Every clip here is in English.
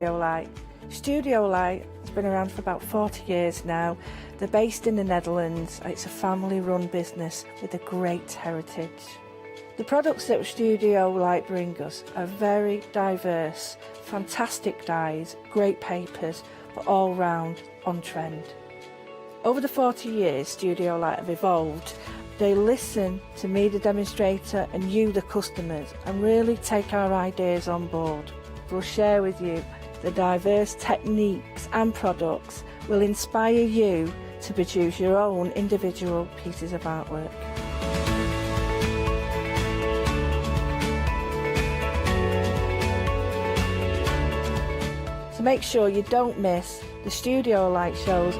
Light. Studio Light has been around for about 40 years now. They're based in the Netherlands. It's a family-run business with a great heritage. The products that Studio Light bring us are very diverse, fantastic dyes, great papers, but all round on trend. Over the 40 years Studio Light have evolved. They listen to me, the demonstrator, and you, the customers, and really take our ideas on board. We'll share with you the diverse techniques and products will inspire you to produce your own individual pieces of artwork. So make sure you don't miss the Studio Light shows.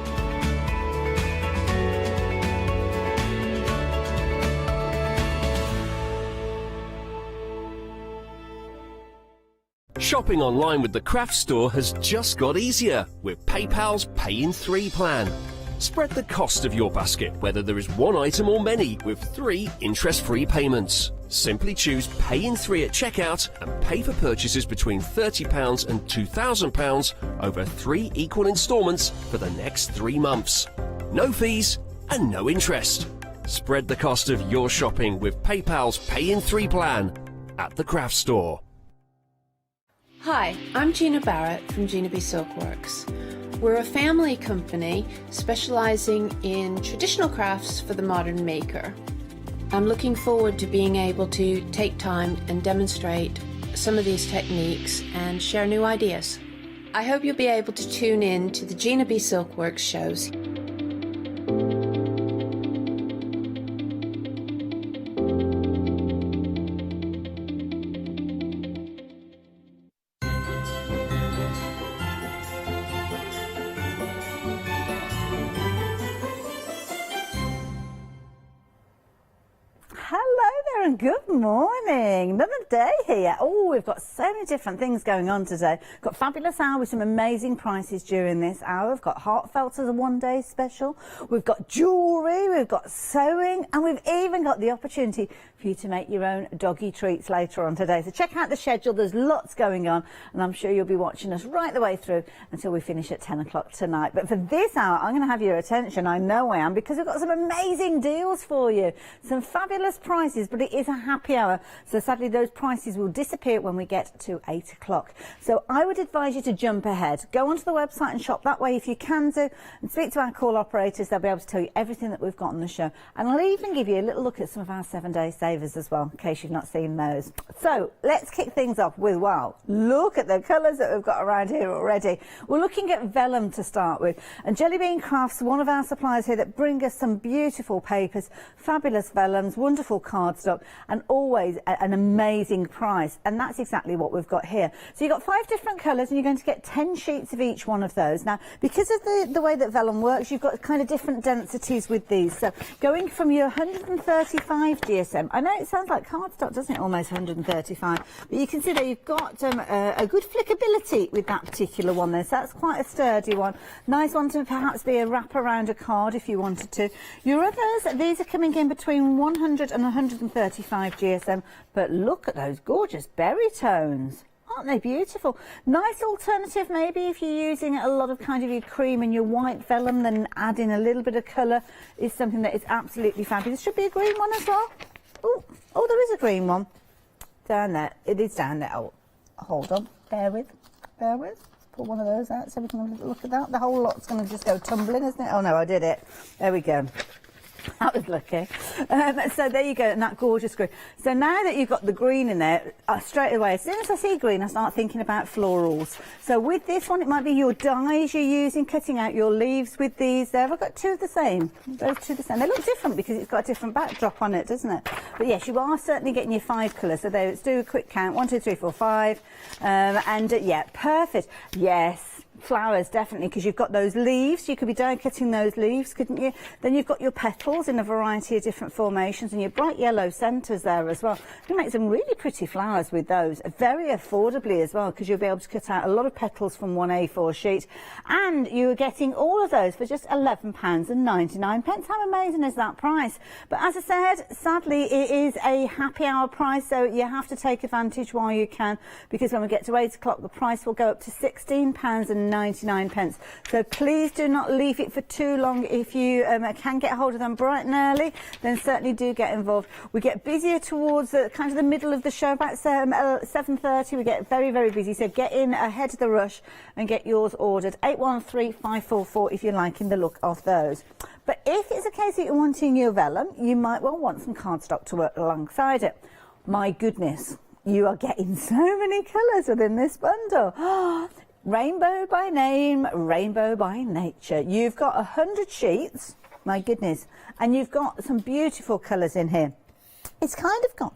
Shopping online with the craft store has just got easier with PayPal's Pay in 3 plan. Spread the cost of your basket, whether there is one item or many, with 3 interest-free payments. Simply choose Pay in 3 at checkout and pay for purchases between £30 and £2,000 over 3 equal instalments for the next 3 months. No fees and no interest. Spread the cost of your shopping with PayPal's Pay in 3 plan at the craft store. Hi, I'm Gina Barrett from Gina B Silkworks. We're a family company specialising in traditional crafts for the modern maker. I'm looking forward to being able to take time and demonstrate some of these techniques and share new ideas. I hope you'll be able to tune in to the Gina B Silkworks shows. And good morning, another day here. Oh, we've got so many different things going on today. Got fabulous hour with some amazing prices during this hour. We've got Heartfelt as a one-day special. We've got jewellery, we've got sewing, and we've even got the opportunity for you to make your own doggy treats later on today. So check out the schedule, there's lots going on, and I'm sure you'll be watching us right the way through until we finish at 10 o'clock tonight. But for this hour, I'm going to have your attention, I know I am, because we've got some amazing deals for you. Some fabulous prices, but it is a happy hour, so sadly those prices will disappear when we get to 8 o'clock. So I would advise you to jump ahead. Go onto the website and shop that way if you can do, and speak to our call operators. They'll be able to tell you everything that we've got on the show, and I'll even give you a little look at some of our 7-day savers as well, in case you've not seen those. So let's kick things off with, wow, look at the colours that we've got around here already. We're looking at vellum to start with, and Jelly Bean Crafts, one of our suppliers here, that bring us some beautiful papers, fabulous vellums, wonderful cardstock, and always an amazing price, and that's exactly what we've got here. So you've got 5 different colours, and you're going to get 10 sheets of each one of those. Now, because of the way that vellum works, you've got kind of different densities with these. So going from your 135 GSM, I know it sounds like cardstock, doesn't it, almost 135, but you can see that you've got a good flickability with that particular one there, so that's quite a sturdy one. Nice one to perhaps be a wrap around a card if you wanted to. Your others, these are coming in between 100 and 135 GSM, but look at those gorgeous berry tones. Aren't they beautiful? Nice alternative maybe if you're using a lot of kind of your cream and your white vellum, then adding a little bit of colour is something that is absolutely fabulous. Should be a green one as well. Oh, there is a green one. Down there. It is down there. Oh, hold on. Bear with. Let's pull one of those out so we can have a little look at that. The whole lot's going to just go tumbling, isn't it? Oh no, I did it. There we go. That was lucky. So there you go, and that gorgeous green. So now that you've got the green in there, straight away, as soon as I see green, I start thinking about florals. So with this one, it might be your dyes you're using, cutting out your leaves with these there. I've got 2 of the same. Those 2 the same. They look different because it's got a different backdrop on it, doesn't it? But yes, you are certainly getting your 5 colours. So there, let's do a quick count. 1, 2, 3, 4, 5. Yeah, perfect. Yes. flowers, definitely, because you've got those leaves. You could be die cutting those leaves, couldn't you? Then you've got your petals in a variety of different formations and your bright yellow centres there as well. You can make some really pretty flowers with those, very affordably as well, because you'll be able to cut out a lot of petals from one A4 sheet, and you're getting all of those for just £11.99. How amazing is that price? But as I said, sadly it is a happy hour price, so you have to take advantage while you can, because when we get to 8 o'clock the price will go up to £16.99. So please do not leave it for too long. If you can get hold of them bright and early, then certainly do get involved. We get busier towards kind of the middle of the show, about 7:30. We get very, very busy, so get in ahead of the rush and get yours ordered. 813544 if you're liking the look of those. But if it's a case that you're wanting your vellum, you might well want some cardstock to work alongside it. My goodness, you are getting so many colours within this bundle. Rainbow by name, rainbow by nature. You've got 100 sheets, my goodness, and you've got some beautiful colours in here. It's kind of got,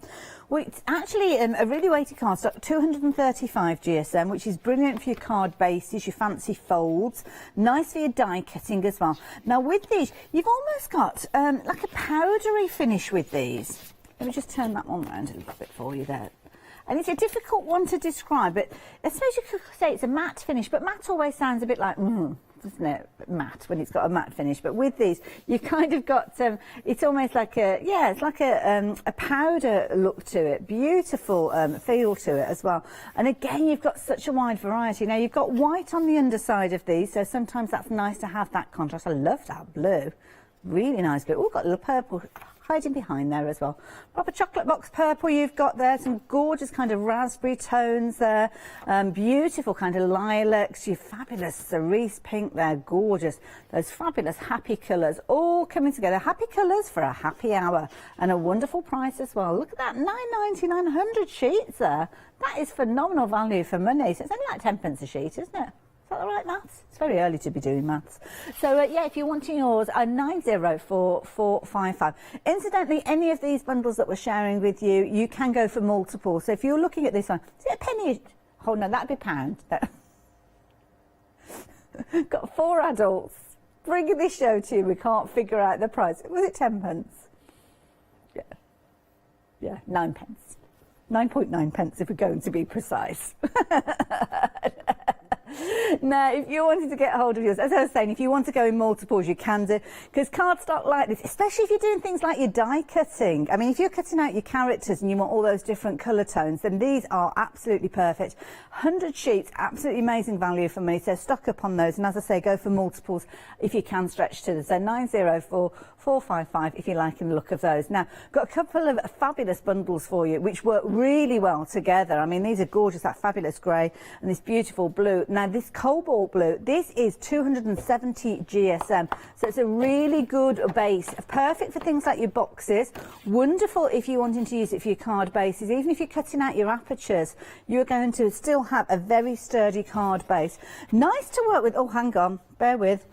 well, it's actually a really weighted cardstock, 235 GSM, which is brilliant for your card bases, your fancy folds, nice for your die cutting as well. Now with these, you've almost got like a powdery finish with these. Let me just turn that one round a little bit for you there. And it's a difficult one to describe, but I suppose you could say it's a matte finish, but matte always sounds a bit like, doesn't it, matte, when it's got a matte finish. But with these, you kind of got, it's almost like a, yeah, it's like a powder look to it, beautiful feel to it as well. And again, you've got such a wide variety. Now, you've got white on the underside of these, so sometimes that's nice to have that contrast. I love that blue, really nice blue. Oh, got a little purple hiding behind there as well. Proper chocolate box purple you've got there, some gorgeous kind of raspberry tones there, beautiful kind of lilacs, your fabulous cerise pink there, gorgeous. Those fabulous happy colours all coming together. Happy colours for a happy hour and a wonderful price as well. Look at that, £9.99, 100 sheets there. That is phenomenal value for money. So it's only like 10 pence a sheet, isn't it? Is that the right maths? It's very early to be doing maths. So, yeah, if you're wanting yours, 904455. Incidentally, any of these bundles that we're sharing with you, you can go for multiple. So if you're looking at this one, is it a penny? Oh, no, that'd be £1. Got 4 adults bringing this show to you. We can't figure out the price. Was it 10 pence? Yeah. Yeah, 9 pence. 9.9 pence if we're going to be precise. Now, if you're wanting to get hold of yours, as I was saying, if you want to go in multiples, you can do, because cardstock like this, especially if you're doing things like your die cutting, I mean, if you're cutting out your characters and you want all those different colour tones, then these are absolutely perfect. 100 sheets, absolutely amazing value for me, so stock up on those, and as I say, go for multiples if you can stretch to them. So 904455 if you're liking the look of those. Now, got a couple of fabulous bundles for you, which work really well together. I mean, these are gorgeous, that fabulous grey and this beautiful blue. Now, this cobalt blue, this is 270 GSM, so it's a really good base, perfect for things like your boxes, wonderful if you're wanting to use it for your card bases. Even if you're cutting out your apertures, you're going to still have a very sturdy card base. Nice to work with. Oh, hang on, bear with.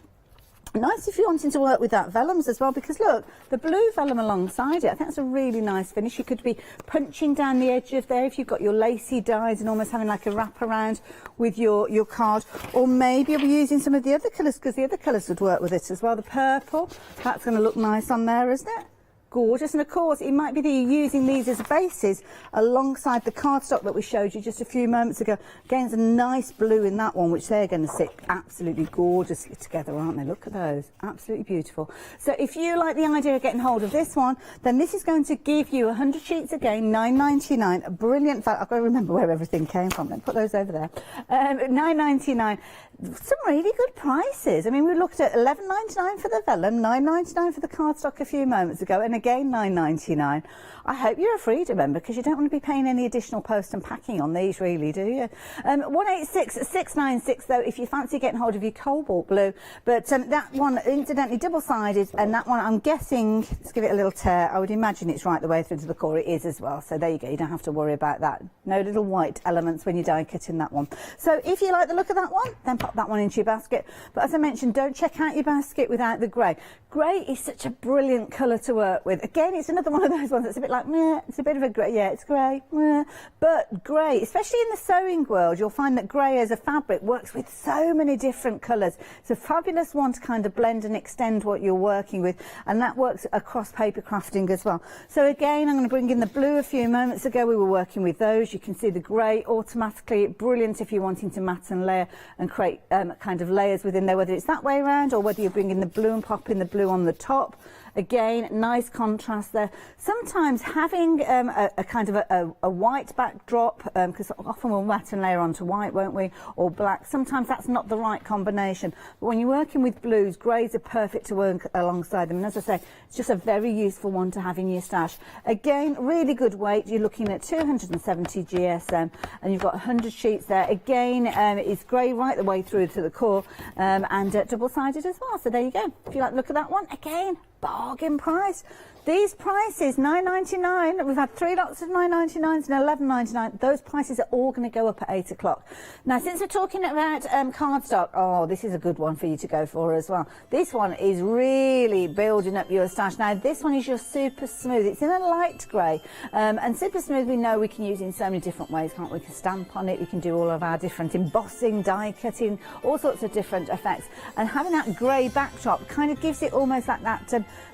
Nice if you're wanting to work with that vellums as well, because look, the blue vellum alongside it, I think that's a really nice finish. You could be punching down the edge of there if you've got your lacy dies and almost having like a wrap around with your card, or maybe you'll be using some of the other colours, because the other colours would work with it as well. The purple, that's going to look nice on there, isn't it? Gorgeous. And of course, it might be that you're using these as bases alongside the cardstock that we showed you just a few moments ago. Again, there's a nice blue in that one, which they're going to sit absolutely gorgeously together, aren't they? Look at those, absolutely beautiful. So if you like the idea of getting hold of this one, then this is going to give you 100 sheets again, £9.99. A brilliant fact. I've got to remember where everything came from then. Put those over there. £9.99. Some really good prices. I mean, we looked at £11.99 for the vellum, £9.99 for the cardstock a few moments ago, and again £9.99. I hope you're a Freedom member, because you don't want to be paying any additional post and packing on these, really, do you? 186696 though, if you fancy getting hold of your cobalt blue. But that one, incidentally, double-sided, and that one, I'm guessing, let's give it a little tear. I would imagine it's right the way through to the core. It is as well. So there you go. You don't have to worry about that. No little white elements when you die cutting that one. So if you like the look of that one, then pop pop that one into your basket. But as I mentioned, don't check out your basket without the grey. Grey is such a brilliant colour to work with. Again, it's another one of those ones that's a bit like, meh, it's a bit of a grey, yeah, it's grey, meh. But grey, especially in the sewing world, you'll find that grey as a fabric works with so many different colours. It's a fabulous one to kind of blend and extend what you're working with, and that works across paper crafting as well. So again, I'm going to bring in the blue. A few moments ago we were working with those. You can see the grey automatically, brilliant if you're wanting to mat and layer and create kind of layers within there, whether it's that way around or whether you're bringing the blue and popping the blue on the top. Again, nice contrast there. Sometimes having a kind of a white backdrop, because often we'll mat and layer onto white, won't we, or black. Sometimes that's not the right combination. But when you're working with blues, greys are perfect to work alongside them. And as I say, it's just a very useful one to have in your stash. Again, really good weight. You're looking at 270 GSM, and you've got 100 sheets there. Again, it's grey right the way through to the core, and double-sided as well. So there you go. If you like, look at that one again. Bargain price. These prices, $9.99. We've had 3 lots of $9.99s and $11.99. Those prices are all going to go up at 8 o'clock. Now, since we're talking about cardstock, oh, this is a good one for you to go for as well. This one is really building up your stash. Now, this one is your super smooth. It's in a light grey, and super smooth we know we can use in so many different ways, can't we? We can stamp on it. We can do all of our different embossing, die cutting, all sorts of different effects. And having that grey backdrop kind of gives it almost like that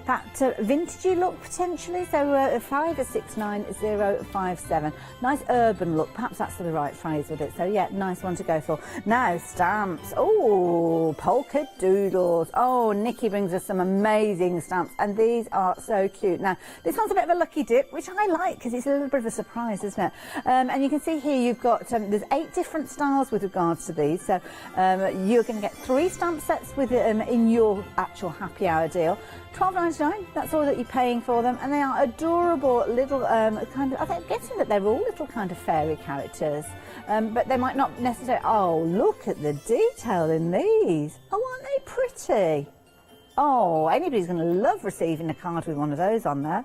vintagey look potentially. So 569057, nice urban look. Perhaps that's the right phrase with it. So yeah, nice one to go for. Now stamps. Oh, polka doodles. Oh, Nikki brings us some amazing stamps, and these are so cute. Now this one's a bit of a lucky dip, which I like because it's a little bit of a surprise, isn't it? And you can see here you've got there's 8 different styles with regards to these. So you're going to get 3 stamp sets with in your actual happy hour deal. $12.99, that's all that you're paying for them, and they are adorable little kind of, I'm guessing that they're all little kind of fairy characters, but they might not necessarily. Oh, look at the detail in these. Oh, aren't they pretty? Oh, anybody's going to love receiving a card with one of those on there.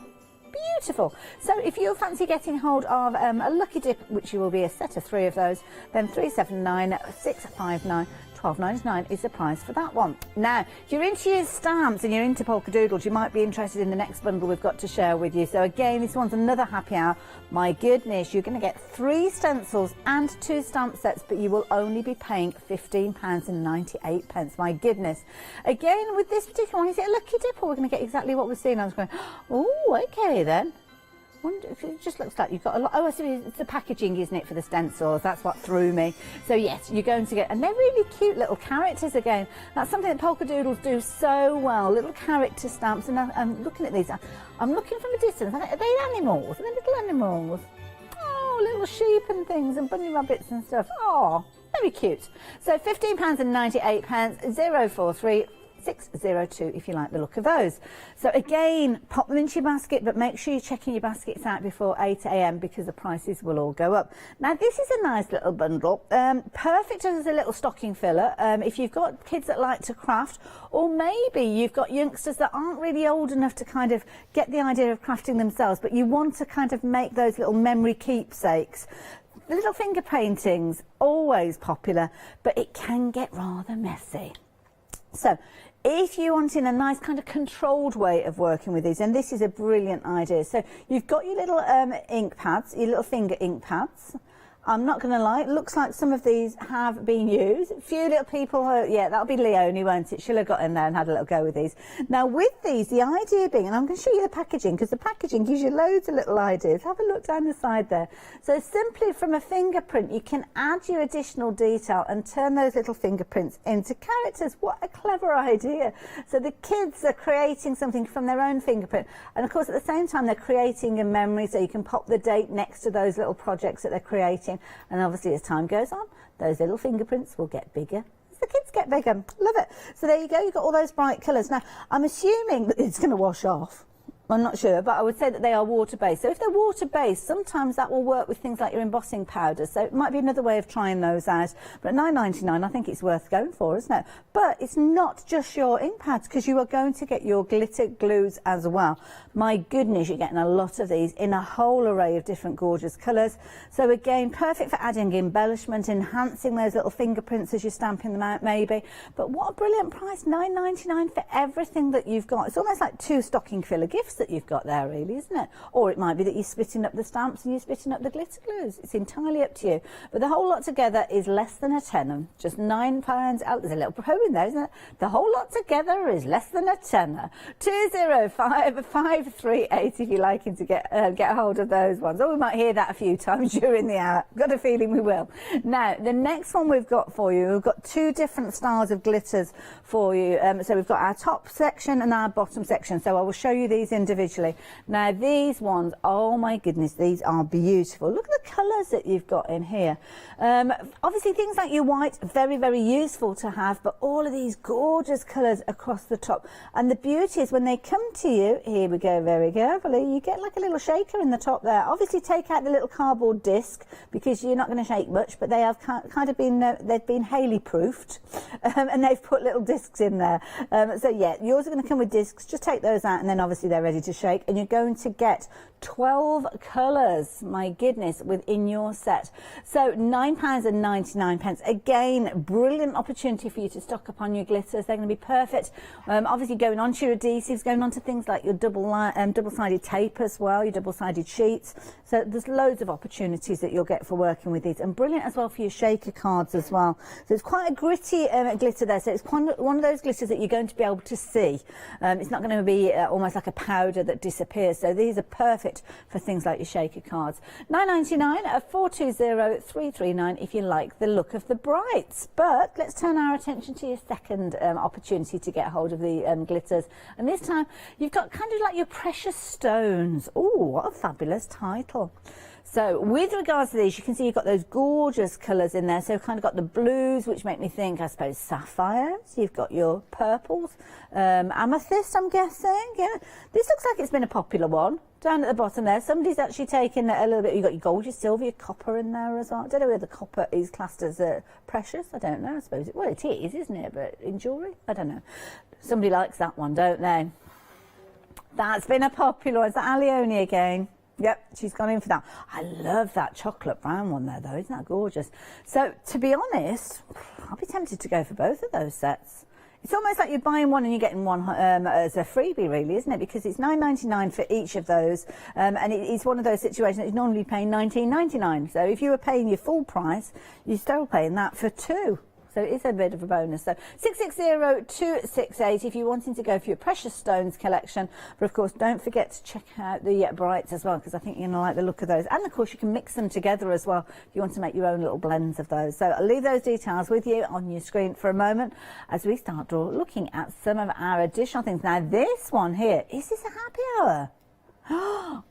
Beautiful. So if you fancy getting hold of a lucky dip, which will be a set of 3 of those, then $379,659. $12.99 is the price for that one. Now, if you're into your stamps and you're into polka doodles, you might be interested in the next bundle we've got to share with you. So again, this one's another happy hour. My goodness, you're going to get 3 stencils and 2 stamp sets, but you will only be paying £15.98. My goodness. Again, with this particular one, is it a lucky dip or we're going to get exactly what we've seen? I was going, oh, okay then. It just looks like you've got a lot. Oh, I see, it's the packaging, isn't it, for the stencils? That's what threw me. So yes, you're going to get, and they're really cute little characters again. That's something that polka doodles do so well, little character stamps. And I'm looking at these. I'm looking from a distance. Are they animals? Are they little animals? Oh, little sheep and things, and bunny rabbits and stuff. Oh, very cute. So £15.98, 043. 602 if you like the look of those. So again, pop them into your basket, but make sure you're checking your baskets out before 8 AM because the prices will all go up. Now this is a nice little bundle, perfect as a little stocking filler if you've got kids that like to craft, or maybe you've got youngsters that aren't really old enough to kind of get the idea of crafting themselves, but you want to kind of make those little memory keepsakes. The little finger paintings, always popular, but it can get rather messy. So if you're wanting a nice kind of controlled way of working with these, and this is a brilliant idea. So you've got your little ink pads, your little finger ink pads. I'm not going to lie, it looks like some of these have been used. A few little people, yeah, that'll be Leonie, won't it? She'll have got in there and had a little go with these. Now with these, the idea being, and I'm going to show you the packaging because the packaging gives you loads of little ideas. Have a look down the side there. So simply from a fingerprint, you can add your additional detail and turn those little fingerprints into characters. What a clever idea. So the kids are creating something from their own fingerprint. And of course, at the same time, they're creating a memory, so you can pop the date next to those little projects that they're creating. And obviously as time goes on, those little fingerprints will get bigger as the kids get bigger. Love it. So there you go, you've got all those bright colours. Now I'm assuming that it's going to wash off. I'm not sure, but I would say that they are water-based. So if they're water-based, sometimes that will work with things like your embossing powders. So it might be another way of trying those out. But at $9.99, I think it's worth going for, isn't it? But it's not just your ink pads, because you are going to get your glitter glues as well. My goodness, you're getting a lot of these in a whole array of different gorgeous colours. So again, perfect for adding embellishment, enhancing those little fingerprints as you're stamping them out maybe. But what a brilliant price, $9.99 for everything that you've got. It's almost like 2 stocking filler gifts that you've got there, really, isn't it? Or it might be that you're splitting up the stamps and you're splitting up the glitter glues. It's entirely up to you. But the whole lot together is less than a tenner, just £9. Oh, there's a little pro in there, isn't it? The whole lot together is less than a tenner. 205-538 if you're liking to get a hold of those ones. Or we might hear that a few times during the hour. Got a feeling we will. Now, the next one we've got for you, we've got 2 different styles of glitters for you. So we've got our top section and our bottom section. So I will show you these individually. Now these ones, oh my goodness, these are beautiful. Look at the colours that you've got in here. Obviously things like your white, very, very useful to have, but all of these gorgeous colours across the top. And the beauty is when they come to you, here we go very carefully, you get like a little shaker in the top there. Obviously take out the little cardboard disc because you're not going to shake much, but they have kind of been, they've been Haley proofed and they've put little discs in there. So yeah, yours are going to come with discs. Just take those out and then obviously they're ready to shake, and you're going to get 12 colours, my goodness, within your set. So £9.99. Again, brilliant opportunity for you to stock up on your glitters. They're going to be perfect. Obviously going on to your adhesives, going on to things like your double-sided tape as well, your double-sided sheets. So there's loads of opportunities that you'll get for working with these, and brilliant as well for your shaker cards as well. So it's quite a gritty glitter there. So it's one of those glitters that you're going to be able to see. It's not going to be almost like a powder that disappears. So these are perfect for things like your shaker cards. $9.99 at 420-339 if you like the look of the brights. But let's turn our attention to your second opportunity to get hold of the glitters. And this time you've got kind of like your precious stones. Oh, what a fabulous title. So with regards to these, you can see you've got those gorgeous colours in there. So kind of got the blues, which make me think, I suppose, sapphires. You've got your purples, amethyst, I'm guessing. Yeah, this looks like it's been a popular one. Down at the bottom there, somebody's actually taken a little bit. You've got your gold, your silver, your copper in there as well. I don't know whether the copper is classed as precious. I don't know. I suppose well, it is, isn't it? But in jewellery, I don't know. Somebody likes that one, don't they? That's been a popular one. Is that Alione again? Yep, she's gone in for that. I love that chocolate brown one there, though. Isn't that gorgeous? So, to be honest, I'll be tempted to go for both of those sets. It's almost like you're buying one and you're getting one as a freebie, really, isn't it? Because it's $9.99 for each of those, and it's one of those situations that you're normally paying $19.99. So if you were paying your full price, you're still paying that for 2. So it is a bit of a bonus. So 660-268 if you're wanting to go for your precious stones collection. But of course, don't forget to check out the brights as well, because I think you're going to like the look of those. And of course, you can mix them together as well if you want to make your own little blends of those. So I'll leave those details with you on your screen for a moment as we start looking at some of our additional things. Now, this one here, is this a happy hour?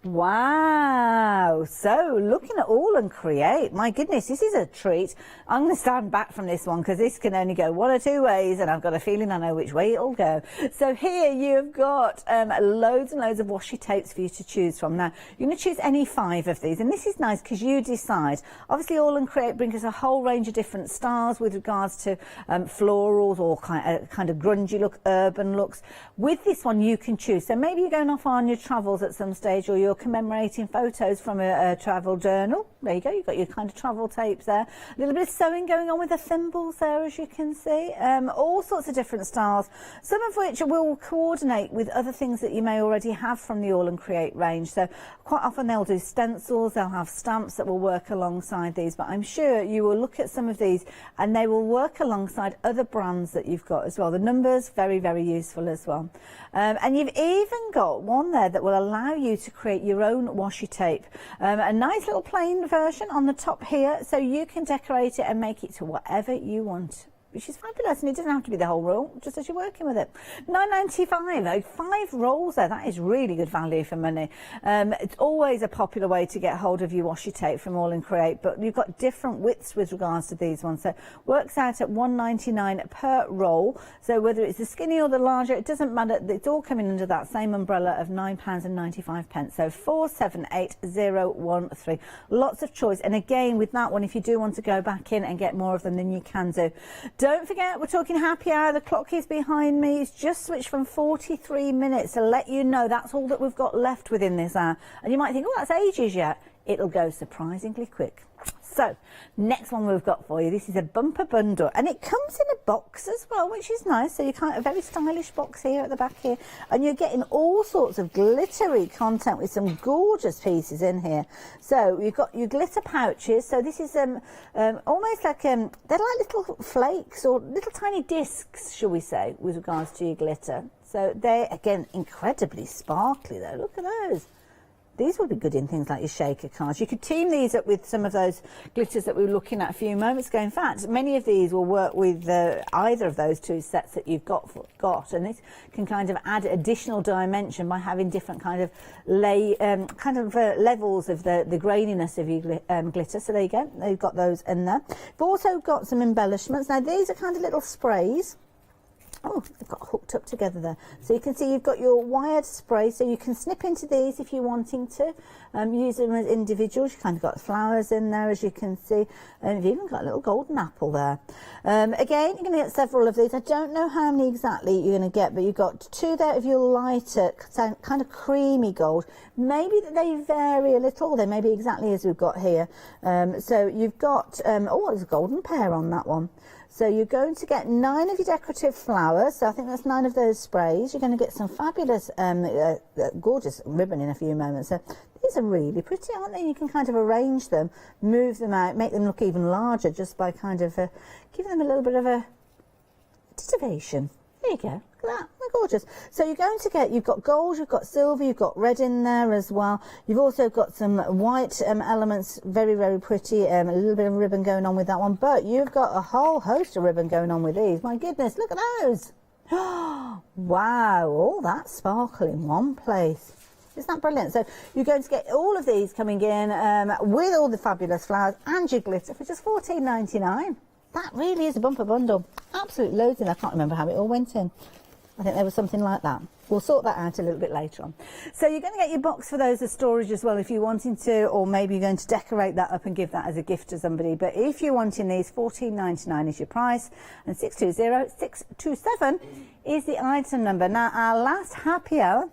Wow, so looking at AALL Create, my goodness, this is a treat. I'm going to stand back from this one because this can only go one or two ways, and I've got a feeling I know which way it'll go. So here you've got loads and loads of washi tapes for you to choose from. Now you're going to choose any 5 of these, and this is nice because you decide. Obviously AALL Create brings us a whole range of different styles with regards to florals or kind of grungy look, urban looks. With this one you can choose. So maybe you're going off on your travels at some stage, or you're commemorating photos from a travel journal. There you go, you've got your kind of travel tapes there. A little bit of sewing going on with the thimbles there, as you can see. All sorts of different styles, some of which will coordinate with other things that you may already have from the AALL Create range. So quite often they'll do stencils, they'll have stamps that will work alongside these, but I'm sure you will look at some of these and they will work alongside other brands that you've got as well. The numbers, very, very useful as well. And you've even got one there that will allow you to create your own washi tape. A nice little plain version on the top here, so you can decorate it and make it to whatever you want. which is fabulous, and it doesn't have to be the whole roll, just as you're working with it. £9.95, 5 rolls there. That is really good value for money. It's always a popular way to get hold of your washi tape from AALL Create, but you've got different widths with regards to these ones. So works out at £1.99 per roll. So whether it's the skinny or the larger, it doesn't matter. It's all coming under that same umbrella of £9.95. So 478013. Lots of choice. And again, with that one, if you do want to go back in and get more of them, then you can do. Don't forget, we're talking happy hour. The clock is behind me. It's just switched from 43 minutes to let you know that's all that we've got left within this hour. And you might think, oh, that's ages yet. It'll go surprisingly quick. So, next one we've got for you. This is a bumper bundle, and it comes in a box as well, which is nice. So you kind of a very stylish box here at the back here, and you're getting all sorts of glittery content with some gorgeous pieces in here. So you've got your glitter pouches. So this is almost like they're like little flakes or little tiny discs, shall we say, with regards to your glitter. So they're again incredibly sparkly though. Look at those. These would be good in things like your shaker cards. You could team these up with some of those glitters that we were looking at a few moments ago. In fact, many of these will work with either of those two sets that you've got, and this can kind of add additional dimension by having different kind of levels of the graininess of your glitter. So there you go. They've got those in there. We've also got some embellishments. Now these are kind of little sprays. Oh, they've got hooked up together there. So you can see you've got your wired spray, so you can snip into these if you're wanting to. Use them as individuals. You've kind of got flowers in there, as you can see. And you've even got a little golden apple there. Again, you're going to get several of these. I don't know how many exactly you're going to get, but you've got 2 there of your lighter, kind of creamy gold. Maybe they vary a little. They may be exactly as we've got here. So you've got, oh, there's a golden pear on that one. So you're going to get 9 of your decorative flowers. So I think that's 9 of those sprays. You're going to get some fabulous, gorgeous ribbon in a few moments. So these are really pretty, aren't they? You can kind of arrange them, move them out, make them look even larger just by kind of giving them a little bit of a titivation. There you go. Look at that. They're gorgeous. So you're going to get, you've got gold, you've got silver, you've got red in there as well. You've also got some white elements, very, very pretty. A little bit of ribbon going on with that one. But you've got a whole host of ribbon going on with these. My goodness, look at those. Wow, all that sparkle in one place. Isn't that brilliant? So you're going to get all of these coming in with all the fabulous flowers and your glitter for just £14.99. That really is a bumper bundle. Absolute loads in. I can't remember how it all went in. I think there was something like that. We'll sort that out a little bit later on. So you're going to get your box for those as storage as well if you're wanting to, or maybe you're going to decorate that up and give that as a gift to somebody. But if you're wanting these, £14.99 is your price, and 620627 is the item number. Now, our last happy hour.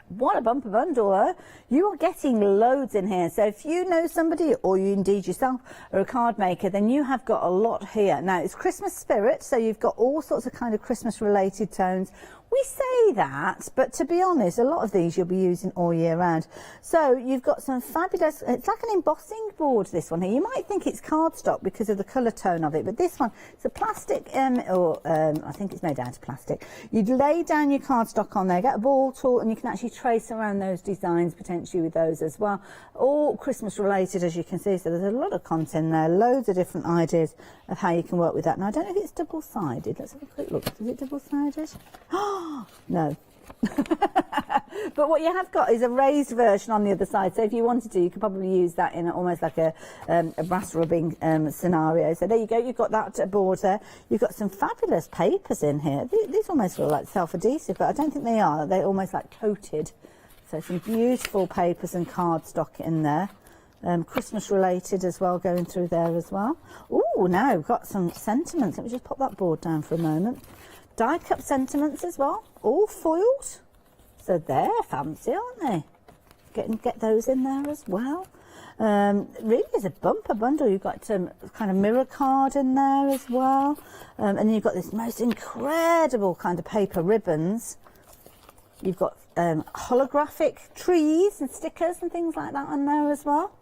What a bumper bundle, huh? You are getting loads in here. So if you know somebody, or you indeed yourself are a card maker, then you have got a lot here. Now, it's Christmas spirit, so you've got all sorts of kind of Christmas related tones. We say that, but to be honest, a lot of these you'll be using all year round. So you've got some fabulous, it's like an embossing board, this one here. You might think it's cardstock because of the colour tone of it, but this one, it's a plastic, I think it's made out of plastic. You'd lay down your cardstock on there, get a ball tool, and you can actually trace around those designs potentially with those as well. All Christmas related, as you can see, so there's a lot of content there, loads of different ideas of how you can work with that. Now, I don't know if it's double-sided. Let's have a quick look. Is it double-sided? No. But what you have got is a raised version on the other side. So if you wanted to, you could probably use that in almost like a brass rubbing scenario. So there you go. You've got that board there. You've got some fabulous papers in here. These almost feel like self-adhesive, but I don't think they are. They're almost like coated. So some beautiful papers and cardstock in there. Christmas related as well, going through there as well. Oh, now we've got some sentiments. Let me just pop that board down for a moment. Die cut sentiments as well, all foiled. So they're fancy, aren't they? Get those in there as well. Really is a bumper bundle. You've got some kind of mirror card in there as well. And then you've got this most incredible kind of paper ribbons. You've got holographic trees and stickers and things like that on there as well.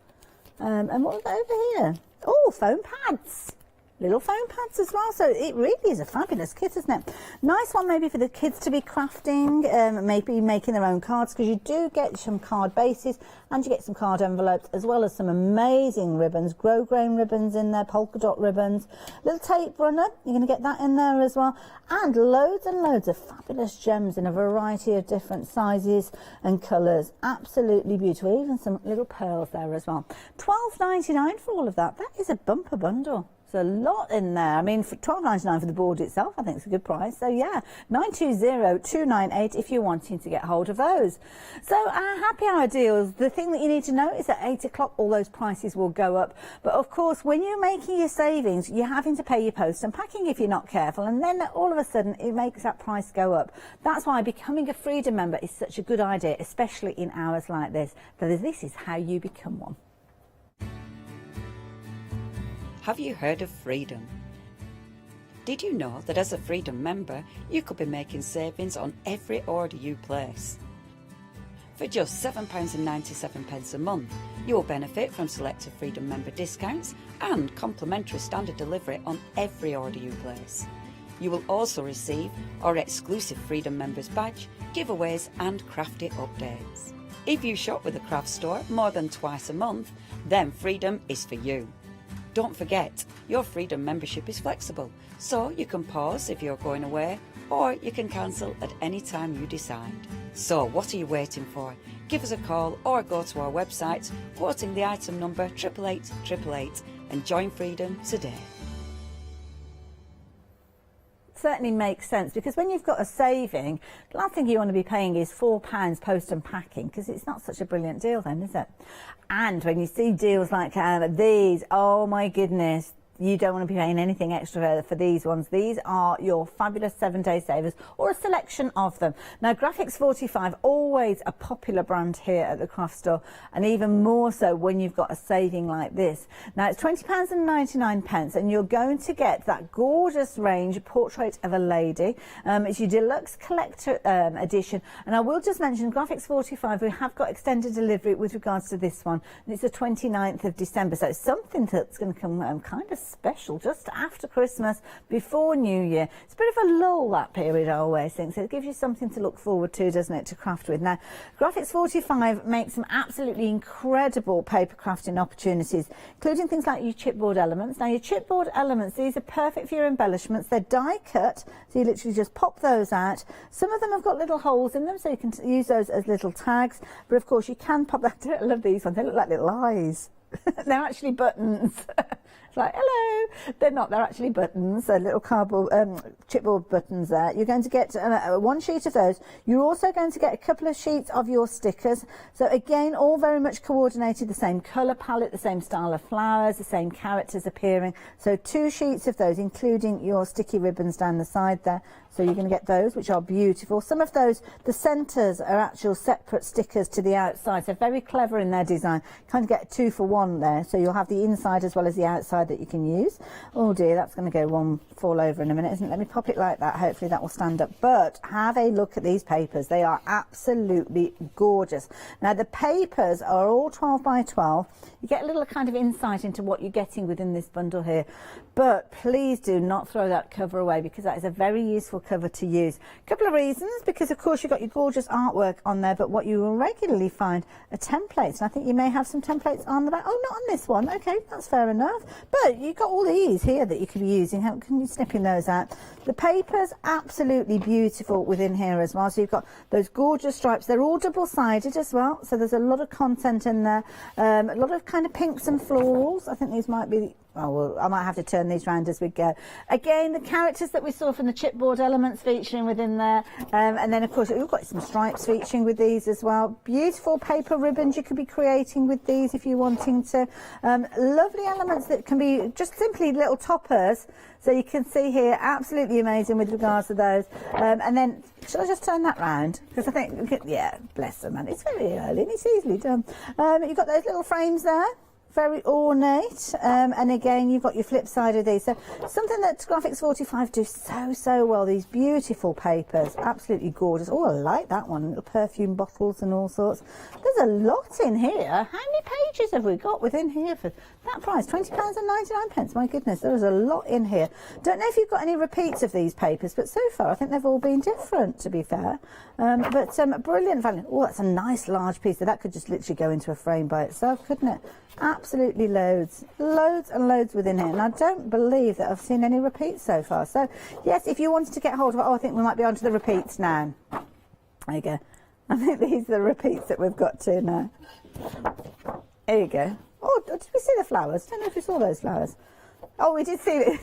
And what have we got over here? Oh, foam pads. little foam pads as well, so it really is a fabulous kit, isn't it? Nice one maybe for the kids to be crafting, maybe making their own cards, because you do get some card bases and you get some card envelopes, as well as some amazing ribbons, grain ribbons in there, polka dot ribbons, little tape runner, you're going to get that in there as well, and loads of fabulous gems in a variety of different sizes and colours. Absolutely beautiful, even some little pearls there as well. £12.99 for all of that. That is a bumper bundle. There's a lot in there. I mean, for £12.99 for the board itself, I think it's a good price. So yeah, 920298 if you're wanting to get hold of those. So our happy hour deals, the thing that you need to know is at 8 o'clock all those prices will go up. But of course, when you're making your savings, you're having to pay your post and packing if you're not careful, and then all of a sudden it makes that price go up. That's why becoming a Freedom member is such a good idea, especially in hours like this. So this is how you become one. Have you heard of Freedom? Did you know that as a Freedom member, you could be making savings on every order you place? For just £7.97 a month, you will benefit from selected Freedom member discounts and complimentary standard delivery on every order you place. You will also receive our exclusive Freedom members badge, giveaways and crafty updates. If you shop with the craft store more than twice a month, then Freedom is for you. Don't forget, your Freedom membership is flexible, so you can pause if you're going away, or you can cancel at any time you decide. So what are you waiting for? Give us a call or go to our website, quoting the item number 88888, and join Freedom today. Certainly makes sense, because when you've got a saving, the last thing you want to be paying is £4 post and packing, because it's not such a brilliant deal then, is it? And when you see deals like these, oh my goodness, you don't want to be paying anything extra for these ones. These are your fabulous 7-day savers, or a selection of them. Now, Graphics 45, always a popular brand here at the craft store, and even more so when you've got a saving like this. Now, it's £20.99, and you're going to get that gorgeous range, Portrait of a Lady. It's your deluxe collector edition, and I will just mention Graphics 45, we have got extended delivery with regards to this one, and it's the 29th of December, so it's something that's going to come kind of special just after Christmas, before New Year. It's a bit of a lull, that period, I always think, so it gives you something to look forward to, doesn't it, to craft with. Now, Graphics 45 makes some absolutely incredible paper crafting opportunities, including things like your chipboard elements. Now, your chipboard elements, these are perfect for your embellishments. They're die cut, so you literally just pop those out. Some of them have got little holes in them, so you can use those as little tags, but of course you can pop that. I love these ones, they look like little eyes. They're actually buttons. It's like, hello. They're not, they're actually buttons. They're little cardboard, chipboard buttons there. You're going to get one sheet of those. You're also going to get a couple of sheets of your stickers. So again, all very much coordinated, the same colour palette, the same style of flowers, the same characters appearing. So 2 sheets of those, including your sticky ribbons down the side there. So you're going to get those, which are beautiful. Some of those, the centres are actual separate stickers to the outside. So very clever in their design. Kind of get a 2 for 1 there. So you'll have the inside as well as the outside that you can use. Oh dear, that's going to go one fall over in a minute, isn't it? Let me pop it like that. Hopefully that will stand up. But have a look at these papers. They are absolutely gorgeous. Now the papers are all 12 by 12. You get a little kind of insight into what you're getting within this bundle here. But please do not throw that cover away, because that is a very useful cover to use. A couple of reasons, because of course you've got your gorgeous artwork on there, but what you will regularly find are templates, and I think you may have some templates on the back. Oh, not on this one. Okay, that's fair enough. But you've got all these here that you could be using. How can you snipping those out? The paper's absolutely beautiful within here as well. So you've got those gorgeous stripes. They're all double-sided as well, so there's a lot of content in there. A lot of kind of pinks and florals. I think these might be... Oh, well, I might have to turn these round as we go. Again, the characters that we saw from the chipboard elements featuring within there. And then, of course, we've got some stripes featuring with these as well. Beautiful paper ribbons you could be creating with these if you're wanting to. Lovely elements that can be just simply little toppers. So you can see here, absolutely amazing with regards to those. And then, shall I just turn that round? Because I think, yeah, bless them, man. It's very early and it's easily done. You've got those little frames there. very ornate, and again you've got your flip side of these. So something that Graphics 45 do so well, these beautiful papers, absolutely gorgeous. Oh, I like that one, little perfume bottles and all sorts. There's a lot in here. How many pages have we got within here for that price? £20.99, my goodness, there is a lot in here. Don't know if you've got any repeats of these papers, but so far I think they've all been different, to be fair. But brilliant value. Oh, that's a nice large piece. So that could just literally go into a frame by itself, couldn't it? Absolutely loads and loads within here, and I don't believe that I've seen any repeats so far. So yes, if you wanted to get hold of it, oh, I think we might be on to the repeats now. There you go. I think these are the repeats that we've got to now. There you go. Oh, did we see the flowers? I don't know if we saw those flowers. Oh, we did see it.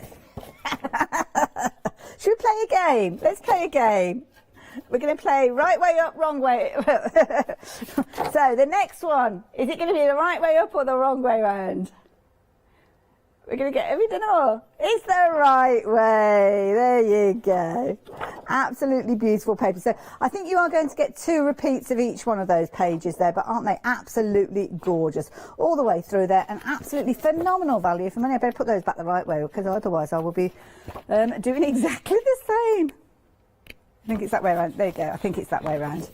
Should we play a game? Let's play a game. We're going to play right way up, wrong way. So the next one, is it going to be the right way up or the wrong way round? We're going to get, have we done it all? It's the right way. There you go. Absolutely beautiful paper. So I think you are going to get 2 repeats of each one of those pages there, but aren't they absolutely gorgeous? All the way through there, and absolutely phenomenal value for money. I better put those back the right way, because otherwise I will be doing exactly the same. I think it's that way around. There you go. I think it's that way around.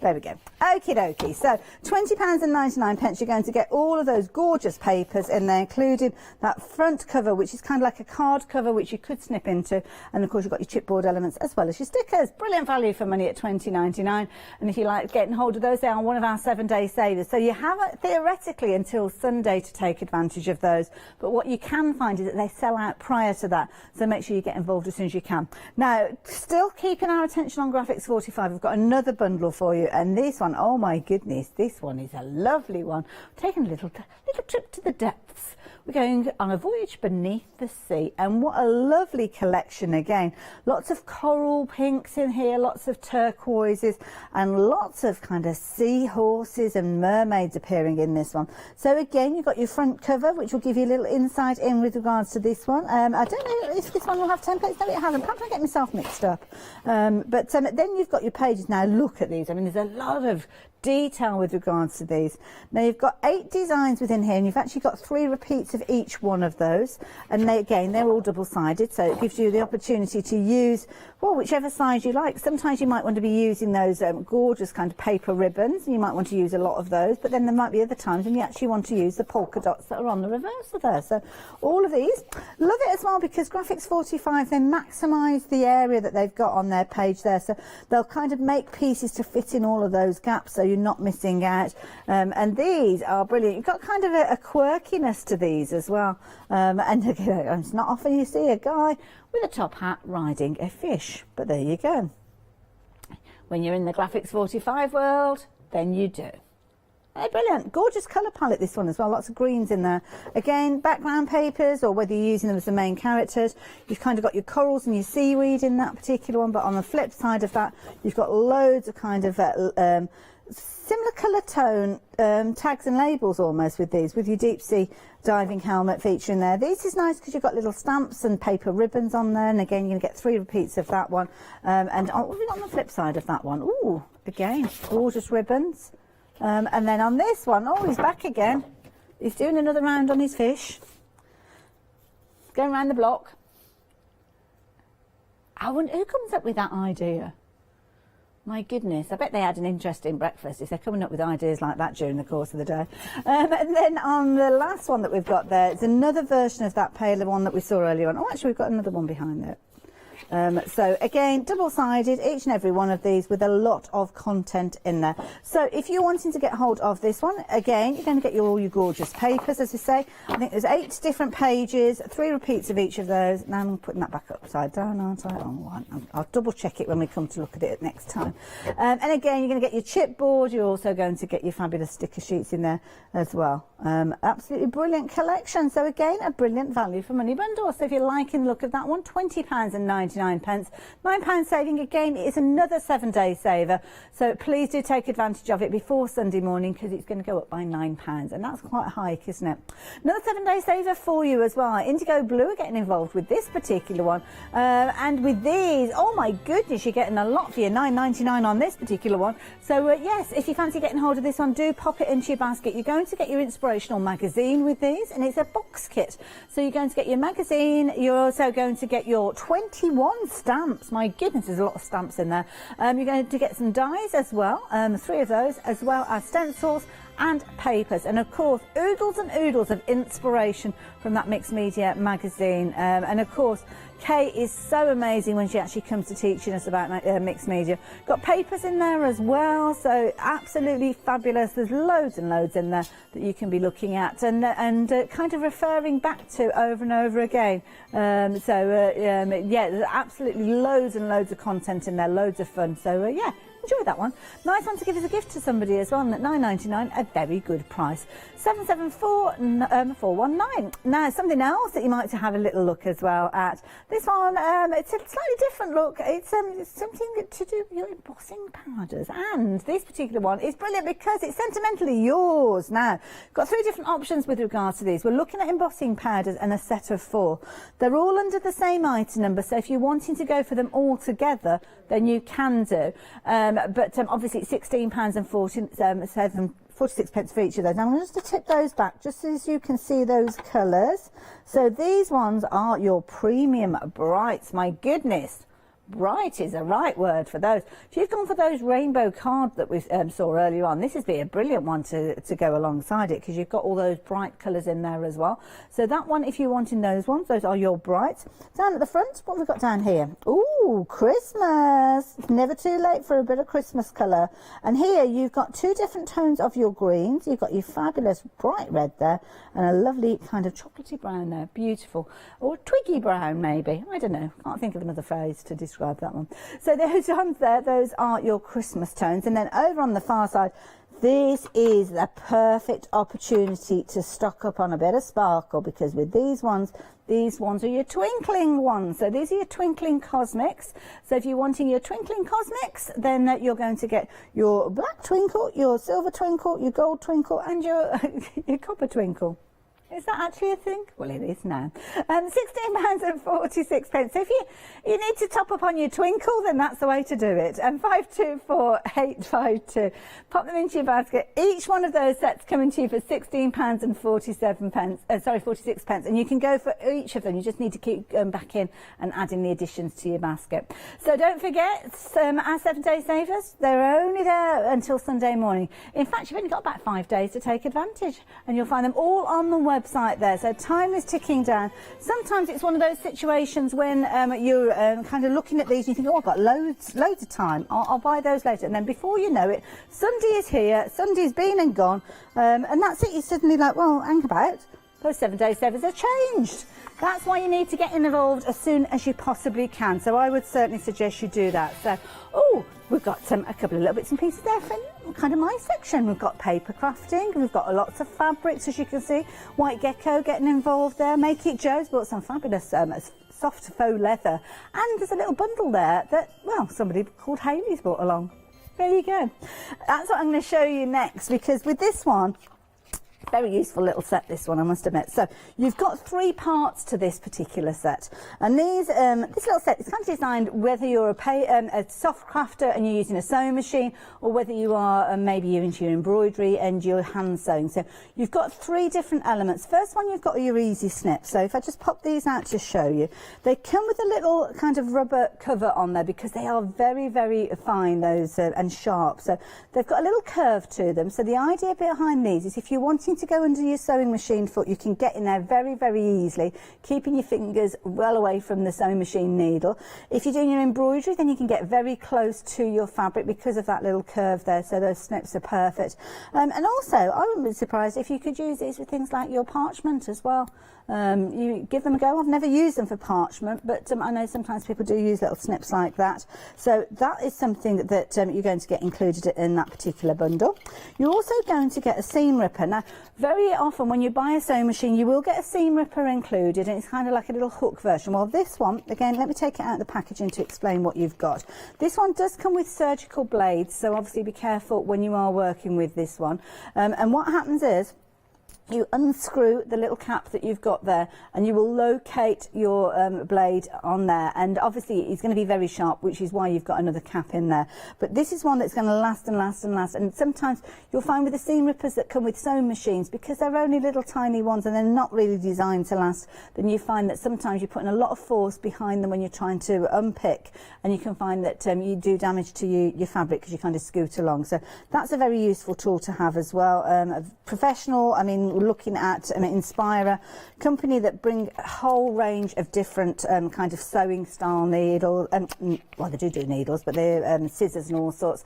There we go. Okie dokie. So £20.99, you're going to get all of those gorgeous papers in there, including that front cover, which is kind of like a card cover, which you could snip into. And of course, you've got your chipboard elements as well as your stickers. Brilliant value for money at £20.99. And if you like getting hold of those, they are one of our 7-day savers. So you have it theoretically until Sunday to take advantage of those. But what you can find is that they sell out prior to that. So make sure you get involved as soon as you can. Now, still keeping our attention on Graphics 45, we've got another bundle for you. And this one, oh my goodness, this one is a lovely one. We're taking a little trip to the depths. We're going on a voyage beneath the sea, and what a lovely collection again. Lots of coral pinks in here, lots of turquoises, and lots of kind of seahorses and mermaids appearing in this one. So again, you've got your front cover, which will give you a little insight in with regards to this one. I don't know if this one will have templates. No, it hasn't. Perhaps I get myself mixed up. But then you've got your pages. Now look at these. I mean, there's a lot of detail with regards to these. Now you've got 8 designs within here, and you've actually got 3 repeats of each one of those, and they're all double-sided, so it gives you the opportunity to use, well, whichever size you like. Sometimes you might want to be using those gorgeous kind of paper ribbons, and you might want to use a lot of those, but then there might be other times when you actually want to use the polka dots that are on the reverse of there. So all of these, love it as well, because Graphics 45, they maximise the area that they've got on their page there, so they'll kind of make pieces to fit in all of those gaps, so you're not missing out. And these are brilliant. You've got kind of a quirkiness to these as well. And again, it's not often you see a guy with a top hat riding a fish, but there you go. When you're in the Graphics 45 world, then you do. Hey, brilliant. Gorgeous colour palette, this one as well. Lots of greens in there. Again, background papers, or whether you're using them as the main characters. You've kind of got your corals and your seaweed in that particular one, but on the flip side of that, you've got loads of kind of similar colour tone tags and labels almost with these, with your deep sea diving helmet featuring there. This is nice because you've got little stamps and paper ribbons on there, and again, you're going to get 3 repeats of that one. And what have we got on the flip side of that one? Ooh, again, gorgeous ribbons. And then on this one, oh, he's back again. He's doing another round on his fish. Going around the block. I wonder who comes up with that idea. My goodness, I bet they had an interesting breakfast if they're coming up with ideas like that during the course of the day. And then on the last one that we've got there, it's another version of that paler one that we saw earlier on. Oh, actually, we've got another one behind it. So again, double-sided, each and every one of these with a lot of content in there. So if you're wanting to get hold of this one, again, you're going to get all your gorgeous papers, as I say. I think there's 8 different pages, 3 repeats of each of those. Now I'm putting that back upside down, aren't I? Oh, I'll double-check it when we come to look at it next time. And again, you're going to get your chipboard. You're also going to get your fabulous sticker sheets in there as well. Absolutely brilliant collection. So again, a brilliant value for money bundle. So if you're liking the look of that one, £20.99. £9.99. £9 saving again. It is another 7-day saver, so please do take advantage of it before Sunday morning, because it's going to go up by £9, and that's quite a hike, isn't it? Another 7-day saver for you as well. Indigo Blue are getting involved with this particular one, and with these, oh my goodness, you're getting a lot for your £9.99 on this particular one. So yes, if you fancy getting hold of this one, do pop it into your basket. You're going to get your inspirational magazine with these, and it's a box kit. So you're going to get your magazine, you're also going to get your 21 stamps. My goodness, there's a lot of stamps in there. You're going to get some dies as well, 3 of those, as well as stencils and papers, and of course oodles and oodles of inspiration from that mixed media magazine. And of course Kay is so amazing when she actually comes to teaching us about mixed media. Got papers in there as well, so absolutely fabulous. There's loads and loads in there that you can be looking at and kind of referring back to over and over again. Yeah, there's absolutely loads and loads of content in there, loads of fun. So yeah, enjoy that one. Nice one to give as a gift to somebody as well, and at £9.99, a very good price. 774419. Now, something else that you might have a little look as well at. This one, it's a slightly different look. It's something to do with your embossing powders, and this particular one is brilliant because it's sentimentally yours. Now, got 3 different options with regards to these. We're looking at embossing powders and a set of 4. They're all under the same item number, so if you're wanting to go for them all together, then you can do. But obviously it's £16.46 for each of those. Now I'm just going to tip those back just so you can see those colours. So these ones are your premium brights. My goodness, bright is a right word for those. If you've gone for those rainbow cards that we saw earlier on, this would be a brilliant one to go alongside it, because you've got all those bright colours in there as well. So that one, if you're wanting those ones, those are your brights. Down at the front, what have we got down here? Ooh, Christmas. Never too late for a bit of Christmas colour. And here you've got 2 different tones of your greens. You've got your fabulous bright red there and a lovely kind of chocolatey brown there. Beautiful. Or twiggy brown maybe. I don't know. Can't think of another phrase to describe that one. So those ones there, those are your Christmas tones. And then over on the far side, this is the perfect opportunity to stock up on a bit of sparkle, because with these ones are your twinkling ones. So these are your twinkling cosmics. So if you're wanting your twinkling cosmics, then you're going to get your black twinkle, your silver twinkle, your gold twinkle, and your copper twinkle. Is that actually a thing? Well, it is now. £16.46. So if you need to top up on your twinkle, then that's the way to do it. And 524852. Pop them into your basket. Each one of those sets coming to you for £16.46. And you can go for each of them. You just need to keep going back in and adding the additions to your basket. So don't forget, our 7-day savers, they're only there until Sunday morning. In fact, you've only got about 5 days to take advantage, and you'll find them all on the website there. So time is ticking down. Sometimes it's one of those situations when you're kind of looking at these and you think, oh, I've got loads of time, I'll buy those later, and then before you know it, Sunday is here, Sunday's been and gone, and that's it. You're suddenly like, well, hang about, those 7-day savers are changed. That's why you need to get involved as soon as you possibly can. So I would certainly suggest you do that. So, oh, we've got a couple of little bits and pieces there for kind of my section. We've got paper crafting, we've got lots of fabrics, as you can see. White Gecko getting involved there. Make It Joe's brought some fabulous soft faux leather. And there's a little bundle there that, well, somebody called Hayley's brought along. There you go. That's what I'm going to show you next, because with this one, very useful little set, this one, I must admit. So you've got 3 parts to this particular set, and these this little set is kind of designed whether you're a soft crafter and you're using a sewing machine, or whether you are maybe you're into your embroidery and your hand sewing. So you've got 3 different elements. First one, you've got your easy snip. So if I just pop these out to show you, they come with a little kind of rubber cover on there, because they are very, very fine, those and sharp. So they've got a little curve to them. So the idea behind these is if you're wanting to go under your sewing machine foot, you can get in there very, very easily, keeping your fingers well away from the sewing machine needle. If you're doing your embroidery, then you can get very close to your fabric because of that little curve there, so those snips are perfect. And also, I wouldn't be surprised if you could use these with things like your parchment as well. You give them a go. I've never used them for parchment, but I know sometimes people do use little snips like that. So that is something that you're going to get included in that particular bundle. You're also going to get a seam ripper. Now, very often when you buy a sewing machine, you will get a seam ripper included, and it's kind of like a little hook version. Well, this one, again, let me take it out of the packaging to explain what you've got. This one does come with surgical blades, so obviously be careful when you are working with this one. And what happens is, you unscrew the little cap that you've got there, and you will locate your blade on there, and obviously it's going to be very sharp, which is why you've got another cap in there. But this is one that's going to last and last and last. And sometimes you'll find with the seam rippers that come with sewing machines, because they're only little tiny ones and they're not really designed to last, then you find that sometimes you're putting a lot of force behind them when you're trying to unpick, and you can find that you do damage to your fabric because you kind of scoot along. So that's a very useful tool to have as well. A professional, I mean, looking at Inspire, company that bring a whole range of different kind of sewing style needles. Well, they do needles, but they're scissors and all sorts.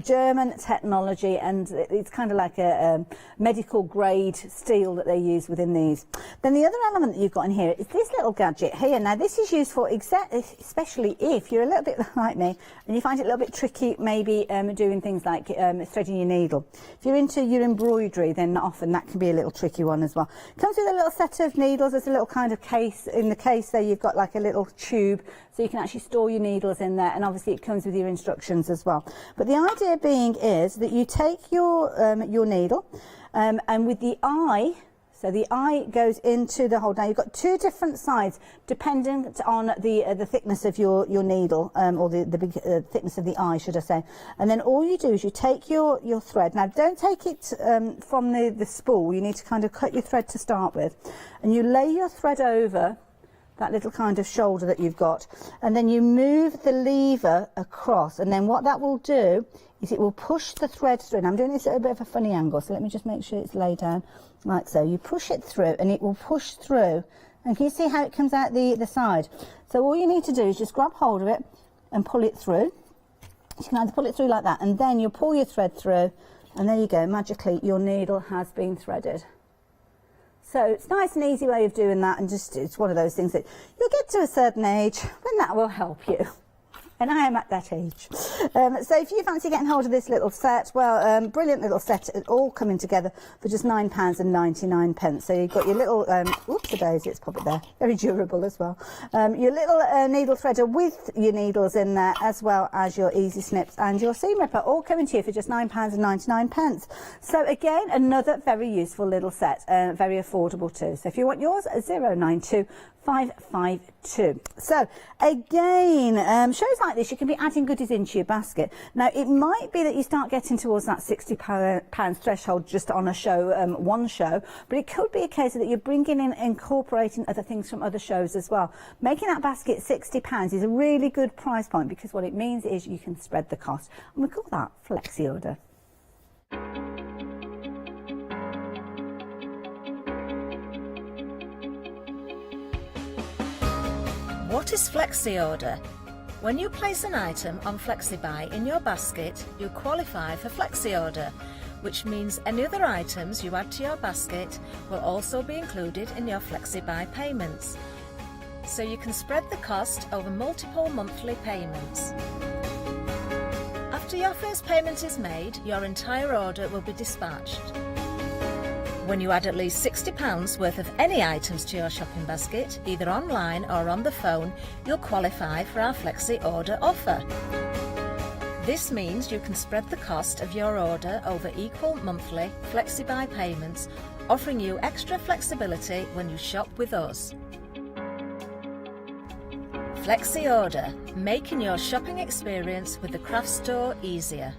German technology, and it's kind of like a medical grade steel that they use within these. Then the other element that you've got in here is this little gadget here. Now, this is used for especially if you're a little bit like me and you find it a little bit tricky, maybe doing things like threading your needle. If you're into your embroidery, then often that can be a little tricky one as well. It comes with a little set of needles. There's a little kind of case. In the case there, you've got like a little tube, so you can actually store your needles in there, and obviously it comes with your instructions as well. But the idea being is that you take your needle, and with the eye, so the eye goes into the hole. Now you've got two different sides dependent on the thickness of your needle, or the thickness of the eye, should I say. And then all you do is you take your thread. Now don't take it from the spool. You need to kind of cut your thread to start with, and you lay your thread over that little kind of shoulder that you've got, and then you move the lever across, and then what that will do is it will push the thread through. And I'm doing this at a bit of a funny angle, so let me just make sure it's laid down like so. You push it through and it will push through, and can you see how it comes out the side? So all you need to do is just grab hold of it and pull it through. You can either pull it through like that, and then you pull your thread through, and there you go, magically your needle has been threaded. So it's a nice and easy way of doing that, and just it's one of those things that you'll get to a certain age when that will help you. And I am at that age. So if you fancy getting hold of this little set, well, brilliant little set, all coming together for just £9.99. So you've got your little, whoops-a-daisy, it's probably there, very durable as well. Your little needle threader with your needles in there, as well as your easy snips and your seam ripper, all coming to you for just £9.99. So again, another very useful little set, very affordable too. So if you want yours, 092 552. So again, shows like this, you can be adding goodies into your basket. Now it might be that you start getting towards that £60 threshold just on a show, one show, but it could be a case that you're bringing in, incorporating other things from other shows as well. Making that basket £60 is a really good price point, because what it means is you can spread the cost, and we call that flexi order. What is Flexi Order? When you place an item on FlexiBuy in your basket, you qualify for Flexi Order, which means any other items you add to your basket will also be included in your FlexiBuy payments. So you can spread the cost over multiple monthly payments. After your first payment is made, your entire order will be dispatched. When you add at least £60 worth of any items to your shopping basket, either online or on the phone, you'll qualify for our Flexi Order offer. This means you can spread the cost of your order over equal monthly FlexiBuy payments, offering you extra flexibility when you shop with us. Flexi Order, making your shopping experience with the craft store easier.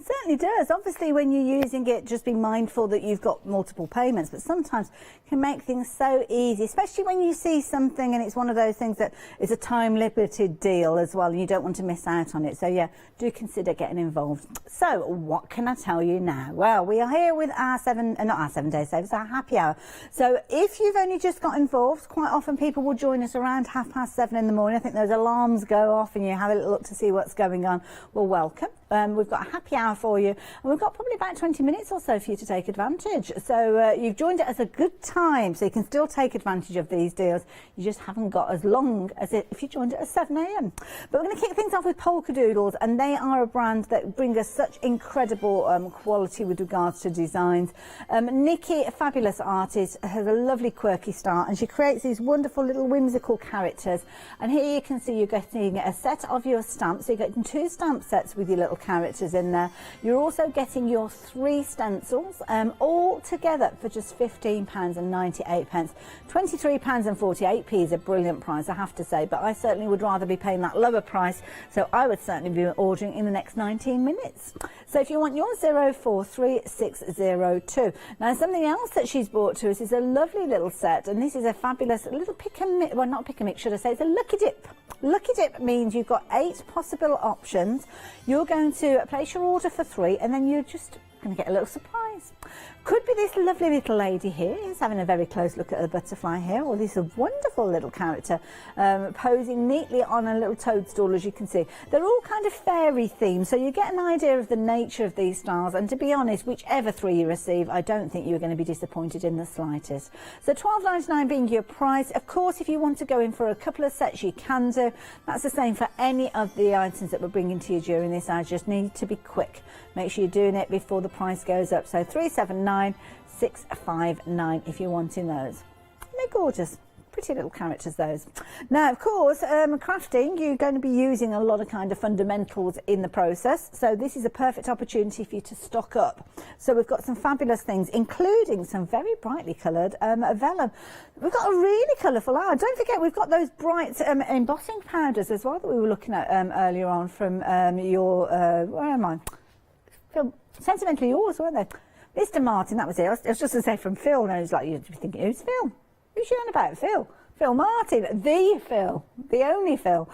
Certainly does. Obviously, when you're using it, just be mindful that you've got multiple payments, but sometimes it can make things so easy, especially when you see something and it's one of those things that is a time limited deal as well, and you don't want to miss out on it. So yeah, do consider getting involved. So what can I tell you now? Well, we are here with our not our 7 day savers, our happy hour. So if you've only just got involved, quite often people will join us around 7:30 in the morning. I think those alarms go off and you have a little look to see what's going on. Well, welcome. We've got a happy hour for for you. And we've got probably about 20 minutes or so for you to take advantage. So you've joined it as a good time, so you can still take advantage of these deals. You just haven't got as long as if you joined it at 7 a.m. But we're going to kick things off with Polka Doodles, and they are a brand that bring us such incredible quality with regards to designs. Nikki, a fabulous artist, has a lovely quirky start, and she creates these wonderful little whimsical characters. And here you can see you're getting a set of your stamps. So you're getting 2 stamp sets with your little characters in there. You're also getting your 3 stencils, all together for just £15.98. £23.48 is a brilliant price, I have to say, but I certainly would rather be paying that lower price, so I would certainly be ordering in the next 19 minutes. So if you want your 043602. Now, something else that she's brought to us is a lovely little set, and this is a fabulous little pick and mix, well, not pick and mix, should I say, it's a lucky dip. Lucky dip means you've got 8 possible options. You're going to place your order for 3, and then you're just going to get a little surprise. Could be this lovely little lady here. He's having a very close look at the butterfly here, or this wonderful little character posing neatly on a little toadstool, as you can see. They're all kind of fairy themed, so you get an idea of the nature of these stars, and to be honest, whichever 3 you receive, I don't think you're going to be disappointed in the slightest. So £12.99 being your price. Of course, if you want to go in for a couple of sets, you can do. That's the same for any of the items that we're bringing to you during this. I just need to be quick. Make sure you're doing it before the price goes up. So £379,659 if you're wanting those. They're gorgeous. Pretty little characters, those. Now, of course, crafting, you're going to be using a lot of kind of fundamentals in the process. So this is a perfect opportunity for you to stock up. So we've got some fabulous things, including some very brightly coloured vellum. We've got a really colourful art. Don't forget, we've got those bright embossing powders as well that we were looking at earlier on from your, where am I? Phil, Sentimentally Yours, weren't they? Mr. Martin, that was it. I was just going to say from Phil, and I was like, you'd be thinking, who's Phil? Who's you on about? Phil? Phil Martin, the Phil, the only Phil.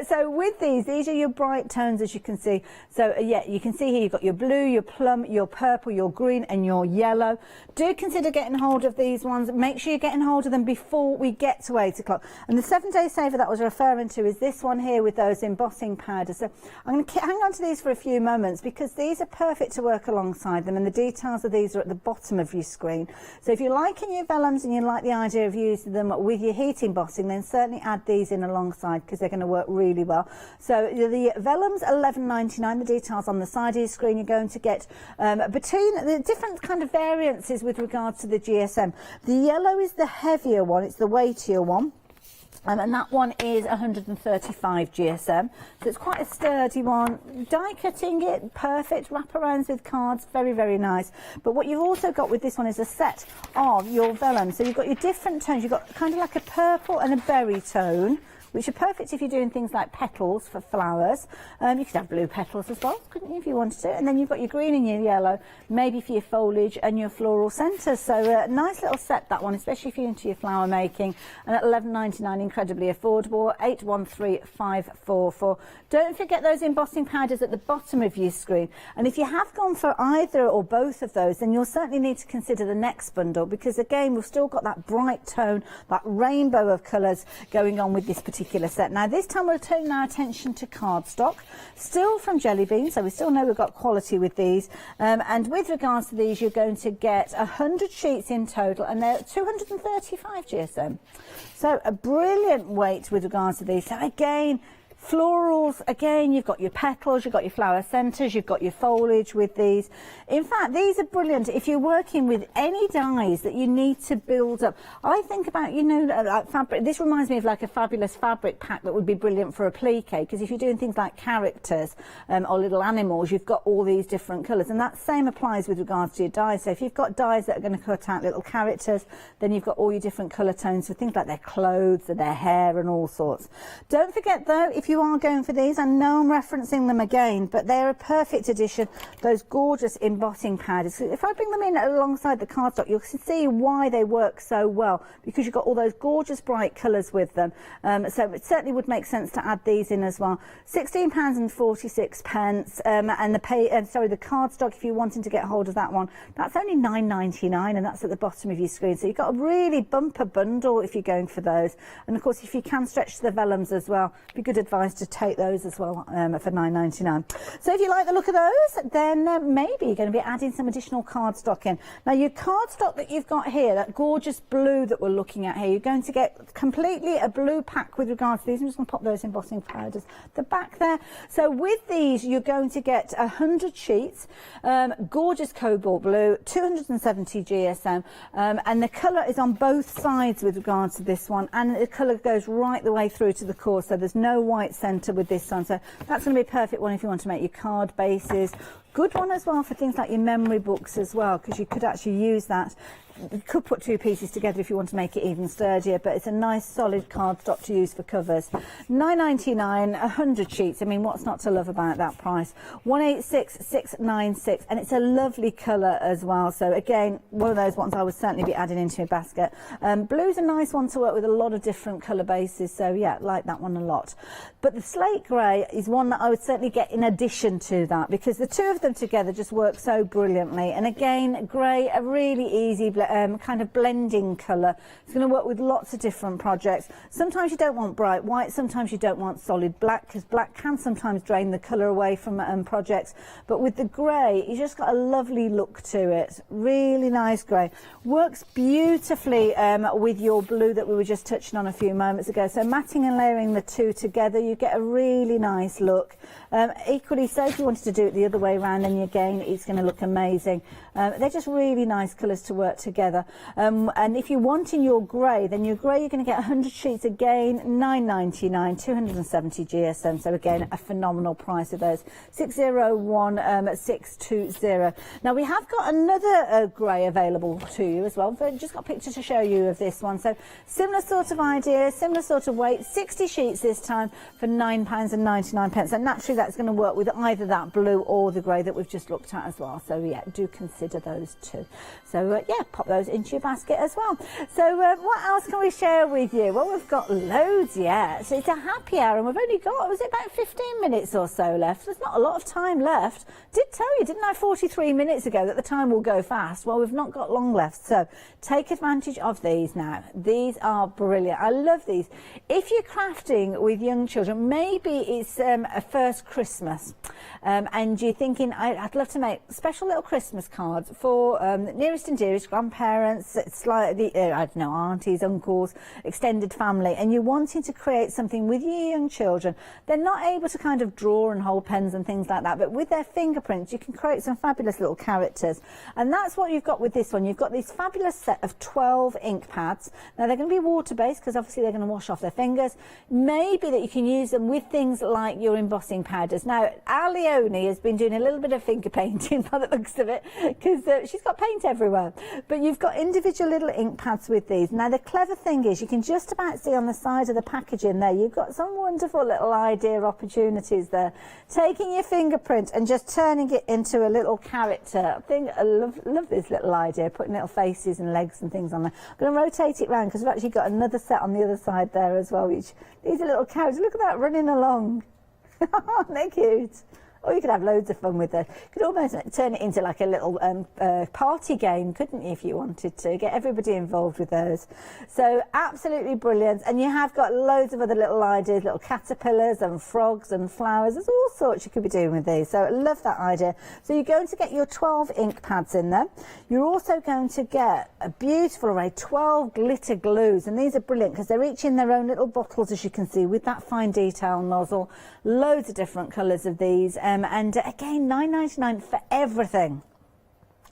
So with these are your bright tones, as you can see. So yeah, you can see here you've got your blue, your plum, your purple, your green and your yellow. Do consider getting hold of these ones. Make sure you're getting hold of them before we get to 8 o'clock. And the 7-day saver that I was referring to is this one here with those embossing powders. So I'm going to hang on to these for a few moments because these are perfect to work alongside them, and the details of these are at the bottom of your screen. So if you're liking your vellums and you like the idea of using them with your heat embossing, then certainly add these in alongside because they're going to work really well. So the vellums $11.99. The details on the side of your screen. You're going to get between the different kind of variances with regards to the GSM. The yellow is the heavier one, it's the weightier one. And that one is 135 GSM, so it's quite a sturdy one. Die cutting it, perfect, wraparounds with cards, very, very nice. But what you've also got with this one is a set of your vellum. So you've got your different tones. You've got kind of like a purple and a berry tone, which are perfect if you're doing things like petals for flowers. You could have blue petals as well, couldn't you, if you wanted to? And then you've got your green and your yellow, maybe for your foliage and your floral centres. So a nice little set, that one, especially if you're into your flower making. And at $11.99, incredibly affordable, 813544. Don't forget those embossing powders at the bottom of your screen. And if you have gone for either or both of those, then you'll certainly need to consider the next bundle, because again, we've still got that bright tone, that rainbow of colours going on with this particular set. Now this time we're turning our attention to cardstock, still from Jelly Bean, so we still know we've got quality with these, and with regards to these you're going to get 100 sheets in total, and they're 235 GSM, so a brilliant weight with regards to these. So again, florals, again, you've got your petals, you've got your flower centres, you've got your foliage with these. In fact, these are brilliant if you're working with any dies that you need to build up. I think about, you know, like fabric. This reminds me of like a fabulous fabric pack that would be brilliant for a plique, because if you're doing things like characters or little animals, you've got all these different colours, and that same applies with regards to your dies. So if you've got dies that are going to cut out little characters, then you've got all your different colour tones for things like their clothes or their hair and all sorts. Don't forget though, if you are going for these, I know I'm referencing them again, but they're a perfect addition, those gorgeous embossing powders. If I bring them in alongside the cardstock, you'll see why they work so well, because you've got all those gorgeous bright colours with them. So it certainly would make sense to add these in as well. £16.46, and the the cardstock, if you're wanting to get hold of that one, that's only $9.99, and that's at the bottom of your screen. So you've got a really bumper bundle if you're going for those. And of course, if you can stretch to the vellums as well, be good advice advise to take those as well for $9.99. So if you like the look of those, then maybe you're going to be adding some additional cardstock in. Now your cardstock that you've got here, that gorgeous blue that we're looking at here, you're going to get completely a blue pack with regards to these. I'm just going to pop those embossing powders the back there. So with these, you're going to get 100 sheets, gorgeous cobalt blue, 270 GSM, and the colour is on both sides with regards to this one, and the colour goes right the way through to the core, so there's no white centre with this one. So that's going to be a perfect one if you want to make your card bases. Good one as well for things like your memory books as well, because you could actually use that. You could put two pieces together if you want to make it even sturdier, but it's a nice solid cardstock to use for covers. $9.99, 100 sheets. I mean, what's not to love about that price? $186,696, and it's a lovely colour as well. So again, one of those ones I would certainly be adding into my basket. Blue's a nice one to work with a lot of different colour bases, so yeah, like that one a lot. But the slate grey is one that I would certainly get in addition to that, because the two of them together just work so brilliantly. And again, grey, a really easy kind of blending colour. It's going to work with lots of different projects. Sometimes you don't want bright white, sometimes you don't want solid black, because black can sometimes drain the colour away from projects. But with the grey, you just got a lovely look to it. Really nice grey. Works beautifully with your blue that we were just touching on a few moments ago. So matting and layering the two together, you get a really nice look. Equally so, if you wanted to do it the other way around, then again, it's going to look amazing. They're just really nice colours to work together. And if you want in your grey, then your grey, you're going to get 100 sheets again, $9.99, 270 GSM. So again, a phenomenal price of those. 601620. Now we have got another grey available to you as well. I've just got a picture to show you of this one. So similar sort of idea, similar sort of weight, 60 sheets this time for £9.99. And naturally that's going to work with either that blue or the grey that we've just looked at as well. So yeah, do consider those two. So yeah, pop those into your basket as well. So what else can we share with you? Well, we've got loads yet. So it's a happy hour and we've only got, was it about 15 minutes or so left? There's not a lot of time left. Did tell you, didn't I, 43 minutes ago that the time will go fast? Well, we've not got long left. So take advantage of these now. These are brilliant. I love these. If you're crafting with young children, maybe it's a first Christmas and you're thinking, I'd love to make special little Christmas cards for nearest and dearest, grandparents, slightly, I don't know, aunties, uncles, extended family, and you're wanting to create something with your young children. They're not able to kind of draw and hold pens and things like that, but with their fingerprints you can create some fabulous little characters, and that's what you've got with this one. You've got this fabulous set of 12 ink pads. Now they're going to be water based because obviously they're going to wash off their fingers. Maybe that you can use them with things like your embossing powders. Now Leonie has been doing a little bit of finger painting by the looks of it, because she's got paint everywhere. But you've got individual little ink pads with these. Now the clever thing is you can just about see on the side of the packaging there, you've got some wonderful little idea opportunities there. Taking your fingerprint and just turning it into a little character. I love this little idea, putting little faces and legs and things on there. I'm going to rotate it round because we've actually got another set on the other side there as well, which these are little characters. Look at that running along. Aren't they cute? Or you could have loads of fun with it. You could almost turn it into like a little party game, couldn't you, if you wanted to? Get everybody involved with those. So absolutely brilliant. And you have got loads of other little ideas, little caterpillars and frogs and flowers. There's all sorts you could be doing with these. So I love that idea. So you're going to get your 12 ink pads in there. You're also going to get a beautiful array, 12 glitter glues. And these are brilliant because they're each in their own little bottles, as you can see, with that fine detail nozzle. Loads of different colours of these. And again, $9.99 for everything.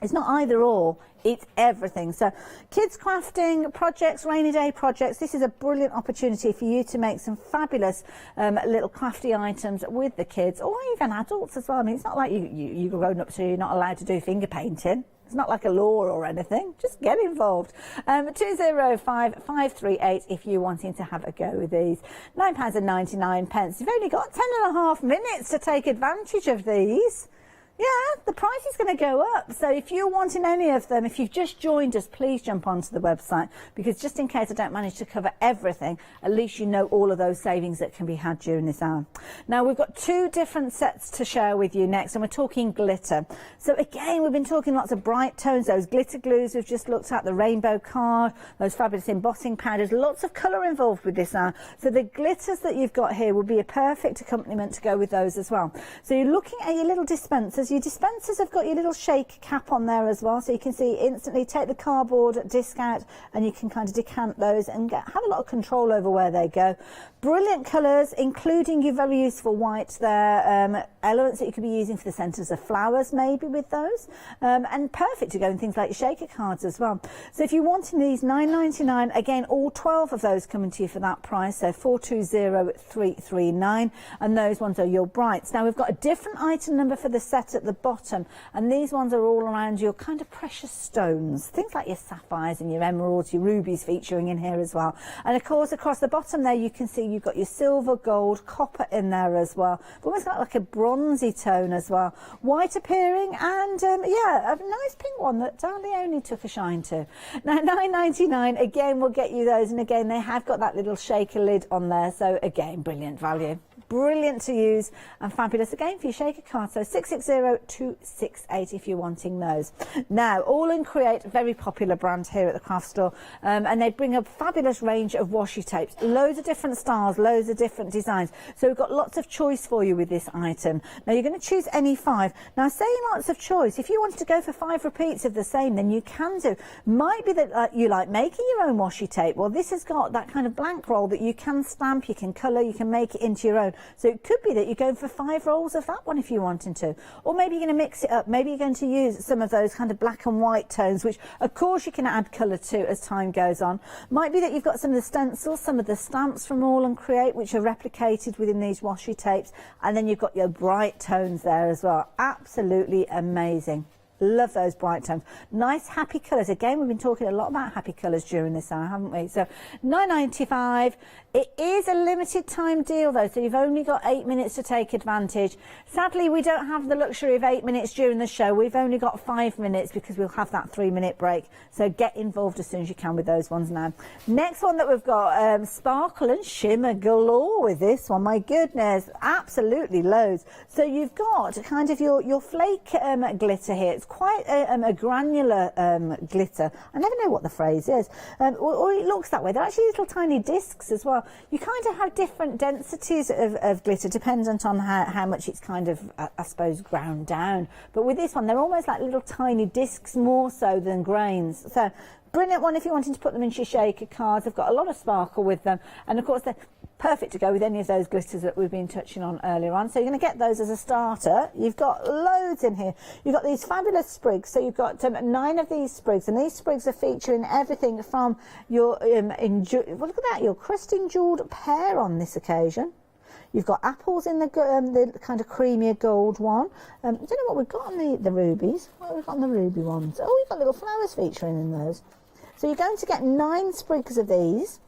It's not either or, it's everything. So kids crafting projects, rainy day projects, this is a brilliant opportunity for you to make some fabulous little crafty items with the kids, or even adults as well. I mean, it's not like you're grown up, so you're not allowed to do finger painting. It's not like a law or anything. Just get involved. 205538 if you're wanting to have a go with these. £9.99. You've only got 10.5 minutes to take advantage of these. Yeah, the price is going to go up. So if you're wanting any of them, if you've just joined us, please jump onto the website, because just in case I don't manage to cover everything, at least you know all of those savings that can be had during this hour. Now, we've got two different sets to share with you next, and we're talking glitter. So again, we've been talking lots of bright tones, those glitter glues we've just looked at, the rainbow card, those fabulous embossing powders, lots of colour involved with this hour. So the glitters that you've got here will be a perfect accompaniment to go with those as well. So you're looking at your little dispensers. Your dispensers have got your little shake cap on there as well, so you can see instantly take the cardboard disc out and you can kind of decant those and have a lot of control over where they go. Brilliant colours, including your very useful white there, elements that you could be using for the centres of flowers maybe with those, and perfect to go in things like your shaker cards as well. So if you're wanting these, $9.99, again all 12 of those coming to you for that price, so 420339, and those ones are your brights. Now we've got a different item number for the set at the bottom, and these ones are all around your kind of precious stones, things like your sapphires and your emeralds, your rubies featuring in here as well. And of course across the bottom there you can see you've got your silver, gold, copper in there as well. But almost got like a bronzy tone as well. White appearing, and yeah, a nice pink one that Leonie took a shine to. Now $9.99, again we'll get you those, and again they have got that little shaker lid on there, so again brilliant value. Brilliant to use and fabulous again for your shaker card. So 660268 if you're wanting those. Now, AALL Create, very popular brand here at the craft store, and they bring a fabulous range of washi tapes, loads of different styles, loads of different designs. So we've got lots of choice for you with this item. Now you're going to choose any 5. Now saying lots of choice, if you wanted to go for 5 repeats of the same, then you can do. Might be that you like making your own washi tape. Well, this has got that kind of blank roll that you can stamp, you can colour, you can make it into your own. So it could be that you're going for 5 rolls of that one if you're wanting to. Or maybe you're going to mix it up. Maybe you're going to use some of those kind of black and white tones, which of course you can add colour to as time goes on. Might be that you've got some of the stencils, some of the stamps from AALL Create, which are replicated within these washi tapes. And then you've got your bright tones there as well. Absolutely amazing. Love those bright tones. Nice happy colours. Again, we've been talking a lot about happy colours during this hour, haven't we? So $9.95. It is a limited time deal though, so you've only got 8 minutes to take advantage. Sadly, we don't have the luxury of 8 minutes during the show. We've only got 5 minutes because we'll have that 3-minute break. So get involved as soon as you can with those ones now. Next one that we've got, sparkle and shimmer galore with this one. My goodness, absolutely loads. So you've got kind of your flake glitter here. It's quite a granular glitter. I never know what the phrase is, or it looks that way. They're actually little tiny discs as well. You kind of have different densities of glitter dependent on how much it's kind of, I suppose, ground down. But with this one, they're almost like little tiny discs more so than grains. So brilliant one if you're wanting to put them into your shaker cards. They've got a lot of sparkle with them, and of course they're perfect to go with any of those glitters that we've been touching on earlier on. So you're going to get those as a starter. You've got loads in here. You've got these fabulous sprigs. So you've got 9 of these sprigs, and these sprigs are featuring everything from your well, look at that, your crusting jewelled pear on this occasion. You've got apples in the kind of creamier gold one. I don't know what we've got on the rubies. What have we got on the ruby ones? Oh, we've got little flowers featuring in those. So you're going to get 9 sprigs of these.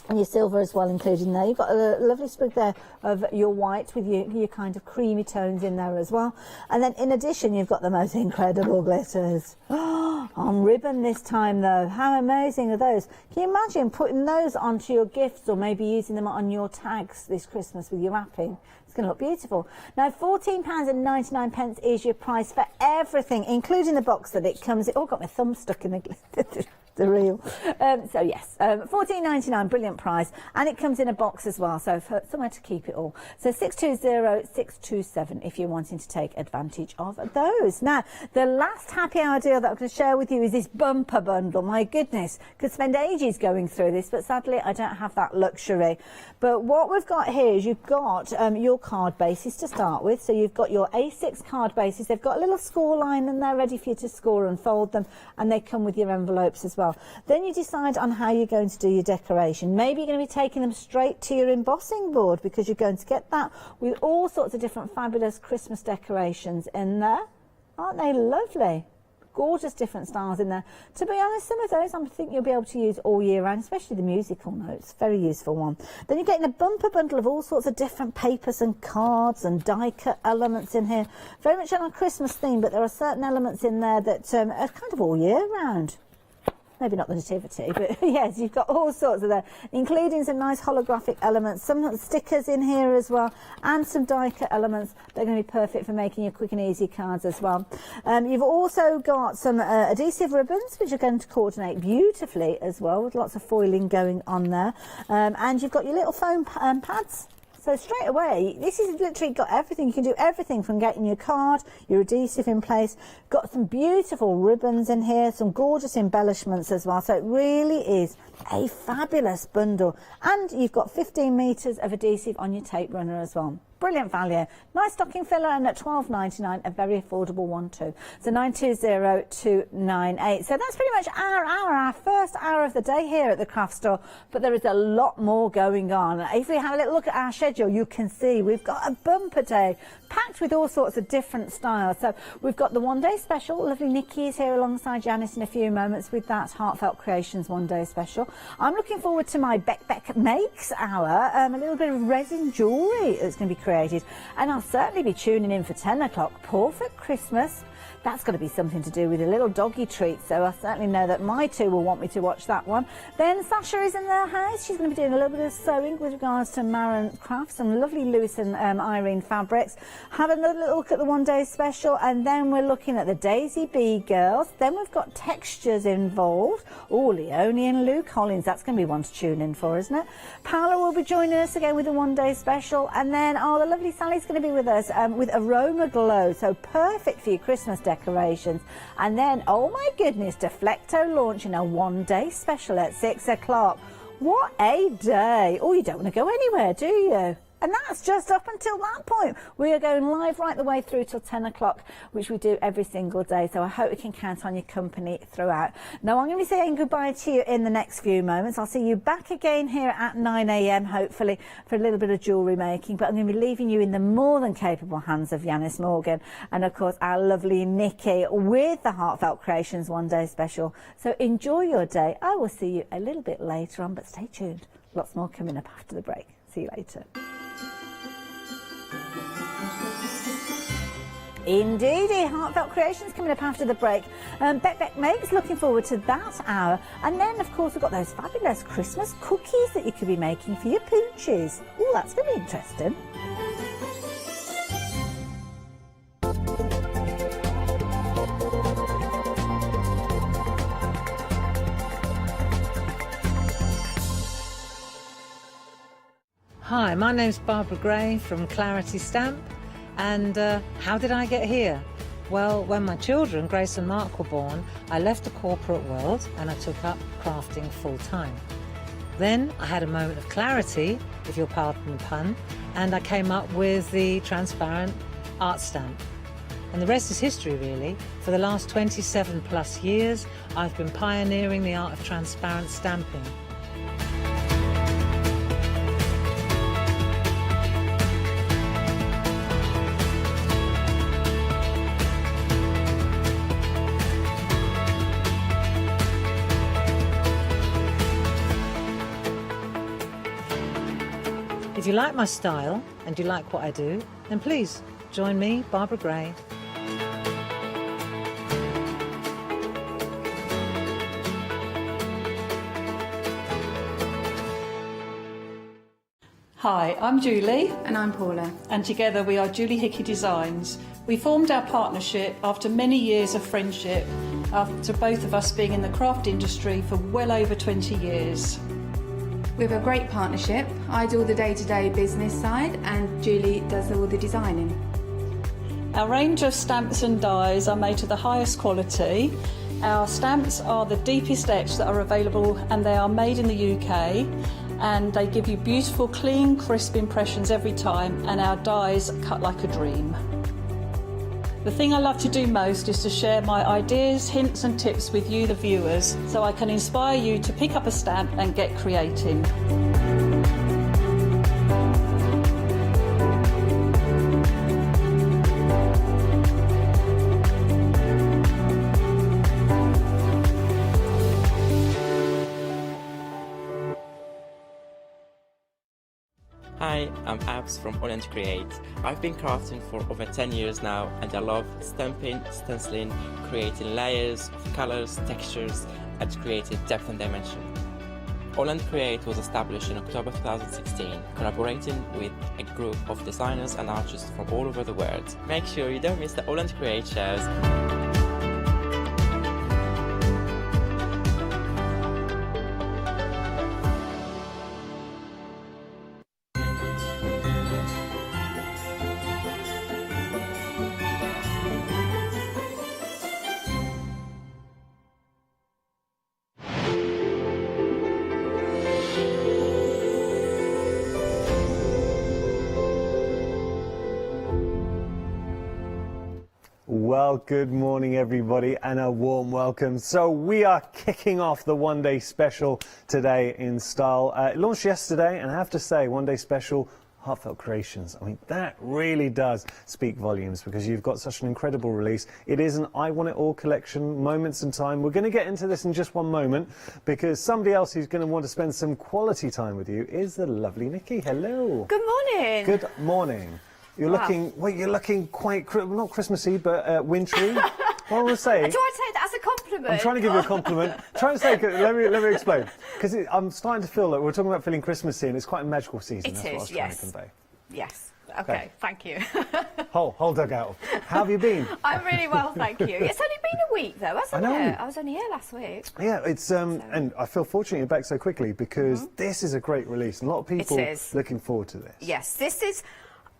And your silver as well included in there. You've got a lovely sprig there of your white with your kind of creamy tones in there as well. And then in addition, you've got the most incredible glitters. On ribbon this time though. How amazing are those? Can you imagine putting those onto your gifts, or maybe using them on your tags this Christmas with your wrapping? It's going to look beautiful. Now £14.99 is your price for everything, including the box that it comes in. Oh, got my thumb stuck in the glitter. The real. So yes, $14.99, brilliant price, and it comes in a box as well, so somewhere to keep it all. So 620627 if you're wanting to take advantage of those. Now, the last happy hour deal that I'm going to share with you is this bumper bundle. My goodness, could spend ages going through this, but sadly I don't have that luxury. But what we've got here is you've got your card bases to start with. So you've got your A6 card bases. They've got a little score line and they're ready for you to score and fold them, and they come with your envelopes as well. Then you decide on how you're going to do your decoration. Maybe you're going to be taking them straight to your embossing board, because you're going to get that with all sorts of different fabulous Christmas decorations in there. Aren't they lovely? gorgeous different styles in there. To be honest, some of those I think you'll be able to use all year round, especially the musical notes. Very useful one. Then you're getting a bumper bundle of all sorts of different papers and cards and die cut elements in here. Very much on a Christmas theme, but there are certain elements in there that are kind of all year round. Maybe not the nativity, but yes, you've got all sorts of there, including some nice holographic elements, some stickers in here as well, and some die cut elements. They're going to be perfect for making your quick and easy cards as well. You've also got some adhesive ribbons, which are going to coordinate beautifully as well, with lots of foiling going on there. And you've got your little foam pads. So straight away, this is literally got everything. You can do everything from getting your card, your adhesive in place. Got some beautiful ribbons in here, some gorgeous embellishments as well. So it really is a fabulous bundle. And you've got 15 metres of adhesive on your tape runner as well. Brilliant value. Nice stocking filler, and at £12.99, a very affordable one too. So 920298. So that's pretty much our first hour of the day here at the craft store. But there is a lot more going on. If we have a little look at our schedule, you can see we've got a bumper day packed with all sorts of different styles. So we've got the one-day special. Lovely Nikki is here alongside Janice in a few moments with that Heartfelt Creations one-day special. I'm looking forward to my Beck Makes hour. A little bit of resin jewellery that's going to be created, and I'll certainly be tuning in for 10 o'clock. Perfect Christmas. That's got to be something to do with a little doggy treat, so I certainly know that my two will want me to watch that one. Then Sasha is in their house. She's going to be doing a little bit of sewing with regards to Marin Crafts, some lovely Lewis and Irene fabrics. Have another little look at the one-day special, and then we're looking at the Daisy Bee Girls. Then we've got textures involved. Oh, Leonie and Lou Collins. That's going to be one to tune in for, isn't it? Paola will be joining us again with the one-day special, and then the lovely Sally's going to be with us with Aroma Glow. So perfect for your Christmas decorations. And then, oh my goodness, Deflecto launching a one-day special at 6 o'clock. What a day. Oh, you don't want to go anywhere, do you? And that's just up until that point. We are going live right the way through till 10 o'clock, which we do every single day. So I hope we can count on your company throughout. Now, I'm going to be saying goodbye to you in the next few moments. I'll see you back again here at 9 a.m, hopefully, for a little bit of jewellery making. But I'm going to be leaving you in the more than capable hands of Yanis Morgan and, of course, our lovely Nikki with the Heartfelt Creations one-day special. So enjoy your day. I will see you a little bit later on, but stay tuned. Lots more coming up after the break. See you later. Indeedy, Heartfelt Creations coming up after the break. Beck Makes, looking forward to that hour. And then, of course, we've got those fabulous Christmas cookies that you could be making for your pooches. Oh, that's going to be interesting. Hi, my name's Barbara Gray from Clarity Stamp. And how did I get here? Well, when my children, Grace and Mark, were born, I left the corporate world and I took up crafting full time. Then I had a moment of clarity, if you'll pardon the pun, and I came up with the transparent art stamp. And the rest is history, really. For the last 27 plus years, I've been pioneering the art of transparent stamping. If you like my style and you like what I do, then please join me, Barbara Gray. Hi, I'm Julie. And I'm Paula. And together we are Julie Hickey Designs. We formed our partnership after many years of friendship, after both of us being in the craft industry for well over 20 years. We have a great partnership. I do all the day-to-day business side and Julie does all the designing. Our range of stamps and dies are made to the highest quality. Our stamps are the deepest etch that are available and they are made in the UK, and they give you beautiful, clean, crisp impressions every time, and our dies cut like a dream. The thing I love to do most is to share my ideas, hints and tips with you, the viewers, so I can inspire you to pick up a stamp and get creating. Hi, I'm Abs from AALL Create. I've been crafting for over 10 years now, and I love stamping, stenciling, creating layers of colors, textures, and creating depth and dimension. AALL Create was established in October 2016, collaborating with a group of designers and artists from all over the world. Make sure you don't miss the AALL Create shows. Well, good morning everybody and a warm welcome. So we are kicking off the one day special today in style. It launched yesterday, and I have to say, one day special, Heartfelt Creations. I mean, that really does speak volumes because you've got such an incredible release. It is an I Want It All collection, moments in time. We're going to get into this in just one moment because somebody else who's going to want to spend some quality time with you is the lovely Nikki. Hello. Good morning. Good morning. You're looking, well, you're looking quite, not Christmassy, but wintry. What I want to say... Do I take that as a compliment? I'm trying to give you a compliment. Trying to say, let me explain. Because I'm starting to feel like we're talking about feeling Christmassy, and it's quite a magical season. That's what I was trying to convey. Yes. Okay, thank you. Whole dug out. How have you been? I'm really well, thank you. It's only been a week, though, hasn't it? I was only here last week. Yeah, it's and I feel fortunate you're back so quickly because this is a great release. And a lot of people looking forward to this. Yes, this is...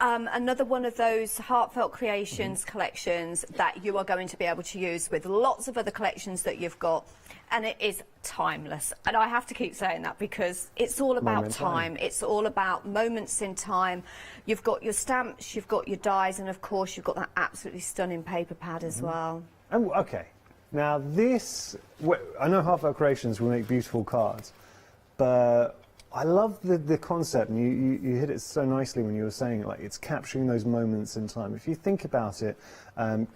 another one of those Heartfelt Creations collections that you are going to be able to use with lots of other collections that you've got, and it is timeless. And I have to keep saying that because it's all about time. It's all about moments in time. You've got your stamps, you've got your dies, and of course you've got that absolutely stunning paper pad as well. Oh, okay. Now this, I know Heartfelt Creations will make beautiful cards, but I love the concept, and you hit it so nicely when you were saying it, like it's capturing those moments in time. If you think about it,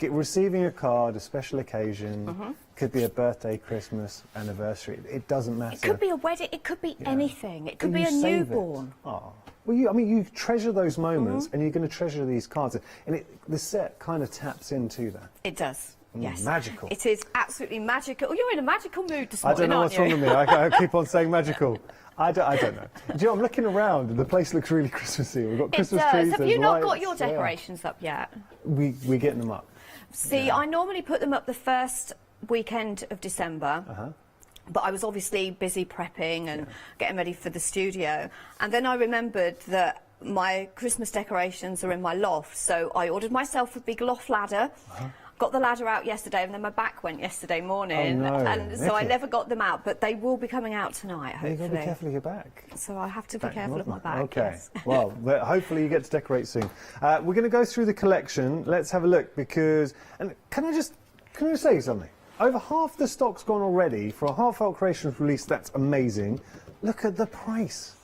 receiving a card, a special occasion, could be a birthday, Christmas, anniversary, it doesn't matter. It could be a wedding, it could be anything. It could be a newborn. Oh. Well, I mean, you treasure those moments, and you're going to treasure these cards, and the set kind of taps into that. It does. Yes. Magical. It is absolutely magical. Oh, you're in a magical mood this morning, I don't know what's wrong with me. I keep on saying magical. I don't know. Do you know, I'm looking around and the place looks really Christmassy. We've got Christmas trees. Have you not got your decorations up yet? We're getting them up. See, I normally put them up the first weekend of December. But I was obviously busy prepping and getting ready for the studio. And then I remembered that my Christmas decorations are in my loft. So I ordered myself a big loft ladder. Got the ladder out yesterday, and then my back went yesterday morning, and so I never got them out. But they will be coming out tonight, hopefully. You've got to be careful of your back. So I have to be careful of my back. Okay. Yes. Well, hopefully you get to decorate soon. We're going to go through the collection. Let's have a look because, and can I just say something? Over half the stock's gone already for a Heartfelt Creations release. That's amazing. Look at the price.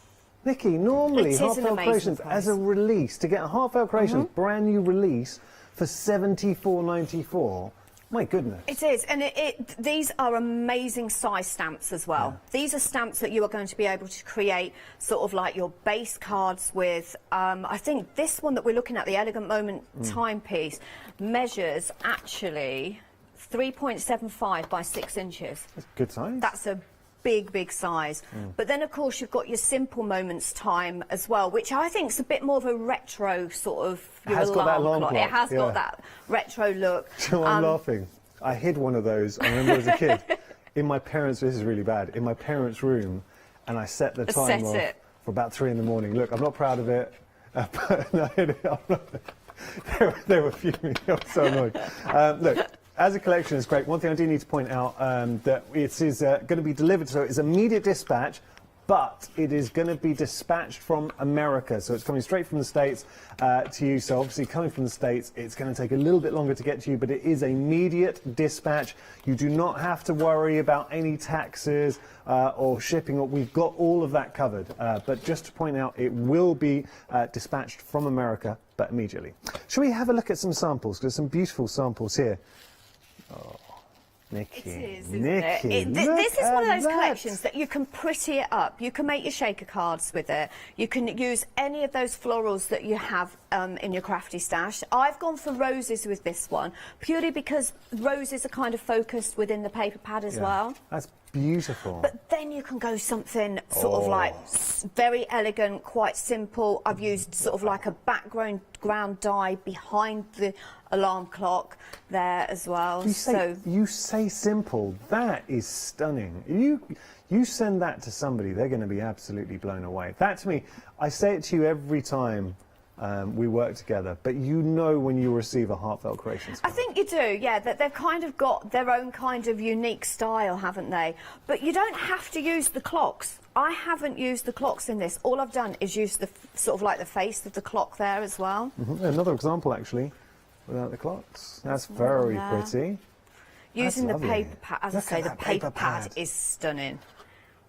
Nikki, normally Heartfelt Creations as a release, to get a Heartfelt Creations brand new release for $74.94. My goodness. It is, and these are amazing size stamps as well. These are stamps that you are going to be able to create sort of like your base cards with. I think this one that we're looking at, the Elegant Moment timepiece, measures actually 3.75 by 6 inches. That's good size. That's a big size. But then of course you've got your Simple Moments time as well, which I think is a bit more of a retro sort of It has got that alarm clock. It has got that retro look. Do you know, I'm laughing. I hid one of those, I remember as a kid, in my parents', this is really bad, in my parents' room, and I set the time off for about 3 in the morning. Look, I'm not proud of it, but no, they were fuming. I was so annoyed. Look, as a collection, it's great. One thing I do need to point out, that it is going to be delivered, so it's immediate dispatch, but it is going to be dispatched from America. So it's coming straight from the States to you. So obviously coming from the States, it's going to take a little bit longer to get to you, but it is immediate dispatch. You do not have to worry about any taxes or shipping. We've got all of that covered. But just to point out, it will be dispatched from America, but immediately. Shall we have a look at some samples? There's some beautiful samples here. Oh. Nikki. It is, isn't Nikki, it? This is one of those collections that you can pretty it up. You can make your shaker cards with it. You can use any of those florals that you have in your crafty stash. I've gone for roses with this one, purely because roses are kind of focused within the paper pad as well. That's beautiful. But then you can go something sort of like very elegant, quite simple. I've used sort of like a background die behind the alarm clock there as well. You say simple. That is stunning. You send that to somebody, they're going to be absolutely blown away. That to me, I say it to you every time we work together, but you know when you receive a Heartfelt Creations card. I think you do, yeah, that they've kind of got their own kind of unique style, haven't they? But you don't have to use the clocks. I haven't used the clocks in this. All I've done is use the sort of like the face of the clock there as well. Another example, actually, without the clocks. That's very pretty. Using That's the lovely. paper pad, as I say, the paper pad is stunning.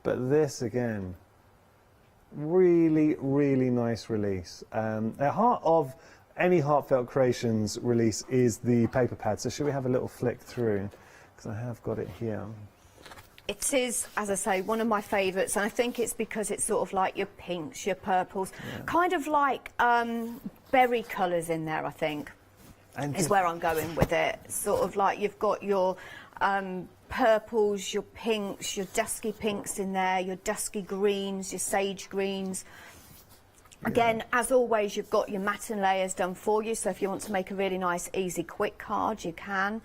But this again, really, really nice release. The heart of any Heartfelt Creations release is the paper pad. So should we have a little flick through? Because I have got it here. It is, as I say, one of my favourites, and I think it's because it's sort of like your pinks, your purples, kind of like berry colours in there, I think, is where I'm going with it. Sort of like you've got your purples, your pinks, your dusky pinks in there, your dusky greens, your sage greens. Again, as always, you've got your matte layers done for you, so if you want to make a really nice, easy, quick card, you can.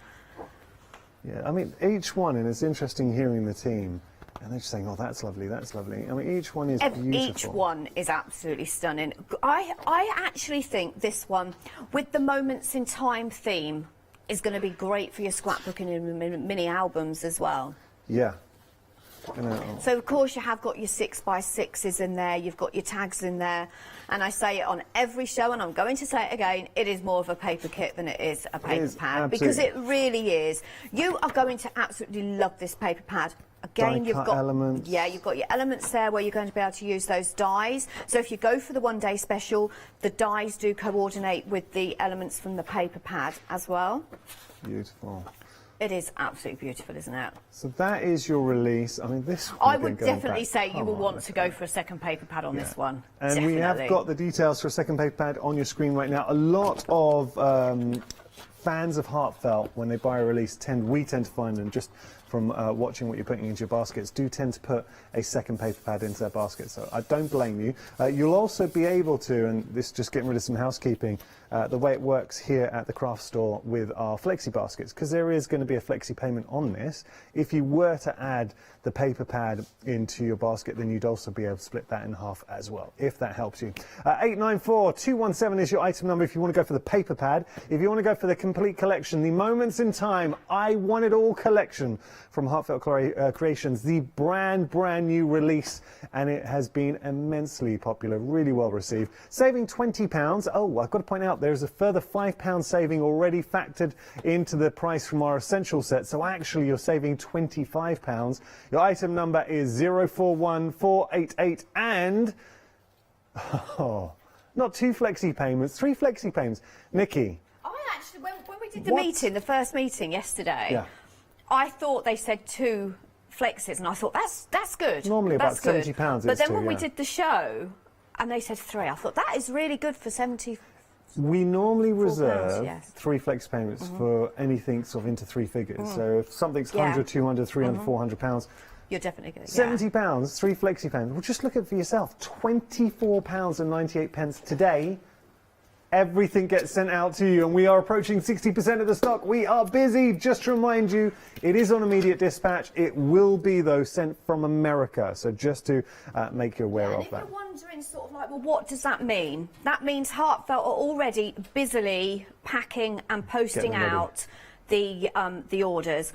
Yeah, I mean, each one, and it's interesting hearing the team, and they're just saying, oh, that's lovely, that's lovely. I mean, each one is beautiful. Each one is absolutely stunning. I actually think this one, with the Moments in Time theme, is going to be great for your scrapbooking and mini albums as well. Yeah. So, of course, you have got your 6x6s in there, you've got your tags in there, and I say it on every show, and I'm going to say it again, it is more of a paper kit than it is a paper pad, because it really is. You are going to absolutely love this paper pad. Again, you've got elements. Yeah, you've got your elements there where you're going to be able to use those dies. So if you go for the one-day special, the dies do coordinate with the elements from the paper pad as well. Beautiful. It is absolutely beautiful, isn't it? So that is your release. I mean, this. I would definitely say you will want to go for a second paper pad on this one. And definitely. we have got the details for a second paper pad on your screen right now. A lot of fans of Heartfelt, when they buy a release, we tend to find them just from watching what you're putting into your baskets, do tend to put a second paper pad into their basket. So I don't blame you. You'll also be able to, and this is just getting rid of some housekeeping, the way it works here at the craft store with our flexi baskets, because there is going to be a flexi payment on this. If you were to add the paper pad into your basket, then you'd also be able to split that in half as well, if that helps you. 894217 is your item number if you want to go for the paper pad. If you want to go for the complete collection, the Moments in Time I Want It All collection from Heartfelt Creations, the brand new release, and it has been immensely popular, really well received. Saving £20. Oh, I've got to point out there's a further £5 saving already factored into the price from our essential set, so actually you're saving £25. Your item number is 041488, and not 2 flexi payments, 3 flexi payments. Nikki. I actually, when we did the meeting, the first meeting yesterday, I thought they said 2 flexes, and I thought that's good. Normally about £70. But then when we did the show, and they said 3, I thought that is really good for 70. We normally reserve 3 flex payments for anything sort of into 3 figures. So if something's 100, 200, 300, £400, you're definitely good. £70, 3 flexi payments. Well, just look at it for yourself. £24.98 today. Everything gets sent out to you, and we are approaching 60% of the stock. We are busy. Just to remind you, it is on immediate dispatch. It will be, though, sent from America. So just to make you aware of that. If you're wondering sort of like, well, what does that mean? That means Heartfelt are already busily packing and posting out the orders.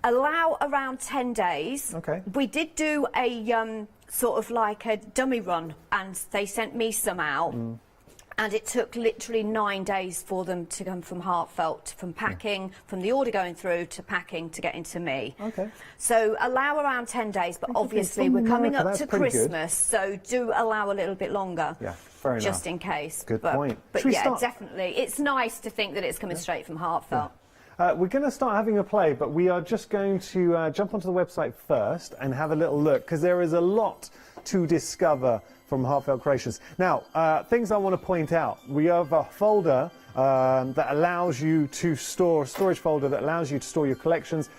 Allow around 10 days. Okay. We did do a sort of like a dummy run, and they sent me some out. And it took literally 9 days for them to come from Heartfelt, from packing, from the order going through to packing to getting to me. Okay. So allow around 10 days, but obviously we're coming up to Christmas, so do allow a little bit longer. Yeah, fair enough. Just in case. Good point. But yeah, definitely. It's nice to think that it's coming straight from Heartfelt. We're going to start having a play, but we are just going to jump onto the website first and have a little look, because there is a lot to discover from Heartfelt Creations. Now, things I want to point out. We have a folder that allows you to store, a storage folder that allows you to store your collections.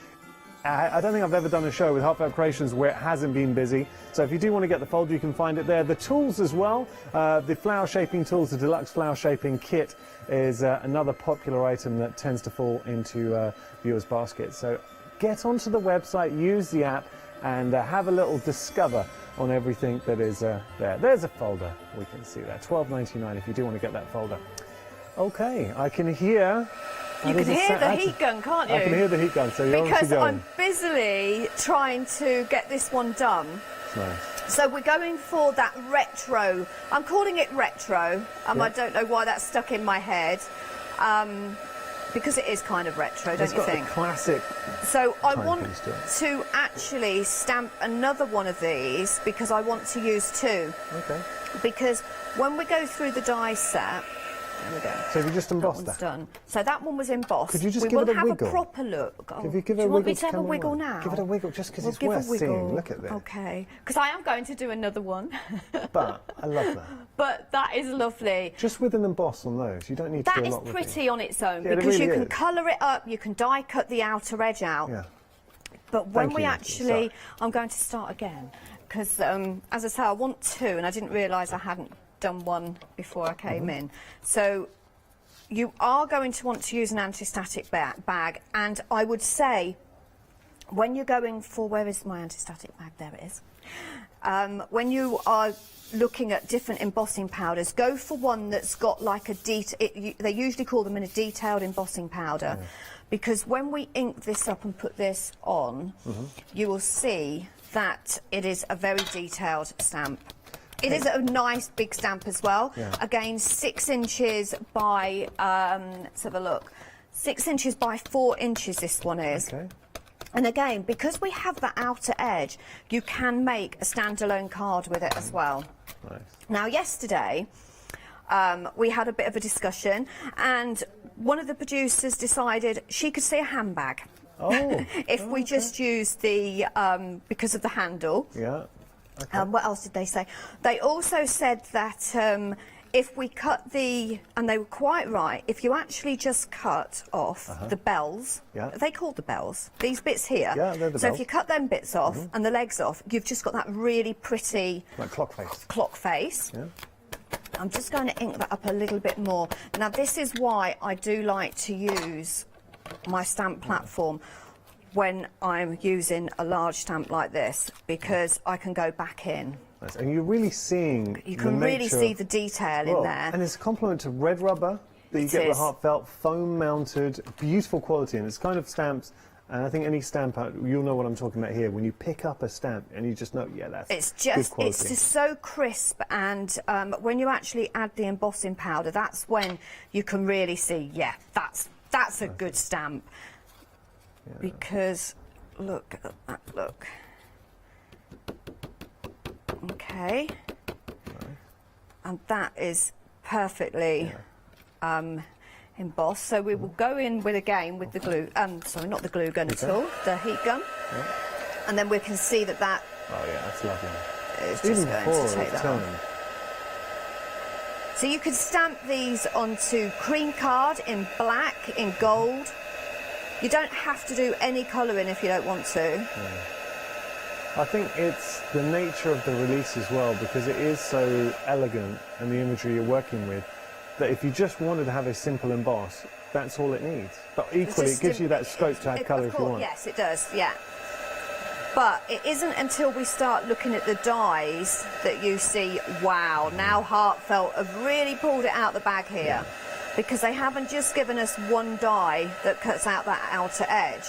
I don't think I've ever done a show with Heartfelt Creations where it hasn't been busy. So if you do want to get the folder, you can find it there. The tools as well, the flower shaping tools, the deluxe flower shaping kit is another popular item that tends to fall into viewers' baskets. So get onto the website, use the app, and have a little discover on everything that is there. There's a folder, we can see that. $12.99 if you do want to get that folder. Okay, I can hear... You can hear the heat gun, can't you? I can hear the heat gun, so you're because obviously going. I'm busily trying to get this one done. Nice. So we're going for that retro. I'm calling it retro. I don't know why that's stuck in my head. Because it is kind of retro, don't you think? It's got a classic. So I want to actually stamp another one of these because I want to use two. Okay. Because when we go through the die set, there we go. So if you just embossed that? Done. So that one was embossed. Could you just we give will it a have wiggle? a proper look. If you give it do a you want me wiggle to have a wiggle now? Give it a wiggle just because We'll it's give worth a wiggle. seeing. Look at this. Okay. Because I am going to do another one. But I love that. But that is lovely. Just with an emboss on those, you don't need to do a lot That with is pretty on its own Yeah, it because really you can is. colour it up, you can die cut the outer edge out. Yeah. But when Thank we you. actually, I'm going to start again because, as I say, I want two, and I didn't realise I hadn't done one before I came in. So you are going to want to use an anti-static bag, and I would say when you're going for, where is my anti-static bag? There it is. When you are looking at different embossing powders, go for one that's got like a they usually call them in a detailed embossing powder. Yeah. Because when we ink this up and put this on, you will see that it is a very detailed stamp. It is a nice big stamp as well. Yeah. Again, 6 inches by, let's have a look, 6 inches by 4 inches this one is. Okay. And again, because we have that outer edge, you can make a standalone card with it as well. Nice. Now, yesterday, we had a bit of a discussion, and one of the producers decided she could see a handbag. Oh. If we just use the, because of the handle. Yeah. Okay. What else did they say? They also said that if we cut and they were quite right, if you actually just cut off the bells, they called the bells, these bits here. Yeah, they're the bells. If you cut them bits off and the legs off, you've just got that really pretty... Like clock face. Clock face. Yeah. I'm just going to ink that up a little bit more. Now, this is why I do like to use my stamp platform when I'm using a large stamp like this, because I can go back in. Nice. And you're really seeing You can really see the detail in there. And it's a compliment to red rubber that you get with Heartfelt, foam mounted, beautiful quality, and it's kind of stamps, and I think any stamp, you'll know what I'm talking about here, when you pick up a stamp and you just know, yeah, that's good quality. It's just so crisp, and when you actually add the embossing powder, that's when you can really see, yeah, that's a good stamp. Yeah. Because look at that look. Okay. Nice. And that is perfectly embossed. So we will go in with with the glue. Sorry, not the glue gun at all. The heat gun. Yeah. And then we can see that. Oh yeah, that's lovely. It's just going to take that on. So you could stamp these onto cream card in black, in gold. You don't have to do any colouring if you don't want to. Yeah. I think it's the nature of the release as well, because it is so elegant and the imagery you're working with, that if you just wanted to have a simple emboss, that's all it needs. But equally, it gives you that scope to add colour if you want. Yes, it does, yeah. But it isn't until we start looking at the dies that you see, wow, now Heartfelt have really pulled it out the bag here. Yeah. Because they haven't just given us one die that cuts out that outer edge.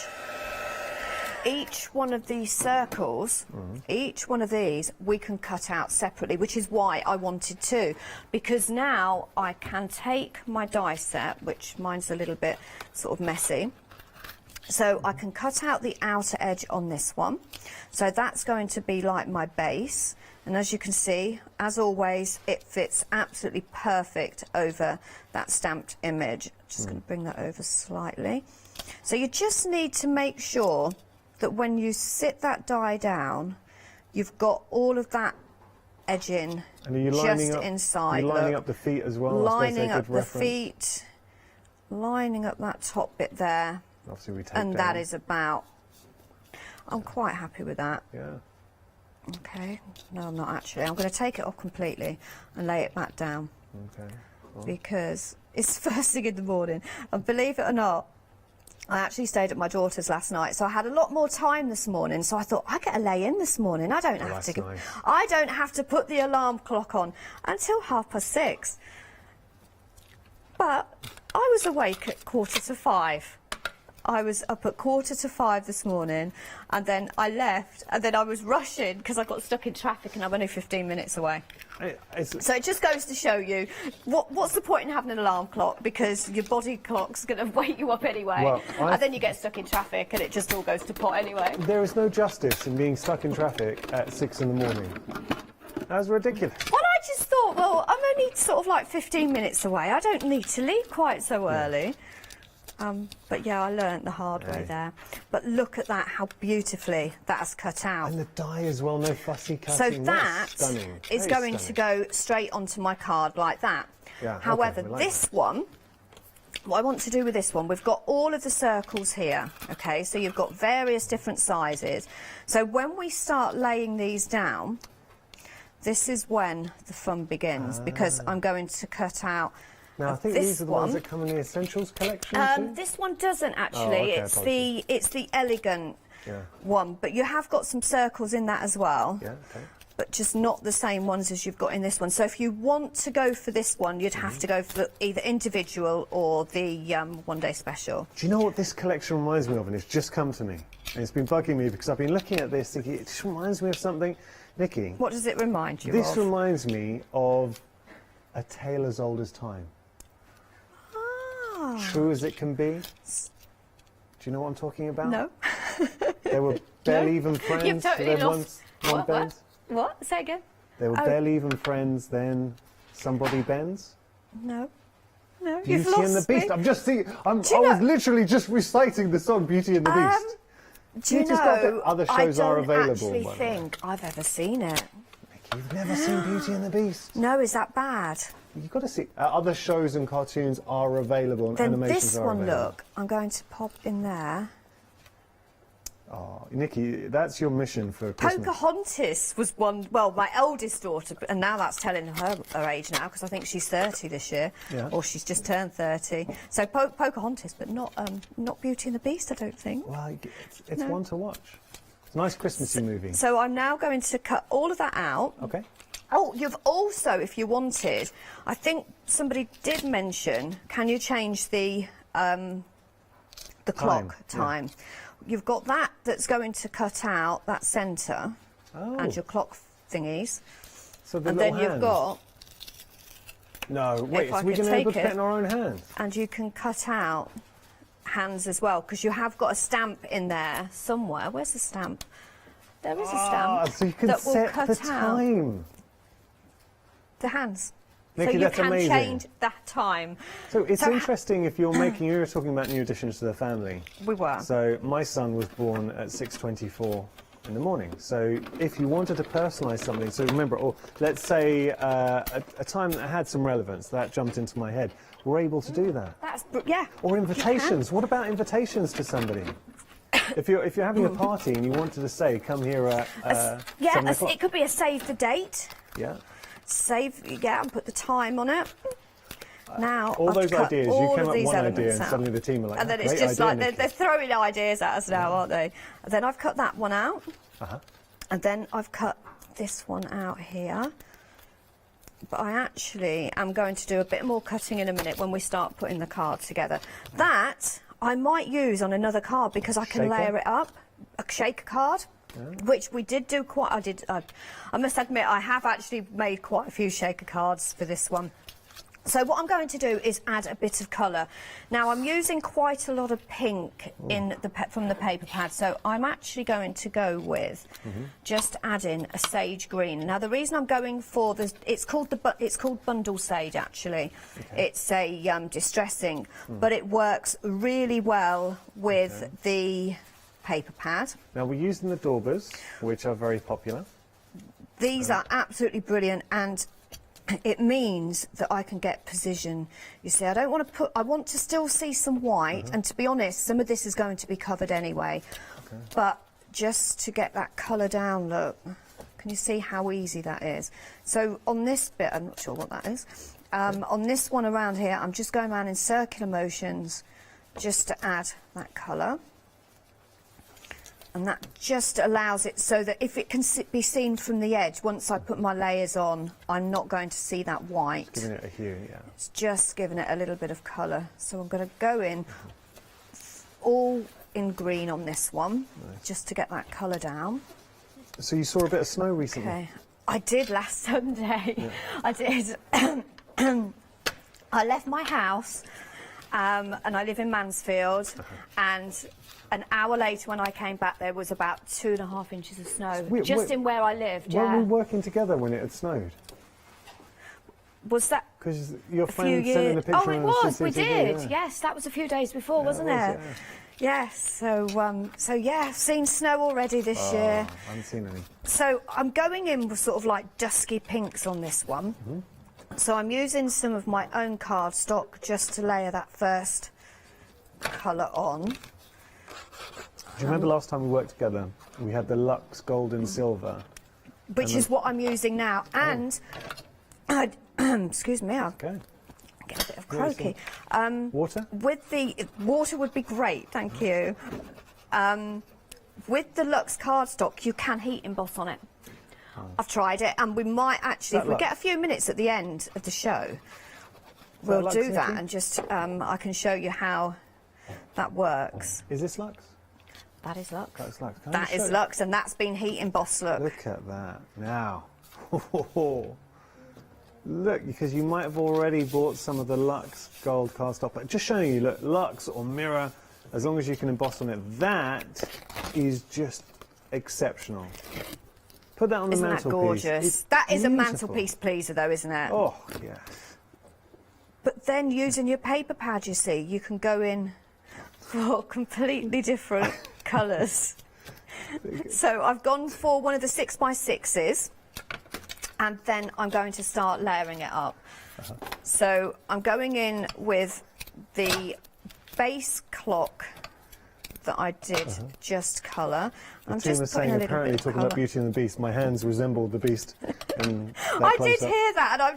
Each one of these circles, each one of these, we can cut out separately, which is why I wanted to. Because now I can take my die set, which mine's a little bit sort of messy. So I can cut out the outer edge on this one. So that's going to be like my base. And as you can see, as always, it fits absolutely perfect over that stamped image. Just going to bring that over slightly. So you just need to make sure that when you sit that die down, you've got all of that edging And are you just lining up, inside. Are you lining up the feet as well? Lining up the feet, lining up that top bit there. Obviously we take and down. that is about, I'm quite happy with that. Yeah. Okay, no I'm not actually. I'm going to take it off completely and lay it back down. Okay. Well. Because it's first thing in the morning. And believe it or not, I actually stayed at my daughter's last night, so I had a lot more time this morning. So I thought I get a lay in this morning. I don't have to. Nice. I don't have to put the alarm clock on until 6:30. But I was awake at 4:45. I was up at 4:45 this morning, and then I left, and then I was rushing because I got stuck in traffic, and I'm only 15 minutes away. So it just goes to show you what's the point in having an alarm clock, because your body clock's going to wake you up anyway, well, and then you get stuck in traffic and it just all goes to pot anyway. There is no justice in being stuck in traffic at 6 in the morning. That's ridiculous. Well, I just thought, well, I'm only sort of like 15 minutes away. I don't need to leave quite so early. But yeah, I learnt the hard way there. But look at that, how beautifully that's cut out. And the die as well, no fussy cutting. So that stunning. is going to go straight onto my card like that. Yeah, However, okay, we like this that. one, what I want to do with this one, we've got all of the circles here, okay? So you've got various different sizes. So when we start laying these down, this is when the fun begins, because I'm going to cut out. Now, I think this these are the one. ones that come in the Essentials collection too? This one doesn't actually. Oh, okay, it's the elegant one, but you have got some circles in that as well. Yeah, okay. But just not the same ones as you've got in this one. So if you want to go for this one, you'd have to go for either individual or the one-day special. Do you know what this collection reminds me of? And it's just come to me. And it's been bugging me because I've been looking at this thinking, it just reminds me of something. Nikki. What does it remind you This of? reminds me of A Tale as Old as Time. True as it can be. Do you know what I'm talking about? No. They were barely even friends. You've totally lost. One bends. What? Say again. They were barely even friends, then somebody bends. No. No, Beauty you've lost and the Beast. me. I'm just thinking. I was literally just reciting the song Beauty and the Beast. Do you just got know, that other shows are available. I don't actually by the way. think I've ever seen it. You've never seen Beauty and the Beast? No, is that bad? You've got to see. Other shows and cartoons are available, and Then animations this are one, available. look, I'm going to pop in there. Oh, Nikki, that's your mission for Christmas. Pocahontas was one, well, my eldest daughter, and now that's telling her age now, because I think she's 30 this year, or she's just turned 30. So Pocahontas, but not Beauty and the Beast, I don't think. Well, it's one to watch. It's a nice Christmassy movie. So I'm now going to cut all of that out. Okay. Oh, you've also, if you wanted, I think somebody did mention, can you change the clock time? Yeah. You've got that that's going to cut out that centre and your clock thingies. So the and little then you've hands. got. No, wait, so we're going to be able to put it in our own hands? And you can cut out hands as well, because you have got a stamp in there somewhere. Where's the stamp? There is a stamp so you can that will set cut the out time. the hands. Nikki, so you that's can amazing. change that time. So it's interesting if you're making, you were talking about new additions to the family. We were. So my son was born at 6:24 in the morning. So if you wanted to personalise something, so remember, or let's say a time that had some relevance, that jumped into my head, we're able to do that. That's, yeah. Or invitations. What about invitations to somebody? If you're having a party and you wanted to say, come here at 7 o'clock. It could be a save the date. Yeah. Save, and put the time on it. Now, all I've those cut ideas, all you came of up these with one idea elements and out. suddenly the team are like, and then it's great just idea, like they're throwing ideas at us now, aren't they? And then I've cut that one out. And then I've cut this one out here. But I actually am going to do a bit more cutting in a minute when we start putting the card together. That I might use on another card because I can layer it up. A shaker card. Which we did do I must admit, I have actually made quite a few shaker cards for this one. So what I'm going to do is add a bit of colour. Now I'm using quite a lot of pink in from the paper pad, so I'm actually going to go with just adding a sage green. Now the reason I'm going for this, it's called bundle sage actually. Okay. It's a distressing, but it works really well with the paper pad. Now we're using the daubers, which are very popular. These are absolutely brilliant, and it means that I can get precision. You see, I don't want to put, I want to still see some white, and to be honest, some of this is going to be covered anyway. Okay. But just to get that colour down, look, can you see how easy that is? So on this bit, I'm not sure what that is, on this one around here, I'm just going around in circular motions just to add that colour. And that just allows it so that if it can be seen from the edge, once I put my layers on, I'm not going to see that white. It's giving it a hue, yeah. It's just giving it a little bit of colour. So I'm going to go in all in green on this one, just to get that colour down. So you saw a bit of snow recently? Okay. I did last Sunday. Yeah. I did. I left my house, and I live in Mansfield, and an hour later when I came back there was about 2.5 inches of snow, just in where I lived. Were we working together when it had snowed? Was that because your friend sent in a picture? Oh, it was. We did. Yeah. Yes, that was a few days before, wasn't it? Yeah. Yes. So yeah, I've seen snow already this year. I haven't seen any. So I'm going in with sort of like dusky pinks on this one. So I'm using some of my own cardstock just to layer that first colour on. Do you remember last time we worked together? We had the Luxe Gold and Silver. Which is what I'm using now. And, excuse me, I'll get a bit of croaky. Water? With the water would be great, thank you. With the Luxe cardstock, you can heat emboss on it. I've tried it, and we might actually, if we get a few minutes at the end of the show, we'll do that, and just I can show you how that works. Is this Luxe? That is Luxe. That's Luxe. That is Luxe, and that's been heat embossed. Look at that. Now. Look, because you might have already bought some of the Luxe Gold cardstock. But just showing you, look, Luxe or Mirror, as long as you can emboss on it, that is just exceptional. Put that on the mantelpiece. Isn't that gorgeous? That is a mantelpiece pleaser, though, isn't it? Oh, yes. But then using your paper pad, you see, you can go in for completely different colours. So I've gone for one of the 6x6s, and then I'm going to start layering it up. So I'm going in with the base clock that I did just colour. The team was saying, apparently, talking about Beauty and the Beast, my hands resembled the Beast. I did hear that, and I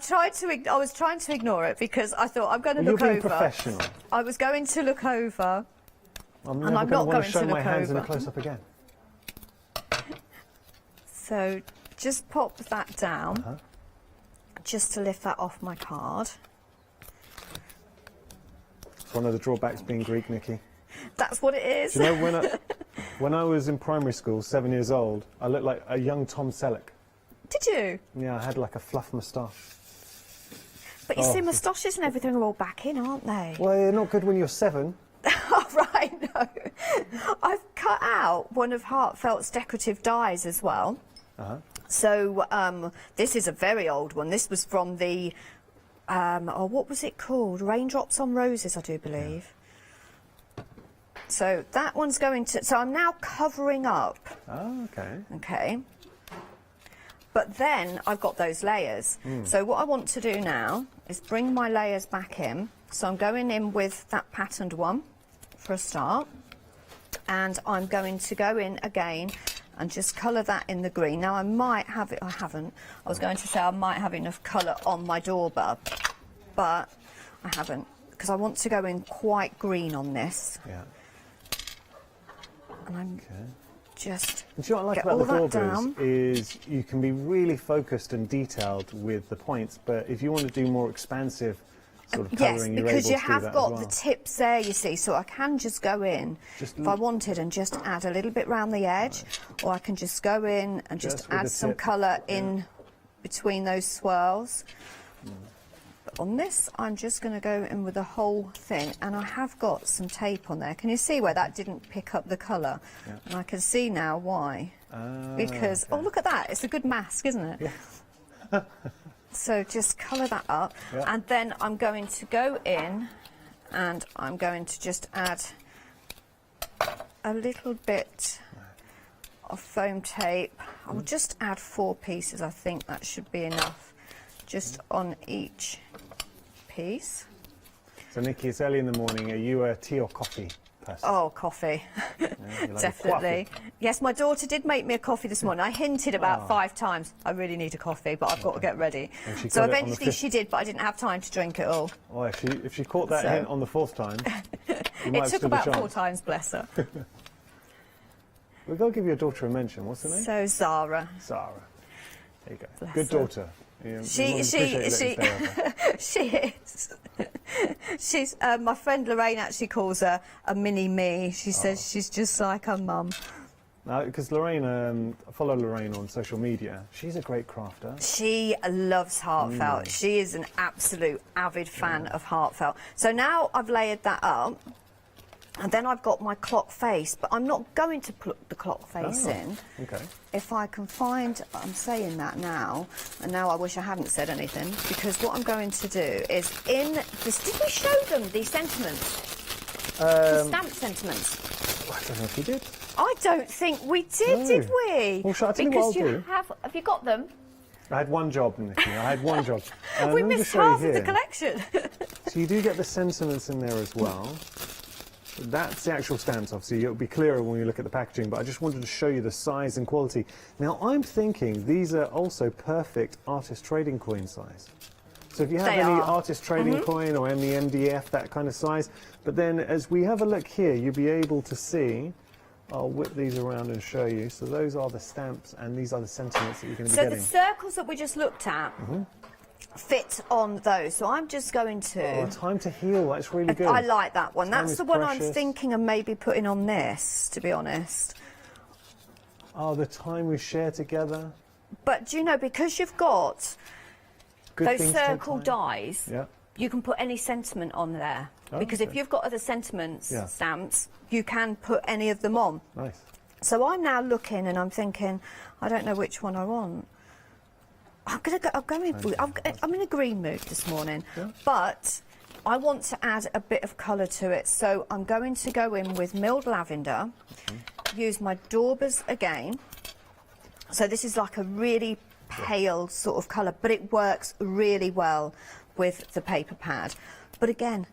was trying to ignore it because I thought I'm going to look over. You're being professional. I was going to look over, and I'm not going to show my hands in a close-up again. So just pop that down, just to lift that off my card. It's one of the drawbacks being Greek, Nikki. That's what it is. Do you know, when I was in primary school, 7 years old, I looked like a young Tom Selleck. Did you? Yeah, I had like a fluff moustache. But you see, moustaches and everything are all back in, aren't they? Well, they're not good when you're 7. Oh, right, no. I've cut out one of Heartfelt's decorative dies as well. So this is a very old one. This was from the, what was it called? Raindrops on Roses, I do believe. Yeah. So that one's going to... So I'm now covering up. Oh, okay. Okay. But then I've got those layers. So what I want to do now is bring my layers back in. So I'm going in with that patterned one for a start. And I'm going to go in again and just colour that in the green. Now I might have it... I haven't. I was going to say I might have enough colour on my dauber, but I haven't, because I want to go in quite green on this. Yeah. And I'm just and do you know what I like about the daubers is you can be really focused and detailed with the points, but if you want to do more expansive sort of colouring, you're able to do that as well. Yes, because you have got the tips there, you see, so I can just go in, if I wanted, and just add a little bit round the edge, or I can just go in and just add some colour in between those swirls. But on this, I'm just going to go in with the whole thing, and I have got some tape on there. Can you see where that didn't pick up the colour? Yeah. And I can see now why. Because, oh, look at that. It's a good mask, isn't it? Yeah. So just colour that up. Yeah. And then I'm going to go in and I'm going to just add a little bit of foam tape. I'll just add 4 pieces. I think that should be enough. Just on each piece. So, Nikki, it's early in the morning. Are you a tea or coffee person? Oh, coffee. Yeah, you like Definitely. coffee. Yes, my daughter did make me a coffee this morning. I hinted about 5 times, I really need a coffee, but I've got to get ready. So eventually she did, but I didn't have time to drink it all. Oh, if she caught that hint on the 4th time, you might It have took stood a about chance. 4 times, bless her. We've got to give your daughter a mention. What's her name? So Zara. Zara. There you go. Bless Good her. daughter. She is. She's my friend Lorraine actually calls her a mini me. She says she's just like her mum. Because Lorraine, I follow Lorraine on social media. She's a great crafter. She loves Heartfelt. She is an absolute avid fan of Heartfelt. So now I've layered that up. And then I've got my clock face, but I'm not going to put the clock face in. Okay. If I can find, I'm saying that now, and now I wish I hadn't said anything, because what I'm going to do is in this, did we show them these sentiments? The stamp sentiments? I don't know if you did. I don't think we did, did we? Well, shall I tell you what I'll do? Have you got them? I had one job, Nikki. I had one job. We let me missed just show you half of the here. collection. So you do get the sentiments in there as well. That's the actual stamps, obviously. It'll be clearer when you look at the packaging, but I just wanted to show you the size and quality. Now, I'm thinking these are also perfect artist trading coin size. So if you have any artist trading coin or any MDF, that kind of size, but then as we have a look here, you'll be able to see, I'll whip these around and show you. So those are the stamps and these are the sentiments that you're going to be getting. So the circles that we just looked at fit on those. So I'm just going to... Oh, time to heal. That's really good. I like that one. Time That's is the one precious. I'm thinking of maybe putting on this, to be honest. Oh, the time we share together. But do you know, because you've got Good those things take circle time. dies, Yeah. you can put any sentiment on there. Oh, because okay. if you've got other sentiments, Yeah. stamps, you can put any of them on. Nice. So I'm now looking and I'm thinking, I don't know which one I want. I'm in a green mood this morning, but I want to add a bit of colour to it. So I'm going to go in with milled lavender, use my daubers again. So this is like a really pale sort of colour, but it works really well with the paper pad. But again,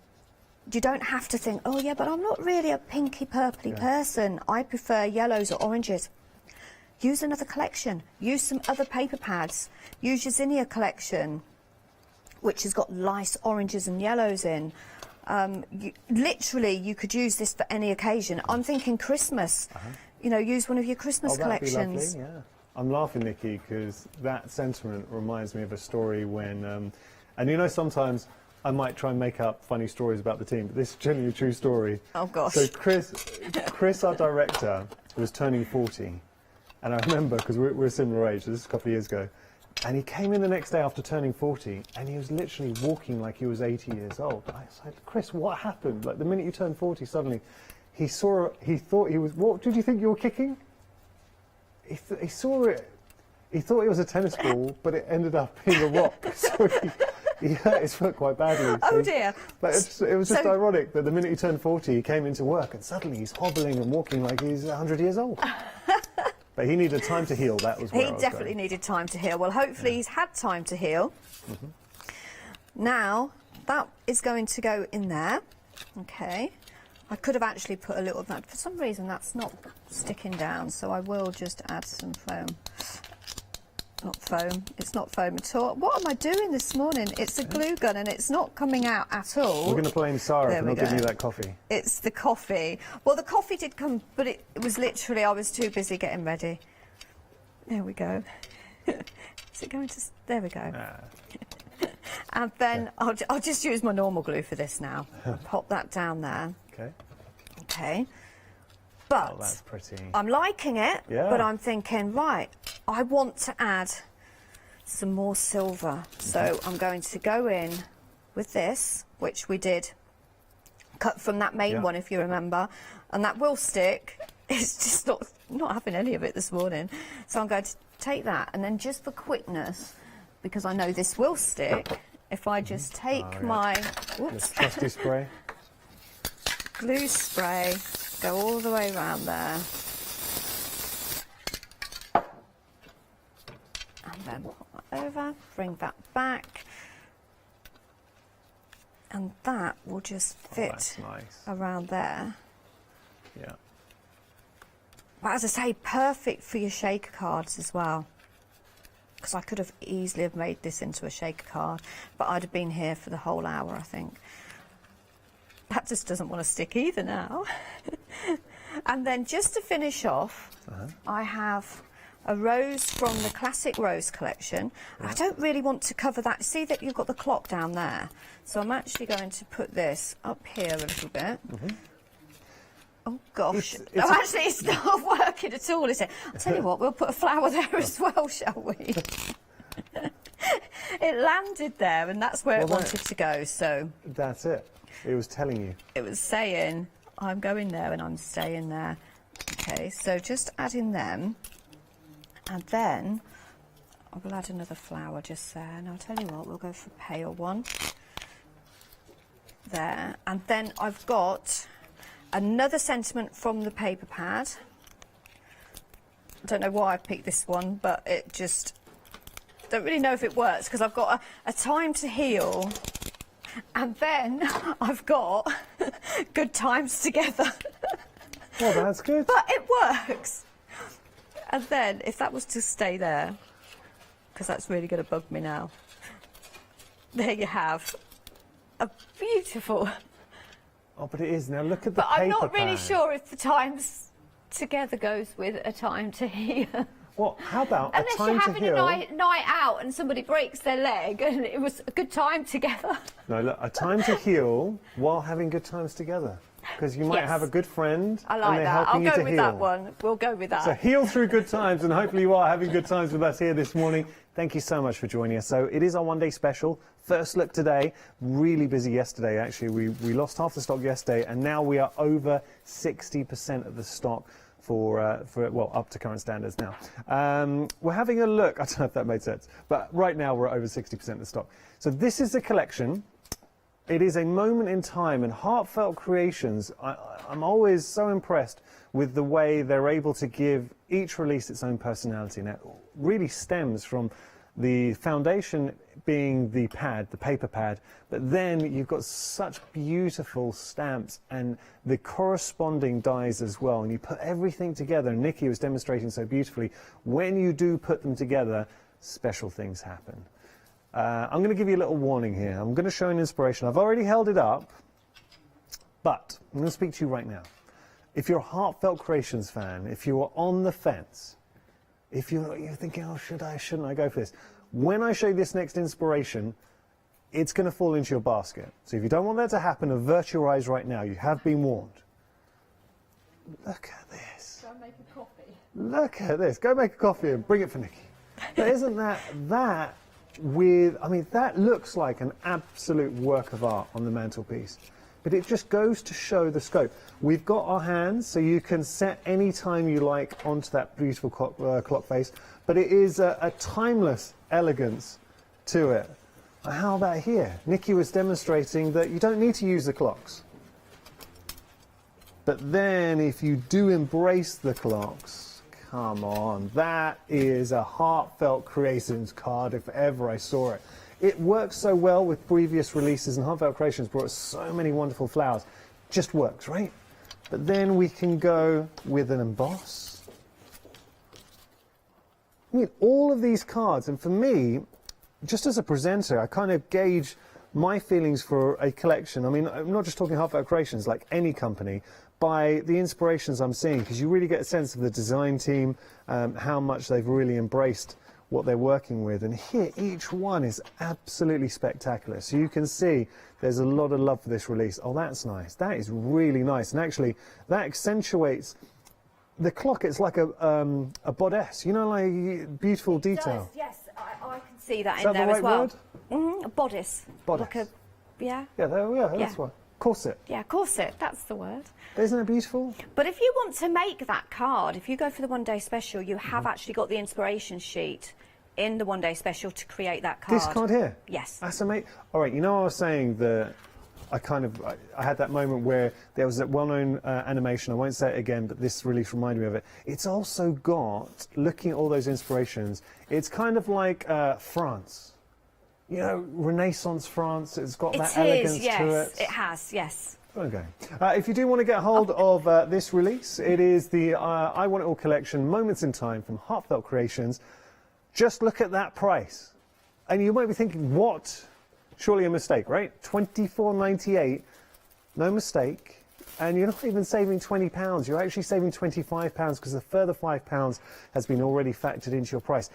you don't have to think, oh yeah, but I'm not really a pinky purpley person. I prefer yellows or oranges. Use another collection. Use some other paper pads. Use your Zinnia collection, which has got nice oranges and yellows in. Literally, you could use this for any occasion. I'm thinking Christmas. You know, use one of your Christmas collections. That'd be lovely, yeah. I'm laughing, Nikki, because that sentiment reminds me of a story when, and you know, sometimes I might try and make up funny stories about the team, but this is genuinely a true story. Oh gosh. So Chris, our director, was turning 40. And I remember, because we're a similar age, this is a couple of years ago, and he came in the next day after turning 40, and he was literally walking like he was 80 years old. I said, Chris, what happened? Like, the minute you turned 40, suddenly, he thought he was, what did you think you were kicking? He saw it, he thought it was a tennis ball, but it ended up being a rock. So he hurt his foot quite badly. Oh dear. But it was just ironic that the minute he turned 40, he came into work, and suddenly he's hobbling and walking like he's 100 years old. But he needed time to heal, that was where I was definitely going. needed time to heal. Well, hopefully he's had time to heal. Now, that is going to go in there. Okay. I could have actually put a little of that. For some reason, that's not sticking down, so I will just add some foam. Not foam. It's not foam at all. What am I doing this morning? It's a glue gun, and it's not coming out at all. We're going to blame Sarah for not giving you that coffee. It's the coffee. Well, the coffee did come, but it was literally, I was too busy getting ready. There we go. Is it going to... There we go. And then I'll just use my normal glue for this now. Pop that down there. Okay. Okay. But that's pretty. I'm liking it, but I'm thinking, right, I want to add some more silver. So I'm going to go in with this, which we did cut from that main one, if you remember, and that will stick. It's just not having any of it this morning. So I'm going to take that, and then just for quickness, because I know this will stick, if I just take my trusty spray, glue spray, go all the way around there, and then put that over, bring that back, and that will just fit around there. Yeah. But as I say, perfect for your shaker cards as well. Because I could have easily have made this into a shaker card, but I'd have been here for the whole hour, I think. That just doesn't want to stick either now. And then just to finish off, I have a rose from the Classic Rose collection. I don't really want to cover that. See that you've got the clock down there? So I'm actually going to put this up here a little bit. Oh gosh, actually it's not working at all, is it? I'll tell you what, we'll put a flower there as well, shall we? It landed there and that's where it wanted to go, so... That's it. It was telling you. It was saying, I'm going there and I'm staying there. Okay, so just adding them, and then I will add another flower just there, and I'll tell you what, we'll go for a pale one. There, and then I've got another sentiment from the paper pad. I don't know why I picked this one, but it just... don't really know if it works, because I've got a time to heal, and then I've got good times together. Well, that's good. But it works. And then, if that was to stay there, because that's really going to bug me now, there you have a beautiful... Oh, but it is. Now look at the paper pad. But I'm not really sure if the times together goes with a time to heal. Well, how about unless a time you're to having heal? a night out and somebody breaks their leg and it was a good time together. No, look, a time to heal while having good times together. Because you might have a good friend I like and they're that. helping I'll you go to with heal. that one. We'll go with that. So heal through good times, and hopefully you are having good times with us here this morning. Thank you so much for joining us. So it is our one-day special. First look today. Really busy yesterday, actually. We lost half the stock yesterday, and now we are over 60% of the stock for well, up to current standards now. We're having a look. I don't know if that made sense, but right now we're at over 60% of the stock. So this is the collection. It is a moment in time, and Heartfelt Creations, I'm always so impressed with the way they're able to give each release its own personality. And it really stems from the foundation being the pad, the paper pad, but then you've got such beautiful stamps and the corresponding dies as well. And you put everything together, and Nikki was demonstrating so beautifully, when you do put them together, special things happen. I'm going to give you a little warning here. I'm going to show an inspiration. I've already held it up, but I'm going to speak to you right now. If you're a Heartfelt Creations fan, if you are on the fence, if you're thinking, oh, should I, shouldn't I go for this? When I show you this next inspiration, it's going to fall into your basket. So if you don't want that to happen, avert your eyes right now. You have been warned. Look at this. Go make a coffee. Look at this. Go make a coffee and bring it for Nikki. But isn't that with, I mean, that looks like an absolute work of art on the mantelpiece. But it just goes to show the scope. We've got our hands, so you can set any time you like onto that beautiful clock face. But it is a timeless elegance to it. How about here? Nikki was demonstrating that you don't need to use the clocks. But then if you do embrace the clocks, come on, that is a Heartfelt Creations card if ever I saw it. It works so well with previous releases, and Heartfelt Creations brought us so many wonderful flowers. Just works, right? But then we can go with an emboss. I mean, all of these cards, and for me, just as a presenter, I kind of gauge my feelings for a collection. I mean, I'm not just talking Heartfelt Creations, like any company, by the inspirations I'm seeing, because you really get a sense of the design team, how much they've really embraced what they're working with. And here, each one is absolutely spectacular. So you can see there's a lot of love for this release. Oh, that's nice. That is really nice. And actually, that accentuates the clock. It's like a bodice, you know, like beautiful detail. Yes, I can see that is in that there the right as well. Word? A bodice. Bodice. Like Yeah. Yeah, that's what. Corset. Yeah, corset, that's the word. Isn't it beautiful? But if you want to make that card, if you go for the one-day special, you have actually got the inspiration sheet in the one-day special to create that card. This card here? Yes. That's amazing. All right, you know I was saying that I had that moment where there was that well-known animation, I won't say it again, but this release reminded me of it. It's also got, looking at all those inspirations, it's kind of like France. You know, Renaissance France, it's got that elegance to it. Yes, it has, yes. Okay. If you do want to get hold of this release, it is the I Want It All collection, Moments in Time from Heartfelt Creations. Just look at that price. And you might be thinking, what? Surely a mistake, right? £24.98, no mistake. And you're not even saving £20. You're actually saving £25 because the further £5 has been already factored into your price.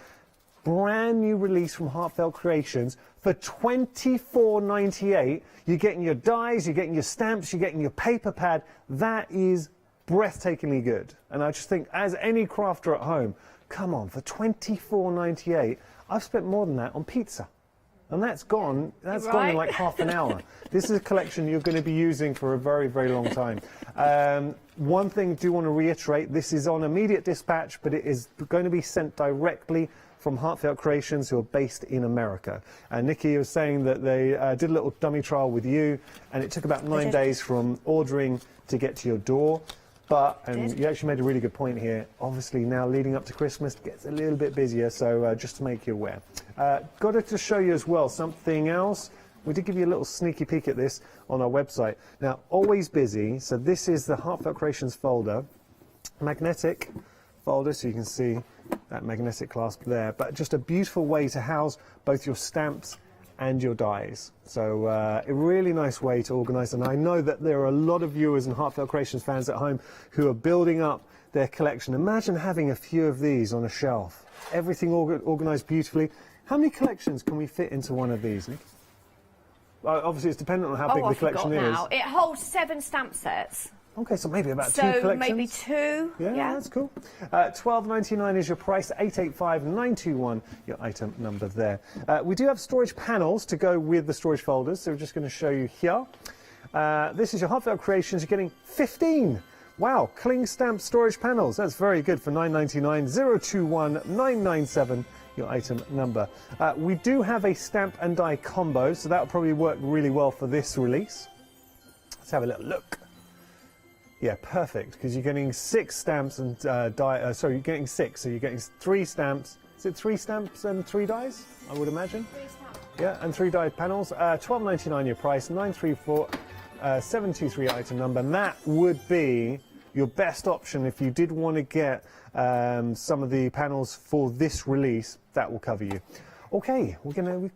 Brand new release from Heartfelt Creations for £24.98. You're getting your dies, you're getting your stamps, you're getting your paper pad. That is breathtakingly good. And I just think, as any crafter at home, come on, for £24.98, I've spent more than that on pizza. And that's gone in like half an hour. This is a collection you're going to be using for a very, very long time. One thing I do want to reiterate, this is on immediate dispatch, but it is going to be sent directly from Heartfelt Creations, who are based in America. And Nikki was saying that they did a little dummy trial with you, and it took about 9 days from ordering to get to your door. But, and you actually made a really good point here, obviously now leading up to Christmas it gets a little bit busier, so just to make you aware. Got to show you as well something else. We did give you a little sneaky peek at this on our website. Now, always busy, so this is the Heartfelt Creations folder, magnetic folder, so you can see that magnetic clasp there, but just a beautiful way to house both your stamps and your dies. So a really nice way to organise, and I know that there are a lot of viewers and Heartfelt Creations fans at home who are building up their collection. Imagine having a few of these on a shelf, everything organised beautifully. How many collections can we fit into one of these, Nick? Obviously it's dependent on how big the collection is. Now. It holds 7 stamp sets. Okay, so maybe about 2 collections. So maybe 2. Yeah, that's cool. £12.99 is your price, 885-921 your item number there. We do have storage panels to go with the storage folders, so we're just going to show you here. This is your Heartfelt Creations. You're getting 15. Wow, cling stamp storage panels. That's very good for £9.99. 021-997 your item number. We do have a stamp and die combo, so that will probably work really well for this release. Let's have a little look. Yeah, perfect, because you're getting 6 stamps and die. Sorry, you're getting 6, so you're getting 3 stamps. Is it 3 stamps and 3 dies? I would imagine. 3 stamps. Yeah, and 3 die panels. £12.99 your price. 934-723 item number. And that would be your best option if you did want to get some of the panels for this release. That will cover you. Okay, we're doing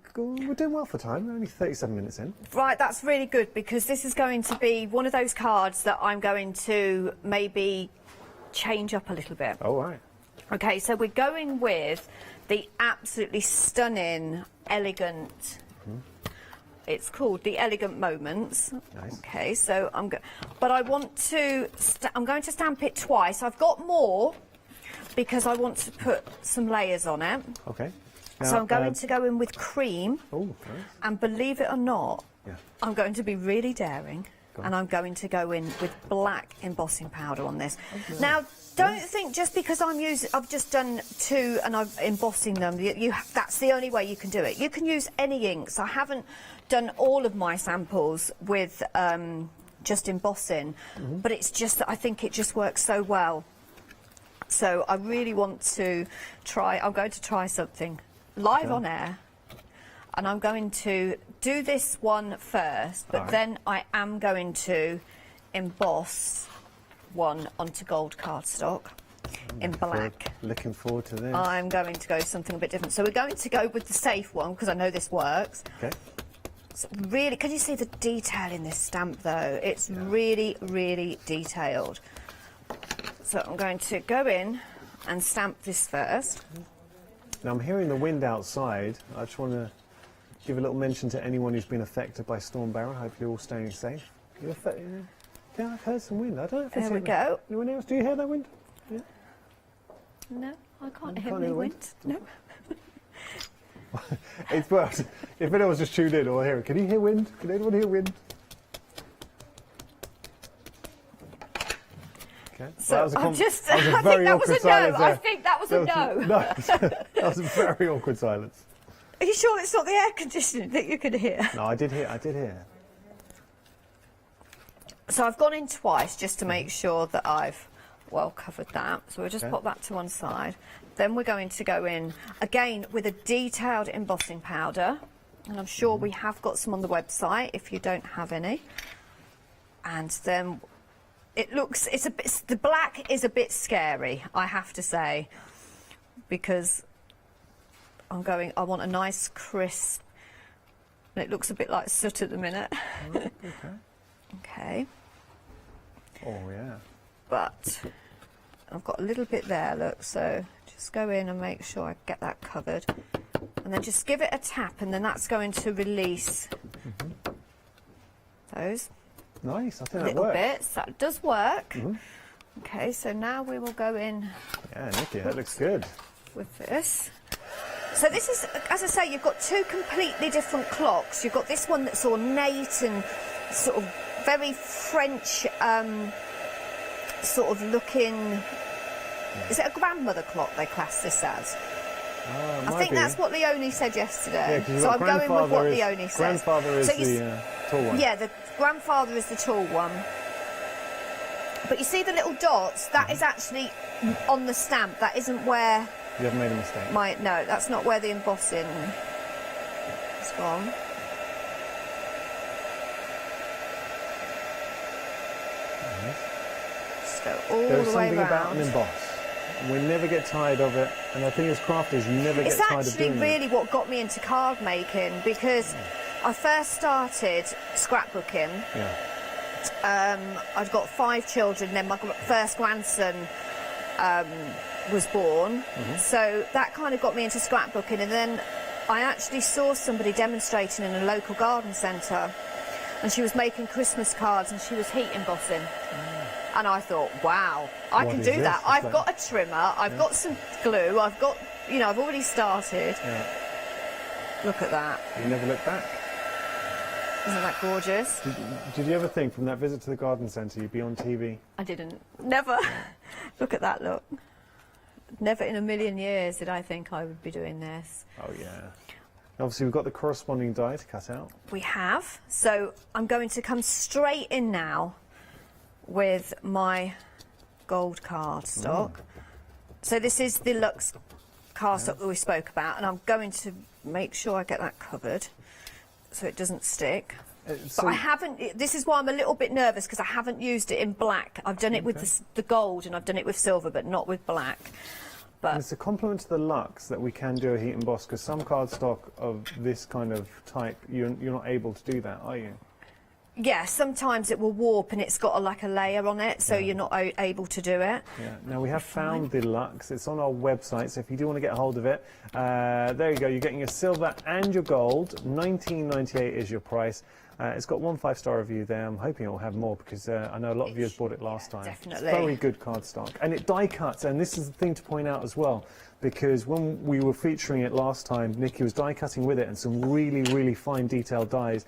well for time. We're only 37 minutes in. Right, that's really good, because this is going to be one of those cards that I'm going to maybe change up a little bit. All right. Okay, so we're going with the absolutely stunning, elegant. It's called the Elegant Moments. Nice. Okay, so I'm going to stamp it twice. I've got more because I want to put some layers on it. Okay. Now, so I'm going to go in with cream, nice. and believe it or not, I'm going to be really daring, and I'm going to go in with black embossing powder on this. Okay. Now, don't think just because I've just done 2 and I'm embossing them, that's the only way you can do it. You can use any inks. I haven't done all of my samples with just embossing, but it's just that I think it just works so well. So I really want to I'm going to try something live on air, and I'm going to do this one first, but then I am going to emboss one onto gold cardstock in black. Looking forward to this. I'm going to go something a bit different. So we're going to go with the safe one, because I know this works. Okay. So really, can you see the detail in this stamp though? It's really, really detailed. So I'm going to go in and stamp this first. Now, I'm hearing the wind outside. I just want to give a little mention to anyone who's been affected by Storm Barra. Hope you're all staying safe. Yeah, I've heard some wind. I don't know if it's there we go. Anyone else? Do you hear that wind? Yeah. No, I can't hear any wind. No. It's worked. If anyone's just tuned in or hearing, can you hear wind? Can anyone hear wind? Okay. So that was a I'm just, that was a I very think that awkward was a no. silence there. I think that was a no. No, that was a very awkward silence. Are you sure it's not the air conditioning that you could hear? No, I did hear. So I've gone in twice just to make sure that I've well covered that. So we'll just Okay. pop that to one side. Then we're going to go in again with a detailed embossing powder, and I'm sure we have got some on the website if you don't have any. And then it looks, the black is a bit scary, I have to say, because I want a nice crisp, and it looks a bit like soot at the minute. Okay. Okay. Oh yeah. But I've got a little bit there, look, so just go in and make sure I get that covered, and then just give it a tap, and then that's going to release those Nice, I think that little works. bits. That does work. Okay, so now we will go in Yeah, Nikki, that looks good. with this. So this is, as I say, you've got two completely different clocks. You've got this one that's ornate and sort of very French sort of looking. Is it a grandmother clock they class this as? I think that's what Leonie said yesterday. Yeah, so I'm going with what Leonie says. Grandfather is So the tall one. Yeah, the grandfather is the tall one. But you see the little dots? That is actually on the stamp. That isn't where You haven't made a mistake. no, that's not where the embossing has gone. Just go all There's the way something about around. an emboss. We never get tired of it, and the thing is, crafters, you never get It's tired of actually doing really what got me into card making, because I first started scrapbooking. Yeah. I'd got 5 children, then my first grandson was born, so that kind of got me into scrapbooking, and then I actually saw somebody demonstrating in a local garden centre, and she was making Christmas cards and she was heat embossing. And I thought, wow, I What can is do this? that. It's I've like- got a trimmer, I've got some glue, I've got, I've already started. Yeah. Look at that. You never look back. Isn't that gorgeous? Did you ever think from that visit to the garden centre you'd be on TV? I didn't. Never. Look at that look. Never in a million years did I think I would be doing this. Oh yeah. Obviously we've got the corresponding die to cut out. We have. So I'm going to come straight in now with my gold cardstock. So this is the Luxe cardstock that we spoke about, and I'm going to make sure I get that covered so it doesn't stick. So But I haven't, this is why I'm a little bit nervous, because I haven't used it in black. I've done it with the gold and I've done it with silver, but not with black. But it's a compliment to the Luxe that we can do a heat emboss, because some cardstock of this kind of type, you're not able to do that, are you? yeah, sometimes it will warp and it's got like a layer on it, so you're not able to do it. Yeah. Now we have found the Luxe. It's on our website, so if you do want to get hold of it, there you go. You're getting your silver and your gold. $19.98 is your price. It's got 1 5-star review there. I'm hoping it will have more, because I know a lot of viewers bought it last time. Definitely. It's very good cardstock, and it die cuts. And this is the thing to point out as well, because when we were featuring it last time, Nikki was die cutting with it, and some really, really fine detailed dies.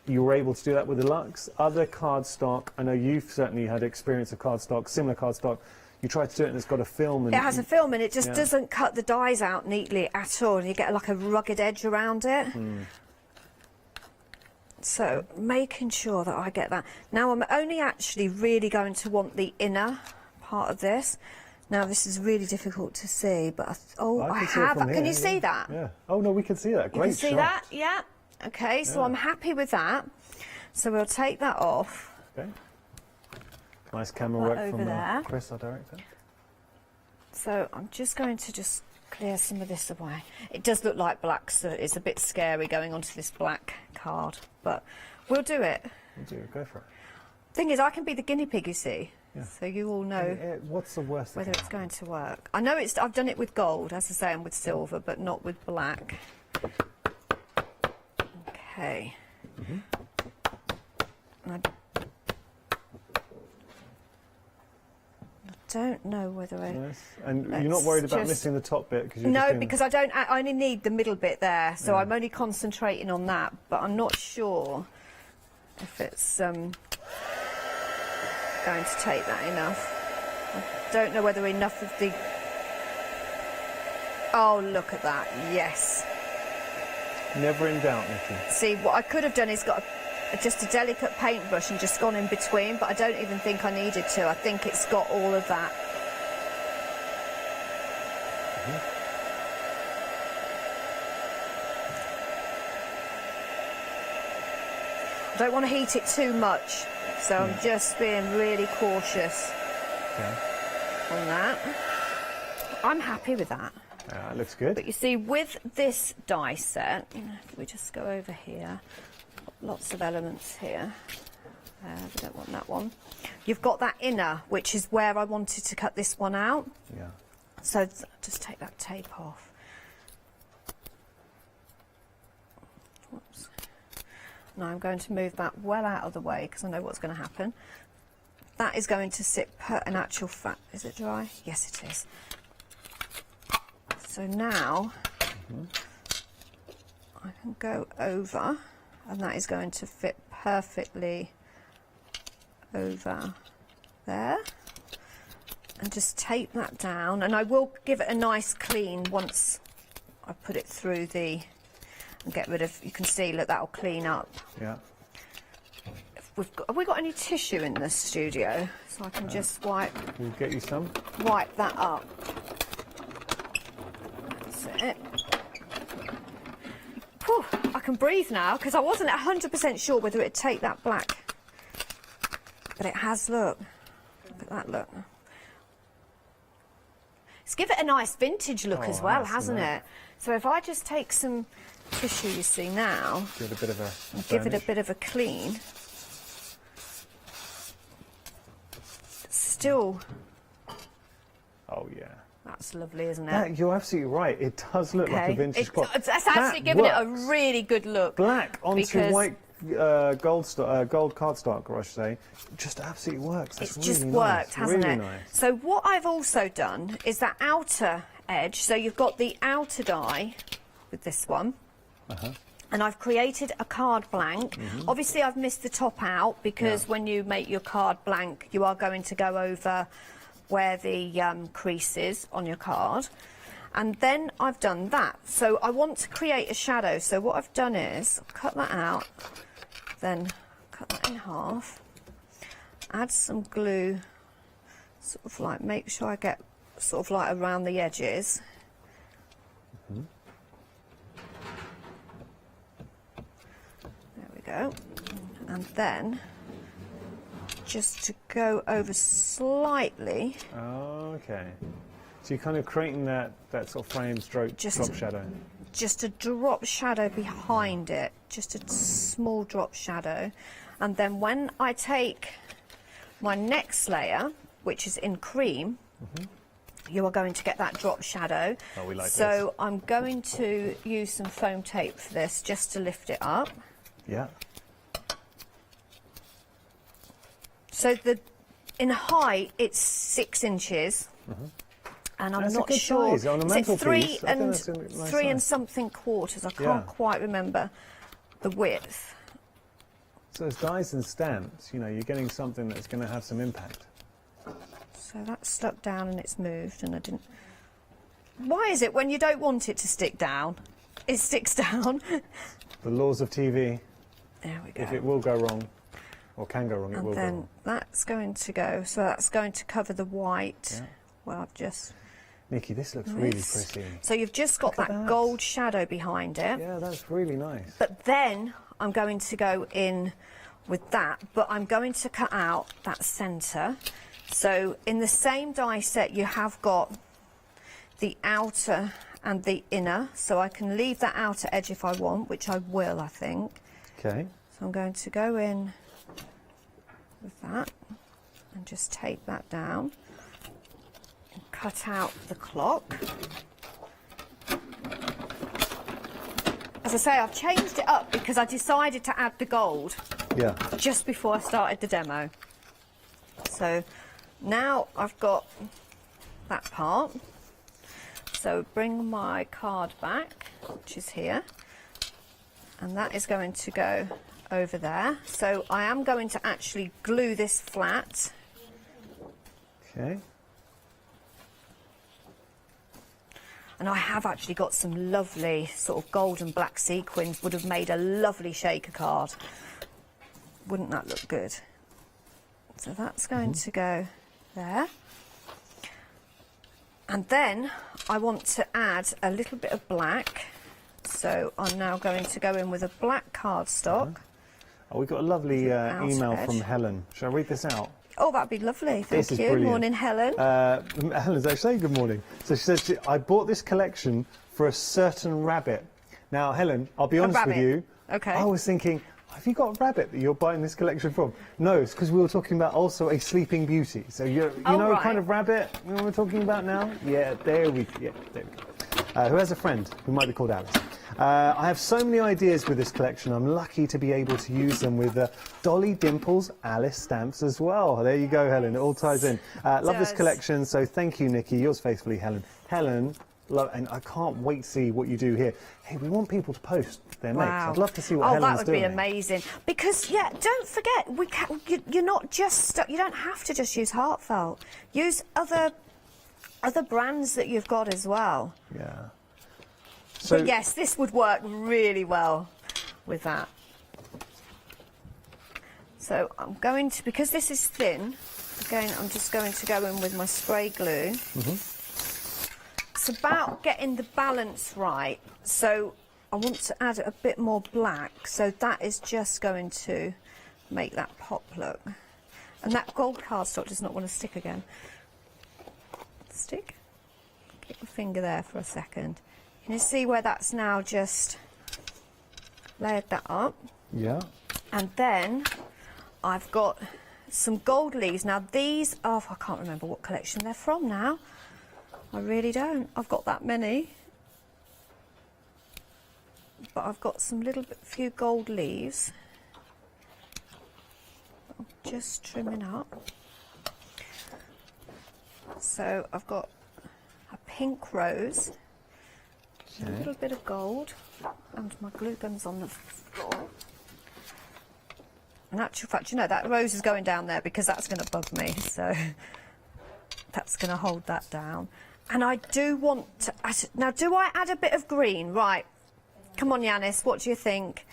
You were able to do that with the Luxe. Other cardstock, I know you've certainly had experience of cardstock, similar cardstock. You try to do it and it's got a film. And It has a film and it just Yeah. doesn't cut the dies out neatly at all, and you get like a rugged edge around it. So making sure that I get that. Now I'm only actually really going to want the inner part of this. Now this is really difficult to see, but I can see it have. from Can here, you see yeah. that? Yeah. Oh no, we can see that. You Great can see shot. that? Yeah. Okay, so Yeah. I'm happy with that. So we'll take that off. Okay. Nice camera Right work over from there. Chris, our director. So I'm just going to just clear some of this away. It does look like black, so it's a bit scary going onto this black card, but we'll do it. We'll do it. Go for it. Thing is, I can be the guinea pig, you see. Yeah. So you all know What's the worst? whether it's going to work. I know I've done it with gold, as I say, and with silver, but not with black. Okay. don't know whether I... Nice. And you're not worried about missing the top bit? No, because I only need the middle bit there, so I'm only concentrating on that, but I'm not sure if it's going to take that enough. I don't know whether enough of the... Oh, look at that, yes. Never in doubt, Nikki. See, what I could have done is got just a delicate paintbrush and just gone in between, but I don't even think I needed to. I think it's got all of that. I don't want to heat it too much, so I'm just being really cautious on that. I'm happy with that. It looks good. But you see, with this die set, if we just go over here, lots of elements here. We don't want that one. You've got that inner, which is where I wanted to cut this one out. Yeah. So just take that tape off. Whoops. Now I'm going to move that well out of the way because I know what's going to happen. That is going to sit in actual fact. Is it dry? Yes, it is. So now I can go over, and that is going to fit perfectly over there, and just tape that down, and I will give it a nice clean once I put it through and get rid of, you can see, look, that'll clean up. Yeah. Have we got any tissue in the studio? So I can just We'll get you some. wipe that up. It. Whew, I can breathe now because I wasn't 100% sure whether it'd take that black, but it has. Look at that look. It's give it a nice vintage look as well, hasn't it? So if I just take some tissue, you see now, give it a bit of a give it a bit of a clean. Still. Oh yeah. That's lovely, isn't it? Yeah, you're absolutely right. It does look like a vintage clock. It's actually giving it a really good look. Black onto white gold cardstock, or I should say, just absolutely works. That's It's just really worked, nice. hasn't really it? Nice. So what I've also done is that outer edge. So you've got the outer die with this one. And I've created a card blank. Obviously, I've missed the top out because when you make your card blank, you are going to go over where the crease is on your card, and then I've done that. So I want to create a shadow, so what I've done is cut that out, then cut that in half, add some glue, sort of like make sure I get sort of like around the edges. There we go. And then just to go over slightly. Okay. So you're kind of creating that sort of frame stroke drop shadow. Just a drop shadow behind it, just a small drop shadow. And then when I take my next layer, which is in cream, you are going to get that drop shadow. Oh, we like this. So I'm going to use some foam tape for this just to lift it up. Yeah. So in height, it's 6 inches. And I'm That's not a good sure. size on a Is it mantelpiece. 3 I think and that's a nice 3 and size. something quarters? I can't quite remember the width. So as dies and stamps, you know, you're getting something that's going to have some impact. So that's stuck down and it's moved, and I didn't. Why is it when you don't want it to stick down, it sticks down? The laws of TV. There we go. If it will go wrong, or can go wrong, it And will go then wrong. that's going to go. So that's going to cover the white. Yeah. Well, I've just. Nikki, this looks really pretty. So you've just got that gold shadow behind it. Yeah, that's really nice. But then I'm going to go in with that, but I'm going to cut out that centre. So in the same die set, you have got the outer and the inner. So I can leave that outer edge if I want, which I will, I think. Okay. So I'm going to go in with that and just tape that down. Cut out the clock. As I say, I've changed it up because I decided to add the gold Yeah. just before I started the demo. So Now I've got that part, so bring my card back, which is here, and that is going to go over there. So I am going to actually glue this flat. Okay. And I have actually got some lovely sort of gold and black sequins, would have made a lovely shaker card. Wouldn't that look good? So that's going to go there. And then I want to add a little bit of black. So I'm now going to go in with a black cardstock. Oh, we've got a lovely email edge. from Helen. Shall I read this out? Oh, that'd be lovely. Thank This is you. brilliant. Morning, Helen. Helen's actually saying good morning. So she says, I bought this collection for a certain rabbit. Now, Helen, I'll be honest with rabbit. you. Okay. I was thinking, have you got a rabbit that you're buying this collection from? No, it's because we were talking about also a sleeping beauty. So you know right. kind of rabbit you know what we're talking about now? Yeah, there we go. Who has a friend who might be called Alice. I have so many ideas with this collection. I'm lucky to be able to use them with Dolly Dimples Alice stamps as well. There you go, Helen. It all ties in. Love this collection, so thank you, Nikki. Yours faithfully, Helen. Helen, and I can't wait to see what you do here. Hey, we want people to post their makes. I'd love to see what Helen's doing. That would be amazing. Because, yeah, don't forget, you're not just stuck. You don't have to just use Heartfelt. Use other brands that you've got as well. Yeah. So, but yes, this would work really well with that. So I'm going to, because this is thin, again, I'm just going to go in with my spray glue. It's about getting the balance right. So I want to add a bit more black. So that is just going to make that pop look. And that gold cardstock does not want to stick again. Stick. Get your finger there for a second. Can you see where that's now just layered that up? Yeah. And then I've got some gold leaves. Now these are, I can't remember what collection they're from now. I really don't. I've got that many. But I've got some few gold leaves. I'm just trimming up. So I've got a pink rose. A little bit of gold, and my glue gun's on the floor. In actual fact, you know, that rose is going down there because that's going to bug me, so that's going to hold that down. And I do want to add, now do I add a bit of green? Right, come on Yanis, what do you think?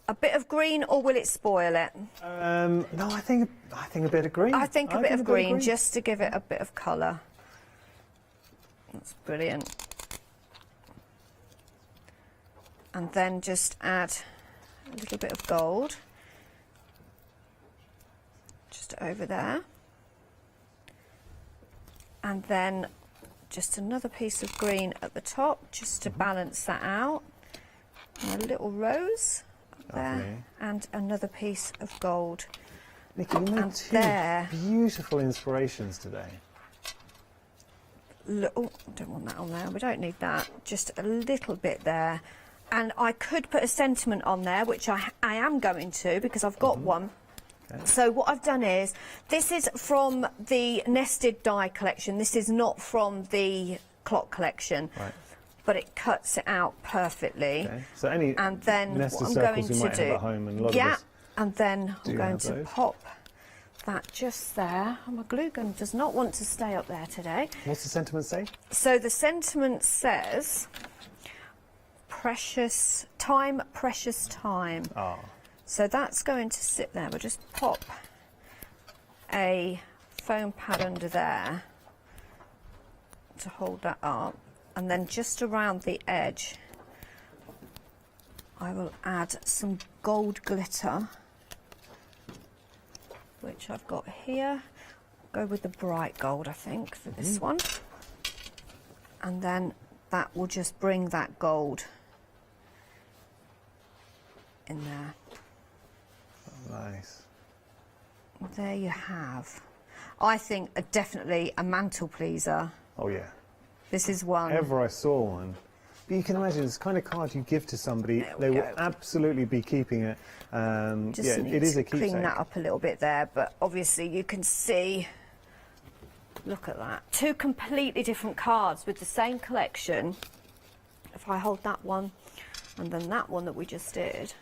A bit of green, or will it spoil it? No, I think a bit of green. I think a bit of green, just to give it a bit of colour. That's brilliant. And then just add a little bit of gold just over there, and then just another piece of green at the top just to balance that out, and a little rose up there, and another piece of gold. Nikki, you made two beautiful inspirations today. Oh, I don't want that on there, we don't need that, just a little bit there. And I could put a sentiment on there, which I am going to, because I've got one. Okay. So what I've done is, this is from the nested die collection. This is not from the clock collection. Right. But it cuts it out perfectly. Okay. So any and then nested what I'm circles going you might to do, have at home, and a lot yeah, of us and then I'm going to those. pop that just there. Oh, my glue gun does not want to stay up there today. What's the sentiment say? So the sentiment says, precious time, precious time. Oh. So that's going to sit there. We'll just pop a foam pad under there to hold that up, and then just around the edge I will add some gold glitter, which I've got here. Go with the bright gold, I think, for this one, and then that will just bring that gold in there. Nice. There you have. I think definitely a mantle pleaser. Oh yeah. This is one. Ever I saw one. But you can imagine it's the kind of card you give to somebody, they will absolutely be keeping it. Just yeah, it is a keepsake. Clean that up a little bit there, but obviously you can see Look at that. Two completely different cards with the same collection. If I hold that one and then that one that we just did.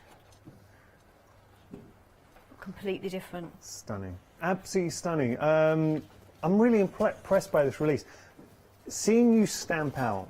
Completely different. Stunning. Absolutely stunning. I'm really impressed by this release. Seeing you stamp out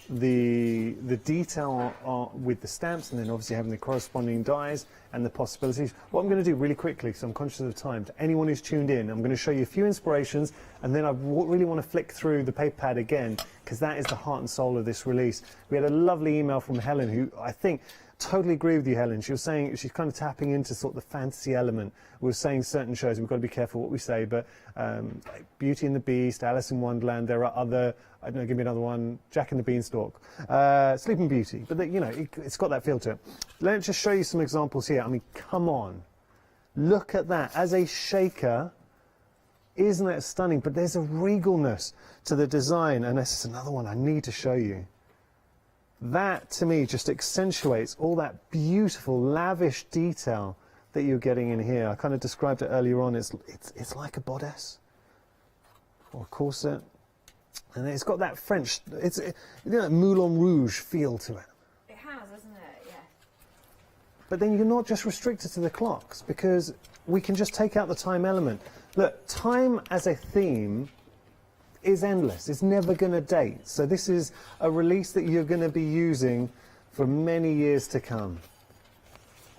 the detail with the stamps, and then obviously having the corresponding dies and the possibilities. What I'm going to do really quickly, because I'm conscious of time, to anyone who's tuned in, I'm going to show you a few inspirations, and then I really want to flick through the paper pad again, because that is the heart and soul of this release. We had a lovely email from Helen, who I think totally agree with you, Helen. She was saying she's kind of tapping into sort of the fantasy element. We were saying certain shows, we've got to be careful what we say, but like Beauty and the Beast, Alice in Wonderland, there are other, I don't know, give me another one, Jack and the Beanstalk, Sleeping Beauty, but you know, it's got that feel to it. Let's just show you some examples here. I mean, come on. Look at that. As a shaker, isn't that stunning? But there's a regalness to the design, and this is another one I need to show you. That, to me, just accentuates all that beautiful, lavish detail that you're getting in here. I kind of described it earlier on. It's like a bodice or a corset. And it's got that French, you know, that Moulin Rouge feel to it. It has, hasn't it? Yeah. But then you're not just restricted to the clocks, because we can just take out the time element. Look, time as a theme is endless. It's never going to date. So this is a release that you're going to be using for many years to come.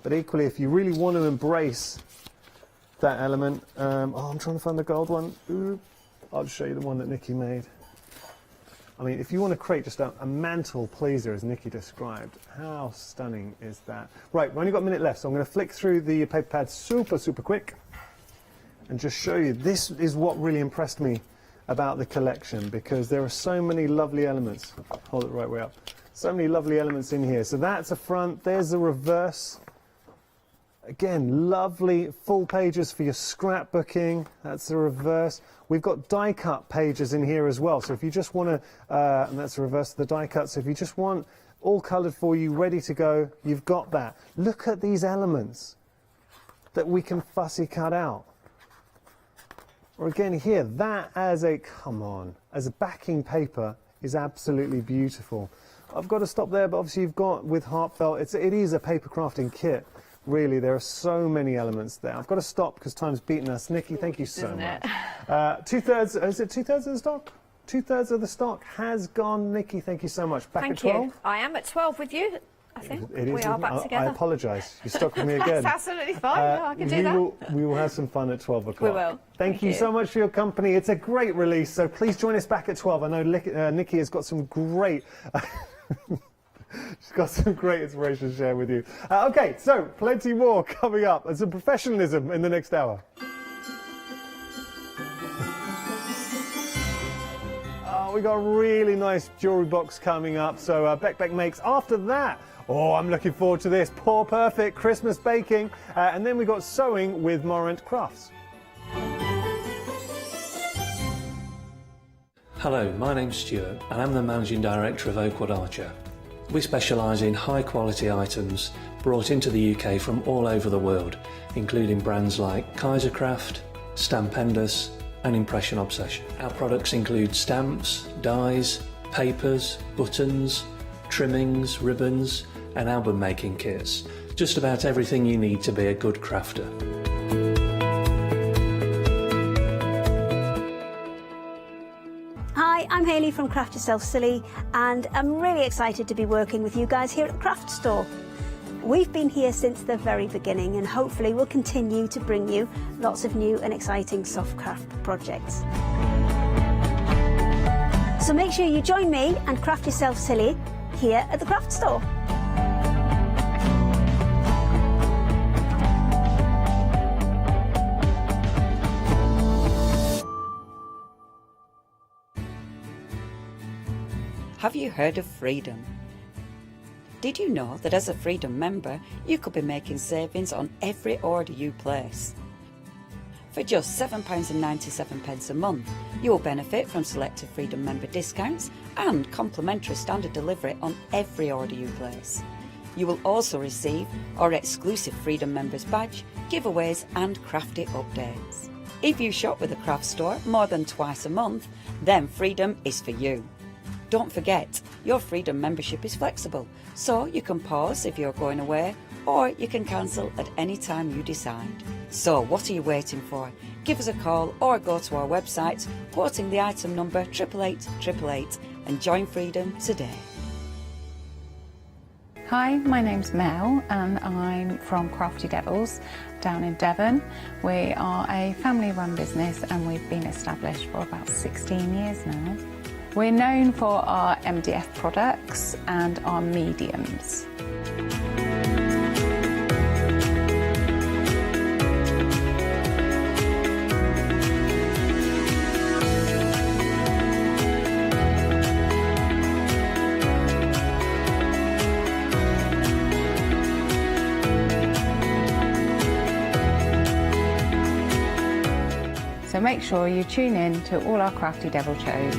But equally, if you really want to embrace that element, oh, I'm trying to find the gold one. Ooh, I'll just show you the one that Nikki made. I mean, if you want to create just a mantle pleaser, as Nikki described, how stunning is that? Right, we've only got a minute left, so I'm going to flick through the paper pad super quick and just show you. This is what really impressed me about the collection, because there are so many lovely elements. Hold it the right way up. So many lovely elements in here. So that's a front, there's a reverse. Again, lovely full pages for your scrapbooking. That's the reverse. We've got die cut pages in here as well. So if you just want to, and that's the reverse of the die cut. So if you just want all coloured for you, ready to go, you've got that. Look at these elements that we can fussy cut out. Or again here, that as a, come on, as a backing paper is absolutely beautiful. I've got to stop there, but obviously you've got with Heartfelt, it is a paper crafting kit. Really, there are so many elements there. I've got to stop because time's beaten us. Nikki, thank you so much. Two-thirds, is it two-thirds of the stock? Two-thirds of the stock has gone. Nikki, thank you so much. Back at 12? Thank you. I am at 12 with you. I think we are back together. I apologise. You're stuck with me again. That's absolutely fine. I can do that. We will have some fun at 12 o'clock. We will. Thank you so much for your company. It's a great release, so please join us back at 12. I know Nikki has got some great... She's got some great inspiration to share with you. Okay, so plenty more coming up and some professionalism in the next hour. We got a really nice jewellery box coming up, so Beck makes after that. Oh, I'm looking forward to this. Pour Perfect Christmas baking. And then we got sewing with Morant Crafts. Hello, my name's Stuart and I'm the Managing Director of Oakwood Archer. We specialise in high quality items brought into the UK from all over the world, including brands like Kaisercraft, Stampendous and Impression Obsession. Our products include stamps, dies, papers, buttons, trimmings, ribbons and album making kits. Just about everything you need to be a good crafter. Hi, I'm Hayley from Craft Yourself Silly and I'm really excited to be working with you guys here at the Craft Store. We've been here since the very beginning and hopefully we'll continue to bring you lots of new and exciting soft craft projects. So make sure you join me and Craft Yourself Silly here at the Craft Store. Have you heard of Freedom? Did you know that as a Freedom member, you could be making savings on every order you place? For just £7.97 a month, you will benefit from selected Freedom member discounts and complimentary standard delivery on every order you place. You will also receive our exclusive Freedom members badge, giveaways and crafty updates. If you shop with a craft store more than twice a month, then Freedom is for you. Don't forget, your Freedom membership is flexible, so you can pause if you're going away, or you can cancel at any time you decide. So what are you waiting for? Give us a call or go to our website, quoting the item number 88888 and join Freedom today. Hi, my name's Mel and I'm from Crafty Devils down in Devon. We are a family-run business and we've been established for about 16 years now. We're known for our MDF products and our mediums. So make sure you tune in to all our Crafty Devil shows.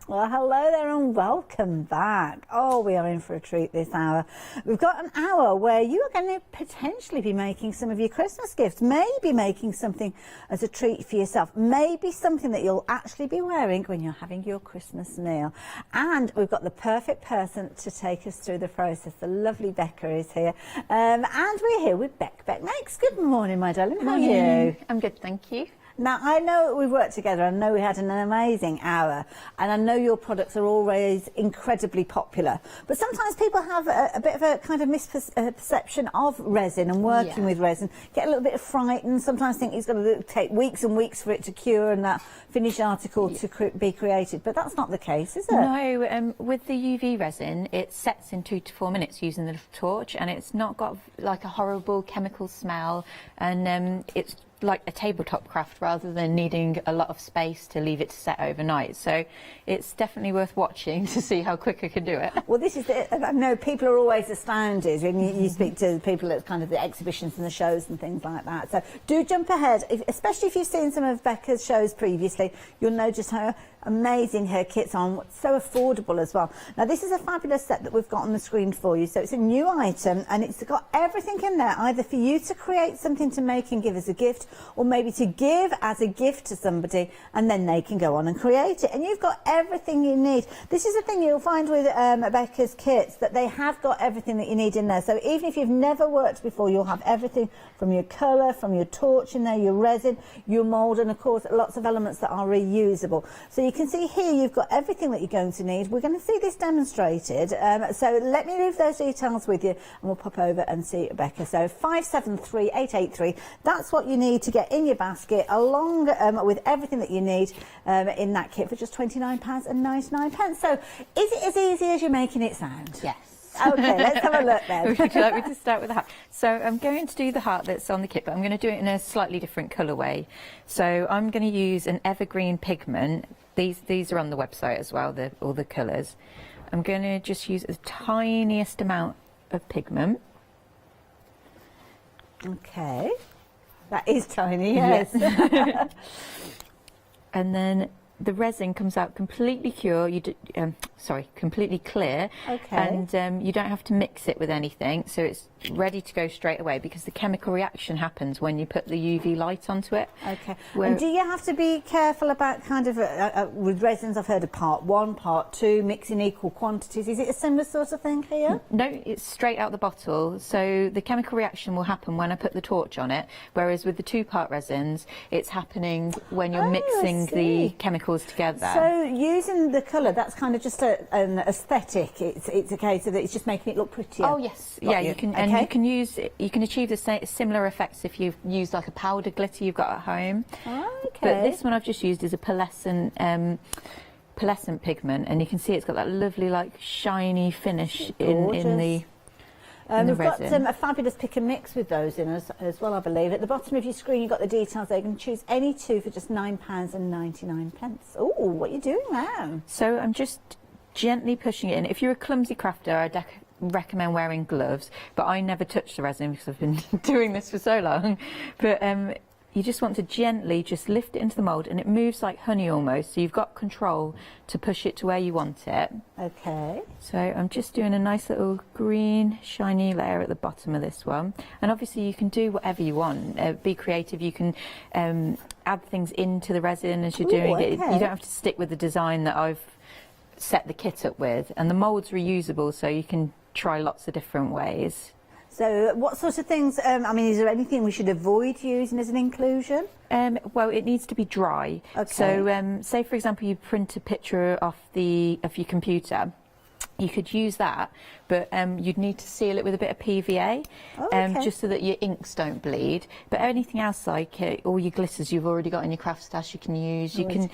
Well, hello there and welcome back. Oh, we are in for a treat this hour. We've got an hour where you are going to potentially be making some of your Christmas gifts, maybe making something as a treat for yourself, maybe something that you'll actually be wearing when you're having your Christmas meal. And we've got the perfect person to take us through the process. The lovely Becca is here. And we're here with Beck Makes. Good morning, my darling. How are you? I'm good, thank you. Now, I know we've worked together, I know we had an amazing hour, and I know your products are always incredibly popular, but sometimes people have a bit of a kind of misperception of resin and working with resin, get a little bit frightened, sometimes think it's going to take weeks and weeks for it to cure and that finished article to be created, but that's not the case, is it? No, with the UV resin, it sets in 2 to 4 minutes using the little torch, and it's not got like a horrible chemical smell, and it's like a tabletop craft rather than needing a lot of space to leave it to set overnight. So it's definitely worth watching to see how quick I can do it. Well, this is I know people are always astounded when you speak to people at kind of the exhibitions and the shows and things like that. So do jump ahead, especially if you've seen some of Becca's shows previously, you'll know just how amazing her kits are, so affordable as well. Now this is a fabulous set that we've got on the screen for you, so it's a new item and it's got everything in there, either for you to create something to make and give as a gift, or maybe to give as a gift to somebody and then they can go on and create it, and you've got everything you need. This is the thing you'll find with Becca's kits, that they have got everything that you need in there, so even if you've never worked before, you'll have everything from your colour, from your torch in there, your resin, your mould, and of course lots of elements that are reusable. So you can see here you've got everything that you're going to need. We're going to see this demonstrated, so let me leave those details with you and we'll pop over and see Becca. So 573883, that's what you need to get in your basket, along with everything that you need in that kit for just £29.99. So is it as easy as you're making it sound? Yes. Okay, let's have a look then. Would you like me to start with the heart? So I'm going to do the heart that's on the kit, but I'm going to do it in a slightly different colourway. So I'm going to use an evergreen pigment. These are on the website as well, all the colours. I'm going to just use the tiniest amount of pigment. Okay, that is tiny, yes. And then the resin comes out completely pure. Completely clear. Okay. And you don't have to mix it with anything, so it's ready to go straight away, because the chemical reaction happens when you put the UV light onto it. Okay. And do you have to be careful about kind of with resins? I've heard of part 1, part 2, mixing equal quantities. Is it a similar sort of thing here? No, it's straight out the bottle. So the chemical reaction will happen when I put the torch on it, whereas with the 2-part resins, it's happening when you're mixing the chemicals together. So using the colour, that's kind of just an aesthetic. It's a case of it's just making it look prettier. Oh yes, yeah. You can and you can achieve the similar effects if you've used like a powder glitter you've got at home. Okay. But this one I've just used is a pearlescent pigment, and you can see it's got that lovely like shiny finish in the. We've got a fabulous pick and mix with those in as well, I believe. At the bottom of your screen, you've got the details there. You can choose any two for just £9.99. Oh, what are you doing now? So I'm just gently pushing it in. If you're a clumsy crafter, I recommend wearing gloves, but I never touch the resin because I've been doing this for so long. But you just want to gently just lift it into the mould, and it moves like honey almost, so you've got control to push it to where you want it. Okay. So I'm just doing a nice little green shiny layer at the bottom of this one, and obviously you can do whatever you want. Be creative. You can add things into the resin as you're doing it. You don't have to stick with the design that I've set the kit up with, and the mould's reusable, so you can try lots of different ways. So what sort of things, I mean, is there anything we should avoid using as an inclusion? Well, it needs to be dry. Okay. So say, for example, you print a picture off your computer. You could use that, but you'd need to seal it with a bit of PVA, just so that your inks don't bleed. But anything else, like all your glitters you've already got in your craft stash, you can use. You can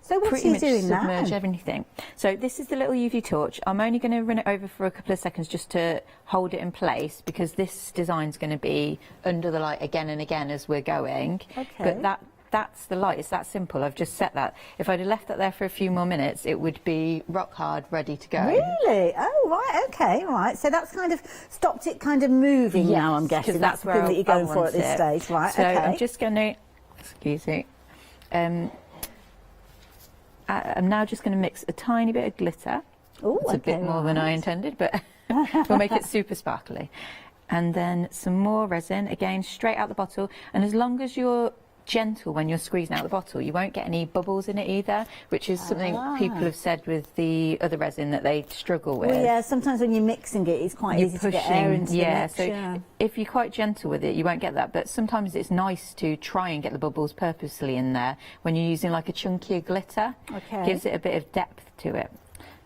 So what's pretty he much doing submerge now? everything. So this is the little UV torch. I'm only going to run it over for a couple of seconds just to hold it in place, because this design's going to be under the light again and again as we're going. Okay. But that's the light. It's that simple. I've just set that. If I'd have left that there for a few more minutes, it would be rock hard, ready to go. Really? Oh, right. Okay. Right. So that's kind of stopped it kind of moving now, I'm guessing. That's the thing that you're going for at this stage. Right. So okay. I'm just going to, excuse me, I'm now just going to mix a tiny bit of glitter. Ooh, it's a bit more than I intended, but we'll make it super sparkly. And then some more resin, again, straight out the bottle. And as long as you're gentle when you're squeezing out the bottle, you won't get any bubbles in it either, which is something people have said with the other resin that they struggle with. Well, yeah, sometimes when you're mixing it, it's quite easy to get air into the mix. So if you're quite gentle with it, you won't get that. But sometimes it's nice to try and get the bubbles purposely in there when you're using like a chunkier glitter. Okay. Gives it a bit of depth to it.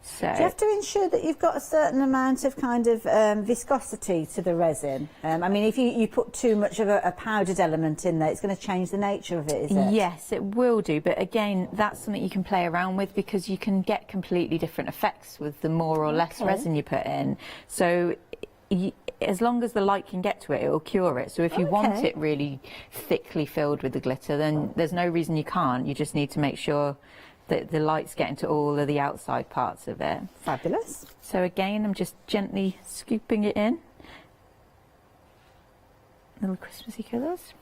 So do you have to ensure that you've got a certain amount of kind of viscosity to the resin? I mean, if you put too much of a powdered element in there, it's going to change the nature of it, is it? Yes, it will do. But again, that's something you can play around with, because you can get completely different effects with the more or less resin you put in. So as long as the light can get to it, it will cure it. So if you want it really thickly filled with the glitter, then there's no reason you can't. You just need to make sure that the light's getting to all of the outside parts of it. Fabulous. So again, I'm just gently scooping it in. Little Christmassy colours.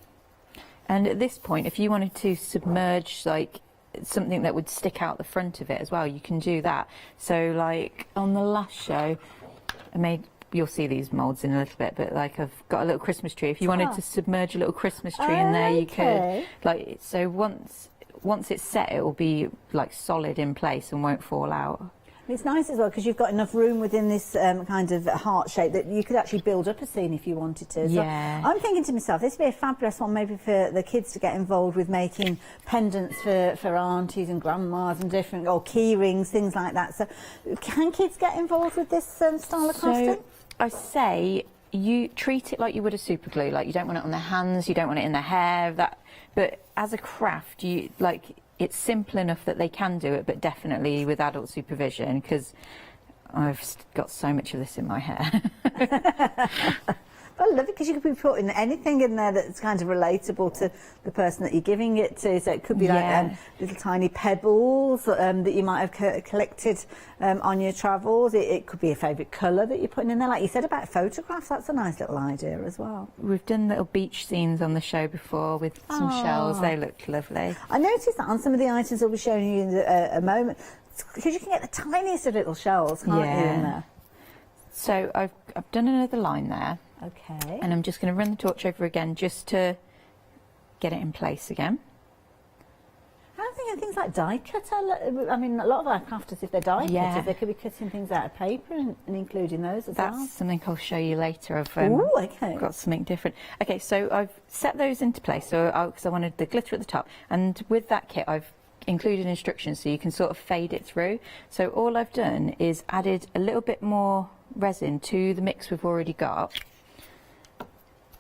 And at this point, if you wanted to submerge like something that would stick out the front of it as well, you can do that. So like on the last show, you'll see these moulds in a little bit, but like I've got a little Christmas tree. If you wanted to submerge a little Christmas tree in there, you could. Like, so once it's set, it will be like solid in place and won't fall out. It's nice as well because you've got enough room within this kind of heart shape that you could actually build up a scene if you wanted to. Yeah. So I'm thinking to myself, this would be a fabulous one maybe for the kids to get involved with making pendants for aunties and grandmas and different, or key rings, things like that. So can kids get involved with this style of crafting? So I say you treat it like you would a super glue. Like, you don't want it on their hands, you don't want it in their hair. But as a craft, it's simple enough that they can do it, but definitely with adult supervision, because I've got so much of this in my hair. I love it because you could be putting anything in there that's kind of relatable to the person that you're giving it to. So it could be like little tiny pebbles that you might have collected on your travels. It could be a favourite colour that you're putting in there. Like you said about photographs, that's a nice little idea as well. We've done little beach scenes on the show before with some shells. They looked lovely. I noticed that on some of the items I'll be showing you in a moment, because you can get the tiniest of little shells, can't you, in there? So I've done another line there. Okay. And I'm just going to run the torch over again just to get it in place again. I'm thinking things like die cut. I mean, a lot of our crafters, if they're die cutters, they could be cutting things out of paper and including those as well. That's something I'll show you later. I've got something different. Okay, so I've set those into place because I wanted the glitter at the top. And with that kit, I've included instructions so you can sort of fade it through. So all I've done is added a little bit more resin to the mix we've already got,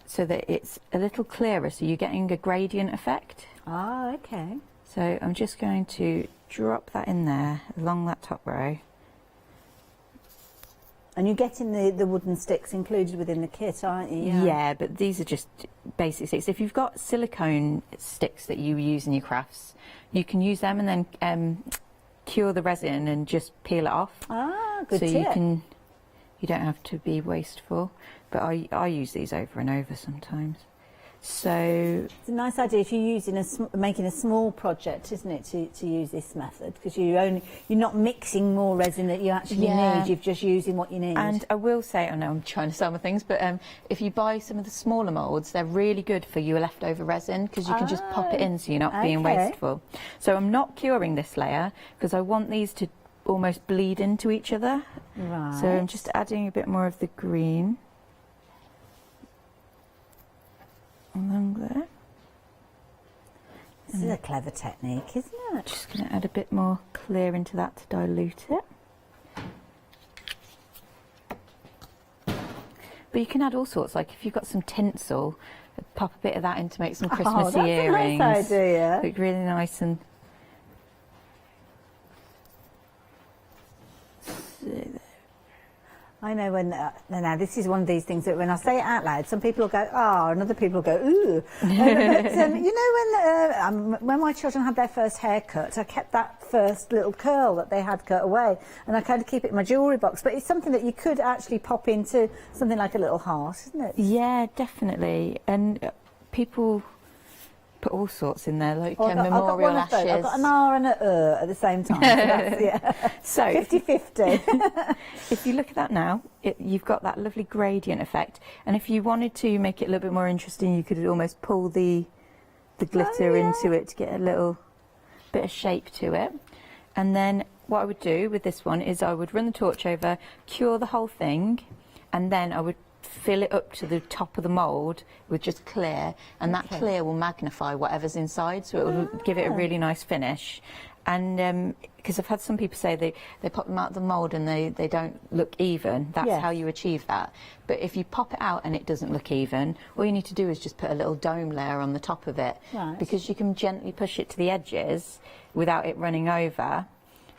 so that it's a little clearer, so you're getting a gradient effect. Ah, okay. So I'm just going to drop that in there along that top row. And you're getting the wooden sticks included within the kit, aren't you? Yeah, but these are just basic sticks. If you've got silicone sticks that you use in your crafts, you can use them and then cure the resin and just peel it off. Ah, good so tip. You don't have to be wasteful. But I use these over and over sometimes. So it's a nice idea if you're using making a small project, isn't it, to use this method, because you're not mixing more resin that you actually need. You're just using what you need. And I will say, I know I'm trying to sell my things, but if you buy some of the smaller moulds, they're really good for your leftover resin because you can just pop it in, so you're not being wasteful. So I'm not curing this layer because I want these to almost bleed into each other. Right. So I'm just adding a bit more of the green along there. This is a clever technique, isn't it? Just going to add a bit more clear into that to dilute it. But you can add all sorts, like if you've got some tinsel, pop a bit of that in to make some Christmassy earrings. That's a nice idea. Look really nice and... I know when, now this is one of these things that when I say it out loud, some people will go, oh, and other people will go, ooh. You know, when my children had their first haircut, I kept that first little curl that they had cut away, and I kind of keep it in my jewellery box, but it's something that you could actually pop into something like a little heart, isn't it? Yeah, definitely. And people put all sorts in there, like memorial ashes. I've got an R and a at the same time. So that's, So 50-50. If you look at that now, you've got that lovely gradient effect. And if you wanted to make it a little bit more interesting, you could almost pull the glitter into it to get a little bit of shape to it. And then what I would do with this one is I would run the torch over, cure the whole thing, and then I would fill it up to the top of the mould with just clear, and that clear will magnify whatever's inside, so it will give it a really nice finish. And because I've had some people say they pop them out of the mould and they don't look even. That's how you achieve that. But if you pop it out and it doesn't look even, all you need to do is just put a little dome layer on the top of it, because you can gently push it to the edges without it running over.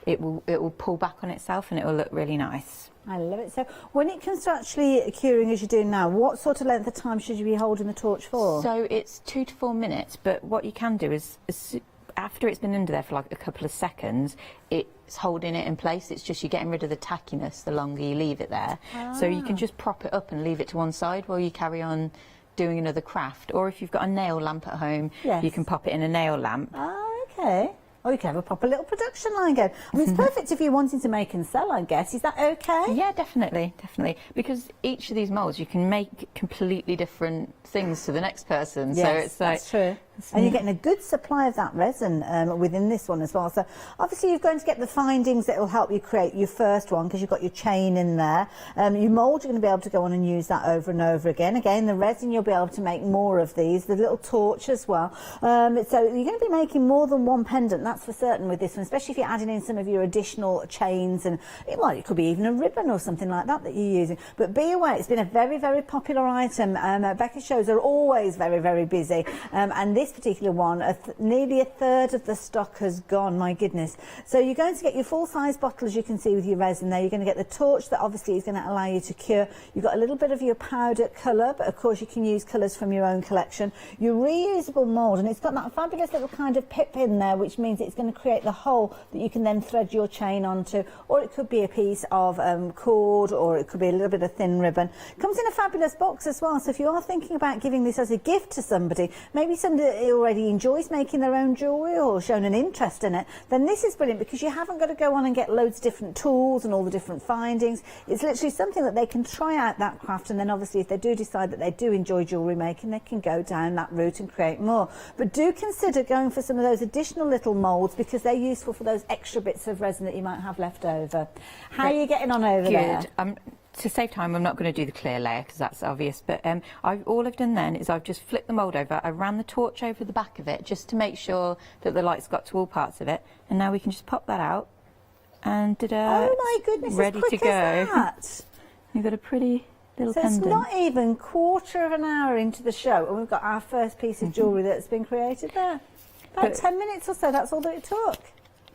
It will pull back on itself and it will look really nice. I love it. So when it comes to actually curing as you're doing now, what sort of length of time should you be holding the torch for? So it's 2 to 4 minutes, but what you can do is after it's been under there for like a couple of seconds, it's holding it in place. It's just you're getting rid of the tackiness the longer you leave it there. So you can just prop it up and leave it to one side while you carry on doing another craft. Or if you've got a nail lamp at home, you can pop it in a nail lamp. Oh, okay. Or you can have a proper little production line going. I mean, it's perfect if you're wanting to make and sell, I guess. Is that okay? Yeah, definitely. Because each of these moulds, you can make completely different things to the next person. Yes, so it's like, that's true. And you're getting a good supply of that resin within this one as well. So obviously you're going to get the findings that will help you create your first one, because you've got your chain in there. Your mould, you're going to be able to go on and use that over and over again. Again, the resin, you'll be able to make more of these. The little torch as well. So you're going to be making more than one pendant, that's for certain with this one, especially if you're adding in some of your additional chains, and it could be even a ribbon or something like that you're using. But be aware, it's been a very, very popular item. Becca's shows are always very, very busy, and this particular one, nearly a third of the stock has gone, my goodness. So you're going to get your full-size bottle, as you can see with your resin there. You're going to get the torch that obviously is going to allow you to cure. You've got a little bit of your powder colour, but of course you can use colours from your own collection. Your reusable mould, and it's got that fabulous little kind of pip in there, which means it's going to create the hole that you can then thread your chain onto, or it could be a piece of cord, or it could be a little bit of thin ribbon. It comes in a fabulous box as well, so if you are thinking about giving this as a gift to somebody, maybe somebody that already enjoys making their own jewellery or shown an interest in it, then this is brilliant, because you haven't got to go on and get loads of different tools and all the different findings. It's literally something that they can try out that craft, and then obviously if they do decide that they do enjoy jewellery making, they can go down that route and create more. But do consider going for some of those additional little moulds, because they're useful for those extra bits of resin that you might have left over. How are you getting on over there? To save time, I'm not going to do the clear layer because that's obvious, but all I've done then is I've just flipped the mould over, I ran the torch over the back of it just to make sure that the light's got to all parts of it, and now we can just pop that out, and oh my goodness, ready as quick to go. As that. You've got a pretty little pendant. It's not even quarter of an hour into the show and we've got our first piece of jewellery that's been created there. About 10 minutes or so, that's all that it took.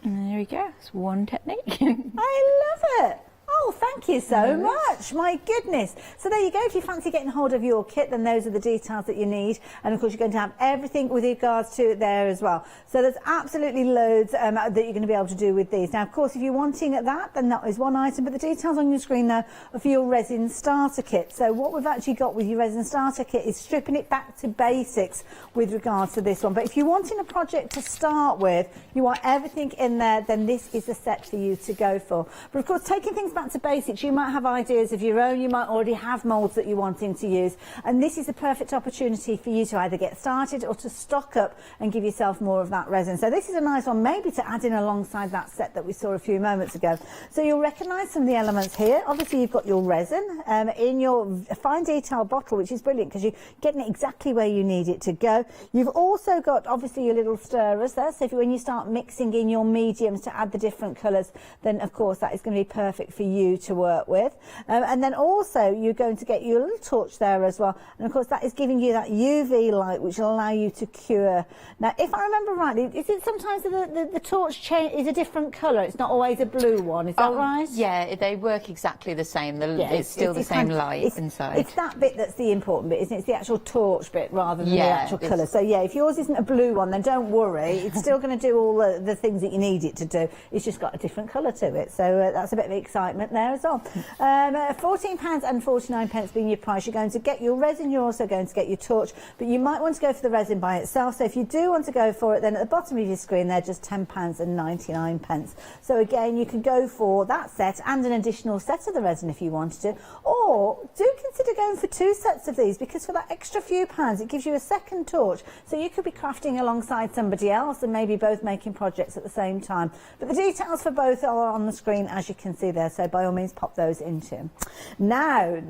And there we go, it's one technique. I love it. Oh, thank you so much. My goodness. So there you go. If you fancy getting hold of your kit, then those are the details that you need. And of course, you're going to have everything with regards to it there as well. So there's absolutely loads that you're going to be able to do with these. Now, of course, if you're wanting that, then that is one item. But the details on your screen now are for your resin starter kit. So what we've actually got with your resin starter kit is stripping it back to basics with regards to this one. But if you're wanting a project to start with, you want everything in there, then this is the set for you to go for. But of course, taking things back to basics, you might have ideas of your own, you might already have moulds that you're wanting to use, and this is the perfect opportunity for you to either get started or to stock up and give yourself more of that resin. So this is a nice one maybe to add in alongside that set that we saw a few moments ago. So you'll recognise some of the elements here. Obviously you've got your resin in your fine detail bottle, which is brilliant because you're getting it exactly where you need it to go. You've also got obviously your little stirrers there, so when you start mixing in your mediums to add the different colours, then of course that is going to be perfect for you to work with. And then also you're going to get your little torch there as well, and of course that is giving you that UV light which will allow you to cure. Now if I remember rightly, is it sometimes the torch is a different colour, it's not always a blue one, is that right? Yeah, they work exactly the same. It's still the same light inside. It's that bit that's the important bit, isn't it? It's the actual torch bit rather than the actual colour. So yeah, if yours isn't a blue one, then don't worry, it's still going to do all the things that you need it to do. It's just got a different colour to it, so that's a bit of excitement there as well. £14.49 being your price. You're going to get your resin, you're also going to get your torch, but you might want to go for the resin by itself. So if you do want to go for it, then at the bottom of your screen they're just £10.99. So again, you can go for that set and an additional set of the resin if you wanted to, or do consider going for 2 sets of these, because for that extra few pounds it gives you a second torch, so you could be crafting alongside somebody else and maybe both making projects at the same time. But the details for both are on the screen as you can see there, so by all means pop those into. Now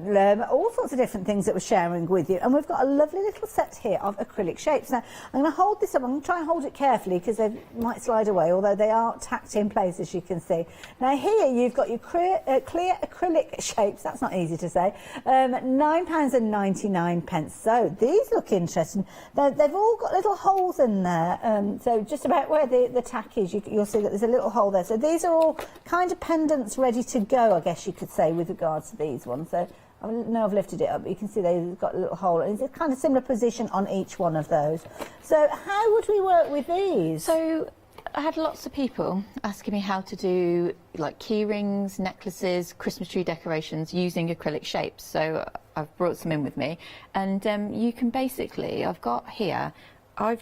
all sorts of different things that we're sharing with you, and we've got a lovely little set here of acrylic shapes. Now I'm going to hold this up, I'm going to try and hold it carefully because they might slide away, although they are tacked in place as you can see. Now here you've got your clear acrylic shapes, that's not easy to say, £9.99. So these look interesting. They've all got little holes in there, so just about where the tack is you'll see that there's a little hole there. So these are all kind of pendants ready to go, I guess you could say, with regards to these ones. So I know I've lifted it up, but you can see they've got a little hole, and it's a kind of similar position on each one of those. So how would we work with these? So I had lots of people asking me how to do like key rings, necklaces, Christmas tree decorations using acrylic shapes. So I've brought some in with me, and you can basically, I've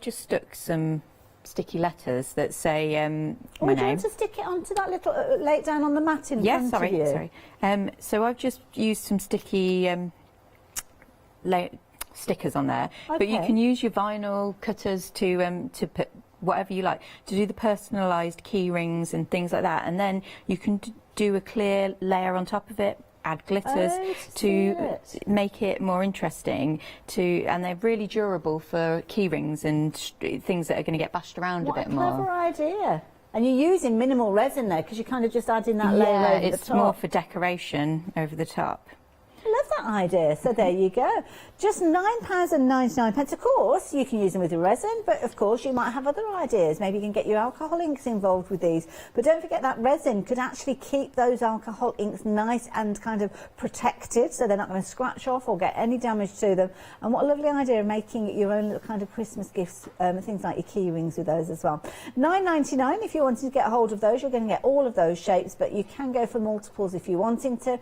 just stuck some sticky letters that say my name. Would you want to stick it onto that little, lay it down on the mat in front of you? Sorry. So I've just used some sticky stickers on there, but you can use your vinyl cutters to put whatever you like, to do the personalised key rings and things like that, and then you can do a clear layer on top of it, add glitters to make it more interesting, and they're really durable for key rings and things that are going to get bashed around a bit more. What a clever idea. And you're using minimal resin there because you're kind of just adding that layer over the top. Yeah, it's more for decoration over the top. I love that idea. So there you go. Just £9.99. Of course, you can use them with the resin, but of course you might have other ideas. Maybe you can get your alcohol inks involved with these. But don't forget that resin could actually keep those alcohol inks nice and kind of protected, so they're not going to scratch off or get any damage to them. And what a lovely idea of making your own little kind of Christmas gifts, things like your key rings with those as well. £9.99 if you wanted to get hold of those. You're going to get all of those shapes, but you can go for multiples if you're wanting to.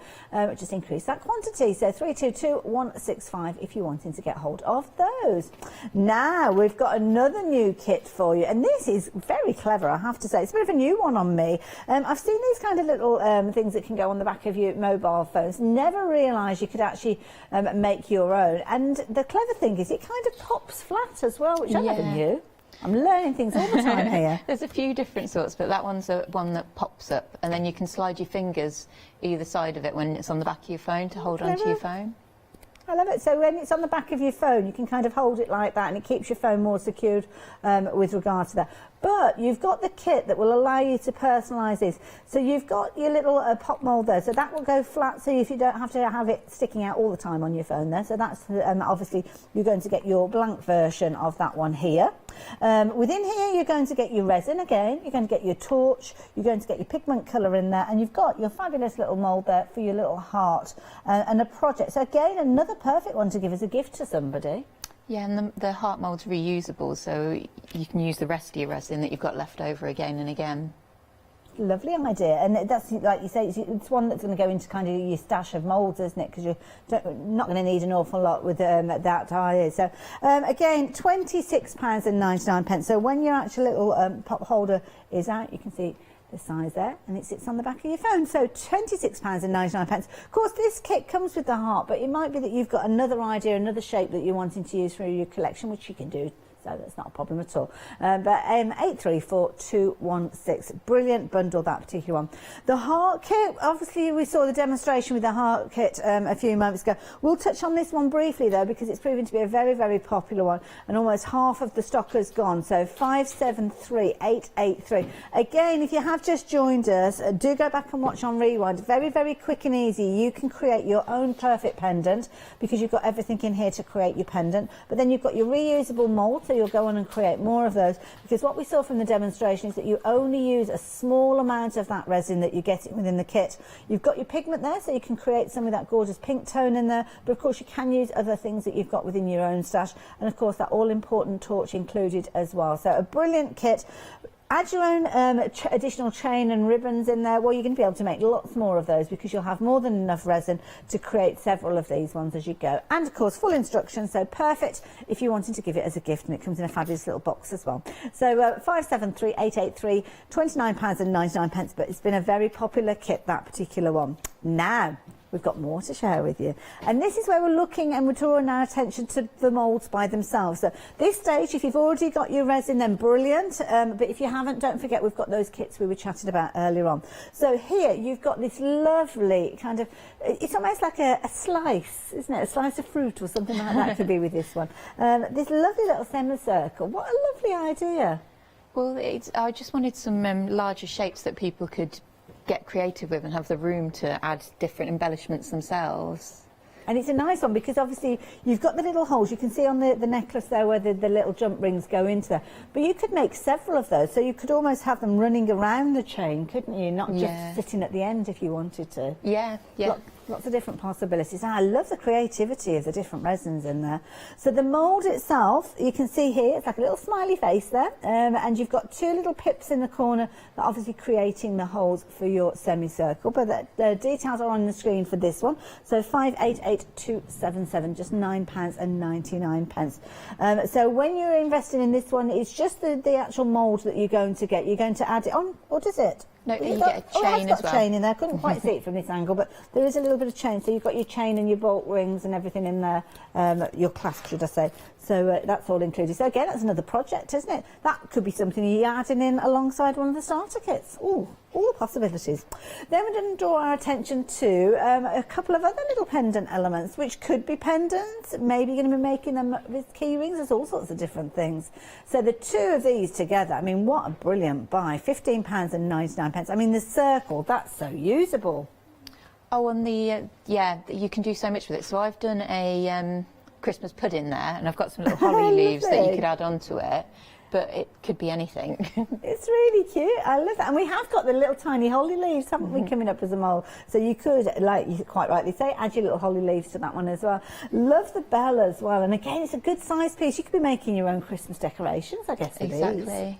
Just increase that quantity. So 322165 if you're wanting to get hold of those. Now we've got another new kit for you, and this is very clever, I have to say. It's a bit of a new one on me. I've seen these kind of little things that can go on the back of your mobile phones. Never realised you could actually make your own. And the clever thing is it kind of pops flat as well, which I never knew. I'm learning things all the time here. There's a few different sorts, but that one's one that pops up, and then you can slide your fingers either side of it when it's on the back of your phone to hold onto your phone. I love it. So when it's on the back of your phone, you can kind of hold it like that, and it keeps your phone more secured with regard to that. But you've got the kit that will allow you to personalise this. So you've got your little pop mould there, so that will go flat, so if you don't have to have it sticking out all the time on your phone there. So that's obviously you're going to get your blank version of that one here. Within here, you're going to get your resin again, you're going to get your torch, you're going to get your pigment colour in there, and you've got your fabulous little mould there for your little heart and a project. So again, another perfect one to give as a gift to somebody. Yeah, and the heart mould's reusable, so you can use the rest of your resin that you've got left over again and again. Lovely idea, and that's, like you say, it's one that's going to go into kind of your stash of moulds, isn't it? Because you're not going to need an awful lot with that either. So again, £26.99. So when your actual little pop holder is out, you can see the size there, and it sits on the back of your phone. So £26.99. Of course, this kit comes with the heart, but it might be that you've got another idea, another shape that you're wanting to use for your collection, which you can do. So that's not a problem at all. But 834216, brilliant bundle, that particular one. The heart kit, obviously we saw the demonstration with the heart kit a few moments ago. We'll touch on this one briefly though, because it's proven to be a very, very popular one, and almost half of the stock has gone. So 573883. Again, if you have just joined us, do go back and watch on Rewind. Very, very quick and easy. You can create your own perfect pendant because you've got everything in here to create your pendant. But then you've got your reusable mould, so you'll go on and create more of those, because what we saw from the demonstration is that you only use a small amount of that resin that you get within the kit. You've got your pigment there, so you can create some of that gorgeous pink tone in there, but of course you can use other things that you've got within your own stash, and of course that all important torch included as well. So a brilliant kit. Add your own additional chain and ribbons in there. Well, you're going to be able to make lots more of those because you'll have more than enough resin to create several of these ones as you go. And of course, full instructions, so perfect if you're wanting to give it as a gift, and it comes in a fabulous little box as well. So 573883, £29.99, but it's been a very popular kit, that particular one. Now, we've got more to share with you, and this is where we're looking and we're drawing our attention to the moulds by themselves. So this stage, if you've already got your resin, then brilliant, but if you haven't, don't forget we've got those kits we were chatting about earlier on. So here you've got this lovely kind of, it's almost like a slice, isn't it? A slice of fruit or something like that could be with this one. This lovely little semicircle. What a lovely idea. Well, I just wanted some larger shapes that people could get creative with and have the room to add different embellishments themselves. And it's a nice one because obviously you've got the little holes you can see on the necklace there where the little jump rings go into there, but you could make several of those, so you could almost have them running around the chain, couldn't you? Not just sitting at the end if you wanted to. Yeah, yeah. Lots of different possibilities. And I love the creativity of the different resins in there. So the mould itself, you can see here, it's like a little smiley face there, and you've got two little pips in the corner that are obviously creating the holes for your semicircle, but the details are on the screen for this one. So 588277, just £9.99. So when you're investing in this one, it's just the actual mould that you're going to get. You're going to add it on, or does it? No, you get a chain as well. Chain in there. I couldn't quite see it from this angle, but there is a little bit of chain. So you've got your chain and your bolt rings and everything in there, your clasp, should I say. So that's all included. So again, that's another project, isn't it? That could be something you're adding in alongside one of the starter kits. Ooh, all the possibilities. Then we're going to draw our attention to a couple of other little pendant elements, which could be pendants. Maybe you're going to be making them with key rings. There's all sorts of different things. So the two of these together, I mean, what a brilliant buy. £15.99. I mean, the circle, that's so usable. Oh, and yeah, you can do so much with it. So I've done a Christmas pudding there, and I've got some little holly leaves that you could add onto it, but it could be anything. It's really cute. I love that. And we have got the little tiny holly leaves, haven't we, coming up as a mould? So you could, like you quite rightly say, add your little holly leaves to that one as well. Love the bell as well. And again, it's a good size piece. You could be making your own Christmas decorations, I guess. Exactly.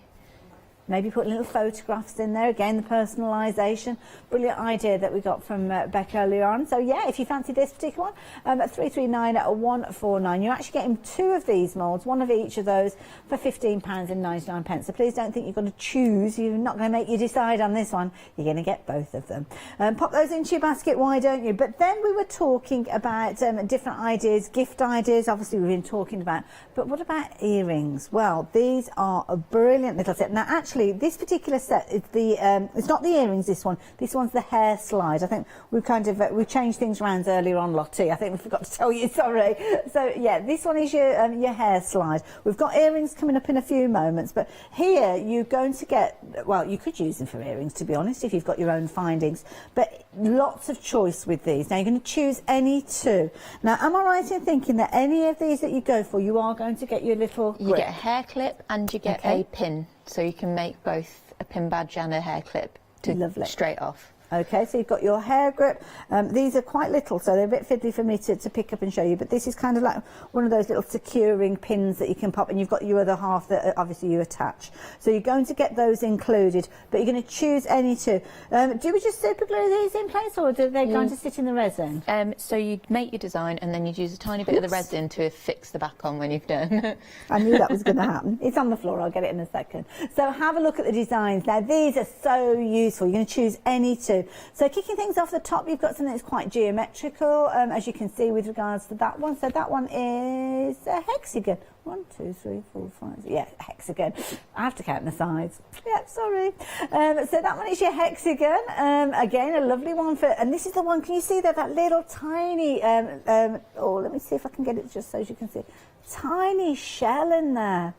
Maybe put little photographs in there. Again, the personalisation. Brilliant idea that we got from Beck earlier on. So yeah, if you fancy this particular one, at 339-149, you're actually getting two of these moulds, one of each of those, for £15.99. So please don't think you're going to choose. You're not going to make you decide on this one. You're going to get both of them. Pop those into your basket, why don't you? But then we were talking about different ideas, gift ideas. Obviously, we've been talking about. But what about earrings? Well, these are a brilliant little set. Now, actually, actually, this particular set is it's not the earrings, this one. This one's the hair slide. I think we changed things around earlier on, Lottie. I think we forgot to tell you, sorry. So yeah, this one is your hair slide. We've got earrings coming up in a few moments, but here you're going to get, well, you could use them for earrings, to be honest, if you've got your own findings, but lots of choice with these. Now you're going to choose any two. Now, am I right in thinking that any of these that you go for, you are going to get your little grip? You get a hair clip and you get a pin, so you can make both a pin badge and a hair clip to straight off. Okay, so you've got your hair grip. These are quite little, so they're a bit fiddly for me to pick up and show you, but this is kind of like one of those little securing pins that you can pop, and you've got your other half that obviously you attach. So you're going to get those included, but you're going to choose any two. Do we just super glue these in place, or do they going to sit in the resin? So you make your design and then you'd use a tiny bit of the resin to fix the back on when you've done. I knew that was going to happen. It's on the floor, I'll get it in a second. So have a look at the designs. Now these are so useful. You're going to choose any two. So kicking things off the top, you've got something that's quite geometrical, as you can see with regards to that one. So that one is a hexagon. 1, 2, 3, 4, 5, yeah, hexagon. I have to count the sides. Yeah, sorry. So that one is your hexagon. Again, a lovely one for, and this is the one, can you see that little tiny, oh, let me see if I can get it just so you can see. Tiny shell in there.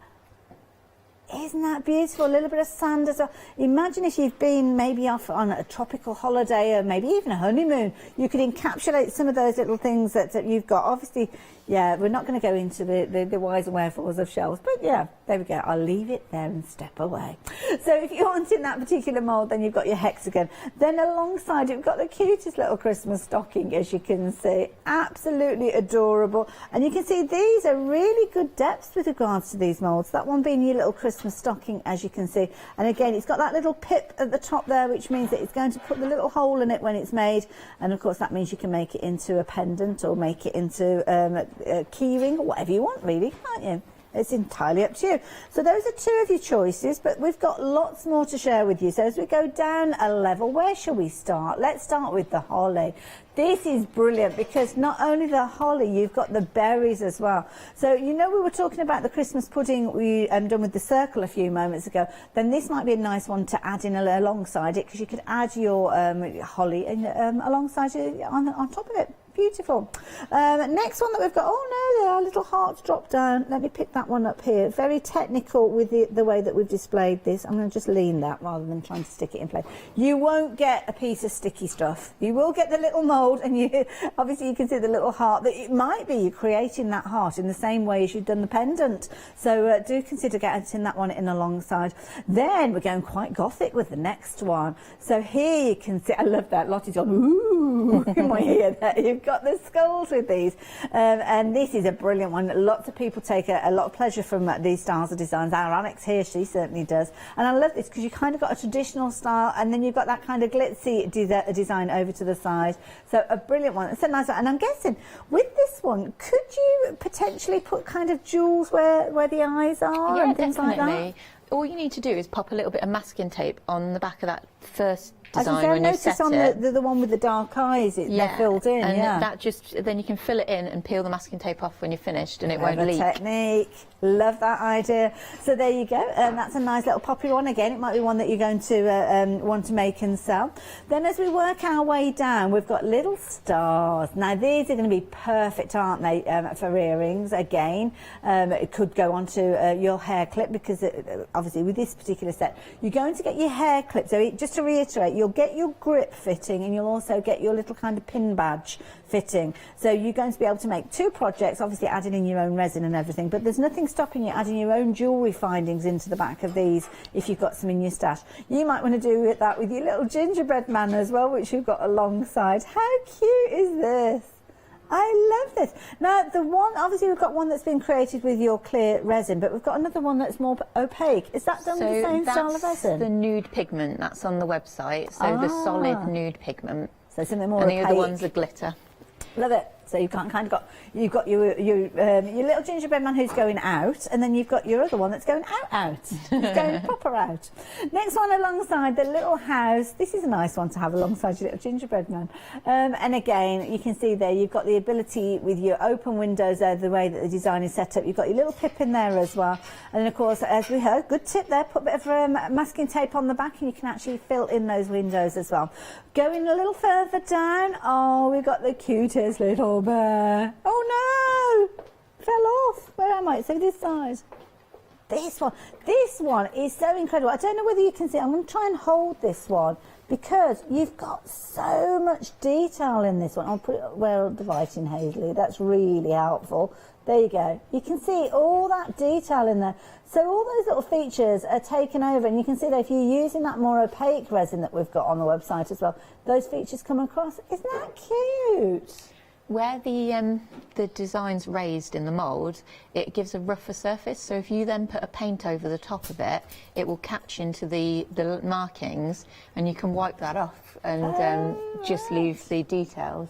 Isn't that beautiful? A little bit of sand as well. Imagine if you've been maybe off on a tropical holiday or maybe even a honeymoon. You could encapsulate some of those little things that you've got. Obviously, yeah, we're not going to go into the whys and wherefores of shells, but yeah, there we go. I'll leave it there and step away. So if you want in that particular mould, then you've got your hexagon. Then alongside, you've got the cutest little Christmas stocking, as you can see. Absolutely adorable. And you can see these are really good depths with regards to these moulds. That one being your little Christmas stocking, as you can see. And again, it's got that little pip at the top there, which means that it's going to put the little hole in it when it's made. And of course, that means you can make it into a pendant or make it into a key ring or whatever you want, really, can't you? It's entirely up to you. So those are two of your choices, but we've got lots more to share with you. So as we go down a level, where shall we start? Let's start with the holly. This is brilliant because not only the holly, you've got the berries as well. So, you know, we were talking about the Christmas pudding we done with the circle a few moments ago. Then this might be a nice one to add in alongside it, because you could add your holly alongside it on top of it. Beautiful. Next one that we've got, oh no, there are little hearts drop down. Let me pick that one up here. Very technical with the way that we've displayed this. I'm going to just lean that rather than trying to stick it in place. You won't get a piece of sticky stuff. You will get the little mould, and you obviously you can see the little heart. That it might be you're creating that heart in the same way as you've done the pendant. So do consider getting that one in alongside. Then we're going quite gothic with the next one. So here you can see, I love that. Lottie's on, ooh, in my ear there. You've got the skulls with these, and this is a brilliant one. Lots of people take a lot of pleasure from these styles of designs. Our Alex here, she certainly does, and I love this because you kind of got a traditional style, and then you've got that kind of glitzy design over to the side. So a brilliant one. It's a nice one, and I'm guessing with this one, could you potentially put kind of jewels where the eyes are and things like that? All you need to do is pop a little bit of masking tape on the back of that first design I when you set on it. the one with the dark eyes, they're filled in, and that just, then you can fill it in and peel the masking tape off when you're finished, and it won't leak. Technique. Love that idea. So there you go. That's a nice little popular one. Again, it might be one that you're going to want to make and sell. Then as we work our way down, we've got little stars. Now these are going to be perfect, aren't they, for earrings? Again, it could go onto your hair clip, because obviously with this particular set, you're going to get your hair clip. So just to reiterate, you'll get your grip fitting, and you'll also get your little kind of pin badge fitting. So you're going to be able to make two projects, obviously adding in your own resin and everything, but there's nothing stopping you adding your own jewellery findings into the back of these if you've got some in your stash. You might want to do that with your little gingerbread man as well, which you've got alongside. How cute is this? I love this. Now, the one, obviously we've got one that's been created with your clear resin, but we've got another one that's more opaque. Is that done with the same style of resin? The nude pigment, that's on the website. So the solid nude pigment. So something more and opaque. the other one's a glitter. Love it. So you've kind of got your little gingerbread man who's going out, and then you've got your other one that's going out. It's going proper out. Next one alongside the little house. This is a nice one to have alongside your little gingerbread man. And again, you can see there you've got the ability with your open windows there, the way that the design is set up. You've got your little pip in there as well. And then of course, as we heard, good tip there, put a bit of masking tape on the back and you can actually fill in those windows as well. Going a little further down, oh, we've got the cutest little bear. Oh no! Fell off. Where am I? So this side. This one is so incredible. I don't know whether you can see. I'm going to try and hold this one because you've got so much detail in this one. I'll put it where the lighting, Hazley. That's really helpful. There you go. You can see all that detail in there. So all those little features are taken over, and you can see that if you're using that more opaque resin that we've got on the website as well, those features come across. Isn't that cute? Where the design's raised in the mould, it gives a rougher surface, so if you then put a paint over the top of it, it will catch into the markings, and you can wipe that off and just leave the details.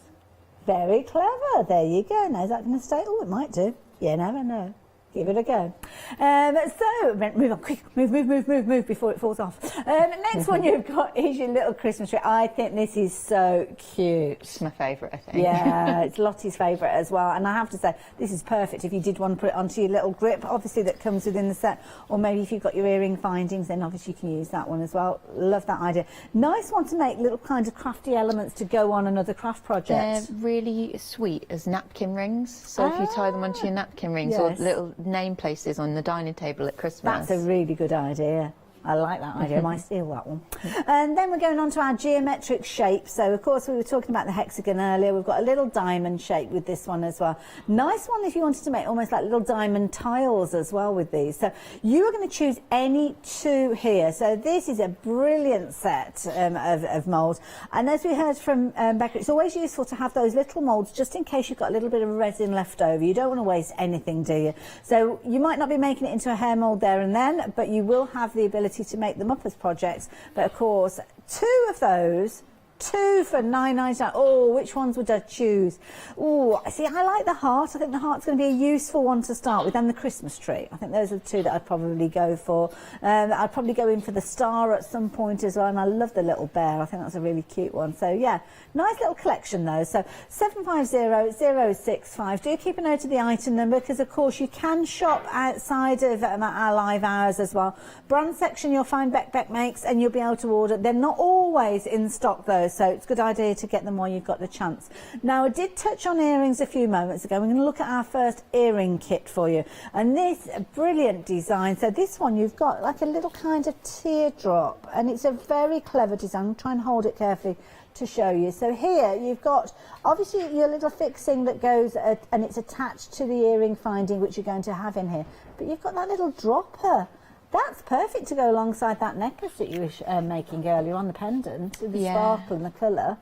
Very clever. There you go. Now, is that going to stay? Oh, it might do. You never know. Give it a go. So, move on, quick, move before it falls off. Next one you've got is your little Christmas tree. I think this is so cute. It's my favourite, I think. Yeah, it's Lottie's favourite as well. And I have to say, this is perfect if you did want to put it onto your little grip, obviously that comes within the set, or maybe if you've got your earring findings, then obviously you can use that one as well. Love that idea. Nice one to make little kind of crafty elements to go on another craft project. They're really sweet as napkin rings. So if you tie them onto your napkin rings, or little name places on the dining table at Christmas. That's a really good idea. I like that idea. I might steal that one. And then we're going on to our geometric shape. So, of course, we were talking about the hexagon earlier. We've got a little diamond shape with this one as well. Nice one if you wanted to make almost like little diamond tiles as well with these. So you are going to choose any two here. So this is a brilliant set of moulds. And as we heard from Becca, it's always useful to have those little moulds just in case you've got a little bit of resin left over. You don't want to waste anything, do you? So you might not be making it into a hair mould there and then, but you will have the ability to make them up as projects. But of course, two of those, two for $9.99. Oh, which ones would I choose? Oh, see, I like the heart. I think the heart's going to be a useful one to start with, and the Christmas tree. I think those are the two that I'd probably go for. I'd probably go in for the star at some point as well, and I love the little bear. I think that's a really cute one. So yeah, nice little collection though. So 750065. Do keep a note of the item number, because of course you can shop outside of our live hours as well. Brand section you'll find Beck makes, and you'll be able to order. They're not always in stock though, so it's a good idea to get them while you've got the chance. Now, I did touch on earrings a few moments ago. We're going to look at our first earring kit for you, and this brilliant design. So this one, you've got like a little kind of teardrop, and it's a very clever design. I'll try and hold it carefully to show you. So here you've got obviously your little fixing that goes and it's attached to the earring finding, which you're going to have in here, but you've got that little dropper. That's perfect to go alongside that necklace that you were making earlier on, the pendant, the sparkle and the colour.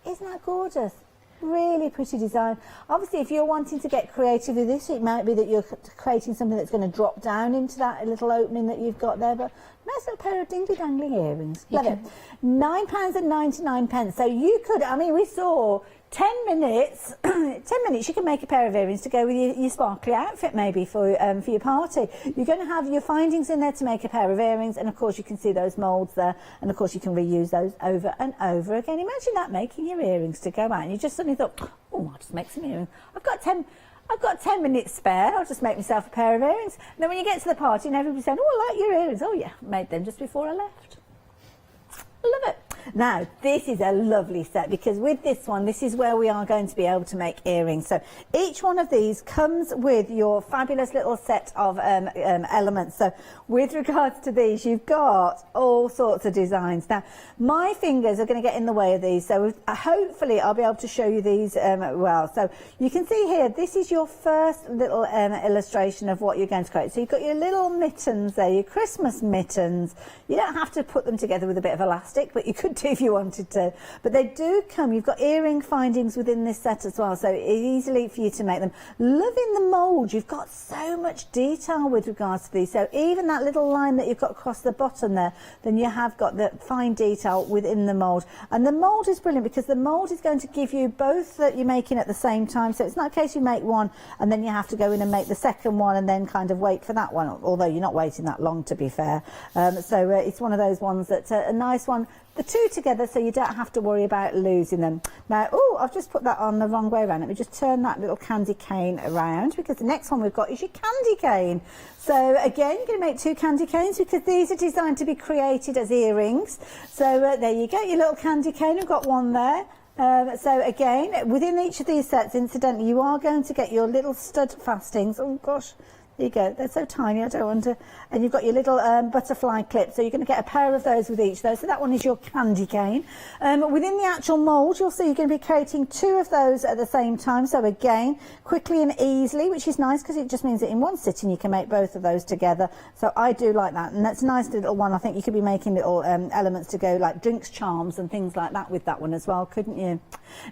Isn't that gorgeous? Really pretty design. Obviously, if you're wanting to get creative with this, it might be that you're creating something that's going to drop down into that little opening that you've got there, but nice little pair of dingly-dangling earrings. Love it. £9.99. So you could, I mean, we saw 10 minutes, 10 minutes you can make a pair of earrings to go with your sparkly outfit maybe for your party. You're going to have your findings in there to make a pair of earrings, and of course you can see those moulds there, and of course you can reuse those over and over again. Imagine that, making your earrings to go out, and you just suddenly thought, oh, I'll just make some earrings. I've got 10 minutes spare, I'll just make myself a pair of earrings. And then when you get to the party and everybody's saying, oh, I like your earrings. Oh yeah, made them just before I left. Love it. Now, this is a lovely set, because with this one, this is where we are going to be able to make earrings. So each one of these comes with your fabulous little set of elements. So with regards to these, you've got all sorts of designs. Now, my fingers are going to get in the way of these, so hopefully I'll be able to show you these well. So you can see here, this is your first little illustration of what you're going to create. So you've got your little mittens there, your Christmas mittens. You don't have to put them together with a bit of elastic, but you could to if you wanted to. But they do come, you've got earring findings within this set as well, so easily for you to make them. Loving the mould, you've got so much detail with regards to these. So even that little line that you've got across the bottom there, then you have got the fine detail within the mould. And the mould is brilliant because the mould is going to give you both that you're making at the same time. So it's not a case you make one and then you have to go in and make the second one and then kind of wait for that one, although you're not waiting that long, to be fair. So it's one of those ones that's a nice one, the two together, so you don't have to worry about losing them. Now, I've just put that on the wrong way around. Let me just turn that little candy cane around, because the next one we've got is your candy cane. So again, you're going to make 2 candy canes because these are designed to be created as earrings. So there you go, your little candy cane. We've got one there. So again, within each of these sets, incidentally, you are going to get your little stud fastings. Oh gosh, there you go. They're so tiny, I don't want to. And you've got your little butterfly clip. So you're going to get a pair of those with each of those. So that one is your candy cane. Within the actual mould, you'll see you're going to be creating 2 of those at the same time. So again, quickly and easily, which is nice because it just means that in one sitting you can make both of those together. So I do like that. And that's a nice little one. I think you could be making little elements to go like drinks charms and things like that with that one as well, couldn't you?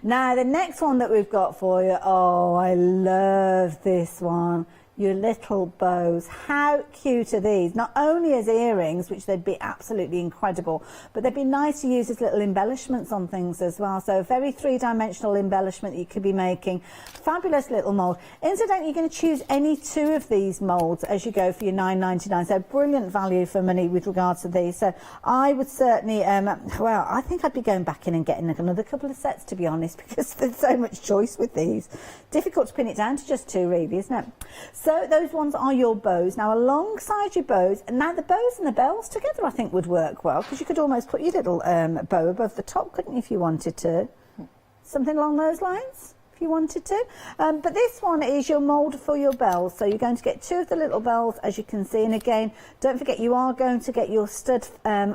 Now, the next one that we've got for you, oh, I love this one. Your little bows. How cute are these? Not only as earrings, which they'd be absolutely incredible, but they'd be nice to use as little embellishments on things as well. So a very 3-dimensional embellishment that you could be making. Fabulous little mould. Incidentally, you're going to choose any 2 of these moulds as you go for your $9.99. So brilliant value for money with regards to these. So I would certainly, well, I think I'd be going back in and getting another couple of sets, to be honest, because there's so much choice with these. Difficult to pin it down to just 2, really, isn't it? So those ones are your bows. Now, alongside your bows, and now the bows and the bells together, I think would work well, because you could almost put your little bow above the top, couldn't you, if you wanted to? Something along those lines, if you wanted to. But this one is your mould for your bells. So you're going to get 2 of the little bells, as you can see. And again, don't forget, you are going to get your stud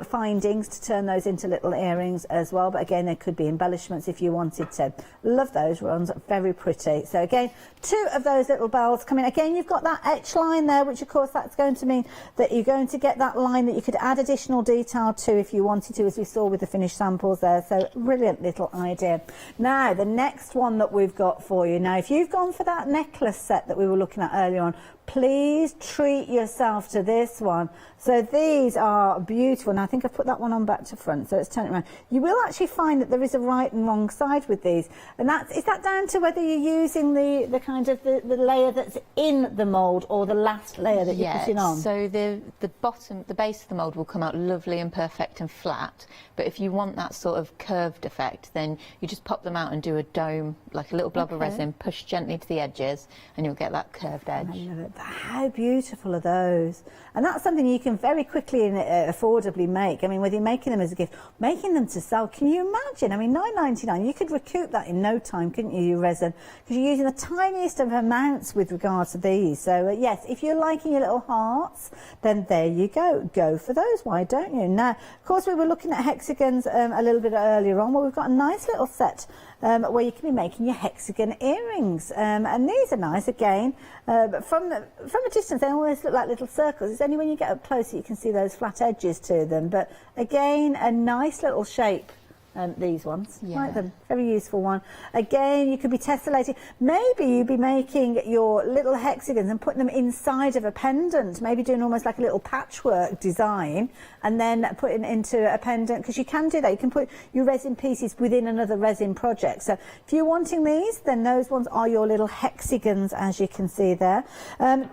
findings to turn those into little earrings as well. But again, there could be embellishments if you wanted to. Love those ones, very pretty. So again, 2 of those little bells coming. Again, you've got that etch line there, which of course that's going to mean that you're going to get that line that you could add additional detail to if you wanted to, as we saw with the finished samples there. So brilliant little idea. Now, the next one that we've got for you. Now, if you've gone for that necklace set that we were looking at earlier on, please treat yourself to this one. So these are beautiful. And I think I've put that one on back to front, so let's turn it around. You will actually find that there is a right and wrong side with these. And is that down to whether you're using the kind of the layer that's in the mould or the last layer that you're putting on? So the bottom, the base of the mould will come out lovely and perfect and flat. But if you want that sort of curved effect, then you just pop them out and do a dome, like a little blob of resin, push gently to the edges, and you'll get that curved edge. I love it. How beautiful are those? And that's something you can very quickly and affordably make. I mean, whether you're making them as a gift, making them to sell, can you imagine? I mean, $9.99, you could recoup that in no time, couldn't you, your resin? Because you're using the tiniest of amounts with regard to these. So, yes, if you're liking your little hearts, then there you go. Go for those, why don't you? Now, of course, we were looking at hexagons a little bit earlier on. Well, we've got a nice little set where you can be making your hexagon earrings. And these are nice, again. But from a distance, they always look like little circles. It's only when you get up close that you can see those flat edges to them. But again, a nice little shape. These ones, like them, very useful one. Again, you could be tessellating. Maybe you'd be making your little hexagons and putting them inside of a pendant, maybe doing almost like a little patchwork design and then putting it into a pendant, because you can do that. You can put your resin pieces within another resin project. So if you're wanting these, then those ones are your little hexagons, as you can see there.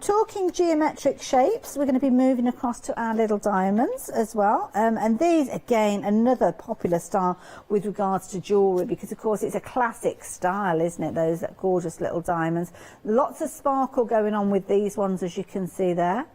Talking geometric shapes, we're going to be moving across to our little diamonds as well. And these, again, another popular style with regards to jewellery, because of course it's a classic style, isn't it, those gorgeous little diamonds. Lots of sparkle going on with these ones, as you can see there.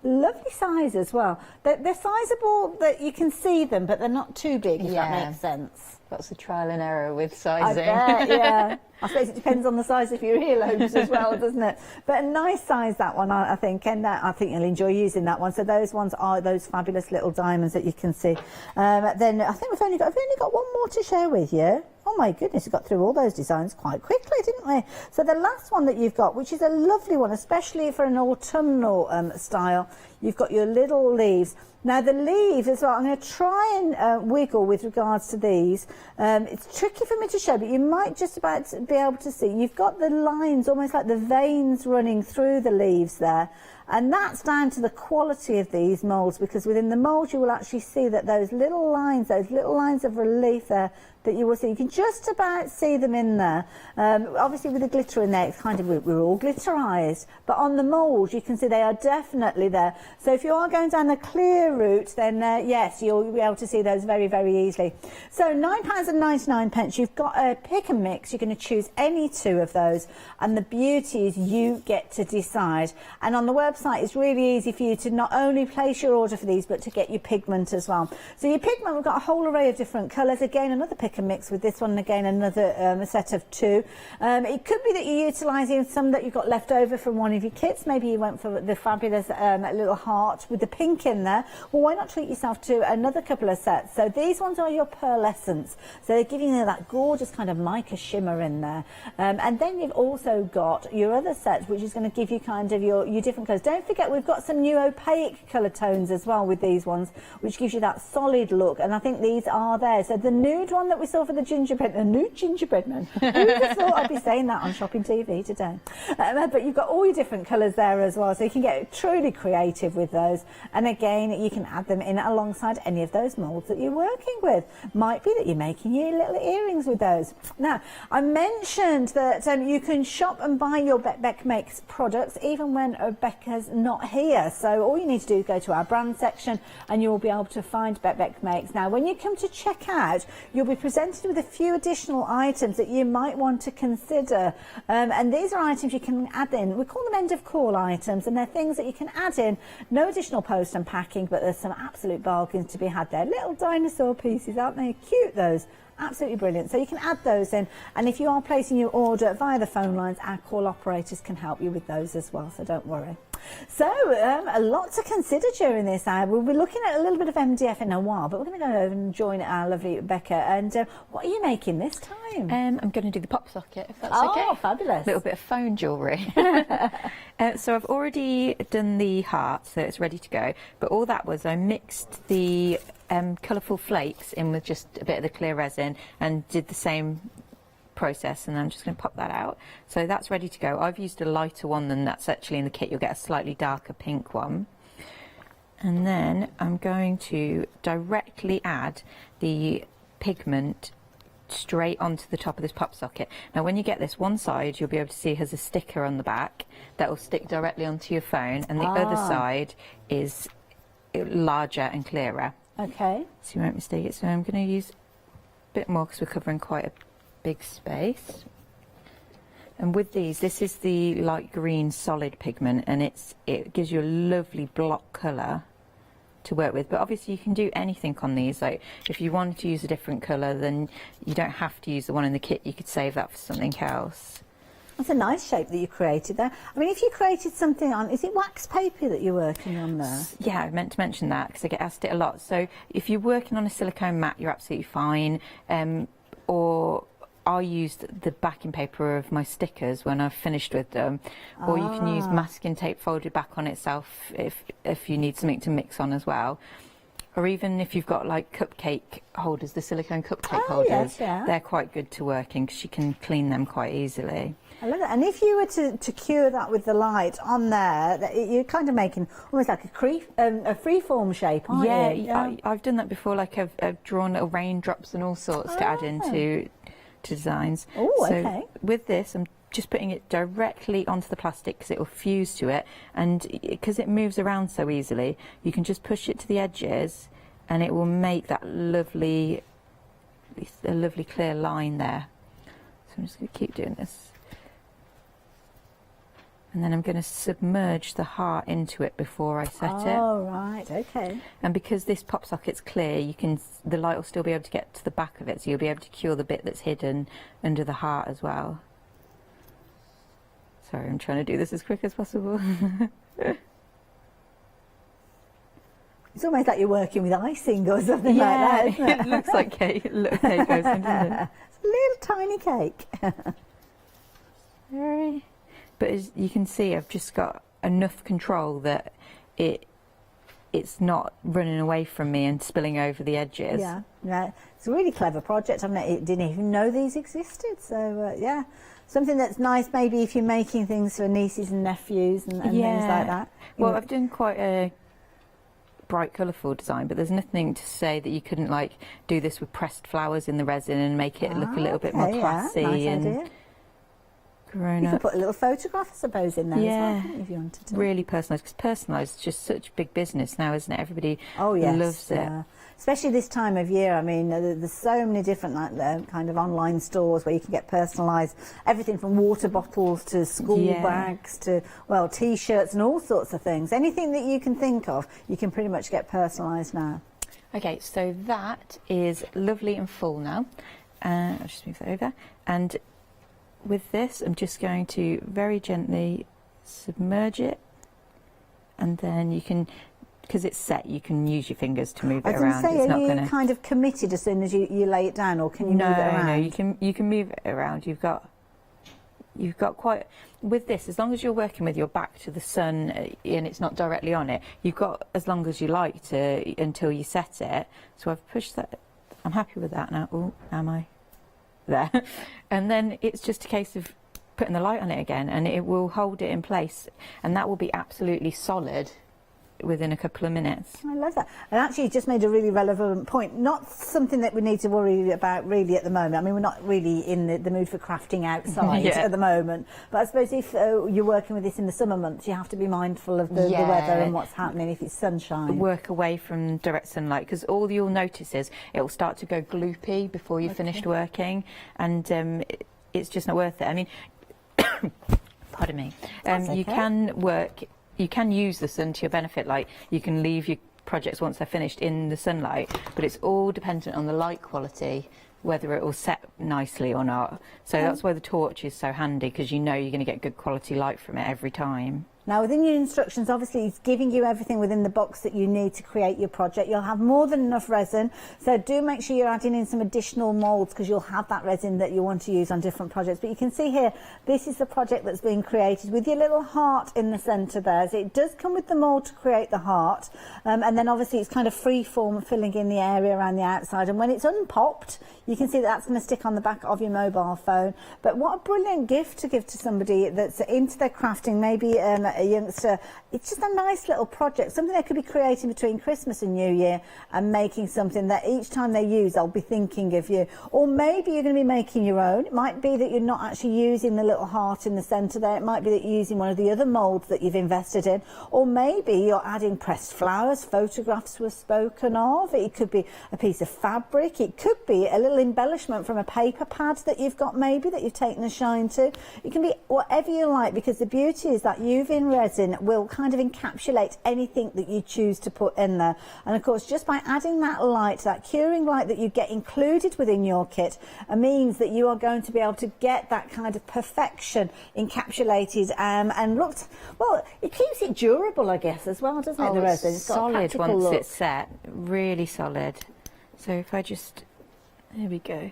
Lovely size as well. They're sizable that you can see them, but they're not too big, if that makes sense. Lots of trial and error with sizing. I bet, yeah. I suppose it depends on the size of your earlobes as well, doesn't it? But a nice size, that one, I think, and I think you'll enjoy using that one. So those ones are those fabulous little diamonds that you can see. Then I think we've only got one more to share with you. Oh my goodness, we got through all those designs quite quickly, didn't we? So the last one that you've got, which is a lovely one, especially for an autumnal style, you've got your little leaves. Now the leaves as well, I'm going to try and wiggle with regards to these. It's tricky for me to show, but you might just about be able to see. You've got the lines, almost like the veins running through the leaves there. And that's down to the quality of these moulds, because within the mould you will actually see that those little lines of relief there that you will see. You can just about see them in there. Obviously with the glitter in there, it's kind of, we're all glitterized, but on the mould you can see they are definitely there. So if you are going down the clear route, then yes, you'll be able to see those very, very easily. So £9.99, you've got a pick and mix. You're going to choose any two of those, and the beauty is you get to decide. And on the website it's really easy for you to not only place your order for these, but to get your pigment as well. So your pigment, we've got a whole array of different colours. Again, another pick and mix with this one, and again another set of two. It could be that you're utilising some that you've got left over from one of your kits. Maybe you went for the fabulous little heart with the pink in there. Well, why not treat yourself to another couple of sets? So these ones are your pearlescence, so they're giving you that gorgeous kind of mica shimmer in there. And then you've also got your other sets, which is going to give you kind of your different colours. Don't forget, we've got some new opaque colour tones as well with these ones, which gives you that solid look, and I think these are there. So the nude one that we saw for the gingerbread, a nude gingerbread man. Who would have thought I'd be saying that on Shopping TV today? But you've got all your different colours there as well, so you can get truly creative with those. And again, you can add them in alongside any of those moulds that you're working with. Might be that you're making your little earrings with those. Now, I mentioned that you can shop and buy your Beck Makes products even when Rebecca's not here. So all you need to do is go to our brand section and you'll be able to find Beck Makes. Now, when you come to check out, you'll be presented with a few additional items that you might want to consider. And these are items you can add in. We call them end of call items, and they're things that you can add in. No additional post and packing, but there's some absolute bargains to be had there. Little dinosaur pieces, aren't they? Cute, those. Absolutely brilliant. So you can add those in, and if you are placing your order via the phone lines, our call operators can help you with those as well, so don't worry. So a lot to consider during this hour. We'll be looking at a little bit of MDF in a while, but we're going to go over and join our lovely Rebecca. And what are you making this time? I'm going to do the pop socket, if that's okay. Oh, fabulous. A little bit of phone jewellery. So I've already done the heart, so it's ready to go. But all that was, I mixed the colourful flakes in with just a bit of the clear resin and did the same process, and I'm just going to pop that out. So that's ready to go. I've used a lighter one than that's actually in the kit. You'll get a slightly darker pink one. And then I'm going to directly add the pigment straight onto the top of this pop socket. Now when you get this, one side you'll be able to see has a sticker on the back that will stick directly onto your phone, and the other side is larger and clearer. Okay. So you won't mistake it. So I'm going to use a bit more because we're covering quite a big space. And with these, this is the light green solid pigment, and it gives you a lovely block colour to work with. But obviously you can do anything on these. Like if you wanted to use a different colour, then you don't have to use the one in the kit. You could save that for something else. That's a nice shape that you created there. I mean, if you created something on, is it wax paper that you're working on there? Yeah, I meant to mention that because I get asked it a lot. So if you're working on a silicone mat, you're absolutely fine. Or I used the backing paper of my stickers when I've finished with them, or you can use masking tape folded back on itself if you need something to mix on as well. Or even if you've got like cupcake holders, the silicone cupcake holders, yes, yeah. They're quite good to work in because you can clean them quite easily. I love it. And if you were to cure that with the light on there, you're kind of making almost like a freeform shape, aren't you? Yeah, I've done that before. Like I've drawn little raindrops and all sorts to add into designs. Oh, okay. With this, I'm just putting it directly onto the plastic because it will fuse to it, and because it moves around so easily, you can just push it to the edges, and it will make that lovely clear line there. So I'm just going to keep doing this. And then I'm going to submerge the heart into it before I set it. Oh, right, okay. And because this pop socket's clear, the light will still be able to get to the back of it, so you'll be able to cure the bit that's hidden under the heart as well. Sorry, I'm trying to do this as quick as possible. It's almost like you're working with icing or something like that, isn't it? It looks like cake. Little cake goes in, doesn't it? It's a little tiny cake. Very. But as you can see, I've just got enough control that it's not running away from me and spilling over the edges. Yeah, yeah. It's a really clever project. I didn't even know these existed. So yeah, something that's nice maybe if you're making things for nieces and nephews and things like that. Well, I've done quite a bright, colourful design, but there's nothing to say that you couldn't like do this with pressed flowers in the resin and make it look a little bit more classy. Nice and idea. Grown You up. could put a little photograph, I suppose, in there as well, couldn't you, if you wanted to. Really personalised, because personalised is just such a big business now, isn't it? Everybody yes, loves it. Especially this time of year. I mean, there's so many different kind of online stores where you can get personalised everything from water bottles to school bags to, well, T-shirts and all sorts of things. Anything that you can think of, you can pretty much get personalised now. Okay, so that is lovely and full now. I'll just move that over. And with this, I'm just going to very gently submerge it, and then you can, because it's set, you can use your fingers to move it around. I was going to say, are you kind of committed as soon as you lay it down, or can you move it around? No, you can move it around. You've got quite, with this, as long as you're working with your back to the sun and it's not directly on it, you've got as long as you like to until you set it. So I've pushed that. I'm happy with that now. Oh, am I? There. And then it's just a case of putting the light on it again, and it will hold it in place, and that will be absolutely solid within a couple of minutes. I love that. And actually you just made a really relevant point, not something that we need to worry about really at the moment. I mean, we're not really in the mood for crafting outside at the moment, but I suppose if you're working with this in the summer months, you have to be mindful of the weather and what's happening if it's sunshine. Work away from direct sunlight, because all you'll notice is it will start to go gloopy before you've finished working, and it's just not worth it. I mean, pardon me. You can work. You can use the sun to your benefit, like you can leave your projects once they're finished in the sunlight, but it's all dependent on the light quality, whether it will set nicely or not. So that's why the torch is so handy, because you know you're going to get good quality light from it every time. Now, within your instructions, obviously, it's giving you everything within the box that you need to create your project. You'll have more than enough resin, so do make sure you're adding in some additional moulds, because you'll have that resin that you want to use on different projects. But you can see here, this is the project that's being created with your little heart in the centre there. So it does come with the mould to create the heart, and then obviously it's kind of free form, filling in the area around the outside. And when it's unpopped, you can see that that's going to stick on the back of your mobile phone. But what a brilliant gift to give to somebody that's into their crafting, maybe a youngster. It's just a nice little project, something they could be creating between Christmas and New Year, and making something that each time they use, they'll be thinking of you. Or maybe you're going to be making your own. It might be that you're not actually using the little heart in the centre there. It might be that you're using one of the other moulds that you've invested in. Or maybe you're adding pressed flowers, photographs were spoken of. It could be a piece of fabric. It could be a little embellishment from a paper pad that you've got, maybe, that you've taken a shine to. It can be whatever you like, because the beauty is that UV resin will kind of encapsulate anything that you choose to put in there. And of course, just by adding that light, that curing light that you get included within your kit, means that you are going to be able to get that kind of perfection encapsulated, and looked, well, it keeps it durable, I guess, as well, doesn't it, the resin? It's got solid a once look. it's set, really solid. So if I just, there we go.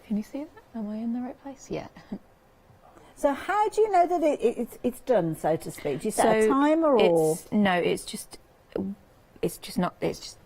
Can you see that? Am I in the right place? Yeah. So how do you know that it's done, so to speak? Do you set a timer, or? No, it's just not, it's just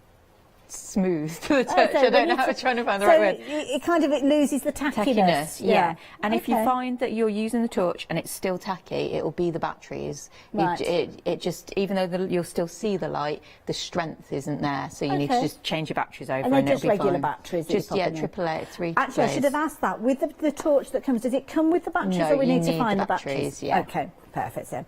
smooth to the touch. I don't know how to try to find the right word. It loses the tackiness. Yeah. And if you find that you're using the torch and it's still tacky, it will be the batteries. Right. It just, even though you'll still see the light, the strength isn't there. So you need to just change your batteries over, and they're just it'll be regular fine. batteries. Just AAA, 3 Actually, I should have asked that. With the torch that comes, does it come with the batteries, no, or we you need to find the batteries? Yeah. Okay. Perfect, so.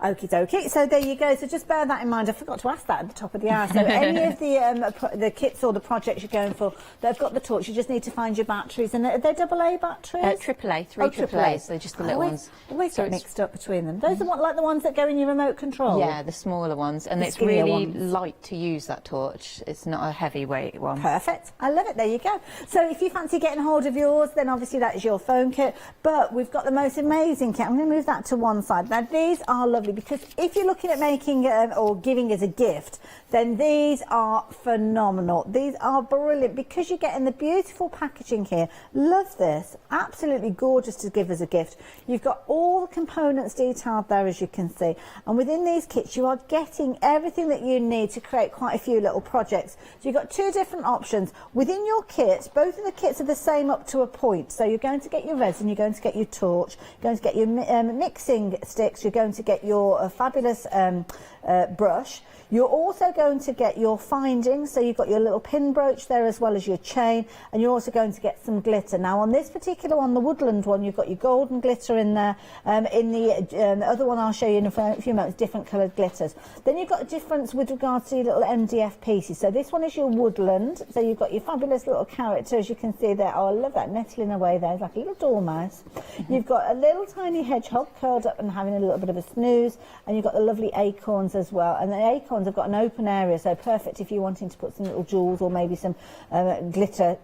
Okie dokie. So there you go. So just bear that in mind. I forgot to ask that at the top of the hour. So any of the kits or the projects you're going for, they've got the torch. You just need to find your batteries. And are they AA batteries? AAA, 3 AAAs. So just the little ones. Always get mixed up between them. Those are like the ones that go in your remote control? Yeah, the smaller ones. And it's really light to use, that torch. It's not a heavyweight one. Perfect. I love it. There you go. So if you fancy getting hold of yours, then obviously that is your foam kit. But we've got the most amazing kit. I'm going to move that to one side. Now these are lovely because if you're looking at making or giving as a gift, then these are phenomenal. These are brilliant because you're getting the beautiful packaging here. Love this. Absolutely gorgeous to give as a gift. You've got all the components detailed there, as you can see. And within these kits, you are getting everything that you need to create quite a few little projects. So you've got two different options. Within your kits, both of the kits are the same up to a point. So you're going to get your resin, you're going to get your torch, you're going to get your mixing sticks, you're going to get your fabulous brush. You're also going to get your findings, so you've got your little pin brooch there as well as your chain, and you're also going to get some glitter. Now on this particular one, the woodland one, you've got your golden glitter in there. In the other one I'll show you in a few moments, different coloured glitters. Then you've got a difference with regards to your little MDF pieces. So this one is your woodland, so you've got your fabulous little character, as you can see there. Oh, I love that nettling away there, it's like a little dormouse. You've got a little tiny hedgehog curled up and having a little bit of a snooze, and you've got the lovely acorns as well. And the acorns have got an open area, so perfect if you're wanting to put some little jewels or maybe some glitter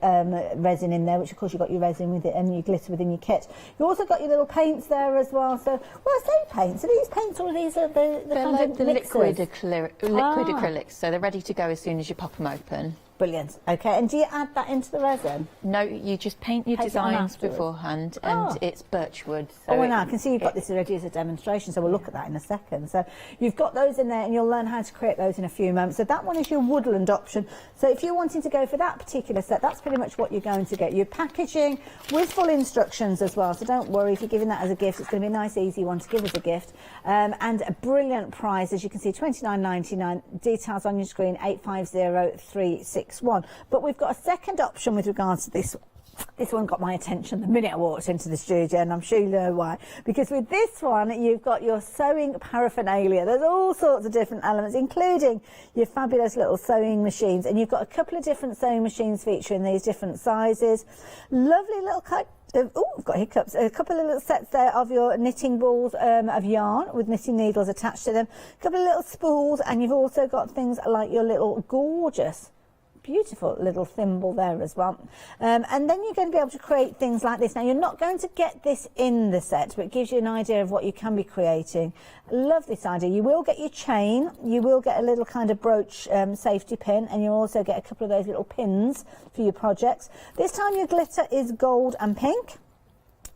resin in there, which of course you've got your resin with it and your glitter within your kit. You've also got your little paints there as well. So, well, I say paints. Are these paints or are these the kind like of the liquid Ah. acrylics, so they're ready to go as soon as you pop them open. Brilliant. Okay, and do you add that into the resin? No, you just paint your Paint it on designs afterwards. beforehand, and it's birchwood. So Oh, and I can see you've got this already as a demonstration, so we'll look at that in a second. So you've got those in there, and you'll learn how to create those in a few moments. So that one is your woodland option. So if you're wanting to go for that particular set, that's pretty much what you're going to get. Your packaging with full instructions as well. So don't worry if you're giving that as a gift. It's going to be a nice, easy one to give as a gift. And a brilliant price, as you can see, $29.99. Details on your screen, 850361. But we've got a second option with regards to this. This one got my attention the minute I walked into the studio, and I'm sure you know why. Because with this one, you've got your sewing paraphernalia. There's all sorts of different elements, including your fabulous little sewing machines. And you've got a couple of different sewing machines featuring these different sizes. Lovely little oh, I've got hiccups. A couple of little sets there of your knitting balls of yarn with knitting needles attached to them. A couple of little spools, and you've also got things like your little gorgeous, beautiful little thimble there as well. And then you're going to be able to create things like this. Now, you're not going to get this in the set, but it gives you an idea of what you can be creating. Love this idea. You will get your chain, you will get a little kind of brooch safety pin, and you'll also get a couple of those little pins for your projects. This time your glitter is gold and pink,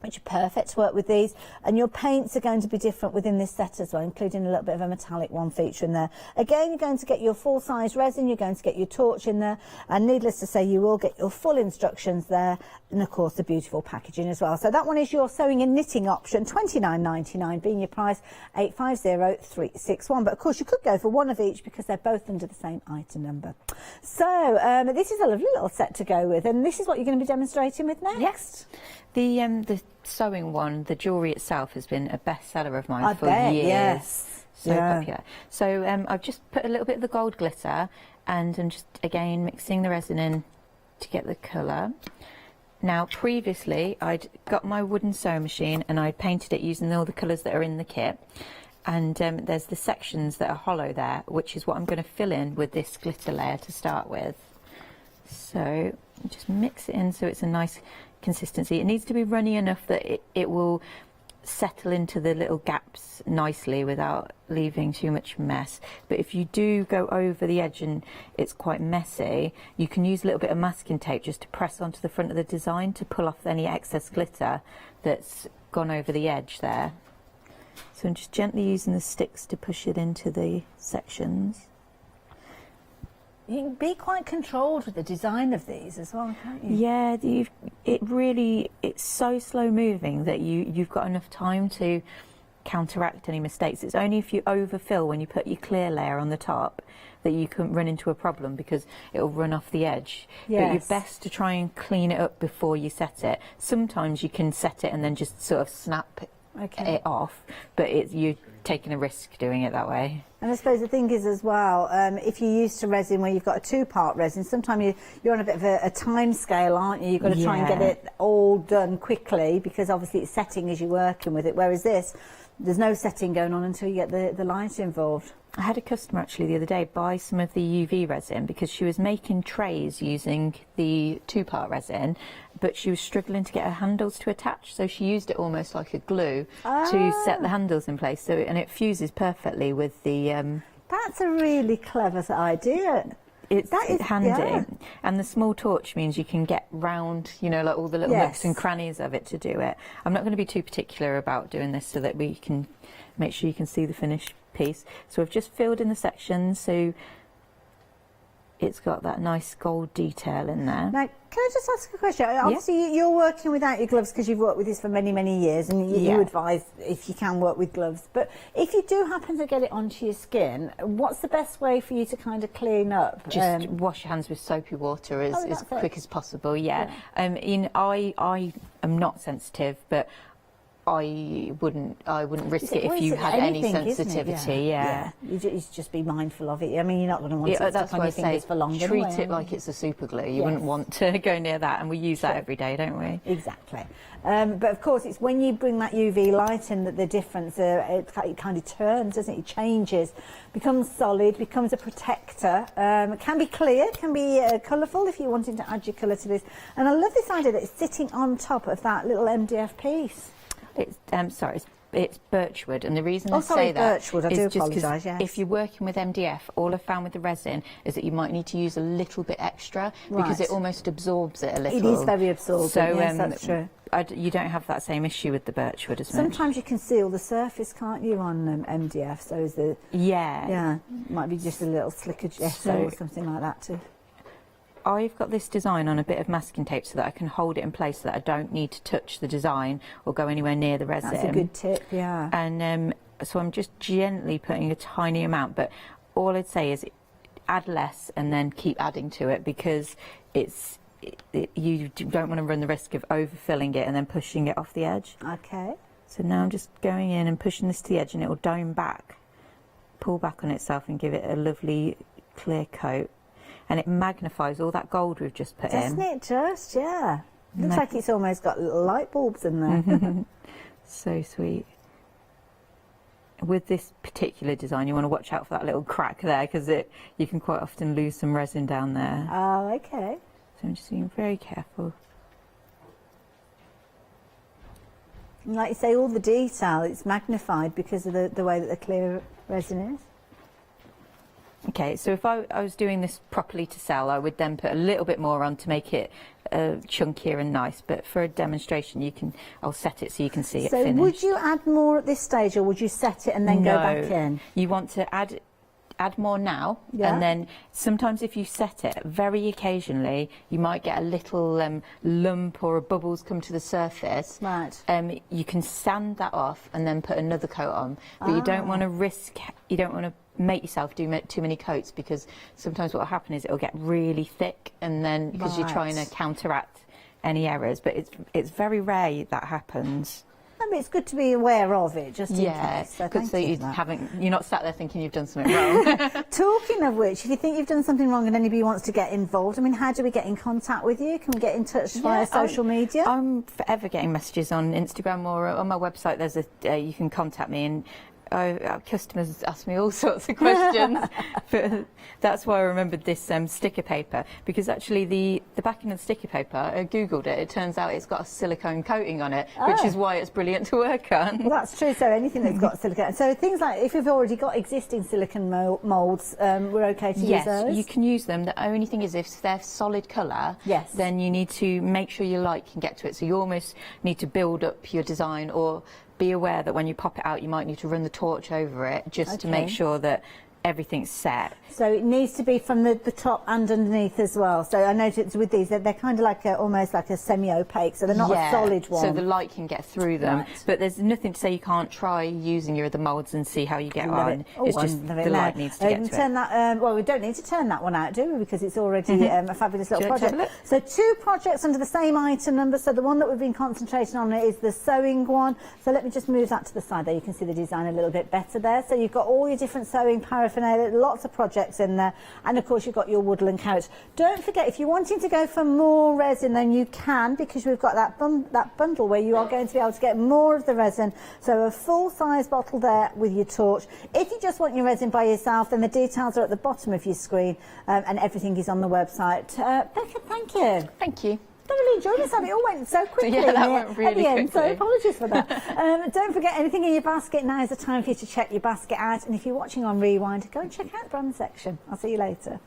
which are perfect to work with these, and your paints are going to be different within this set as well, including a little bit of a metallic one featuring there. Again, you're going to get your full-size resin, you're going to get your torch in there, and needless to say, you will get your full instructions there, and of course the beautiful packaging as well. So that one is your sewing and knitting option, $29.99 being your price, 850361. But of course you could go for one of each because they're both under the same item number. So this is a lovely little set to go with, and this is what you're going to be demonstrating with next. Yes. The sewing one, the jewellery itself has been a bestseller of mine for years. Yes. So popular. So I've just put a little bit of the gold glitter, and I'm just again mixing the resin in to get the colour. Now previously I'd got my wooden sewing machine and I'd painted it using all the colours that are in the kit, and there's the sections that are hollow there, which is what I'm going to fill in with this glitter layer to start with. So just mix it in so it's a nice consistency. It needs to be runny enough that it will settle into the little gaps nicely without leaving too much mess. But if you do go over the edge and it's quite messy, you can use a little bit of masking tape just to press onto the front of the design to pull off any excess glitter that's gone over the edge there. So I'm just gently using the sticks to push it into the sections. You can be quite controlled with the design of these as well, can't you? Yeah, it's so slow moving that you've got enough time to counteract any mistakes. It's only if you overfill when you put your clear layer on the top that you can run into a problem because it'll run off the edge. Yes. But you're best to try and clean it up before you set it. Sometimes you can set it and then just sort of snap it off, but you're taking a risk doing it that way. And I suppose the thing is as well, if you're used to resin where you've got a two-part resin, sometimes you're on a bit of a time scale, aren't you? You've got to try and get it all done quickly because obviously it's setting as you're working with it, whereas this, There's no setting going on until you get the light involved. I had a customer actually the other day buy some of the UV resin because she was making trays using the 2-part resin, but she was struggling to get her handles to attach, so she used it almost like a glue to set the handles in place. So and it fuses perfectly with the. That's a really clever idea. It's handy, and the small torch means you can get round, you know, like all the little nooks and crannies of it to do it. I'm not going to be too particular about doing this so that we can make sure you can see the finished piece. So we've just filled in the sections, so it's got that nice gold detail in there. Now, can I just ask a question? Obviously, you're working without your gloves because you've worked with this for many, many years, and you advise if you can work with gloves. But if you do happen to get it onto your skin, what's the best way for you to kind of clean up? Just wash your hands with soapy water as quick as possible. Yeah. I am not sensitive, but I wouldn't risk it if you had any sensitivity. Yeah. You just be mindful of it. I mean, you're not going to want it stuck on your fingers for long. Treat it like it's a super glue. You wouldn't want to go near that, and we use that every day, don't we? Exactly. But of course, it's when you bring that UV light in that the difference, it kind of turns, doesn't it? It changes, becomes solid, becomes a protector. It can be clear, it can be colourful if you're wanting to add your colour to this. And I love this idea that it's sitting on top of that little MDF piece. It's it's birchwood, and the reason I say that birchwood, I do apologise, yes. If you're working with MDF, all I've found with the resin is that you might need to use a little bit extra because it almost absorbs it a little. It is very absorbing, so, yes, that's true. You don't have that same issue with the birchwood as much. Sometimes you can seal the surface, can't you, on MDF? So is the might be just a little slicker gesso or something like that too. I've got this design on a bit of masking tape so that I can hold it in place so that I don't need to touch the design or go anywhere near the resin. That's a good tip, yeah. And so I'm just gently putting a tiny amount, but all I'd say is add less and then keep adding to it, because you don't want to run the risk of overfilling it and then pushing it off the edge. Okay. So now I'm just going in and pushing this to the edge, and it will dome back, pull back on itself and give it a lovely clear coat. And it magnifies all that gold we've just put in. Doesn't it just? Yeah. Looks like it's almost got little light bulbs in there. So sweet. With this particular design, you want to watch out for that little crack there, because you can quite often lose some resin down there. Oh, okay. So I'm just being very careful. And like you say, all the detail, it's magnified because of the way that the clear resin is. Okay, so if I was doing this properly to sell, I would then put a little bit more on to make it chunkier and nice. But for a demonstration, I'll set it so you can see it finished. So would you add more at this stage, or would you set it and then go back in? You want to add more now, and then sometimes if you set it, very occasionally you might get a little lump or a bubbles come to the surface. Right. You can sand that off and then put another coat on, but you don't want to make yourself do too many coats, because sometimes what will happen is it'll get really thick, and then because you're trying to counteract any errors, but it's very rare that happens. I mean, it's good to be aware of it, just in case. So good, so you're not sat there thinking you've done something wrong. Talking of which, if you think you've done something wrong and anybody wants to get involved, I mean, how do we get in contact with you? Can we get in touch via social media? I'm forever getting messages on Instagram or on my website. There's you can contact me, and our customers ask me all sorts of questions. But that's why I remembered this sticker paper, because actually the backing of the sticker paper, I googled it, it turns out it's got a silicone coating on it, which is why it's brilliant to work on. Well, that's true. So anything that's got silicone, so things like if you've already got existing silicone moulds, we're okay to use those? Yes, you can use them. The only thing is, if they're solid colour, then you need to make sure your light can get to it, so you almost need to build up your design, or be aware that when you pop it out, you might need to run the torch over it just to make sure that everything's set. So it needs to be from the top and underneath as well. So I noticed with these, they're kind of like almost like a semi-opaque, so they're not a solid one. So the light can get through them. But there's nothing to say you can't try using your other moulds and see how you get on. It's just the light needs to get to turn it. That, well, we don't need to turn that one out, do we? Because it's already a fabulous little project. So 2 projects under the same item number. So the one that we've been concentrating on is the sewing one. So let me just move that to the side there. You can see the design a little bit better there. So you've got all your different sewing paraffin paraphernalia, lots of projects in there, and of course you've got your woodland carrots. Don't forget, if you're wanting to go for more resin, then you can, because we've got that bundle where you are going to be able to get more of the resin. So a full-size bottle there with your torch. If you just want your resin by yourself, then the details are at the bottom of your screen, and everything is on the website. Becca, thank you. Thank you. Thoroughly enjoyed this. It all went so quickly Yeah, that went really at the end, so quickly. apologies for that. Don't forget, anything in your basket, now is the time for you to check your basket out. And if you're watching on Rewind, go and check out the brand section. I'll see you later.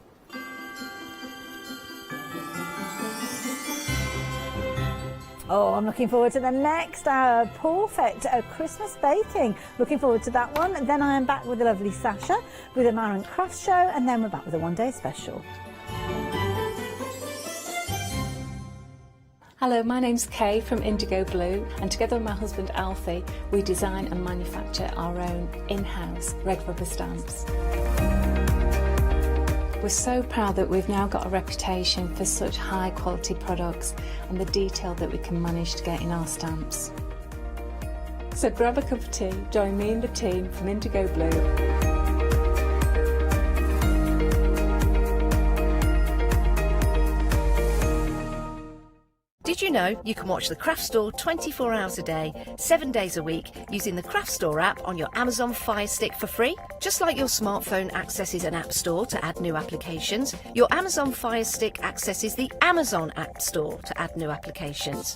Oh, I'm looking forward to the next hour. Perfect. Christmas baking. Looking forward to that one. And then I am back with the lovely Sasha with a Marant Crafts show, and then we're back with a one-day special. Hello, my name's Kay from Indigo Blue, and together with my husband Alfie, we design and manufacture our own in-house red rubber stamps. We're so proud that we've now got a reputation for such high quality products and the detail that we can manage to get in our stamps. So grab a cup of tea, join me and the team from Indigo Blue. Did you know you can watch the Craft Store 24 hours a day, 7 days a week, using the Craft Store app on your Amazon Fire Stick for free? Just like your smartphone accesses an app store to add new applications, your Amazon Fire Stick accesses the Amazon App Store to add new applications.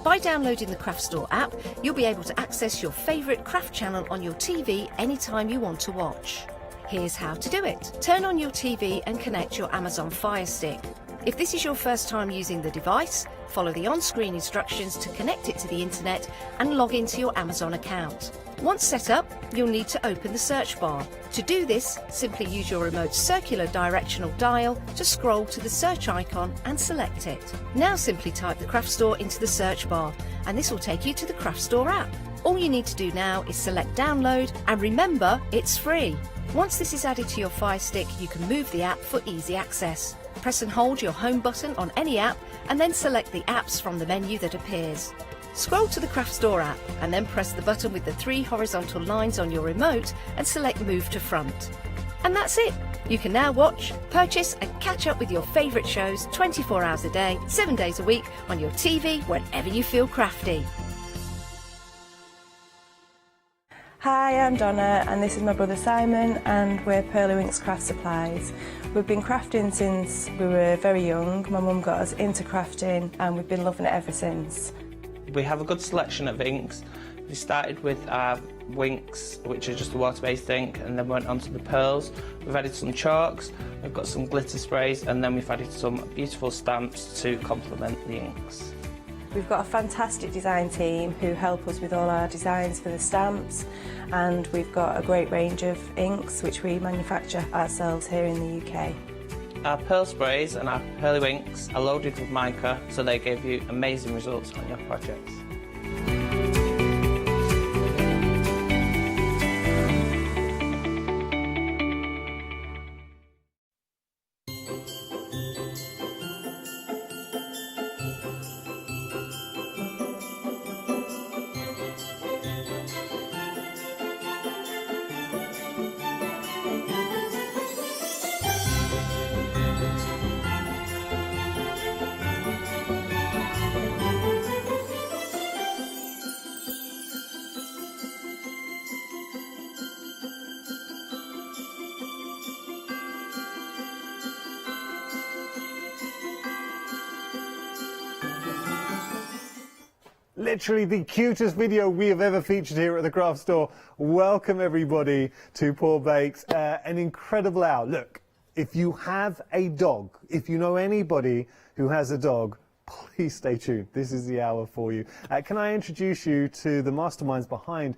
By downloading the Craft Store app, you'll be able to access your favourite craft channel on your TV anytime you want to watch. Here's how to do it. Turn on your TV and connect your Amazon Fire Stick. If this is your first time using the device, follow the on-screen instructions to connect it to the internet and log into your Amazon account. Once set up, you'll need to open the search bar. To do this, simply use your remote circular directional dial to scroll to the search icon and select it. Now simply type the Craft Store into the search bar, and this will take you to the Craft Store app. All you need to do now is select download, and remember, it's free. Once this is added to your Fire Stick, you can move the app for easy access. Press and hold your home button on any app and then select the apps from the menu that appears. Scroll to the Craft Store app and then press the button with the 3 horizontal lines on your remote and select Move to Front. And that's it! You can now watch, purchase and catch up with your favourite shows 24 hours a day, 7 days a week on your TV whenever you feel crafty. Hi, I'm Donna and this is my brother Simon, and we're Pearly Winks Craft Supplies. We've been crafting since we were very young. My mum got us into crafting and we've been loving it ever since. We have a good selection of inks. We started with our Winks, which are just a water-based ink, and then went on to the pearls. We've added some chalks, we've got some glitter sprays, and then we've added some beautiful stamps to complement the inks. We've got a fantastic design team who help us with all our designs for the stamps, and we've got a great range of inks which we manufacture ourselves here in the UK. Our pearl sprays and our Pearly Winks are loaded with mica, so they give you amazing results on your projects. Literally the cutest video we have ever featured here at the Craft Store. Welcome everybody to Paul Bakes. An incredible hour. Look, if you have a dog, if you know anybody who has a dog, please stay tuned. This is the hour for you. Can I introduce you to the masterminds behind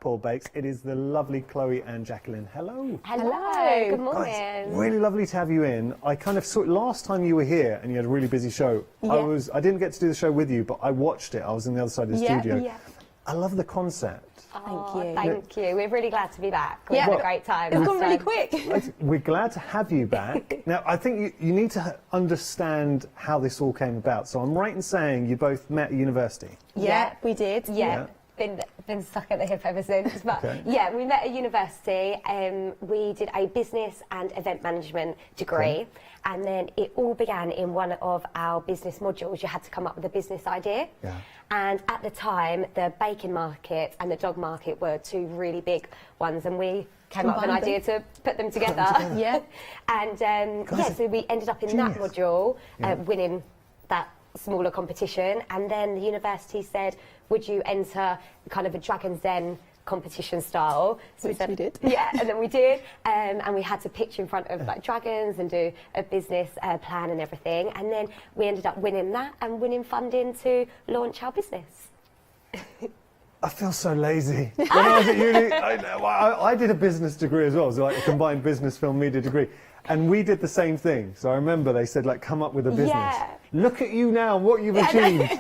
Paul Bakes? It is the lovely Chloe and Jacqueline. Hello. Hello. Good morning. Guys, really lovely to have you in. I kind of saw it last time you were here and you had a really busy show. Yeah. I didn't get to do the show with you, but I watched it. I was on the other side of the studio. Yeah. I love the concept. Thank you. We're really glad to be back. We had a great time. It's gone really quick. We're glad to have you back. Now, I think you need to understand how this all came about. So I'm right in saying you both met at university? Yeah, we did. Yeah. been stuck at the hip ever since. But yeah, we met at university. We did a business and event management degree. And then it all began in one of our business modules. You had to come up with a business idea. And at the time, the baking market and the dog market were two really big ones. And we came up with an idea to put them together. And so we ended up in that module, winning that smaller competition. And then the university said, would you enter kind of a Dragon's Den competition style? So we did. Yeah, and then we did. And we had to pitch in front of like dragons and do a business plan and everything. And then we ended up winning that and winning funding to launch our business. I feel so lazy. When I was at uni, I did a business degree as well, so like a combined business film media degree. And we did the same thing. So I remember they said, like, come up with a business. Look at you now, what you've achieved.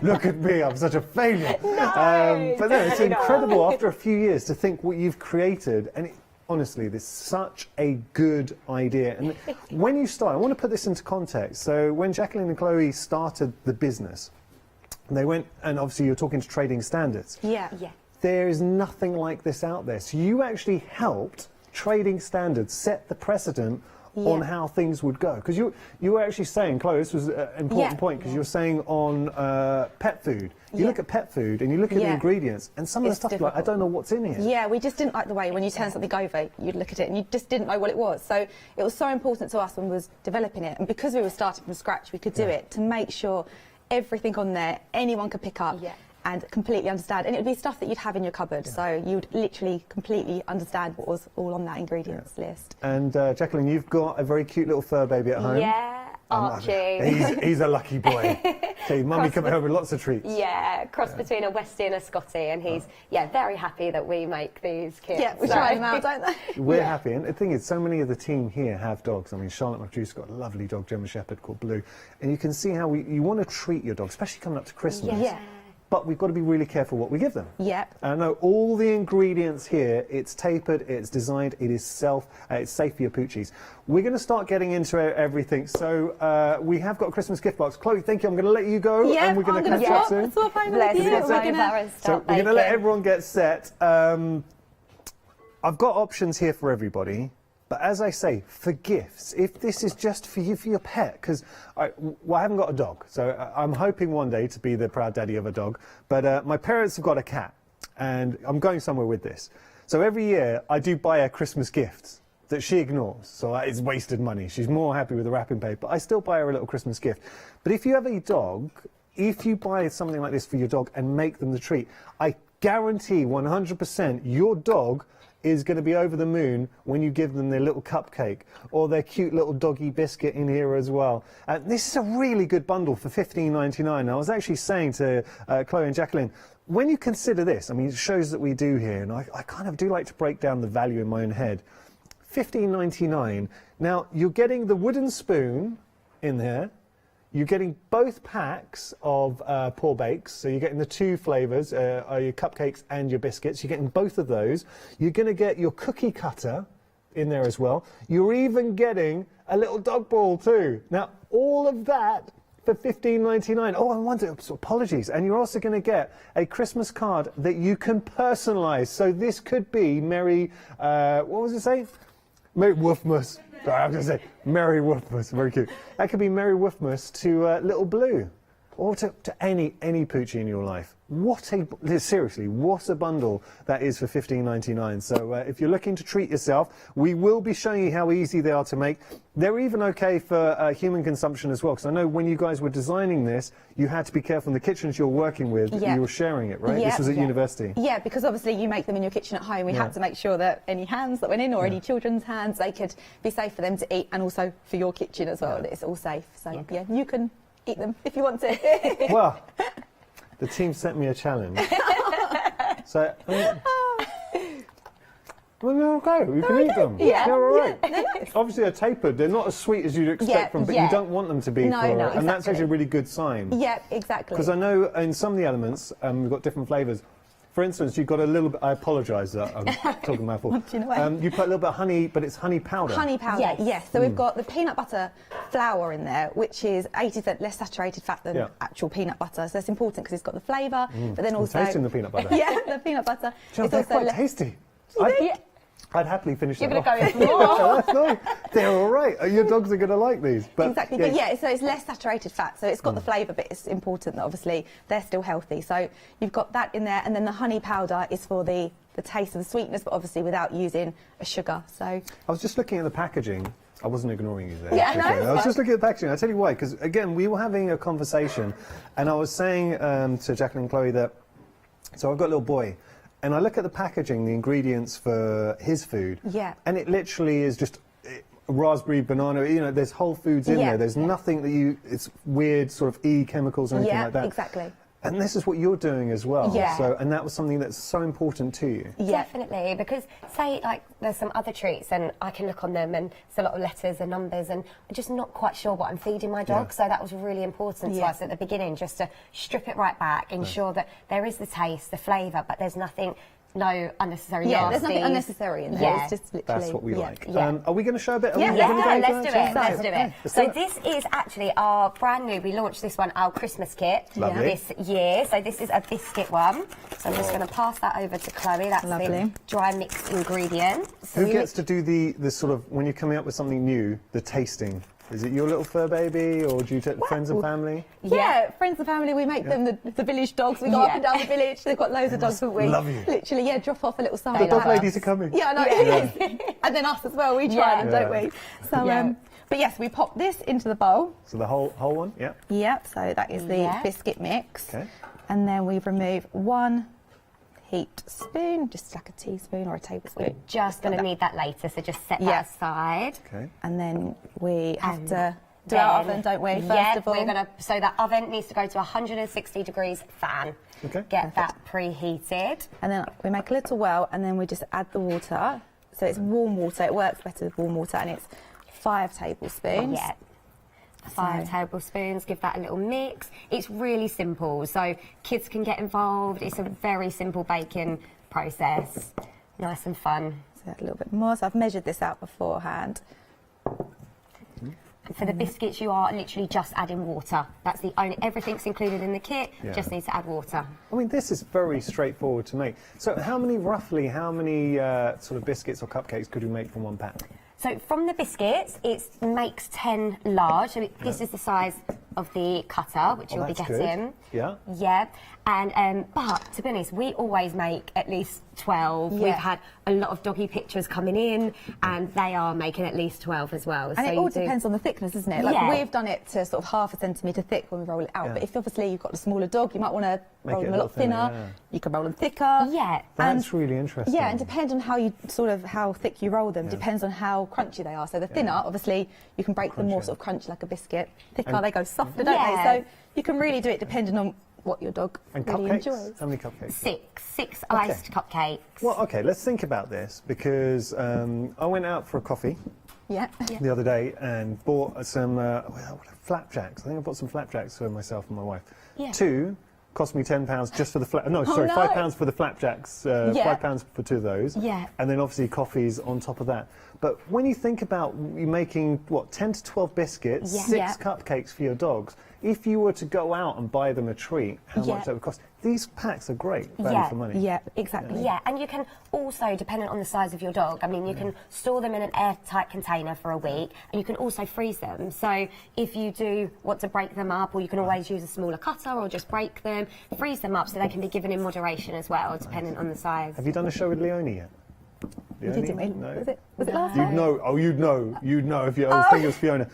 Look at me, I'm such a failure. But no, it's incredible after a few years to think what you've created. And honestly, this is such a good idea. And when you start, I want to put this into context. So when Jacqueline and Chloe started the business, they went, and obviously you're talking to Trading Standards. There is nothing like this out there. So you actually helped Trading Standards set the precedent on how things would go. Because you were actually saying, Chloe, this was an important point, because you were saying on pet food, you look at pet food and you look at the ingredients, and some of the stuff, like, I don't know what's in here. Yeah, we just didn't like the way when you turn something over, you'd look at it and you just didn't know what it was. So it was so important to us when we was developing it, and because we were starting from scratch, we could do it to make sure everything on there anyone could pick up and completely understand. And it would be stuff that you'd have in your cupboard, so you'd literally completely understand what was all on that ingredients list. And Jacqueline, you've got a very cute little fur baby at home. Yeah, Archie. He's a lucky boy. See, Mummy coming home with lots of treats. Yeah, cross between a Westie and a Scottie, and he's very happy that we make these kits. Yeah, we try them out, don't they? We're happy, and the thing is, so many of the team here have dogs. I mean, Charlotte McDue's got a lovely dog, Gemma Shepherd, called Blue, and you can see how you want to treat your dog, especially coming up to Christmas. But we've got to be really careful what we give them. I know all the ingredients here, it's tapered, it's designed, it is it's safe for your poochies. We're going to start getting into everything. So we have got a Christmas gift box. Chloe, thank you. I'm going to let you go, and we're going to catch up soon. So we're going to let everyone get set. I've got options here for everybody. But as I say, for gifts, if this is just for you, for your pet, because I haven't got a dog, so I'm hoping one day to be the proud daddy of a dog, but my parents have got a cat, and I'm going somewhere with this. So every year, I do buy her Christmas gifts that she ignores, so it's wasted money. She's more happy with the wrapping paper. I still buy her a little Christmas gift. But if you have a dog, if you buy something like this for your dog and make them the treat, I guarantee 100% your dog is going to be over the moon when you give them their little cupcake or their cute little doggy biscuit in here as well. This is a really good bundle for $15.99. I was actually saying to Chloe and Jacqueline, when you consider this, I mean, it shows that we do here, and I kind of do like to break down the value in my own head. $15.99. Now, you're getting the wooden spoon in there. You're getting both packs of Pour Bakes, so you're getting the two flavours, your cupcakes and your biscuits. You're getting both of those. You're going to get your cookie cutter in there as well. You're even getting a little dog ball too. Now, all of that for $15.99. Oh, I wonder, apologies. And you're also going to get a Christmas card that you can personalise. So this could be Merry, what was it say? Merry Woofmas. Sorry, I was going to say Merry Woofmas, very cute. That could be Merry Woofmas to Little Blue, or to any poochie in your life. Seriously, what a bundle that is for $15.99. So if you're looking to treat yourself, we will be showing you how easy they are to make. They're even okay for human consumption as well, because I know when you guys were designing this, you had to be careful in the kitchens you're working with, you were sharing it, right? This was at university. Yeah, because obviously you make them in your kitchen at home. We had to make sure that any hands that went in, or any children's hands, they could be safe for them to eat, and also for your kitchen as well, that it's all safe. So yeah, you can eat them if you want to. Well, the team sent me a challenge. So, well, they're okay. You can eat them. Yeah. They're all right. Obviously, they're tapered. They're not as sweet as you'd expect from, but you don't want them to be. And that's actually a really good sign. Yeah, exactly. Because I know in some of the elements, we've got different flavours. For instance, you've got a little bit. I apologise that I'm talking mouthful. You put a little bit of honey, but it's honey powder. Honey powder, yes. So we've got the peanut butter flour in there, which is 80% less saturated fat than actual peanut butter. So it's important because it's got the flavour, but then also... I'm tasting the peanut butter. Yeah, the peanut butter. They're quite tasty. I'd happily finish You're them going off. to go in for more. That's nice. They're all right. Your dogs are going to like these. But Exactly, but so it's less saturated fat, so it's got the flavour, but it's important that obviously they're still healthy. So you've got that in there, and then the honey powder is for the taste of the sweetness, but obviously without using a sugar. So I was just looking at the packaging. I wasn't ignoring you there. Yeah, no, I was just looking at the packaging. I'll tell you why, because again, we were having a conversation, and I was saying to Jacqueline and Chloe that, so I've got a little boy, and I look at the packaging, the ingredients for his food, and it literally is just raspberry, banana, you know, there's whole foods in there. There's nothing that it's weird sort of chemicals or anything like that. Exactly. And this is what you're doing as well. Yeah. So, and that was something that's so important to you. Definitely, because say like there's some other treats and I can look on them and it's a lot of letters and numbers and I'm just not quite sure what I'm feeding my dog. So that was really important to us at the beginning, just to strip it right back, ensure that there is the taste, the flavour, but there's nothing, no unnecessary nasties. There's nothing unnecessary in there. It's just literally... That's what we like. Yeah. Are we going to show a bit? Let's do it. Let's So do it. this is actually our brand new, we launched this one, our Christmas kit Lovely. this year. So this is a biscuit one. So I'm just going to pass that over to Chloe. That's the dry mixed ingredient. So Who gets to do the sort of, when you're coming up with something new, the tasting? Is it your little fur baby, or do you take friends and family? Yeah, friends and family, we make them the village dogs. We go up and down the village. They've got loads of dogs, haven't we? Love you. Literally, drop off a little sample. The dog ladies are coming. Yeah, I know. And then us as well, we try them, don't we? So, but yes, we pop this into the bowl. So the whole one, Yep, so that is the biscuit mix. Okay. And then we remove 1 heaped spoon, just like a teaspoon or a tablespoon. We're just going to need that later, so just set that aside. Okay. And then we have to do our oven, don't we, first of all? We're going to, so that oven needs to go to 160 degrees fan. Okay. Get that preheated. And then we make a little well, and then we just add the water. So it's warm water, it works better with warm water, and it's 5 tablespoons. Yeah. 5 tablespoons, give that a little mix. It's really simple, so kids can get involved. It's a very simple baking process. Nice and fun. So add a little bit more. So I've measured this out beforehand. For the biscuits, you are literally just adding water. That's the only, everything's included in the kit, just needs to add water. I mean, this is very straightforward to make. So roughly how many sort of biscuits or cupcakes could you make from one pack? So from the biscuits, it makes 10 large. So this is the size of the cutter, which you'll be getting. Good. Yeah. Yeah. And but to be honest, we always make at least 12. We've had a lot of doggy pictures coming in, and they are making at least 12 as well. And so it all depends on the thickness, isn't it? Like we've done it to sort of 1/2 centimetre thick when we roll it out. But if obviously you've got a smaller dog, you might want to roll them a lot thinner. You can roll them thicker. Yeah. That's really interesting. Yeah, and depends on how you how thick you roll them. Depends on how crunchy they are. So the thinner, obviously, you can break them more sort of crunchy like a biscuit. Thicker, they go softer, don't they? So you can really do it depending on what your dog really enjoys. How many cupcakes? 6 iced cupcakes. Well, okay, let's think about this, because I went out for a coffee the other day and bought some flapjacks. I think I bought some flapjacks for myself and my wife. 2 cost me £10 just for the £5 for the flapjacks, £5 for 2 of those. Yeah. And then obviously coffees on top of that. But when you think about you making, what, 10 to 12 biscuits, 6 cupcakes for your dogs, if you were to go out and buy them a treat, how much that would cost? These packs are great value for money. Yeah, exactly. Yeah, and you can also, depending on the size of your dog, I mean, you can store them in an airtight container for a week, and you can also freeze them. So if you do want to break them up, or you can always use a smaller cutter or just break them, freeze them up so they can be given in moderation as well, depending on the size. Have you done a show with Leonie yet? No. Was it last time? You'd know if you. I think it was Fiona.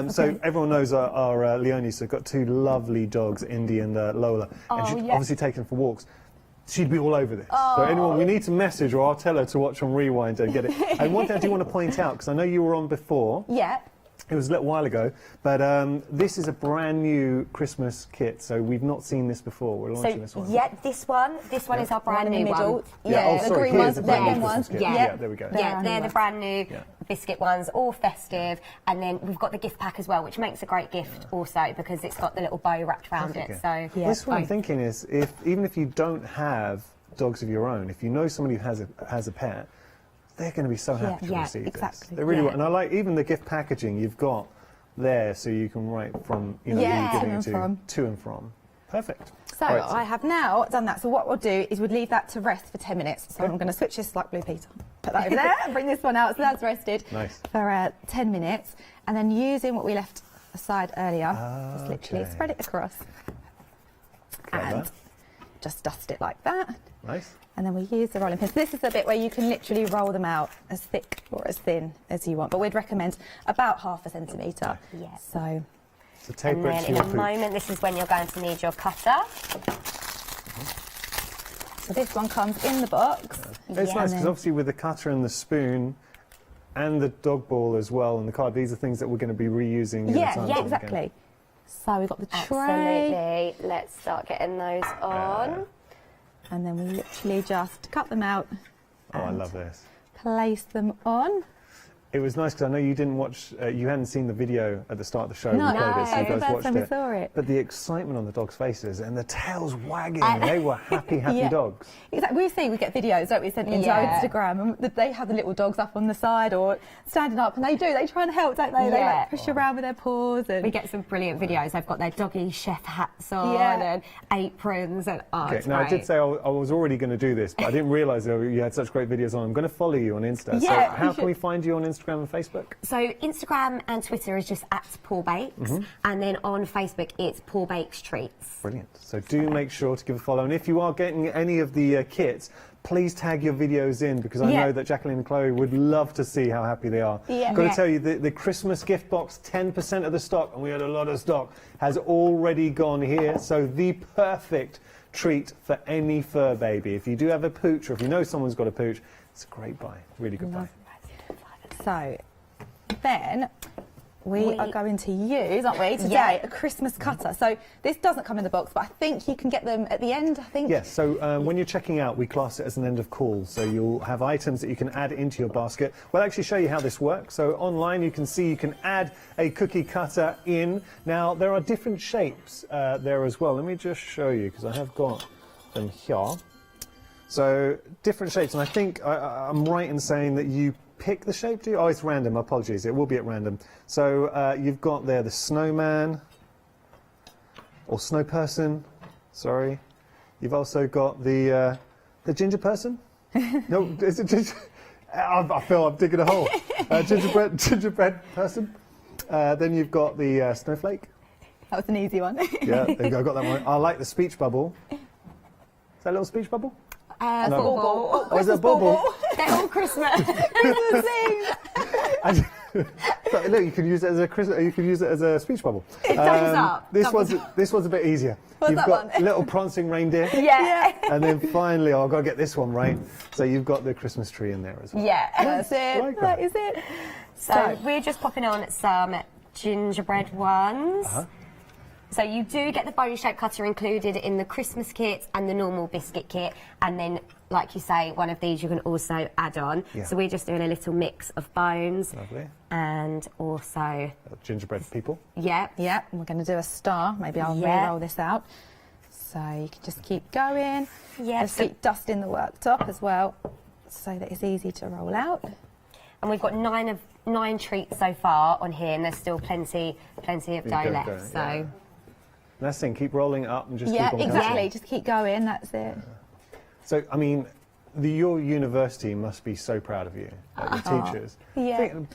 So everyone knows our Leonie. So got 2 lovely dogs, Indy and Lola, and she's obviously taken for walks. She'd be all over this. So anyone, we need to message, or I'll tell her to watch on Rewind and get it. And one thing I do want to point out, because I know you were on before. Yeah. It was a little while ago, but this is a brand new Christmas kit, so we've not seen this before. We're launching this one. Yeah, this one is our brand new one. The green ones, the green ones. Yeah, there we go. Yeah, they're the brand new biscuit ones, all festive, and then we've got the gift pack as well, which makes a great gift also because it's got the little bow wrapped around it. So this what I'm thinking is, even if you don't have dogs of your own, if you know somebody who has a pet, they're going to be so happy to receive this. They really want. And I like even the gift packaging. You've got there, so you can write from, you know, Yeah, you to and from. Perfect. So Right, I have now done that. So what we'll do is we'd leave that to rest for 10 minutes. So I'm going to switch this like Blue Peter. Put that over there and bring this one out. So that's rested for 10 minutes. And then using what we left aside earlier, just literally spread it across. And just dust it like that. Nice. And then we use the rolling pin. So this is the bit where you can literally roll them out as thick or as thin as you want. But we'd recommend about 1/2 centimetre. Yeah. So and then in a moment, this is when you're going to need your cutter. So this one comes in the box. It's nice because obviously with the cutter and the spoon and the dog ball as well and the card, these are things that we're going to be reusing. Yeah, exactly. So we've got the tray. Absolutely. Let's start getting those on. And then we literally just cut them out. Oh, I love this. Place them on. It was nice because I know you didn't watch, you hadn't seen the video at the start of the show. No, we played it, so you guys watched we saw it. But the excitement on the dogs' faces and the tails wagging, they were happy dogs. Exactly. We get videos, don't we, sent into our Instagram, and they have the little dogs up on the side or standing up, and they try and help, don't they? They like push around with their paws. And we get some brilliant videos. They've got their doggy chef hats on and aprons, and it's Now, great. I did say I was already going to do this, but I didn't realise you had such great videos on. I'm going to follow you on Insta. So how can we find you on Instagram and Facebook? So Instagram and Twitter is just @Paul_Bakes, and then on Facebook it's Paul Bakes Treats. Brilliant. So do make sure to give a follow, and if you are getting any of the kits, please tag your videos in, because I know that Jacqueline and Chloe would love to see how happy they are. Got to tell you, the Christmas gift box, 10% of the stock, and we had a lot of stock, has already gone here. So the perfect treat for any fur baby. If you do have a pooch, or if you know someone's got a pooch, it's a great buy. Really good buy. So then we are going to use, aren't we, today, a Christmas cutter. So this doesn't come in the box, but I think you can get them at the end, I think. Yes, so when you're checking out, we class it as an end of call. So you'll have items that you can add into your basket. We'll actually show you how this works. So online you can see you can add a cookie cutter in. Now, there are different shapes there as well. Let me just show you, because I have got them here. So different shapes, and I think I'm right in saying that you pick the shape, do you? Oh, it's random, apologies, it will be at random. So you've got there the snowman, or snow person, sorry. You've also got the ginger person. No, is it ginger? I feel I'm digging a hole. Gingerbread person. Then you've got the snowflake. That was an easy one. Yeah, there you go, I got that one. I like the speech bubble. Is that a little speech bubble? No. Bubble. Oh, is it a bubble? They're all Christmas. So, look, you can use it as a speech bubble. It doubles up. This one's a bit easier. What's You've that got one? little prancing reindeer. Yeah. And then finally, I've got to get this one right. So you've got the Christmas tree in there as well. Yeah, that's it. Like that is it. So we're just popping on some gingerbread ones. So you do get the bone-shaped cutter included in the Christmas kit and the normal biscuit kit, and then, like you say, one of these you can also add on. Yeah. So we're just doing a little mix of bones. Lovely. And also gingerbread people. Yeah. And we're going to do a star. Maybe I'll re-roll this out. So you can just keep going. Yeah. Just keep dusting the worktop as well, so that it's easy to roll out. And we've got 9 treats so far on here, and there's still plenty of dough left. So. That's the thing, keep rolling it up and just keep on exactly. cutting. Just keep going. That's it. So, I mean, your university must be so proud of you, like the teachers.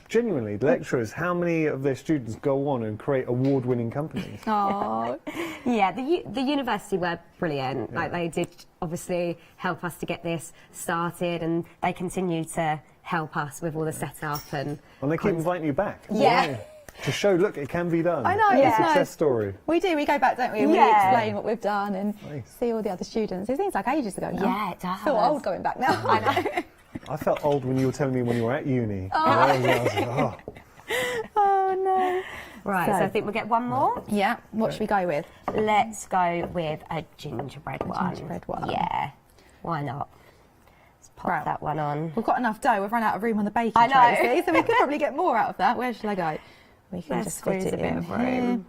Genuinely, the lecturers, how many of their students go on and create award-winning companies? Oh, yeah, the university were brilliant. Yeah. Like, they did obviously help us to get this started, and they continue to help us with all the setup and. And they keep inviting you back. Yeah. To show, look, it can be done. I know, it's a success story. We do, we go back, don't we? And we explain what we've done and see all the other students. It seems like ages ago now. Yeah, it does. I feel old going back now. I know. I felt old when you were telling me when you were at uni. Oh, no. Right, so I think we'll get one more. Yeah, what should we go with? Let's go with a gingerbread one. Gingerbread one. Yeah, why not? Let's pop that one on. We've got enough dough, we've run out of room on the baking I know. tray, so we could probably get more out of that. Where shall I go? We can just squeeze fit it a bit in of room.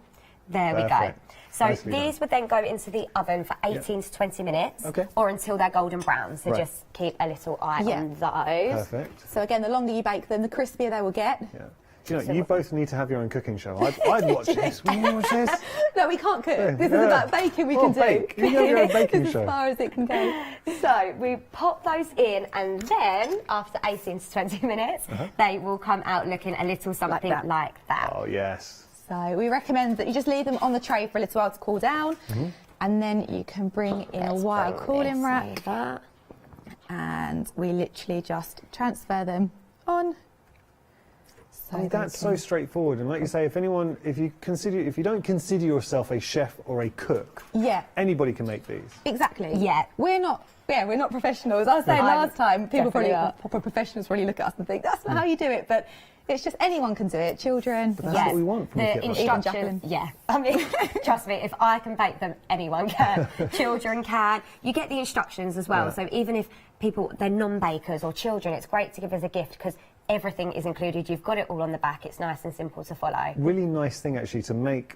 There we go. So these would then go into the oven for 18 to 20 minutes, or until they're golden brown. So just keep a little eye on those. Perfect. So again, the longer you bake them, the crispier they will get. Yeah. you know, you both need to have your own cooking show. I'd watch this. Will you watch this? No, we can't cook. This is about baking. We can bake. do. You can have your own baking This is show. as far as it can go. So we pop those in, and then after 18 to 20 minutes, they will come out looking a little something like that. Oh, yes. So we recommend that you just leave them on the tray for a little while to cool down, and then you can bring in a wire cooling rack, and we literally just transfer them on. I mean, that's so straightforward, and like you say, if you don't consider yourself a chef or a cook, anybody can make these. Exactly. Yeah. We're not professionals. I was saying last time, people proper professionals probably look at us and think that's not how you do it, but it's just anyone can do it. Children. But that's what we want from the instructions. Yeah. I mean, trust me, if I can bake them, anyone can. Children can. You get the instructions as well. So even if they're non-bakers or children, it's great to give as a gift because everything is included. You've got it all on the back. It's nice and simple to follow. Really nice thing actually to make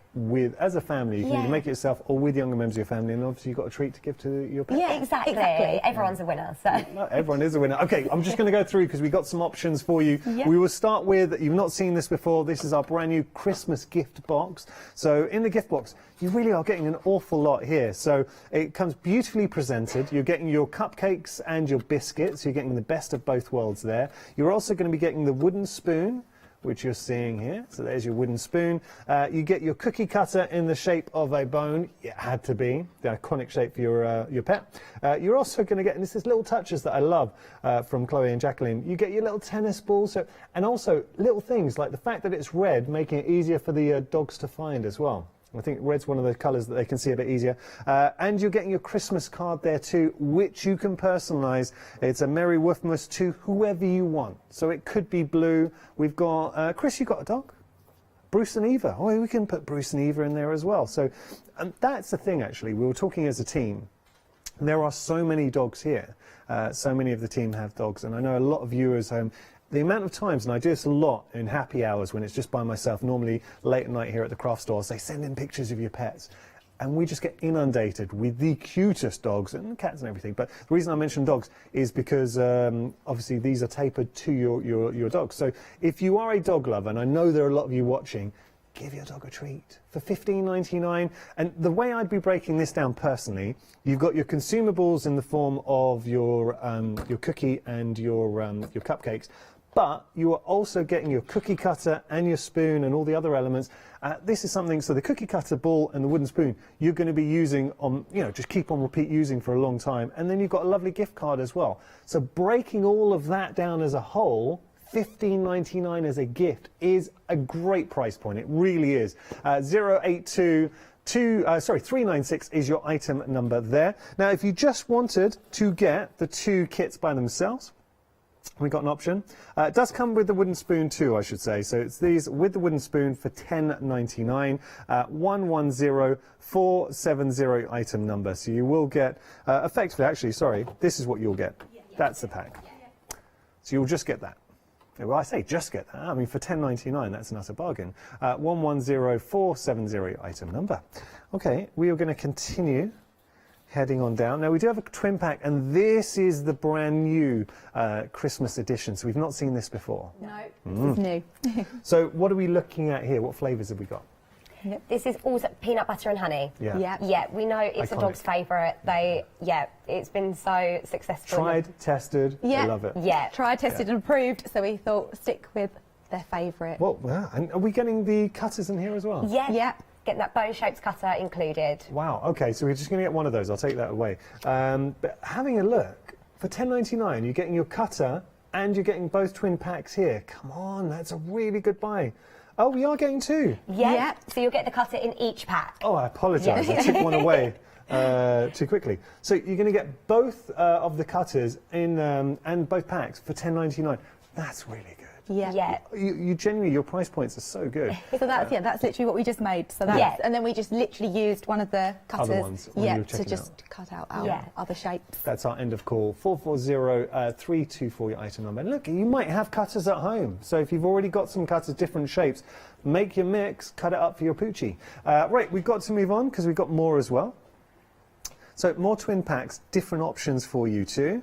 as a family. You can either make it yourself or with younger members of your family, and obviously you've got a treat to give to your pet. Yeah, exactly. Everyone's a winner. So everyone is a winner. Okay, I'm just going to go through because we've got some options for you. We will start with, you've not seen this before, this is our brand new Christmas gift box. So in the gift box, you really are getting an awful lot here. So it comes beautifully presented. You're getting your cupcakes and your biscuits. You're getting the best of both worlds there. You're also going to be getting the wooden spoon, which you're seeing here. So there's your wooden spoon. You get your cookie cutter in the shape of a bone. It had to be the iconic shape for your pet. You're also going to get, and this is little touches that I love from Chloe and Jacqueline. You get your little tennis balls, and also little things like the fact that it's red, making it easier for the dogs to find as well. I think red's one of the colours that they can see a bit easier. And you're getting your Christmas card there too, which you can personalise. It's a Merry Woofmas to whoever you want. So it could be blue. We've got, Chris, you got a dog? Bruce and Eva. Oh, we can put Bruce and Eva in there as well. So that's the thing, actually. We were talking as a team. There are so many dogs here. So many of the team have dogs. And I know a lot of viewers home. The amount of times, and I do this a lot in happy hours when it's just by myself, normally late at night here at the craft stores, they send in pictures of your pets. And we just get inundated with the cutest dogs and cats and everything. But the reason I mention dogs is because obviously these are tapered to your dogs. So if you are a dog lover, and I know there are a lot of you watching, give your dog a treat for $15.99. And the way I'd be breaking this down personally, you've got your consumables in the form of your cookie and your cupcakes. But you are also getting your cookie cutter and your spoon and all the other elements. This is something, so the cookie cutter ball and the wooden spoon, you're going to be using on, just keep on repeat using for a long time. And then you've got a lovely gift card as well. So breaking all of that down as a whole, $15.99 as a gift is a great price point. It really is. 396 is your item number there. Now, if you just wanted to get the two kits by themselves, we got an option. It does come with the wooden spoon too, I should say. So it's these with the wooden spoon for $10.99. 110470 item number. So you will get, effectively, actually, sorry, this is what you'll get. That's the pack. So you'll just get that. Well, I say just get that. I mean, for $10.99, that's an utter bargain. 110470 item number. Okay, we are going to continue heading on down. Now, we do have a twin pack, and this is the brand new Christmas edition. So we've not seen this before. No, this is new. So what are we looking at here? What flavours have we got? Yep. This is all peanut butter and honey. Yeah. We know it's a dog's favourite. It's been so successful. Tried, tested, they love it. Yeah. Tried, tested and approved, so we thought stick with their favourite. Well, yeah. And are we getting the cutters in here as well? Yeah. Getting that bone-shaped cutter included. Wow, okay, so we're just going to get one of those. I'll take that away. But having a look, for $10.99, you're getting your cutter and you're getting both twin packs here. Come on, that's a really good buy. Oh, we are getting two. Yeah. So you'll get the cutter in each pack. Oh, I apologise. I took one away too quickly. So you're going to get both of the cutters in and both packs for $10.99. That's really good. Yeah. You genuinely, your price points are so good. So that's that's literally what we just made. So that's and then we just literally used one of the cutters. Other ones when you were to checking just cut out our other shapes. That's our end of call. 440-324 your item number. And look, you might have cutters at home. So if you've already got some cutters, different shapes, make your mix, cut it up for your poochie. Right, we've got to move on because we've got more as well. So more twin packs, different options for you too.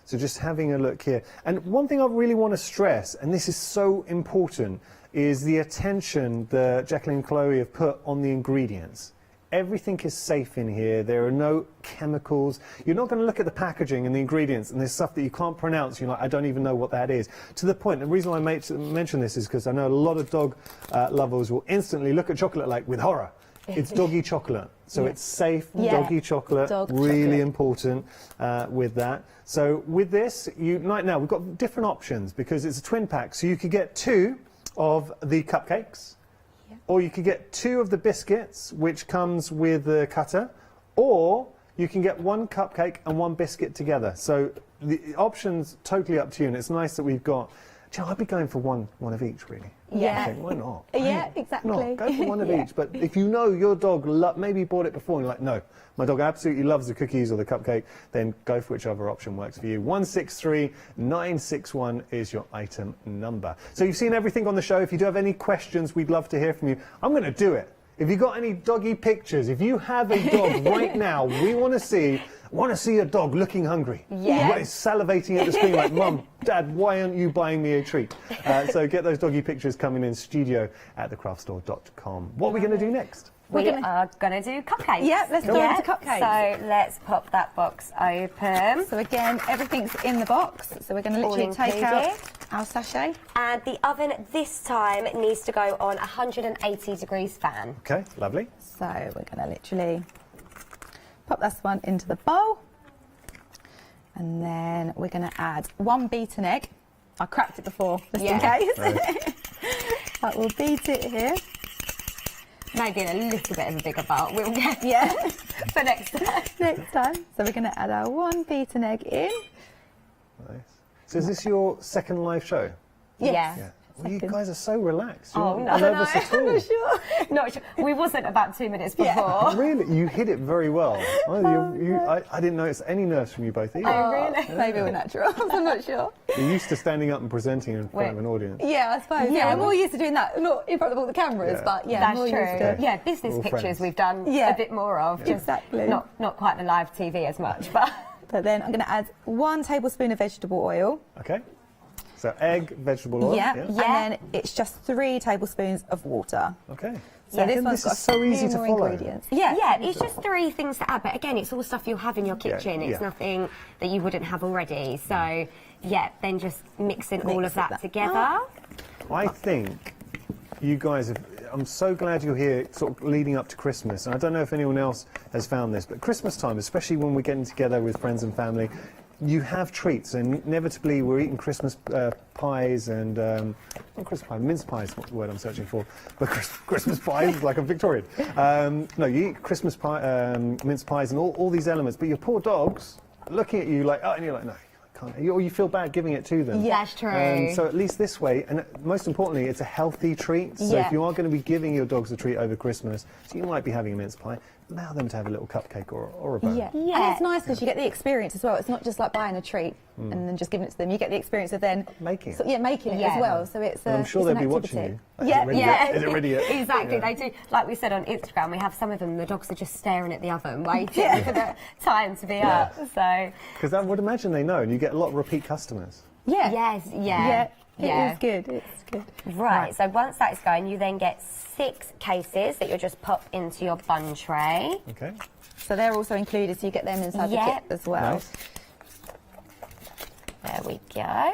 So just having a look here. And one thing I really want to stress, and this is so important, is the attention that Jacqueline and Chloe have put on the ingredients. Everything is safe in here. There are no chemicals. You're not going to look at the packaging and the ingredients and there's stuff that you can't pronounce. You're like, I don't even know what that is. To the point, the reason I mention this is because I know a lot of dog lovers will instantly look at chocolate like with horror. It's doggy chocolate. So it's safe doggy chocolate, really important with that. So with this, right now we've got different options because it's a twin pack. So you could get 2 of the cupcakes, or you could get 2 of the biscuits, which comes with the cutter, or you can get 1 cupcake and 1 biscuit together. So the option's totally up to you, and it's nice that we've got. I'd be going for one of each, really. Yeah. I think, why not? Yeah, exactly. No, go for one of each. But if you know your dog, maybe you bought it before and you're like, no, my dog absolutely loves the cookies or the cupcake, then go for whichever option works for you. 163961 is your item number. So you've seen everything on the show. If you do have any questions, we'd love to hear from you. I'm going to do it. If you've got any doggy pictures, if you have a dog right now, we want to see a dog looking hungry. Yeah. It's salivating at the screen like, Mum, Dad, why aren't you buying me a treat? So get those doggy pictures coming in studio@thecraftstore.com. What are we going to do next? We are going to do cupcakes. Yeah, let's go into cupcakes. So let's pop that box open. So again, everything's in the box. So we're going to literally take out our sachet. And the oven this time needs to go on 180 degrees fan. Okay, lovely. So we're going to literally pop this one into the bowl. And then we're going to add 1 beaten egg. I cracked it before, just in case. Right. But we'll beat it here. Maybe in a little bit of a bigger bowl. We'll get for next time. Next time. So we're going to add our 1 beaten egg in. Nice. So is this your second live show? Yes. Yeah. Well, you guys are so relaxed. You're Oh, no, not nervous at all. I'm not sure. Not sure. We wasn't about 2 minutes before. Really? You hit it very well. I didn't notice any nerves from you both either. Oh, really? Yeah. Maybe we're natural. I'm not sure. You're used to standing up and presenting in front of an audience. Yeah, I suppose. Yeah, we're more used to doing that, not in front of all the cameras, but that's more true. used to. Yeah, business pictures friends. we've done a bit more of. Just exactly. Not quite the live TV as much, but. But then I'm going to add 1 tablespoon of vegetable oil. Okay. So egg, vegetable oil. Yeah. And then it's just 3 tablespoons of water. Okay. So this one's got is so easy to follow. Ingredients. Yeah, it's just 3 things to add, but again, it's all stuff you'll have in your kitchen. It's yeah. nothing that you wouldn't have already. So, then just mixing all of that together. I think you guys have. I'm so glad you're here, sort of leading up to Christmas. And I don't know if anyone else has found this, but Christmas time, especially when we're getting together with friends and family, you have treats, and inevitably we're eating Christmas pies and not Christmas pie, mince pie is what the word I'm searching for, but Christmas pies like a Victorian. No, you eat Christmas pie, mince pies, and all these elements, but your poor dogs looking at you like, and you're like, no. Or you feel bad giving it to them. Yeah, that's true. So at least this way, and most importantly, it's a healthy treat. So if you are going to be giving your dogs a treat over Christmas, so you might be having a mince pie, allow them to have a little cupcake or a bone. Yeah. And it's nice because you get the experience as well. It's not just like buying a treat and then just giving it to them. You get the experience of then making it. So, making it as well. So it's I'm sure it's they'll be an activity. watching you. Is it ready yet? Exactly, they do. Like we said on Instagram, we have some of them, the dogs are just staring at the oven, waiting for the time to be up. So. Because I would imagine they know, and you get a lot of repeat customers. Yeah. Yes, It is good. It's good. Right, so once that is going, you then get 6 cases that you'll just pop into your bun tray. Okay. So they're also included, so you get them inside the kit as well. Nice. There we go.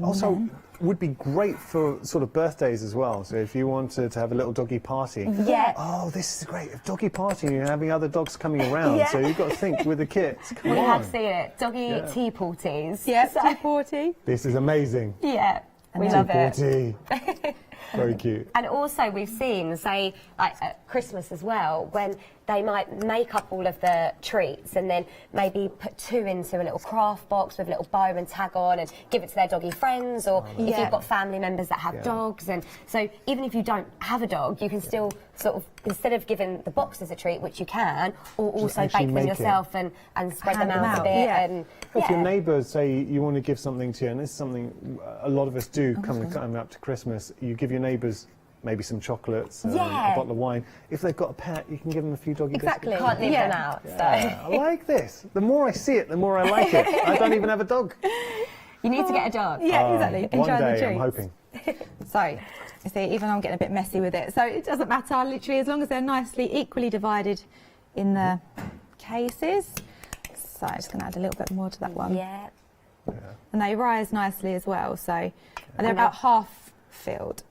Also, would be great for sort of birthdays as well. So if you wanted to have a little doggy party. Yeah. Oh, this is great. A doggy party and you're having other dogs coming around. So you've got to think with the kids. Come We on. have seen it. Doggy tea parties. Yeah, tea party. This is amazing. Yeah, we Tea love it. party. Very cute. And also we've seen, say, like at Christmas as well, when they might make up all of the treats and then maybe put 2 into a little craft box with a little bow and tag on and give it to their doggy friends, or if you've got family members that have dogs. And so even if you don't have a dog, you can still sort of, instead of giving the box as a treat, which you can, or also bake them yourself and spread them out a bit. And if your neighbours say you want to give something to you, and this is something a lot of us do coming up to Christmas, you give your neighbours maybe some chocolates, a bottle of wine. If they've got a pet, you can give them a few doggy biscuits. Can't leave them out. So. I like this. The more I see it, the more I like it. I don't even have a dog. You need to get a dog. Yeah, exactly. One day, I'm hoping. So, you see, even I'm getting a bit messy with it. So it doesn't matter, literally, as long as they're nicely equally divided in the cases. So I'm just going to add a little bit more to that one. Yeah. And they rise nicely as well, so and they're about half filled.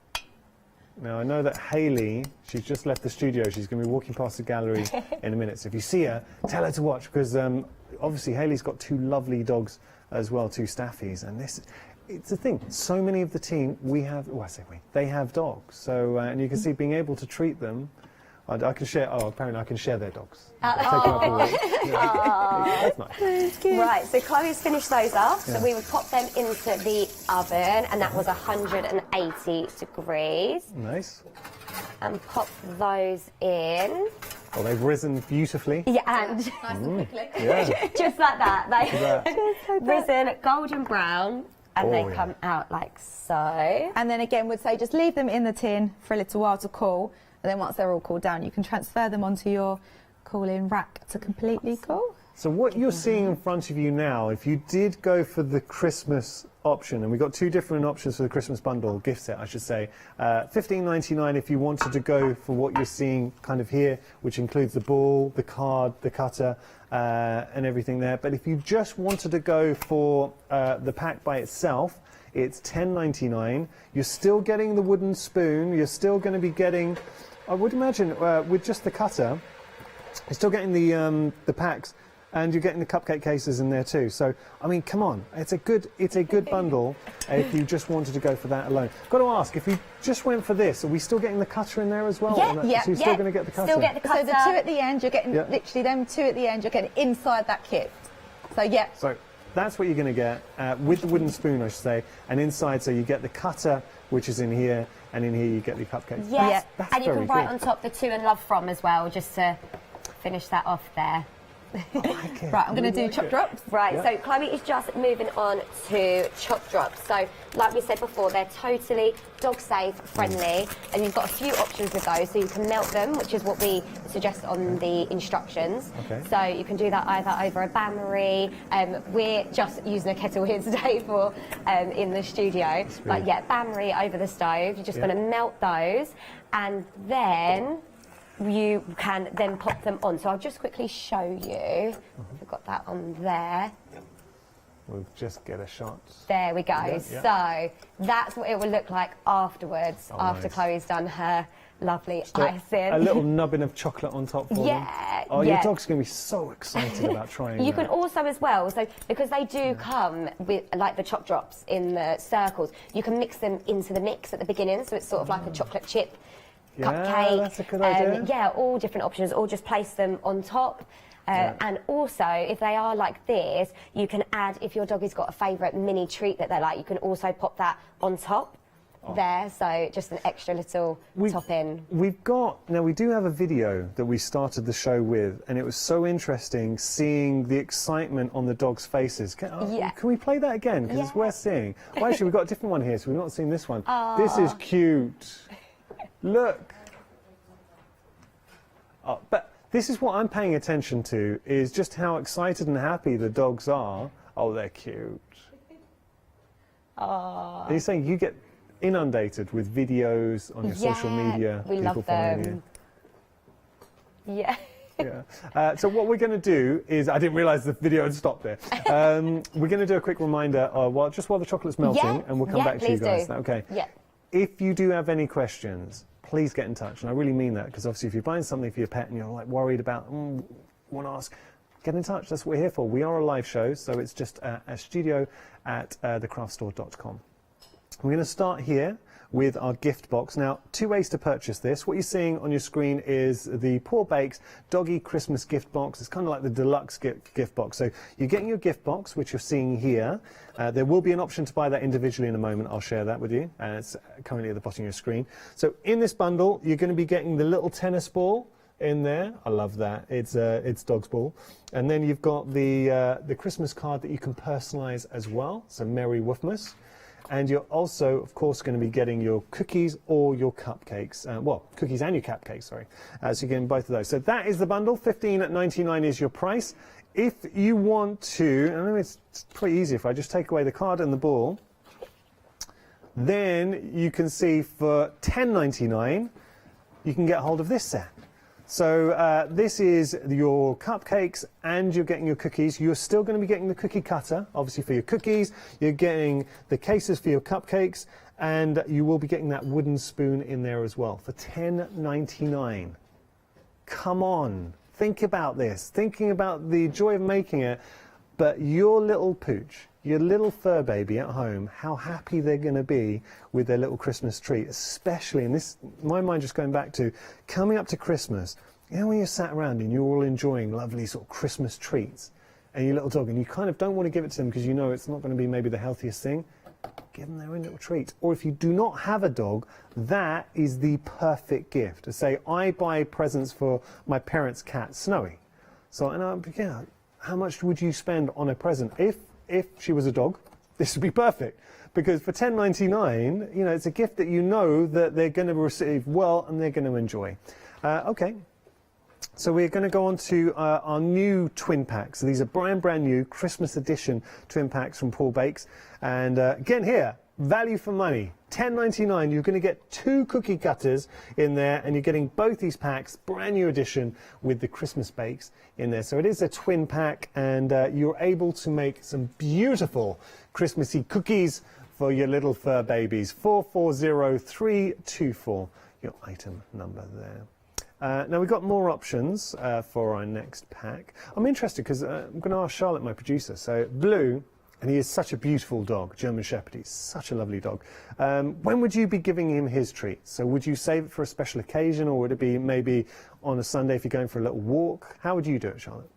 Now, I know that Hayley, she's just left the studio. She's going to be walking past the gallery in a minute. So if you see her, tell her to watch, because obviously Hayley's got 2 lovely dogs as well, 2 staffies. And it's the thing. So many of the team, they have dogs. So, and you can see being able to treat them. I can share. Oh, apparently I can share their dogs. Take them up a walk. Yeah. That's nice. Right, so Chloe's finished those off. So we would pop them into the oven, and that was 180 degrees. Nice. And pop those in. Well, they've risen beautifully. Yeah, and Yeah. just like that. They've risen golden brown, and they come out like so. And then again, we'd say just leave them in the tin for a little while to cool. And then once they're all cooled down, you can transfer them onto your cooling rack to completely cool. So what you're seeing in front of you now, if you did go for the Christmas option, and we've got 2 different options for the Christmas bundle, gift set, I should say, $15.99 if you wanted to go for what you're seeing kind of here, which includes the ball, the card, the cutter, and everything there. But if you just wanted to go for the pack by itself, it's $10.99. You're still getting the wooden spoon. You're still going to be getting, I would imagine, with just the cutter, you're still getting the packs, and you're getting the cupcake cases in there too. So, I mean, come on, it's a good bundle if you just wanted to go for that alone. Got to ask, if you just went for this, are we still getting the cutter in there as well? Yeah, so you're still going to get the cutter? Still get the cutter. So the 2 at the end, you're getting literally them 2 at the end, you're getting inside that kit. So yeah. So that's what you're going to get with the wooden spoon, I should say, and inside, so you get the cutter, which is in here, and in here you get the cupcakes. Yes, that's and you can write good. on top the To and Love From as well, just to finish that off there. Right, I'm going to do chop drops. Right, so Chloe is just moving on to chop drops. So, like we said before, they're totally dog safe, friendly, and you've got a few options with those. So you can melt them, which is what we suggest on the instructions. Okay. So you can do that either over a bain-marie. We're just using a kettle here today for in the studio. But yeah, bain-marie over the stove. You're just going to melt those, and then you can then pop them on. So I'll just quickly show you. We've got that on there. We'll just get a shot. There we go. So that's what it will look like afterwards, after nice. Chloe's done her lovely Just icing. a little nubbin of chocolate on top for them. Oh, your dog's going to be so excited about trying You that. can also as well, so because they do come with like the chop drops in the circles, you can mix them into the mix at the beginning, so it's sort of like a chocolate chip cupcake. That's a good idea. Yeah, all different options, or just place them on top. And also, if they are like this, you can add, if your dog has got a favourite mini treat that they like, you can also pop that on top there, so just an extra little top-in. We do have a video that we started the show with, and it was so interesting seeing the excitement on the dogs' faces. Can we play that again? Because it's worth seeing. Well, actually, we've got a different one here, so we've not seen this one. This is cute. Look. But this is what I'm paying attention to, is just how excited and happy the dogs are. Oh, they're cute. Are you saying you get inundated with videos on your social media? We love them. Yeah. So what we're going to do is, I didn't realise the video had stopped there. We're going to do a quick reminder while the chocolate's melting, and we'll come back to you guys. Do. Okay. Yeah. If you do have any questions, please get in touch, and I really mean that, because obviously if you're buying something for your pet and you're like worried about, want to ask, get in touch. That's what we're here for. We are a live show, so it's just a studio at thecraftstore.com. We're going to start here with our gift box. Now, 2 ways to purchase this. What you're seeing on your screen is the Poor Bakes Doggy Christmas gift box. It's kind of like the deluxe gift box. So you're getting your gift box, which you're seeing here. There will be an option to buy that individually in a moment. I'll share that with you. It's currently at the bottom of your screen. So in this bundle, you're going to be getting the little tennis ball in there. I love that. It's dog's ball. And then you've got the Christmas card that you can personalise as well. So Merry Woofmas. And you're also, of course, going to be getting your cookies or your cupcakes. Cookies and your cupcakes, sorry. So you're getting both of those. So that is the bundle. $15.99 is your price. If you want to, I know it's pretty easy if I just take away the card and the ball. then you can see for $10.99 you can get hold of this set. So this is your cupcakes and you're getting your cookies. You're still going to be getting the cookie cutter, obviously, for your cookies. You're getting the cases for your cupcakes, and you will be getting that wooden spoon in there as well for $10.99. Come on, think about this, thinking about the joy of making it, but your little pooch, your little fur baby at home, how happy they're going to be with their little Christmas treat, especially, and this, my mind just going back to coming up to Christmas, you know, when you're sat around and you're all enjoying lovely sort of Christmas treats, and your little dog, and you kind of don't want to give it to them because you know it's not going to be maybe the healthiest thing, give them their own little treat. Or if you do not have a dog, that is the perfect gift. To say, I buy presents for my parents' cat, Snowy. So, and yeah, how much would you spend on a present? If she was a dog, this would be perfect. Because for $10.99, you know, it's a gift that you know that they're going to receive well and they're going to enjoy. Okay. So we're going to go on to our new twin packs. So these are brand new Christmas edition twin packs from Paul Bakes. And again here, value for money. $10.99, you're going to get 2 cookie cutters in there, and you're getting both these packs, brand new edition, with the Christmas bakes in there. So it is a twin pack, and you're able to make some beautiful Christmassy cookies for your little fur babies. 440324, your item number there. Now we've got more options for our next pack. I'm interested because I'm going to ask Charlotte, my producer. So Blue, and he is such a beautiful dog, German Shepherd. He's such a lovely dog. When would you be giving him his treat? So would you save it for a special occasion, or would it be maybe on a Sunday if you're going for a little walk? How would you do it, Charlotte?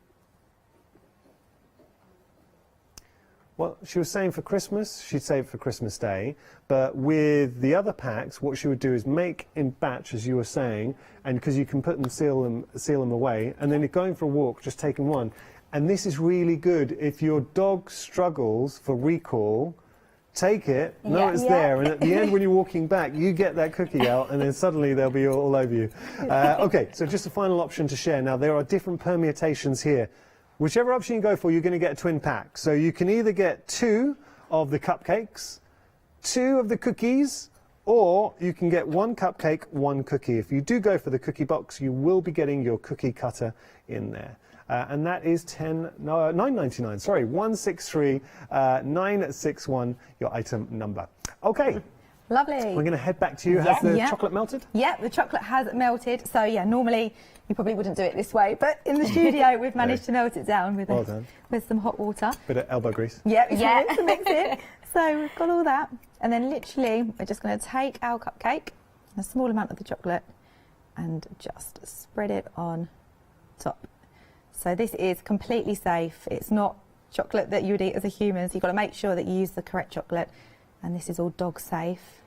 Well, she was saying for Christmas, she'd save it for Christmas Day, but with the other packs, what she would do is make in batch, as you were saying, and because you can put them, seal them away, and then going for a walk, just taking one. And this is really good if your dog struggles for recall. Take it, know it's there, and at the end when you're walking back, you get that cookie out, and then suddenly they'll be all over you. Okay, so just a final option to share. Now, there are different permutations here. Whichever option you go for, you're going to get a twin pack. So you can either get 2 of the cupcakes, 2 of the cookies, or you can get 1 cupcake, 1 cookie. If you do go for the cookie box, you will be getting your cookie cutter in there. And that is $9.99. Sorry, 163-961, your item number. Okay. Lovely. We're going to head back to you. Has the chocolate melted? Yeah, the chocolate has melted. So yeah, normally you probably wouldn't do it this way, but in the studio we've managed to melt it down with with some hot water. Bit of elbow grease. Yeah, to mix it. So we've got all that, and then literally we're just going to take our cupcake, a small amount of the chocolate, and just spread it on top. So this is completely safe. It's not chocolate that you would eat as a human, so you've got to make sure that you use the correct chocolate, and this is all dog safe.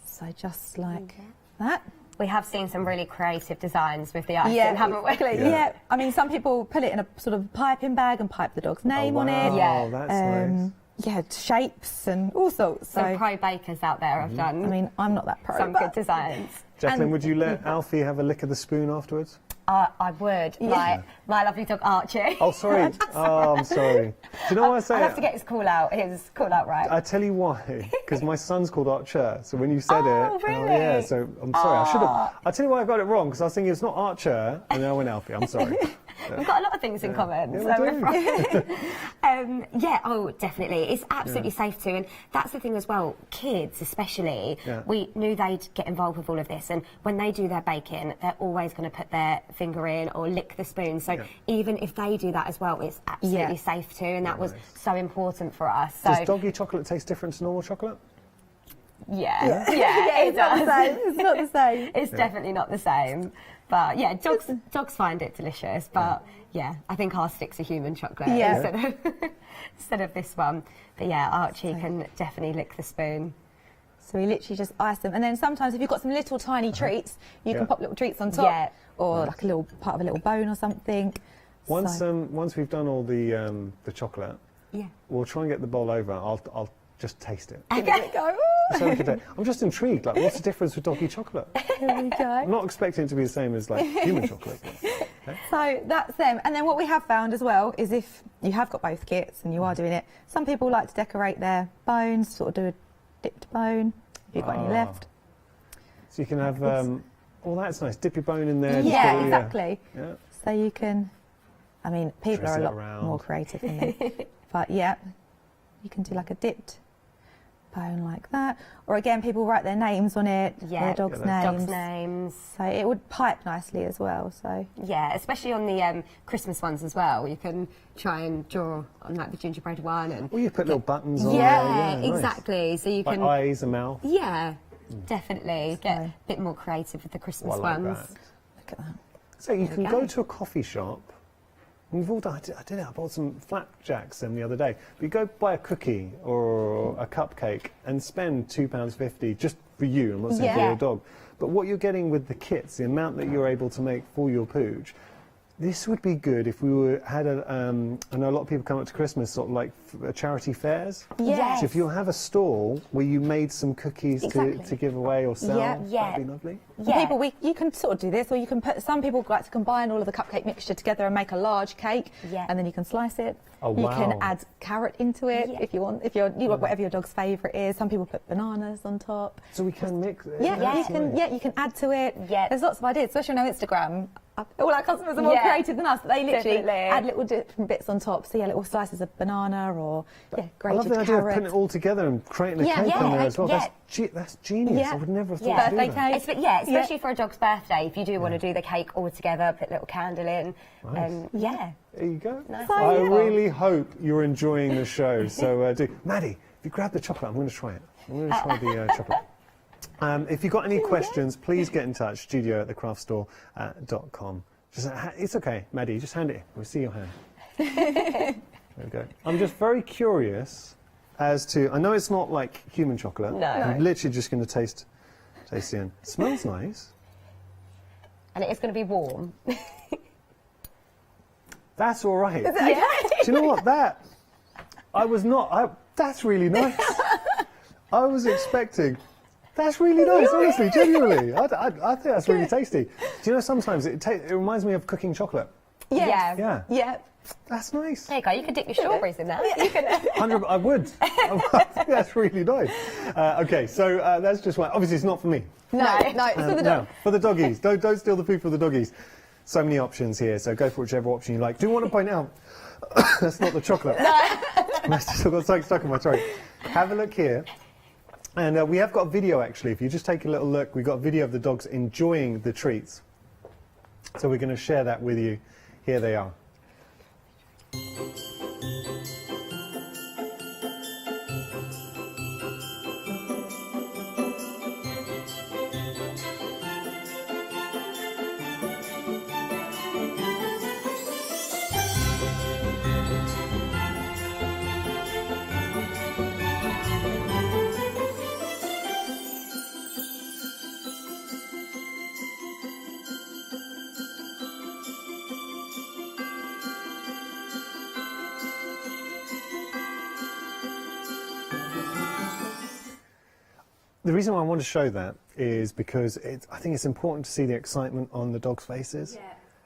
So just like that. We have seen some really creative designs with the icing, haven't we? Yeah. I mean, some people put it in a sort of piping bag and pipe the dog's name on it. Yeah, that's nice. Yeah, shapes and all sorts. Some pro bakers out there have done. I mean, I'm not that pro. Some good designs. Jacqueline, would you let Alfie have a lick of the spoon afterwards? I would. Like my lovely dog Archie. Oh, sorry. Oh, I'm sorry. Do you know what I say? I'll have to get his call out right. I tell you why. Because my son's called Archer. So when you said it, really? yeah. So I'm sorry. I should have. I tell you why I got it wrong. Because I was thinking it's not Archer, and then I went Alfie. I'm sorry. We've got a lot of things in common. Yeah, so we're definitely. It's absolutely safe too. And that's the thing as well, kids especially, we knew they'd get involved with all of this. And when they do their baking, they're always going to put their finger in or lick the spoon. So even if they do that as well, it's absolutely safe too. And that was so important for us. So does doggy chocolate taste different to normal chocolate? Yeah, it does. It's not the same. It's definitely not the same. But yeah, dogs find it delicious. But yeah, I think ours sticks to human chocolate instead of this one. But yeah, Archie can definitely lick the spoon. So we literally just ice them, and then sometimes if you've got some little tiny treats, you can pop little treats on top, or like a little part of a little bone or something. Once we've done all the chocolate, we'll try and get the bowl over. I'll just taste it. Okay. So I'm just intrigued. Like, what's the difference with doggy chocolate? There we go. I'm not expecting it to be the same as like human chocolate. So that's them. And then what we have found as well is if you have got both kits and you are doing it, some people like to decorate their bones, sort of do dipped bone, if you've got any left. So you can have, oh, that's nice. Dip your bone in there. Yeah, exactly. Yeah. So you can, I mean, people Twist are a it lot around. more creative than me. But yeah, you can do like a dipped bone like that. Or again, people write their names on it, their dog's names. So it would pipe nicely as well. So yeah, especially on the Christmas ones as well. You can try and draw on like the gingerbread one, and Well, you put little buttons on there. yeah, Nice. exactly. So you Like can eyes and mouth. Yeah, definitely get a bit more creative with the Christmas Oh, I like ones. that. Look at that. So you There can we go go. to a coffee shop. We've all done. I did it. I bought some flapjacks the other day. But you go buy a cookie or a cupcake and spend £2.50 just for you. I'm not saying for Yeah. your dog, but what you're getting with the kits, the amount that you're able to make for your pooch. This would be good if we had a. I know a lot of people come up to Christmas, sort of like charity fairs. Yes. So if you'll have a stall where you made some cookies to give away or sell, that'd be lovely. Yeah. People, you can sort of do this, or you can put. Some people like to combine all of the cupcake mixture together and make a large cake, and then you can slice it. Oh, You wow. can add carrot into it if you want. If you're, whatever your dog's favourite is. Some people put bananas on top. So we can mix it. Yeah, you can. Yeah, you can add to it. Yeah, there's lots of ideas, especially on our Instagram. All our customers are more creative than us, but they literally add little different bits on top. So yeah, little slices of banana or I grated love the idea of carrot. putting it all together and creating a cake on there as well. That's genius. I would never have thought to do that. Especially for a dog's birthday, if you do want to do the cake all together, put a little candle in. Nice. There you go. Nice. I really hope you're enjoying the show. So Maddie, if you grab the chocolate, I'm going to try it. I'm going to try the chocolate. If you've got any questions, please get in touch, studio@thecraftstore.com. It's okay, Maddie, just hand it in. We'll see your hand. There we go. I'm just very curious as to, I know it's not like human chocolate. No. I'm literally just going to taste the end. It smells nice. And it is going to be warm. That's all right. Is it okay? Do you know what? That's really nice. I was expecting... That's really nice, honestly, genuinely. I think that's really tasty. Do you know, sometimes it reminds me of cooking chocolate. Yes. Yeah. Yeah. That's nice. There you go, you could dip your strawberries in that. You could. 100, I would. I think that's really nice. Okay, so that's just one. Obviously, it's not for me. No, it's for the dog. No, for the doggies. Don't steal the food for the doggies. So many options here, so go for whichever option you like. Do you want to point out? That's not the chocolate. That's still got something stuck in my throat. Have a look here. And we have got a video, actually. If you just take a little look, we've got a video of the dogs enjoying the treats. So we're going to share that with you. Here they are. The reason why I want to show that is because I think it's important to see the excitement on the dogs' faces. Yeah.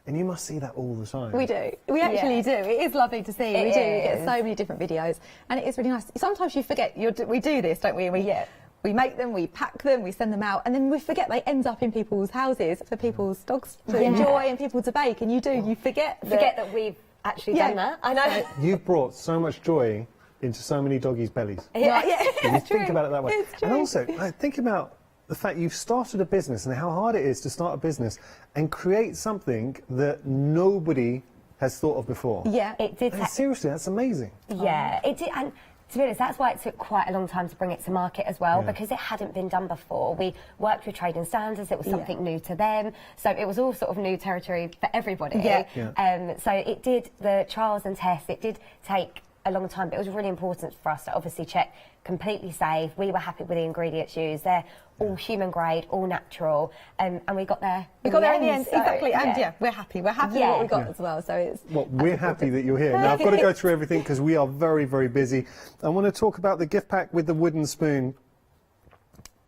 And you must see that all the time. We do. We actually do. It is lovely to see. We get so many different videos, and it is really nice. Sometimes you forget we do this, don't we? We make them, we pack them, we send them out, and then we forget they end up in people's houses for people's dogs to enjoy and people to bake. And you forget that we've actually done that. I know. You've brought so much joy into so many doggies' bellies. Yeah, You think about it that way. It's true. And also, think about the fact you've started a business and how hard it is to start a business and create something that nobody has thought of before. Yeah, it did. And seriously, that's amazing. Yeah, it did. And to be honest, that's why it took quite a long time to bring it to market as well, because it hadn't been done before. We worked with trading standards, it was something new to them, so it was all sort of new territory for everybody. So it did, the trials and tests, it did take a long time, but it was really important for us to obviously check completely safe. We were happy with the ingredients used. They're all human grade, all natural, and we got there. We got there in the end, so, exactly. And we're happy. We're happy with what we got as well. So it's. Well, we're happy that you're here. Now, I've got to go through everything because we are very, very busy. I want to talk about the gift pack with the wooden spoon.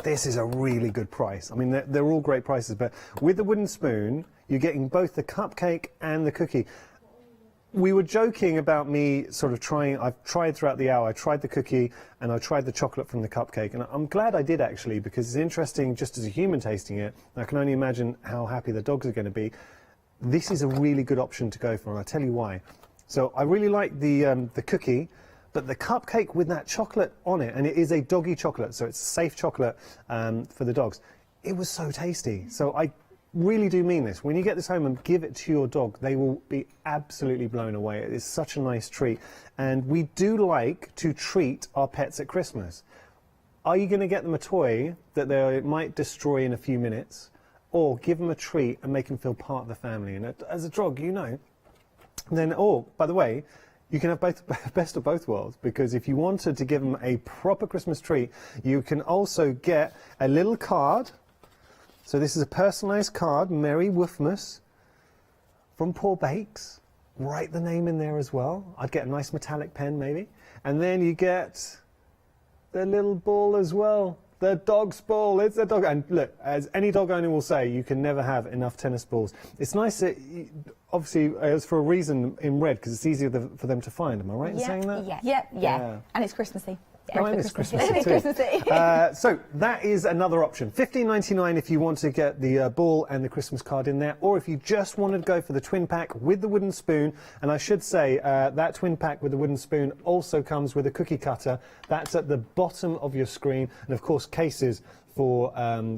This is a really good price. I mean, they're all great prices, but with the wooden spoon, you're getting both the cupcake and the cookie. we were joking about me sort of trying. I've tried throughout the hour. I tried the cookie and I tried the chocolate from the cupcake, and I'm glad I did actually, because it's interesting just as a human tasting it. I can only imagine how happy the dogs are going to be. This is a really good option to go for, and I'll tell you why. So I really like the cookie, but the cupcake with that chocolate on it, and it is a doggy chocolate, so it's safe chocolate for the dogs. It was so tasty. So I really do mean this. When you get this home and give it to your dog, they will be absolutely blown away. It is such a nice treat. And we do like to treat our pets at Christmas. Are you going to get them a toy that they might destroy in a few minutes, or give them a treat and make them feel part of the family? And as a dog, you know. Then, oh, by the way, you can have both, best of both worlds, because if you wanted to give them a proper Christmas treat, you can also get a little card. So this is a personalised card, Merry Woofmas, from Paul Bakes. Write the name in there as well. I'd get a nice metallic pen, maybe. And then you get the little ball as well. The dog's ball. It's a dog. And look, as any dog owner will say, you can never have enough tennis balls. It's nice that, obviously, it's for a reason in red, because it's easier for them to find. Am I right in saying that? Yeah. And it's Christmassy. Oh, and it's Christmassy too. So that is another option. $15.99 if you want to get the ball and the Christmas card in there, or if you just wanted to go for the twin pack with the wooden spoon. And I should say that twin pack with the wooden spoon also comes with a cookie cutter. That's at the bottom of your screen, and of course cases for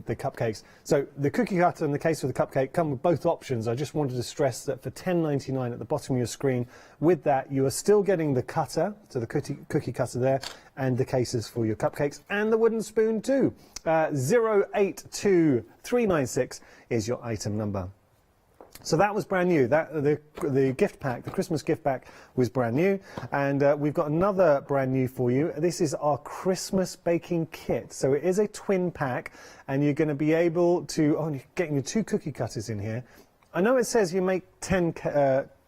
the cupcakes. So the cookie cutter and the case for the cupcake come with both options. I just wanted to stress that for $10.99 at the bottom of your screen, with that you are still getting the cutter, so the cookie cutter there, and the cases for your cupcakes, and the wooden spoon too. 082396 is your item number. So that was brand new. The gift pack, the Christmas gift pack, was brand new. And we've got another brand new for you. This is our Christmas baking kit. So it is a twin pack, and you're going to be able to, you're getting your 2 cookie cutters in here. I know it says you make 10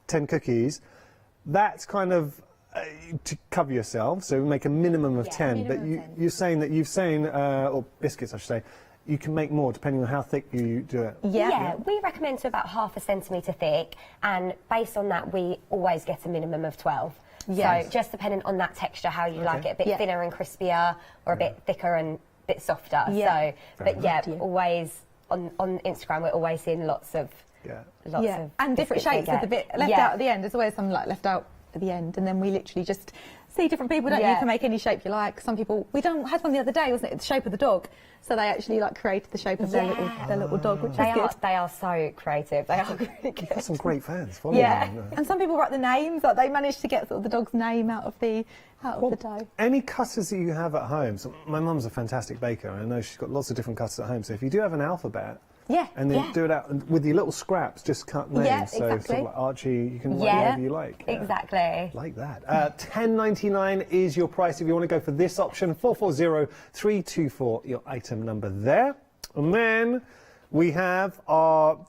cookies. That's kind of to cover yourself, so make a minimum of 10. But you're saying that or biscuits, I should say, you can make more depending on how thick you do it. Yeah, we recommend to about ½ centimetre thick, and based on that we always get a minimum of 12. Yes. So just depending on that texture, how you like it, a bit thinner and crispier, or a bit thicker and a bit softer. So, but always on Instagram we're always seeing lots of and different shapes with a bit left out at the end. There's always some left out at the end, and then we literally just see different people, don't you? You can make any shape you like. Some people, had one the other day, wasn't it? The shape of the dog. So they actually created the shape of their little dog, which is good. They are so creative. They are really good. You've got some great fans following them. And some people write the names. They managed to get sort of the dog's name out of the dough. Any cutters that you have at home? So my mum's a fantastic baker, and I know she's got lots of different cutters at home. So if you do have an alphabet, and then do it out with your little scraps, just cut names. Yeah, so exactly. sort of like Archie, you can write whatever you like. Exactly. Like that. $10.99 is your price if you want to go for this option. 440324, your item number there. And then we have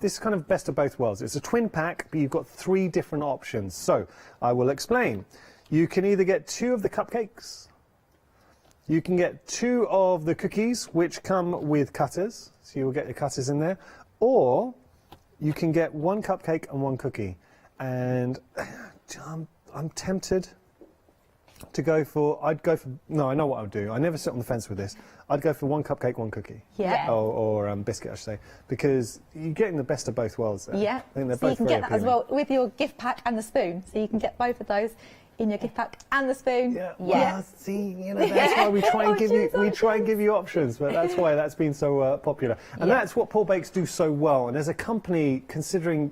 this is kind of best of both worlds. It's a twin pack, but you've got 3 different options. So I will explain. You can either get 2 of the cupcakes. You can get 2 of the cookies, which come with cutters. So you'll get your cutters in there. Or you can get 1 cupcake and 1 cookie. And I'm tempted to go for, no, I know what I would do. I never sit on the fence with this. I'd go for 1 cupcake, 1 cookie. Yeah. Or biscuit, I should say. Because you're getting the best of both worlds there. Yeah. I think they're so both you can very get that as well with your gift pack and the spoon. So you can get both of those in your gift pack and the spoon. Well, see, that's why we try and give you options, but that's why that's been so popular. And that's what Paul Bakes do so well. And as a company, considering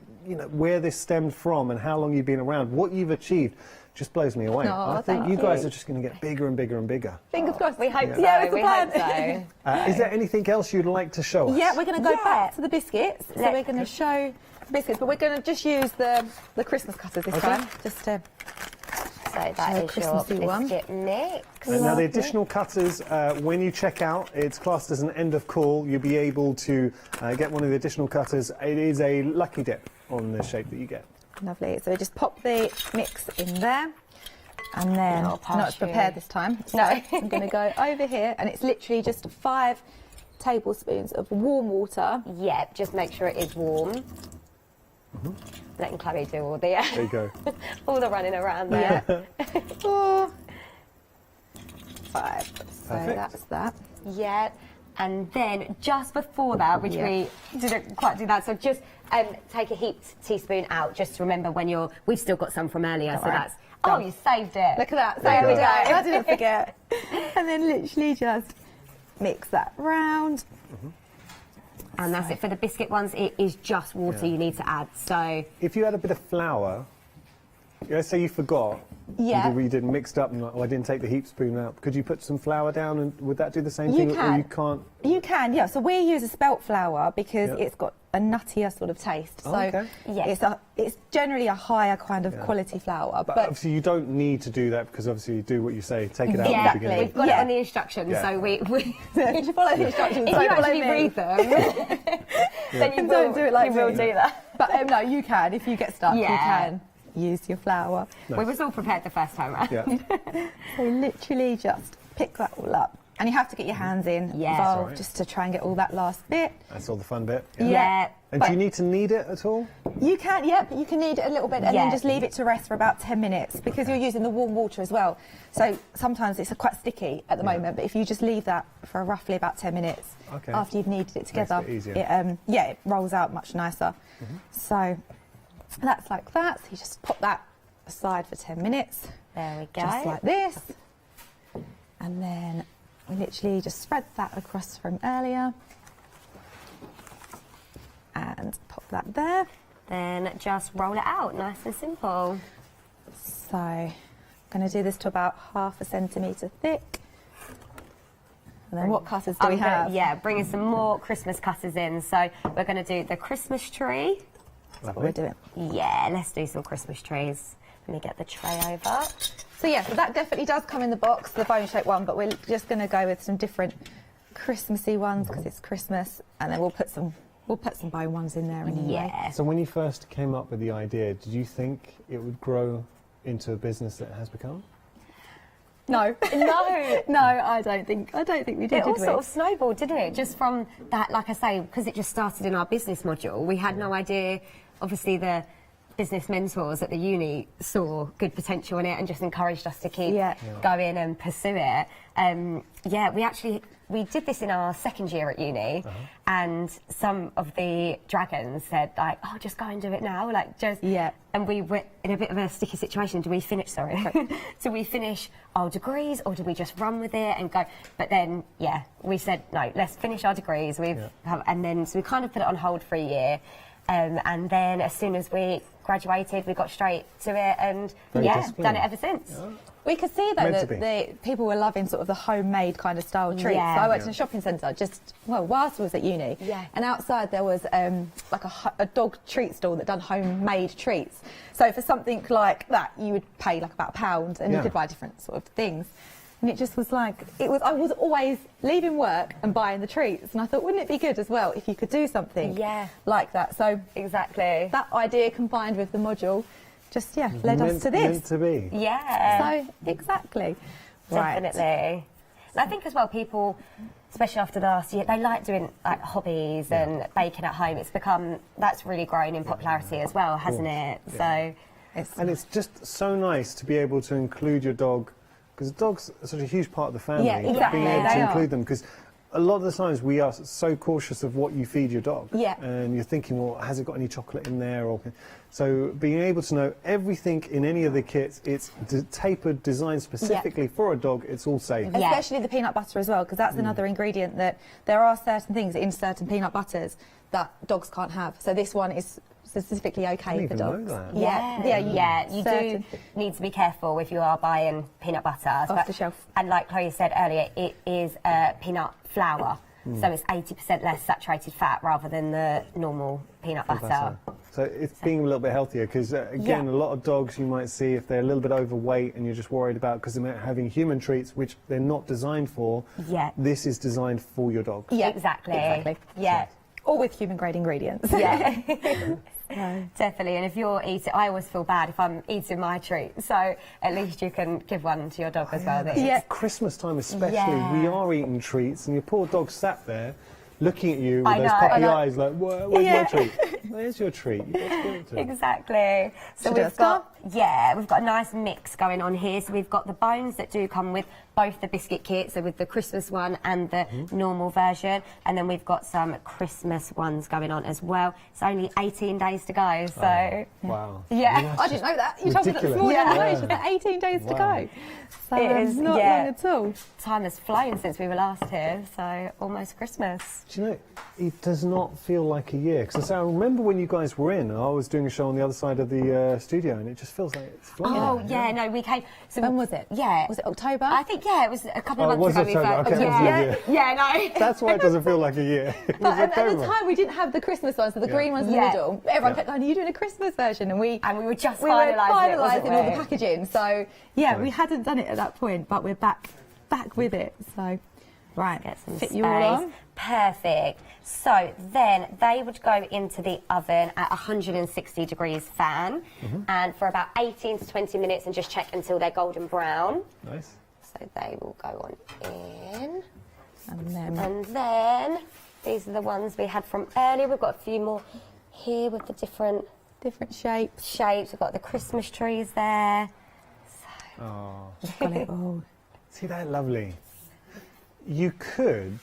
where this stemmed from and how long you've been around, what you've achieved just blows me away. I think you guys are just going to get bigger and bigger and bigger. Fingers crossed. We hope so. Yeah, it's the plan. Hope so. Is there anything else you'd like to show us? Yeah, we're going to go back to the biscuits. So we're going to show the biscuits, but we're going to just use the Christmas cutters this time, just to. So that is your biscuit mix. Now the additional cutters, when you check out, it's classed as an end of call. You'll be able to get one of the additional cutters. It is a lucky dip on the shape that you get. Lovely. So we just pop the mix in there, and then not prepared this time. So I'm going to go over here, and it's literally just 5 tablespoons of warm water. Yep, just make sure it is warm. letting Chloe do all the There you go. all the running around there. 4, 5. So Perfect. that's that. Yeah. And then just before that, which we didn't quite do that, so just take a heaped teaspoon out, just to remember when you're, we've still got some from earlier, so that's, oh, you saved it. Look at that. There we go. I didn't forget. And then literally just mix that round. And that's it for the biscuit ones. It is just water you need to add. So if you had a bit of flour, let's say you forgot, you did mixed up and like, oh, I didn't take the heap spoon out. Could you put some flour down and would that do the same thing? Or you can't? You can, yeah. So we use a spelt flour because it's got a nuttier sort of taste. Oh, so okay. it's generally a higher kind of quality flour. But obviously you don't need to do that because obviously you do what you say, take it out yeah, at the beginning. we've got it on the instructions, so we you follow the instructions. If you actually read them, then you don't do it like you will me. do that. But no, you can. If you get stuck, you can use your flour. We was all prepared the first time round. So literally just pick that all up. And you have to get your hands involved just to try and get all that last bit. That's all the fun bit. Yeah. And do you need to knead it at all? You can, you can knead it a little bit and then just leave it to rest for about 10 minutes because you're using the warm water as well. So sometimes it's quite sticky at the moment, but if you just leave that for roughly about 10 minutes after you've kneaded it together, it rolls out much nicer. So that's like that. So you just pop that aside for 10 minutes. There we go. Just like this. And then we literally just spread that across from earlier. And pop that there. Then just roll it out, nice and simple. So I'm going to do this to about ½ centimetre thick. And then what cutters do we have? Bringing some more Christmas cutters in. So we're going to do the Christmas tree. That's what we're doing. Yeah, let's do some Christmas trees. Let me get the tray over. So yeah, so that definitely does come in the box, the bone-shaped one, but we're just going to go with some different Christmassy ones because it's Christmas, and then we'll put some bone ones in there anyway. Yeah. So when you first came up with the idea, did you think it would grow into a business that it has become? No. No, I don't think we did. It all sort of snowballed, didn't it? Just from that, like I say, because it just started in our business module, we had no idea. Obviously, the business mentors at the uni saw good potential in it and just encouraged us to keep going and pursue it. We did this in our second year at uni, and some of the dragons said, like, oh, just go and do it now, like, just... Yeah. And we were in a bit of a sticky situation. Do we finish, do we finish our degrees, or do we just run with it and go? But then, we said, no, let's finish our degrees. And then, so we kind of put it on hold for a year. And then as soon as we graduated, we got straight to it and, done it ever since. Yeah. We could see, though, that the people were loving sort of the homemade kind of style treats. So I worked in a shopping centre whilst I was at uni. Yeah. And outside there was like a dog treat stall that done homemade treats. So for something like that, you would pay like about £1 and you could buy different sort of things. And it just was like, I was always leaving work and buying the treats. And I thought, wouldn't it be good as well if you could do something like that? So exactly. That idea combined with the module just, led us to this. Meant to be. Yeah. So, exactly. Definitely. Right. And I think as well, people, especially after the last year, they like doing like hobbies and baking at home. It's become, that's really grown in popularity as well, hasn't it? Yeah. So. And it's just so nice to be able to include your dog, because dogs are such a huge part of the family. Yeah, exactly. Being able to include them, because a lot of the times we are so cautious of what you feed your dog. Yeah. And you're thinking, well, has it got any chocolate in there? So being able to know everything in any of the kits, it's tapered, designed specifically for a dog, it's all safe. Especially the peanut butter as well, because that's another ingredient that there are certain things in certain peanut butters that dogs can't have. So this one is specifically okay for dogs. You do need to be careful if you are buying peanut butter. Off the shelf. And like Chloe said earlier, it is peanut flour, so it's 80% less saturated fat rather than the normal peanut butter. So it's being a little bit healthier, because again, a lot of dogs you might see, if they're a little bit overweight and you're just worried about, because they're having human treats which they're not designed for, this is designed for your dog. Yeah, exactly. Yeah. Or with human grade ingredients. Yeah. Definitely, and if you're eating, I always feel bad if I'm eating my treat, so at least you can give one to your dog as well. Christmas time especially, we are eating treats, and your poor dog sat there looking at you with I those know, puppy I know. eyes, like, where's my treat? Where's your treat? You've got to give it to him. Exactly. So we've got a nice mix going on here. So we've got the bones that do come with both the biscuit kit, so with the Christmas one and the normal version, and then we've got some Christmas ones going on as well. It's only 18 days to go, so wow. Yeah, I didn't know that. You told me that this morning. Yeah. It's just 18 days to go. So It is not long at all. Time has flown since we were last here, so almost Christmas. Do you know, it does not feel like a year. Because I remember when you guys were in, I was doing a show on the other side of the studio, and it just feels like it's flying. Oh, yeah, no, we came... So when was it? Yeah. Was it October? I think, yeah, it was a couple of Oh, it months was ago. October. Okay, Yeah, no. That's why it doesn't feel like a year. It was But at the October. time, we didn't have the Christmas ones, so the green ones in the Yeah. middle. Everyone kept going, are you doing a Christmas version? And we were just were finalising it, wasn't finalising all the we? packaging. So, yeah, we hadn't done it at that point, but we're back with it. So, right, Get some fit space. you all on. Perfect. So then they would go into the oven at 160 degrees fan and for about 18 to 20 minutes and just check until they're golden brown. Nice. So they will go on in. And then these are the ones we had from earlier. We've got a few more here with the different shapes. We've got the Christmas trees there. Oh. Got it all. See that? Lovely. You could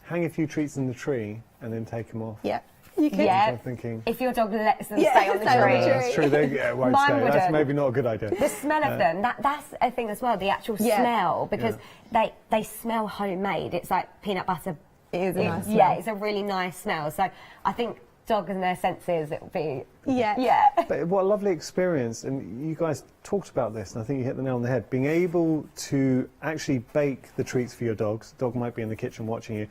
hang a few treats in the tree and then take them off. Yeah. You could. Yeah. I'm thinking. If your dog lets them stay on the stay on tree. the tree. That's true. They won't Mine stay. That's wouldn't. maybe not a good idea. The smell of them, that's a thing as well, the actual smell, because they smell homemade. It's like peanut butter. It is a nice smell. Yeah, it's a really nice smell. So I think dog and their senses, it would be... Yeah. But what a lovely experience, and you guys talked about this, and I think you hit the nail on the head. Being able to actually bake the treats for your dogs. The dog might be in the kitchen watching you.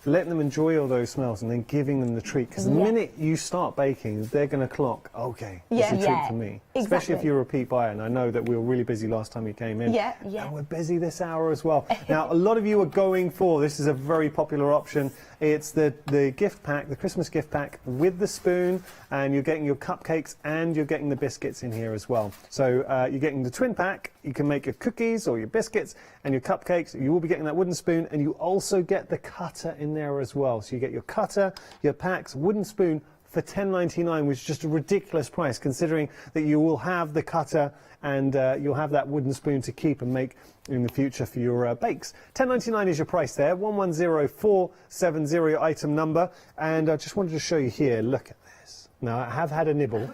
Letting them enjoy all those smells and then giving them the treat. Because the minute you start baking, they're going to clock, okay, it's a treat for me. Especially if you're a repeat buyer, and I know that we were really busy last time you came in. And we're busy this hour as well. Now, a lot of you are going for, this is a very popular option, it's the gift pack, the Christmas gift pack with the spoon, and you're getting your cupcakes and you're getting the biscuits in here as well. So you're getting the twin pack, you can make your cookies or your biscuits and your cupcakes. You will be getting that wooden spoon, and you also get the cutter in there as well. So you get your cutter, your packs, wooden spoon for $10.99, which is just a ridiculous price considering that you will have the cutter and you'll have that wooden spoon to keep and make in the future for your bakes. $10.99 is your price there, 110470 item number, and I just wanted to show you here, look at this. Now I have had a nibble,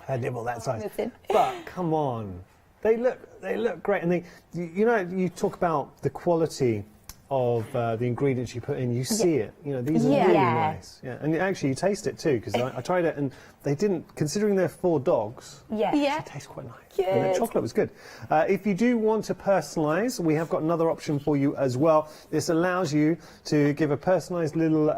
a nibble that size, but come on, they look great, and you know, you talk about the quality of the ingredients you put in, you see it. You know, these are really nice. Yeah, and actually you taste it too, because I tried it and they didn't, considering they're 4 dogs. It tastes quite nice. Good. And the chocolate was good. If you do want to personalise, we have got another option for you as well. This allows you to give a personalised little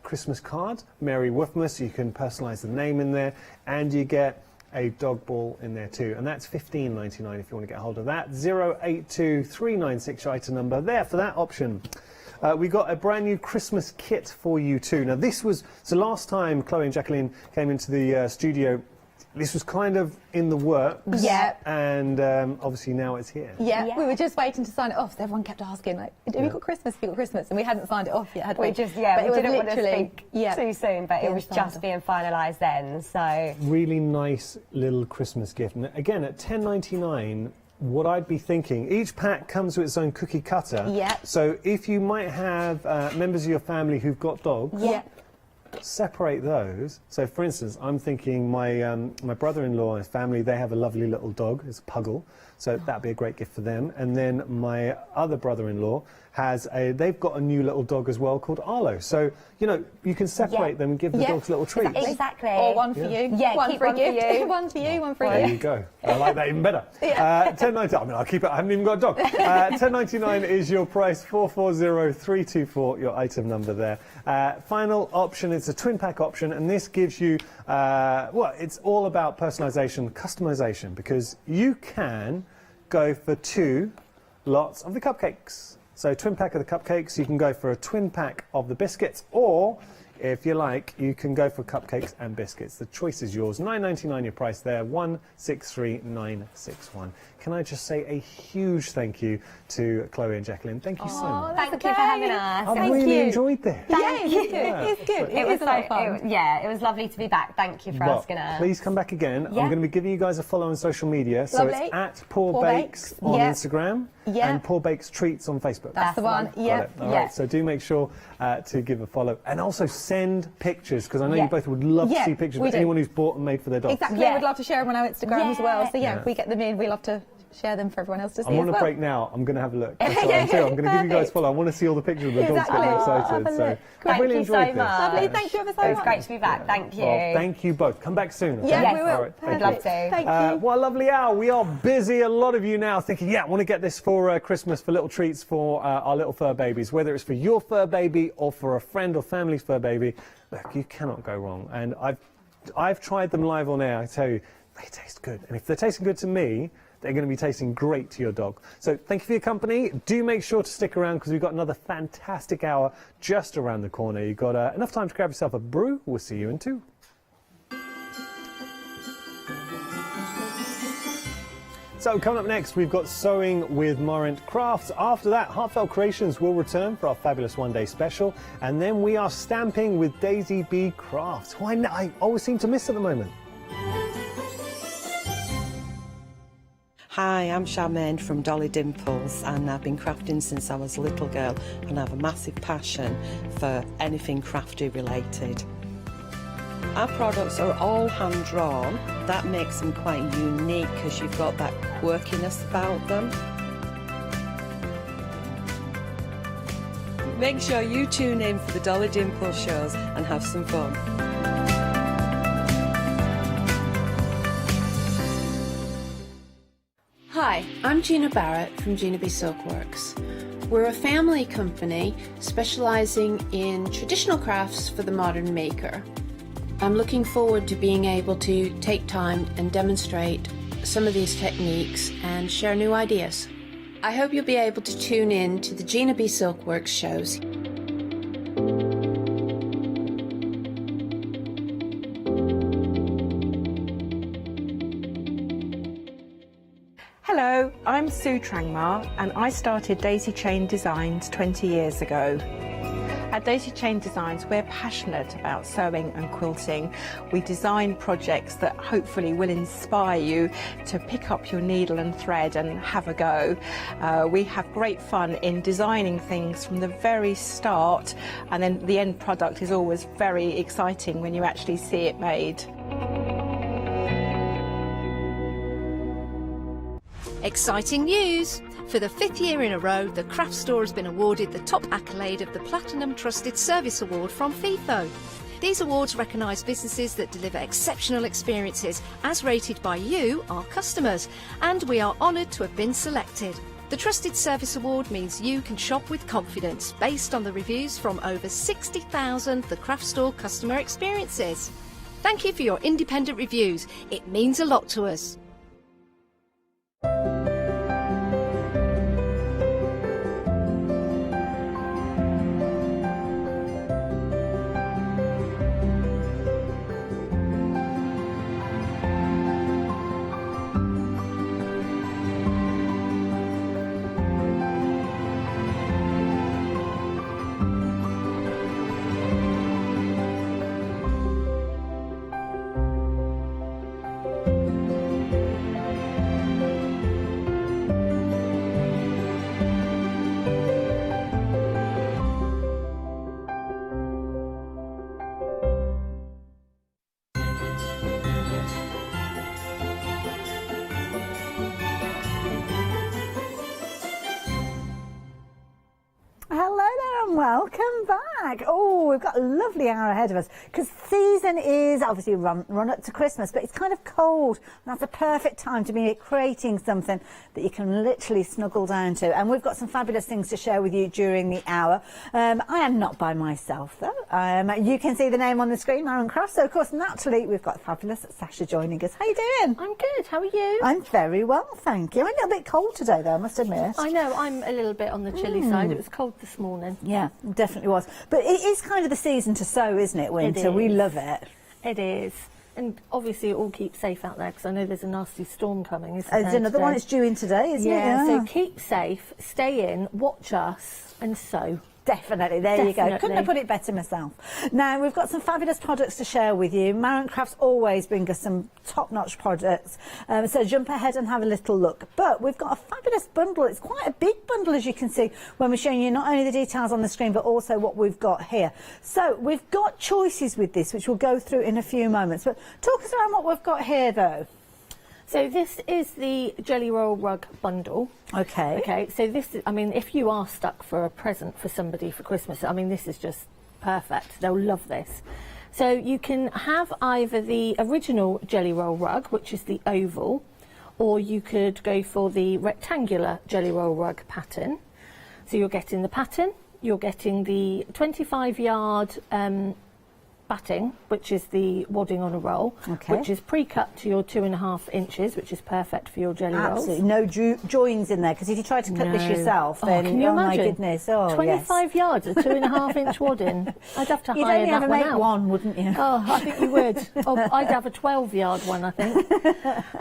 Christmas card, Merry Woofmas. You can personalise the name in there, and you get a dog ball in there too, and that's $15.99 if you want to get hold of that. 082396 item number there for that option. We got a brand new Christmas kit for you too. Now this was, so last time Chloe and Jacqueline came into the studio, this was kind of in the works. And obviously now it's here. We were just waiting to sign it off, so everyone kept asking, like, have you got Christmas? Have you got Christmas? And we hadn't signed it off yet, had we? We just, But we didn't want to speak too soon, but it was just being finalised then, so... Really nice little Christmas gift. And again, at $10.99, what I'd be thinking, each pack comes with its own cookie cutter. So if you might have members of your family who've got dogs, separate those. So for instance, I'm thinking my my brother-in-law and his family, they have a lovely little dog, it's a puggle, so that'd be a great gift for them. And then my other brother-in-law has they've got a new little dog as well called Arlo. So, you know, you can separate them and give the dogs little treats. Exactly. Or one for you. One for a gift. One for you, one for you. There you go. I like that even better. $10.99. I mean, I'll keep it. I haven't even got a dog. $10.99 is your price. 440324. Your item number there. Final option. It's a twin pack option, and this gives you well, it's all about personalisation, customisation, because you can go for 2 lots of the cupcakes. So twin pack of the cupcakes, you can go for a twin pack of the biscuits, or if you like, you can go for cupcakes and biscuits. The choice is yours. £9.99 your price there, 163961. Can I just say a huge thank you to Chloe and Jacqueline. Thank you so much. Thank you for having us. I've really enjoyed this. Thank you. It's good. It was a lot of fun. It was lovely to be back. Thank you for asking us. Please come back again. Yeah. I'm going to be giving you guys a follow on social media. So Lovely. it's at Poor Bakes on Instagram and Poor Bakes Treats on Facebook. That's the one. Got it. All right. So do make sure to give a follow and also send pictures, because I know you both would love to see pictures of anyone who's bought and made for their dogs. Exactly. We'd love to share them on our Instagram as well. So if we get them in, we love to share them for everyone else to see. I'm on a break now. I'm going to have a look. That's what I'm doing. I'm going to give you guys a follow. I want to see all the pictures of the dogs getting excited. So I've really enjoyed this. Lovely. Thank you ever so much. It was great to be back. Thank you. Well, thank you both. Come back soon. Okay? Yeah, we will. All right, I'd love to. Thank you. What a lovely hour. We are busy. A lot of you now thinking, I want to get this for Christmas, for little treats for our little fur babies, whether it's for your fur baby or for a friend or family's fur baby. Look, you cannot go wrong. And I've tried them live on air. I tell you, they taste good. And if they're tasting good to me, they're going to be tasting great to your dog. So thank you for your company. Do make sure to stick around, because we've got another fantastic hour just around the corner. You've got enough time to grab yourself a brew. We'll see you in 2. So coming up next, we've got Sewing with Morant Crafts. After that, Heartfelt Creations will return for our fabulous one-day special. And then we are stamping with Daisy B Crafts, who I always seem to miss at the moment. Hi, I'm Charmaine from Dolly Dimples, and I've been crafting since I was a little girl, and I have a massive passion for anything crafty related. Our products are all hand drawn. That makes them quite unique because you've got that quirkiness about them. Make sure you tune in for the Dolly Dimples shows and have some fun. Hi, I'm Gina Barrett from Gina B Silkworks. We're a family company specialising in traditional crafts for the modern maker. I'm looking forward to being able to take time and demonstrate some of these techniques and share new ideas. I hope you'll be able to tune in to the Gina B Silkworks shows. Hello, I'm Sue Trangmar, and I started Daisy Chain Designs 20 years ago. At Daisy Chain Designs, we're passionate about sewing and quilting. We design projects that hopefully will inspire you to pick up your needle and thread and have a go. We have great fun in designing things from the very start, and then the end product is always very exciting when you actually see it made. Exciting news! For the 5th year in a row, the Craft Store has been awarded the top accolade of the Platinum Trusted Service Award from FIFO. These awards recognise businesses that deliver exceptional experiences as rated by you, our customers, and we are honoured to have been selected. The Trusted Service Award means you can shop with confidence based on the reviews from over 60,000 The Craft Store customer experiences. Thank you for your independent reviews. It means a lot to us. Welcome back. Oh, we've got a lovely hour ahead of us because season is obviously run up to Christmas, but it's kind of cold. And that's a perfect time to be creating something that you can literally snuggle down to. And we've got some fabulous things to share with you during the hour. I am not by myself though. You can see the name on the screen, Aaron Cross. So of course, naturally, we've got fabulous Sasha joining us. How you doing? I'm good. How are you? I'm very well, thank you. I'm a little bit cold today though, I must admit. I know, I'm a little bit on the chilly side. It was cold this morning. Yeah. definitely was. But it is kind of the season to sew, isn't it, winter? We love it. It is. And obviously it all keep safe out there because I know there's a nasty storm coming, isn't There's there? another one that's due in today, isn't it? Yeah, so keep safe, stay in, watch us and sew. Definitely, there you go. Couldn't have put it better myself. Now, we've got some fabulous products to share with you. Marant Crafts always bring us some top-notch products, so jump ahead and have a little look. But we've got a fabulous bundle. It's quite a big bundle, as you can see, when we're showing you not only the details on the screen, but also what we've got here. So we've got choices with this, which we'll go through in a few moments. But talk us around what we've got here, though. So this is the Jelly Roll Rug bundle. Okay. Okay, so this is, I mean, if you are stuck for a present for somebody for Christmas, I mean, this is just perfect. They'll love this. So you can have either the original Jelly Roll Rug, which is the oval, or you could go for the rectangular Jelly Roll Rug pattern. So you're getting the pattern, you're getting the 25-yard batting, which is the wadding on a roll, which is pre-cut to your 2.5 inches, which is perfect for your jelly rolls. Absolutely, no joins in there, because if you try to cut this yourself, then can you imagine? My goodness, 25 yards, a 2.5-inch wadding. I'd have to You'd hire only that ever one make out. one, wouldn't you? Oh, I think you would. I'd have a 12-yard one, I think.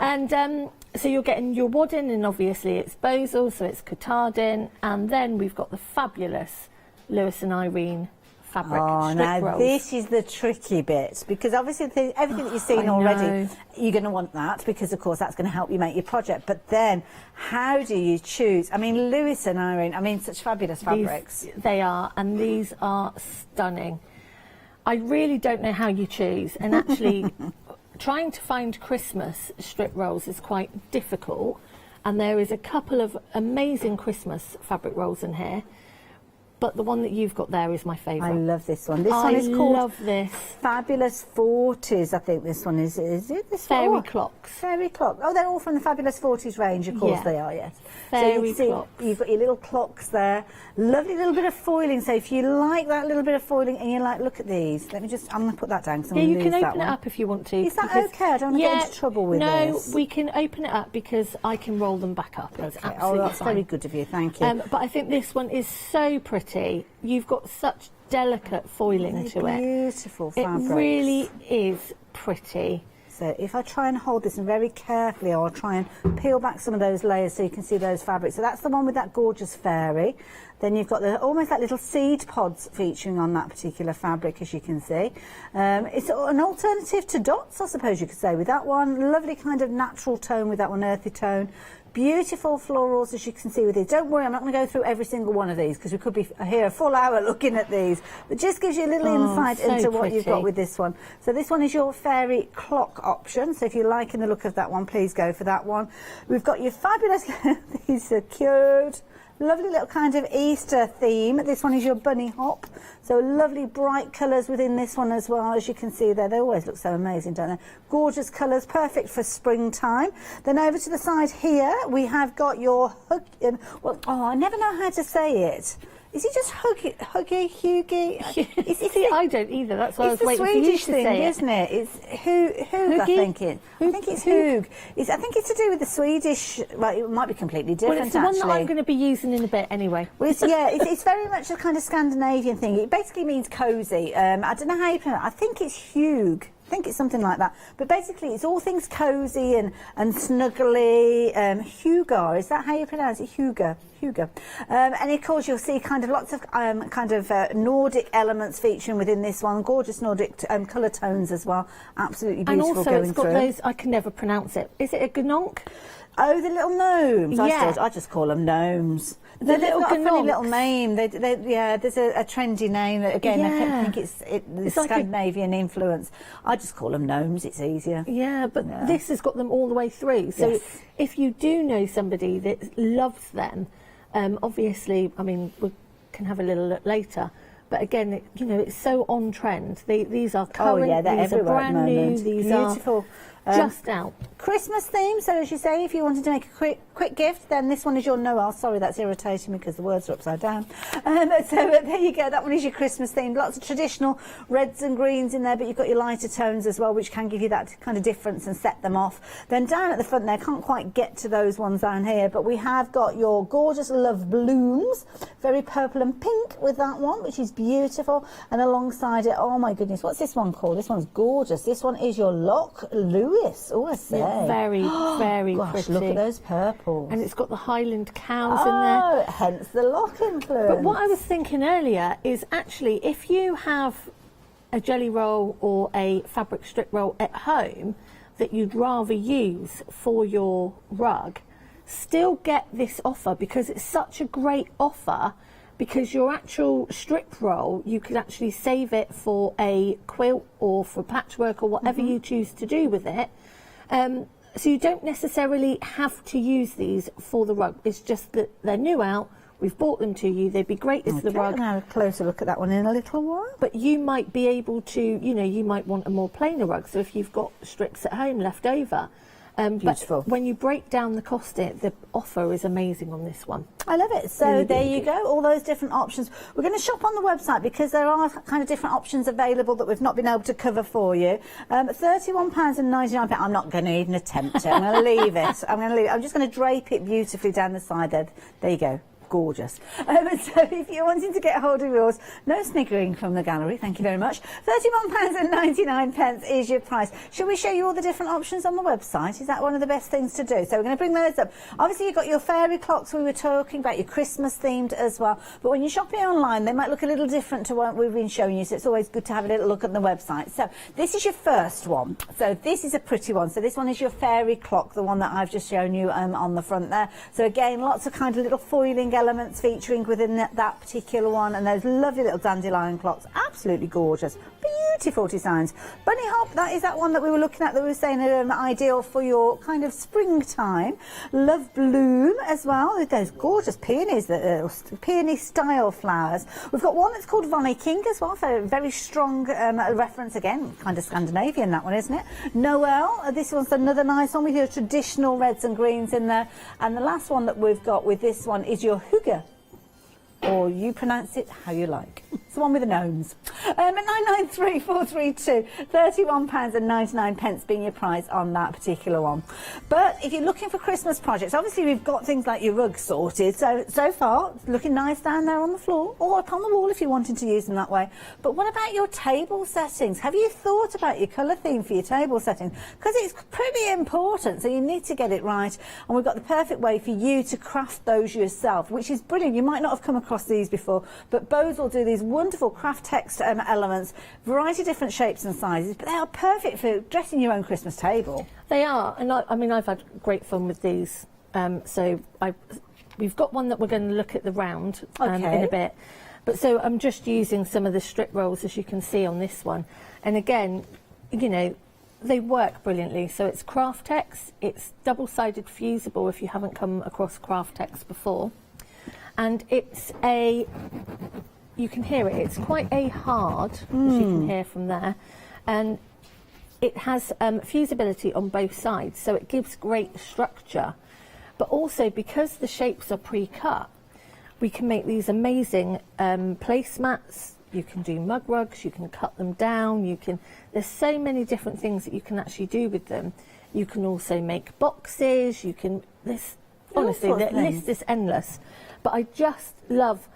And so you're getting your wadding, and obviously it's Bosal, so it's Cotardin, and then we've got the fabulous Lewis and Irene fabric strip now rolls. this is the tricky bit, because obviously everything that you've seen already, you're going to want that, because of course that's going to help you make your project. But then how do you choose? I mean, Lewis and Irene, I mean, such fabulous fabrics. They are, and these are stunning. I really don't know how you choose, and actually trying to find Christmas strip rolls is quite difficult, and there is a couple of amazing Christmas fabric rolls in here. But the one that you've got there is my favourite. I love this one. This one is called love this. Fabulous 40s, I think this one is. Is it this Fairy one? clocks. Fairy clock. Oh, they're all from the Fabulous 40s range, of course they are, yes. Fairy so clocks. You've got your little clocks there. Lovely little bit of foiling. So if you like that little bit of foiling and you're like, look at these. Let me just, I'm going to put that down because I'm going to lose that one. You can open it up if you want to. Is that okay? I don't want to get into trouble with this. No, we can open it up because I can roll them back up. That's absolutely that's fine. very good of you, thank you. But I think this one is so pretty. You've got such delicate foiling to it. Beautiful fabrics. It really is pretty. So if I try and hold this and very carefully, I'll try and peel back some of those layers so you can see those fabrics. So that's the one with that gorgeous fairy. Then you've got almost like little seed pods featuring on that particular fabric, as you can see. It's an alternative to dots, I suppose you could say, with that one. Lovely kind of natural tone with that one, earthy tone. Beautiful florals, as you can see with these. Don't worry, I'm not going to go through every single one of these because we could be here a full hour looking at these. But just gives you a little insight into what you've got with this one. So this one is your fairy clock option. So if you're liking the look of that one, please go for that one. We've got your fabulous, these are cute. Lovely little kind of Easter theme. This one is your bunny hop. So lovely bright colours within this one as well, as you can see there. They always look so amazing, don't they? Gorgeous colours, perfect for springtime. Then over to the side here, we have got your I never know how to say it. Is it just huggy, Hughie? I don't either. That's why I was waiting for you to Swedish thing, say it. isn't it? It's Hug, I think it's Hug. I think it's to do with the Swedish. Well, it might be completely different. Well, it's the one that I'm going to be using in a bit anyway. Well, it's very much a kind of Scandinavian thing. It basically means cosy. I don't know how you pronounce it. I think it's Hug. I think it's something like that. But basically, it's all things cosy and snuggly. Hugar, is that how you pronounce it? Hugar. And of course, you'll see kind of lots of Nordic elements featuring within this one. Gorgeous Nordic colour tones as well. Absolutely beautiful. And also, going it's got through. those. I can never pronounce it. Is it a gnonk? Oh, the little gnomes. Yeah. I just call them gnomes. The little got a funny gnonks. little name. There's a trendy name that, again, I think it's the Scandinavian influence. I just call them gnomes. It's easier. Yeah, but this has got them all the way through. So if you do know somebody that loves them, obviously, I mean, we can have a little look later. But again, it's so on trend. These are current. They're these are everywhere brand at the new. moment. These Beautiful. Just out. Christmas theme, so as you say, if you wanted to make a quick gift, then this one is your Noel. Sorry, that's irritating me because the words are upside down. So there you go, that one is your Christmas theme. Lots of traditional reds and greens in there, but you've got your lighter tones as well, which can give you that kind of difference and set them off. Then down at the front there, can't quite get to those ones down here, but we have got your gorgeous Love Blooms, very purple and pink with that one, which is beautiful. And alongside it, oh my goodness, what's this one called? This one's gorgeous. This one is your Loch Lewis. Oh, I say. Yeah, very, very gosh, pretty. Look at those purples. And it's got the Highland cows in there. Hence the lock influence. But what I was thinking earlier is actually if you have a jelly roll or a fabric strip roll at home that you'd rather use for your rug, still get this offer because it's such a great offer, because your actual strip roll, you could actually save it for a quilt or for patchwork or whatever you choose to do with it. So you don't necessarily have to use these for the rug. It's just that they're new out. We've bought them to you. They'd be great as the rug. I'll have a closer look at that one in a little while. But you might be able to, you know, you might want a more plainer rug. So if you've got strips at home left over, beautiful. But when you break down the cost, the offer is amazing on this one. I love it. So Really, there really you go, all those different options. We're going to shop on the website because there are kind of different options available that we've not been able to cover for you. £31.99. I'm not going to even attempt it. I'm going to leave it. I'm just going to drape it beautifully down the side there. There you go. Gorgeous. So if you're wanting to get hold of yours, no sniggering from the gallery, thank you very much. £31.99 is your price. Shall we show you all the different options on the website? Is that one of the best things to do? So we're going to bring those up. Obviously you've got your fairy clocks we were talking about, your Christmas themed as well, but when you're shopping online they might look a little different to what we've been showing you, so it's always good to have a little look at the website. So this is your first one. So this is a pretty one. So this one is your fairy clock, the one that I've just shown you on the front there. So again, lots of kind of little foiling elements featuring within that particular one, and those lovely little dandelion clocks, absolutely gorgeous, beautiful designs. Bunny hop, that is that one that we were looking at that we were saying ideal for your kind of springtime. Love Bloom as well, with those gorgeous peonies, peony style flowers. We've got one that's called Viking as well, so very strong reference, again kind of Scandinavian, that one, isn't it? Noel, this one's another nice one with your traditional reds and greens in there. And the last one that we've got with this one is your Hygge, or you pronounce it how you like. It's the one with the gnomes. At 993432, £31.99 being your price on that particular one. But if you're looking for Christmas projects, obviously we've got things like your rugs sorted. So far, it's looking nice down there on the floor or up on the wall if you're wanting to use them that way. But what about your table settings? Have you thought about your colour theme for your table settings? Because it's pretty important, so you need to get it right. And we've got the perfect way for you to craft those yourself, which is brilliant. You might not have come across these before, but Bose will do these wonderful craft text elements, variety of different shapes and sizes, but they are perfect for dressing your own Christmas table. They are, and I mean I've had great fun with these. We've got one that we're going to look at the round in a bit, but so I'm just using some of the strip rolls as you can see on this one, and again, you know, they work brilliantly. So it's craft text, it's double-sided fusible if you haven't come across craft text before. And it's you can hear it, it's quite a hard, as you can hear from there, and it has fusibility on both sides, so it gives great structure. But also, because the shapes are pre-cut, we can make these amazing placemats. You can do mug rugs, you can cut them down, there's so many different things that you can actually do with them. You can also make boxes, honestly, the list is endless. But I just love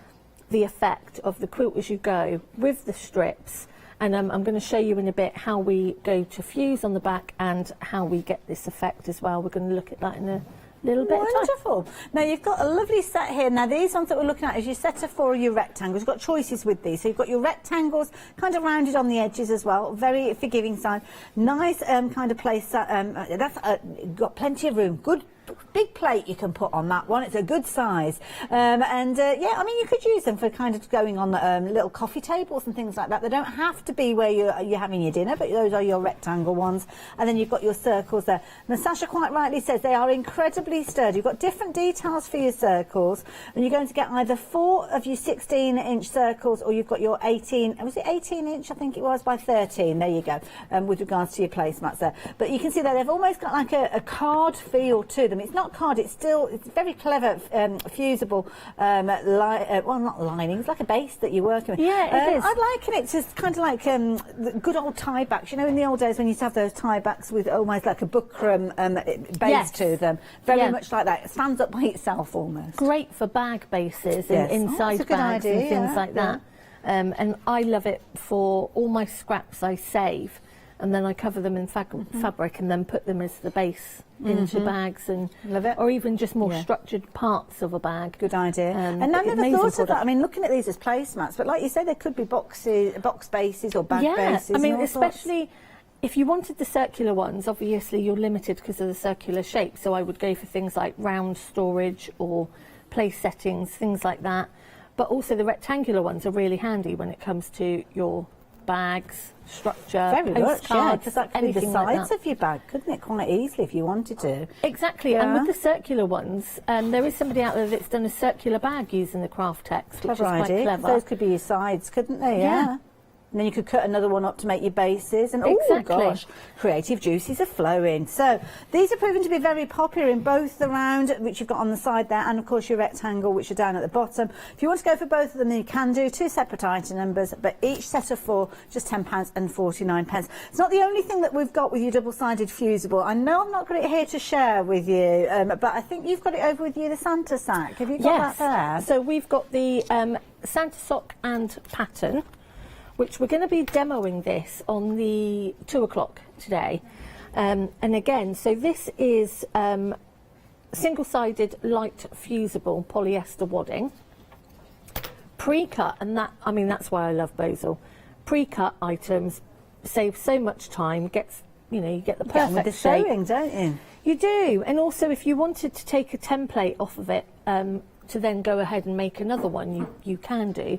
the effect of the quilt as you go with the strips, and I'm going to show you in a bit how we go to fuse on the back and how we get this effect as well. We're going to look at that in a little bit. Wonderful. Now you've got a lovely set here. Now these ones that we're looking at is your set of 4 of your rectangles. You've got choices with these. So you've got your rectangles kind of rounded on the edges as well. Very forgiving side. Nice kind of place. That's got plenty of room. Good big plate you can put on that one. It's a good size. Yeah, I mean, you could use them for kind of going on little coffee tables and things like that. They don't have to be where you're having your dinner, but those are your rectangle ones. And then you've got your circles there. Now, Sasha quite rightly says they are incredibly sturdy. You've got different details for your circles, and you're going to get either 4 of your 16-inch circles, or you've got your 18, was it 18-inch, I think it was, by 13. There you go, with regards to your placemats there. But you can see that they've almost got like a card feel to them. It's not card, it's very clever, fusible, well, not lining, it's like a base that you're working with. Yeah, it is. I'd liken it to kind of like the good old tie backs. You know, in the old days when you used to have those tie backs with almost like a buckram base to them. Very much like that. It stands up by itself almost. Great for bag bases and inside bags and things like that. And I love it for all my scraps I save, and then I cover them in fabric and then put them as the base into bags, and love it. Or even just more structured parts of a bag. Good idea. And I never thought of that. I mean, looking at these as placemats, but like you say, they could be box bases or bag bases. I mean, especially if you wanted the circular ones, obviously you're limited because of the circular shape. So I would go for things like round storage or place settings, things like that. But also the rectangular ones are really handy when it comes to your bags, structure, very much, yeah, because that could be the like sides of your bag, couldn't it, quite easily if you wanted to? Exactly, and with the circular ones, there is somebody out there that's done a circular bag using the craft text, which is quite clever. Those could be your sides, couldn't they? Yeah. And then you could cut another one up to make your bases. And oh gosh, creative juices are flowing. So these are proven to be very popular in both the round, which you've got on the side there, and of course your rectangle, which are down at the bottom. If you want to go for both of them, then you can do 2 separate item numbers, but each set of 4, just £10.49. It's not the only thing that we've got with your double-sided fusible. I know I've not got it here to share with you, but I think you've got it over with you, the Santa sack. Have you got that there? So we've got the Santa sock and pattern, which we're going to be demoing this on the 2 o'clock today. And again, so this is single-sided light fusible polyester wadding, pre-cut, and that, I mean, that's why I love Basil. Pre-cut items save so much time, gets, you know, you get the perfect with the shape. sewing, don't you? You do, and also if you wanted to take a template off of it to then go ahead and make another one, you can do.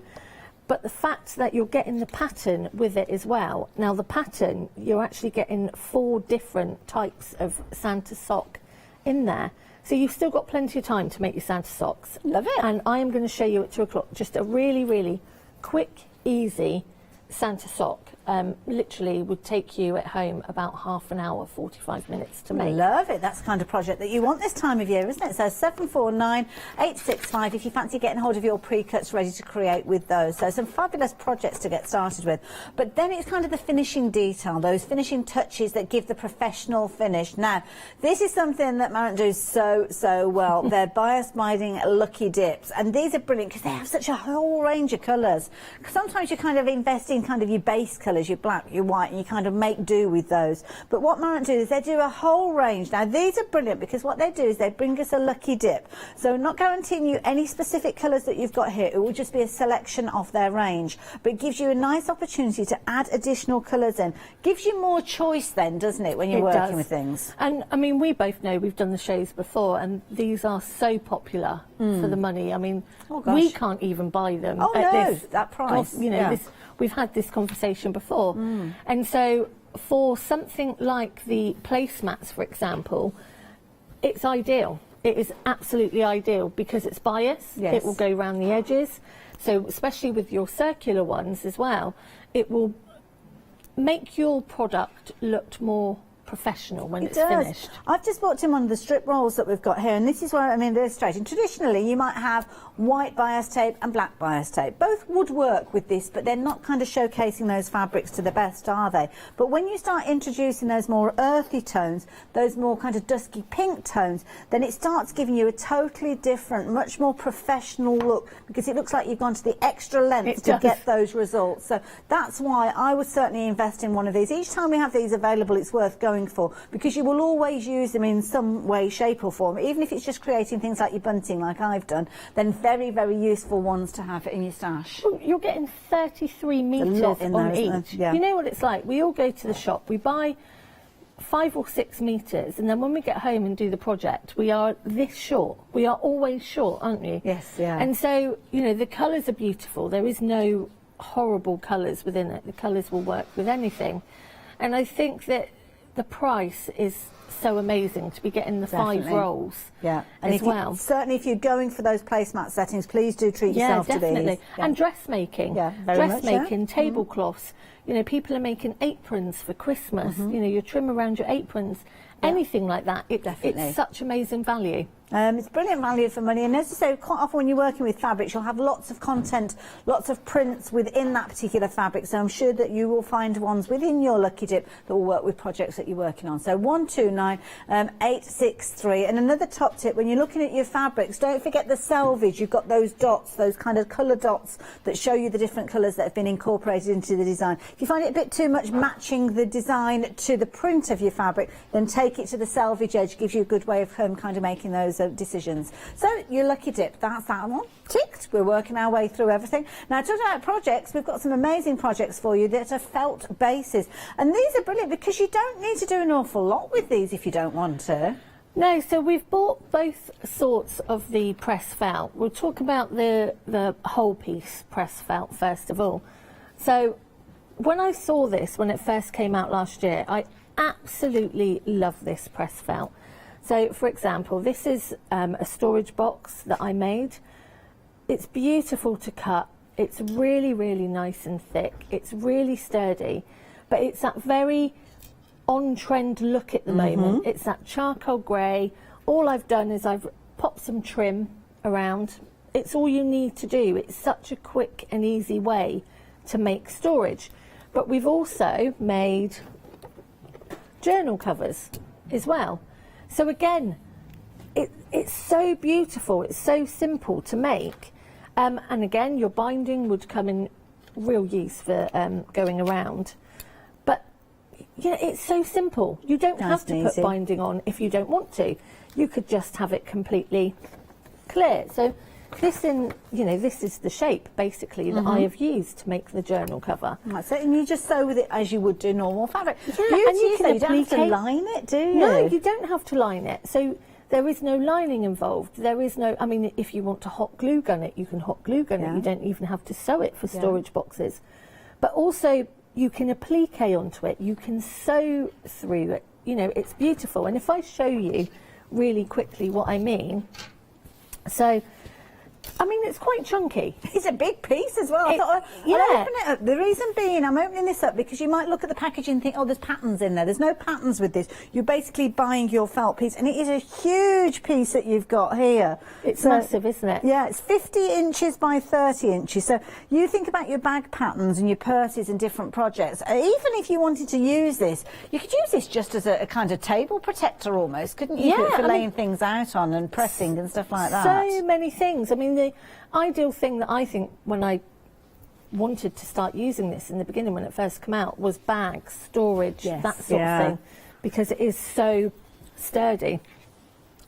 But the fact that you're getting the pattern with it as well. Now the pattern, you're actually getting 4 different types of Santa sock in there. So you've still got plenty of time to make your Santa socks. Love it. And I am going to show you at 2 o'clock just a really, really quick, easy Santa sock. Literally would take you at home about half an hour, 45 minutes to make. Love it. That's the kind of project that you want this time of year, isn't it? So 749-865 if you fancy getting hold of your pre-cuts ready to create with those. So some fabulous projects to get started with. But then it's kind of the finishing detail, those finishing touches that give the professional finish. Now, this is something that Marant do so well. They're bias binding lucky dips, and these are brilliant because they have such a whole range of colours. Sometimes you kind of invest in kind of your base colours, your black, your white, and you kind of make do with those. But what Marant do is they do a whole range. Now these are brilliant because what they do is they bring us a lucky dip. So not guaranteeing you any specific colours that you've got here, it will just be a selection of their range. But it gives you a nice opportunity to add additional colours in. Gives you more choice then, doesn't it, when you're working with things? And I mean, we both know, we've done the shows before, and these are so popular for the money. I mean, we can't even buy them at that price. You know, we've had this conversation before. And so for something like the placemats, for example, it's ideal. It is absolutely ideal because it's bias. It will go around the edges. So especially with your circular ones as well, it will make your product look more professional when it's finished. I've just bought in one of the strip rolls that we've got here, and this is what I'm illustrating. Traditionally, you might have white bias tape and black bias tape. Both would work with this, but they're not kind of showcasing those fabrics to the best, are they? But when you start introducing those more earthy tones, those more kind of dusky pink tones, then it starts giving you a totally different, much more professional look, because it looks like you've gone to the extra length to get those results. So that's why I would certainly invest in one of these. Each time we have these available, it's worth going for, because you will always use them in some way, shape or form. Even if it's just creating things like your bunting, like I've done, then very, very useful ones to have in your stash. Well, you're getting 33 metres on each. You know what it's like? We all go to the shop, we buy 5 or 6 metres, and then when we get home and do the project, we are this short. We are always short, aren't we? Yes, yeah. And so, you know, the colours are beautiful. There is no horrible colours within it. The colours will work with anything. And I think that the price is so amazing to be getting the Definitely. 5 rolls. Yeah, and as well. Certainly, if you're going for those placemat settings, please do treat yourself to definitely. these. Yeah. And dressmaking. Yeah, very much, yeah. Dressmaking, tablecloths. You know, people are making aprons for Christmas. You know, your trim around your aprons. Anything like that. Definitely. It's such amazing value. It's brilliant value for money, and as I say, quite often when you're working with fabrics, you'll have lots of content, lots of prints within that particular fabric, so I'm sure that you will find ones within your Lucky Dip that will work with projects that you're working on. So 129863. And another top tip, when you're looking at your fabrics, don't forget the selvage. You've got those dots, those kind of colour dots that show you the different colours that have been incorporated into the design. If you find it a bit too much matching the design to the print of your fabric, then take it to the selvage edge. Gives you a good way of kind of making those decisions. So your Lucky Dip, that's that one ticked. We're working our way through everything. Now, talking about projects, we've got some amazing projects for you that are felt bases, and these are brilliant because you don't need to do an awful lot with these if you don't want to. No, so we've bought both sorts of the press felt. We'll talk about the whole piece press felt first of all. So when I saw this, when it first came out last year, I absolutely love this press felt. So, for example, this is a storage box that I made. It's beautiful to cut. It's really, really nice and thick. It's really sturdy, but it's that very on-trend look at the moment. It's that charcoal grey. All I've done is I've popped some trim around. It's all you need to do. It's such a quick and easy way to make storage. But we've also made journal covers as well. So again, it's so beautiful, it's so simple to make, and again your binding would come in real use for going around, but you know, it's so simple. You don't have to put binding on if you don't want to. You could just have it completely clear. So this this is the shape basically that I have used to make the journal cover. That's it, and you just sew with it as you would do normal fabric. Yeah, and you don't have to line it, do you? No, you don't have to line it. So there is no lining involved. There is no, I mean, if you want to hot glue gun it, you can hot glue gun it. You don't even have to sew it for storage boxes. But also you can applique onto it. You can sew through it. You know, it's beautiful. And if I show you really quickly what I mean, so I mean, it's quite chunky. It's a big piece as well. I thought, I'll open it up. The reason being, I'm opening this up because you might look at the packaging and think, oh, there's patterns in there. There's no patterns with this. You're basically buying your felt piece, and it is a huge piece that you've got here. It's massive, isn't it? Yeah, it's 50 inches by 30 inches. So you think about your bag patterns and your purses and different projects. Even if you wanted to use this, you could use this just as a kind of table protector almost, couldn't you? Yeah, for laying things out on and pressing and stuff like that. So many things. I mean, the ideal thing that I think when I wanted to start using this in the beginning when it first came out was bags, storage, that sort of thing, because it is so sturdy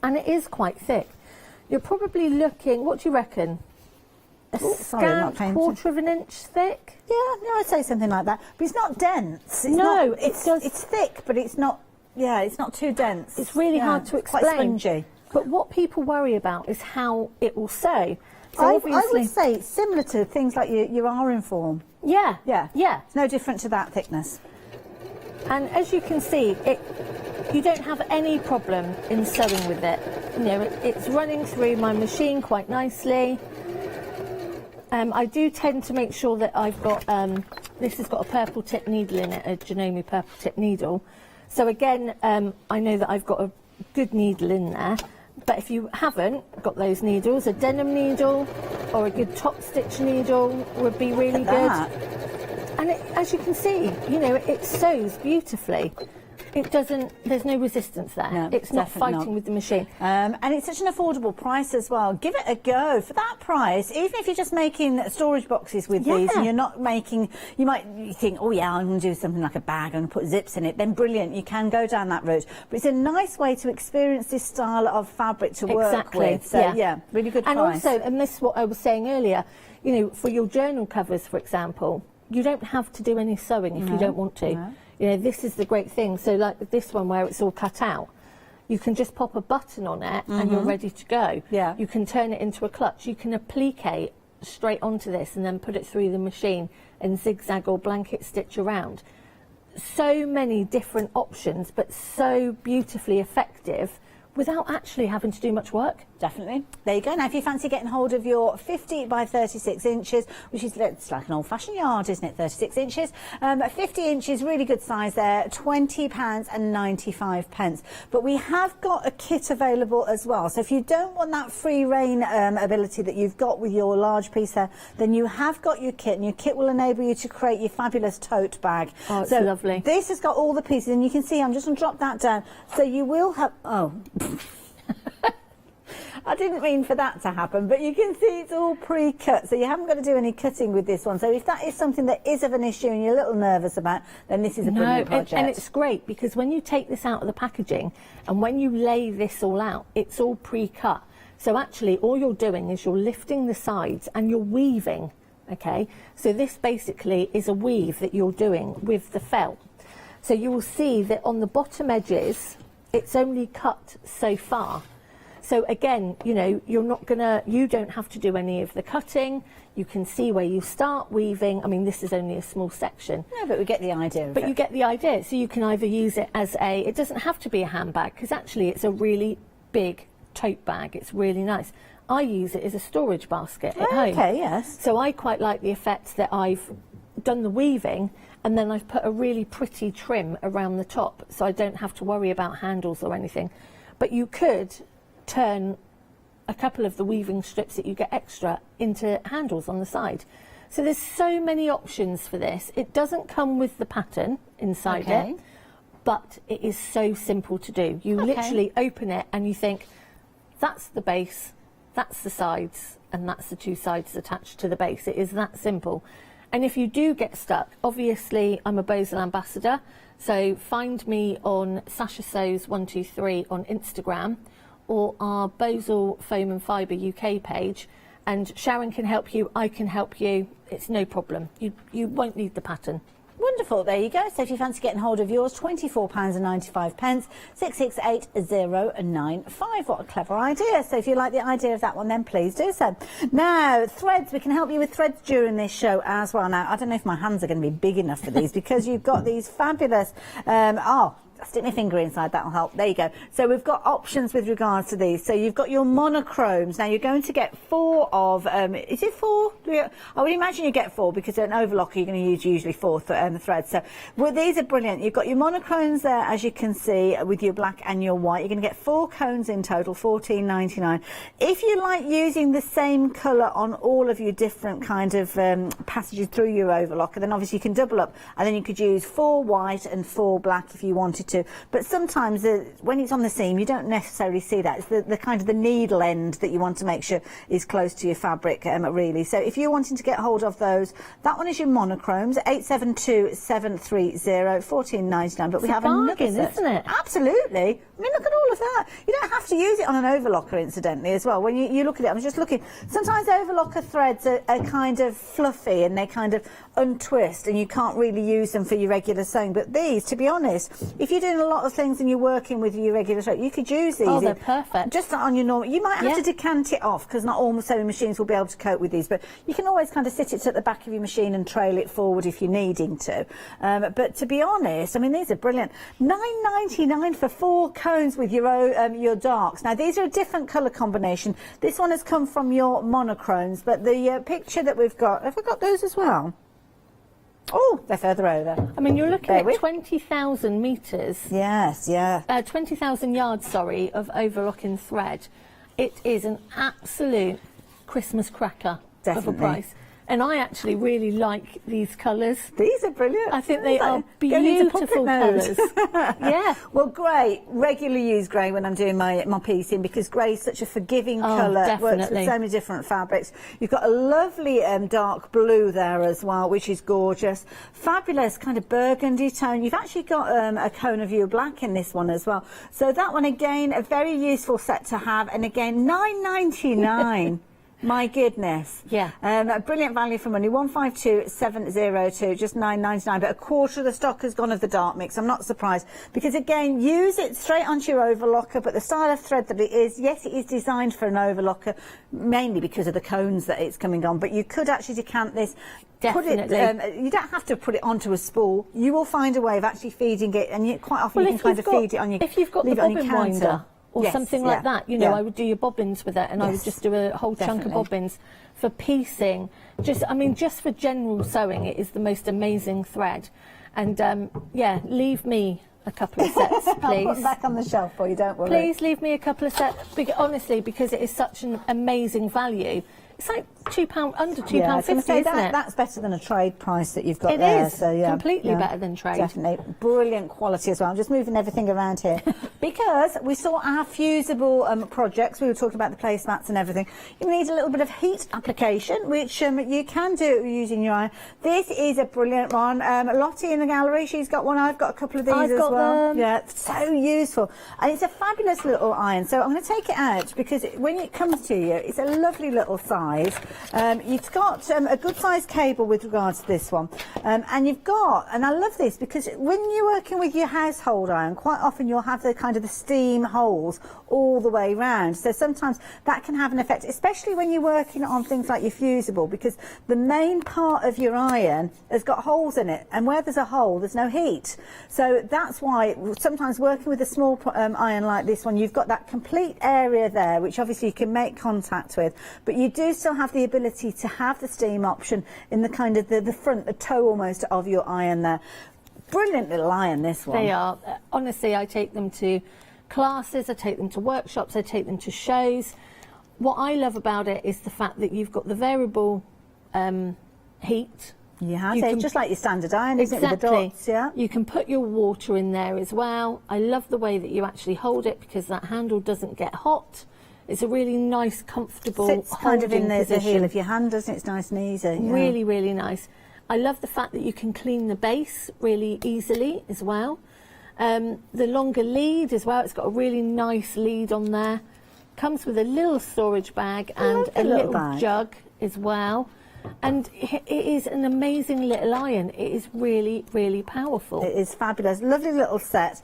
and it is quite thick. You're probably looking, what do you reckon? A scant quarter of an inch thick? Yeah, I'd say something like that. But it's not dense. It's thick, but it's not. Yeah, it's not too dense. It's really hard to explain. Quite spongy. But what people worry about is how it will sew. So I obviously, would say it's similar to things like your R form. Yeah. It's no different to that thickness. And as you can see, you don't have any problem in sewing with it. You know, it's running through my machine quite nicely. I do tend to make sure that I've got, this has got a purple tip needle in it, a Janome purple tip needle. So again, I know that I've got a good needle in there. But if you haven't got those needles, a denim needle or a good top stitch needle would be really good. And as you can see, you know, it sews beautifully. It doesn't, there's no resistance there. No, it's not fighting with the machine. And it's such an affordable price as well. Give it a go. For that price, even if you're just making storage boxes with these and you're not making, you might think, oh yeah, I'm going to do something like a bag, I'm going to put zips in it, then brilliant, you can go down that route. But it's a nice way to experience this style of fabric to work with. So yeah, really good price. And also, and this is what I was saying earlier, you know, for your journal covers, for example, you don't have to do any sewing if you don't want to. You know, this is the great thing. So like this one where it's all cut out, you can just pop a button on it and you're ready to go. Yeah. You can turn it into a clutch. You can applique straight onto this and then put it through the machine and zigzag or blanket stitch around. So many different options, but so beautifully effective without actually having to do much work. Definitely. There you go. Now, if you fancy getting hold of your 50 by 36 inches, which is, it's like an old-fashioned yard, isn't it? 36 inches. 50 inches, really good size there, £20.95. But we have got a kit available as well. So if you don't want that free rein ability that you've got with your large piece there, then you have got your kit, and your kit will enable you to create your fabulous tote bag. Oh, it's so lovely. This has got all the pieces, and you can see I'm just going to drop that down. So you will have... Oh... I didn't mean for that to happen, but you can see it's all pre-cut, so you haven't got to do any cutting with this one. So if that is something that is of an issue and you're a little nervous about, then this is a brilliant project. And it's great because when you take this out of the packaging and when you lay this all out, it's all pre-cut. So actually all you're doing is you're lifting the sides and you're weaving, okay? So this basically is a weave that you're doing with the felt. So you will see that on the bottom edges, it's only cut so far. So again, you know, you don't have to do any of the cutting. You can see where you start weaving. I mean, this is only a small section. No, but we get the idea of But it. you get the idea. So you can either use it as it doesn't have to be a handbag, because actually it's a really big tote bag. It's really nice. I use it as a storage basket at home. Okay, yes. So I quite like the effect that I've done the weaving and then I've put a really pretty trim around the top, so I don't have to worry about handles or anything. But you could turn a couple of the weaving strips that you get extra into handles on the side. So there's so many options for this. It doesn't come with the pattern inside it, but it is so simple to do. You literally open it and you think, that's the base, that's the sides, and that's the two sides attached to the base. It is that simple. And if you do get stuck, obviously I'm a Bosal ambassador, so find me on Sasha Sews 123 on Instagram, or our Bosal Foam and Fibre UK page, and Sharon can help you, I can help you, it's no problem. You won't need the pattern. Wonderful, there you go. So if you fancy getting hold of yours, £24.95, 668-095. What a clever idea. So if you like the idea of that one, then please do so. Now, threads, we can help you with threads during this show as well. Now, I don't know if my hands are going to be big enough for these because you've got these fabulous, stick my finger inside, that'll help. There you go. So we've got options with regards to these. So you've got your monochromes. Now you're going to get 4 of, is it 4? I would imagine you get 4 because an overlocker you're going to use usually 4 threads. So well, these are brilliant. You've got your monochromes there, as you can see, with your black and your white. You're going to get 4 cones in total, $14.99. If you like using the same colour on all of your different kind of passages through your overlocker, then obviously you can double up, and then you could use 4 white and 4 black if you wanted to. But sometimes when it's on the seam, you don't necessarily see that. It's the kind of the needle end that you want to make sure is close to your fabric, really. So if you're wanting to get hold of those, that one is your monochromes, 872-730, $14.99. But we have bargain, another set. Isn't it? Absolutely. I mean, look at all of that. You don't have to use it on an overlocker, incidentally, as well. When you look at it, I was just looking. Sometimes overlocker threads are kind of fluffy and they kind of untwist, and you can't really use them for your regular sewing. But these, to be honest, if you're doing a lot of things and you're working with your regular sewing, you could use these. Oh, they're perfect. Just on your normal. You might have to decant it off because not all sewing machines will be able to cope with these, but you can always kind of sit it at the back of your machine and trail it forward if you're needing to. But to be honest, I mean, these are brilliant. $9.99 for 4 cones with your darks. Now, these are a different colour combination. This one has come from your monochromes, but the picture that we've got, have we got those as well? Oh, they're further over. I mean, you're looking at 20,000 metres. Yes, yeah. 20,000 yards, sorry, of overlocking thread. It is an absolute Christmas cracker of a price. And I actually really like these colours. These are brilliant. I think they are beautiful colours. Yeah. Well, grey, regularly use grey when I'm doing my piecing because grey is such a forgiving colour. Definitely. Works with so many different fabrics. You've got a lovely dark blue there as well, which is gorgeous. Fabulous kind of burgundy tone. You've actually got a cone of your black in this one as well. So that one, again, a very useful set to have. And again, $9.99. My goodness. Yeah. A brilliant value for money, 152,702, just $9.99, but a quarter of the stock has gone of the dark mix. I'm not surprised, because again, use it straight onto your overlocker, but the style of thread that it is, yes, it is designed for an overlocker, mainly because of the cones that it's coming on, but you could actually decant this. Definitely. Put it, you don't have to put it onto a spool. You will find a way of actually feeding it, and you, quite often you can kind of feed it on your, if you've got the leave it on your bobbin counter. winder or something like that, you know, I would do your bobbins with it, and I would just do a whole chunk of bobbins for piecing. Just, I mean, just for general sewing, it is the most amazing thread. And yeah, leave me a couple of sets, please. I'll put them back on the shelf for you, don't worry. Please leave me a couple of sets, honestly, because it is such an amazing value. It's like £2, under £2.50, isn't it? That's better than a trade price that you've got it there. It is, so, yeah, completely better than trade. Definitely. Brilliant quality as well. I'm just moving everything around here. Because we saw our fusible projects, we were talking about the placemats and everything. You need a little bit of heat application, which you can do using your iron. This is a brilliant one. Lottie in the gallery, she's got one. I've got a couple of these as well. Them. Yeah, it's so useful. And it's a fabulous little iron. So I'm going to take it out, because when it comes to you, it's a lovely little size. You've got a good sized cable with regards to this one, and you've got, and I love this, because when you're working with your household iron, quite often you'll have the kind of the steam holes all the way round, so sometimes that can have an effect, especially when you're working on things like your fusible, because the main part of your iron has got holes in it, and where there's a hole there's no heat. So that's why sometimes working with a small iron like this one, you've got that complete area there which obviously you can make contact with, but you do still have the ability to have the steam option in the kind of the front, the toe almost of your iron there. Brilliant little iron, this one. They are. Honestly, I take them to classes, I take them to workshops, I take them to shows. What I love about it is the fact that you've got the variable heat. Yeah, so it's just like your standard iron, isn't it, with the dots, yeah? You can put your water in there as well. I love the way that you actually hold it, because that handle doesn't get hot. It's a really nice, comfortable Sits kind of in the heel position. of your hand, doesn't it? It's nice and easy. Yeah. Really, really nice. I love the fact that you can clean the base really easily as well. The longer lead as well, it's got a really nice lead on there. Comes with a little storage bag and a little jug as well. And it is an amazing little iron. It is really, really powerful. It is fabulous. Lovely little set.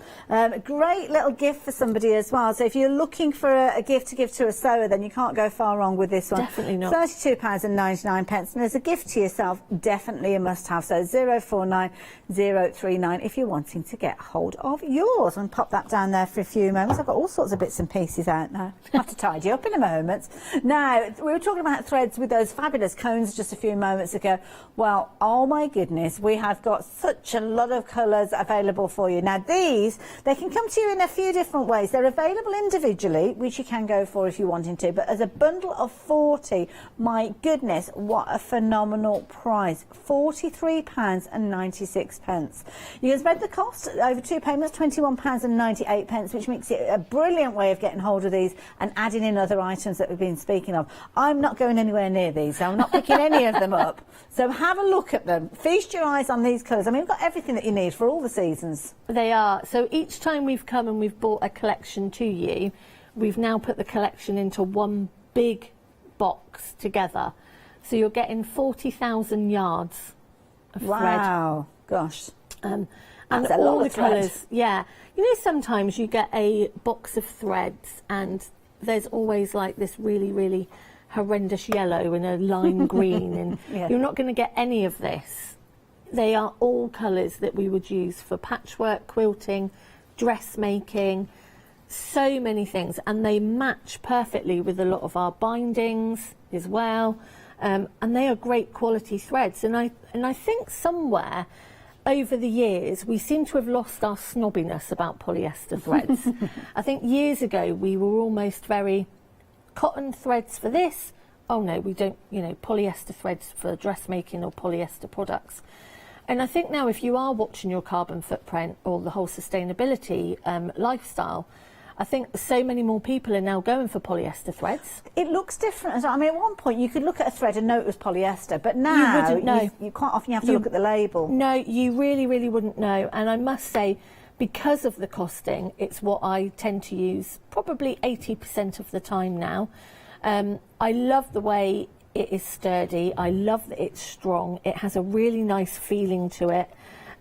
Great little gift for somebody as well. So if you're looking for a gift to give to a sewer, then you can't go far wrong with this one. Definitely not. £32.99. And as a gift to yourself, definitely a must-have. So 049039 if you're wanting to get hold of yours. And pop that down there for a few moments. I've got all sorts of bits and pieces out now. I have to tidy up in a moment. Now, we were talking about threads with those fabulous cones just a few moments ago. Well, oh my goodness, we have got such a lot of colours available for you. Now these, they can come to you in a few different ways. They're available individually, which you can go for if you're wanting to, but as a bundle of 40, my goodness, what a phenomenal price. £43.96. You can spread the cost over 2 payments, £21.98, which makes it a brilliant way of getting hold of these and adding in other items that we've been speaking of. I'm not going anywhere near these, so I'm not picking any of them up. So have a look at them. Feast your eyes on these colours. I mean, we've got everything that you need for all the seasons. They are. So each time we've come and we've bought a collection to you, we've now put the collection into one big box together. So you're getting 40,000 yards of thread. Wow, gosh. And That's a all lot the of thread. colours. Yeah. You know, sometimes you get a box of threads and there's always like this really, really horrendous yellow and a lime green, and you're not going to get any of this. They are all colours that we would use for patchwork, quilting, dressmaking, so many things, and they match perfectly with a lot of our bindings as well, and they are great quality threads. And I think somewhere over the years we seem to have lost our snobbiness about polyester threads. I think years ago we were almost very cotton threads for this, oh no, we don't, you know, polyester threads for dressmaking or polyester products. And I think now if you are watching your carbon footprint or the whole sustainability lifestyle, I think so many more people are now going for polyester threads. It looks different. I mean, at one point you could look at a thread and know it was polyester, but now you wouldn't know. You quite often you have to look at the label. No, you really, really wouldn't know. And I must say, because of the costing, it's what I tend to use probably 80% of the time now. I love the way it is sturdy. I love that it's strong. It has a really nice feeling to it.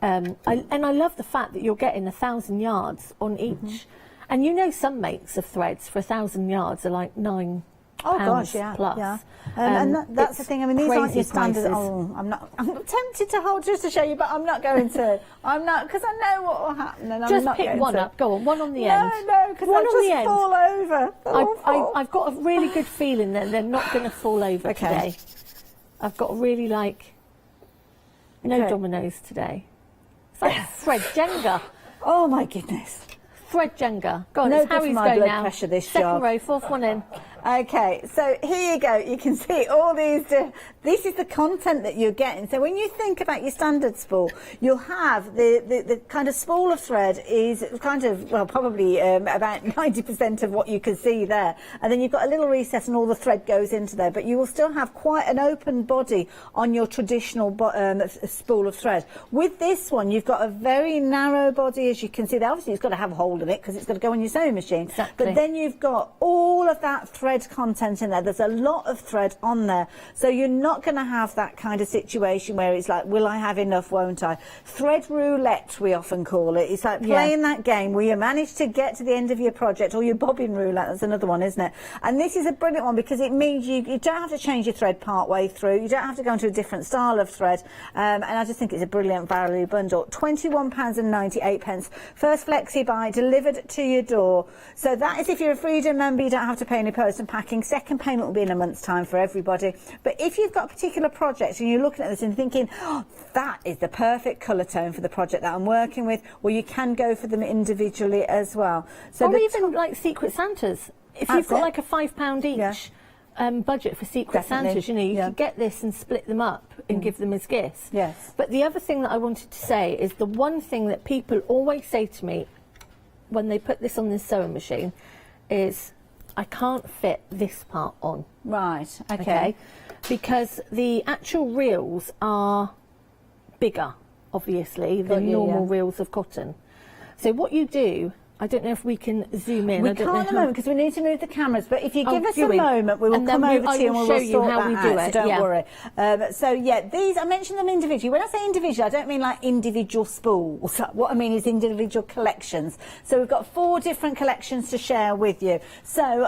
And I love the fact that you're getting 1,000 yards on each. And you know, some makes of threads for 1,000 yards are like £9 gosh, yeah, plus. yeah. And that's the thing. I mean, these aren't your standard. Oh, I'm not tempted to hold just to show you, but I'm not going to. I'm not, because I know what will happen. And Just I'm not pick going one to. up. Go on, one on the end. No, because one they'll on the just end. fall over. They'll all fall. I've got a really good feeling that they're not going to fall over today. I've got a really no dominoes today. It's like thread Jenga. Oh my goodness. Thread Jenga. Go on, No it's good for Harry's my go blood now. pressure, this Second job. row, fourth one in. Okay, so here you go. You can see all these. This is the content that you're getting. So when you think about your standard spool, you'll have the kind of spool of thread is kind of, well, probably about 90% of what you can see there. And then you've got a little recess and all the thread goes into there. But you will still have quite an open body on your traditional spool of thread. With this one, you've got a very narrow body, as you can see there. Obviously, it's got to have a hole in it because it's got to go on your sewing machine. Exactly. But then you've got all of that thread content in there. There's a lot of thread on there, so you're not going to have that kind of situation where it's like, will I have enough, won't I? Thread roulette, we often call it. It's like playing that game where you manage to get to the end of your project, or your bobbin roulette. That's another one, isn't it? And this is a brilliant one because it means you don't have to change your thread part way through. You don't have to go into a different style of thread, and I just think it's a brilliant value bundle. £21.98. First flexi buy delivered to your door. So that is if you're a Freedom member, you don't have to pay any post and packing. Second payment will be in a month's time for everybody. But if you've got a particular project and you're looking at this and thinking, oh, that is the perfect colour tone for the project that I'm working with, well, you can go for them individually as well. So or even like Secret Santas. If you've got like a £5 each budget for Secret Santas, you know, you could get this and split them up and give them as gifts. Yes. But the other thing that I wanted to say is the one thing that people always say to me when they put this on the sewing machine is, I can't fit this part on. Right, okay. Because the actual reels are bigger, obviously, than normal reels of cotton. So what you do, I don't know if we can zoom in. We can't at the moment because we need to move the cameras, but if you give us a moment, we will come over to you and we will sort that out, so don't worry. So yeah, these, I mentioned them individually. When I say individual, I don't mean like individual spools. What I mean is individual collections. So we've got 4 different collections to share with you. So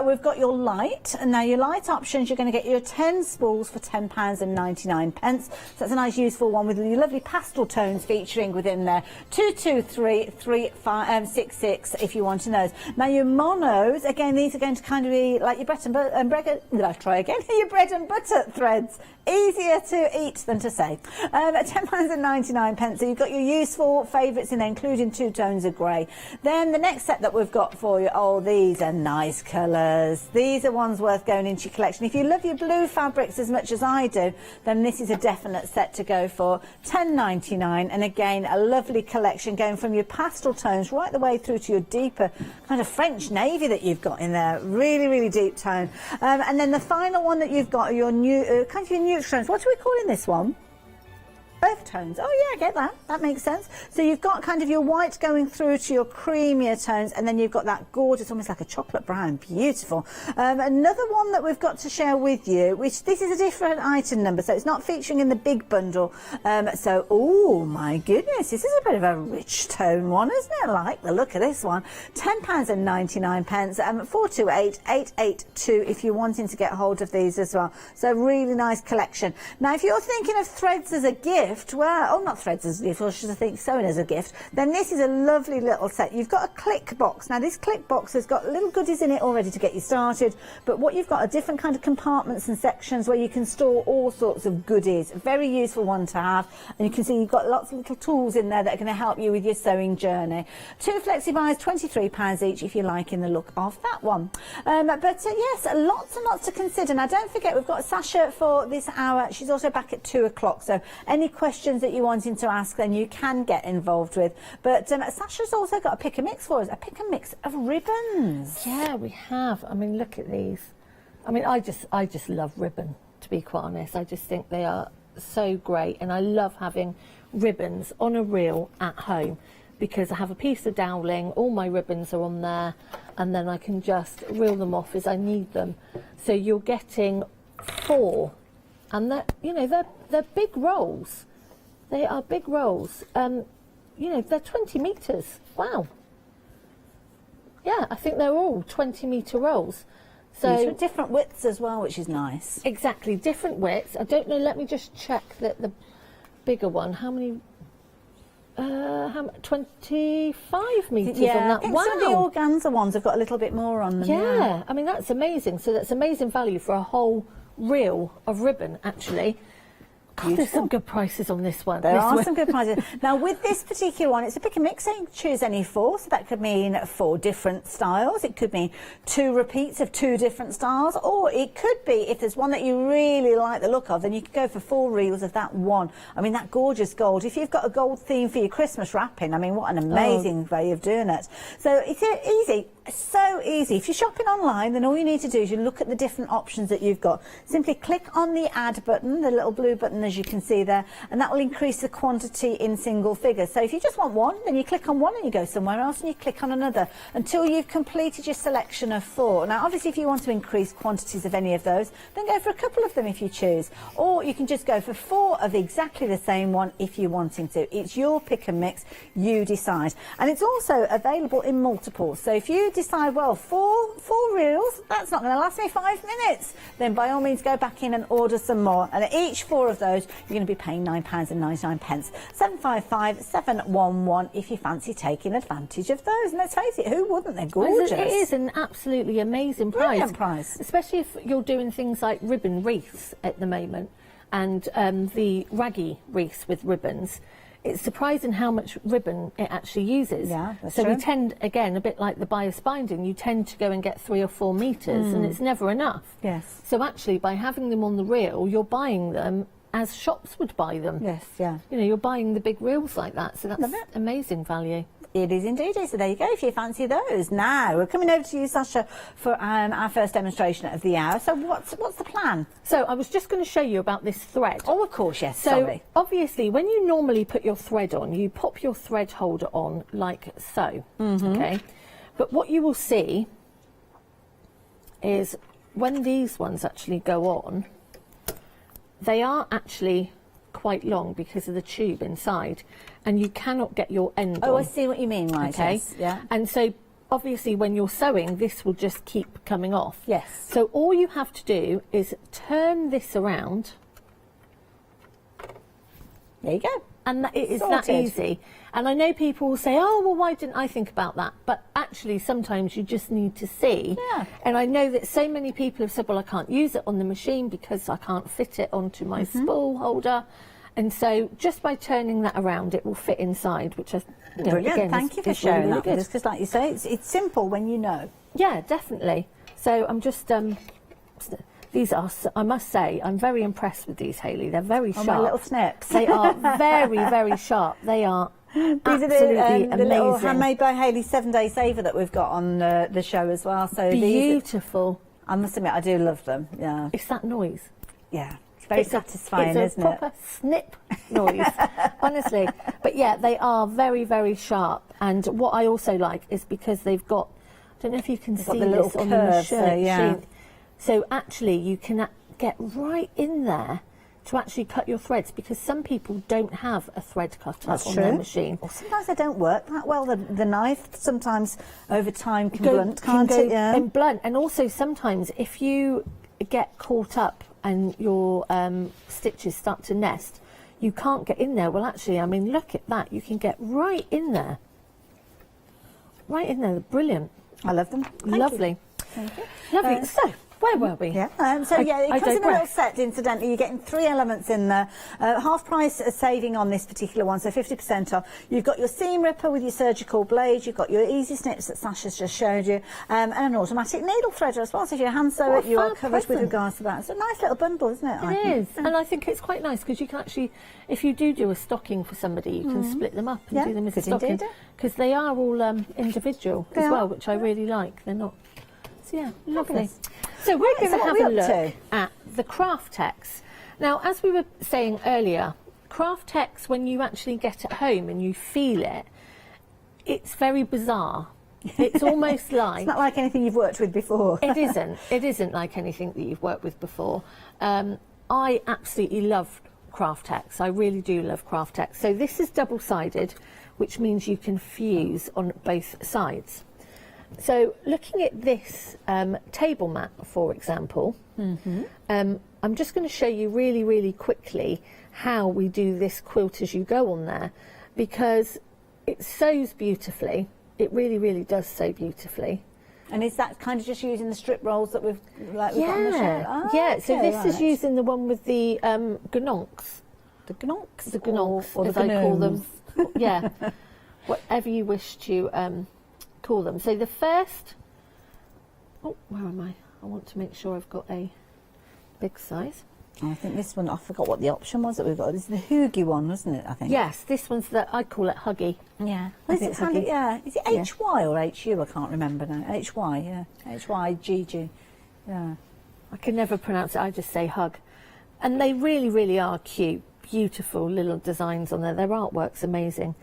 we've got your light, and now your light options, you're going to get your 10 spools for £10.99. So that's a nice useful one with your lovely pastel tones featuring within there. 2, 2, 3, 3, 5, 6, if you want to know. Now your monos, again, these are going to kind of be like your bread and butter, your bread and butter threads. Easier to eat than to say. £10.99. So you've got your useful favourites in there, including 2 tones of grey. Then the next set that we've got for you, oh, these are nice colours. These are ones worth going into your collection. If you love your blue fabrics as much as I do, then this is a definite set to go for. £10.99, and again, a lovely collection going from your pastel tones right the way through to your deeper kind of French navy that you've got in there. Really, really deep tone. And then the final one that you've got are your new, kind of your new tones. What are we calling this one? Earth tones. Oh yeah, I get that. That makes sense. So you've got kind of your white going through to your creamier tones, and then you've got that gorgeous, almost like a chocolate brown. Beautiful. Another one that we've got to share with you, which this is a different item number, so it's not featuring in the big bundle. So, oh my goodness, this is a bit of a rich tone one, isn't it? I like the look of this one. £10.99. 428882 if you're wanting to get hold of these as well. So really nice collection. Now, if you're thinking of threads as a gift, well, not threads as a gift, or should I think sewing as a gift, then this is a lovely little set. You've got a click box. Now, this click box has got little goodies in it already to get you started, but what you've got are different kind of compartments and sections where you can store all sorts of goodies. A very useful one to have, and you can see you've got lots of little tools in there that are going to help you with your sewing journey. 2 flexi buys, £23 each if you're liking the look of that one. Yes, lots and lots to consider. Now, don't forget, we've got Sasha for this hour. She's also back at 2 o'clock, so any questions that you're wanting to ask, then you can get involved with. But Sasha's also got a pick and mix for us, a pick and mix of ribbons. Yeah, we have. I mean, look at these. I mean, I just love ribbon, to be quite honest. I just think they are so great, and I love having ribbons on a reel at home. because I have a piece of doweling, all my ribbons are on there, and then I can just reel them off as I need them. So you're getting 4, and they're big rolls. They are big rolls. They're 20 metres. Wow. Yeah, I think they're all 20-metre rolls. So different widths as well, which is nice. Exactly, different widths. I don't know. Let me just check that the bigger one. How many? 25 metres on that. I think wow. some of the organza ones have got a little bit more on them. Yeah, I mean, that's amazing. So that's amazing value for a whole reel of ribbon, actually. God, there's some good prices on this one. There are some good prices. Now, with this particular one, it's a pick and mix, so you can choose any 4. So that could mean 4 different styles. It could mean 2 repeats of 2 different styles. Or it could be, if there's one that you really like the look of, then you could go for 4 reels of that one. I mean, that gorgeous gold. If you've got a gold theme for your Christmas wrapping, I mean, what an amazing way of doing it. So it's easy. So easy. If you're shopping online, then all you need to do is you look at the different options that you've got. Simply click on the add button, the little blue button as you can see there, and that will increase the quantity in single figures. So if you just want one, then you click on one and you go somewhere else and you click on another until you've completed your selection of 4. Now obviously if you want to increase quantities of any of those, then go for a couple of them if you choose, or you can just go for 4 of exactly the same one if you're wanting to. It's your pick and mix, you decide. And it's also available in multiples. So if you decide, well, four reels, that's not going to last me 5 minutes, then by all means go back in and order some more, and at each 4 of those you're going to be paying £9.99. 755 711 if you fancy taking advantage of those. And let's face it, who wouldn't? They're gorgeous. It is an absolutely amazing price. Brilliant price. Especially if you're doing things like ribbon wreaths at the moment, and the raggy wreaths with ribbons. It's surprising how much ribbon it actually uses. Yeah, that's so true. we tend, again, a bit like the bias binding, you tend to go and get 3 or 4 metres and it's never enough. Yes. So actually, by having them on the reel, you're buying them as shops would buy them. Yes, yeah. You know, you're buying the big reels like that, so that's amazing value. It is indeed. So there you go, if you fancy those. Now, we're coming over to you, Sasha, for our first demonstration of the hour. So what's the plan? So I was just going to show you about this thread. Oh, of course, yes, so sorry. Obviously, when you normally put your thread on, you pop your thread holder on like so, okay? But what you will see is when these ones actually go on, they are actually quite long because of the tube inside, and you cannot get your end on. Oh, I see what you mean, right, okay? yes, yeah. And so obviously when you're sewing, this will just keep coming off. Yes. So all you have to do is turn this around. There you go. And it is Sorted. that easy. And I know people will say, oh, well, why didn't I think about that? But actually, sometimes you just need to see. Yeah. And I know that so many people have said, well, I can't use it on the machine because I can't fit it onto my spool holder. And so just by turning that around, it will fit inside, which is, Brilliant. again, Thank you for is sharing really that good. because, like you say, it's simple when you know. Yeah, definitely. So I'm just... these are, I must say, I'm very impressed with these, Hayley. They're very sharp. My little snips. They are very, very sharp. They are absolutely amazing. The little handmade by Hayley 7-day saver that we've got on the show as well. So beautiful. I must admit, I do love them. Yeah. It's that noise. Yeah. It's very satisfying, isn't it? It's a proper snip noise, honestly. But yeah, they are very, very sharp. And what I also like is because they've got, I don't know if you can see the little this on the curves, machine. So actually you can get right in there to actually cut your threads, because some people don't have a thread cutter on their machine. Or sometimes they don't work that well. The knife sometimes over time can blunt, can't it? Yeah. And blunt. And also sometimes if you get caught up and your stitches start to nest, you can't get in there. Well, actually, I mean, look at that. You can get right in there. Right in there. Brilliant. I love them. Lovely. Thank you. Lovely. So, where were we? Yeah. It comes in a little set, incidentally. You're getting 3 elements in there. Half price saving on this particular one, so 50% off. You've got your seam ripper with your surgical blade. You've got your easy snips that Sasha's just showed you, and an automatic needle threader as well. So if you hand sew it, you are covered with regards to that. It's a nice little bundle, isn't it? It is. And I think it's quite nice because you can actually, if you do a stocking for somebody, you can split them up and do them as a stocking. Because they are all individual as well, which I really like. They're not. So yeah, lovely. So we're going to have a look at the Craftex. Now, as we were saying earlier, Craftex, when you actually get it home and you feel it, It's very bizarre. It's almost like... It's not like anything you've worked with before. It isn't. It isn't like anything that you've worked with before. I absolutely love Craftex. I really do love Craftex. So this is double-sided, which means you can fuse on both sides. So looking at this table mat, for example, I'm just going to show you really, really quickly how we do this quilt as you go on there, because it sews beautifully. It really, really does sew beautifully. And is that kind of just using the strip rolls that we've got on the show? Oh, yeah. So okay, this is using the one with the gnonks. The gnonks? The gnonks, or as the I call them. gnomes. Yeah. Whatever you wish to call them. So the first... Oh, where am I? I want to make sure I've got a big size. I think this one, I forgot what the option was that we've got. This is the Hoogie one, wasn't it, I think? Yes, this one's I call it Huggy. Yeah. I think it's Huggy. Yeah. Is it HY or HU? I can't remember now. HY, yeah. HYGG. Yeah. I can never pronounce it, I just say hug. And they really, really are cute, beautiful little designs on there. Their artwork's amazing.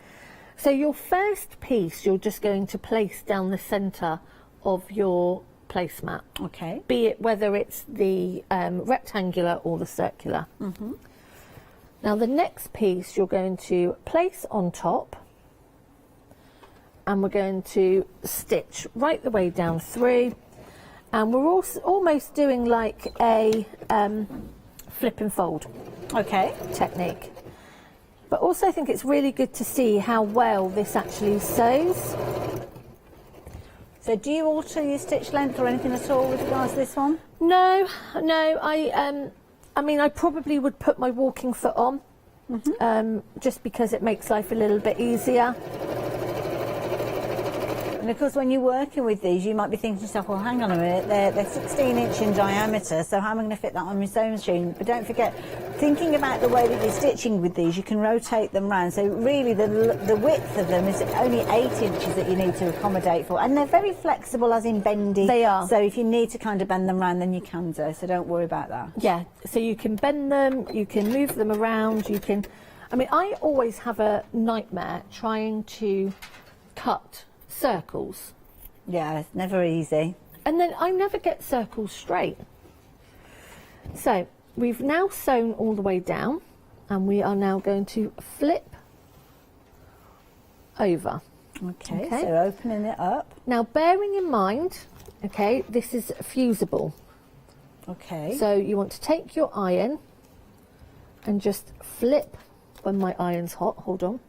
So your first piece, you're just going to place down the centre of your placemat. Okay. Be it whether it's the rectangular or the circular. Now the next piece you're going to place on top, and we're going to stitch right the way down through, and we're also almost doing like a flip and fold technique. But also I think it's really good to see how well this actually sews. So do you alter your stitch length or anything at all with regards to this one? No. I mean, I probably would put my walking foot on, just because it makes life a little bit easier. And of course, when you're working with these, you might be thinking to yourself, well, hang on a minute, they're 16 inch in diameter, so how am I going to fit that on my sewing machine? But don't forget, thinking about the way that you're stitching with these, you can rotate them round. So really, the width of them is only 8 inches that you need to accommodate for. And they're very flexible, as in bendy. They are. So if you need to kind of bend them round, then you can do. So don't worry about that. Yeah, so you can bend them, you can move them around, you can... I mean, I always have a nightmare trying to cut circles. Yeah, it's never easy. And then I never get circles straight. So we've now sewn all the way down, and we are now going to flip over. Okay, so opening it up. Now bearing in mind, okay, this is fusible. Okay. So you want to take your iron and just flip when my iron's hot. Hold on.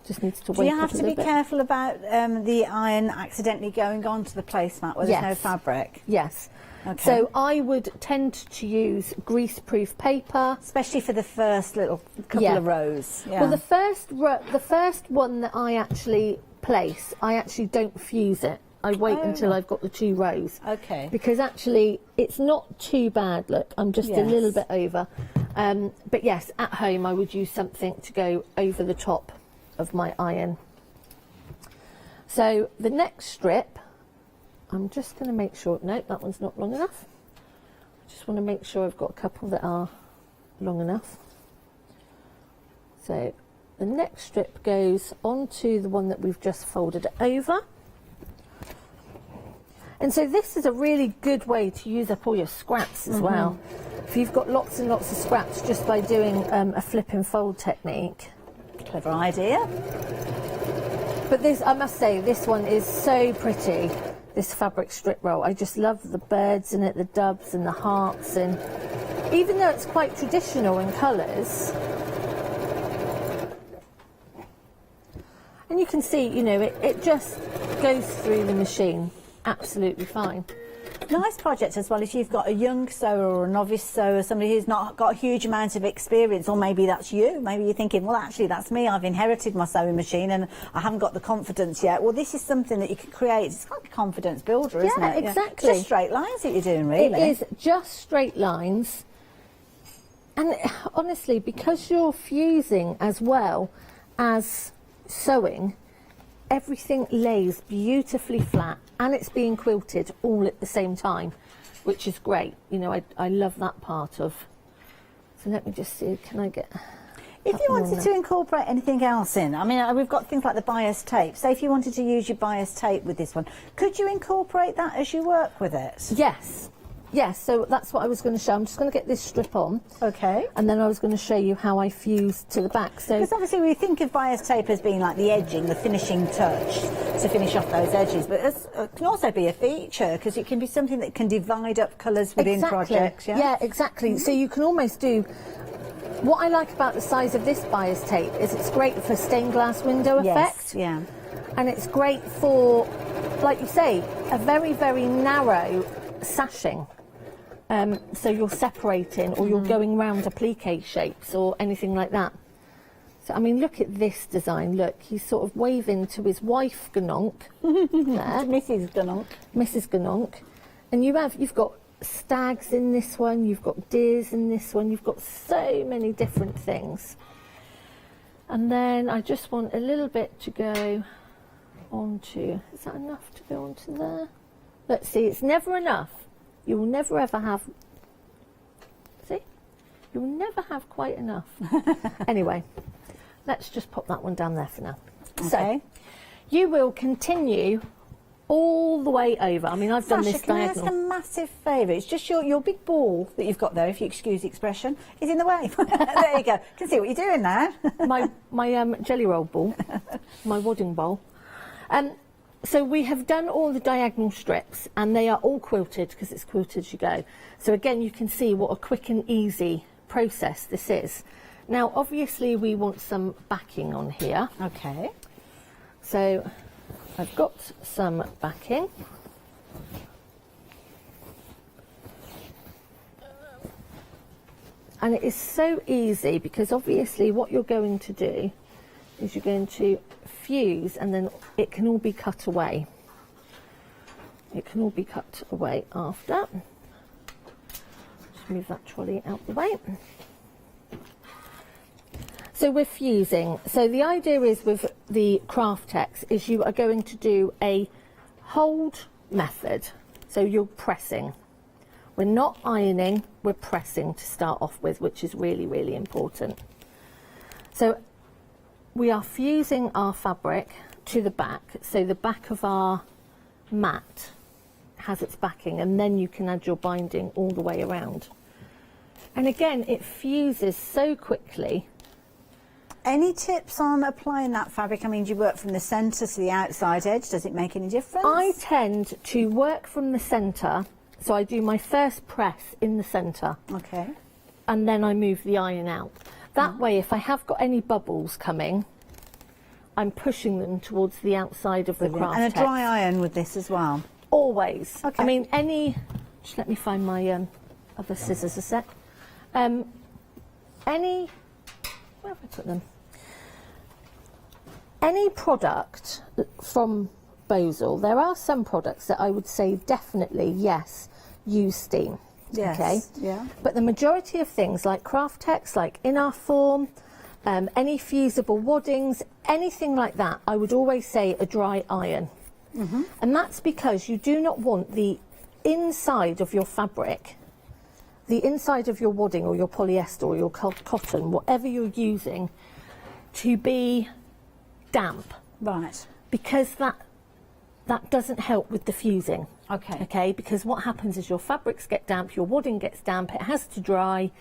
Just needs to wait. Do you have to be careful about the iron accidentally going onto the placemat where there's no fabric? Yes. Okay. So I would tend to use grease-proof paper, especially for the first little couple of rows. Yeah. Well, the first one that I actually place, I actually don't fuse it. I wait until I've got the 2 rows. Okay. Because actually, it's not too bad. Look, I'm just a little bit over. But yes, at home I would use something to go over the top of my iron. So the next strip, I'm just going to make sure, no, that one's not long enough. I just want to make sure I've got a couple that are long enough. So the next strip goes onto the one that we've just folded over. And so this is a really good way to use up all your scraps as well. If you've got lots and lots of scraps just by doing a flip and fold technique. Clever idea. But this, I must say, this one is so pretty, this fabric strip roll. I just love the birds in it, the doves and the hearts, and even though it's quite traditional in colours, and you can see, you know, it just goes through the machine absolutely fine. Nice project as well if you've got a young sewer or a novice sewer, somebody who's not got a huge amount of experience, or maybe that's you. Maybe you're thinking, well, actually, that's me. I've inherited my sewing machine and I haven't got the confidence yet. Well, this is something that you can create. It's like a confidence builder, isn't it? Yeah, exactly. Just straight lines that you're doing, really. It is just straight lines. And honestly, because you're fusing as well as sewing, everything lays beautifully flat and it's being quilted all at the same time, which is great. You know, I love that part of. So let me just see, can I get... If you wanted to incorporate anything else in, I mean, we've got things like the bias tape. Say if you wanted to use your bias tape with this one, could you incorporate that as you work with it? Yes. Yes, so that's what I was going to show. I'm just going to get this strip on. Okay. And then I was going to show you how I fuse to the back. So, because obviously we think of bias tape as being like the edging, the finishing touch to finish off those edges, but it can also be a feature because it can be something that can divide up colours within projects. Yeah, exactly. So you can almost do... What I like about the size of this bias tape is it's great for stained glass window effect. Yeah. And it's great for, like you say, a very, very narrow sashing. So you're separating or you're going round applique shapes or anything like that. So, I mean, look at this design. Look, he's sort of waving to his wife, Gnonk. There. Mrs. Gnonk. Mrs. Gnonk. And you've got stags in this one, you've got deers in this one, you've got so many different things. And then I just want a little bit to go onto, is that enough to go onto there? Let's see, it's never enough. You will never ever have, see? You will never have quite enough. Anyway, let's just pop that one down there for now. Okay. So, you will continue all the way over. I mean, I've done this diagonal. Can I ask a massive favour? It's just your big ball that you've got there, if you excuse the expression, is in the way. There you go. Can see what you're doing there. my jelly roll ball, my wadding bowl. So we have done all the diagonal strips and they are all quilted because it's quilted as you go. So again, you can see what a quick and easy process this is. Now, obviously, we want some backing on here. Okay. So I've got some backing. And it is so easy because obviously what you're going to do is you're going to fuse and then it can all be cut away. It can all be cut away after. Just move that trolley out the way. So we're fusing. So the idea is with the Craftex is you are going to do a hold method. So you're pressing. We're not ironing, we're pressing to start off with, which is really, really important. So we are fusing our fabric to the back. So the back of our mat has its backing and then you can add your binding all the way around. And again, it fuses so quickly. Any tips on applying that fabric? I mean, do you work from the centre to the outside edge? Does it make any difference? I tend to work from the centre, so I do my first press in the centre. Okay. And then I move the iron out. That way, if I have got any bubbles coming, I'm pushing them towards the outside of the craft. And a dry iron with this as well? Always. Okay. I mean, just let me find my other scissors a sec. Where have I put them? Any product from Bosal, there are some products that I would say definitely, yes, use steam. Yes. Okay. Yeah. But the majority of things like Craftex, like In Our Form, any fusible waddings, anything like that, I would always say a dry iron. Mm-hmm. And that's because you do not want the inside of your fabric, the inside of your wadding or your polyester or your cotton, whatever you're using, to be damp. Right. Because that doesn't help with the fusing. Okay. Okay, because what happens is your fabrics get damp, your wadding gets damp, it has to dry,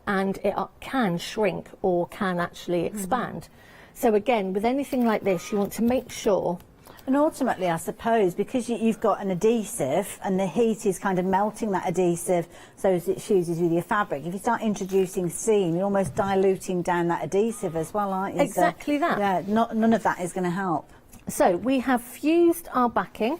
and it can shrink or can actually expand. So again, with anything like this, you want to make sure. And ultimately, I suppose, because you've got an adhesive and the heat is kind of melting that adhesive so as it fuses with your fabric, if you start introducing steam, you're almost diluting down that adhesive as well, aren't you? Exactly that. Yeah, none of that is going to help. So we have fused our backing.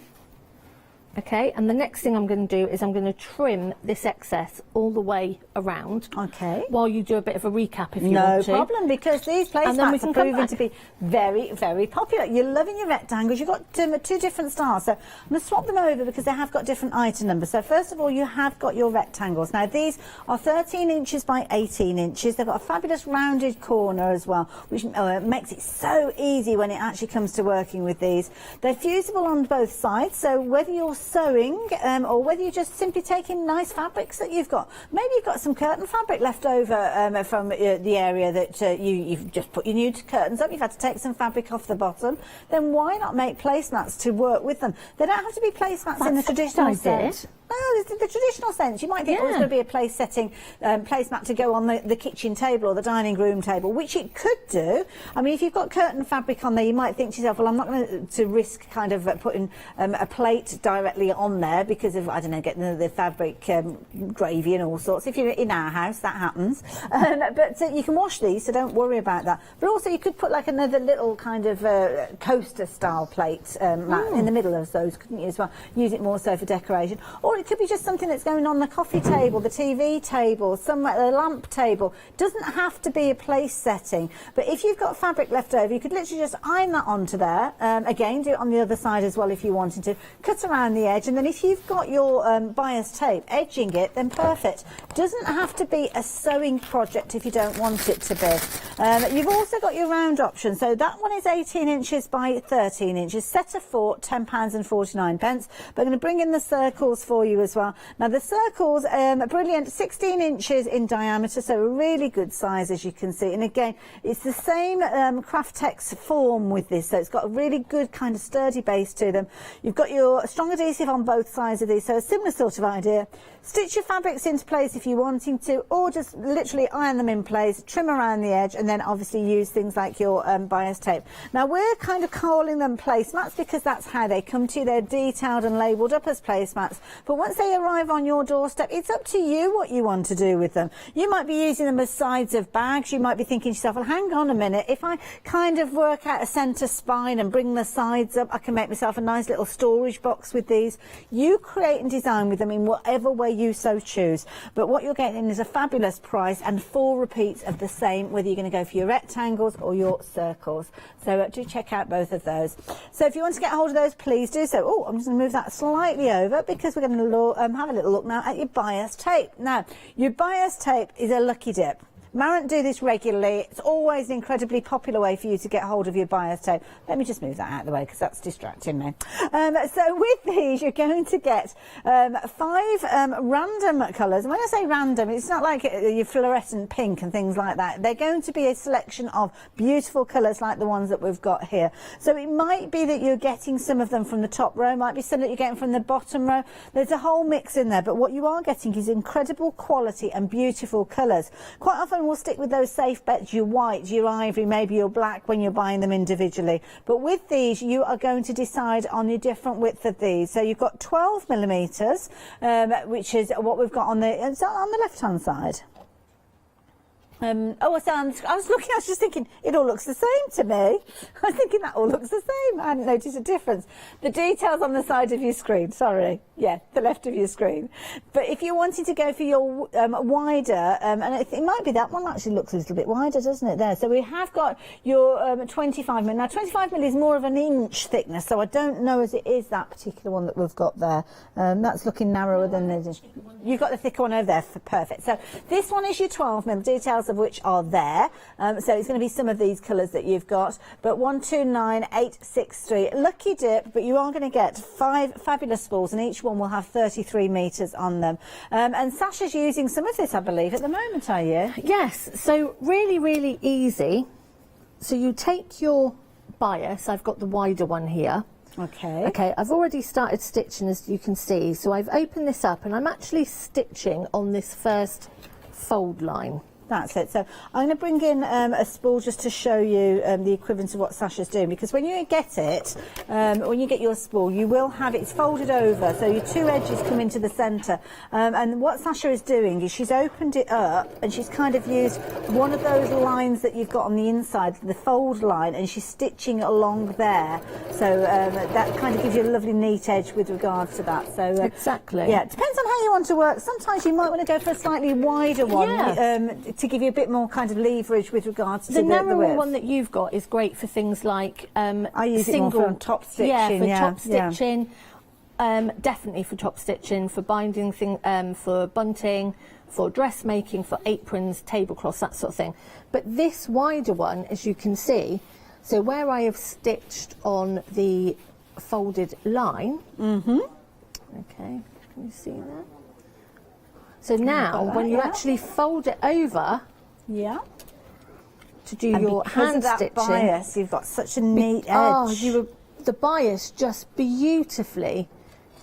Okay, and the next thing I'm going to do is I'm going to trim this excess all the way around. Okay. While you do a bit of a recap if you want to. No problem, because these placemats are proving to be very, very popular. You're loving your rectangles. You've got two different styles. So I'm going to swap them over because they have got different item numbers. So first of all, you have got your rectangles. Now these are 13 inches by 18 inches. They've got a fabulous rounded corner as well, which makes it so easy when it actually comes to working with these. They're fusible on both sides, so whether you're sewing, or whether you're just simply taking nice fabrics that you've got. Maybe you've got some curtain fabric left over from the area that you've just put your new curtains up. You've had to take some fabric off the bottom. Then why not make placemats to work with them? They don't have to be placemats in the traditional sense. No, the traditional sense. You might think it's going to be a placemat to go on the kitchen table or the dining room table, which it could do. I mean, if you've got curtain fabric on there, you might think to yourself, well, I'm not going to risk kind of putting a plate directly on there because of, I don't know, getting the fabric gravy and all sorts. If you're in our house, that happens. But you can wash these, so don't worry about that. But also, you could put like another little kind of coaster-style plate mat in the middle of those, couldn't you, as well? Use it more so for decoration. Or it could be just something that's going on the coffee table, the TV table, somewhere, the lamp table. Doesn't have to be a place setting. But if you've got fabric left over, you could literally just iron that onto there. Again, do it on the other side as well if you wanted to. Cut around the edge, and then if you've got your bias tape edging it, then perfect. Doesn't have to be a sewing project if you don't want it to be. You've also got your round option. So that one is 18 inches by 13 inches. Set of 4, £10.49. But I'm going to bring in the circles for you as well. Now the circles are brilliant, 16 inches in diameter, so a really good size as you can see. And again, it's the same Craftex form with this, so it's got a really good kind of sturdy base to them. You've got your strong adhesive on both sides of these, so a similar sort of idea. Stitch your fabrics into place if you're wanting to, or just literally iron them in place, trim around the edge, and then obviously use things like your bias tape. Now we're kind of calling them placemats because that's how they come to you. They're detailed and labelled up as placemats, but once they arrive on your doorstep, it's up to you what you want to do with them. You might be using them as sides of bags. You might be thinking to yourself, well, hang on a minute, if I kind of work out a centre spine and bring the sides up, I can make myself a nice little storage box with these. You create and design with them in whatever way you so choose, but what you're getting is a fabulous price and 4 repeats of the same, whether you're going to go for your rectangles or your circles. So do check out both of those. So if you want to get hold of those, please do so. Oh, I'm just going to move that slightly over because we're going to have a little look now at your bias tape. Now, your bias tape is a lucky dip. Marant do this regularly. It's always an incredibly popular way for you to get hold of your bias tape. Let me just move that out of the way because that's distracting me. So with these, you're going to get 5 random colours. And when I say random, it's not like your fluorescent pink and things like that. They're going to be a selection of beautiful colours like the ones that we've got here. So it might be that you're getting some of them from the top row, might be some that you're getting from the bottom row. There's a whole mix in there, but what you are getting is incredible quality and beautiful colours. Quite often we'll stick with those safe bets, your white, your ivory, maybe your black when you're buying them individually. But with these, you are going to decide on your different width of these. So you've got 12 millimetres, which is what we've got on the left-hand side. I was just thinking, it all looks the same to me. I was thinking that all looks the same. I hadn't noticed a difference. The details on the side of your screen, sorry. Yeah, the left of your screen. But if you're wanting to go for your wider, and it might be that one actually looks a little bit wider, doesn't it, there? So we have got your 25 mil. Now, 25 mil is more of an inch thickness, so I don't know as it is that particular one that we've got there. That's looking narrower than this. You've got the thicker one over there, perfect. So this one is your 12 mil, details of which are there. So it's going to be some of these colours that you've got. But 129863, lucky dip, but you are going to get 5 fabulous spools, and each one will have 33 metres on them. And Sasha's using some of this, I believe, at the moment, are you? Yes, so really, really easy. So you take your bias, I've got the wider one here. Okay. Okay, I've already started stitching, as you can see. So I've opened this up and I'm actually stitching on this first fold line. That's it. So I'm going to bring in a spool just to show you the equivalent of what Sasha's doing, because when you get it, when you get your spool, you will have it's folded over, so your 2 edges come into the centre. And what Sasha is doing is she's opened it up and she's kind of used one of those lines that you've got on the inside, the fold line, and she's stitching along there. So that kind of gives you a lovely neat edge with regards to that. So exactly. Yeah, it depends on how you want to work. Sometimes you might want to go for a slightly wider one. Yeah. To give you a bit more kind of leverage with regards to the narrower width. one that you've got is great for things like I use it more for top stitching. Yeah, for top stitching. Definitely for top stitching, for binding for bunting, for dressmaking, for aprons, tablecloths, that sort of thing. But this wider one, as you can see, so where I have stitched on the folded line, Okay, can you see that? So now, when you actually fold it over, to do And your because hand of that stitching, bias, you've got such a neat edge. Oh, the bias just beautifully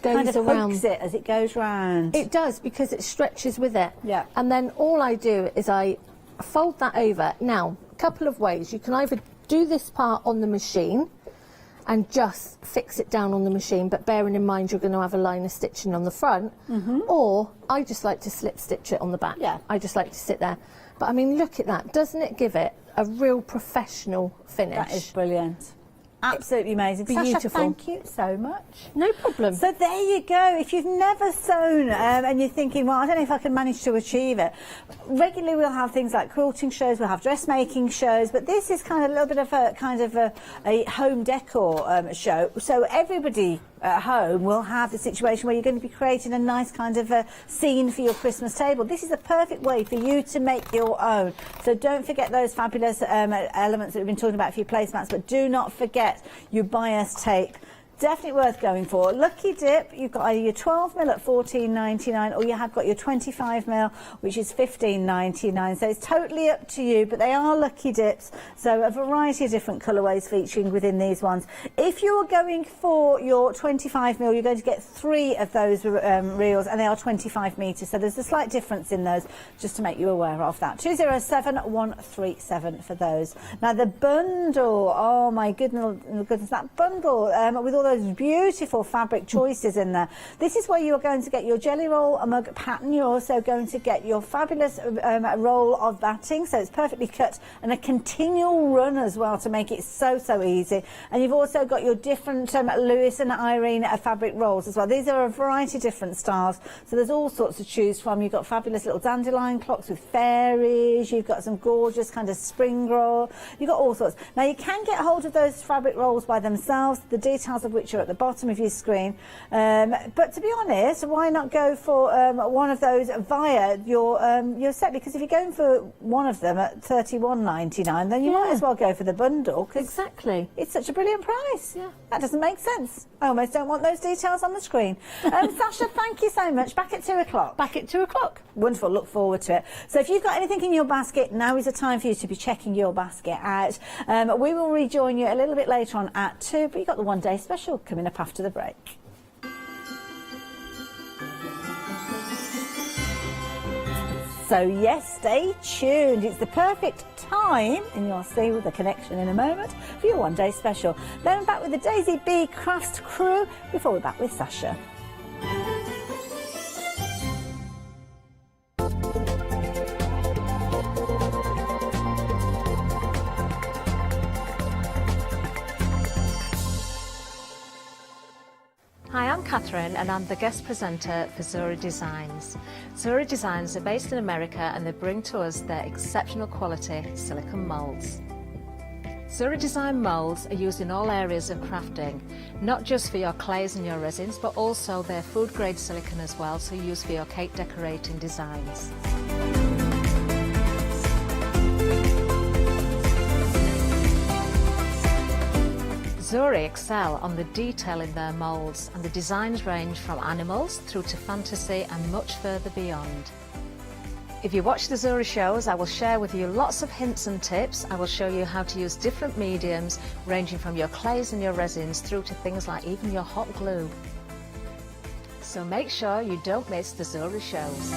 goes kind of around. hooks it as it goes round. It does, because it stretches with it. Yeah. And then all I do is I fold that over. Now, a couple of ways. You can either do this part on the machine and just fix it down on the machine, but bearing in mind you're going to have a line of stitching on the front, or I just like to slip stitch it on the back. Yeah. I just like to sit there. But I mean, look at that. Doesn't it give it a real professional finish? That is brilliant. Absolutely amazing. Beautiful. Sasha, thank you so much. No problem. So there you go. If you've never sewn and you're thinking, well, I don't know if I can manage to achieve it, regularly we'll have things like quilting shows, we'll have dressmaking shows, but this is kind of a little bit of a home decor show. So everybody at home will have the situation where you're going to be creating a nice kind of a scene for your Christmas table. This is a perfect way for you to make your own. So don't forget those fabulous elements that we've been talking about for your placemats, but do not forget your bias tape. Definitely worth going for. Lucky dip, you've got either your 12mm at $14.99 or you have got your 25mm, which is $15.99. So it's totally up to you, but they are lucky dips. So a variety of different colourways featuring within these ones. If you're going for your 25mm, you're going to get 3 of those reels, and they are 25 metres. So there's a slight difference in those, just to make you aware of that. 207137 for those. Now the bundle, oh my goodness, that bundle with all those beautiful fabric choices in there. This is where you're going to get your jelly roll mug pattern. You're also going to get your fabulous roll of batting, so it's perfectly cut, and a continual run as well to make it so easy. And you've also got your different Lewis and Irene fabric rolls as well. These are a variety of different styles, so there's all sorts to choose from. You've got fabulous little dandelion clocks with fairies, you've got some gorgeous kind of spring roll, you've got all sorts. Now you can get hold of those fabric rolls by themselves, the details of which are at the bottom of your screen, but to be honest, why not go for one of those via your set? Because if you're going for one of them at $31.99, then you might as well go for the bundle. Exactly. It's such a brilliant price. Yeah. That doesn't make sense. I almost don't want those details on the screen. Sasha, thank you so much. Back at 2 o'clock. Back at 2 o'clock. Wonderful. Look forward to it. So if you've got anything in your basket, now is the time for you to be checking your basket out. We will rejoin you a little bit later on at 2, but you've got the one-day special coming up after the break. So yes, stay tuned. It's the perfect time, and you'll see with the connection in a moment, for your one-day special. Then I'm back with the Daisy Bee Crafts crew before we're back with Sasha. Hi, I'm Catherine and I'm the guest presenter for Zora Designs. Zora Designs are based in America and they bring to us their exceptional quality silicone moulds. Zora Design moulds are used in all areas of crafting, not just for your clays and your resins, but also they're food grade silicone as well, so used for your cake decorating designs. Zora excel on the detail in their moulds, and the designs range from animals through to fantasy and much further beyond. If you watch the Zora shows, I will share with you lots of hints and tips. I will show you how to use different mediums, ranging from your clays and your resins through to things like even your hot glue. So make sure you don't miss the Zora shows.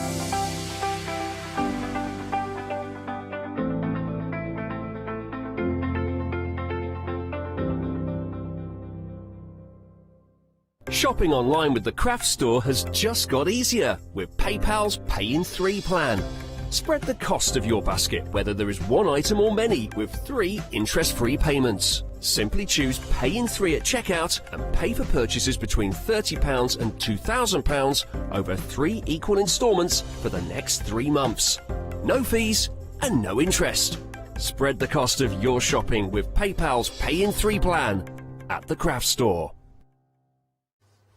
Shopping online with the Craft Store has just got easier with PayPal's Pay in 3 plan. Spread the cost of your basket, whether there is one item or many, with 3 interest-free payments. Simply choose Pay in 3 at checkout and pay for purchases between £30 and £2,000 over 3 equal instalments for the next 3 months. No fees and no interest. Spread the cost of your shopping with PayPal's Pay in 3 plan at the Craft Store.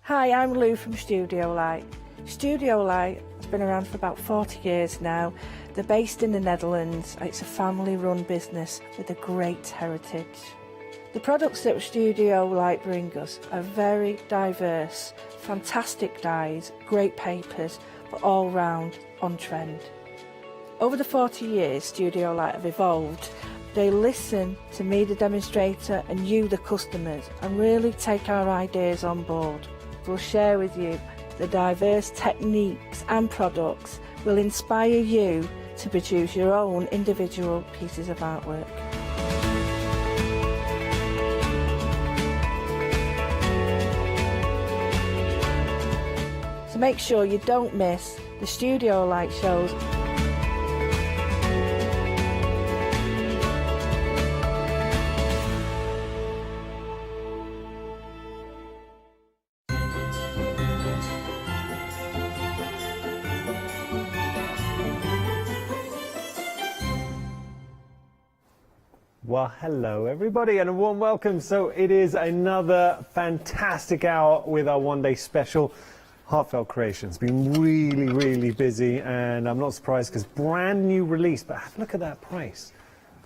Hi, I'm Lou from Studio Light. Studio Light has been around for about 40 years now. They're based in the Netherlands. It's a family-run business with a great heritage. The products that Studio Light bring us are very diverse, fantastic dyes, great papers, but all round on trend. Over the 40 years Studio Light have evolved, they listen to me, the demonstrator, and you, the customers, and really take our ideas on board. We'll share with you the diverse techniques and products will inspire you to produce your own individual pieces of artwork. So make sure you don't miss the Studio Light shows. Well, hello everybody and a warm welcome. So it is another fantastic hour with our one-day special. Heartfelt Creations. Been really, really busy, and I'm not surprised because brand new release, but have a look at that price.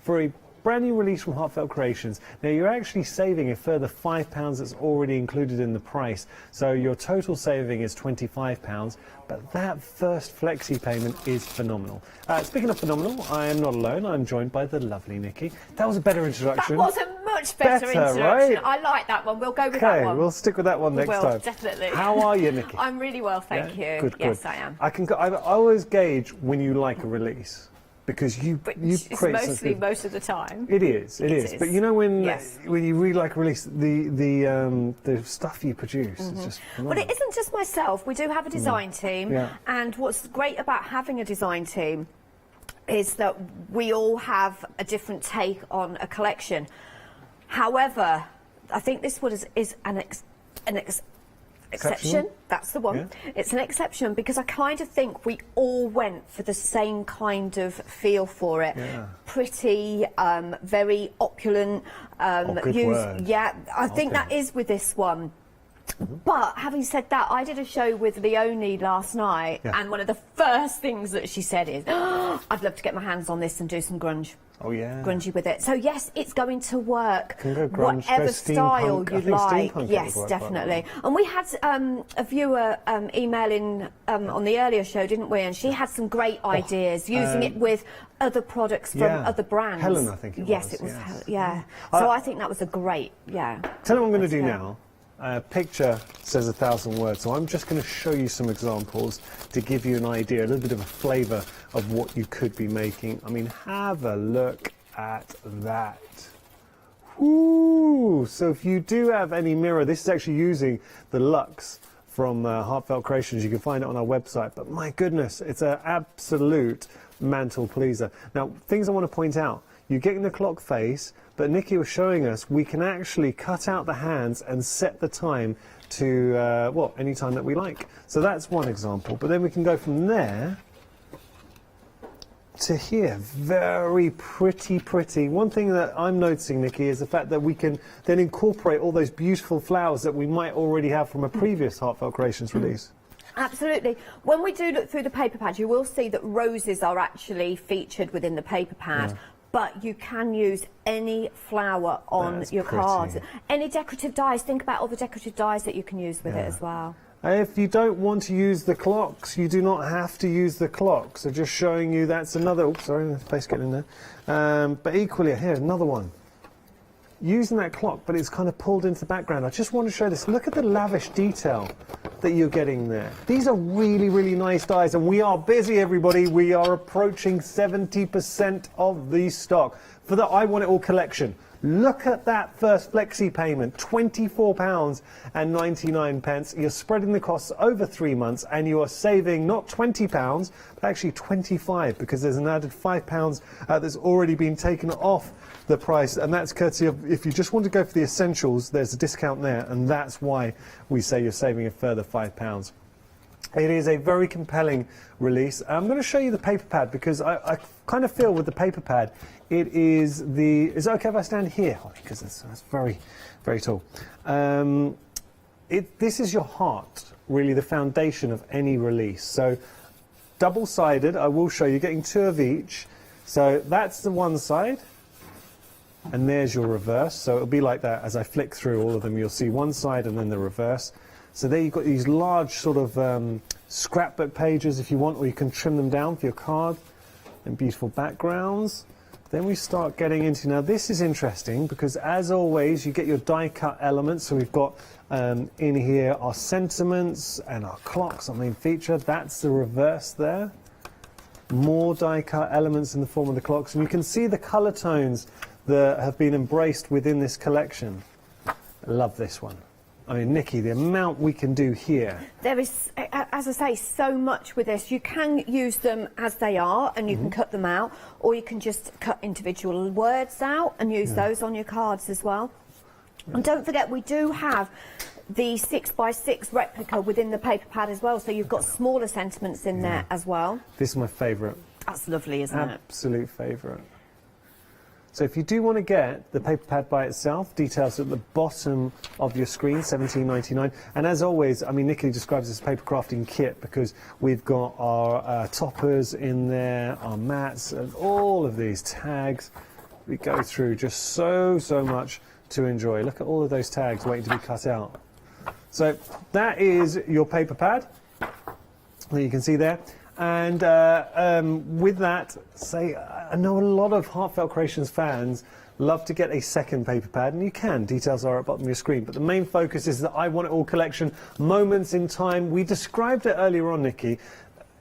For a brand new release from Heartfelt Creations, now you're actually saving a further £5 that's already included in the price. So your total saving is £25, but that first flexi payment is phenomenal. Speaking of phenomenal, I am not alone. I'm joined by the lovely Nikki. That was a better introduction. That was a much better introduction. Right? I like that one. We'll go with that one. Okay, we'll stick with that one next time. Definitely. How are you, Nikki? I'm really well, thank you. Good, yes, good. I am. I always gauge when you like a release because you It's create mostly something. most of the time. It is. But you know when you really like a release, the stuff you produce is just But phenomenal. it isn't just myself. We do have a design team, and what's great about having a design team is that we all have a different take on a collection. However, I think this one is an exception. That's the one. Yeah. It's an exception because I kind of think we all went for the same kind of feel for it. Yeah. Pretty, very opulent. Good word. Yeah, I think that is with this one. But having said that, I did a show with Leonie last night, and one of the first things that she said is, oh, I'd love to get my hands on this and do some grunge. Oh yeah. Grungy with it. So yes, it's going to work. Can go grunge, whatever go style steampunk. you I think like. steampunk Yes, would work quite definitely. And we had a viewer emailing on the earlier show, didn't we? And she had some great ideas using it with other products from other brands. Helen, I think it was. Yes, it was. Yeah. So I think that was a great. Yeah. Tell you what I'm going to do now. A picture says 1,000 words, so I'm just going to show you some examples to give you an idea, a little bit of a flavour of what you could be making. I mean, have a look at that. Ooh, so if you do have any mirror, this is actually using the Luxe from Heartfelt Creations. You can find it on our website, but my goodness, it's an absolute mantle pleaser. Now, things I want to point out. You're getting the clock face, but Nikki was showing us we can actually cut out the hands and set the time to, any time that we like. So that's one example. But then we can go from there to here. Very pretty. One thing that I'm noticing, Nikki, is the fact that we can then incorporate all those beautiful flowers that we might already have from a previous Heartfelt Creations release. Absolutely. When we do look through the paper pad, you will see that roses are actually featured within the paper pad. But you can use any flower on your cards. Any decorative dies. Think about all the decorative dies that you can use with it as well. If you don't want to use the clocks, you do not have to use the clock. So just showing you that's another... Oops, sorry, the face getting in there. But equally, here's another one. Using that clock, but it's kind of pulled into the background. I just want to show this. Look at the lavish detail that you're getting there. These are really, really nice dies, and we are busy, everybody. We are approaching 70% of the stock for the I Want It All collection. Look at that first flexi payment, £24.99. You're spreading the costs over 3 months, and you are saving not £20, but actually £25, because there's an added £5 that's already been taken off the price, and that's courtesy of, if you just want to go for the essentials, there's a discount there, and that's why we say you're saving a further £5. It is a very compelling release. I'm going to show you the paper pad because I kind of feel with the paper pad, it is the... Is it okay if I stand here, Holly? Because that's very, very tall. This is your heart, really the foundation of any release. So double-sided, I will show you, getting 2 of each. So that's the one side. and there's your reverse. So it'll be like that. As I flick through all of them, you'll see one side and then the reverse. So there you've got these large sort of scrapbook pages if you want, or you can trim them down for your card, and beautiful backgrounds. Then we start getting into, now this is interesting because as always you get your die cut elements. So we've got in here our sentiments and our clocks, our main feature. That's the reverse there. More die cut elements in the form of the clocks, and you can see the colour tones that have been embraced within this collection. I love this one. I mean, Nikki, the amount we can do here. There is, as I say, so much with this. You can use them as they are and you can cut them out, or you can just cut individual words out and use those on your cards as well. And don't forget, we do have the 6x6 replica within the paper pad as well, so you've got smaller sentiments in there as well. This is my favourite. That's lovely, isn't it? Absolute favourite. So if you do want to get the paper pad by itself, details at the bottom of your screen, $17.99. And as always, I mean, Nikki describes this paper crafting kit because we've got our toppers in there, our mats, and all of these tags. We go through just so much to enjoy. Look at all of those tags waiting to be cut out. So that is your paper pad that you can see there. And with that, I know a lot of Heartfelt Creations fans love to get a second paper pad, and you can. Details are at the bottom of your screen. But the main focus is the I Want It All collection, moments in time. We described it earlier on, Nikki.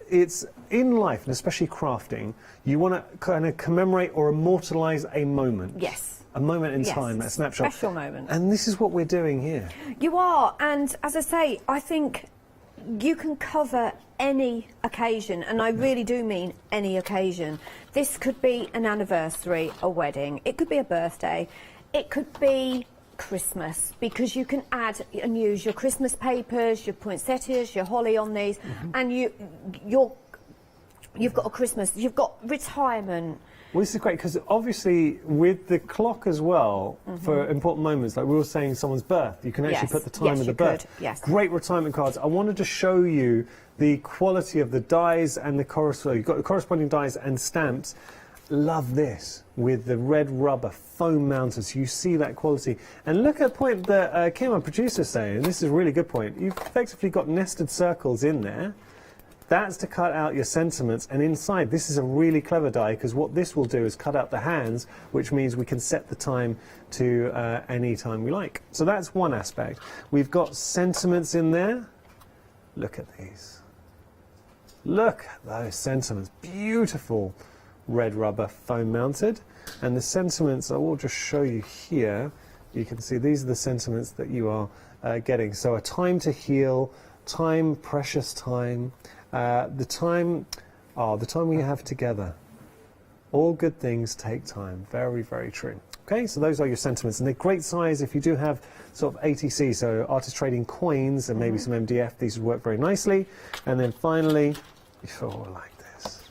It's in life, and especially crafting, you want to kind of commemorate or immortalise a moment. Yes. A moment in time, a snapshot. Special moment. And this is what we're doing here. You are, and as I say, I think you can cover any occasion, and I really do mean any occasion. This could be an anniversary, a wedding, it could be a birthday, it could be Christmas, because you can add and use your Christmas papers, your poinsettias, your holly on these, and you've got a Christmas, you've got retirement. Well, this is great because obviously with the clock as well, for important moments, like we were saying someone's birth, you can actually put the time of the birth. Yes. Great retirement cards. I wanted to show you the quality of the dies and the you've got the corresponding dies and stamps. Love this with the red rubber foam mounters. You see that quality. And look at the point that Kim, our producer, is saying, and this is a really good point. You've effectively got nested circles in there. That's to cut out your sentiments, and inside this is a really clever die because what this will do is cut out the hands, which means we can set the time to any time we like. So that's one aspect. We've got sentiments in there. Look at these. Look at those sentiments. Beautiful red rubber foam mounted. And the sentiments I will just show you here. You can see these are the sentiments that you are getting. So a time to heal, time, precious time. The time we have together. All good things take time. Very, very true. Okay, so those are your sentiments, and they're great size if you do have sort of ATC, so artist trading coins and maybe some MDF. These would work very nicely. And then finally, like this.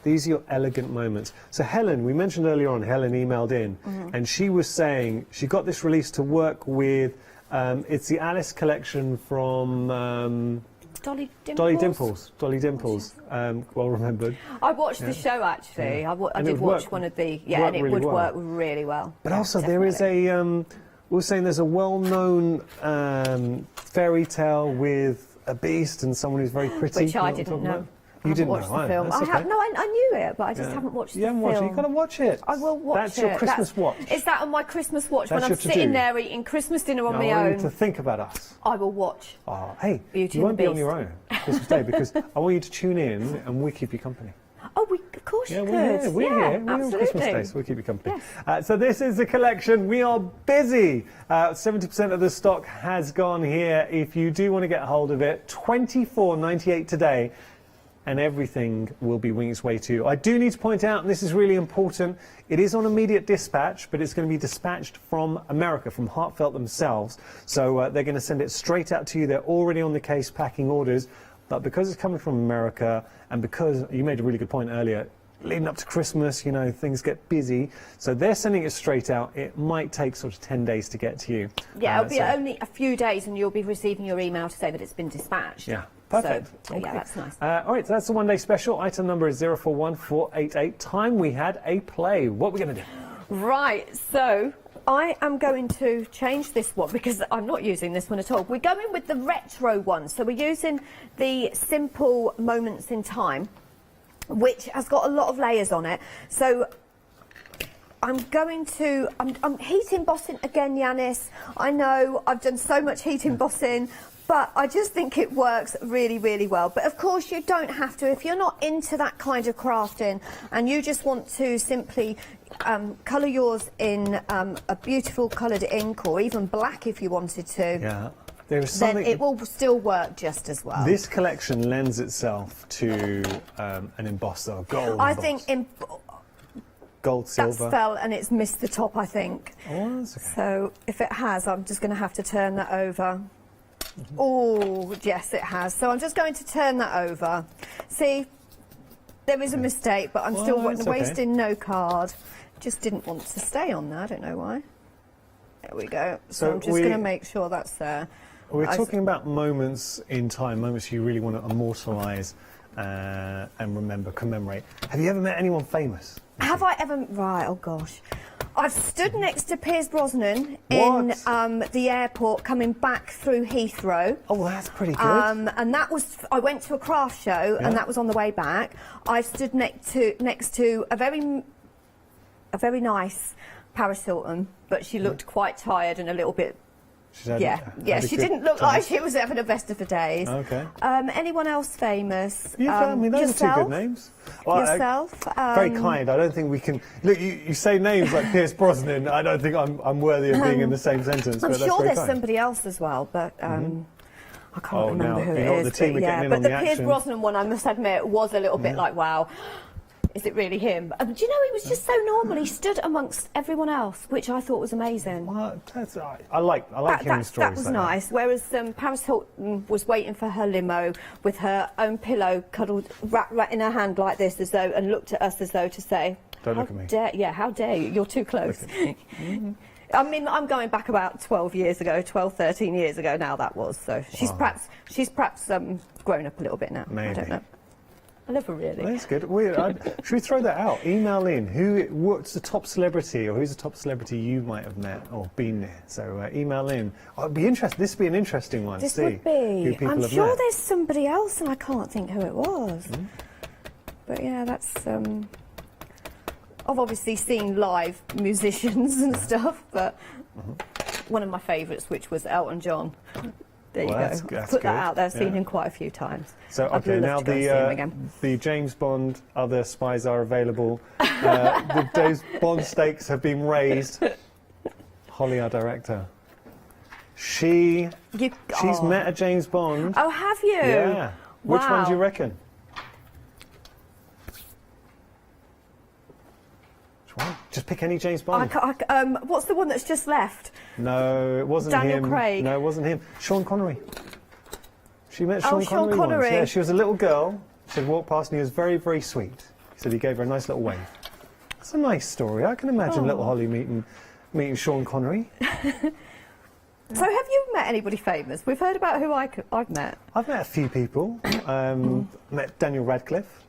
These are your elegant moments. So Helen, we mentioned earlier on, Helen emailed in, and she was saying she got this release to work with. It's the Alice collection from. Dolly Dimples. Dolly Dimples. Well remembered. I watched the show actually. Yeah. I did watch one of the. Yeah, and it would work really well. But also there is a. We were saying there's a well-known fairy tale with a beast and someone who's very pretty. Which I didn't know. You didn't watch know the film. I knew it, but I just haven't watched the film. You haven't watched it. You've got to watch it. I will watch That's your Christmas watch. Is that on my Christmas watch That's when I'm your sitting to-do. there eating Christmas dinner on I my want own? you to think about us. I will watch. Oh, hey, Beauty you and the won't be on Beast. your own Christmas Day because I want you to tune in and we keep you company. Oh, of course you could. We're here. We're on Christmas Day, so we'll keep you company. So this is the collection. We are busy. 70% of the stock has gone here. If you do want to get a hold of it, $24.98 today. And everything will be winging its way to you. I do need to point out, and this is really important, it is on immediate dispatch, but it's going to be dispatched from America, from Heartfelt themselves. So they're going to send it straight out to you. They're already on the case packing orders. But because it's coming from America, and because you made a really good point earlier, leading up to Christmas, you know, things get busy. So they're sending it straight out. It might take sort of 10 days to get to you. Yeah, it'll be only a few days and you'll be receiving your email to say that it's been dispatched. Yeah. Perfect. So, yeah, that's nice. All right, so that's the one-day special. Item number is 041488. Time we had a play. What are we going to do? Right, so I am going to change this one because I'm not using this one at all. We're going with the retro one, so we're using the simple moments in time, which has got a lot of layers on it. So I'm heat embossing again, Yanis. I know I've done so much heat embossing, but I just think it works really, really well. But of course you don't have to. If you're not into that kind of crafting and you just want to simply colour yours in a beautiful coloured ink, or even black if you wanted to, there is something, then it will still work just as well. This collection lends itself to an embosser, gold I emboss. think gold, silver. That's fell and it's missed the top, I think. Oh, that's okay. So if it has, I'm just going to have to turn that over. Oh, yes, it has. So I'm just going to turn that over. See, there is a mistake, but I'm still wasting no card. Just didn't want to stay on there. I don't know why. There we go. So I'm just going to make sure that's there. We're talking about moments in time, moments you really want to immortalise and remember, commemorate. Have you ever met anyone famous? Have I ever? Right, oh gosh. I've stood next to Pierce Brosnan in the airport coming back through Heathrow. Oh, that's pretty good. And that was, I went to a craft show and that was on the way back. I've stood next to a very nice Paris Hilton, but she looked quite tired and a little bit. She didn't look like she was having the best of her days. Okay. Anyone else famous? Those are two good names. Well, yourself? Very kind. I don't think we can. Look, you say names like Pierce Brosnan. I don't think I'm worthy of being in the same sentence. I'm but sure there's kind. somebody else as well, but I can't remember who it is. The team are getting in on the the Pierce action. Brosnan one, I must admit, was a little bit like, wow. Is it really him? Do you know, he was just so normal. He stood amongst everyone else, which I thought was amazing. Well, I like hearing stories. That was like nice. That. Whereas Paris Hilton was waiting for her limo with her own pillow cuddled right in her hand like this, as though, and looked at us as though to say, "Don't look at me." How dare you? You're too close. I mean, I'm going back about 12, 13 years ago now. That was so. She's perhaps grown up a little bit now. Maybe. I don't know. I never really. That's good. Should we throw that out? Email in what's the top celebrity, or who's the top celebrity you might have met or been near. So email in. It'd be interesting. This would be an interesting one. This see would be. Who people I'm have sure met. there's somebody else, and I can't think who it was. But yeah, that's. I've obviously seen live musicians and stuff, but one of my favourites, which was Elton John. There you go. That's Put that out there. Yeah. Seen him quite a few times. So okay, now the James Bond other spies are available. The James Bond stakes have been raised. Holly, our director, she's met a James Bond. Oh, have you? Yeah. Which one Wow. do you reckon? Which one? Just pick any James Bond. What's the one that's just left? No, it wasn't Daniel him. Craig. No, it wasn't him. Sean Connery. She met Oh, Sean Sean Connery once. Connery. Yeah, she was a little girl. She'd walked past and he was very, very sweet. He said he gave her a nice little wave. That's a nice story. I can imagine little Holly meeting Sean Connery. So have you met anybody famous? We've heard about who I've met. I've met a few people. Met Daniel Radcliffe.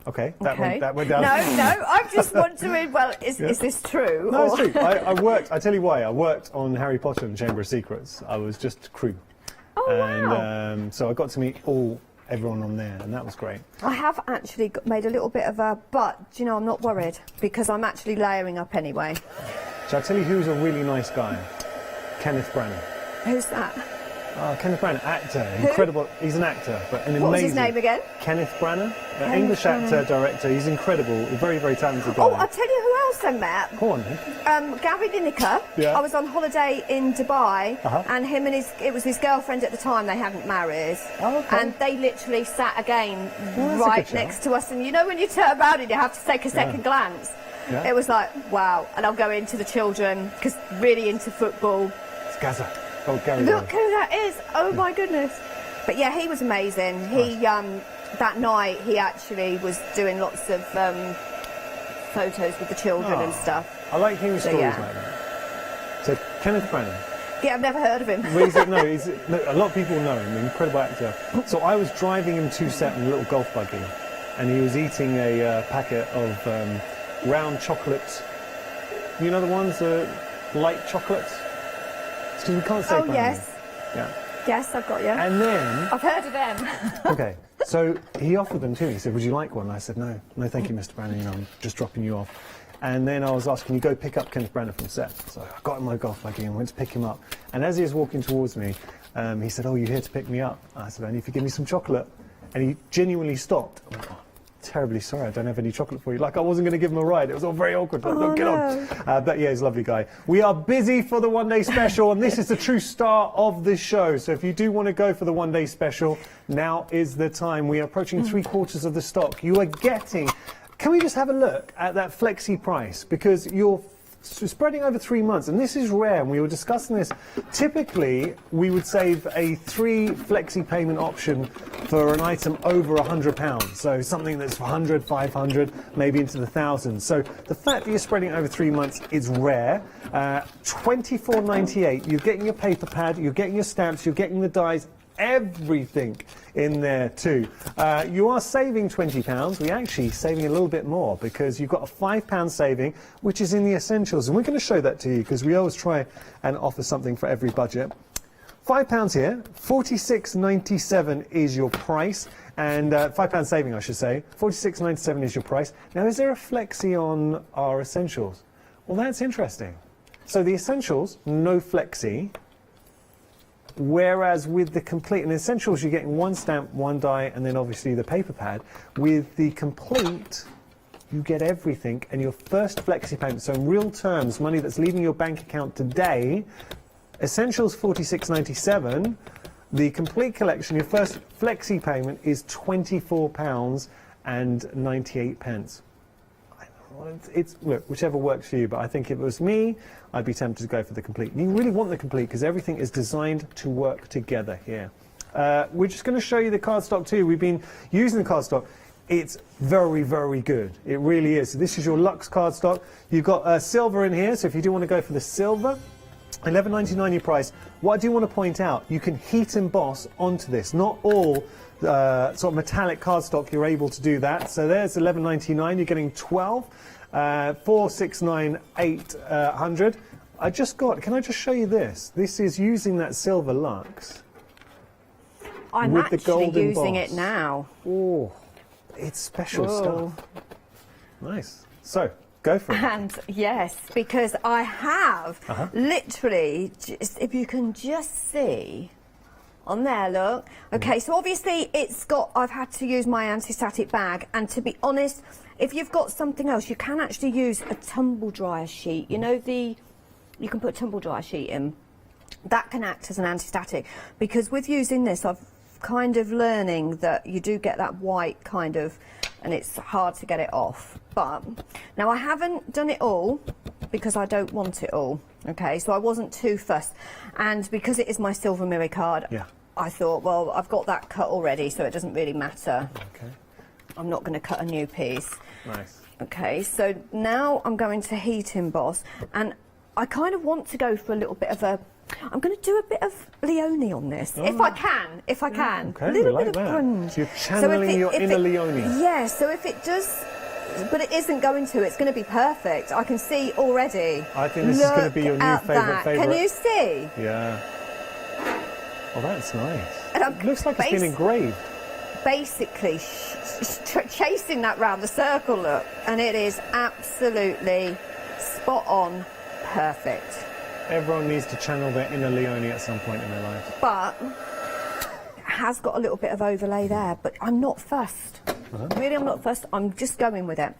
Okay, that went down. No, I'm just wondering, well, is this true? No, it's true. I worked, I tell you why, I worked on Harry Potter and the Chamber of Secrets. I was just crew. Oh, and, wow. so I got to meet everyone on there, and that was great. I have actually made a little bit of a, but, do you know, I'm not worried, because I'm actually layering up anyway. So I tell you who's a really nice guy. Kenneth Branagh. Who's that? Kenneth Branagh, actor, incredible. He's an actor, but an amazing. What was his name again? Kenneth Branagh, English actor, director. He's incredible, a very, very talented guy. Oh, I'll tell you who else I met. Go on, then. Gary Lineker. Yeah. I was on holiday in Dubai, and him and it was his girlfriend at the time. They hadn't married, and they literally sat again right next to us. And you know when you turn around and you have to take a second glance. Yeah. It was like wow. And I'll go into the children because really into football. It's Gaza. Oh, Gary. Look who that is! Oh my goodness! But yeah, he was amazing. He that night he actually was doing lots of photos with the children and stuff. I like hearing stories like that. So Kenneth Branagh. Yeah, I've never heard of him. A lot of people know him, an incredible actor. So I was driving him to set in a little golf buggy, and he was eating a packet of round chocolates. You know the ones, light chocolates? Because we can't say Oh, brand yes. name. Yeah. Yes, I've got you. And then... I've heard of them. Okay, so he offered them to me. He said, would you like one? And I said, no, thank you, Mr. Brandon, I'm just dropping you off. And then I was asked, can you go pick up Kenneth Brandon from set? So I got in my golf buggy and went to pick him up. And as he was walking towards me, he said, oh, you're here to pick me up? I said, only if you give me some chocolate. And he genuinely stopped. I went, oh, terribly sorry, I don't have any chocolate for you. Like I wasn't going to give him a ride. It was all very awkward. Like, no, get on. But yeah, he's a lovely guy. We are busy for the one-day special, and this is the true star of the show. So if you do want to go for the one-day special, now is the time. We are approaching 3/4 of the stock. You are getting... Can we just have a look at that flexi price? Because you're spreading over 3 months, and this is rare, and we were discussing this. Typically, we would save a 3 flexi payment option for an item over £100, so something that's 100, 500, maybe into the thousands. So the fact that you're spreading over 3 months is rare. £24.98, you're getting your paper pad, you're getting your stamps, you're getting the dies, everything in there too. You are saving £20. We're actually saving a little bit more because you've got a £5 saving, which is in the essentials, and we're going to show that to you because we always try and offer something for every budget. £5 here, $46.97 is your price, and £5 saving, I should say. $46.97 is your price. Now, is there a flexi on our essentials? Well, that's interesting. So the essentials, no flexi. Whereas with the complete, and essentials, you're getting 1 stamp, 1 die, and then obviously the paper pad. With the complete, you get everything, and your first flexi payment, so in real terms, money that's leaving your bank account today, essentials $46.97, the complete collection, your first flexi payment is £24.98. It's look, whichever works for you, but I think if it was me, I'd be tempted to go for the complete. And you really want the complete because everything is designed to work together here. We're just going to show you the cardstock too. We've been using the cardstock. It's very, very good. It really is. So this is your Luxe cardstock. You've got silver in here, so if you do want to go for the silver, $11.99 your price. What I do want to point out, you can heat emboss onto this. Not all sort of metallic cardstock you're able to do that. So there's $11.99. You're getting 12. $4,698. I just got. Can I just show you this? This is using that silver Luxe. I'm with actually the golden using boss. it now. Oh, it's special Whoa. stuff. Nice. So go for it. And yes, because I have literally, just, if you can just see on there, look. Okay, so obviously it's got, I've had to use my anti-static bag, and to be honest, if you've got something else, you can actually use a tumble dryer sheet. You know, you can put a tumble dryer sheet in. That can act as an anti-static, because with using this, I've kind of learning that you do get that white kind of, and it's hard to get it off. But now I haven't done it all because I don't want it all. Okay, so I wasn't too fussed, and because it is my silver mirror card, I thought, well, I've got that cut already, so it doesn't really matter. Okay. I'm not going to cut a new piece. Nice. Okay, so now I'm going to heat emboss, and I kind of want to go for a little bit of a, I'm going to do a bit of Leone on this, if I can, Okay, a little we like bit of that. grunge. So you're channeling your inner Leone. Yeah, so if it does, but it isn't going to, it's going to be perfect. I can see already. I think this is going to be your new favourite. Can you see? Yeah. Oh, that's nice. And It looks like it's been engraved. Basically chasing that round the circle, look, and it is absolutely spot on, perfect. Everyone needs to channel their inner Leone at some point in their life. But it has got a little bit of overlay there, but I'm not fussed. Really, I'm not fussed. I'm just going with it.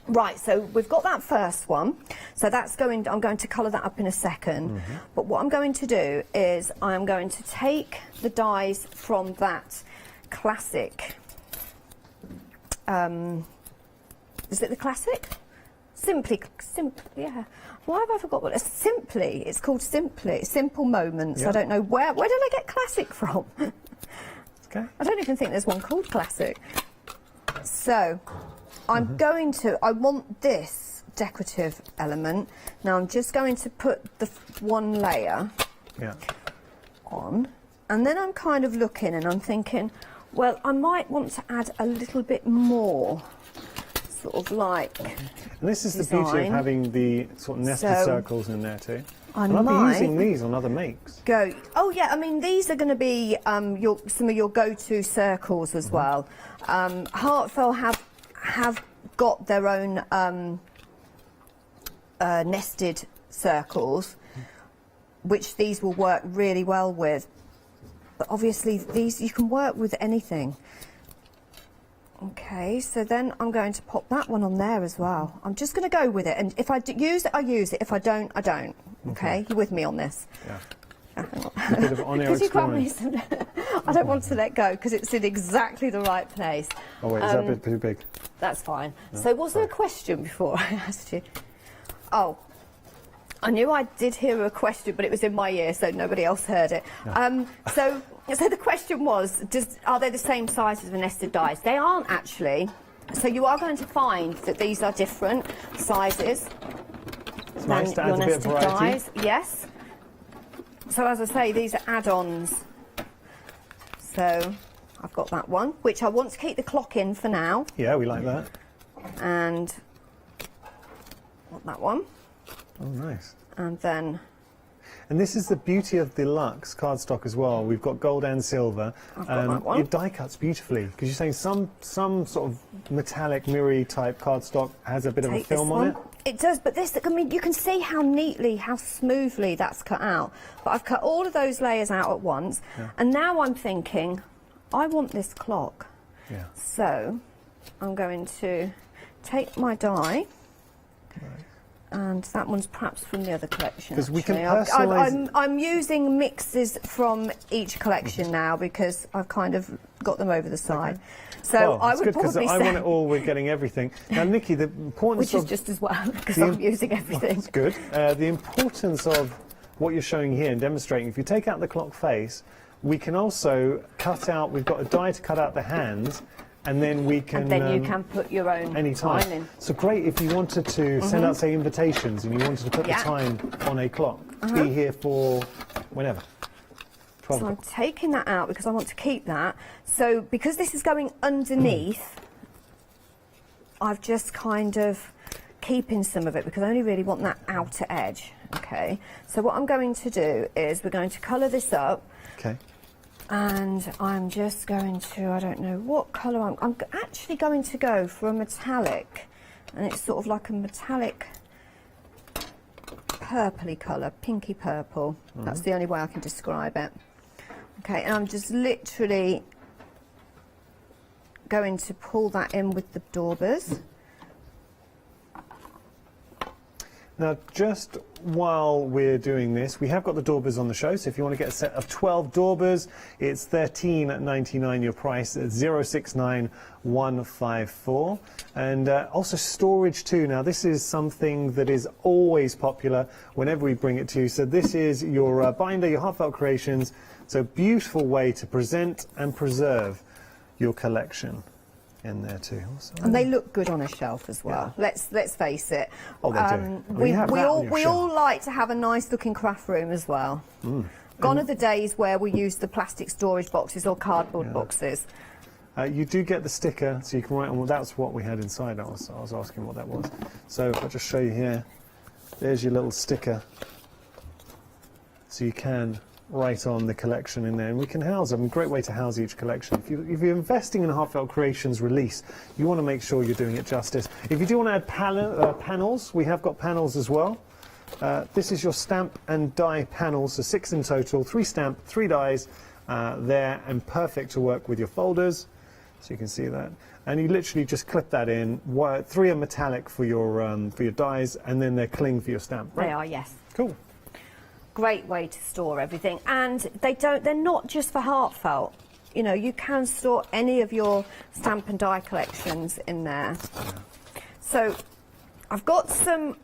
Right, so we've got that first one. So that's going, I'm going to colour that up in a second. But what I'm going to do is I'm going to take the dies from that classic, is it the classic? Simply, yeah. Why have I forgot what it's Simply? It's called Simply, Simple Moments. Yeah. I don't know where did I get classic from? Okay. I don't even think there's one called classic. So I'm going to, I want this decorative element. Now I'm just going to put the one layer on, and then I'm kind of looking and I'm thinking, well, I might want to add a little bit more. sort of like. And this is the beauty of having the sort of nested circles in there too. I might might be using these on other makes. Oh yeah, I mean these are going to be some of your go-to circles as well. Heartfelt have got their own nested circles, which these will work really well with. But obviously these you can work with anything. Okay, so then I'm going to pop that one on there as well. I'm just going to go with it, and if I use it, I use it. If I don't, I don't. Okay, you with me on this? Yeah. A bit of on-air exploring. I don't want to let go because it's in exactly the right place. Oh wait, is that a bit too big? That's fine. No. So was there a question before I asked you? Oh, I knew I did hear a question, but it was in my ear, so nobody else heard it. No. So the question was, are they the same size as the nested dies? They aren't actually. So you are going to find that these are different sizes than your nested dies. Yes. So as I say, these are add-ons. So I've got that one, which I want to keep the clock in for now. Yeah, we like that. And want that one. Oh, nice. And then. And this is the beauty of the Luxe cardstock as well. We've got gold and silver. I've got that one. It die cuts beautifully because you're saying some sort of metallic mirror type cardstock has a bit of a film on it. It does, but this, I mean, you can see how neatly, how smoothly that's cut out. But I've cut all of those layers out at once, and now I'm thinking, I want this clock. Yeah. So I'm going to take my die. And that one's perhaps from the other collection. Because we can personalise. I'm using mixes from each collection now because I've kind of got them over the side. Okay. So I would probably say. I want it all. We're getting everything. Now, Nikki, the importance which is just as well because I'm using everything. That's good. The importance of what you're showing here and demonstrating. If you take out the clock face, we can also cut out. We've got a die to cut out the hands. And then we can. And then you can put your own time in. So great if you wanted to send out, say, invitations, and you wanted to put the time on a clock. Be here for whenever. 12 so I'm taking that out because I want to keep that. So because this is going underneath, I've just kind of keeping some of it because I only really want that outer edge. Okay. So what I'm going to do is we're going to colour this up. Okay. And I'm just going to, I don't know what colour I'm actually going to go for a metallic, and it's sort of like a metallic purpley colour, pinky purple. That's the only way I can describe it. Okay, and I'm just literally going to pull that in with the daubers. Now, just while we're doing this, we have got the daubers on the show, so if you want to get a set of 12 daubers, it's $13.99 your price at 069154. And also storage too. Now, this is something that is always popular whenever we bring it to you. So this is your binder, your Heartfelt Creations. It's a beautiful way to present and preserve your collection in there too. And they look good on a shelf as well. Yeah. Let's face it. Oh, they do. We all like to have a nice looking craft room as well. Gone are the days where we use the plastic storage boxes or cardboard boxes. You do get the sticker, so you can write on. Well, that's what we had inside. I was asking what that was. So if I just show you here, there's your little sticker. So you can write on the collection in there, and we can house them. Great way to house each collection. If you're investing in a Heartfelt Creations release, you want to make sure you're doing it justice. If you do want to add panels, we have got panels as well. This is your stamp and die panels, so 6 in total, 3 stamp, 3 dies there, and perfect to work with your folders. So you can see that, and you literally just clip that in. 3 are metallic for your dies, and then they're cling for your stamp. Right? They are, yes. Cool. Great way to store everything, and they're not just for Heartfelt. You know, you can store any of your stamp and die collections in there. So I've got some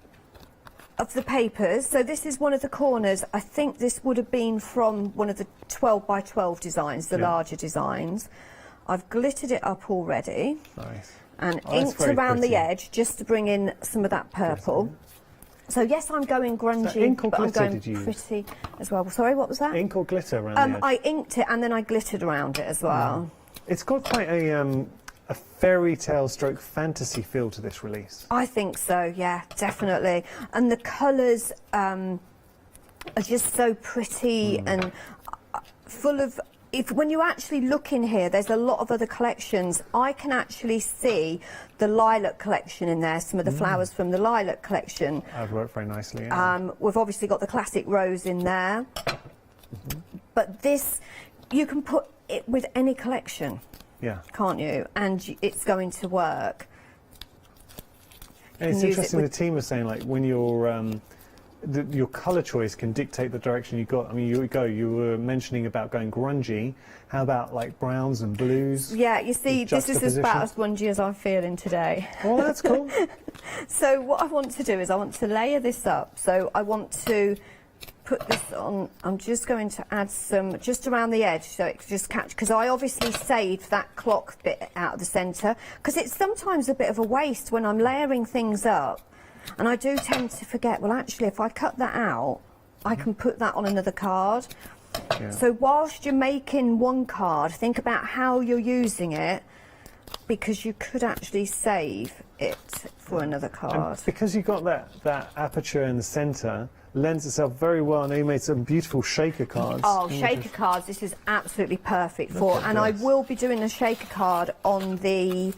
of the papers. So this is one of the corners. I think this would have been from one of the 12 by 12 designs, the larger designs. I've glittered it up already. Nice. And inked around the edge just to bring in some of that purple. So yes, I'm going grungy, but I'm going pretty as well. Sorry, what was that? Ink or glitter around the edge? I inked it and then I glittered around it as well. It's got quite a a fairy tale stroke fantasy feel to this release. I think so, yeah, definitely. And the colours are just so pretty and full of... when you actually look in here, there's a lot of other collections. I can actually see the lilac collection in there, some of the flowers from the lilac collection. That would work very nicely, yeah. We've obviously got the classic rose in there. But this, you can put it with any collection, can't you? And it's going to work. And it's interesting, the team was saying, like, when you're... your colour choice can dictate the direction you got. I mean, you were mentioning about going grungy. How about like browns and blues? Yeah, you see, this is about as grungy as I'm feeling today. Oh, that's cool. So what I want to do is I want to layer this up. So I want to put this on. I'm just going to add some just around the edge so it can just catch, because I obviously saved that clock bit out of the centre, because it's sometimes a bit of a waste when I'm layering things up. And I do tend to forget, well, actually, if I cut that out, I can put that on another card. Yeah. So whilst you're making one card, think about how you're using it, because you could actually save it for another card. And because you've got that aperture in the centre, lends itself very well. I know you made some beautiful shaker cards. Oh, shaker cards, this is absolutely perfect for. And I will be doing a shaker card on the...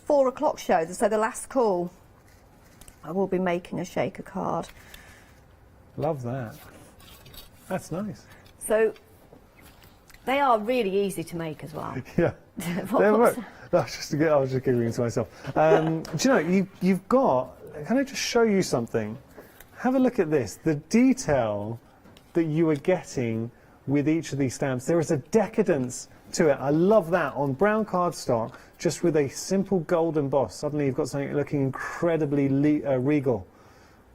4 o'clock show, so the last call, I will be making a shaker card. Love that. That's nice. So they are really easy to make as well. Yeah. I was just giggling to myself. Do you know, you've got, can I just show you something? Have a look at this. The detail that you are getting with each of these stamps, there is a decadence to it. I love that on brown cardstock, just with a simple gold emboss. Suddenly you've got something looking incredibly regal.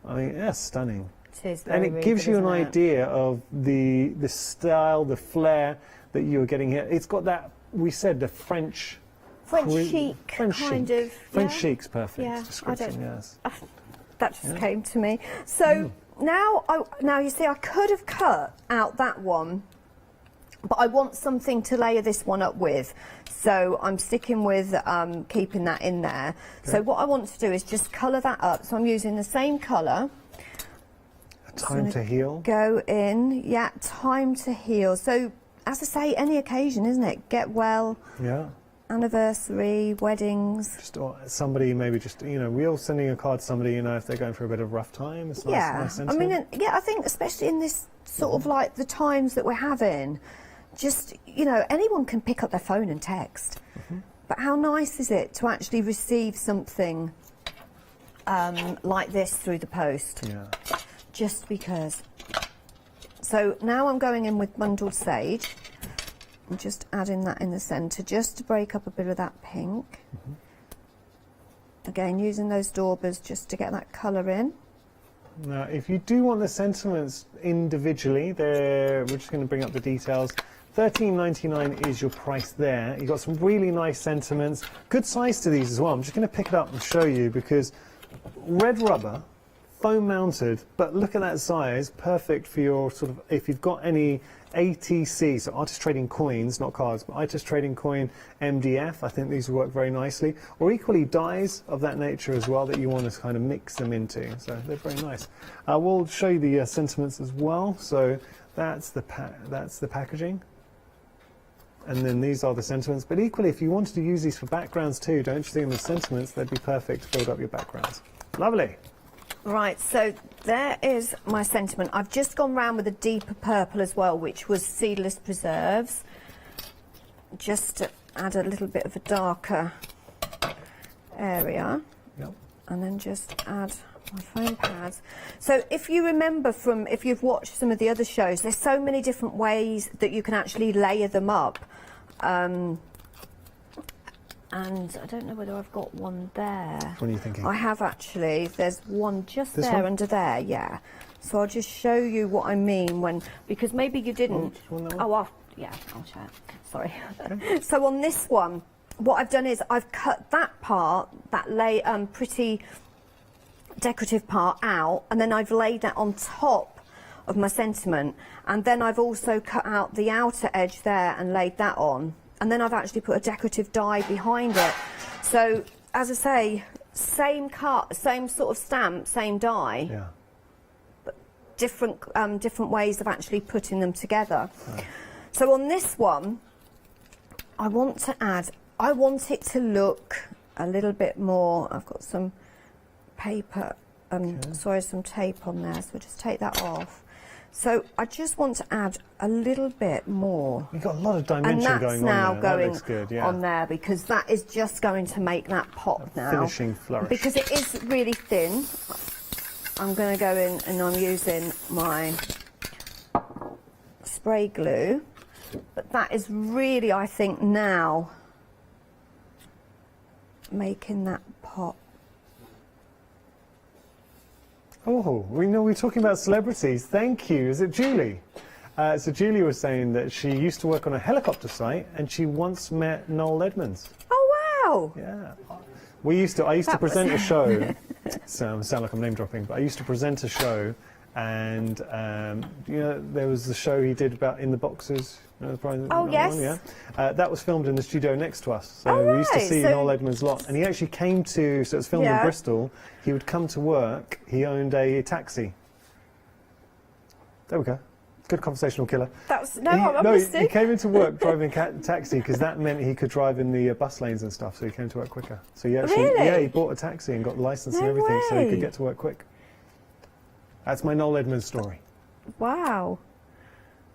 I mean, that's stunning. It is very and it gives you an idea of the style, the flair that you're getting here. It's got that, we said, the French chic kind of. French chic's perfect yeah, description, yes. That just came to me. So now you see, I could have cut out that one, but I want something to layer this one up with, so I'm sticking with keeping that in there. Okay. So what I want to do is just colour that up. So I'm using the same colour. Time to heal. Go in, yeah, time to heal. So as I say, any occasion, isn't it? Get well. Yeah. Anniversary, weddings. Just somebody maybe just, you know, we're all sending a card to somebody, you know, if they're going through a bit of rough time. It's nice, I mean, yeah, I think especially in this sort of like the times that we're having, just, you know, anyone can pick up their phone and text. But how nice is it to actually receive something like this through the post? Yeah. Just because. So now I'm going in with bundled sage. I'm just adding that in the centre, just to break up a bit of that pink. Again, using those daubers just to get that colour in. Now, if you do want the sentiments individually, we're just going to bring up the details. $13.99 is your price there. You've got some really nice sentiments. Good size to these as well. I'm just going to pick it up and show you, because red rubber, foam mounted, but look at that size, perfect for your sort of, if you've got any ATC, so artist trading coins, not cards, but artist trading coin MDF, I think these work very nicely. Or equally dies of that nature as well that you want to kind of mix them into, so they're very nice. We'll show you the sentiments as well. So that's the packaging, and then these are the sentiments. But equally, if you wanted to use these for backgrounds too, don't you think the sentiments, they'd be perfect to build up your backgrounds. Lovely. Right, so there is my sentiment. I've just gone round with a deeper purple as well, which was Seedless Preserves, just to add a little bit of a darker area. Yep. And then just add my foam pads. So if you remember from, if you've watched some of the other shows, there's so many different ways that you can actually layer them up. And I don't know whether I've got one there. What are you thinking? I have actually. There's one just this there one? under there, yeah. So I'll just show you what I mean when, because maybe you didn't. Oh, yeah, I'll show it. Sorry. Okay. So on this one, what I've done is I've cut that part, that pretty decorative part out, and then I've laid that on top of my sentiment, and then I've also cut out the outer edge there and laid that on. and then I've actually put a decorative die behind it. So, as I say, same cut, same sort of stamp, same die. Yeah. But different ways of actually putting them together. Right. So on this one, I want it to look a little bit more. I've got some paper, sorry, some tape on there, so just take that off. So I just want to add a little bit more. You've got a lot of dimension going on there. And that's now going that looks good, yeah. on there, because that is just going to make that pop now. Finishing flourish. Because it is really thin. I'm going to go in and I'm using my spray glue. But that is really, I think, now making that pop. Oh, we're talking about celebrities. Thank you. Is it Julie? So Julie was saying that she used to work on a helicopter site and she once met Noel Edmonds. Oh, wow. Yeah. I used to present a show. So I sound like I'm name dropping, but I used to present a show, and there was the show he did about In the Boxes. Yes. That was filmed in the studio next to us. So we used to see Noel Edmonds a lot. And he actually came to, so it was filmed in Bristol. He would come to work. He owned a taxi. There we go. Good conversational killer. He came into work driving a taxi because that meant he could drive in the bus lanes and stuff, so he came to work quicker. So he bought a taxi and got the license and everything, so he could get to work quick. That's my Noel Edmonds story. Wow.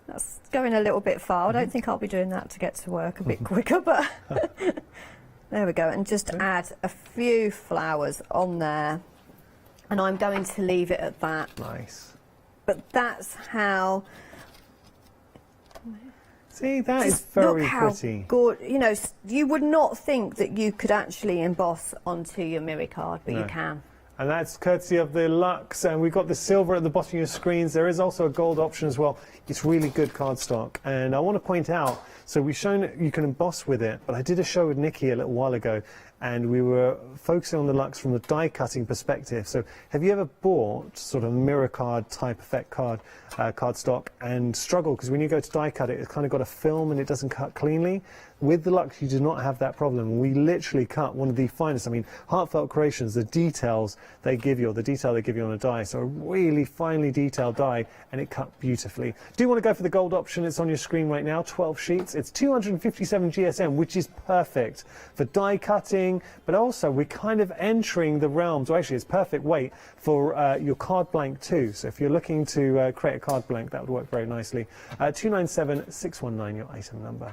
That's going a little bit far. I don't think I'll be doing that to get to work a bit quicker, but there we go. And just add a few flowers on there, and I'm going to leave it at that. Nice. But that's how. See, that is very pretty. Good. You know, you would not think that you could actually emboss onto your mirror card, but you can. And that's courtesy of the Luxe, and we've got the silver at the bottom of your screens. There is also a gold option as well. It's really good cardstock. And I want to point out, so we've shown that you can emboss with it, but I did a show with Nikki a little while ago, and we were focusing on the Luxe from the die cutting perspective. So have you ever bought sort of mirror card type effect cardstock and struggled? Because when you go to die cut it, it's kind of got a film and it doesn't cut cleanly. With the Luxe, you do not have that problem. We literally cut one of the finest. I mean, Heartfelt Creations, the details they give you, or the detail they give you on a die, so a really finely detailed die, and it cut beautifully. Do you want to go for the gold option? It's on your screen right now, 12 sheets. It's 257 GSM, which is perfect for die cutting, but also we're kind of entering the realms, or actually it's perfect weight for your card blank too. So if you're looking to create a card blank, that would work very nicely. 297619, your item number.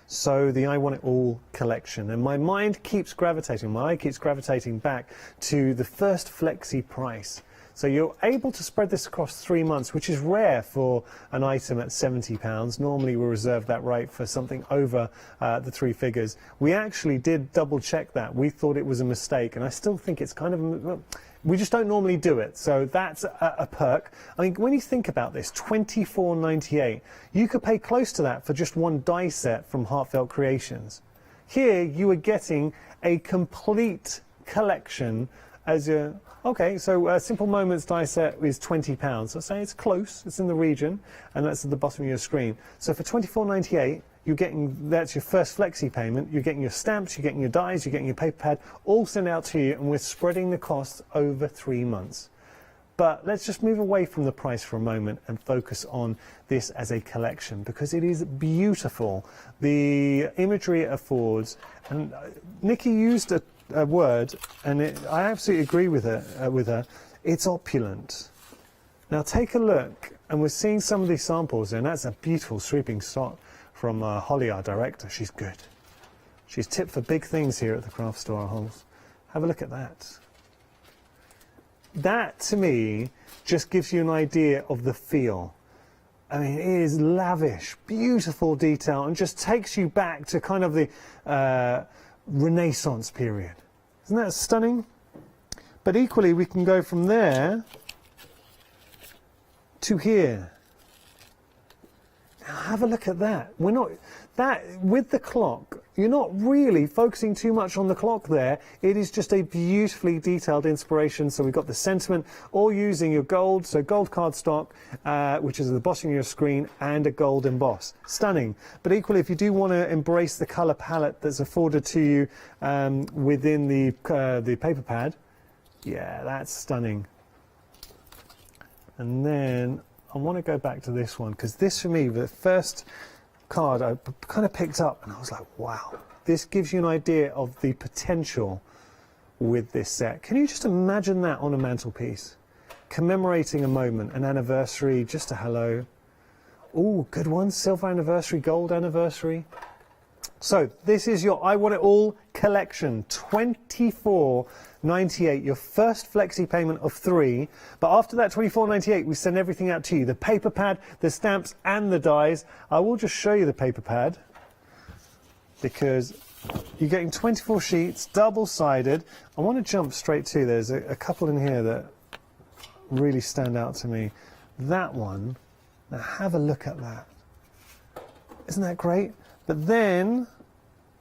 So the I Want It All collection, and my mind keeps gravitating, my eye keeps gravitating back to the first flexi price. So you're able to spread this across 3 months, which is rare for an item at £70. Normally we reserve that right for something over the 3 figures. We actually did double check that. We thought it was a mistake, and I still think it's kind of, we just don't normally do it. So that's a perk. I mean, when you think about this, £24.98, you could pay close to that for just one die set from Heartfelt Creations. Here you are getting a complete collection as a, okay, so Simple Moments die set is £20. So say it's close, it's in the region, and that's at the bottom of your screen. So for £24.98, you're getting, that's your first flexi payment, you're getting your stamps, you're getting your dies, you're getting your paper pad, all sent out to you, and we're spreading the costs over 3 months. But let's just move away from the price for a moment and focus on this as a collection, because it is beautiful. The imagery it affords, and Nikki used a word, and I absolutely agree with her, it's opulent. Now take a look, and we're seeing some of these samples, and that's a beautiful sweeping shot from Holly, our director. She's good. She's tipped for big things here at the craft store, Holes. Have a look at that. That, to me, just gives you an idea of the feel. I mean, it is lavish, beautiful detail, and just takes you back to kind of the Renaissance period. Isn't that stunning? But equally, we can go from there to here. Now, have a look at that. We're not, that, with the clock, you're not really focusing too much on the clock there. It is just a beautifully detailed inspiration. So we've got the sentiment, all using your gold, so gold cardstock, which is the embossing of your screen, and a gold emboss. Stunning. But equally, if you do want to embrace the colour palette that's afforded to you within the paper pad, yeah, that's stunning. And then I want to go back to this one, because this for me, the first card I kind of picked up and I was like, wow, this gives you an idea of the potential with this set. Can you just imagine that on a mantelpiece? Commemorating a moment, an anniversary, just a hello. Oh, good one, silver anniversary, gold anniversary. So this is your I Want It All collection, $24.98, your first flexi payment of 3. But after that $24.98, we send everything out to you, the paper pad, the stamps and the dies. I will just show you the paper pad because you're getting 24 sheets, double-sided. I want to jump straight to, there's a couple in here that really stand out to me. That one, now have a look at that. Isn't that great? But then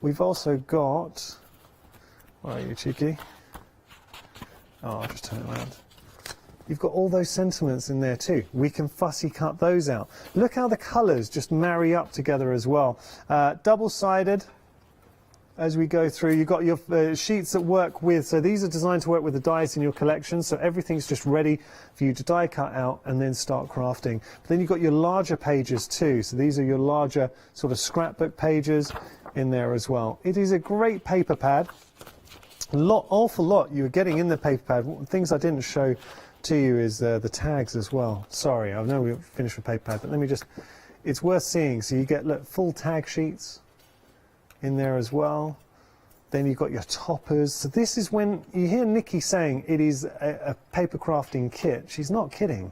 we've also got, where are you, cheeky? Oh, I'll just turn it around. You've got all those sentiments in there too. We can fussy cut those out. Look how the colours just marry up together as well. Double-sided. As we go through, you've got your sheets that work with, so these are designed to work with the dies in your collection, so everything's just ready for you to die cut out and then start crafting. But then you've got your larger pages too, so these are your larger sort of scrapbook pages in there as well. It is a great paper pad. Awful lot you're getting in the paper pad. Things I didn't show to you is the tags as well. Sorry, I know we're finished with paper pad, but let me just, it's worth seeing. So you get, look, full tag sheets in there as well. Then you've got your toppers. So this is when you hear Nikki saying it is a paper crafting kit. She's not kidding.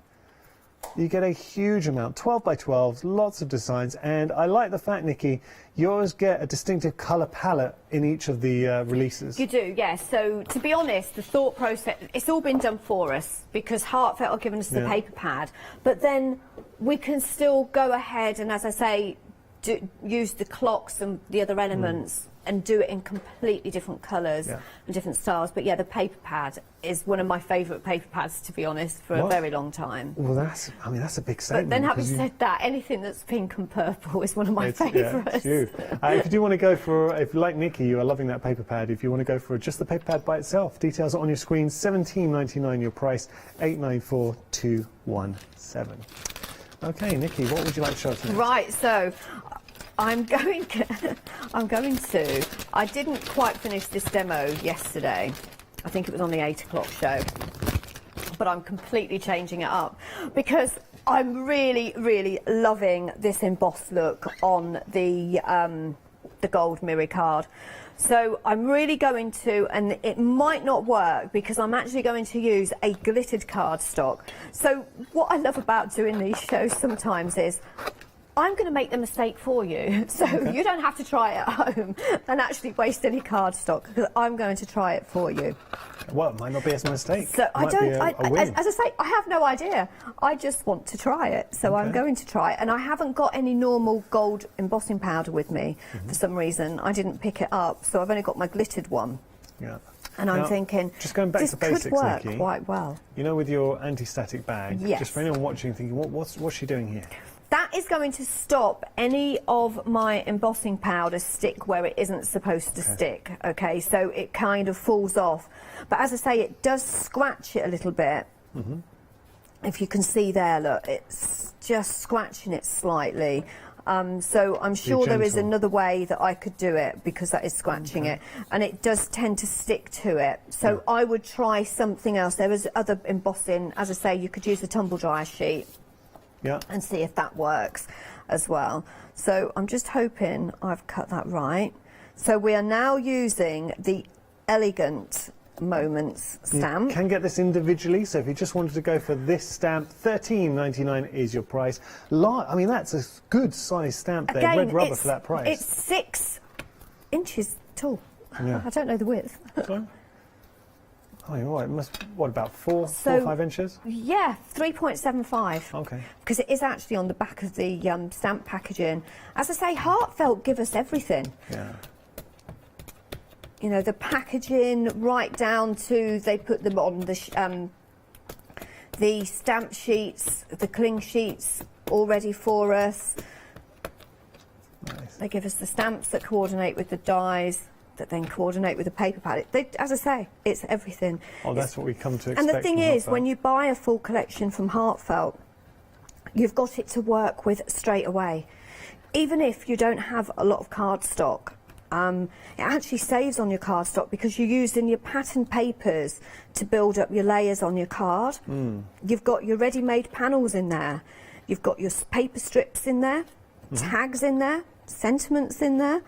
You get a huge amount, 12 by 12, lots of designs, and I like the fact, Nikki, yours get a distinctive colour palette in each of the releases. You do, yes. So to be honest, the thought process, it's all been done for us because Heartfelt are giving us the paper pad, but then we can still go ahead and, as I say, use the clocks and the other elements and do it in completely different colours and different styles. But yeah, the paper pad is one of my favourite paper pads, to be honest, for a very long time. Well, that's a big statement. But then having said that, anything that's pink and purple is one of my favourites. Yeah, if you do want to go for, if like Nikki, you are loving that paper pad, if you want to go for just the paper pad by itself, details are on your screen, $17.99 your price, $894,217. Okay, Nikki, what would you like to show us next? Right, so I didn't quite finish this demo yesterday. I think it was on the 8 o'clock show. But I'm completely changing it up because I'm really, really loving this embossed look on the gold mirror card. So I'm really going to, and it might not work because I'm actually going to use a glittered cardstock. So what I love about doing these shows sometimes is I'm going to make the mistake for you, so you don't have to try it at home and actually waste any cardstock because I'm going to try it for you. Well, it might not be a mistake. So as I say, I have no idea. I just want to try it, so I'm going to try it. And I haven't got any normal gold embossing powder with me for some reason. I didn't pick it up, so I've only got my glittered one. Yeah. And now, I'm thinking, just going back this to basics, could work Nikki, quite well. You know, with your anti-static bag, just for anyone watching, thinking, what's she doing here? That is going to stop any of my embossing powder stick where it isn't supposed to stick, okay? So it kind of falls off. But as I say, it does scratch it a little bit. If you can see there, look, it's just scratching it slightly. So I'm sure there is another way that I could do it because that is scratching it. And it does tend to stick to it. So I would try something else. There is other embossing. As I say, you could use a tumble dryer sheet. And see if that works as well. So I'm just hoping I've cut that right. So we are now using the Elegant Moments stamp. You can get this individually, so if you just wanted to go for this stamp, $13.99 is your price. I mean, that's a good size stamp there, Again, red rubber for that price. It's 6 inches tall. Yeah. I don't know the width. Oh, you're right. It must, what, about 4 or 5 inches? Yeah, 3.75. Okay. Because it is actually on the back of the stamp packaging. As I say, Heartfelt give us everything. Yeah. you know, the packaging right down to they put them on the stamp sheets, the cling sheets all ready for us. Nice. They give us the stamps that coordinate with the dies, that then coordinate with the paper pad. As I say, it's everything. Oh, that's what we come to expect. And the thing from is, Heartfelt. when you buy a full collection from Heartfelt, you've got it to work with straight away. Even if you don't have a lot of cardstock, it actually saves on your cardstock because you're using your pattern papers to build up your layers on your card. You've got your ready-made panels in there. You've got your paper strips in there, tags in there, sentiments in there.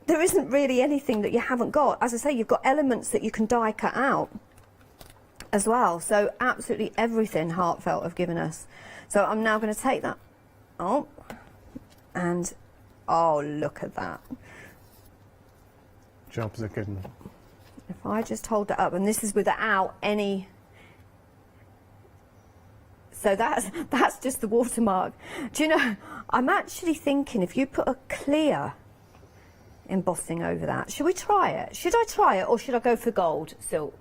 There isn't really anything that you haven't got. As I say, you've got elements that you can die cut out as well. So absolutely everything Heartfelt have given us. So I'm now going to take that oh, and oh, look at that. Jobs are good. If I just hold that up, and this is without any. So that's just the watermark. Do you know, I'm actually thinking if you put a clear embossing over that, should we try it? Should I try it, or should I go for gold?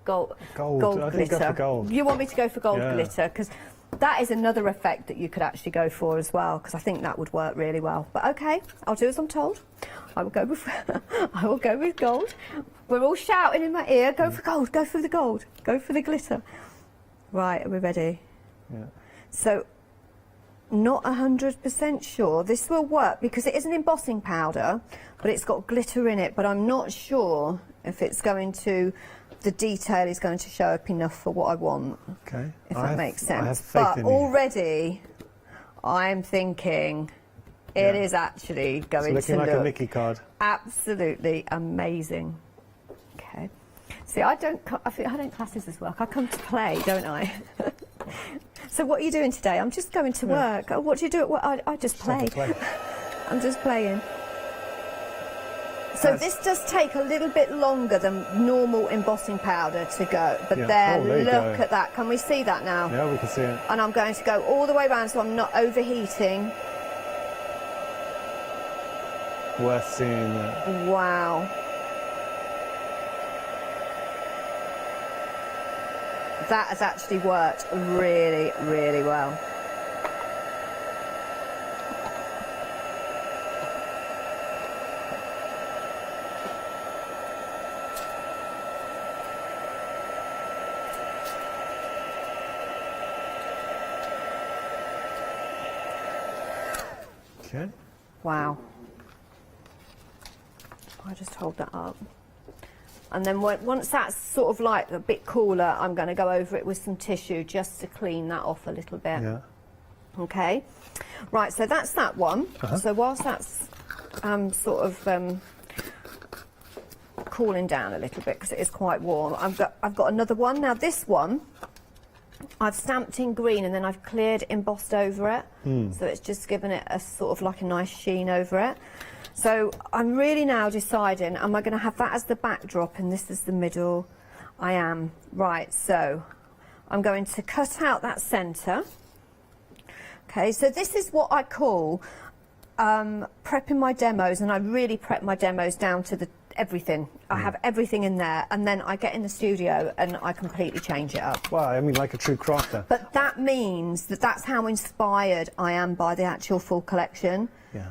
Gold I think glitter. go for gold. You want me to go for gold Yeah. glitter? Because that is another effect that you could actually go for as well, because I think that would work really well. But okay, I'll do as I'm told. I will go with I will go with gold. We're all shouting in my ear, go for gold, go for the gold, go for the glitter. Right, are we ready? Yeah. So, not 100% sure this will work because it is an embossing powder, but it's got glitter in it, but I'm not sure if it's going to, the detail is going to show up enough for what I want. Okay. If that makes sense. I have faith But in you. already, I'm thinking it is actually going It's to looking like look a Mickey card. absolutely amazing. Okay. See, I think I don't class this as work. I come to play, don't I? So what are you doing today? I'm just going to work. Oh, what do you do at work? I just play. I'm just playing. So this does take a little bit longer than normal embossing powder to go. But Yeah. there, Oh, there you look go. at that. Can we see that now? Yeah, we can see it. And I'm going to go all the way around so I'm not overheating. Worth seeing that. Wow. That has actually worked really, really well. Okay. Wow. I just hold that up. And then once that's sort of like a bit cooler, I'm going to go over it with some tissue just to clean that off a little bit. Yeah. Okay. Right, so that's that one. So whilst that's sort of cooling down a little bit because it is quite warm, I've got another one. Now this one, I've stamped in green and then I've cleared embossed over it. So it's just given it a sort of like a nice sheen over it. So I'm really now deciding, am I going to have that as the backdrop and this is the middle? I am. Right, so I'm going to cut out that centre. Okay, so this is what I call prepping my demos, and I really prep my demos down to everything. I have everything in there, and then I get in the studio and I completely change it up. Well, I mean, like a true crafter. But that means that that's how inspired I am by the actual full collection. Yeah.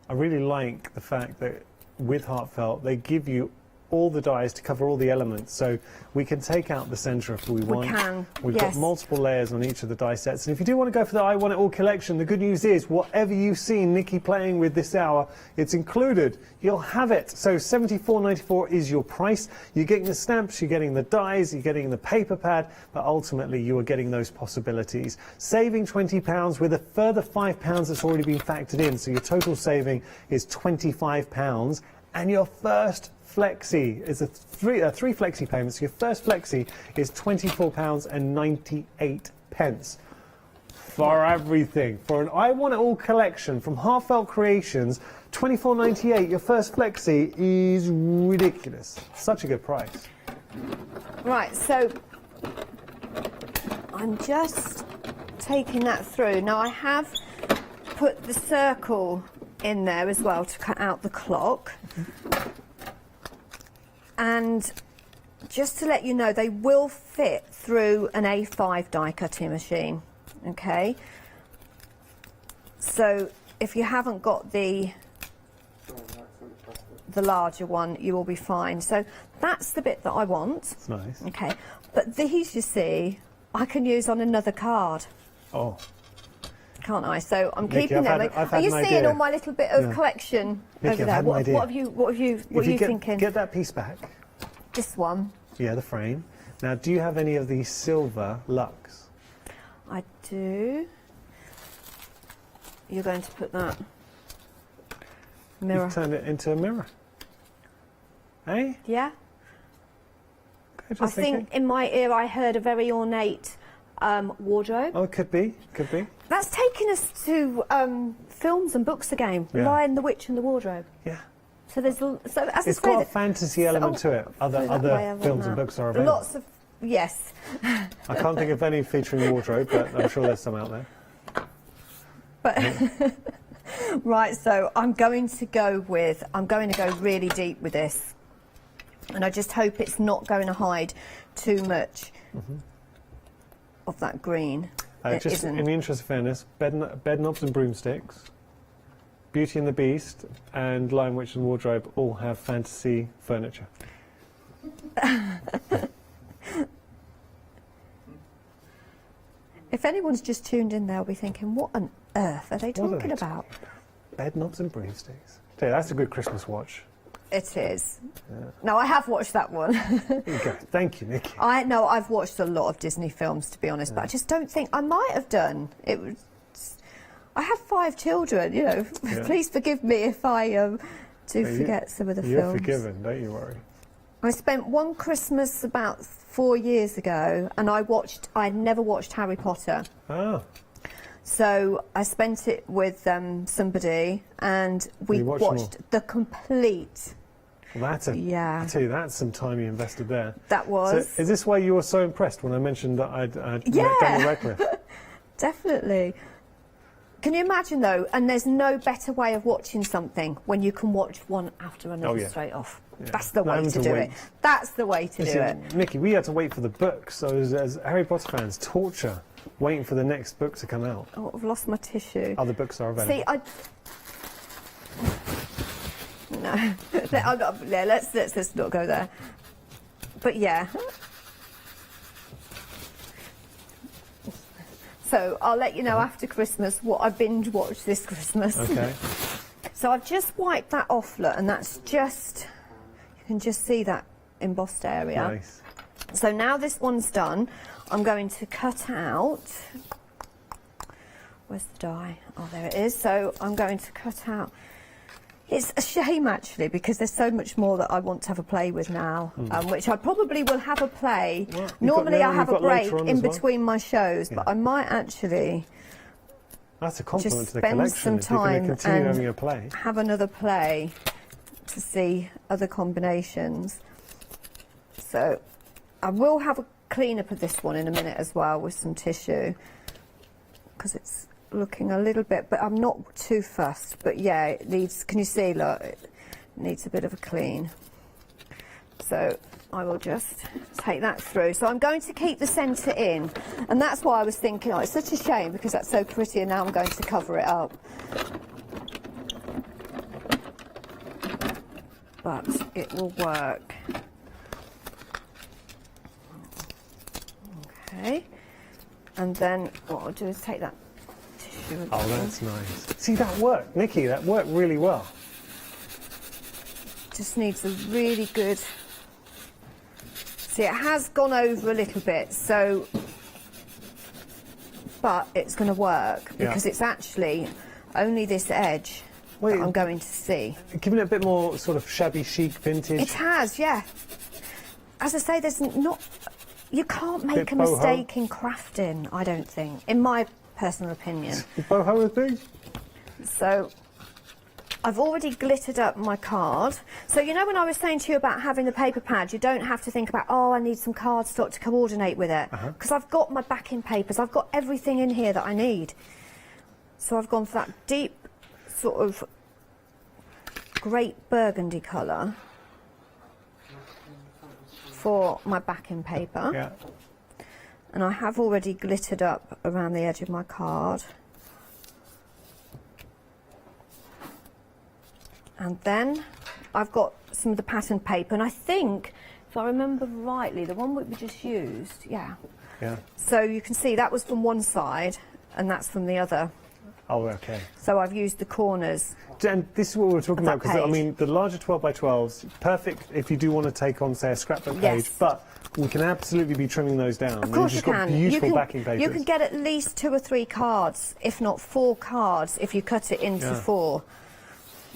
I really like the fact that with Heartfelt, they give you all the dies to cover all the elements, so we can take out the centre if we want. We can, We've yes. got multiple layers on each of the die sets, and if you do want to go for the I Want It All collection, the good news is whatever you've seen Nikki playing with this hour, it's included. You'll have it. So $74.94 is your price. You're getting the stamps, you're getting the dies, you're getting the paper pad, but ultimately you are getting those possibilities. Saving £20 with a further £5 that's already been factored in, so your total saving is £25, and your first flexi is three flexi payments. Your first flexi is £24.98 for everything. For an I Want It All collection from Heartfelt Creations, $24.98. Your first flexi is ridiculous. Such a good price. Right, so I'm just taking that through. Now I have put the circle in there as well to cut out the clock. And just to let you know, they will fit through an A5 die cutting machine, okay? So if you haven't got the larger one, you will be fine. So that's the bit that I want. It's nice. Okay, but these, you see, I can use on another card. Oh. Can't I? So I'm Nikki, keeping them. I've Are had you an seeing idea. all my little bit of Yeah. collection Nikki, over I've there? had an What idea. have you thinking? Get that piece back. This one. Yeah, the frame. Now, do you have any of these silver Lux? I do. You're going to put that mirror. You've turned it into a mirror. Eh? Yeah. Okay, just I think in my ear I heard a very ornate wardrobe. Oh, it could be. Could be. That's taking us to films and books again. Yeah. Lion, the Witch and the Wardrobe. Yeah. So there's as I It's say, got a that- fantasy element to it. put it Other that way, I want films and that. books are available. Lots of yes. I can't think of any featuring wardrobe, but I'm sure there's some out there. But right, so I'm going to go really deep with this, and I just hope it's not going to hide too much of that green. It Just isn't. in the interest of fairness, bed knobs and broomsticks, Beauty and the Beast, and Lion, Witch and Wardrobe all have fantasy furniture. If anyone's just tuned in, they'll be thinking, what on earth are they What are talking they about? Bed knobs and broomsticks. Tell you, that's a good Christmas watch. It is. Yeah. No, I have watched that one. There you go. Thank you, Nikki. I know I've watched a lot of Disney films, to be honest, but I just don't think I might have done. It was. I have 5 children, you know. Yeah. Please forgive me if I do forget some of the You're films. forgiven, don't you worry. I spent one Christmas about 4 years ago, and I'd never watched Harry Potter. Oh. So I spent it with somebody, and we You watched them watched the complete. Well, Yeah. I tell you, that's some time you invested there. That was. So, is this why you were so impressed when I mentioned that I'd done Yeah. the Radcliffe? Definitely. Can you imagine though? And there's no better way of watching something when you can watch one after another Oh, yeah. straight off. Yeah. That's the Not way having to to do wait. it. That's the way to do Listen, it. Nikki, we had to wait for the book, so as Harry Potter fans, torture waiting for the next book to come out. Oh, I've lost my tissue. Other books are available. See, no, let's not go there. But yeah. So I'll let you know after Christmas what I binge watched this Christmas. Okay. So I've just wiped that off, look, and that's just, you can just see that embossed area. Nice. So now this one's done, I'm going to cut out, where's the die? Oh, there it is. So I'm going to cut out, it's a shame actually, because there's so much more that I want to have a play with now, which I probably will have a play. Normally I have a break in between my shows, but I might actually That's a compliment just to the spend collection. some If you're going time to continue having a and play. have another play to see other combinations. So I will have a clean up of this one in a minute as well with some tissue, because it's looking a little bit, but I'm not too fussed. But yeah, it needs, can you see, look, it needs a bit of a clean. So I will just take that through. So I'm going to keep the centre in, and that's why I was thinking, oh, it's such a shame because that's so pretty, and now I'm going to cover it up. But it will work. Okay. And then what I'll do is take that tissue again. Oh, that's nice. See, that worked, Nikki. That worked really well. Just needs a really good. See, it has gone over a little bit, so, but it's going to work because it's actually only this edge that I'm going to see. Giving it a bit more sort of shabby chic vintage. It has, yeah. As I say, there's not. You can't make Bit a boho. mistake in crafting, I don't think, in my personal opinion. Boho thing. So I've already glittered up my card. So you know when I was saying to you about having the paper pad, you don't have to think about, oh, I need some cardstock to coordinate with it. Because I've got my backing papers, I've got everything in here that I need. So I've gone for that deep sort of great burgundy colour. for my backing paper. Yeah. And I have already glittered up around the edge of my card. And then I've got some of the pattern paper, and I think, if I remember rightly, the one we just used, yeah. So you can see that was from one side, and that's from the other. Oh, okay. So I've used the corners. And this is what we're talking about, because I page. mean, the larger 12 by 12s, perfect if you do want to take on, say, a scrapbook Yes. page, but we can absolutely be trimming those down. Of course you Got can. beautiful backing papers. You can get at least 2 or 3 cards, if not 4 cards, if you cut it into 4.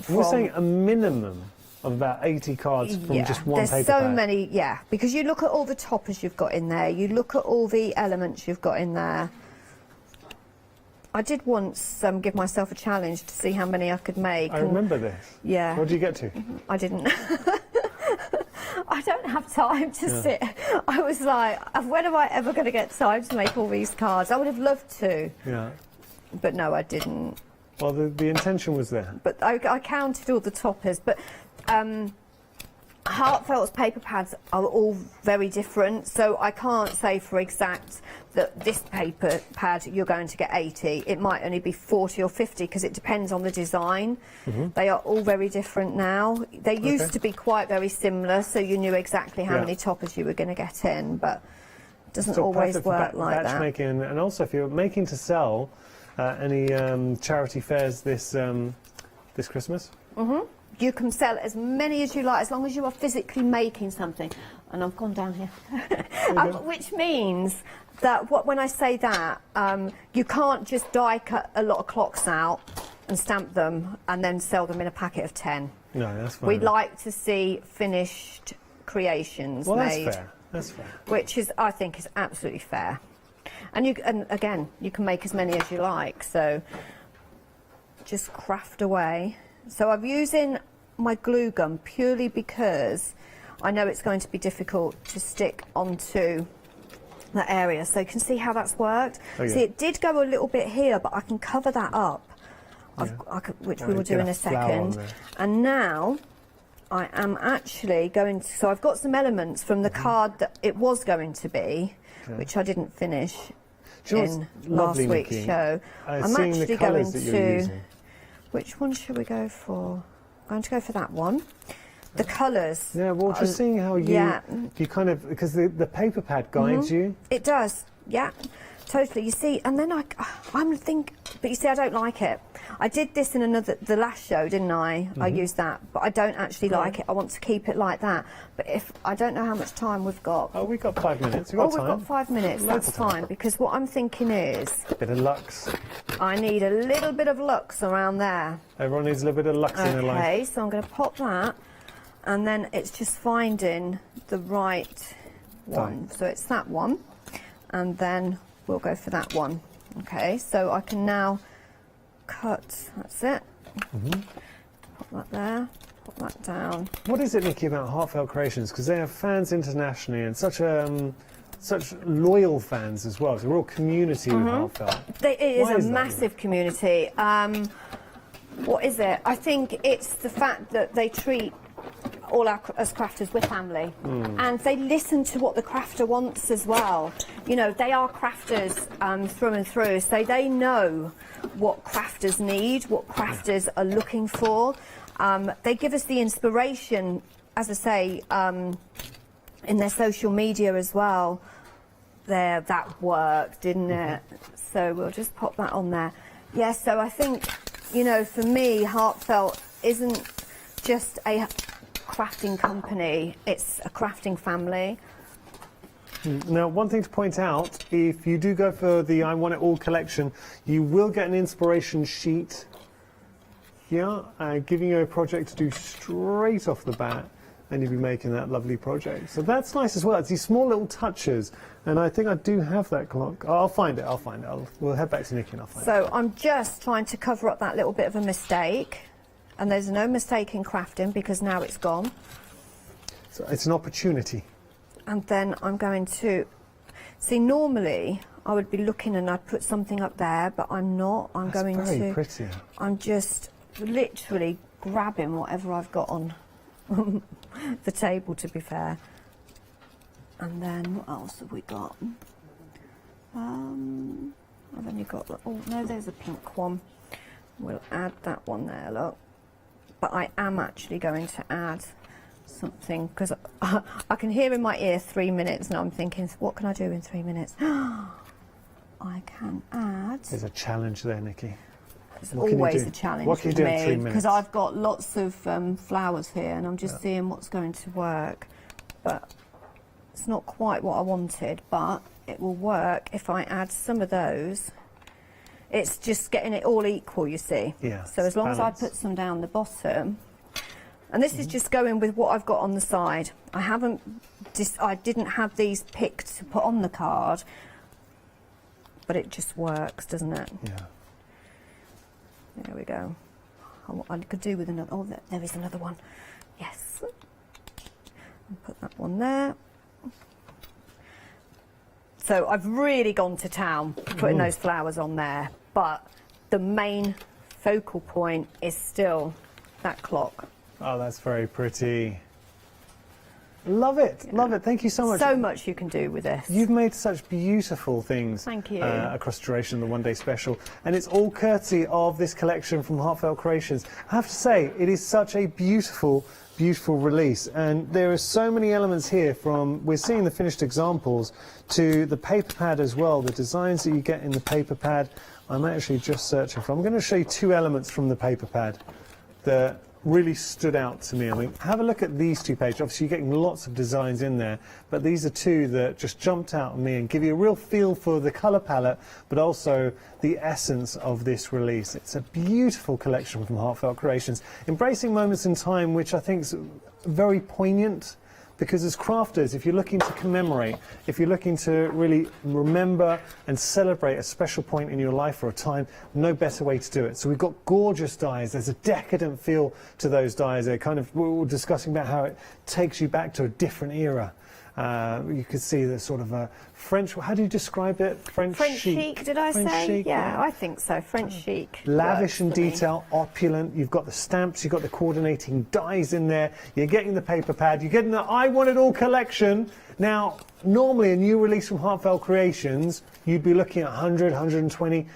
We're saying a minimum of about 80 cards from just one paper There's so pad. many, because you look at all the toppers you've got in there, you look at all the elements you've got in there. I did once give myself a challenge to see how many I could make. I remember this. Yeah. What did you get to? I didn't. I don't have time to sit. I was like, when am I ever going to get time to make all these cards? I would have loved to. Yeah. But no, I didn't. Well, the intention was there. But I counted all the toppers. But Heartfelt's paper pads are all very different, so I can't say for exact that this paper pad you're going to get 80. It might only be 40 or 50 because it depends on the design. They are all very different now. They used to be quite very similar, so you knew exactly how many toppers you were going to get in, but it doesn't always work like batch that. making, and also if you're making to sell any charity fairs this Christmas. You can sell as many as you like, as long as you are physically making something. And I've gone down here. Which means that when I say that, you can't just die cut a lot of clocks out and stamp them and then sell them in a packet of 10. No, that's fine. We like to see finished creations made. That's fair. That's fair. Which is, I think, is absolutely fair. And again, you can make as many as you like. So just craft away. So I'm using my glue gun purely because I know it's going to be difficult to stick onto that area. So you can see how that's worked. See, it did go a little bit here, but I can cover that up, which we will do in a second. And now I am actually going to, so I've got some elements from the card that it was going to be, which I didn't finish in last week's show. I'm actually going to, which one should we go for? I'm going to go for that one. The colours. Yeah, well, just seeing how you kind of, because the paper pad guides you. It does, yeah, totally. You see, and then I'm thinking, but you see, I don't like it. I did this in the last show, didn't I? I used that, but I don't actually like it. I want to keep it like that. But if I don't know how much time we've got. Oh, we've got 5 minutes. We've got 5 minutes. That's fine, because what I'm thinking is a bit of lux. I need a little bit of lux around there. Everyone needs a little bit of lux in their life. Okay, so I'm going to pop that, and then it's just finding the right one. So it's that one, and then we'll go for that one. Okay, so I can now cut. That's it. Pop that there. Pop that down. What is it, Nikki, about Heartfelt Creations? Because they have fans internationally and such loyal fans as well. It's a real community with Heartfelt. It is a massive community. What is it? I think it's the fact that they treat all us crafters, we're family, and they listen to what the crafter wants as well. You know, they are crafters through and through, so they know what crafters need, what crafters are looking for. They give us the inspiration, as I say, in their social media as well. That worked, didn't it? So we'll just pop that on there. Yes, so I think, you know, for me, Heartfelt isn't just a crafting company, it's a crafting family. Now, one thing to point out, if you do go for the I Want It All collection, you will get an inspiration sheet here, giving you a project to do straight off the bat, and you'll be making that lovely project. So that's nice as well. It's these small little touches, and I think I do have that clock. I'll find it. We'll head back to Nikki and I'll find it. So I'm just trying to cover up that little bit of a mistake, and there's no mistake in crafting because now it's gone. So it's an opportunity. And then I'm going to see, normally I would be looking and I'd put something up there, but I'm not. I'm going to. Very pretty. I'm just literally grabbing whatever I've got on the table, to be fair. And then what else have we got? I've only got, oh no, there's a pink one. We'll add that one there, look. But I am actually going to add something, because I can hear in my ear 3 minutes, and I'm thinking, what can I do in 3 minutes? I can add... There's a challenge there, Nikki. It's always a challenge what can you do in 3 minutes? because I've got lots of flowers here, and I'm just seeing what's going to work. But it's not quite what I wanted, but it will work if I add some of those. It's just getting it all equal, you see. Yeah, so as long as I put some down the bottom, and this is just going with what I've got on the side. I didn't have these picked to put on the card, but it just works, doesn't it? Yeah. There we go. I could do with another. Oh, there is another one. Yes. I'll put that one there. So I've really gone to town putting those flowers on there, but the main focal point is still that clock. Oh, that's very pretty. Love it, love it. Thank you so much. So much you can do with this. You've made such beautiful things. Thank you. Across the duration of the one-day special, and it's all courtesy of this collection from Heartfelt Creations. I have to say, it is such a beautiful, beautiful release, and there are so many elements here, from we're seeing the finished examples to the paper pad as well, the designs that you get in the paper pad. I'm actually just searching for. I'm going to show you 2 elements from the paper pad that really stood out to me. I mean, have a look at these 2 pages. Obviously, you're getting lots of designs in there, but these are 2 that just jumped out at me and give you a real feel for the colour palette, but also the essence of this release. It's a beautiful collection from Heartfelt Creations, embracing moments in time which I think is very poignant. Because as crafters, if you're looking to commemorate, if you're looking to really remember and celebrate a special point in your life or a time, no better way to do it. So we've got gorgeous dies. There's a decadent feel to those dies. They're kind of, we were discussing about how it takes you back to a different era. You could see the sort of a French, how do you describe it? French chic, did I say? Chic, yeah, I think so. French chic. Lavish in detail, opulent. You've got the stamps, you've got the coordinating dies in there. You're getting the paper pad. You're getting the I Want It All collection. Now, normally a new release from Heartfelt Creations, you'd be looking at 100, 120,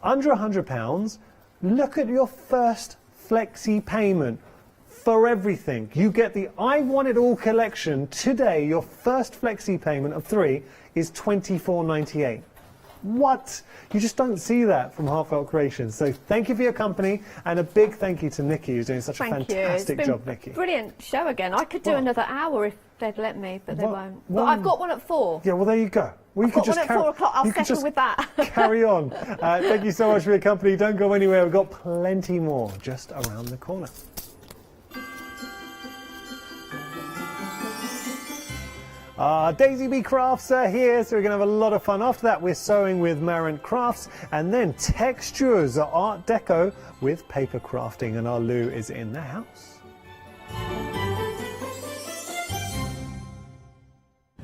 under £100. Look at your first flexi payment. For everything. You get the I Want It All collection today. Your first flexi payment of 3 is $24.98. What? You just don't see that from Heartfelt Creations. So thank you for your company, and a big thank you to Nikki, who's doing such a fantastic job, Nikki. Brilliant show again. I could do another hour if they'd let me, but they won't. But I've got one at 4. Yeah, well, there you go. Well, you I've got one at 4 o'clock. I'll settle with that. Carry on. Thank you so much for your company. Don't go anywhere. We've got plenty more just around the corner. Daisy Bee Crafts are here, so we're going to have a lot of fun. After that, we're sewing with Marant Crafts, and then textures are Art Deco with paper crafting, and our Lou is in the house.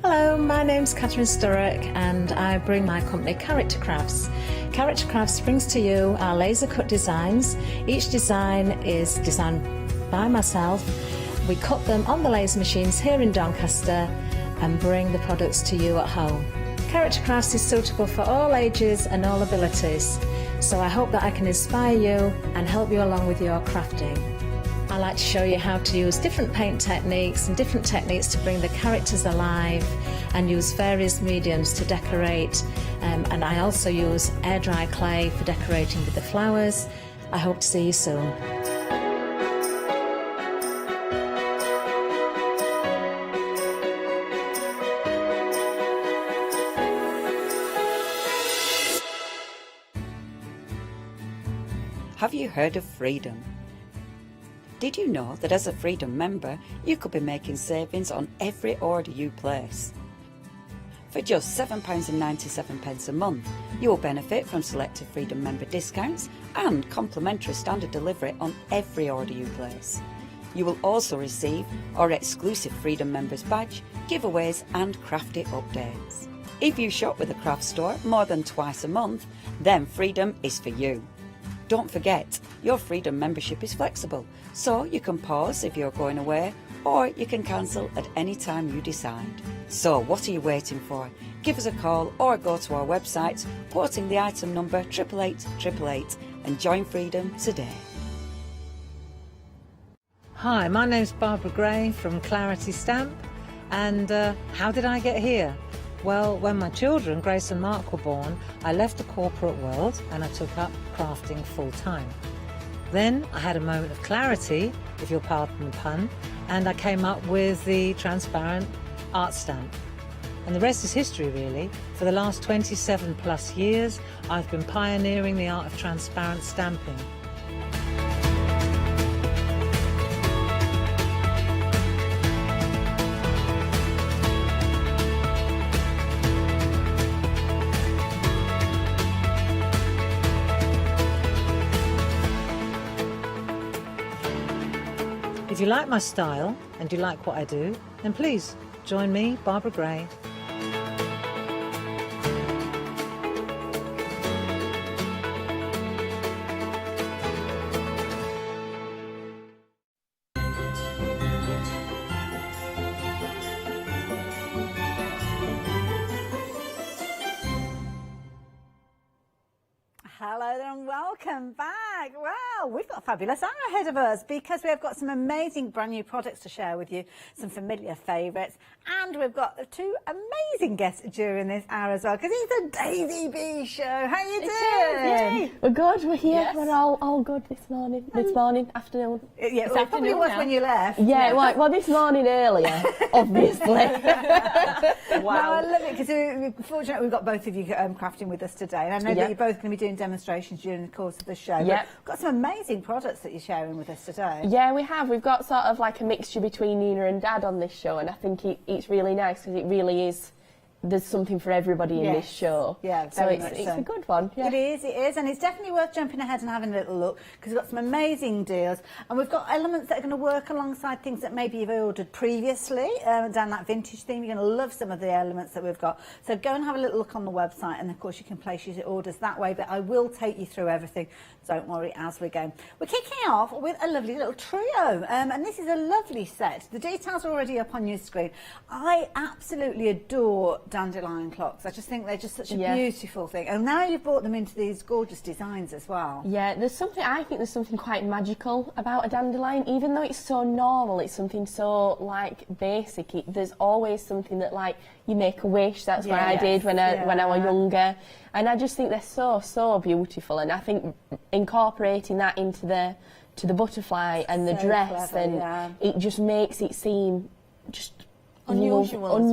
Hello, my name's Catherine Sturrock, and I bring my company Character Crafts. Character Crafts brings to you our laser cut designs. Each design is designed by myself. We cut them on the laser machines here in Doncaster and bring the products to you at home. Character Crafts is suitable for all ages and all abilities, so I hope that I can inspire you and help you along with your crafting. I like to show you how to use different paint techniques and different techniques to bring the characters alive, and use various mediums to decorate, and I also use air dry clay for decorating with the flowers. I hope to see you soon. Have you heard of Freedom? Did you know that as a Freedom member, you could be making savings on every order you place? For just £7.97 a month, you will benefit from selected Freedom member discounts and complimentary standard delivery on every order you place. You will also receive our exclusive Freedom members badge, giveaways and crafty updates. If you shop with a craft store more than twice a month, then Freedom is for you. Don't forget, your Freedom membership is flexible, so you can pause if you're going away, or you can cancel at any time you decide. So what are you waiting for? Give us a call or go to our website, quoting the item number 88888 and join Freedom today. Hi, my name's Barbara Gray from Clarity Stamp, and how did I get here? Well, when my children, Grace and Mark, were born, I left the corporate world and I took up crafting full time. Then I had a moment of clarity, if you'll pardon the pun, and I came up with the transparent art stamp. And the rest is history, really. For the last 27 plus years, I've been pioneering the art of transparent stamping. If you like my style and you like what I do, then please join me, Barbara Gray. Hello there and welcome back. Well, we've got a fabulous hour ahead of us because we have got some amazing brand new products to share with you, some familiar favourites, and we've got two amazing guests during this hour as well because it's a Daisy B show. How you doing? Yay. We're good. We're here. We're all good this morning. Afternoon. Yeah, well, it probably was when you left. Yeah, well, this morning earlier, obviously. Wow. No, I love it because fortunately we've got both of you crafting with us today, and I know that you're both going to be doing demonstrations during the course of the show. Yeah. We've got some amazing products that you're sharing with us today. Yeah, we have. We've got sort of like a mixture between Nina and Dad on this show, and I think it's really nice because it really is. There's something for everybody in this show. Yeah, so it's a good one. Yeah. It is, and it's definitely worth jumping ahead and having a little look because we've got some amazing deals, and we've got elements that are going to work alongside things that maybe you've ordered previously down that vintage theme. You're going to love some of the elements that we've got. So go and have a little look on the website, and of course you can place your orders that way. But I will take you through everything. Don't worry as we go. We're kicking off with a lovely little trio, and this is a lovely set. The details are already up on your screen. I absolutely adore dandelion clocks. I just think they're just such a beautiful thing, and now you've brought them into these gorgeous designs as well. Yeah, I think there's something quite magical about a dandelion, even though it's so normal. It's something so like basic. There's always something that like you make a wish. That's what I did when I was younger, and I just think they're so beautiful. And I think incorporating that into the butterfly and the dress, clever, and it just makes it seem just unusual, and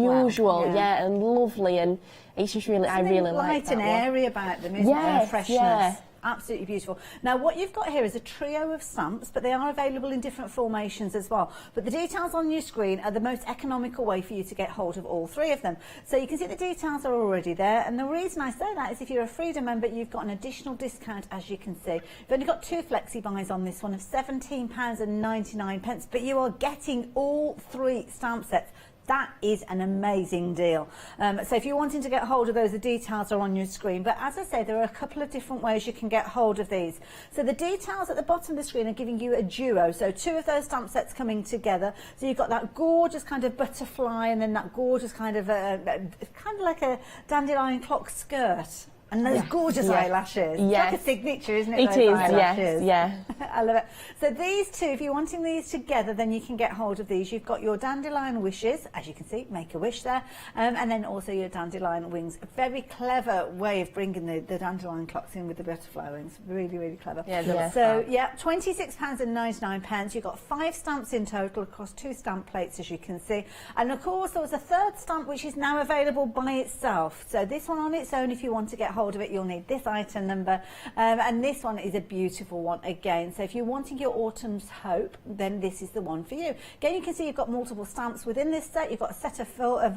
lovely, and it's just really, I really like that light and airy about them, isn't there? Freshness. Absolutely beautiful. Now what you've got here is a trio of stamps, but they are available in different formations as well. But the details on your screen are the most economical way for you to get hold of all three of them. So you can see the details are already there, and the reason I say that is if you're a Freedom member, you've got an additional discount, as you can see. You've only got two flexi buys on this one of £17.99, but you are getting all three stamp sets. That is an amazing deal. So if you're wanting to get hold of those, the details are on your screen. But as I say, there are a couple of different ways you can get hold of these. So the details at the bottom of the screen are giving you a duo. So two of those stamp sets coming together. So you've got that gorgeous kind of butterfly, and then that gorgeous kind of like a dandelion clock skirt. And those gorgeous eyelashes. It's like a signature, isn't it? It those is, eyelashes? yes, I love it. So these two, if you're wanting these together, then you can get hold of these. You've got your dandelion wishes, as you can see, make a wish there, and then also your dandelion wings. A very clever way of bringing the dandelion clocks in with the butterfly wings. Really, really clever. Yeah, so yeah, £26.99. You've got 5 stamps in total across 2 stamp plates, as you can see. And of course, there was a third stamp which is now available by itself. So this one on its own, if you want to get hold of it, you'll need this item number, and this one is a beautiful one again. So if you're wanting your Autumn's Hope, then this is the one for you. Again, you can see you've got multiple stamps within this set. You've got a set of 4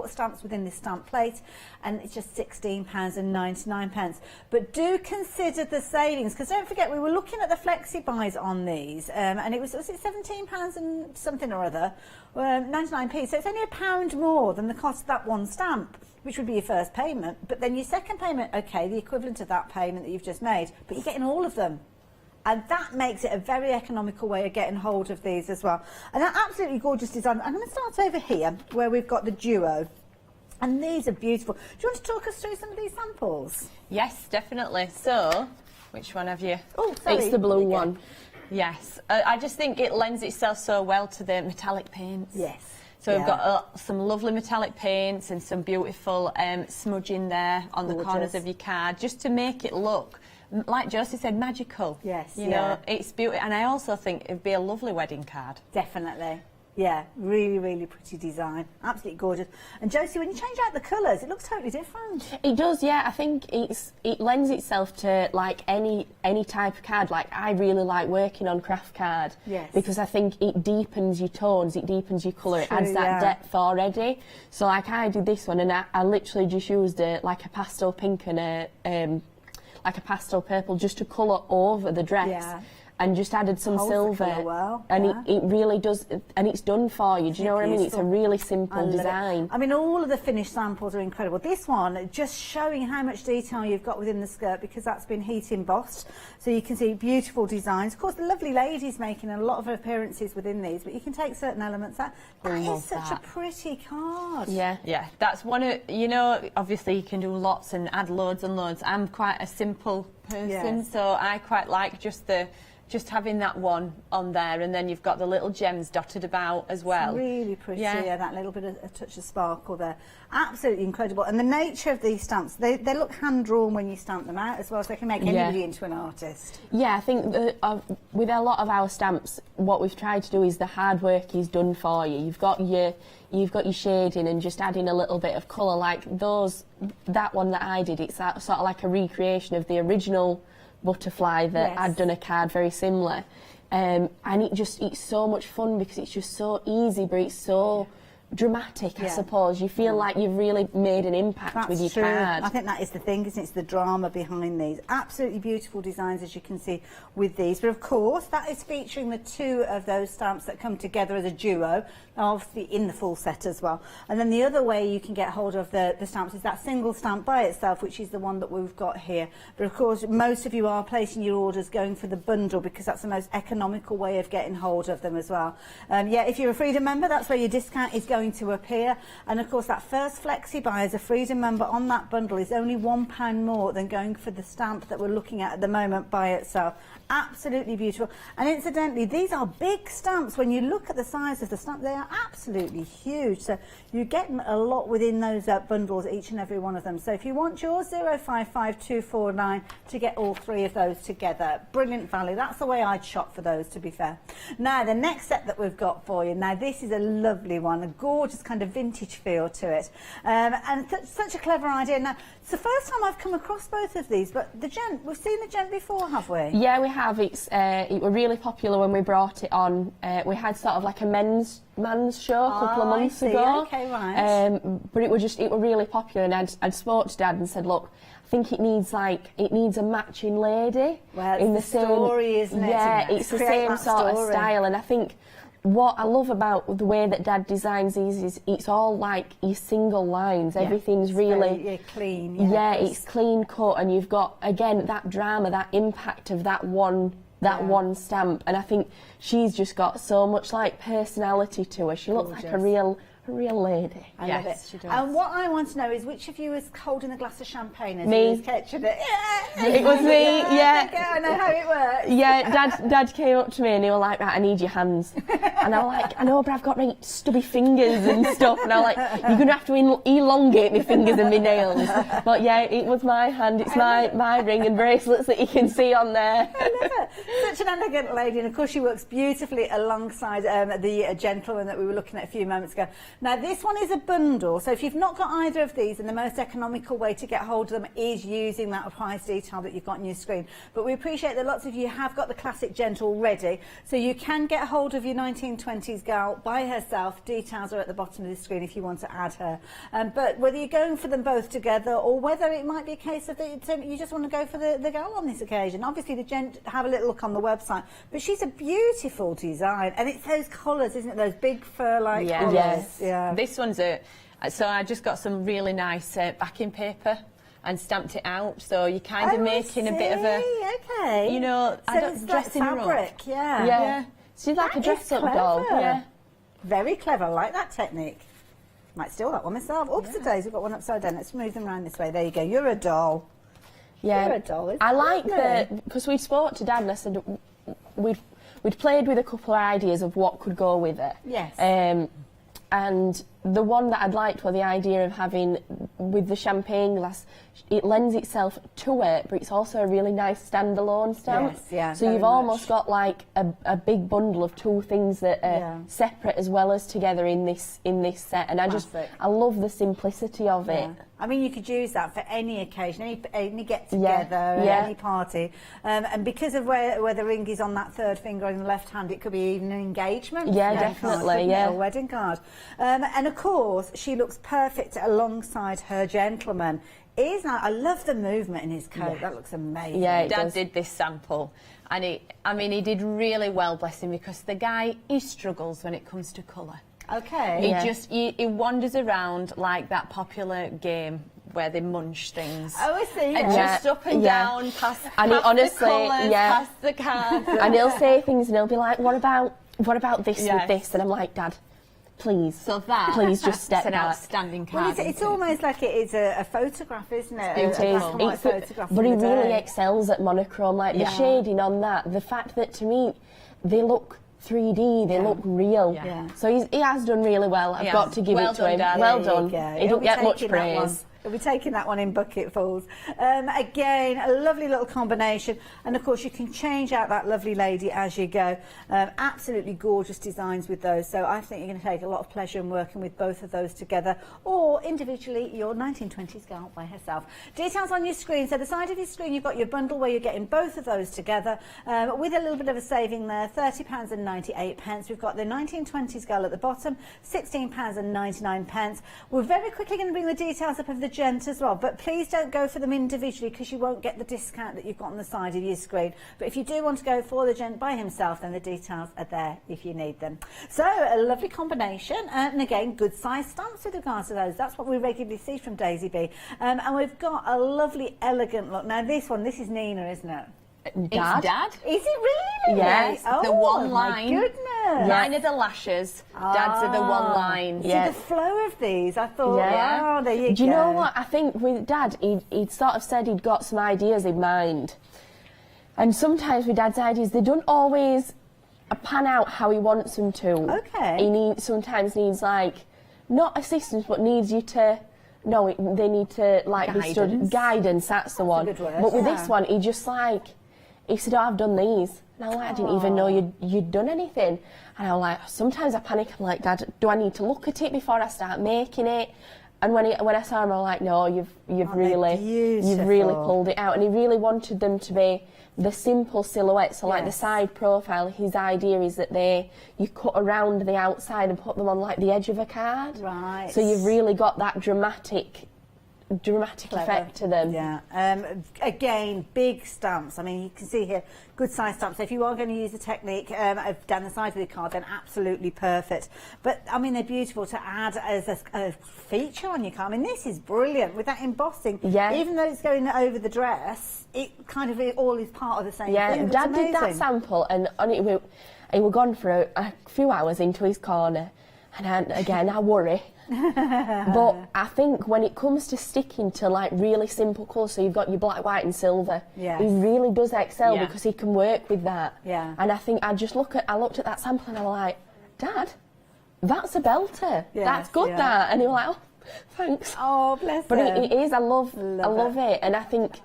stamps within this stamp plate, and it's just £16.99. But do consider the savings, because don't forget, we were looking at the flexi buys on these, and it was it £17 and something or other, 99p. So it's only £1 more than the cost of that one stamp, which would be your first payment. But then your second payment, okay, the equivalent of that payment that you've just made, but you're getting all of them And that makes it a very economical way of getting hold of these as well. And they're absolutely gorgeous design. I'm going to start over here where we've got the duo. And these are beautiful. Do you want to talk us through some of these samples? Yes, definitely. So, which one have you? Oh, sorry. It's the blue one. Yes. I just think it lends itself so well to the metallic paints. Yes. So we've got some lovely metallic paints and some beautiful smudging there on the corners of your card, just to make it look, like Josie said, magical. Yes. You know, it's beautiful. And I also think it'd be a lovely wedding card. Definitely. Yeah, really, really pretty design. Absolutely gorgeous. And Josie, when you change out the colours, it looks totally different. It does, yeah. I think it lends itself to like any type of card. Like I really like working on craft card. Yes. Because I think it deepens your tones, it deepens your colour, it adds that depth already. So like I did this one and I literally just used like a pastel pink and like a pastel purple just to colour over the dress. Yeah. And just added some silver, and it really does, and it's done for you. Do you know what I mean? It's a really simple design. I mean, all of the finished samples are incredible. This one, just showing how much detail you've got within the skirt, because that's been heat embossed, so you can see beautiful designs. Of course, the lovely lady's making a lot of appearances within these, but you can take certain elements out. That is such a pretty card. Yeah, yeah. That's one of, you know, obviously you can do lots and add loads and loads. I'm quite a simple person, so I quite like just having that one on there, and then you've got the little gems dotted about as well. It's really pretty, yeah, that little bit of a touch of sparkle there. Absolutely incredible. And the nature of these stamps, they look hand-drawn when you stamp them out as well, so they can make anybody into an artist. Yeah, I think that, with a lot of our stamps, what we've tried to do is the hard work is done for you. You've got your shading and just adding a little bit of colour, like that one that I did, it's sort of like a recreation of the original butterfly that I'd done a card very similar, and it's so much fun because it's just so easy, but it's so dramatic, I suppose. You feel like you've really made an impact with your card. I think that is the thing, isn't it? It's the drama behind these. Absolutely beautiful designs, as you can see with these. But of course, that is featuring the two of those stamps that come together as a duo, obviously in the full set as well. And then the other way you can get hold of the stamps is that single stamp by itself, which is the one that we've got here. But of course, most of you are placing your orders going for the bundle because that's the most economical way of getting hold of them as well. Yeah, if you're a Freedom member, that's where your discount is going to appear. And of course, that first flexi buy as a Freedom member on that bundle is only £1 more than going for the stamp that we're looking at the moment by itself. Absolutely beautiful. And incidentally, these are big stamps. When you look at the size of the stamp, they are absolutely huge. So you're getting a lot within those bundles, each and every one of them. So if you want yours, 055249 to get all three of those together. Brilliant value. That's the way I'd shop for those, to be fair. Now, the next set that we've got for you, now this is a lovely one, a gorgeous kind of vintage feel to it. And such a clever idea. Now, it's the first time I've come across both of these, but we've seen the gent before, have we? Yeah, we have. It was really popular when we brought it on. We had sort of like a men's show a couple of months ago. Okay, right. But it was really popular, and I'd spoke to Dad and said, look, I think it needs a matching lady. Well, in the same story, isn't it? Yeah, it's the same sort of style, and I think what I love about the way that Dad designs these is it's all like your single lines. Yeah, everything's really clean. Yeah, it's clean cut, and you've got again that drama, that impact of that one stamp. And I think she's just got so much like personality to her. She looks like a real lady. I love it. She does. And what I want to know is which of you is holding a glass of champagne as Me. you was catching it? Yeah. It was me, yeah. I know how it works. Yeah, Dad came up to me and he was like, right, I need your hands. And I was like, I know, but I've got really stubby fingers and stuff. And I was like, you're going to have to elongate my fingers and my nails. But yeah, it was my hand. It's my ring and bracelets that you can see on there. I love it. Such an elegant lady. And of course, she works beautifully alongside the gentleman that we were looking at a few moments ago. Now, this one is a bundle, so if you've not got either of these, then the most economical way to get hold of them is using that price detail that you've got on your screen. But we appreciate that lots of you have got the classic gent already, so you can get hold of your 1920s gal by herself. Details are at the bottom of the screen if you want to add her. But whether you're going for them both together or whether it might be a case of that you just want to go for the gal on this occasion. Obviously, the gent, have a little look on the website, but she's a beautiful design, and it's those colours, isn't it? Those big fur-like colours. Yes. Yeah. This one's so I just got some really nice backing paper, and stamped it out. So you're kind of making a bit of a, okay. you know, So I don't it's like dressing her up. fabric, yeah. Yeah. She's like a dress-up doll. Yeah. Very clever. I like that technique. Might steal that one myself. Oops, days we've got one upside down. Let's move them around this way. There you go. You're a doll. Yeah. You're a doll. I like because we spoke to Dad and I said we'd played with a couple of ideas of what could go with it. Yes. And the one that I'd liked was the idea of having, with the champagne glass, it lends itself to it, but it's also a really nice standalone stamp. Yes, yeah, so you've almost got like a big bundle of two things that are separate as well as together in this set. And I love the simplicity of it. I mean, you could use that for any occasion, any get together, any party, and because of where the ring is on that third finger on the left hand, it could be even an engagement. Yeah, definitely. Card, a wedding card, and of course, she looks perfect alongside her gentleman. I love the movement in his coat. Yeah. That looks amazing. Yeah, Dad did this sample, and he did really well, bless him, because the guy, he struggles when it comes to colour. Okay. He wanders around like that popular game where they munch things. Oh, I see. And just up and down, past he honestly, the colours, past the cards. And he'll say things and he'll be like, what about this with this? And I'm like, Dad, please. So that, please just step an back. outstanding card. Well, it's almost like it is a photograph, isn't it? It is. Photograph But he of the really day. excels at monochrome, like the shading on that. The fact that to me, they look 3D, they look real. Yeah. So he has done really well. I've got to give it to him. Dad. Well done. He don't get much taking that one. praise. He'll be taking that one in bucketfuls. Again, a lovely little combination. And of course, you can change out that lovely lady as you go. Absolutely gorgeous designs with those. So I think you're going to take a lot of pleasure in working with both of those together, or individually, your 1920s girl by herself. Details on your screen. So the side of your screen, you've got your bundle where you're getting both of those together with a little bit of a saving there, £30.98. We've got the 1920s girl at the bottom, £16.99. We're very quickly going to bring the details up of the gent as well, but please don't go for them individually because you won't get the discount that you've got on the side of your screen. But if you do want to go for the gent by himself, then the details are there if you need them. So a lovely combination, and again, good size stamps with regards to those. That's what we regularly see from Daisy B. And we've got a lovely, elegant look. Now this is Nina, isn't it? Dad. It's Dad. Is it really? Yes. Oh, the one my line. goodness. Mine are the lashes. Dad's are the one line. See the flow of these. I thought, oh, there you go. Do you know what? I think with Dad, he'd sort of said he'd got some ideas in mind. And sometimes with Dad's ideas, they don't always pan out how he wants them to. Okay. He sometimes needs, like, not assistance, but needs you to... No, they need to, like, be stood... Guidance, that's the one. Good word, but with this one, he just, like... He said, oh, I've done these. And I'm like, I didn't even know you'd done anything. And I'm like, sometimes I panic. I'm like, Dad, do I need to look at it before I start making it? And when I saw him, I'm like, no, you've really pulled it out. And he really wanted them to be the simple silhouette. So like the side profile, his idea is that you cut around the outside and put them on like the edge of a card. Right. So you've really got that dramatic effect to them. Yeah. Again, big stamps. I mean, you can see here, good size stamps. So if you are going to use the technique down the side of the card, then absolutely perfect. But I mean, they're beautiful to add as a feature on your card. I mean, this is brilliant with that embossing. Yeah. Even though it's going over the dress, it kind of all is part of the same thing. Yeah, It's Dad did that amazing. sample, and on it, he was gone for a few hours into his corner. And again, I worry. But I think when it comes to sticking to like really simple colours, so you've got your black, white and silver, he really does excel because he can work with that. Yeah. And I think I looked at that sample and I was like, Dad, that's a belter. Yes, that's good, that. And he was like, oh, thanks. Oh, bless but him. It is, I love it. And I think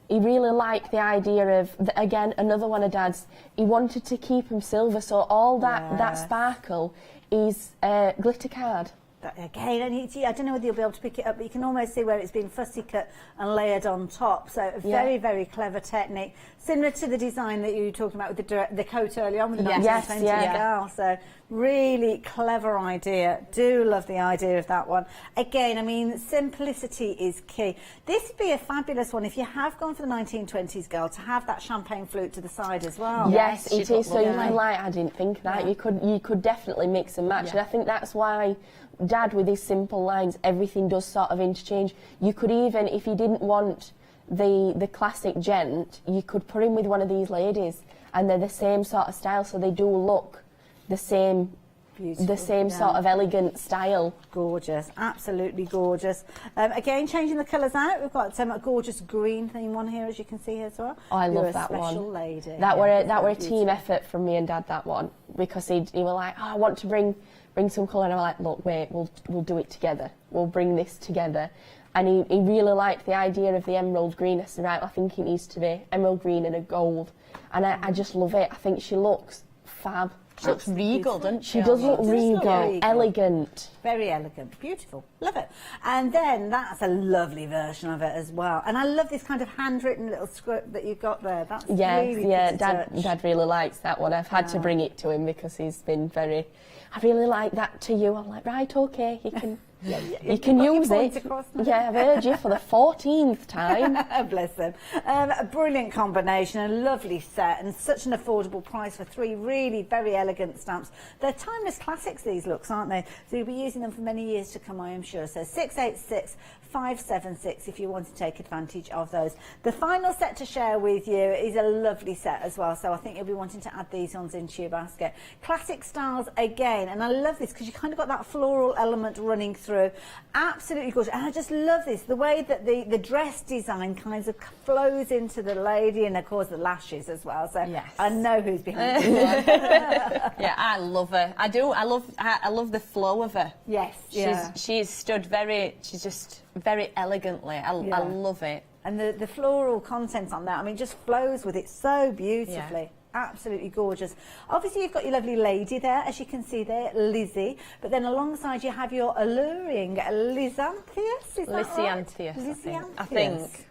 he really liked the idea of, again, another one of Dad's, he wanted to keep them silver, so all that sparkle is glitter card. Again, and I don't know whether you'll be able to pick it up, but you can almost see where it's been fussy cut and layered on top. So very, very clever technique. Similar to the design that you were talking about with the coat earlier on with the 1920 girl. So really clever idea. Do love the idea of that one. Again, I mean, simplicity is key. This would be a fabulous one if you have gone for the 1920s girl to have that champagne flute to the side as well. Yes, it is. So you can, like, I didn't think that. You could definitely mix and match. And I think that's why Dad, with his simple lines, everything does sort of interchange. You could even, if you didn't want the classic gent, you could put him with one of these ladies, and they're the same sort of style, so they do look the same. Beautiful, the same sort of elegant style. Gorgeous, absolutely gorgeous. Again, changing the colours out, we've got a gorgeous green theme one here, as you can see here as well. Oh, I You're love a that special one. Lady. That Yeah, were a team effort from me and Dad, that one, because he were like, oh, I want to bring some colour, and I was like, look, wait, we'll do it together. We'll bring this together. And he really liked the idea of the emerald green. I said, right, I think it needs to be emerald green and a gold. And I just love it. I think she looks fab. She looks regal, doesn't she? She does look regal, elegant. Very elegant, beautiful, love it. And then that's a lovely version of it as well. And I love this kind of handwritten little script that you've got there. That's really yeah. pretty touch. Dad really likes that one. I've had to bring it to him because he's been very. I really like that to you. I'm like, right, okay, you can. You can use it. Yeah, I've heard you for the 14th time. Bless them. A brilliant combination, a lovely set, and such an affordable price for 3 really very elegant stamps. They're timeless classics, these looks, aren't they? So you'll be using them for many years to come, I am sure. So 686-576 if you want to take advantage of those. The final set to share with you is a lovely set as well, so I think you'll be wanting to add these ones into your basket. Classic styles again, and I love this because you kind of got that floral element running through. Absolutely gorgeous. And I just love this, the way that the dress design kind of flows into the lady, and of course the lashes as well. So yes. I know who's behind it. Yeah, I love her. I do. I love the flow of her. Yes. She's stood she's just very elegantly. I love it. And the floral content on that, I mean, just flows with it so beautifully. Yeah. Absolutely gorgeous. Obviously, you've got your lovely lady there, as you can see there, Lizzie. But then alongside you have your alluring Lizanthius. Lizanthius, I think.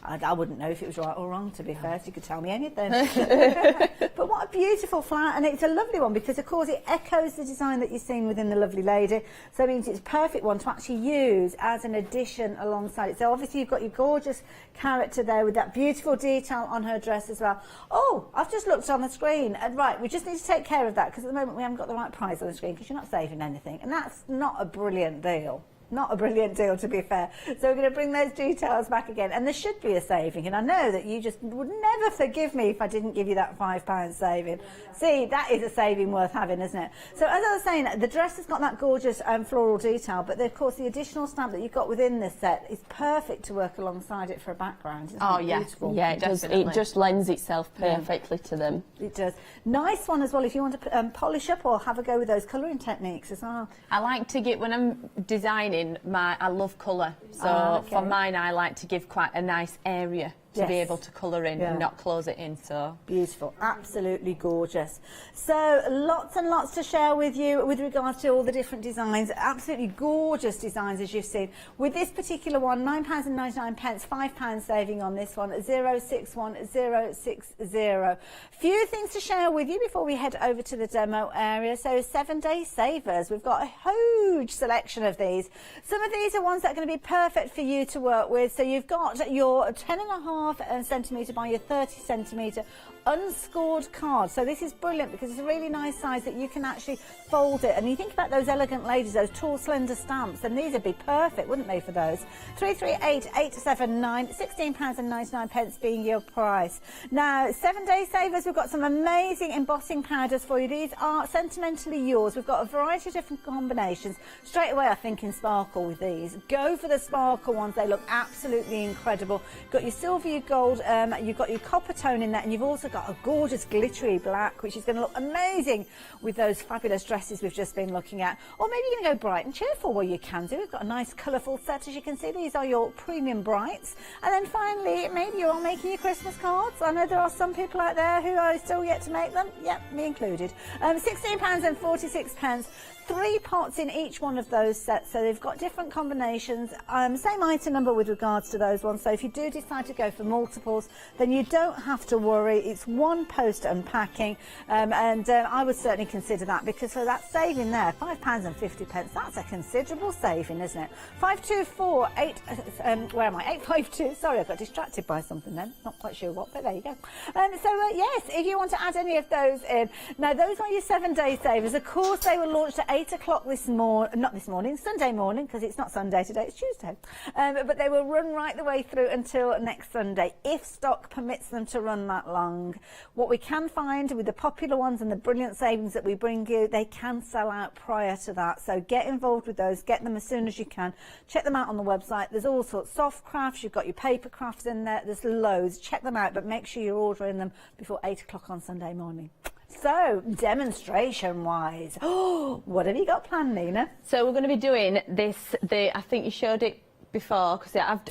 I wouldn't know if it was right or wrong, to be fair, so you could tell me anything. But what a beautiful flower, and it's a lovely one because, of course, it echoes the design that you've seen within the lovely lady, so it means it's a perfect one to actually use as an addition alongside it. So obviously you've got your gorgeous character there with that beautiful detail on her dress as well. Oh, I've just looked on the screen, and right, we just need to take care of that because at the moment we haven't got the right price on the screen because you're not saving anything, and that's not a brilliant deal. Not a brilliant deal, to be fair. So we're going to bring those details back again. And there should be a saving. And I know that you just would never forgive me if I didn't give you that £5 saving. See, that is a saving worth having, isn't it? So as I was saying, the dress has got that gorgeous floral detail. But, of course, the additional stamp that you've got within this set is perfect to work alongside it for a background. Isn't it beautiful? Yeah, it just lends itself perfectly to them. It does. Nice one as well if you want to polish up or have a go with those colouring techniques as well. I like to get, when I'm designing, I love colour, so for mine I like to give quite a nice area to be able to colour in and not close it in. So beautiful, absolutely gorgeous. So lots and lots to share with you with regards to all the different designs. Absolutely gorgeous designs, as you've seen. With this particular one, £9.99, £5 saving on this one, 061060. Few things to share with you before we head over to the demo area. So 7-day savers, we've got a huge selection of these. Some of these are ones that are going to be perfect for you to work with. So you've got your 10.5 centimetre by your 30 centimetre unscored card. So this is brilliant because it's a really nice size that you can actually fold it. And you think about those elegant ladies, those tall, slender stamps, and these would be perfect, wouldn't they, for those? 338879, £16.99 being your price. Now, 7-day savers, we've got some amazing embossing powders for you. These are sentimentally yours. We've got a variety of different combinations. Straight away, I think in sparkle with these. Go for the sparkle ones. They look absolutely incredible. Got your silver, gold, you've got your copper tone in that, and you've also got a gorgeous glittery black, which is going to look amazing with those fabulous dresses we've just been looking at. Or maybe you're going to go bright and cheerful. Well, you can do. We've got a nice colourful set, as you can see. These are your premium brights. And then finally, maybe you're all making your Christmas cards. I know there are some people out there who are still yet to make them. Yep, me included. £16.46. 3 pots in each one of those sets, so they've got different combinations. Same item number with regards to those ones, so if you do decide to go for for multiples, then you don't have to worry. It's one post unpacking, and I would certainly consider that, because for that saving there, £5.50, that's a considerable saving, isn't it? 852, sorry, I got distracted by something then, not quite sure what, but there you go. Yes, if you want to add any of those in. Now, those are your 7-day savers. Of course, they were launched at 8 o'clock Sunday morning, because it's not Sunday today, it's Tuesday. But they will run right the way through until next Sunday, if stock permits them to run that long. What we can find with the popular ones and the brilliant savings that we bring you, they can sell out prior to that. So get involved with those, get them as soon as you can. Check them out on the website. There's all sorts of soft crafts, you've got your paper crafts in there, there's loads. Check them out, but make sure you're ordering them before 8 o'clock on Sunday morning. So, demonstration-wise, what have you got planned, Nina? So we're going to be doing this, I think you showed it before, because I've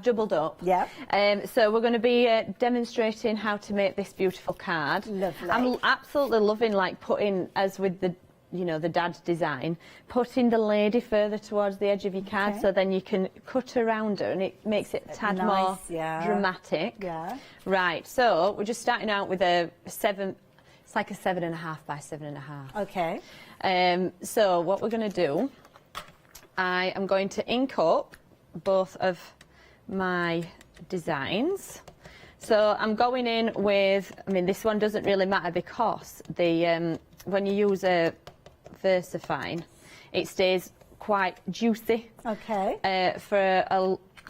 doubled up. Yeah. So we're going to be demonstrating how to make this beautiful card. Lovely. I'm absolutely loving, like, putting, as with the the dad design, putting the lady further towards the edge of your card, so then you can cut around her and it makes it a tad more dramatic. Yeah. Right, so we're just starting out with a 7, it's like a 7.5 by 7.5. Okay. So what we're going to do, I am going to ink up both of my designs. So I'm going in with, I mean, this one doesn't really matter because the when you use a VersaFine, it stays quite juicy. Okay. For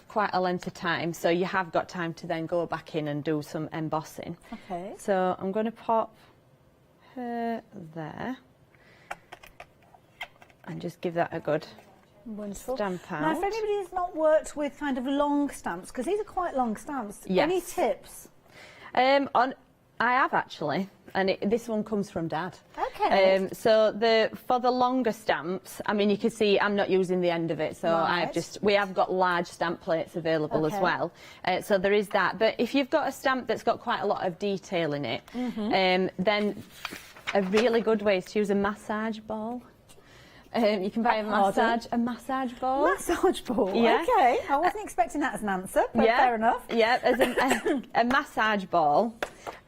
quite a length of time, so you have got time to then go back in and do some embossing. Okay. So I'm going to pop her there and just give that a good stamp out. Now, if anybody has not worked with kind of long stamps, because these are quite long stamps, yes. Any tips? I have actually, and this one comes from Dad. Okay. So for the longer stamps, I mean, you can see I'm not using the end of it, so right. we have got large stamp plates available as well. So there is that. But if you've got a stamp that's got quite a lot of detail in it, then a really good way is to use a massage ball. You can buy a massage ball. Massage ball, yeah. Okay. I wasn't expecting that as an answer, but fair enough. Yeah, as a massage ball.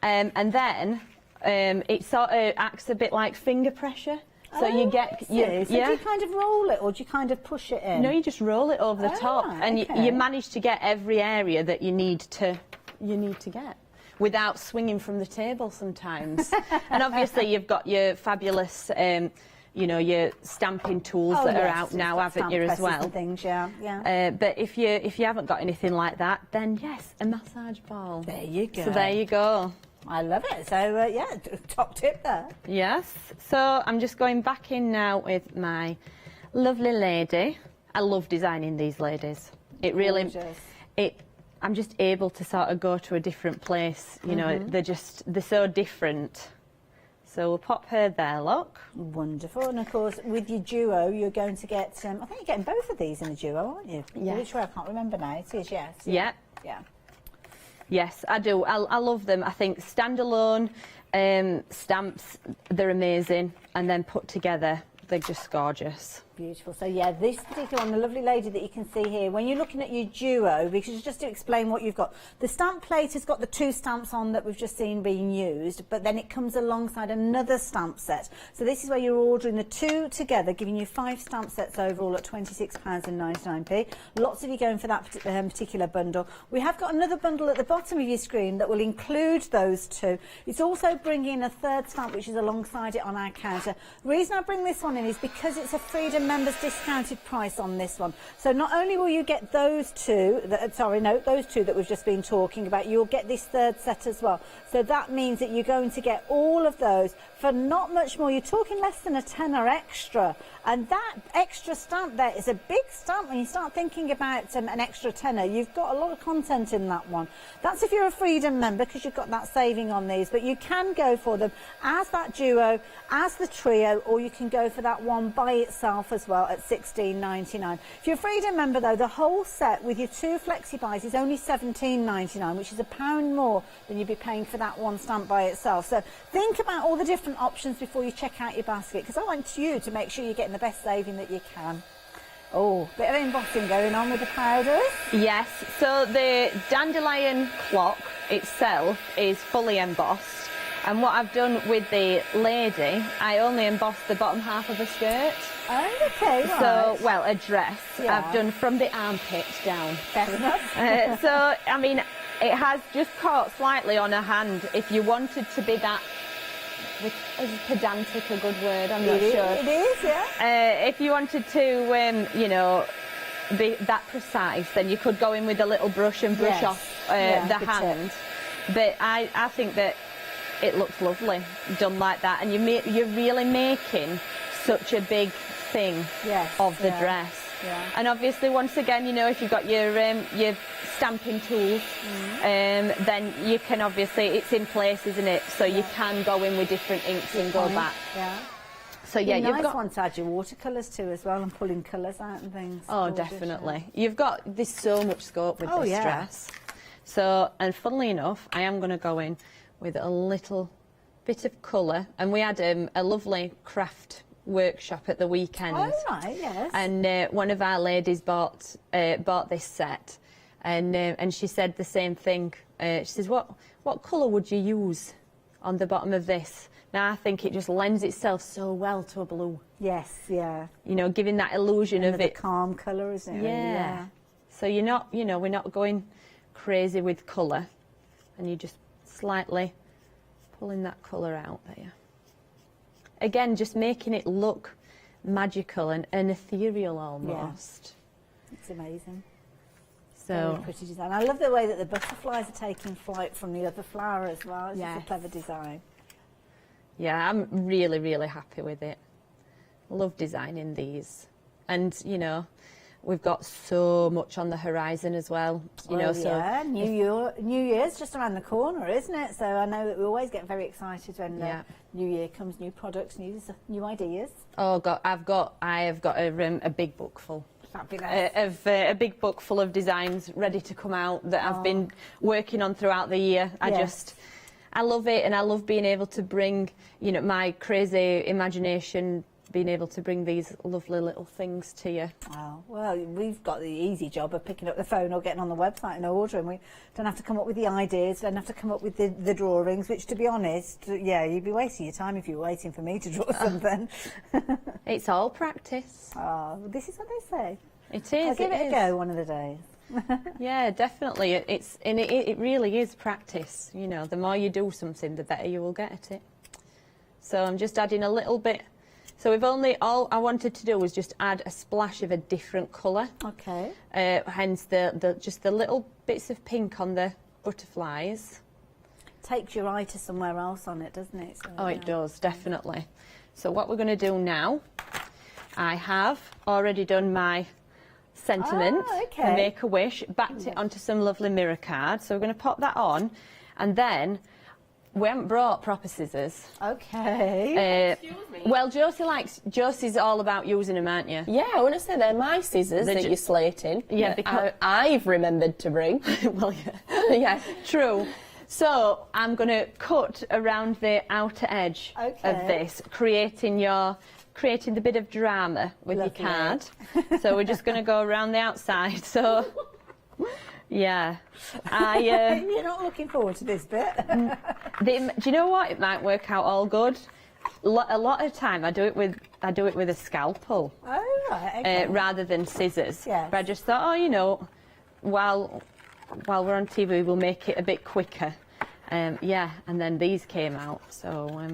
And then it sort of acts a bit like finger pressure. So you get... So do you kind of roll it or do you kind of push it in? No, you just roll it over the top. And you manage to get every area that you need to get without swinging from the table sometimes. And obviously you've got your fabulous... your stamping tools that are out now, haven't you, as well? And things, yeah. But if you haven't got anything like that, then yes, a massage ball. There you go. So there you go. I love it. So yeah, top tip there. Yes. So I'm just going back in now with my lovely lady. I love designing these ladies. It really, I'm just able to sort of go to a different place. You know, they're so different. So we'll pop her there, look. Wonderful. And of course, with your duo, you're going to get, I think you're getting both of these in a duo, aren't you? Yeah. Which way? I can't remember now. It is, yes. Yeah. Yeah. Yes, I do. I love them. I think standalone stamps, they're amazing. And then put together, they're just gorgeous. Beautiful. So yeah, this particular one, the lovely lady that you can see here, when you're looking at your duo, because just to explain what you've got, the stamp plate has got the 2 stamps on that we've just seen being used, but then it comes alongside another stamp set. So this is where you're ordering the 2 together, giving you 5 stamp sets overall at £26.99. Lots of you going for that particular bundle. We have got another bundle at the bottom of your screen that will include those 2. It's also bringing a 3rd stamp which is alongside it on our counter. The reason I bring this one in is because it's a Freedom members discounted price on this one. So not only will you get those 2, those 2 that we've just been talking about, you'll get this 3rd set as well. So that means that you're going to get all of those for not much more. You're talking less than a tenner extra. And that extra stamp there is a big stamp. When you start thinking about an extra tenner, you've got a lot of content in that one. That's if you're a Freedom member, because you've got that saving on these. But you can go for them as that duo, as the trio, or you can go for that one by itself as well at £16.99. If you're a Freedom member, though, the whole set with your 2 flexi buys is only £17.99, which is £1 more than you'd be paying for that one stamp by itself. So think about all the different options before you check out your basket, because I want you to make sure you're getting the best saving that you can. Oh, bit of embossing going on with the powders. Yes, so the dandelion clock itself is fully embossed, and what I've done with the lady, I only embossed the bottom half of a skirt. Oh, okay, right. So, well, a dress. Yeah. I've done from the armpit down. Fair enough. So, I mean, it has just caught slightly on her hand. If you wanted to be that, is pedantic a good word? I'm not sure. It is, yeah. If you wanted to, you know, be that precise, then you could go in with a little brush and brush off the hand. But I think that it looks lovely done like that, and you're really making such a big thing of the dress. Yeah. And obviously, once again, you know, if you've got your stamping tools, then you can obviously, it's in place, isn't it? So you can go in with different inks and go back. Yeah. So yeah, you've you've got got one to add your watercolours to as well, and pulling colours out and things. Oh, definitely. You've got, there's so much scope with this yeah. dress. So, and funnily enough, I am going to go in with a little bit of colour, and we had a lovely craft workshop at the weekend. Oh, right, yes. And one of our ladies bought this set, and she said the same thing. She says, what colour would you use on the bottom of this? Now, I think it just lends itself so well to a blue. Yes, yeah. You know, giving that illusion of it. Calm colour, isn't it? Yeah. So you're not, you know, we're not going crazy with colour, and you're just slightly pulling that colour out there. Again, just making it look magical and ethereal almost. Yeah. It's amazing. So very pretty design. I love the way that the butterflies are taking flight from the other flower as well. It's just a clever design. Yeah, I'm really, really happy with it. Love designing these. And, you know, we've got so much on the horizon as well. You know, so yeah, New Year's just around the corner, isn't it? So I know that we always get very excited when New Year comes, new products, new ideas. Oh God, I have got a big book full. Fabulous. A big book full of designs ready to come out that I've been working on throughout the year. I love it, and I love being able to bring, you know, my crazy imagination, being able to bring these lovely little things to you. Oh, well, we've got the easy job of picking up the phone or getting on the website and ordering. We don't have to come up with the ideas, don't have to come up with the drawings, which, to be honest, yeah, you'd be wasting your time if you were waiting for me to draw something. It's all practice. Oh, this is what they say. It is. I'll give it a go one of the days. Yeah, definitely. It really is practice. You know, the more you do something, the better you will get at it. So I'm just adding a little bit. So all I wanted to do was just add a splash of a different colour. Okay. Hence just the little bits of pink on the butterflies. Takes your eye to somewhere else on it, doesn't it? So, it does, definitely. So what we're going to do now, I have already done my sentiment, okay. Make-A-Wish, backed it onto some lovely mirror cards. So we're going to pop that on, and then we haven't brought proper scissors. Okay. Excuse me. Well, Josie's all about using them, aren't you? Yeah, I want to say they're my scissors that you're slating. Yeah, because I've remembered to bring. Well, yeah. Yeah, true. So I'm going to cut around the outer edge of this, creating the bit of drama with your card. So we're just going to go around the outside. So, yeah. You're not looking forward to this bit. Do you know what? It might work out all good. A lot of time I do it with a scalpel. Oh, right. Okay. Rather than scissors. Yes. But I just thought, you know, while we're on TV, we'll make it a bit quicker. Yeah, and then these came out. So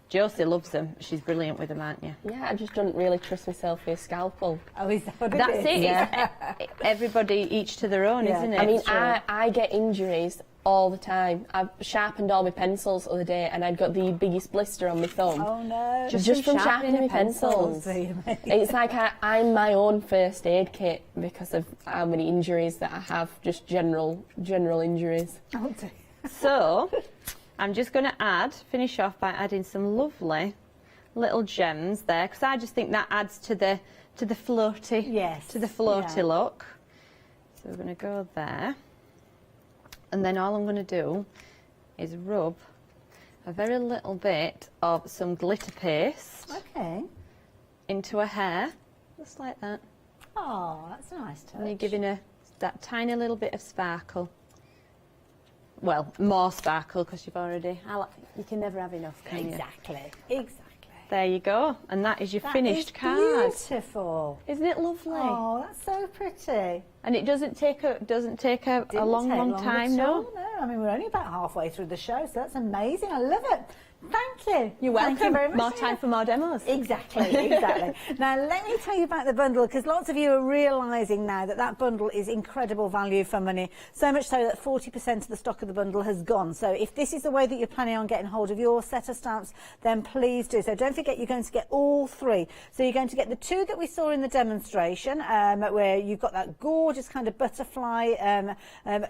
Josie loves them. She's brilliant with them, aren't you? Yeah, I just don't really trust myself with a scalpel. Oh, is that what That's it is? it. Yeah. Everybody each to their own, isn't it? I mean, I get injuries all the time. I've sharpened all my pencils the other day, and I'd got the biggest blister on my thumb. Oh no! Just from sharpening my pencils. It's like I'm my own first aid kit because of how many injuries that I have. Just general injuries. Oh dear. So I'm just going to finish off by adding some lovely little gems there, because I just think that adds to the floaty look. So we're going to go there, and then all I'm going to do is rub a very little bit of some glitter paste into a hair, just like that. Oh, that's a nice touch. And you're giving that tiny little bit of sparkle. Well, more sparkle because you've already... you can never have enough, can you? Exactly. There you go. And that is your finished card. Beautiful. Isn't it lovely? Oh, that's so pretty. And it doesn't take a long time, no? No, I mean, we're only about halfway through the show, so that's amazing. I love it. Thank you. You're welcome. Thank you very much. More time for more demos. Exactly. Now, let me tell you about the bundle, because lots of you are realising now that that bundle is incredible value for money. So much so that 40% of the stock of the bundle has gone. So if this is the way that you're planning on getting hold of your set of stamps, then please do. So don't forget, you're going to get all three. So you're going to get the two that we saw in the demonstration, where you've got that gorgeous kind of butterfly,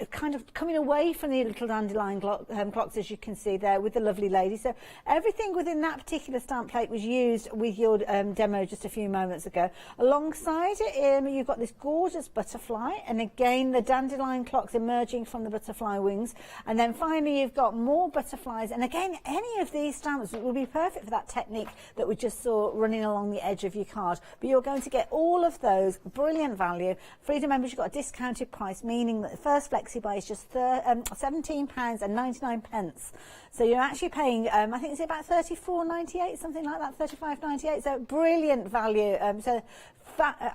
kind of coming away from the little dandelion clocks, as you can see there, with the lovely lady. So everything within that particular stamp plate was used with your demo just a few moments ago. Alongside it, you've got this gorgeous butterfly, and again the dandelion clocks emerging from the butterfly wings. And then finally you've got more butterflies, and again any of these stamps will be perfect for that technique that we just saw running along the edge of your card. But you're going to get all of those, brilliant value. Freedom members, you've got a discounted price, meaning that the first flexi buy is just £17.99. So you're actually paying, I think it's about $34.98, something like that, $35.98. So brilliant value.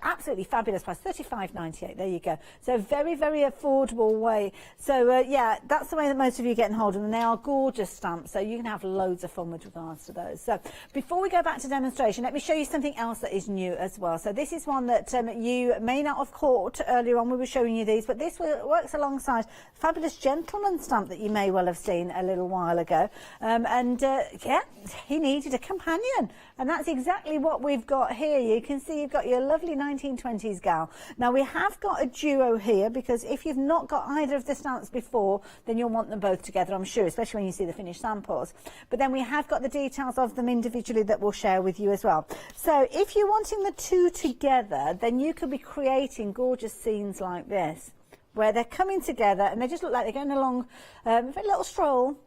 Absolutely fabulous price, $35.98. There you go. So very, very affordable way. So yeah, that's the way that most of you are getting hold of them. They are gorgeous stamps, so you can have loads of fun with regards to those. So before we go back to demonstration, let me show you something else that is new as well. So this is one that you may not have caught earlier on. We were showing you these, but this works alongside fabulous gentleman stamp that you may well have seen a little while ago. Yeah, he needed a companion, and that's exactly what we've got here. You can see you've got your lovely 1920s gal. Now we have got a duo here, because if you've not got either of the stamps before, then you'll want them both together, I'm sure, especially when you see the finished samples. But then we have got the details of them individually that we'll share with you as well. So if you're wanting the two together, then you could be creating gorgeous scenes like this, where they're coming together and they just look like they're going along a little stroll.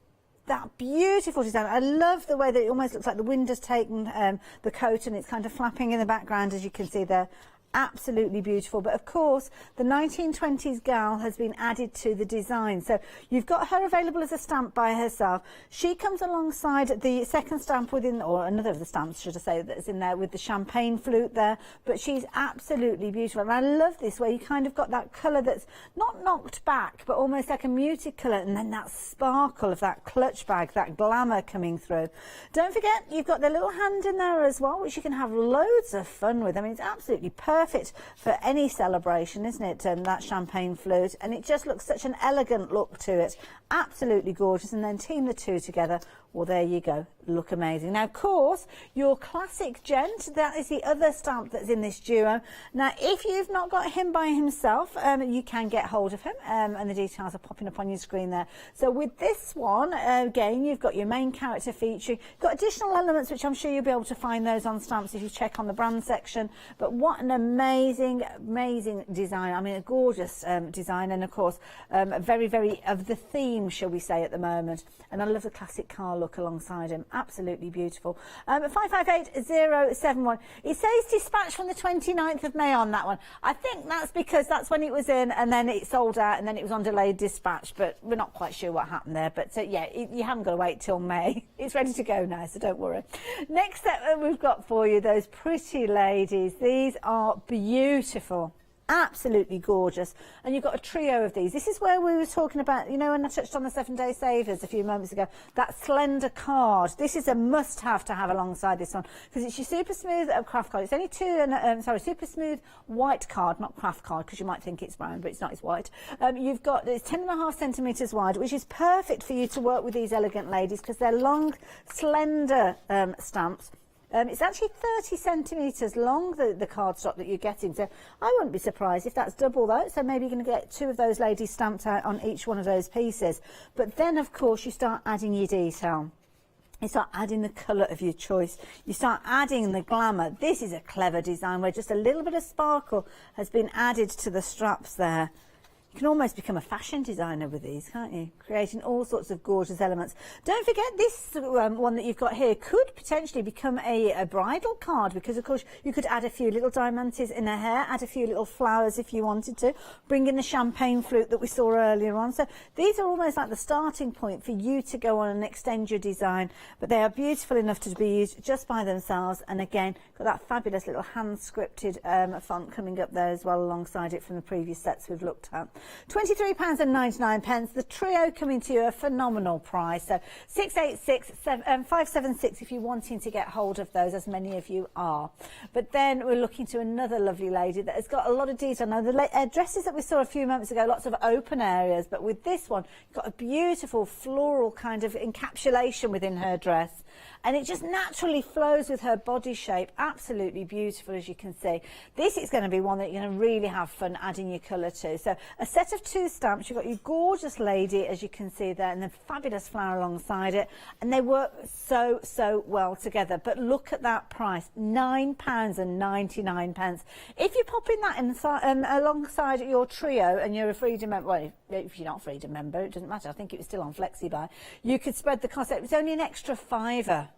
That beautiful design. I love the way that it almost looks like the wind has taken the coat, and it's kind of flapping in the background, as you can see there. Absolutely beautiful. But of course the 1920s gal has been added to the design, so you've got her available as a stamp by herself. She comes alongside the second stamp within, or another of the stamps should I say, that's in there with the champagne flute there. But she's absolutely beautiful, and I love this where you kind of got that colour that's not knocked back but almost like a muted colour, and then that sparkle of that clutch bag, that glamour coming through. Don't forget you've got the little hand in there as well, which you can have loads of fun with. I mean, it's absolutely perfect for any celebration, isn't it? That champagne flute, and it just looks such an elegant look to it. Absolutely gorgeous. And then team the two together, well, there you go, look amazing. Now of course your classic gent, that is the other stamp that's in this duo. Now if you've not got him by himself, you can get hold of him, and the details are popping up on your screen there. So with this one, again, you've got your main character feature, you've got additional elements which I'm sure you'll be able to find those on stamps if you check on the brand section. But what an amazing design. I mean, a gorgeous design, and of course very, very of the theme, shall we say, at the moment. And I love the classic car look alongside him. Absolutely beautiful. 558071. It says dispatch from the 29th of May on that one. I think that's because that's when it was in, and then it sold out, and then it was on delayed dispatch, but we're not quite sure what happened there. But yeah, you haven't got to wait till May. It's ready to go now, so don't worry. Next up we've got for you those pretty ladies. These are beautiful. Absolutely gorgeous, and you've got a trio of these. This is where we were talking about, you know, when I touched on the 7-day savers a few moments ago, that slender card. This is a must-have to have alongside this one, because it's your super smooth craft card. It's only super smooth white card, not craft card, because you might think it's brown, but it's not, it's white. You've got, it's 10.5 centimetres wide, which is perfect for you to work with these elegant ladies, because they're long, slender stamps. It's actually 30 centimetres long, the cardstock that you're getting, so I wouldn't be surprised if that's double that. So maybe you're going to get 2 of those ladies stamped out on each one of those pieces. But then of course you start adding your detail. You start adding the colour of your choice. You start adding the glamour. This is a clever design where just a little bit of sparkle has been added to the straps there. You can almost become a fashion designer with these, can't you? Creating all sorts of gorgeous elements. Don't forget this one that you've got here could potentially become a bridal card, because of course you could add a few little diamantes in her hair, add a few little flowers if you wanted to, bring in the champagne flute that we saw earlier on. So these are almost like the starting point for you to go on and extend your design, but they are beautiful enough to be used just by themselves. And again, got that fabulous little hand scripted font coming up there as well alongside it from the previous sets we've looked at. £23.99. The trio coming to you a phenomenal price. So 576 if you're wanting to get hold of those, as many of you are. But then we're looking to another lovely lady that has got a lot of detail. Now the dresses that we saw a few moments ago, lots of open areas, but with this one, you've got a beautiful floral kind of encapsulation within her dress. And it just naturally flows with her body shape. Absolutely beautiful, as you can see. This is going to be one that you're going to really have fun adding your colour to. So a set of 2 stamps. You've got your gorgeous lady, as you can see there, and the fabulous flower alongside it. And they work so, so well together. But look at that price, £9.99. If you're popping that inside, alongside your trio and you're a Freedom member, well, if you're not a Freedom member, it doesn't matter. I think it was still on FlexiBuy. You could spread the cost. It was only an extra £5.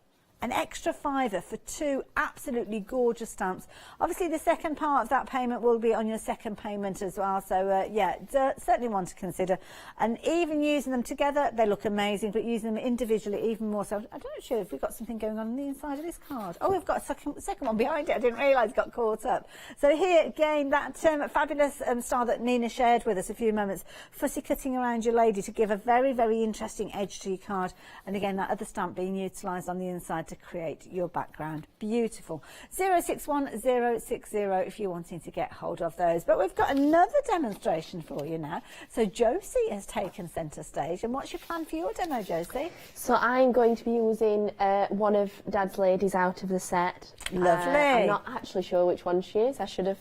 An extra £5 for 2 absolutely gorgeous stamps. Obviously, the second part of that payment will be on your second payment as well. So, yeah, certainly one to consider. And even using them together, they look amazing, but using them individually even more so. I'm not sure if we've got something going on the inside of this card. Oh, we've got a second one behind it. I didn't realise it got caught up. So here, again, that fabulous style that Nina shared with us a few moments, fussy cutting around your lady to give a very, very interesting edge to your card. And again, that other stamp being utilised on the inside to create your background. Beautiful. 061060 if you're wanting to get hold of those. But we've got another demonstration for you now. So Josie has taken centre stage. And what's your plan for your demo, Josie? So I'm going to be using one of Dad's ladies out of the set. Lovely. I'm not actually sure which one she is. I should have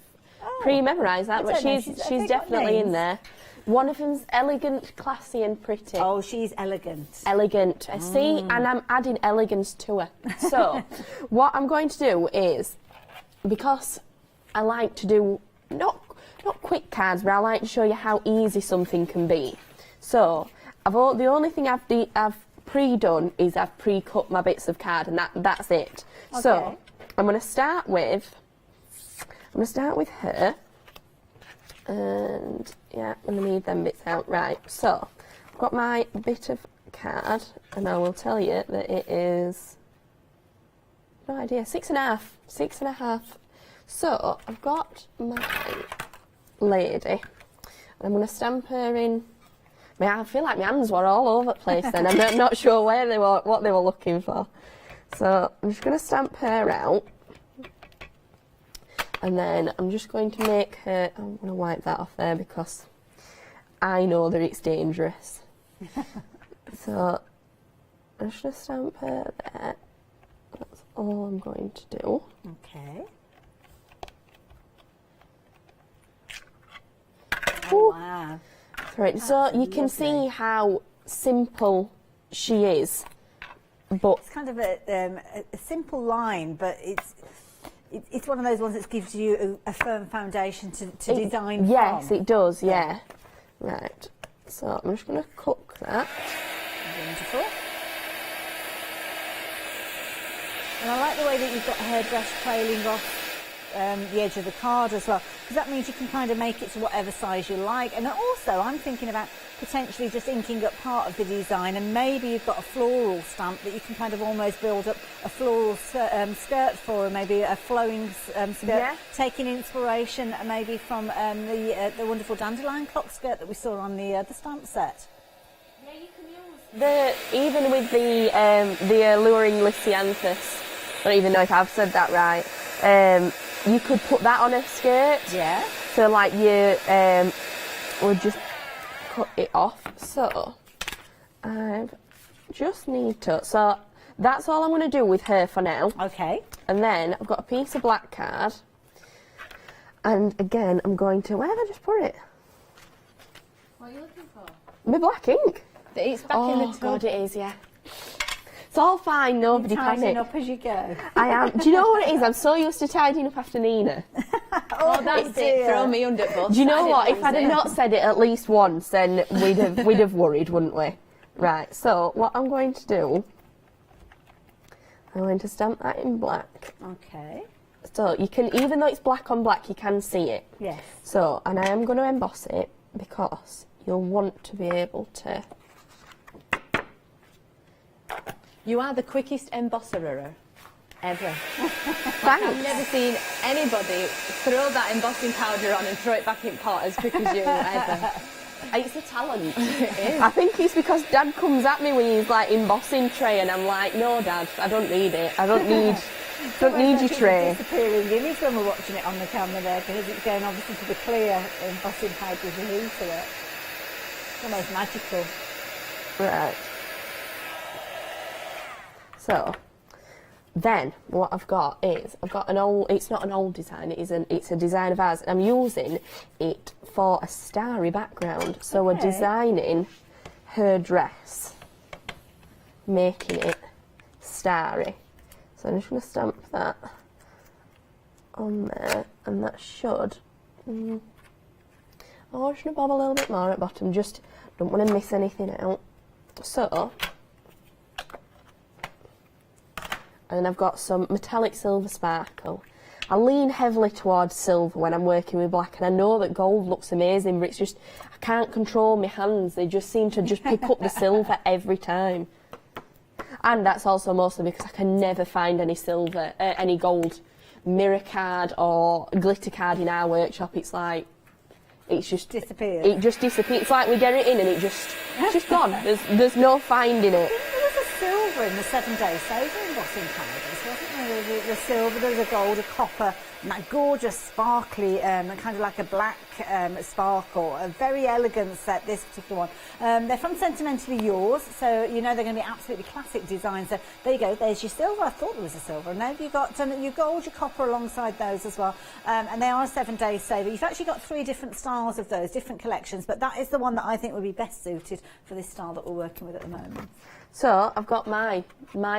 pre-memorised that, but she's definitely in there. One of them's elegant, classy and pretty. Oh, she's elegant. Elegant. I see, and I'm adding elegance to her. So, what I'm going to do is, because I like to do, not quick cards, but I like to show you how easy something can be. So, the only thing I've pre-done is I've pre-cut my bits of card, and that's it. Okay. So, I'm going to start with her. And yeah, I'm going to need them bits out. Right, so I've got my bit of card, and I will tell you that it is, no idea, 6.5. So I've got my lady, and I'm going to stamp her in. I feel like my hands were all over the place then. I'm not sure where they were, what they were looking for. So I'm just going to stamp her out. And then I'm just going to make her, I'm going to wipe that off there because I know that it's dangerous. So I'm just going to stamp her there. That's all I'm going to do. Okay. Oh, wow. Right, so you can see how simple she is. But it's kind of a simple line, but it's one of those ones that gives you a firm foundation to design from. Yes, it does, yeah. Right, so I'm just going to cook that. Wonderful. And I like the way that you've got her dress trailing off the edge of the card as well, because that means you can kind of make it to whatever size you like. And also, I'm thinking about potentially just inking up part of the design, and maybe you've got a floral stamp that you can kind of almost build up a floral skirt for, or maybe a flowing skirt, taking inspiration maybe from the wonderful dandelion clock skirt that we saw on the stamp set. Yeah, you can use even with the alluring Lysianthus, I don't even know if I've said that right, you could put that on a skirt. Yeah. So like you would just cut it off. So I just need to, so that's all I'm going to do with her for now. Okay. And then I've got a piece of black card, and again I'm going to, where have I just put it? What are you looking for? My black ink. It's back in the tub. Oh God, it is, yeah. It's all fine, nobody panic. Up as you go. I am. Do you know what it is? I'm so used to tidying up after Nina. Oh, that's it. Throw me under the bus. Do you know what? If I'd have not said it at least once, then we'd have worried, wouldn't we? Right. So what I'm going to do, I'm going to stamp that in black. Okay. So you can, even though it's black on black, you can see it. Yes. So, and I am going to emboss it because you'll want to be able to. You are the quickest embosserer ever. Thanks. I've never seen anybody throw that embossing powder on and throw it back in pot as quick as you ever. It's a talent. It is. I think it's because Dad comes at me with his like embossing tray, and I'm like, no, Dad, I don't need it. I don't need your tray. Disappearing image when we're watching it on the camera there, because it's going obviously to the clear embossing powder with the heat to it. It's almost magical. Right. So, then what I've got an old. It's not an old design. It's a design of ours. I'm using it for a starry background. So we're designing her dress, making it starry. So I'm just going to stamp that on there, and that should. I'm just going to bob a little bit more at bottom. Just don't want to miss anything out. So. And I've got some metallic silver sparkle. I lean heavily towards silver when I'm working with black, and I know that gold looks amazing, but it's just, I can't control my hands. They just seem to just pick up the silver every time. And that's also mostly because I can never find any silver, any gold mirror card or glitter card in our workshop. It's like, it's just disappears. It just disappears. It's like we get it in and it's just gone. There's no finding it. There was a silver in the 7-day saver embossing powders, wasn't there? The silver, there's a gold, a copper, and that gorgeous sparkly, kind of like a black sparkle. A very elegant set, this particular one. They're from Sentimentally Yours, so you know they're going to be absolutely classic designs. So there you go, there's your silver. I thought there was a silver. And now you've got your gold, your copper alongside those as well. And they are a 7-day saver. You've actually got 3 different styles of those, different collections, but that is the one that I think would be best suited for this style that we're working with at the moment. So I've got my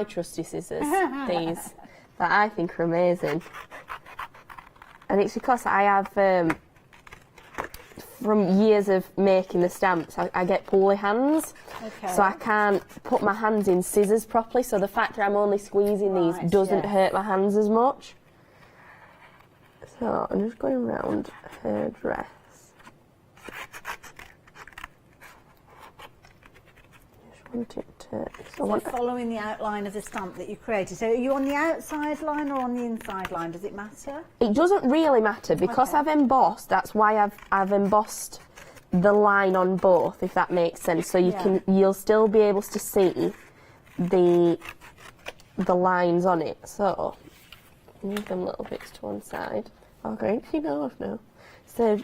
trusty scissors, these, that I think are amazing. And it's because I have, from years of making the stamps, I get pulley hands. Okay. So I can't put my hands in scissors properly, so the fact that I'm only squeezing these doesn't hurt my hands as much. So I'm just going around her dress. Want it to, so following the outline of the stamp that you created. So are you on the outside line or on the inside line? Does it matter? It doesn't really matter because I've embossed. That's why I've embossed the line on both, if that makes sense. So you'll still be able to see the lines on it. So move them little bits to one side. Okay, you know now. So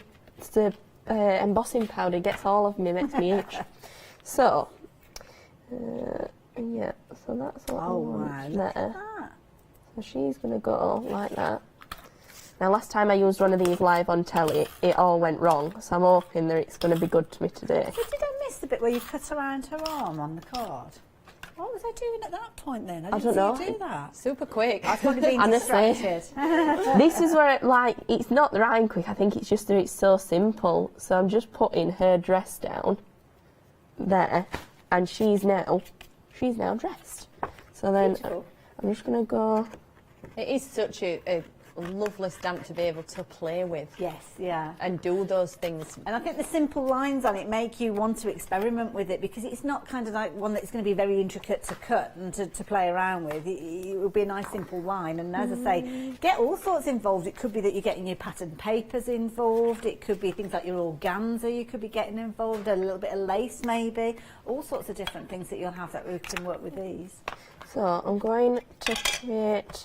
the embossing powder gets all of me, makes me itch. So. Yeah, so that's what I want there. So she's going to go like that. Now, last time I used one of these live on telly, it all went wrong, so I'm hoping that it's going to be good to me today. So did I miss the bit where you cut around her arm on the card? What was I doing at that point then? I didn't see you do that. Super quick. I've probably been distracted. This is where, it's not that I'm quick, I think it's just that it's so simple. So I'm just putting her dress down there. And she's now dressed. So then I'm just going to go. It is such a lovely stamp to be able to play with. Yes, yeah. And do those things. And I think the simple lines on it make you want to experiment with it, because it's not kind of like one that's going to be very intricate to cut and to play around with. It will be a nice simple line. And as I say, get all sorts involved. It could be that you're getting your patterned papers involved. It could be things like your organza you could be getting involved, a little bit of lace maybe. All sorts of different things that you'll have that we can work with these. So I'm going to create,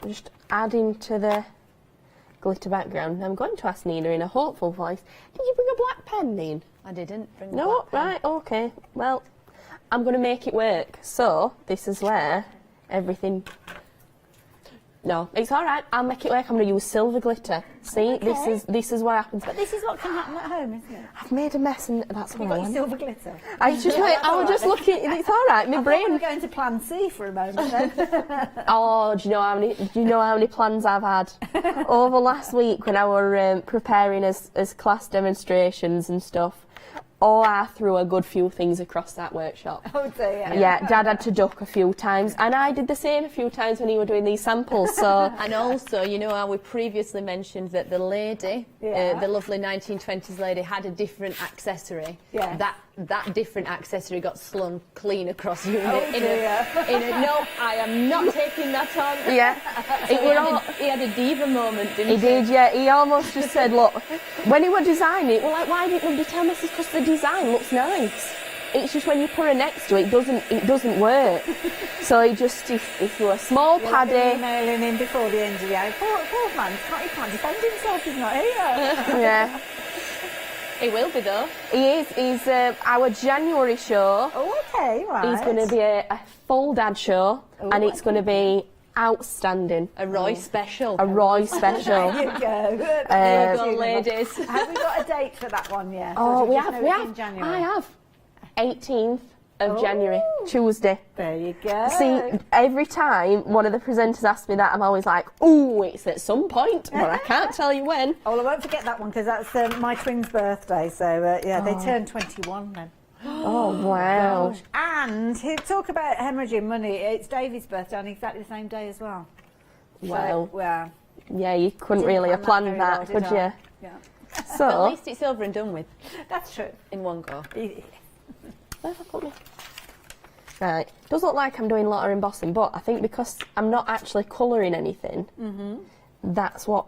just adding to the glitter background. I'm going to ask Nina in a hopeful voice, did you bring a black pen in? I didn't bring a black pen. No, right, okay. Well, I'm going to make it work. So this is where everything No, it's all right. I'll make it work. I'm going to use silver glitter. See, this is what happens. But this is what can happen at home, isn't it? I've made a mess, and that's what I want. Silver glitter. I was just looking. It's all right. My brain. We're going to Plan C for a moment then. Oh, do you know how many plans I've had over last week when I were preparing as class demonstrations and stuff? Oh, I threw a good few things across that workshop. Oh dear. Yeah, Dad had to duck a few times, and I did the same a few times when he were doing these samples. So, and also, you know how we previously mentioned that the lady, the lovely 1920s lady, had a different accessory. Yeah. That different accessory got slung clean across unit. No, I am not taking that on. Yeah. So he had a diva moment, didn't he? He did, yeah. He almost just said, look, when he was designing it, well, like, why didn't nobody tell me this? Because the design looks nice. It's just when you put her next to it, it doesn't work. So he threw a small paddy. Emailing him before the end of the day. Poor man, he can't defend himself, he's not here. Yeah. He will be though. He is. He's our January show. Oh, okay, right. He's going to be a full dad show, and it's going to be outstanding. A Roy special. A Roy special. There you go. There you go, ladies. Have we got a date for that one yet? Oh, we have. In January? I have. 18th of January, Tuesday. There you go. See, every time one of the presenters asks me that, I'm always like, ooh, it's at some point, but I can't tell you when. Oh, well, I won't forget that one, because that's my twins' birthday, so, yeah, they turned 21 then. Oh, wow. Gosh. And talk about hemorrhaging money, it's Davy's birthday on exactly the same day as well. Wow. So, well, yeah, you couldn't really have planned that, could you? Yeah. So, at least it's over and done with. That's true. In one go. Where have I put me? Right, does look like I'm doing a lot of embossing, but I think because I'm not actually colouring anything, that's what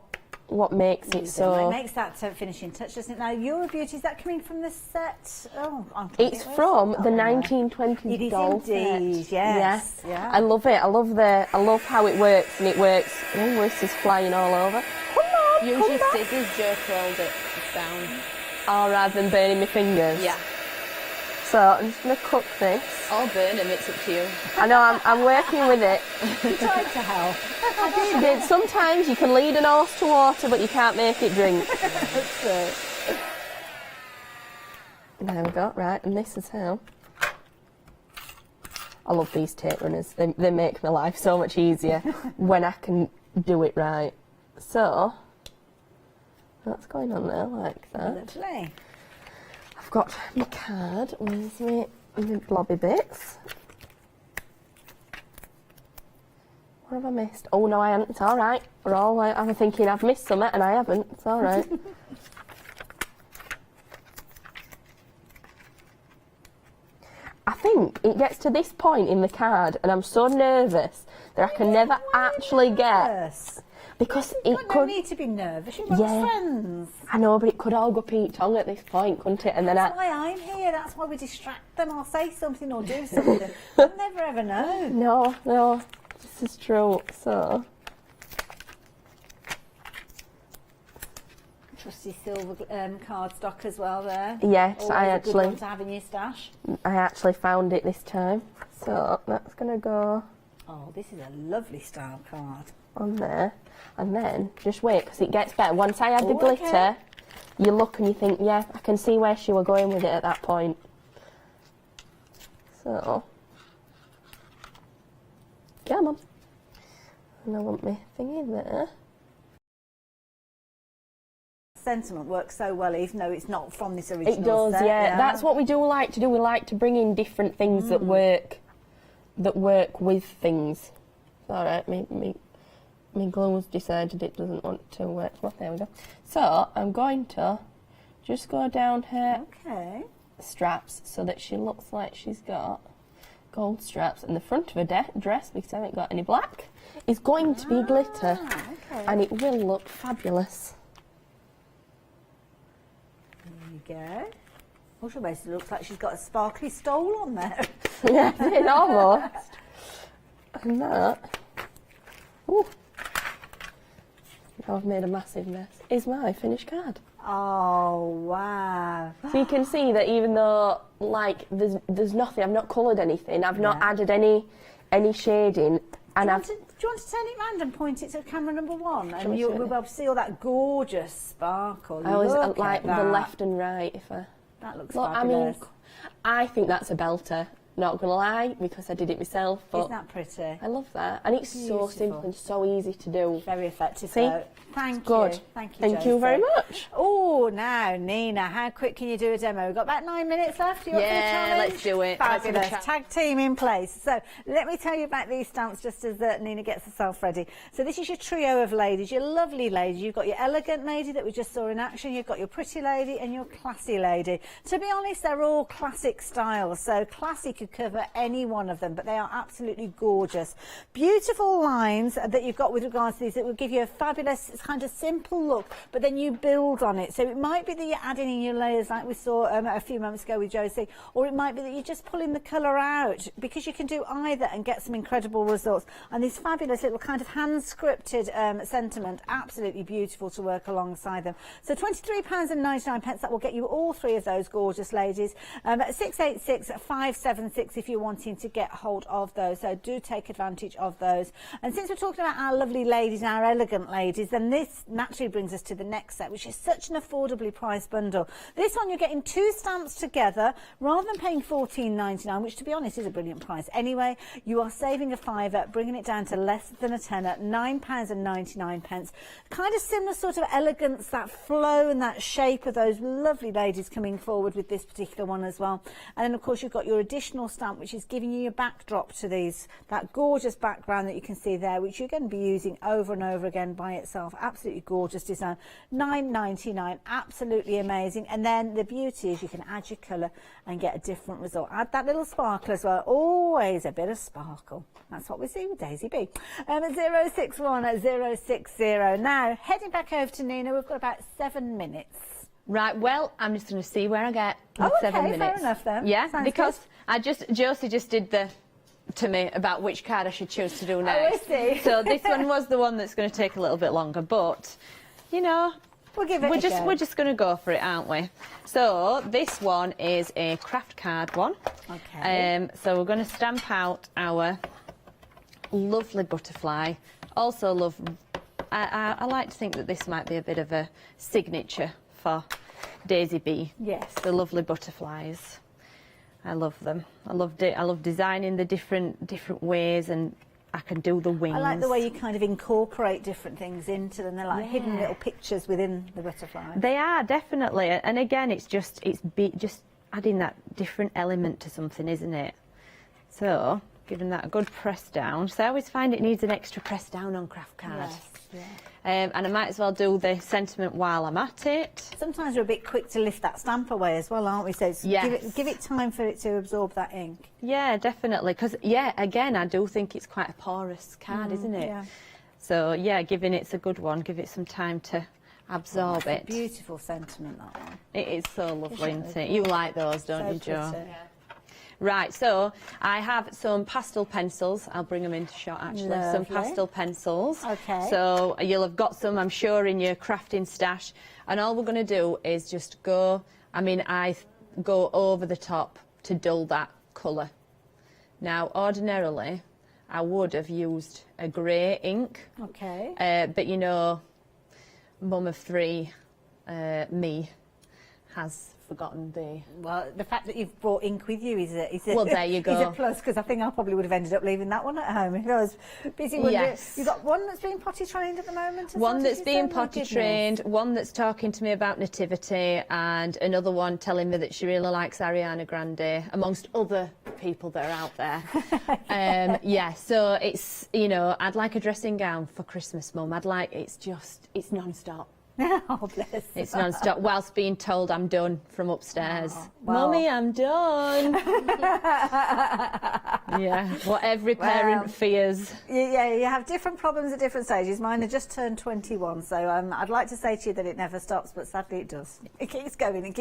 makes it so... It makes that finishing touch, doesn't it? Now, your beauty, is that coming from the set? Oh, it's from the 1920s doll set. It is indeed, yes. Yeah. I love it. I love how it works, and it works. Oh, this is flying all over. Come on, Use your scissors, Joe rolled it down. Oh, rather than burning my fingers? Yeah. So I'm just going to cook this. Or burn them, it's up to you. I know, I'm working with it. You tried to help. I did. Sometimes you can lead an horse to water, but you can't make it drink. There we go, right, and this is how. I love these tape runners. They make my life so much easier when I can do it right. So, that's going on there like that. Lovely. I've got my card with my blobby bits. What have I missed? Oh no, I haven't. It's all right. We're all right. I'm thinking I've missed something, and I haven't. It's all right. I think it gets to this point in the card, and I'm so nervous that I can never actually get. Because it could. No need to be nervous. You've got friends. I know, but it could all go Pete Tong at this point, couldn't it? And then that's why I'm here. That's why we distract them. I'll say something or do something. They'll never ever know. No, this is true. So, trusty silver cardstock as well there. Yes, always I a actually. good one to have in your stash. I actually found it this time. So that's gonna go. Oh, this is a lovely style card. On there, and then just wait, because it gets better. Once I add the glitter, you look and you think, yeah, I can see where she were going with it at that point. So, come on. And I want my thingy there. Sentiment works so well, even though it's not from this original It does, set, yeah. That's what we do like to do. We like to bring in different things that work with things. It's all right, my glue's decided it doesn't want to work. Well, there we go. So I'm going to just go down her straps so that she looks like she's got gold straps, and the front of her dress, because I haven't got any black, is going to be glitter, and it will look fabulous. There you go. Also, basically looks like she's got a sparkly stole on there. Yeah, it almost. And that. Ooh. Now I've made a massive mess. Is my finished card. Oh wow! So you can see that even though like there's nothing, I've not coloured anything, I've not added any shading, and you want to turn it round and point it to camera number 1? And me you'll to be it? able to see all that gorgeous sparkle. I always Look like at the that. left and right. That looks Look, fabulous. I think that's a belter. Not gonna lie, because I did it myself. But Isn't that pretty? I love that, and it's so simple and so easy to do. Very effective. See? So, thank Good. you. Thank you. Thank you very much. Oh, now Nina, how quick can you do a demo? We've got about 9 minutes left. You up for the Yeah, challenge? let's do it. Let's have a Fabulous. chat. Tag team in place. So let me tell you about these stamps just as Nina gets herself ready. So this is your trio of ladies, your lovely ladies. You've got your elegant lady that we just saw in action. You've got your pretty lady and your classy lady. To be honest, they're all classic styles. So classy could cover any one of them, but they are absolutely gorgeous. Beautiful lines that you've got with regards to these that will give you a fabulous kind of simple look, but then you build on it. So it might be that you're adding in your layers like we saw a few moments ago with Josie, or it might be that you're just pulling the colour out, because you can do either and get some incredible results. And this fabulous little kind of hand-scripted sentiment, absolutely beautiful to work alongside them. So £23.99, that will get you all three of those gorgeous ladies. 686-576 if you're wanting to get hold of those. So do take advantage of those. And since we're talking about our lovely ladies and our elegant ladies, then this naturally brings us to the next set, which is such an affordably priced bundle. This one, you're getting 2 stamps together rather than paying £14.99, which to be honest is a brilliant price anyway. You are saving a £5, bringing it down to less than a tenner, £9.99. Kind of similar sort of elegance, that flow and that shape of those lovely ladies coming forward with this particular one as well. And then of course you've got your additional stamp, which is giving you your backdrop to these, that gorgeous background that you can see there, which you're going to be using over and over again by itself. Absolutely gorgeous design. £9.99, absolutely amazing. And then the beauty is you can add your colour and get a different result. Add that little sparkle as well. Always a bit of sparkle. That's what we see with Daisy B. 061060. Now, heading back over to Nina, we've got about 7 minutes. Right, well, I'm just going to see where I get with Oh, 7 okay, minutes. fair enough then. Yeah, Sounds because good. Josie just did to me about which card I should choose to do next. Oh, I see. So this one was the one that's going to take a little bit longer, but, you know, we'll give it a go. We're just going to go for it, aren't we? So this one is a craft card one. Okay. So we're going to stamp out our lovely butterfly. Also love, I like to think that this might be a bit of a signature for Daisy B. Yes. The lovely butterflies. I love them. I love designing the different ways, and I can do the wings. I like the way you kind of incorporate different things into them. They're like hidden little pictures within the butterfly. They are, definitely. And again, it's just adding that different element to something, isn't it? So giving that a good press down. So I always find it needs an extra press down on craft cards. Yes, and I might as well do the sentiment while I'm at it. Sometimes we're a bit quick to lift that stamp away as well, aren't we? So it's give it time for it to absorb that ink. Yeah, definitely. Because, yeah, again, I do think it's quite a porous card, isn't it? Yeah. So, yeah, giving it's a good one. Give it some time to absorb it. Beautiful sentiment, that one. It is so lovely, isn't it? You like those, don't So you, Jo? pretty. Right, so I have some pastel pencils. I'll bring them into shot, actually. Some Lovely. pastel pencils. Okay. So you'll have got some, I'm sure, in your crafting stash. And all we're going to do is just go, I go over the top to dull that colour. Now, ordinarily, I would have used a grey ink. Okay. But, you know, mum of 3, me, has forgotten the fact that you've brought ink with you is a well, there you go. Is a plus, because I think I probably would have ended up leaving that one at home if I was busy. Yes. You've got one that's being potty trained at the moment? One that's being potty trained, one that's talking to me about nativity, and another one telling me that she really likes Ariana Grande, amongst other people that are out there. Yeah, so it's, you know, I'd like a dressing gown for Christmas, Mum. It's non-stop. Oh, bless. It's non-stop, whilst being told I'm done from upstairs. well. Mummy, I'm done. Yeah, what every parent fears. Yeah, you have different problems at different stages. Mine have just turned 21, so I'd like to say to you that it never stops, but sadly it does. It keeps going,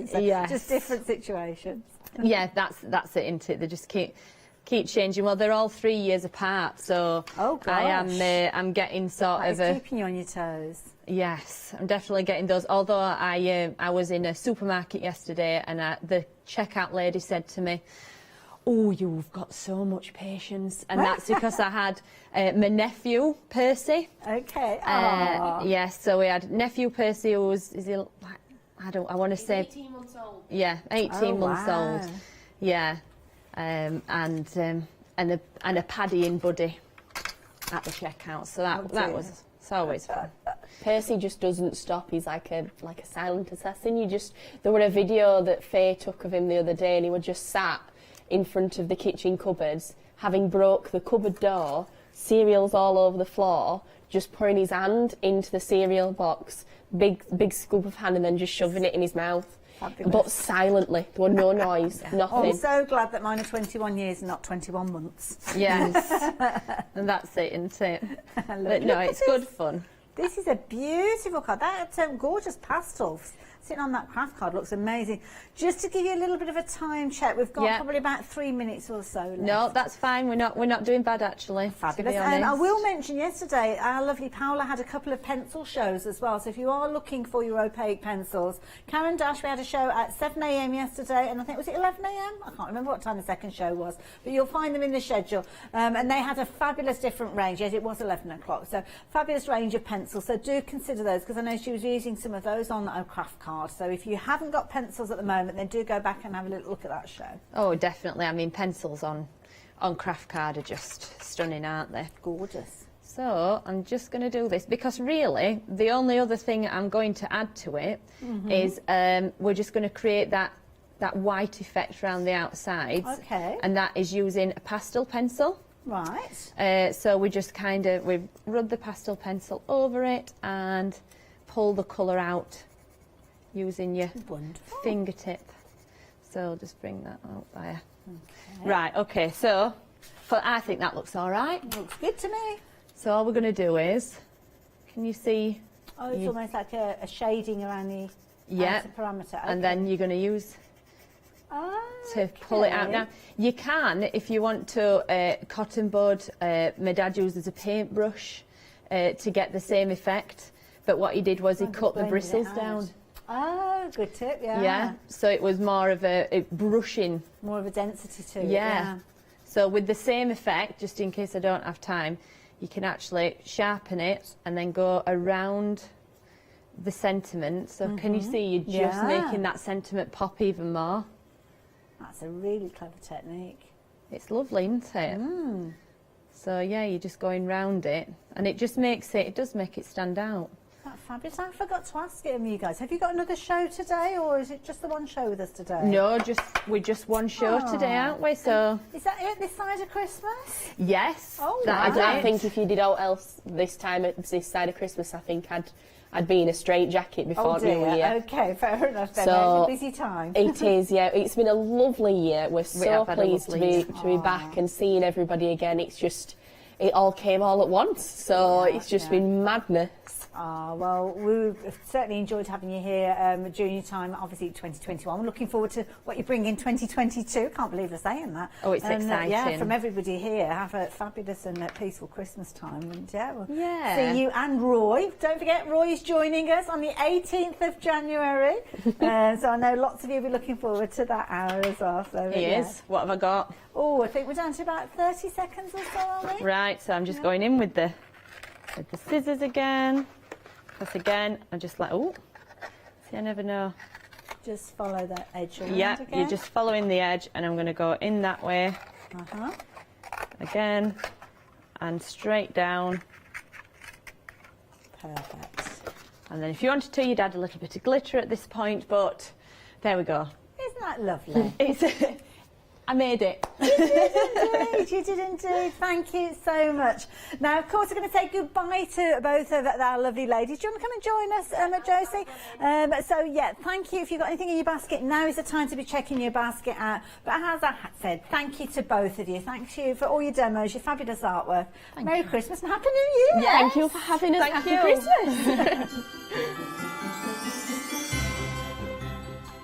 so Yes. just different situations. Yeah, that's it, isn't it? They just keep changing. Well, they're all 3 years apart, so I'm getting sort of keeping you on your toes. Yes, I'm definitely getting those. Although I was in a supermarket yesterday, and the checkout lady said to me, Oh, you've got so much patience. And that's because I had my nephew, Percy. Okay. Yes, so we had nephew Percy, who was, is he, like, I want to say... 18 months old. Yeah, 18 months wow. old. Yeah. And a paddying buddy at the checkout. So that was, it's always fun. Percy just doesn't stop. He's like a silent assassin. There were a video that Faye took of him the other day, and he was just sat in front of the kitchen cupboards, having broke the cupboard door, cereals all over the floor, just pouring his hand into the cereal box, big scoop of hand, and then just shoving it in his mouth. Fabulous. But silently. There was no noise, nothing. I'm so glad that mine are 21 years and not 21 months. Yes. And that's it, isn't it? But no, it's good fun. This is a beautiful card. That gorgeous pastels sitting on that craft card looks amazing. Just to give you a little bit of a time check, we've got probably about 3 minutes or so left. No, that's fine. We're not doing bad, actually. Fabulous. And I will mention yesterday, our lovely Paola had a couple of pencil shows as well. So if you are looking for your opaque pencils, Karen Dash, we had a show at 7 a.m. yesterday, and I think, was it 11 a.m? I can't remember what time the second show was, but you'll find them in the schedule. And they had a fabulous different range. Yes, it was 11 o'clock. So fabulous range of pencils. So do consider those, because I know she was using some of those on a craft card. So if you haven't got pencils at the moment, then do go back and have a little look at that show. Oh, definitely. I mean, pencils on craft card are just stunning, aren't they? Gorgeous. So I'm just going to do this, because really the only other thing I'm going to add to it is we're just going to create that white effect around the outside. Okay. And that is using a pastel pencil. Right. So we just we rub the pastel pencil over it and pull the colour out using your fingertip. So just bring that out there. Okay. Right, okay, so I think that looks all right. Looks good to me. So all we're going to do is, can you see? Oh, it's almost like a shading around the outer parameter. Okay. And then you're going to use to pull it out. Now, you can, if you want to, cotton bud, my dad uses a paintbrush to get the same effect, but what he did was he cut the bristles down. Oh, good tip, yeah. Yeah, so it was more of a brushing. More of a density to it, yeah. So with the same effect, just in case I don't have time, you can actually sharpen it and then go around the sentiment. So can you see you're just making that sentiment pop even more? That's a really clever technique. It's lovely, isn't it? So yeah, you're just going round it, and it just makes it does make it stand out. That's fabulous. I forgot to ask you guys, have you got another show today, or is it just the one show with us today? No, we're just one show today, aren't we? So is that it, this side of Christmas? Yes. Oh, I think if you did all else this side of Christmas, I think I'd be in a straitjacket before New Year. Okay, fair enough then. So It's a busy time. It is, yeah. It's been a lovely year. We're so pleased to be back and seeing everybody again. It's just, it all came all at once. So it's just been madness. Well, we've certainly enjoyed having you here during your time, obviously 2021. We're looking forward to what you bring in 2022. Can't believe we're saying that. Oh, it's exciting. Yeah, from everybody here, have a fabulous and peaceful Christmas time. And we'll see you and Roy. Don't forget, Roy is joining us on the 18th of January. So I know lots of you will be looking forward to that hour as well. So, he is. What have I got? Oh, I think we're down to about 30 seconds or so, aren't we? Right, so I'm just going in with the scissors again. Because again, I'm just like, oh, see, I never know. Just follow that edge around again. You're just following the edge, and I'm going to go in that way. Again, and straight down. Perfect. And then if you wanted to, you'd add a little bit of glitter at this point, but there we go. Isn't that lovely? I made it. You did indeed. Thank you so much. Now, of course, we're going to say goodbye to both of our lovely ladies. Do you want to come and join us, Josie? So, yeah, thank you. If you've got anything in your basket, now is the time to be checking your basket out. But as I said, thank you to both of you. Thank you for all your demos, your fabulous artwork. Merry Christmas and Happy New Year. Yes. Thank you for having us. Happy Christmas.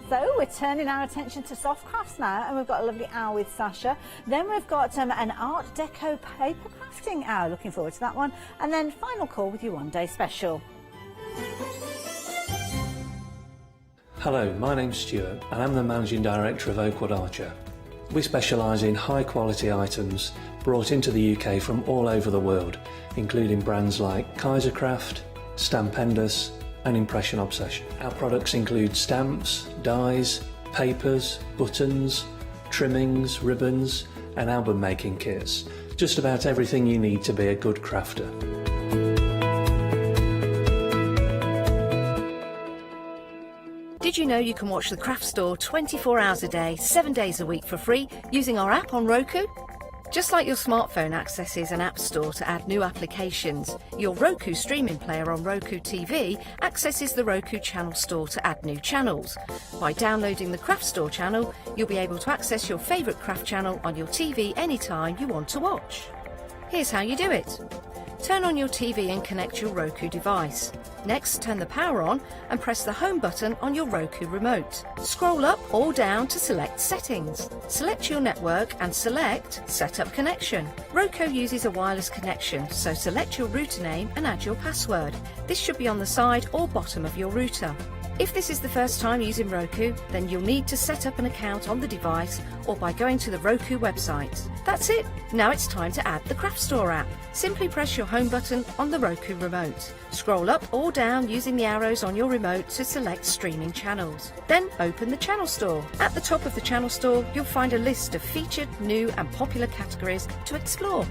So we're turning our attention to soft crafts now, and we've got a lovely hour with Sasha. Then we've got an Art Deco paper crafting hour. Looking forward to that one. And then final call with your one-day special. Hello, my name's Stuart, and I'm the Managing Director of Oakwood Archer. We specialise in high quality items brought into the UK from all over the world, including brands like Kaisercraft, Stampendous and Impression Obsession. Our products include stamps, dies, papers, buttons, trimmings, ribbons and album making kits. Just about everything you need to be a good crafter. Did you know you can watch the Craft Store 24 hours a day, 7 days a week for free using our app on Roku? Just like your smartphone accesses an app store to add new applications, your Roku streaming player on Roku TV accesses the Roku channel store to add new channels. By downloading the Craft Store channel, you'll be able to access your favourite craft channel on your TV anytime you want to watch. Here's how you do it. Turn on your TV and connect your Roku device. Next, turn the power on and press the home button on your Roku remote. Scroll up or down to select Settings. Select your network and select Set Up Connection. Roku uses a wireless connection, so select your router name and add your password. This should be on the side or bottom of your router. If this is the first time using Roku, then you'll need to set up an account on the device or by going to the Roku website. That's it. Now it's time to add the Craft Store app. Simply press your home button on the Roku remote. Scroll up or down using the arrows on your remote to select streaming channels. Then open the Channel Store. At the top of the Channel Store, you'll find a list of featured, new and popular categories to explore.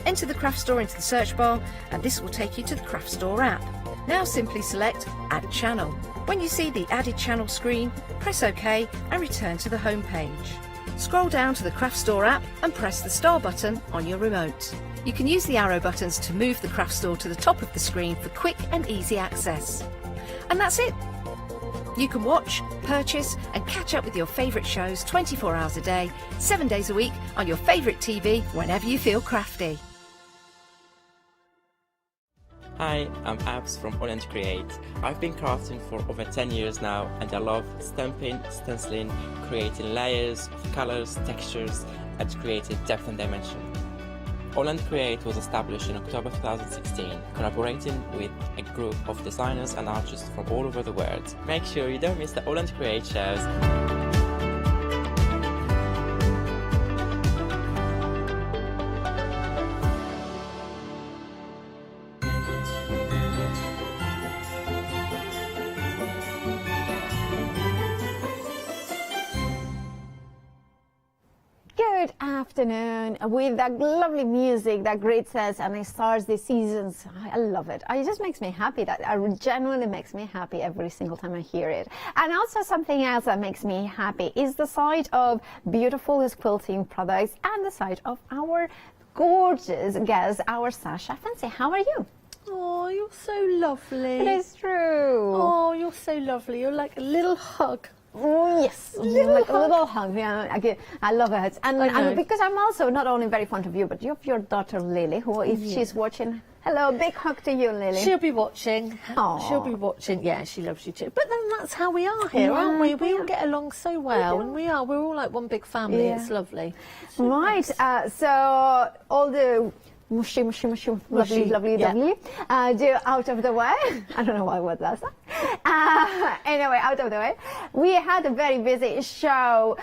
Enter the Craft Store into the search bar and this will take you to the Craft Store app. Now simply select Add Channel. When you see the Added Channel screen, press OK and return to the home page. Scroll down to the Craft Store app and press the star button on your remote. You can use the arrow buttons to move the Craft Store to the top of the screen for quick and easy access. And that's it! You can watch, purchase and catch up with your favourite shows 24 hours a day, 7 days a week on your favourite TV whenever you feel crafty. Hi, I'm Abs from AALL Create. I've been crafting for over 10 years now and I love stamping, stenciling, creating layers of colours, textures and creating depth and dimension. AALL Create was established in October 2016, collaborating with a group of designers and artists from all over the world. Make sure you don't miss the AALL Create shows. Good afternoon. With that lovely music that greets us and it starts the seasons. I love it. It just makes me happy. That genuinely makes me happy every single time I hear it. And also something else that makes me happy is the sight of beautiful quilting products and the sight of our gorgeous guest, our Sasha. Fancy, how are you? Oh, you're so lovely. It is true. Oh, you're so lovely. You're like a little hug. Oh, yes, like a little hug. Yeah, I love it. And because I'm also not only very fond of you, but of your daughter Lily, who, if she's watching, hello, big hug to you, Lily. She'll be watching. Aww. She'll be watching. Yeah, she loves you too. But then that's how we are here, aren't we? We all get along so well, and we're all like one big family. Yeah. It's lovely. Right. So all the mushy, lovely, do out of the way. I don't know why I word that. Anyway, out of the way. We had a very busy show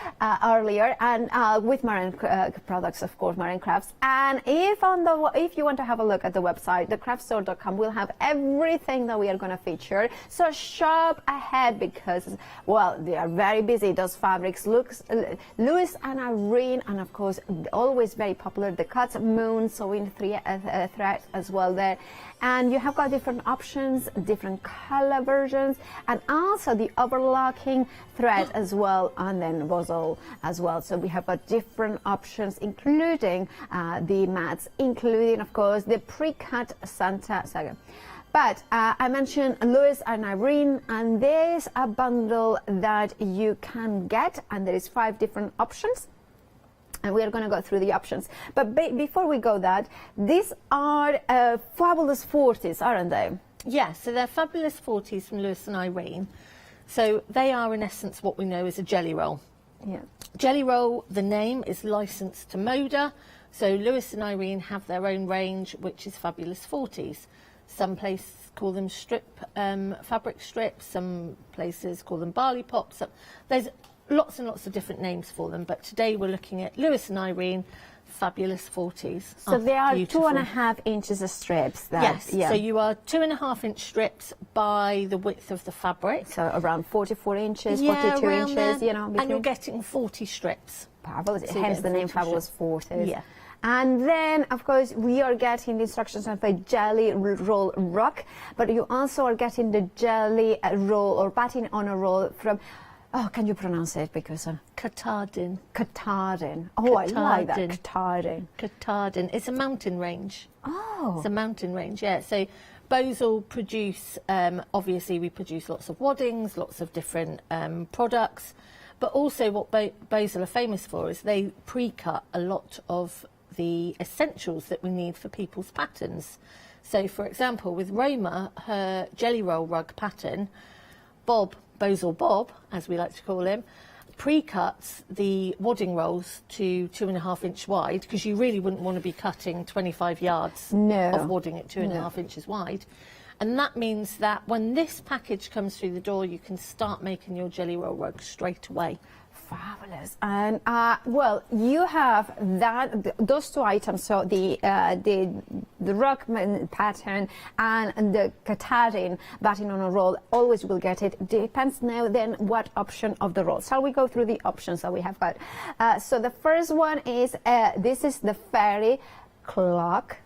earlier, and with Marine products, of course, Marine Crafts. And if you want to have a look at the website, thecraftstore.com, we'll have everything that we are going to feature. So shop ahead because, well, they are very busy. Those fabrics, Lewis and Irene, and of course, always very popular, the cut moon sewing thread as well there. And you have got different options, different color versions, and also the overlocking thread as well, and then Bozol as well. So we have got different options, including the mats, including, of course, the pre-cut Santa Saga. But I mentioned Lewis and Irene, and there's a bundle that you can get, and there is 5 different options. And we are going to go through the options. But before we go that, these are fabulous 40s, aren't they? Yeah, so they're fabulous 40s from Lewis and Irene. So they are, in essence, what we know as a jelly roll. Yeah. Jelly roll, the name is licensed to Moda. So Lewis and Irene have their own range, which is fabulous 40s. Some places call them fabric strips. Some places call them barley pops. There's lots and lots of different names for them, but today we're looking at Lewis and Irene Fabulous 40s. So they are beautiful. 2.5 inches of strips. Yes, so you are 2.5-inch strips by the width of the fabric. So around 44 inches, yeah, 42 around inches, there. you know. Between. And you're getting 40 strips. Fabulous, So hence the name 40 Fabulous 40s. Yeah. And then, of course, we are getting the instructions of a jelly roll rug, but you also are getting the jelly roll or batting on a roll from, oh, can you pronounce it? Because Katahdin. Katahdin. Oh, I like that. Katahdin. Katahdin. It's a mountain range. Oh. It's a mountain range, yeah. So Bosal produce, obviously we produce lots of waddings, lots of different products, but also what Bosal are famous for is they pre-cut a lot of the essentials that we need for people's patterns. So, for example, with Roma, her jelly roll rug pattern, Bosal Bob, as we like to call him, pre-cuts the wadding rolls to 2.5-inch wide, because you really wouldn't want to be cutting 25 yards of wadding at 2.5 inches wide. And that means that when this package comes through the door, you can start making your jelly roll rug straight away. Fabulous. And well, you have those two items, so the rug pattern and the Katahdin batting on a roll. Always will get it. Depends now then what option of the roll. Shall we go through the options that we have got? So the first one is this is the fairy clock.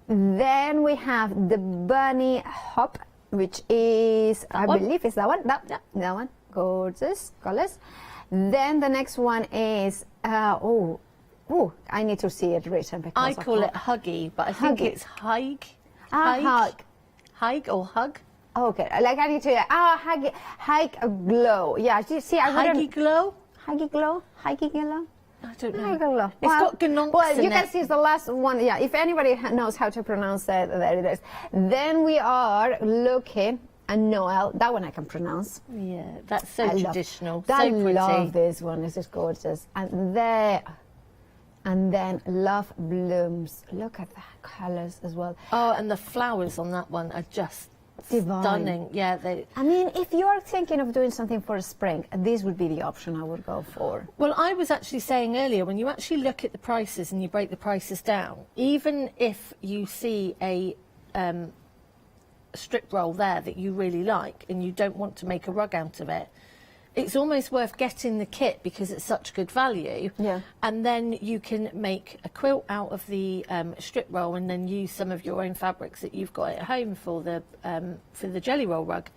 Then we have the bunny hop, which is I believe is that one. That one. Gorgeous colors. Then the next one is, I need to see it written because I call it Huggy, but I think it's Hug. Hug or Hug. Okay, like I need to, Hug Glow. Yeah, see, I Huggy Glow? Huggy Glow? Huggy Glow? I don't know. Huggy Glow. It's got gnonks well, in you can it. see it's the last one. Yeah, if anybody knows how to pronounce it, there it is. Then we are looking. And Noel, that one I can pronounce. Yeah, that's so traditional, I so pretty. love this one. This is gorgeous. And then Love Blooms. Look at the colours as well. Oh, and the flowers on that one are just divine. Stunning. Yeah, I mean, if you are thinking of doing something for spring, this would be the option I would go for. Well, I was actually saying earlier, when you actually look at the prices and you break the prices down, even if you see a strip roll there that you really like and you don't want to make a rug out of it, it's almost worth getting the kit because it's such good value. Yeah. And then you can make a quilt out of the strip roll and then use some of your own fabrics that you've got at home for the jelly roll rug.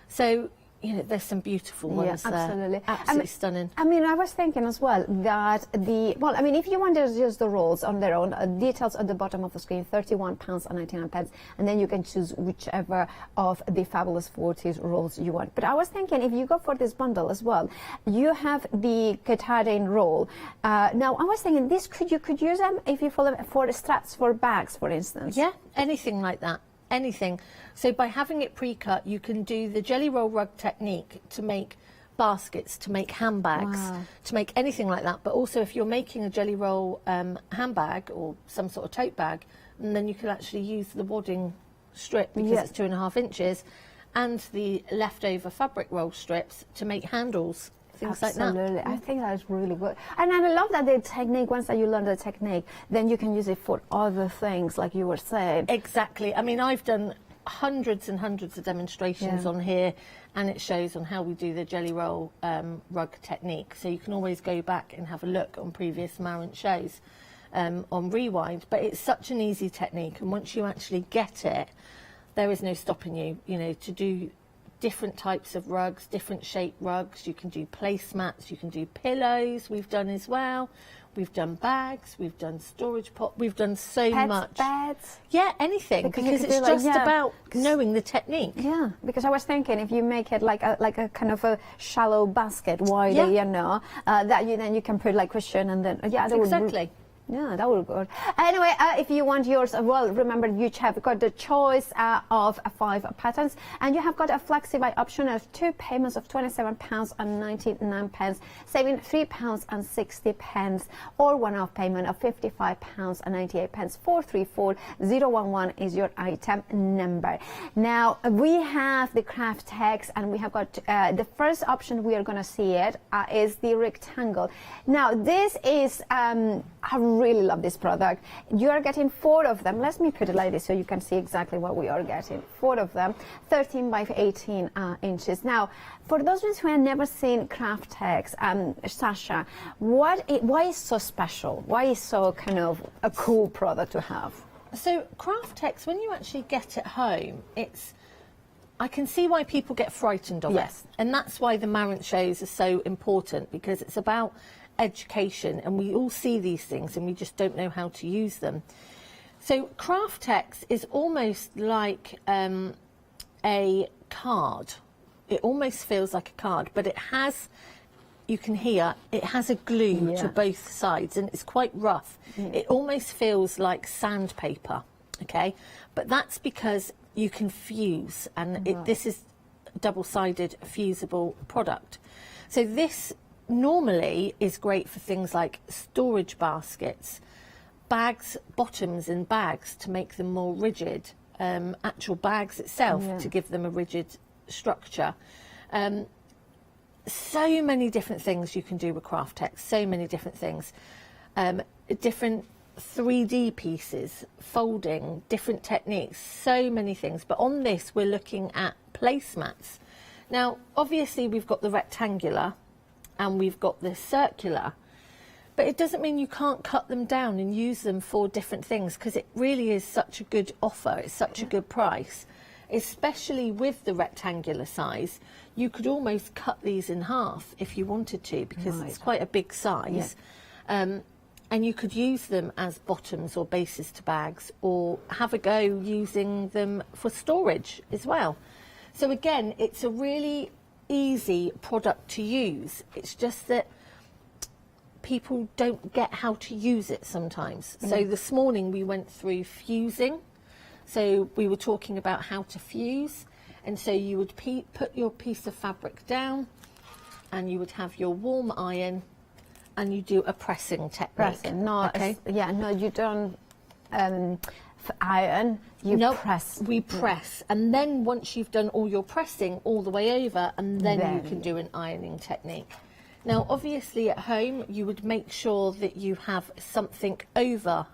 So, you know, there's some beautiful ones there. Absolutely. Absolutely stunning. I mean, I was thinking as well that if you want to use the rolls on their own, details at the bottom of the screen, £31.99, and then you can choose whichever of the Fabulous 40s rolls you want. But I was thinking, if you go for this bundle as well, you have the Katahdin roll. Now, I was thinking, you could use them if you follow for straps for bags, for instance. Yeah, anything like that. Anything. So by having it pre-cut, you can do the jelly roll rug technique to make baskets, to make handbags, to make anything like that. But also if you're making a jelly roll handbag or some sort of tote bag, and then you can actually use the wadding strip because it's 2.5 inches and the leftover fabric roll strips to make handles. Things Absolutely. like that. I think that's really good. And I love that the technique, once that you learn the technique, then you can use it for other things, like you were saying. Exactly. I mean, I've done hundreds and hundreds of demonstrations on here, and it shows on how we do the jelly roll rug technique. So you can always go back and have a look on previous Marant shows on Rewind. But it's such an easy technique, and once you actually get it, there is no stopping you, you know, to do different types of rugs, different shaped rugs. You can do placemats, you can do pillows, we've done as well. We've done bags, we've done storage pot, we've done so much. Beds? Yeah, anything, because it's just about knowing the technique. Yeah, because I was thinking if you make it like a kind of a shallow basket, wider, you know, that then you can put like cushion and then, exactly. Yeah, that would be good. Anyway, if you want yours as well, remember you have got the choice of 5 patterns, and you have got a flexi-buy option of 2 payments of £27.99, saving £3.60, or one-off payment of £55.98. 434011 is your item number. Now we have the craft text, and we have got the first option we are going to see it is the rectangle. Now this is I really love this product. You are getting 4 of them. Let me put it like this so you can see exactly what we are getting. 4 of them, 13 by 18 inches. Now, for those ones who have never seen craft text, Sasha, why is so special? Why is so kind of a cool product to have? So craft text, when you actually get it home, I can see why people get frightened of it. And that's why the Marant shows are so important, because it's about education, and we all see these things and we just don't know how to use them. So craft text is almost like a card. It almost feels like a card, but it has, you can hear, it has a glue to both sides, and it's quite rough. It almost feels like sandpaper, okay? But that's because you can fuse, and this is a double-sided fusible product. So this normally is great for things like storage baskets, bags, bottoms in bags to make them more rigid, actual bags itself to give them a rigid structure. So many different things you can do with craft text, so many different things. Different 3D pieces, folding, different techniques, so many things. But on this, we're looking at placemats. Now, obviously, we've got the rectangular and we've got the circular, but it doesn't mean you can't cut them down and use them for different things, because it really is such a good offer, it's such a good price. Especially with the rectangular size, you could almost cut these in half if you wanted to, because it's quite a big size. And you could use them as bottoms or bases to bags, or have a go using them for storage as well. So again, it's a really easy product to use. It's just that people don't get how to use it sometimes. So this morning we went through fusing. So we were talking about how to fuse, and so you would put your piece of fabric down, and you would have your warm iron, and you do a pressing technique. Pressing, no, no, you don't iron, you press. We press, and then once you've done all your pressing all the way over, and then you can do an ironing technique. Now, obviously at home, you would make sure that you have something over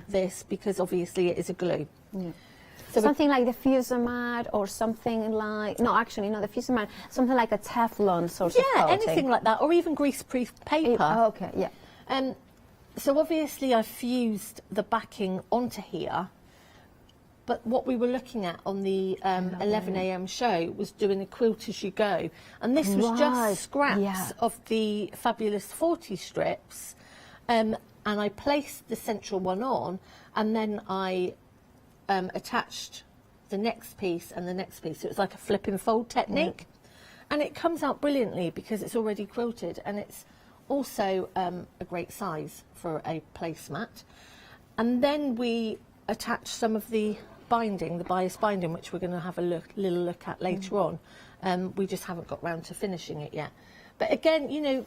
this, because obviously it is a glue. So something like the Fusamat, or something like, no, actually, no, the Fusamat, something like a Teflon sort of coating. Anything like that, or even grease-proof paper. So obviously I've fused the backing onto here, but what we were looking at on the 11 a.m. show was doing a quilt as you go, and this was just scraps of the Fabulous 40 strips, and I placed the central one on, and then I attached the next piece and the next piece. So it was like a flip and fold technique, and it comes out brilliantly because it's already quilted, and it's also a great size for a placemat. And then we attach some of the binding, the bias binding, which we're going to have a little look at later on. We just haven't got round to finishing it yet. But again, you know,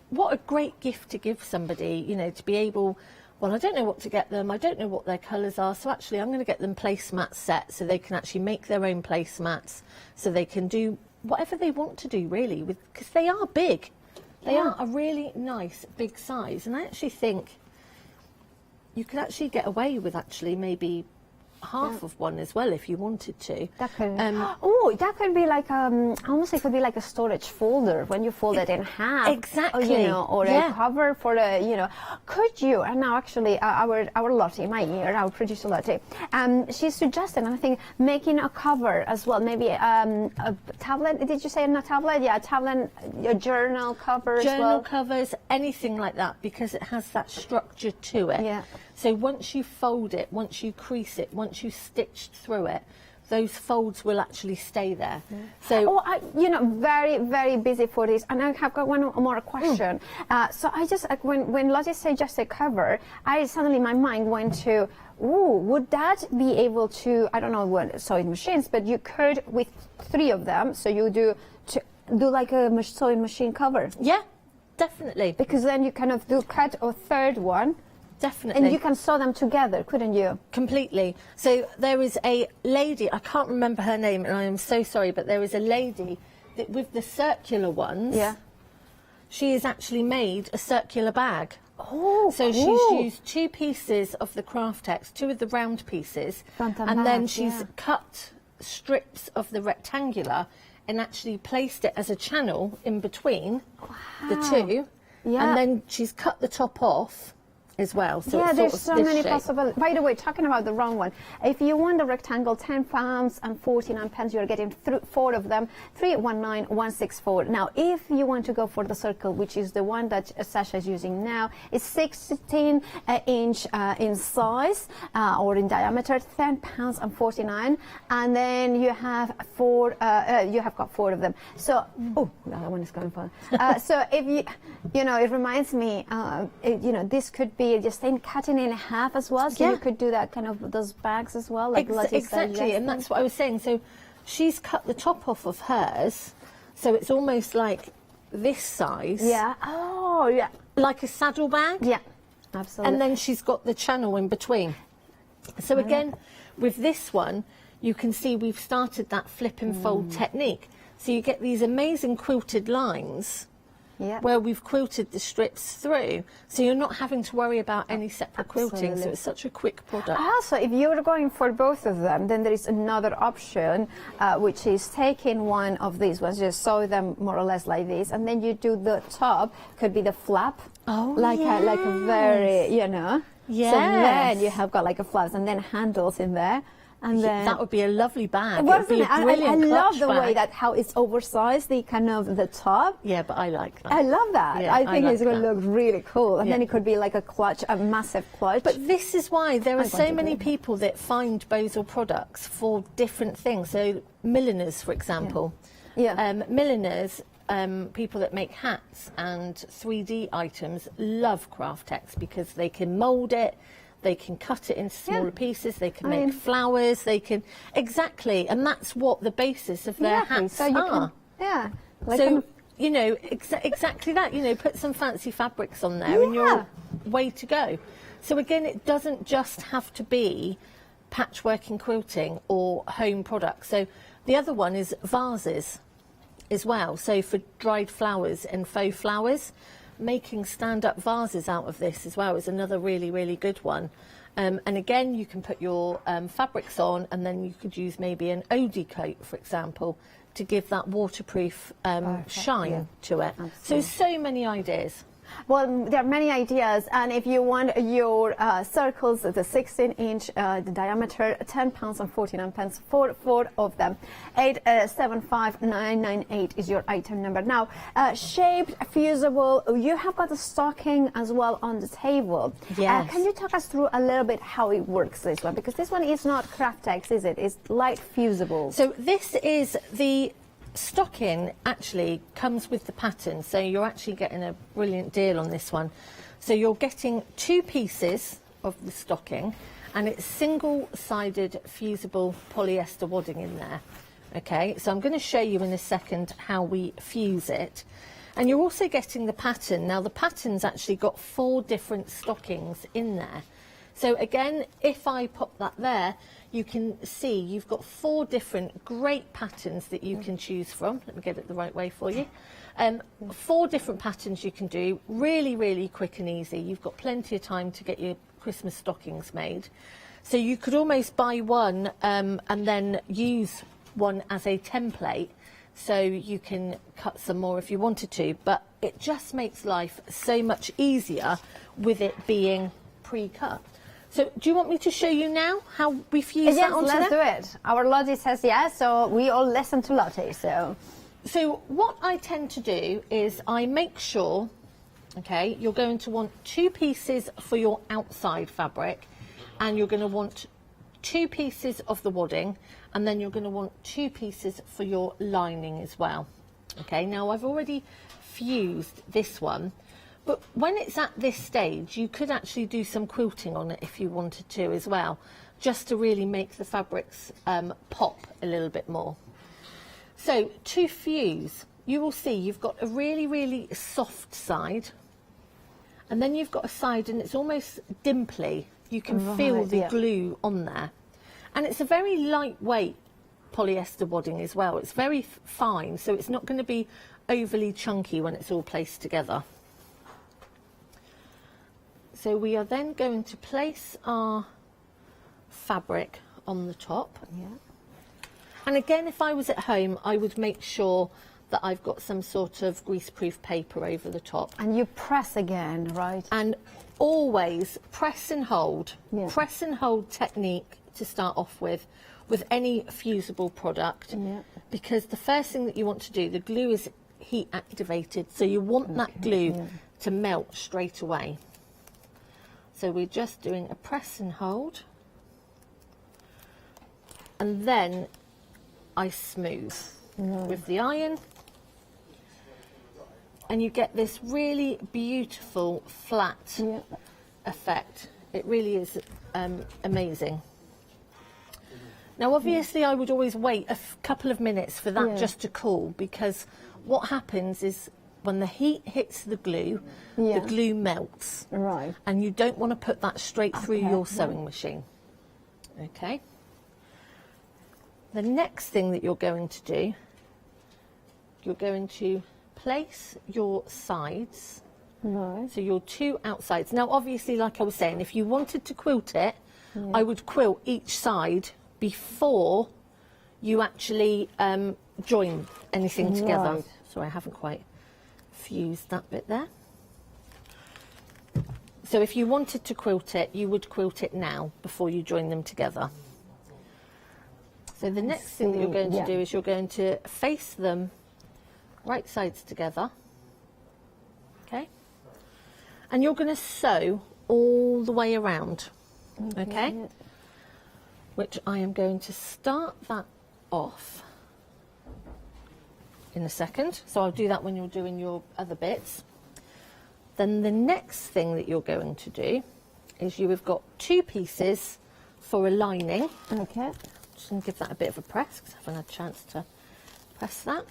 what a great gift to give somebody, you know, to be able, well, I don't know what to get them, I don't know what their colours are, so actually I'm going to get them placemat set so they can actually make their own placemats, so they can do whatever they want to do, really, because they are big. They are a really nice big size, and I actually think you could actually get away with actually maybe half of one as well if you wanted to. That could, that could be like almost it could be like a storage folder when you fold it in half. Exactly. Or, you know, or a cover for the, you know. Could you? And now actually, our Lottie, my ear, our producer Lottie, she suggested, and I think making a cover as well, maybe a tablet. Did you say a tablet? Yeah, a tablet, a journal cover as well. Journal covers, anything like that, because it has that structure to it. Yeah. So once you fold it, once you crease it, once you stitched through it, those folds will actually stay there. So, you know, very, very busy for this. And I have got one more question. So I just, when Lottie said just a cover, suddenly my mind went to, would that be able to, I don't know what sewing machines, but you could with 3 of them, so you do like a sewing machine cover. Yeah, definitely. Because then you kind of cut a 3rd one. Definitely. And you can sew them together, couldn't you? Completely. So there is a lady, I can't remember her name, and I am so sorry, but there is a lady that with the circular ones, she has actually made a circular bag. Oh, so cool. she's used 2 pieces of the Craftex, 2 of the round pieces, and then she's cut strips of the rectangular and actually placed it as a channel in between the 2, and then she's cut the top off as well. So yeah, it's there's sort so of many shape. possibilities. By the way, talking about the wrong one, if you want the rectangle, £10.49, you're getting 4 of them, 319,164. Now, if you want to go for the circle, which is the one that Sasha is using now, it's 16 inch in size or in diameter, £10.49, and then you have 4. You have got 4 of them. So, that one is going fun. So if you know, it reminds me, you know, this could be just cutting in half as well, so you could do that kind of those bags as well, like exactly, and that's what I was saying. So she's cut the top off of hers, so it's almost like this size. Yeah. Oh, yeah. Like a saddle bag. Yeah, absolutely. And then she's got the channel in between. So again, with this one, you can see we've started that flip and fold technique. So you get these amazing quilted lines. Where we've quilted the strips through, so you're not having to worry about any separate quilting, so it's such a quick product. Also, if you're going for both of them, then there is another option, which is taking one of these ones, just sew them more or less like this, and then you do the top, could be the flap, like a very, you know, so then you have got like a flaps and then handles in there. And then that would be a lovely bag. Wasn't it? I love the bag. way that how it's oversized, the kind of the top. Yeah, but I like that. I love that. Yeah, I think like it's going to look really cool. And then it could be like a clutch, a massive clutch. But this is why there are so many people that find Bozel products for different things. So milliners, for example. Milliners, people that make hats and 3D items love Craftex because they can mould it. They can cut it into smaller pieces, they can make flowers, they can... Exactly, and that's what the basis of their hats are. Like you know, exactly that. You know, put some fancy fabrics on there and you're way to go. So again, it doesn't just have to be patchwork and quilting or home products. So the other one is vases as well. So for dried flowers and faux flowers, making stand-up vases out of this as well is another really, really good one. And again, you can put your fabrics on, and then you could use maybe an Odie coat, for example, to give that waterproof shine to it. So many ideas. Well, there are many ideas, and if you want your circles, the 16-inch the diameter, £10.49 for 4 of them. 875998 is your item number. Now, shaped, fusible. You have got the stocking as well on the table. Yes. Can you talk us through a little bit how it works, this one? Because this one is not Craftex, is it? It's light fusible. So this is the stocking actually comes with the pattern, so you're actually getting a brilliant deal on this one. So you're getting 2 pieces of the stocking, and it's single-sided fusible polyester wadding in there. Okay, so I'm going to show you in a second how we fuse it. And you're also getting the pattern. Now the pattern's actually got 4 different stockings in there. So again, if I pop that there, you can see you've got 4 different great patterns that you can choose from. Let me get it the right way for you. 4 different patterns you can do, really, really quick and easy. You've got plenty of time to get your Christmas stockings made. So you could almost buy one and then use one as a template, so you can cut some more if you wanted to, but it just makes life so much easier with it being pre-cut. So do you want me to show you now how we fuse that onto let's do it. Our Lottie says yes, so we all listen to Lottie. So what I tend to do is I make sure, okay, you're going to want 2 pieces for your outside fabric, and you're going to want 2 pieces of the wadding, and then you're going to want 2 pieces for your lining as well. Okay, now I've already fused this one, but when it's at this stage you could actually do some quilting on it if you wanted to as well, just to really make the fabrics pop a little bit more. So to fuse, you will see you've got a really soft side, and then you've got a side and it's almost dimply. You can feel the glue on there, and it's a very lightweight polyester wadding as well. It's very fine, so it's not going to be overly chunky when it's all placed together. So we are then going to place our fabric on the top. And again, if I was at home, I would make sure that I've got some sort of greaseproof paper over the top. And you press again, right? And always press and hold. Press and hold technique to start off with any fusible product, because the first thing that you want to do, the glue is heat activated, so you want that glue to melt straight away. So we're just doing a press and hold, and then I smooth with the iron, and you get this really beautiful flat effect. It really is amazing. Now obviously I would always wait a couple of minutes for that just to cool, because what happens is when the heat hits the glue melts. Right. And you don't want to put that straight through your sewing machine. Okay. The next thing that you're going to do, you're going to place your sides. Right. So your 2 outsides. Now obviously, like I was saying, if you wanted to quilt it, I would quilt each side before you actually join anything together. Right. So I haven't quite fused that bit there. So if you wanted to quilt it, you would quilt it now before you join them together. So the next thing that you're going to do is you're going to face them right sides together. Okay. And you're going to sew all the way around. Okay. Which I am going to start that off in a second. So I'll do that when you're doing your other bits. Then the next thing that you're going to do is you have got 2 pieces for a lining. Okay. Just going to give that a bit of a press because I haven't had a chance to press that.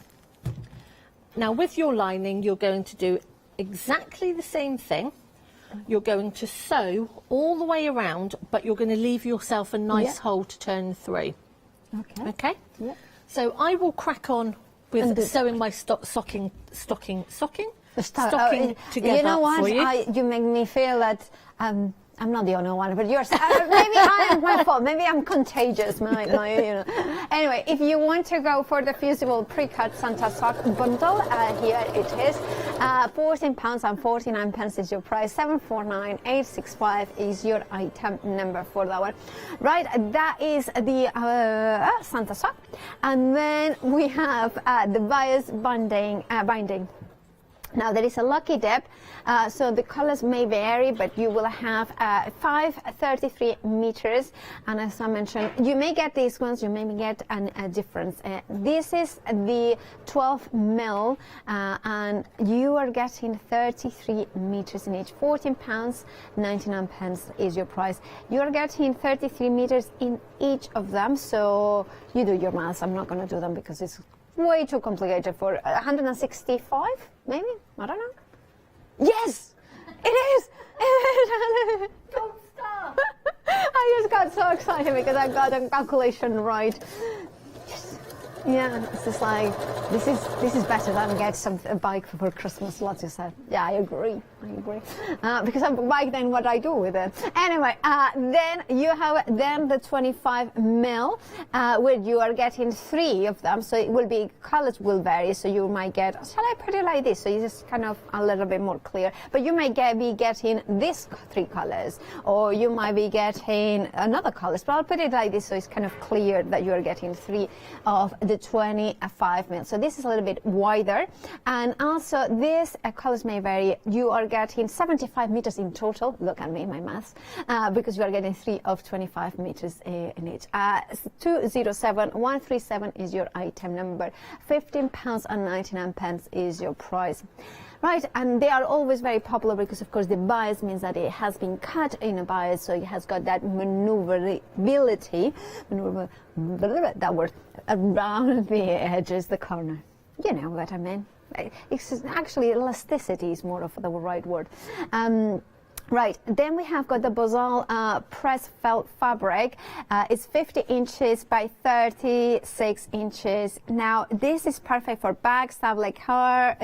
Now with your lining, you're going to do exactly the same thing. You're going to sew all the way around, but you're going to leave yourself a nice hole to turn through. Okay. Okay? So I will crack on with sewing my stocking together. You know what? For you. You make me feel that I'm not the only one, but yours. Maybe I am my fault. Maybe I'm contagious. You know. Anyway, if you want to go for the fusible pre-cut Santa sock bundle, here it is. £14.49 is your price. 749,865 is your item number for that one. Right, that is the Santa sock, and then we have the bias binding. Now there is a lucky dip, so the colors may vary, but you will have 533 meters, and as I mentioned, you may get these ones, you may get a difference. This is the 12 mil, and you are getting 33 meters in each. £14.99 is your price. You are getting 33 meters in each of them, so you do your maths. I'm not going to do them because it's way too complicated. For 165, maybe? I don't know. Yes! It is! Don't stop! I just got so excited because I got a calculation right. Yes. Yeah, it's just like, this is better than get a bike for Christmas, Lottie said. Yeah, I agree. Because I'm bike then what I do with it. Anyway, then you have the 25 mil, where you are getting 3 of them. So it will be, colors will vary. So you might get, shall I put it like this? So it's just kind of a little bit more clear. But you might be getting these 3 colors, or you might be getting another colors. But I'll put it like this so it's kind of clear that you are getting 3 of the 25 mil. So this is a little bit wider, and also this colors may vary. You are getting 75 meters in total. Look at me, my maths, because you are getting 3 of 25 meters in each. 207137 is your item number. £15.99 is your price. Right, and they are always very popular because, of course, the bias means that it has been cut in a bias, so it has got that maneuverability, that word, around the edges, the corner. You know what I mean. It's actually, elasticity is more of the right word. Right, then we have got the Bozal press felt fabric. It's 50 inches by 36 inches. Now, this is perfect for bags, tablet covers.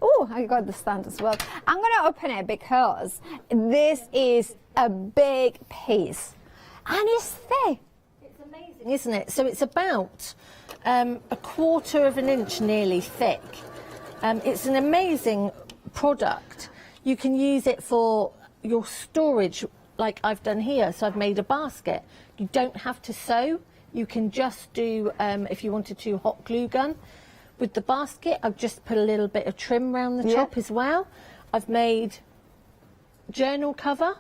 Oh, I got the stand as well. I'm going to open it because this is a big piece. And it's thick. It's amazing, isn't it? So it's about a quarter of an inch nearly thick. It's an amazing product. You can use it for your storage, like I've done here. So I've made a basket. You don't have to sew. You can just do, if you wanted to, hot glue gun. With the basket, I've just put a little bit of trim around the top as well. I've made journal cover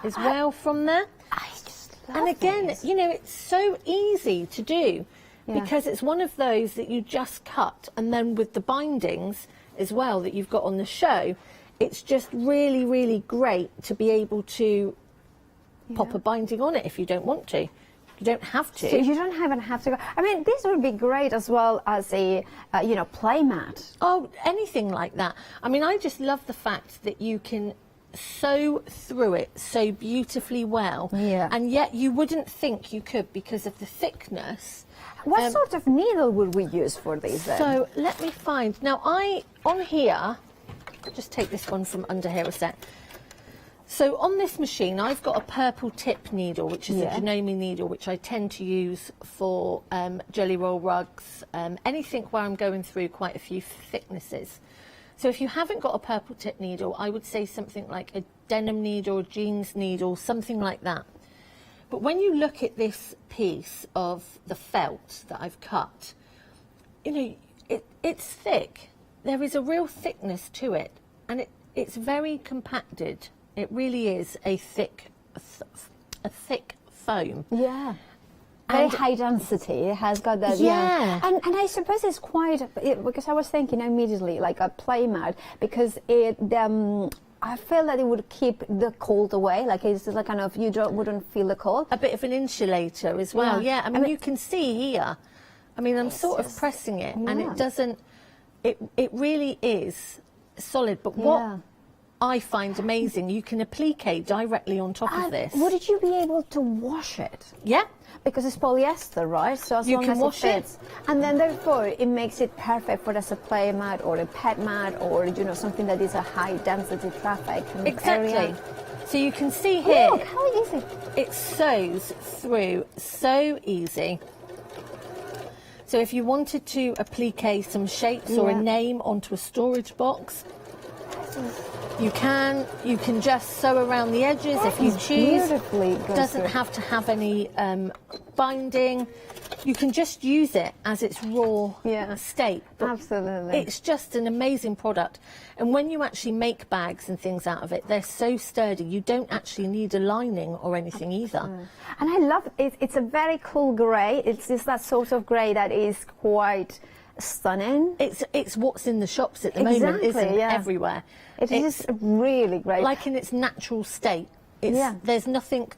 as well from there. I just love And again, this. you know, it's so easy to do because it's one of those that you just cut. And then with the bindings as well that you've got on the show, it's just really, really great to be able to pop a binding on it if you don't want to. You don't have to. So you don't even have to go. I mean, this would be great as well as a, play mat. Oh, anything like that. I mean, I just love the fact that you can sew through it so beautifully well. Yeah. And yet you wouldn't think you could because of the thickness. What sort of needle would we use for these then? So let me find. Now, on here, just take this one from under here a sec. So on this machine, I've got a purple tip needle, which is a Janome needle, which I tend to use for jelly roll rugs, anything where I'm going through quite a few thicknesses. So if you haven't got a purple tip needle, I would say something like a denim needle, jeans needle, something like that. But when you look at this piece of the felt that I've cut, you know, it's thick. There is a real thickness to it, and it's very compacted. It really is a thick foam. Yeah. Very high density. It has got that. Yeah. And I suppose it's quite, because I was thinking immediately like a play mat, because it, I feel that it would keep the cold away. Like it's like kind of, wouldn't feel the cold. A bit of an insulator as well. Yeah. I mean, you can see here. I mean, I'm sort of pressing it, and it doesn't. It really is solid. But what I find amazing, you can applique directly on top of this. Would you be able to wash it? Yeah. Because it's polyester, right? So as you long can as wash it fits. And then therefore it makes it perfect for as a play mat or a pet mat or something that is a high density traffic exactly area. So you can see here, look how easy it sews through so easy. So if you wanted to applique some shapes or a name onto a storage box, you can just sew around the edges if you choose. Beautifully doesn't have to have any binding. You can just use it as its raw state. But absolutely. It's just an amazing product. And when you actually make bags and things out of it, they're so sturdy. You don't actually need a lining or anything either. And I love it. It's a very cool grey. It's just that sort of grey that is quite stunning. It's what's in the shops at the moment, isn't it? Everywhere. It's just really great. Like in its natural state. There's nothing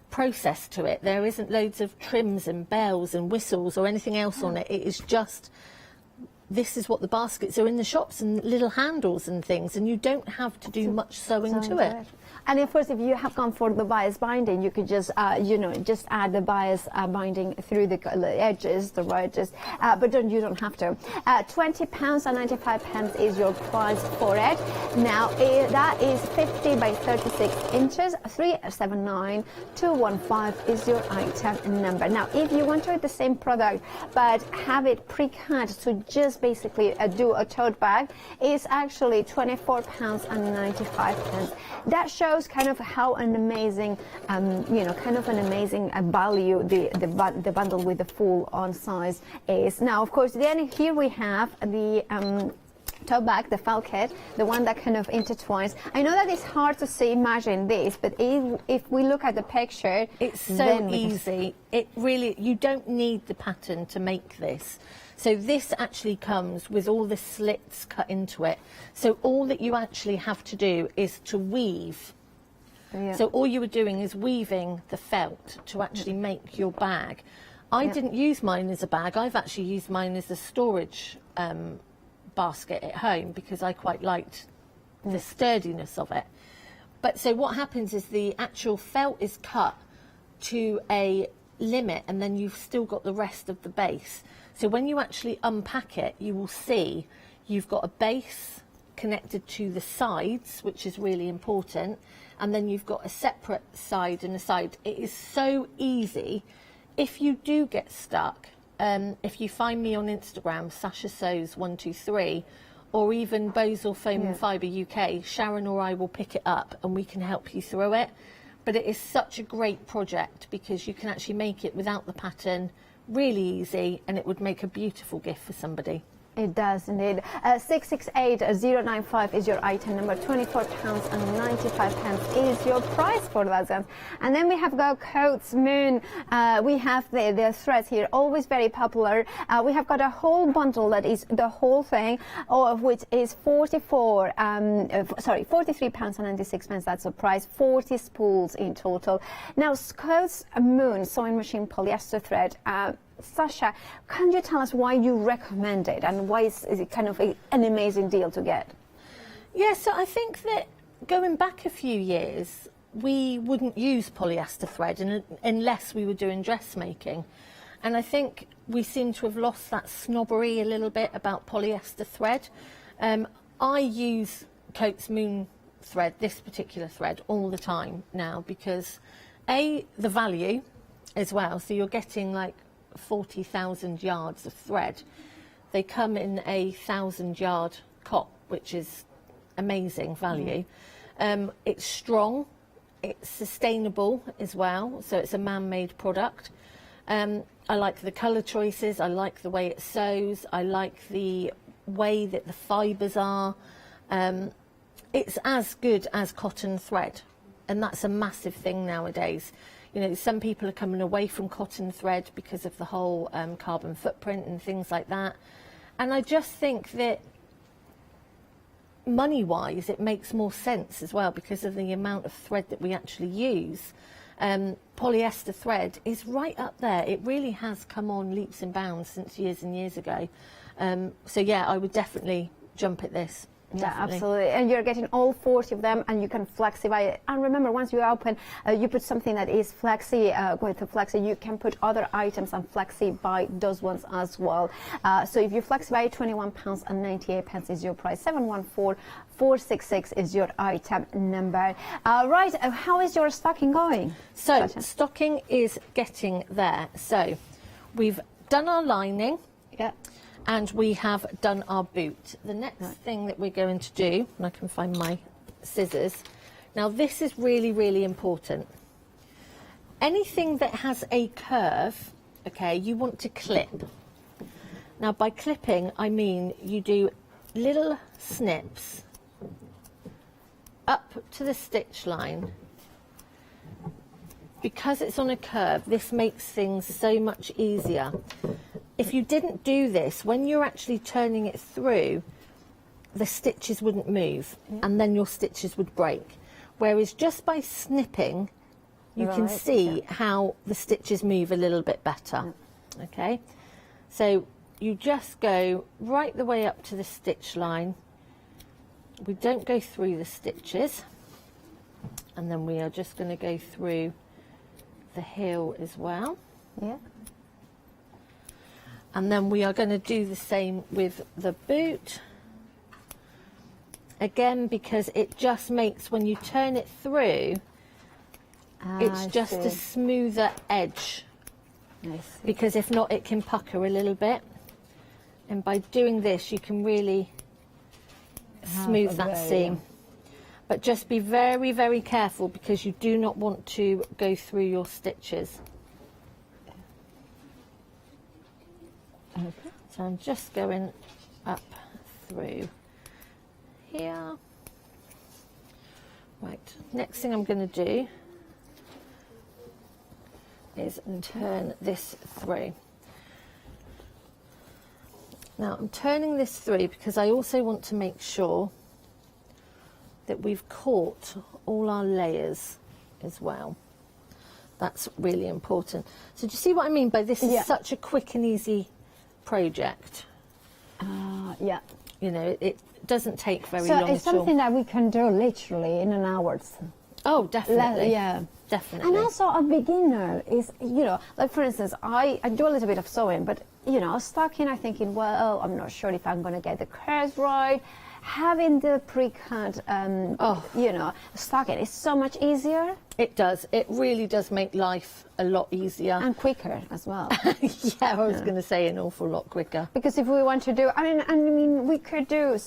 processed to it. There isn't loads of trims and bells and whistles or anything else on it. It is just, this is what the baskets are in the shops, and little handles and things, and you don't have to do much sewing to it. And of course, if you have gone for the bias binding, you could just, just add the bias binding through the edges, the edges, but you don't have to. £20.95 is your price for it. Now, that is 50 by 36 inches, 379215 is your item number. Now, if you want to do the same product, but have it pre-cut to just basically do a tote bag, it's actually £24.95. That shows shows kind of how an amazing, you know, kind of an amazing value the bundle with the full on size is. Now, of course, then here we have the tote bag, the felt kit, the one that kind of intertwines. I know that it's hard to see, imagine this, but if we look at the picture, it's so easy. It really, you don't need the pattern to make this. So this actually comes with all the slits cut into it. So all that you actually have to do is to weave. Yeah. So all you were doing is weaving the felt to actually make your bag. I didn't use mine as a bag. I've actually used mine as a storage basket at home because I quite liked the sturdiness of it. But so what happens is the actual felt is cut to a limit, and then you've still got the rest of the base. So when you actually unpack it, you will see you've got a base connected to the sides, which is really important, and then you've got a separate side and a side. It is so easy. If you do get stuck, if you find me on Instagram, Sasha Sews 123, or even Bows or Foam and Fibre UK, Sharon or I will pick it up and we can help you through it. But it is such a great project because you can actually make it without the pattern, really easy, and it would make a beautiful gift for somebody. It does indeed. 668095 is your item number. £24.95 is your price for that. And then we have got Coats Moon. We have the threads here, always very popular. We have got a whole bundle that is the whole thing, of which is £43.96. That's the price. 40 spools in total. Now, Coats Moon sewing machine polyester thread. Sasha, can you tell us why you recommend it and why is it kind of an amazing deal to get? Yeah, so I think that going back a few years, we wouldn't use polyester thread unless we were doing dressmaking. And I think we seem to have lost that snobbery a little bit about polyester thread. I use Coats Moon thread, this particular thread, all the time now because, the value as well. So you're getting like 40,000 yards of thread. They come in a 1,000-yard cot, which is amazing value. It's strong, it's sustainable as well, so it's a man-made product. I like the colour choices, I like the way it sews, I like the way that the fibres are. It's as good as cotton thread, and that's a massive thing nowadays. You know, some people are coming away from cotton thread because of the whole carbon footprint and things like that. And I just think that money-wise, it makes more sense as well because of the amount of thread that we actually use. Polyester thread is right up there. It really has come on leaps and bounds since years and years ago. So yeah, I would definitely jump at this. Yeah, absolutely. And you're getting all 40 of them, and you can flexify it. And remember, once you open, you put something that is flexi, with a flexi, you can put other items and flexi by those ones as well. So if you flexify, £21.98 is your price. 714466 is your item number. Right, how is your stocking going? So stocking is getting there. So we've done our lining. Yeah. And we have done our boot. The next thing that we're going to do, and I can find my scissors. Now this is really, really important. Anything that has a curve, okay, you want to clip. Now by clipping, I mean you do little snips up to the stitch line. Because it's on a curve, this makes things so much easier. If you didn't do this, when you're actually turning it through, the stitches wouldn't move and then your stitches would break. Whereas just by snipping, you can see how the stitches move a little bit better. Okay, so you just go right the way up to the stitch line. We don't go through the stitches, and then we are just going to go through the heel as well. Yeah. And then we are going to do the same with the boot. Again, because it just makes, when you turn it through, it's just a smoother edge. Because if not, it can pucker a little bit. And by doing this, you can really smooth that seam. But just be very, very careful because you do not want to go through your stitches. Okay. So I'm just going up through here. Right, next thing I'm going to do is turn this through. Now I'm turning this through because I also want to make sure that we've caught all our layers as well. That's really important. So do you see what I mean by this is such a quick and easy project? Yeah. You know, it doesn't take very long. So it's something that we can do literally in an hour. Oh, definitely. Yeah. Definitely. And also a beginner is, you know, like for instance, I do a little bit of sewing, but, you know, stocking, I'm thinking, well, I'm not sure if I'm going to get the curves right. Having the pre-cut, you know, stocking is so much easier. It does. It really does make life a lot easier. And quicker as well. Yeah, I was going to say an awful lot quicker. Because if we want to do, I mean, we could do,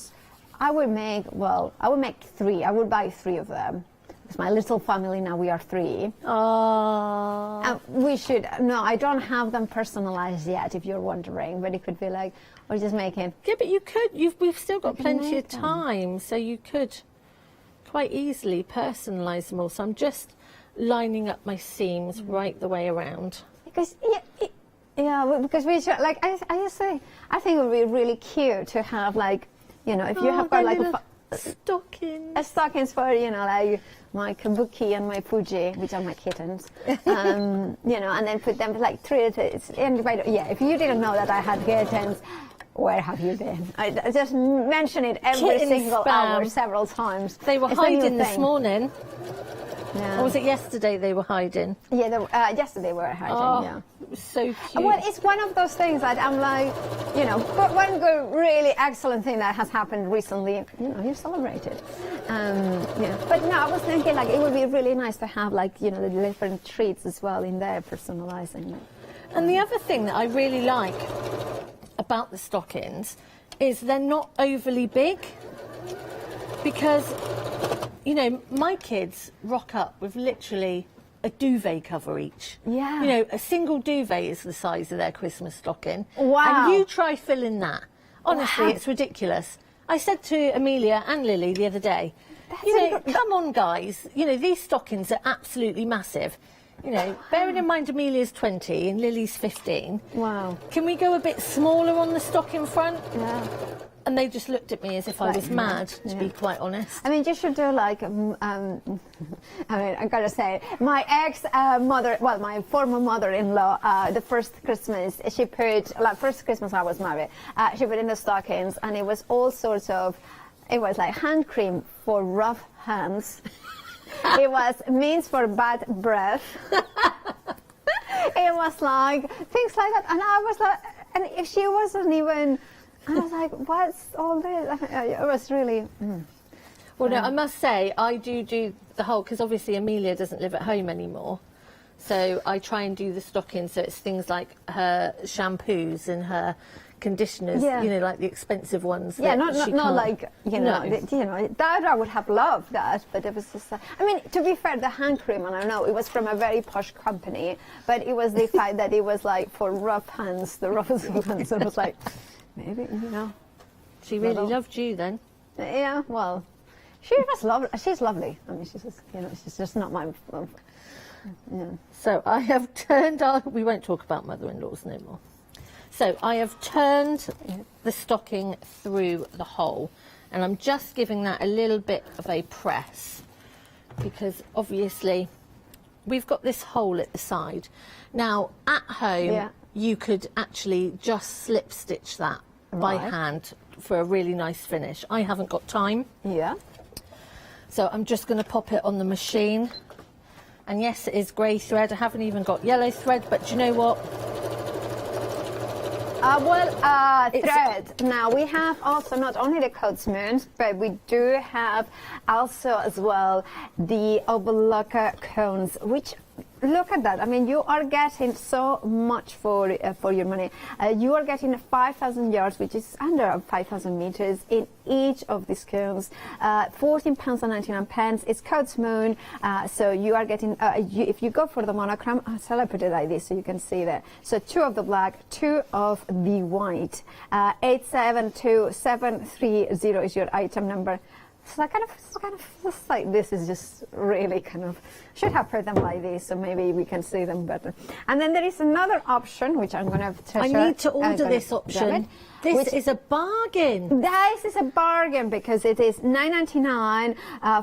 I would make 3. I would buy 3 of them. Because my little family now, we are 3. Oh. We should, no, I don't have them personalized yet, if you're wondering, but it could be like, or just making. Yeah, but you could, we've still got plenty of time, so you could quite easily personalise them all. So I'm just lining up my seams right the way around. Because, because we should, like, I say, I think it would be really cute to have, like, you know, if you have got, like, stockings for, you know, like my kabuki and my fuji, which are my kittens, you know, and then put them like 3 and if you didn't know that I had kittens, where have you been? I just mention it every single hour, several times. They were hiding this morning. Yeah. Or was it yesterday they were hiding? Yeah, yesterday they were hiding, yeah. It was so cute. Well, it's one of those things that I'm like, you know, but one good, really excellent thing that has happened recently, you know, you celebrated. Yeah. But no, I was thinking, like, it would be really nice to have, like, you know, the different treats as well in there, personalising it. And the other thing that I really like about the stockings is they're not overly big because, you know, my kids rock up with literally a duvet cover each. Yeah. You know, a single duvet is the size of their Christmas stocking. Wow. And you try filling that. Honestly, it's ridiculous. I said to Amelia and Lily the other day, come on, guys. You know, these stockings are absolutely massive. You know, bearing in mind Amelia's 20 and Lily's 15. Wow. Can we go a bit smaller on the stocking front? Yeah. And they just looked at me as if I was mad, to be quite honest. I mean, you should do like, I mean, I gotta say, my ex-mother, well, my former mother-in-law, the first Christmas, she put, like, first Christmas I was married, she put in the stockings, and it was all sorts of, it was like hand cream for rough hands. It was mints for bad breath. It was like, things like that, and I was like, and if she wasn't even, I was like, what's all this? It was really... Well, no, I must say, I do the whole, because obviously Amelia doesn't live at home anymore. So I try and do the stocking, so it's things like her shampoos and her conditioners, you know, like the expensive ones. Yeah, not like, you know, that I would have loved that, but it was just, I mean, to be fair, the hand cream, and I know it was from a very posh company, but it was the fact that it was like for rough hands, the roughest of hands, it was like... Maybe, you know. She really loved you then. Yeah, well, she was lovely. She's lovely. I mean, she's just, you know, she's just not my... Yeah. So I have turned on... We won't talk about mother-in-laws no more. So I have turned the stocking through the hole, and I'm just giving that a little bit of a press because obviously we've got this hole at the side. Now, at home, you could actually just slip stitch that by hand for a really nice finish. I haven't got time. Yeah. So I'm just going to pop it on the machine. And yes, it is grey thread. I haven't even got yellow thread, but do you know what? Thread. Now, we have also not only the coatsmoons, but we do have also as well the Obeloka cones, which look at that. I mean, you are getting so much for your money. You are getting 5,000 yards, which is under 5,000 meters in each of these cones. £14.99. It's Coats Moon. So you are getting, if you go for the monogram, shall I put it like this so you can see that? So 2 of the black, 2 of the white. 872730 is your item number. So I kind of just like this is just really kind of should have put them like this so maybe we can see them better. And then there is another option which I'm going to I need to order this option. This is a bargain. This is a bargain because it is $9.99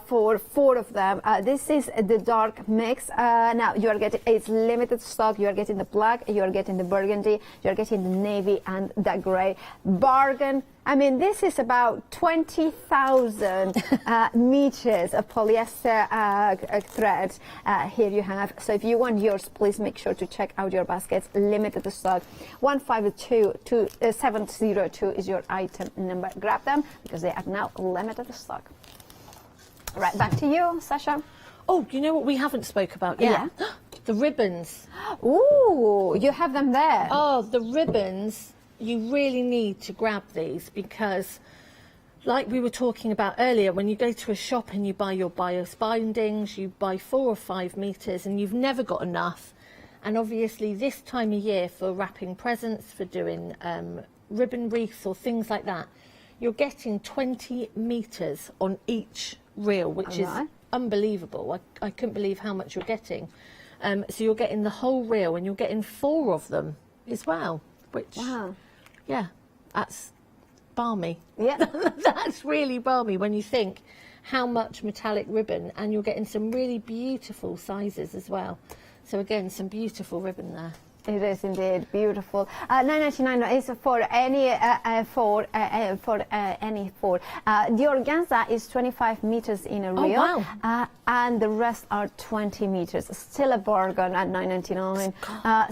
for 4 of them. This is the dark mix. Now you are getting, it's limited stock. You are getting the black, you are getting the burgundy, you are getting the navy and the grey. Bargain. I mean, this is about 20,000 meters of polyester thread. Here you have. So if you want yours, please make sure to check out your baskets. Limited stock. 152702 is your item number. Grab them because they are now limited stock. Right, back to you, Sasha. Oh, you know what we haven't spoke about yet? Yeah. The ribbons. Ooh, you have them there. Oh, the ribbons. You really need to grab these because, like we were talking about earlier, when you go to a shop and you buy your bias bindings, you buy 4 or 5 meters and you've never got enough. And obviously this time of year for wrapping presents, for doing ribbon wreaths or things like that, you're getting 20 meters on each reel, which is unbelievable. I couldn't believe how much you're getting. So you're getting the whole reel and you're getting 4 of them as well, which... Wow. Yeah, that's balmy. Yeah. That's really balmy when you think how much metallic ribbon, and you're getting some really beautiful sizes as well. So again, some beautiful ribbon there. It is indeed beautiful. $9.99 is for any any 4. The organza is 25 meters in a reel. Oh, wow. And the rest are 20 meters. Still a bargain at $9.99.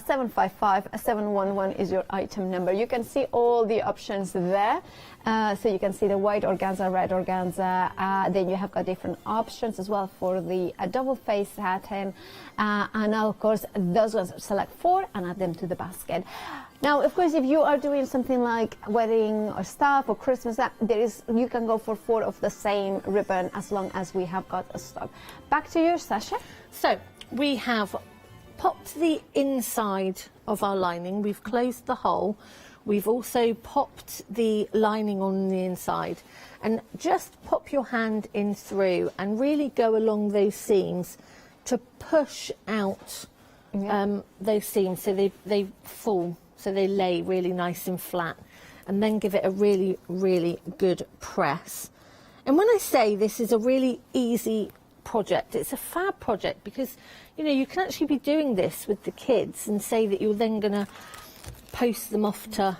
755-711 is your item number. You can see all the options there. So you can see the white organza, red organza. Then you have got different options as well for the double face satin. And now, of course, those ones select 4 and add them to the basket. Now, of course, if you are doing something like wedding or stuff or Christmas, you can go for 4 of the same ribbon as long as we have got a stock. Back to you, Sasha. So we have popped the inside of our lining. We've closed the hole. We've also popped the lining on the inside, and just pop your hand in through and really go along those seams to push out those seams so they fall, so they lay really nice and flat, and then give it a really, really good press. And when I say this is a really easy project, it's a fab project because, you know, you can actually be doing this with the kids and say that you're then going to post them off to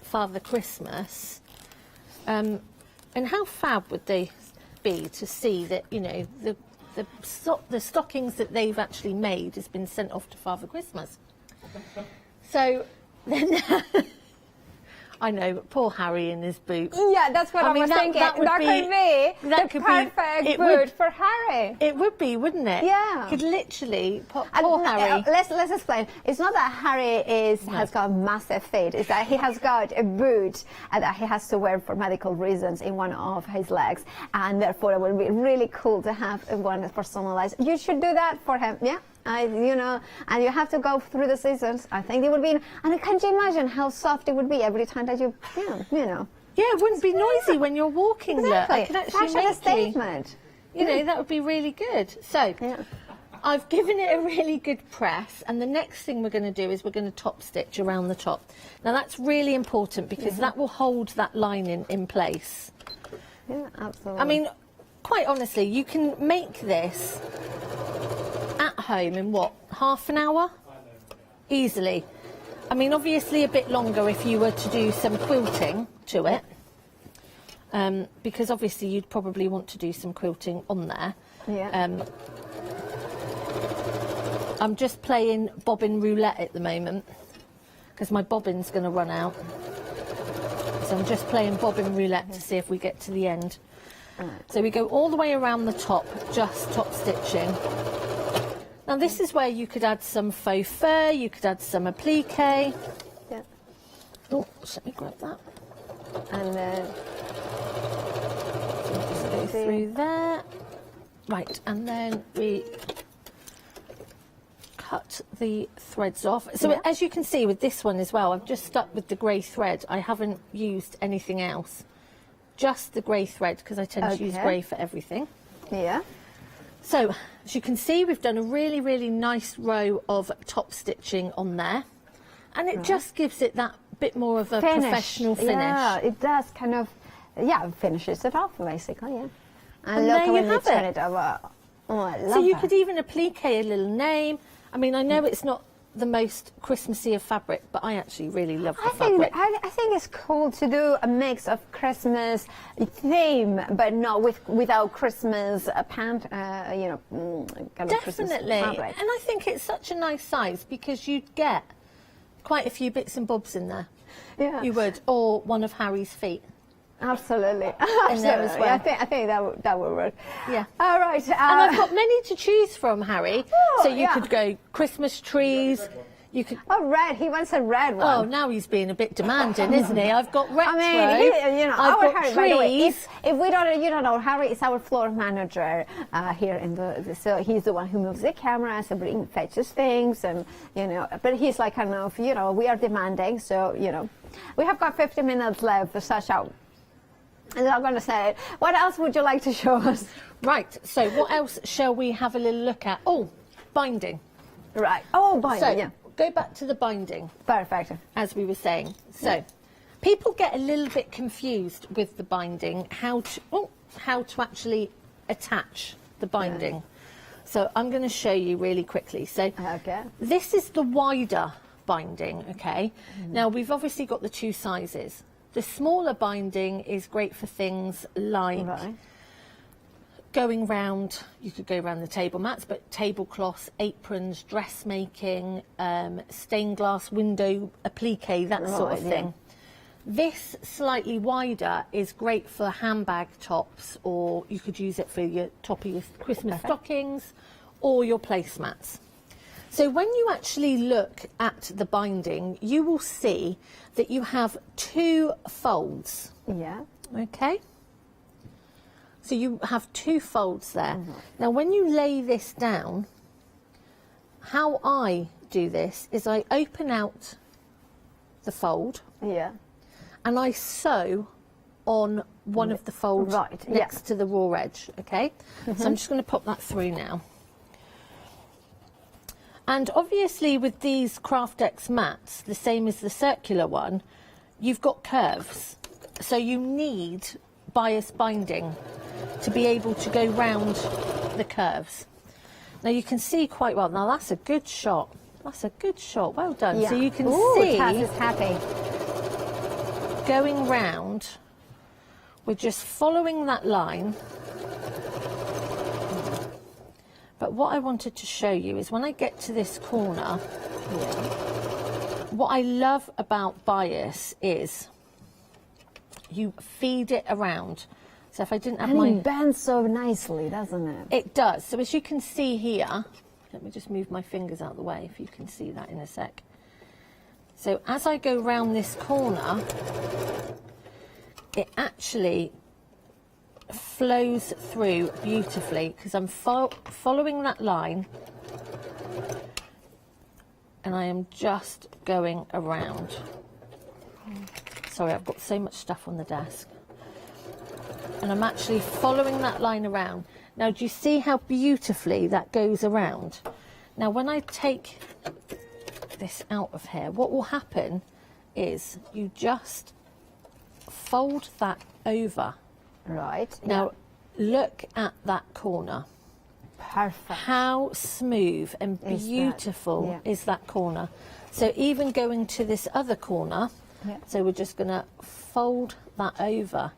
Father Christmas, and how fab would they be to see that, you know, the stockings that they've actually made has been sent off to Father Christmas. So then I know, but poor Harry in his boot. Yeah, that's what I was thinking. That could be the perfect boot for Harry. It would be, wouldn't it? Yeah. You could literally pop poor Harry. Let's explain. It's not that Harry has got massive feet. It's that he has got a boot that he has to wear for medical reasons in one of his legs, and therefore it would be really cool to have one personalized. You should do that for him. Yeah. You know, and you have to go through the seasons. I think it would be, and can't you imagine how soft it would be every time that you know. Yeah, it wouldn't be noisy when you're walking. Exactly. There. I could actually Fashion make a statement. You know, that would be really good. So, I've given it a really good press, and the next thing we're going to do is we're going to top stitch around the top. Now that's really important because that will hold that lining in place. Yeah, absolutely. I mean, quite honestly, you can make this at home in what, half an hour? Easily. I mean, obviously a bit longer if you were to do some quilting to it, because obviously you'd probably want to do some quilting on there. Yeah. I'm just playing bobbin roulette at the moment because my bobbin's going to run out. So I'm just playing bobbin roulette to see if we get to the end. So we go all the way around the top, just top stitching. Now this is where you could add some faux fur, you could add some applique. Yeah. Oh, let me grab that. And then just go through there. Right, and then we cut the threads off. So as you can see with this one as well, I've just stuck with the grey thread. I haven't used anything else. Just the grey thread, because I tend to use grey for everything. Yeah. So, as you can see, we've done a really, really nice row of top stitching on there. And it just gives it that bit more of a professional finish. Yeah, it does kind of, finishes it off, basically, yeah. And look there you when have turn it. it over. Oh, I love So you that. could even applique a little name. I mean, I know it's not the most Christmassy of fabric, but I actually really love the fabric. I think it's cool to do a mix of Christmas theme, but not without Christmas kind of Christmas Definitely. fabric. And I think it's such a nice size because you'd get quite a few bits and bobs in there. Yeah. You would, or one of Harry's feet. Absolutely. In there as well. I think that would work. Yeah. All right. And I've got many to choose from, Harry. Oh, so you could go Christmas trees. You could. Oh, red. He wants a red one. Oh, now he's being a bit demanding, isn't he? I've got retro. I mean, I've our got Harry, by the way, trees. if we don't, you don't know, Harry is our floor manager here in so he's the one who moves the cameras and fetches things, and but he's like kind of, we are demanding, so we have got 50 minutes left for such out. And I'm going to say, what else would you like to show us? Right. So what else shall we have a little look at? Oh, binding. Right. Oh, binding. So, yeah. Go back to the binding. Perfect. As we were saying. So, people get a little bit confused with the binding, how to actually attach the binding. Yeah. So, I'm going to show you really quickly. So, this is the wider binding, okay? Now, we've obviously got the two sizes. The smaller binding is great for things like going round, you could go around the table mats, but tablecloths, aprons, dressmaking, stained glass window applique, that sort of thing. This slightly wider is great for handbag tops, or you could use it for your top of your Christmas stockings or your placemats. So when you actually look at the binding, you will see that you have two folds. Yeah. Okay. So you have two folds there. Now when you lay this down, how I do this is I open out the fold. Yeah. And I sew on one of the folds next to the raw edge, okay? So I'm just going to pop that through now. And obviously with these Craftex mats, the same as the circular one, you've got curves. So you need bias binding to be able to go round the curves. Now you can see quite well. Now that's a good shot. That's a good shot. Well done. Yeah. So you can see Taz is happy. going round. We're just following that line. But what I wanted to show you is when I get to this corner, what I love about bias is you feed it around. So if I didn't have it bends so nicely, doesn't it? It does. So as you can see here, let me just move my fingers out of the way if you can see that in a sec. So as I go round this corner, it actually flows through beautifully because I'm following that line and I am just going around. Sorry, I've got so much stuff on the desk. And I'm actually following that line around. Now, do you see how beautifully that goes around? Now, when I take this out of here, what will happen is you just fold that over. Right. Now, look at that corner. Perfect. How smooth and beautiful is that corner? So even going to this other corner, so we're just going to fold that over.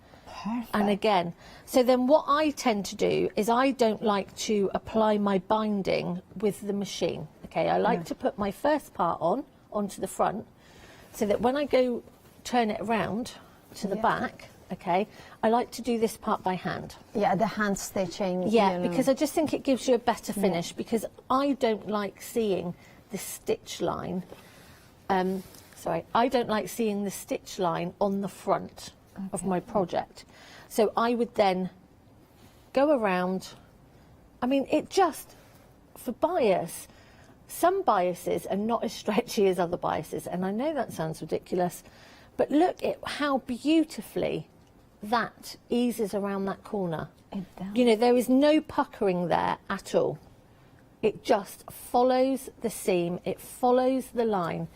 Perfect. And again, so then what I tend to do is I don't like to apply my binding with the machine. Okay, I like to put my first part onto the front, so that when I go turn it around to the back, okay, I like to do this part by hand. Yeah, the hand stitching. Yeah, you know. because I just think it gives you a better finish, because I don't like seeing the stitch line. I don't like seeing the stitch line on the front of my project. So I would then go around. I mean, it just, for bias, some biases are not as stretchy as other biases, and I know that sounds ridiculous, but look at how beautifully that eases around that corner. You know, there is no puckering there at all. It just follows the seam, it follows the line,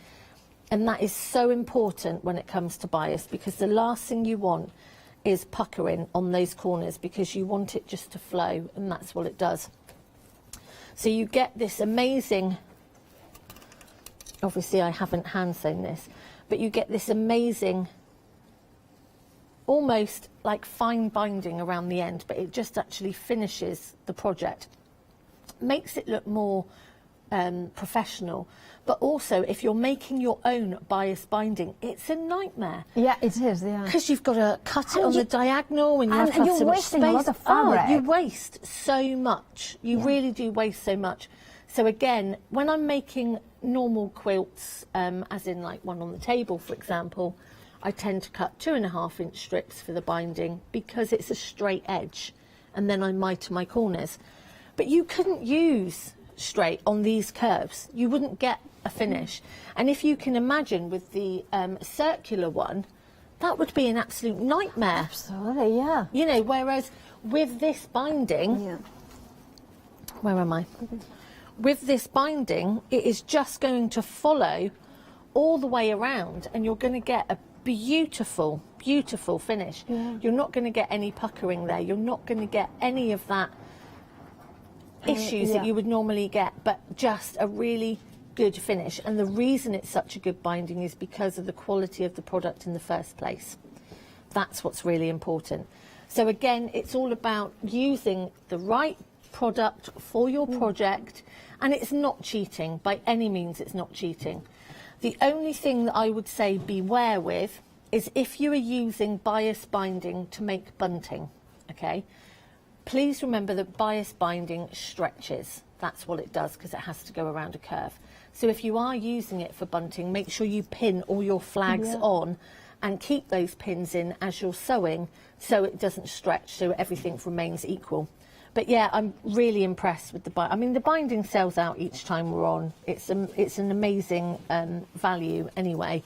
and that is so important when it comes to bias, because the last thing you want is puckering on those corners, because you want it just to flow, and that's what it does. So you get this amazing, obviously I haven't hand sewn this, but you get this amazing, almost like fine binding around the end, but it just actually finishes the project. Makes it look more professional, but also if you're making your own bias binding, it's a nightmare. Yeah, it is, yeah. Because you've got to cut it on the diagonal, and you have to have so much space. A lot of fabric. You waste so much. You really do waste so much. So again, when I'm making normal quilts, as in like one on the table, for example, I tend to cut 2.5-inch strips for the binding, because it's a straight edge, and then I miter my corners. But you couldn't use straight on these curves. You wouldn't get a finish. And if you can imagine with the circular one, that would be an absolute nightmare. Absolutely, yeah. You know, whereas with this binding, where am I? With this binding, it is just going to follow all the way around, and you're going to get a beautiful, beautiful finish. You're not going to get any puckering there. You're not going to get any of that issues that you would normally get, but just a really good finish. And the reason it's such a good binding is because of the quality of the product in the first place. That's what's really important. So again, it's all about using the right product for your project, and it's not cheating. By any means, it's not cheating. The only thing that I would say beware with is if you are using bias binding to make bunting, okay? Please remember that bias binding stretches. That's what it does, because it has to go around a curve. So if you are using it for bunting, make sure you pin all your flags on and keep those pins in as you're sewing, so it doesn't stretch, so everything remains equal. But yeah, I'm really impressed with the binding. I mean, the binding sells out each time we're on. It's an amazing value anyway,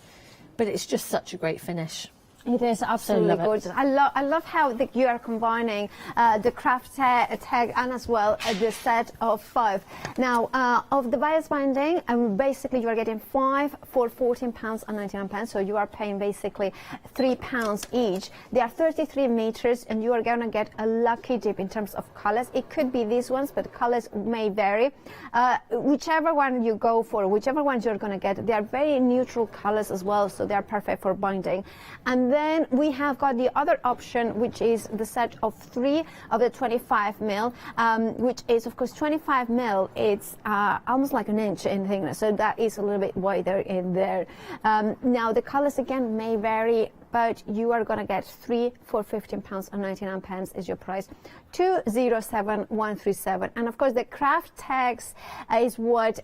but it's just such a great finish. It is absolutely gorgeous. I love how you are combining the craft tag and as well the set of 5. Now, of the bias binding, basically you are getting 5 for £14.99, so you are paying basically £3 each. They are 33 meters, and you are going to get a lucky dip in terms of colors. It could be these ones, but the colors may vary. Whichever one you go for, whichever ones you're going to get, they are very neutral colors as well, so they are perfect for binding. And then we have got the other option, which is the set of 3 of the 25 mil, which is of course 25 mil. It's almost like an inch in thickness, so that is a little bit wider in there. Now the colors again may vary, but you are going to get 3 for £15.99 is your price. 207137. And of course the craft tags is what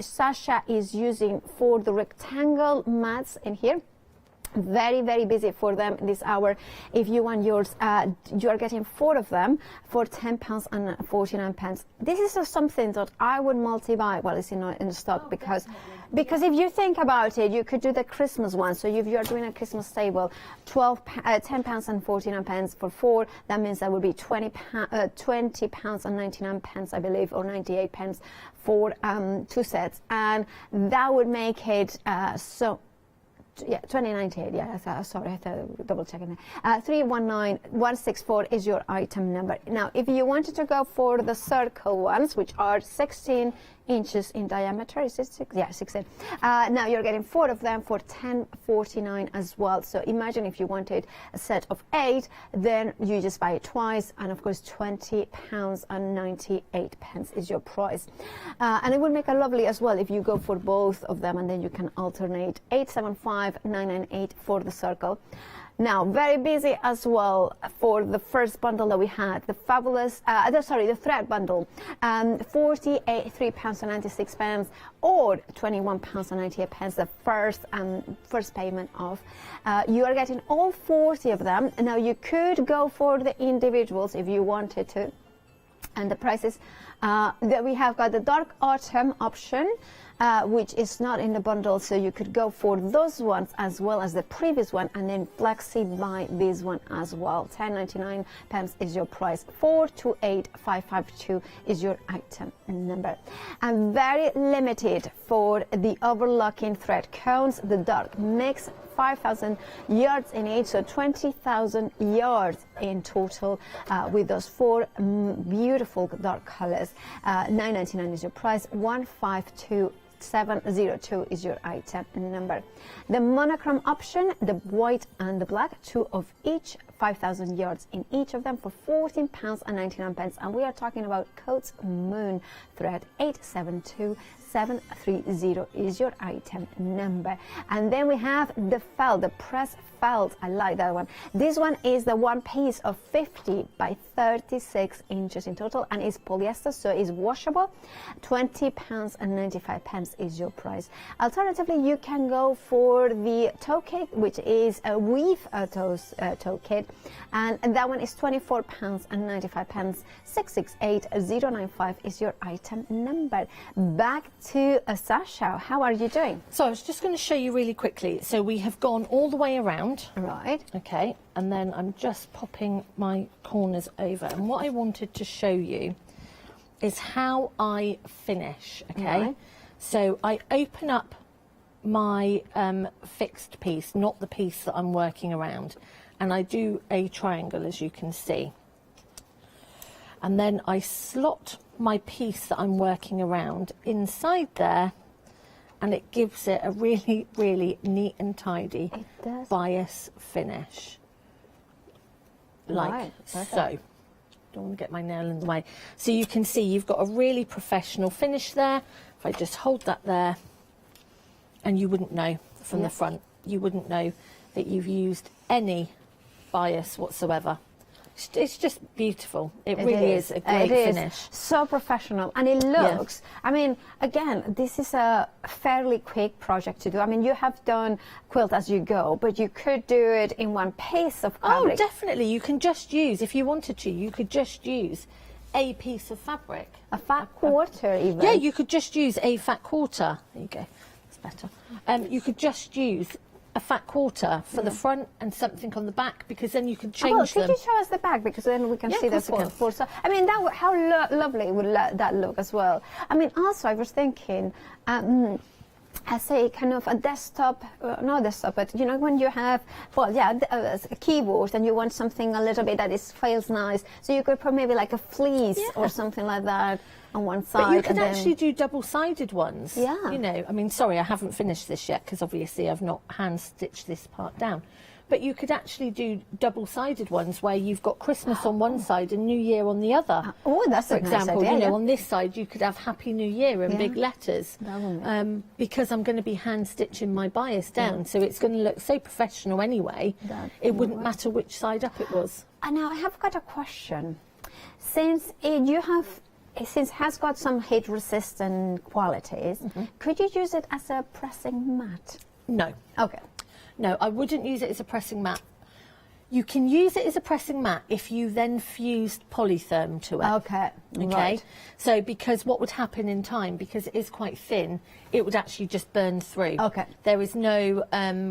Sasha is using for the rectangle mats in here. Very, very busy for them this hour. If you want yours, you are getting 4 of them for £10.49. This is something that I would multi-buy while it's in stock, because if you think about it, you could do the Christmas one. So if you are doing a Christmas table, £10.49 for 4, that means that would be £20.99, I believe, or 98 pence for 2 sets, and that would make it so. Yeah, 2098. Yeah, sorry, I had to double check it. 319164 is your item number. Now, if you wanted to go for the circle ones, which are 16 inches in diameter, is it 6? Yeah, 16. Now you're getting 4 of them for $10.49 as well. So imagine if you wanted a set of 8, then you just buy it twice, and of course £20.98 is your price. And it will make a lovely as well if you go for both of them, and then you can alternate. 875998 for the circle. Now, very busy as well for the first bundle that we had, the fabulous, the thread bundle, £43.96 or £21.98, the first payment of. You are getting all 40 of them. Now, you could go for the individuals if you wanted to. And the prices that we have got the dark autumn option, which is not in the bundle, so you could go for those ones as well as the previous one, and then flexi buy this one as well. £10.99 is your price. 428552 is your item number. And very limited for the overlocking thread cones, the dark mix, 5,000 yards in each, so 20,000 yards in total with those 4 beautiful dark colors. $9.99 is your price. 152702 is your item number. The monochrome option, the white and the black, 2 of each, 5,000 yards in each of them for £14.99, and we are talking about Coats Moon thread. 872730 is your item number. And then we have the felt, the press felt. I like that one. This one is the one piece of 50 by 36 inches in total, and it's polyester, so it's washable. £20.95 is your price. Alternatively, you can go for the toe kit, which is a weave toe kit, and that one is £24.95. 668095 is your item number. Back to Sasha. How are you doing? So I was just going to show you really quickly. So we have gone all the way around. Right. Okay. And then I'm just popping my corners over. And what I wanted to show you is how I finish. Okay. Right. So I open up my fixed piece, not the piece that I'm working around. And I do a triangle, as you can see. And then I slot my piece that I'm working around inside there, and it gives it a really, really neat and tidy bias finish. Like so. Don't want to get my nail in the way. So you can see you've got a really professional finish there. If I just hold that there, and you wouldn't know from the front, you wouldn't know that you've used any bias whatsoever. It's just beautiful. It really is a great finish. So professional, and it looks, I mean, again, this is a fairly quick project to do. I mean, you have done quilt as you go, but you could do it in one piece of fabric. Oh, definitely. You can just use, if you wanted to, you could just use a piece of fabric. A fat quarter even. Yeah, you could just use a fat quarter. There you go. That's better. You could just use a fat quarter for the front and something on the back, because then you can change them. Could you show us the back, because then we can see that force. So, I mean, that how lovely would that look as well. I mean, also I was thinking, I say kind of a desktop, not desktop, but you know, when you have, a keyboard and you want something a little bit that feels nice, so you could put maybe like a fleece or something like that on one side. But you could actually do double-sided ones. Yeah. You know, I mean, sorry, I haven't finished this yet, because obviously I've not hand-stitched this part down. But you could actually do double-sided ones where you've got Christmas on one side and New Year on the other. Oh, that's for a nice example. idea, You know, on this side you could have Happy New Year in big letters. Because I'm going to be hand-stitching my bias down, so it's going to look so professional anyway. It wouldn't matter which side up it was. And now I have got a question. Since it has got some heat-resistant qualities, could you use it as a pressing mat? No. Okay. No, I wouldn't use it as a pressing mat. You can use it as a pressing mat if you then fused polytherm to it. Okay. Right. So because what would happen in time, because it is quite thin, it would actually just burn through. Okay. There is no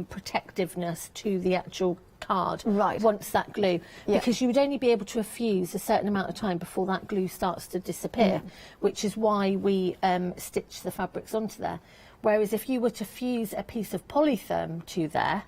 protectiveness to the actual card once that glue, because you would only be able to fuse a certain amount of time before that glue starts to disappear, which is why we stitch the fabrics onto there. Whereas if you were to fuse a piece of polytherm to there,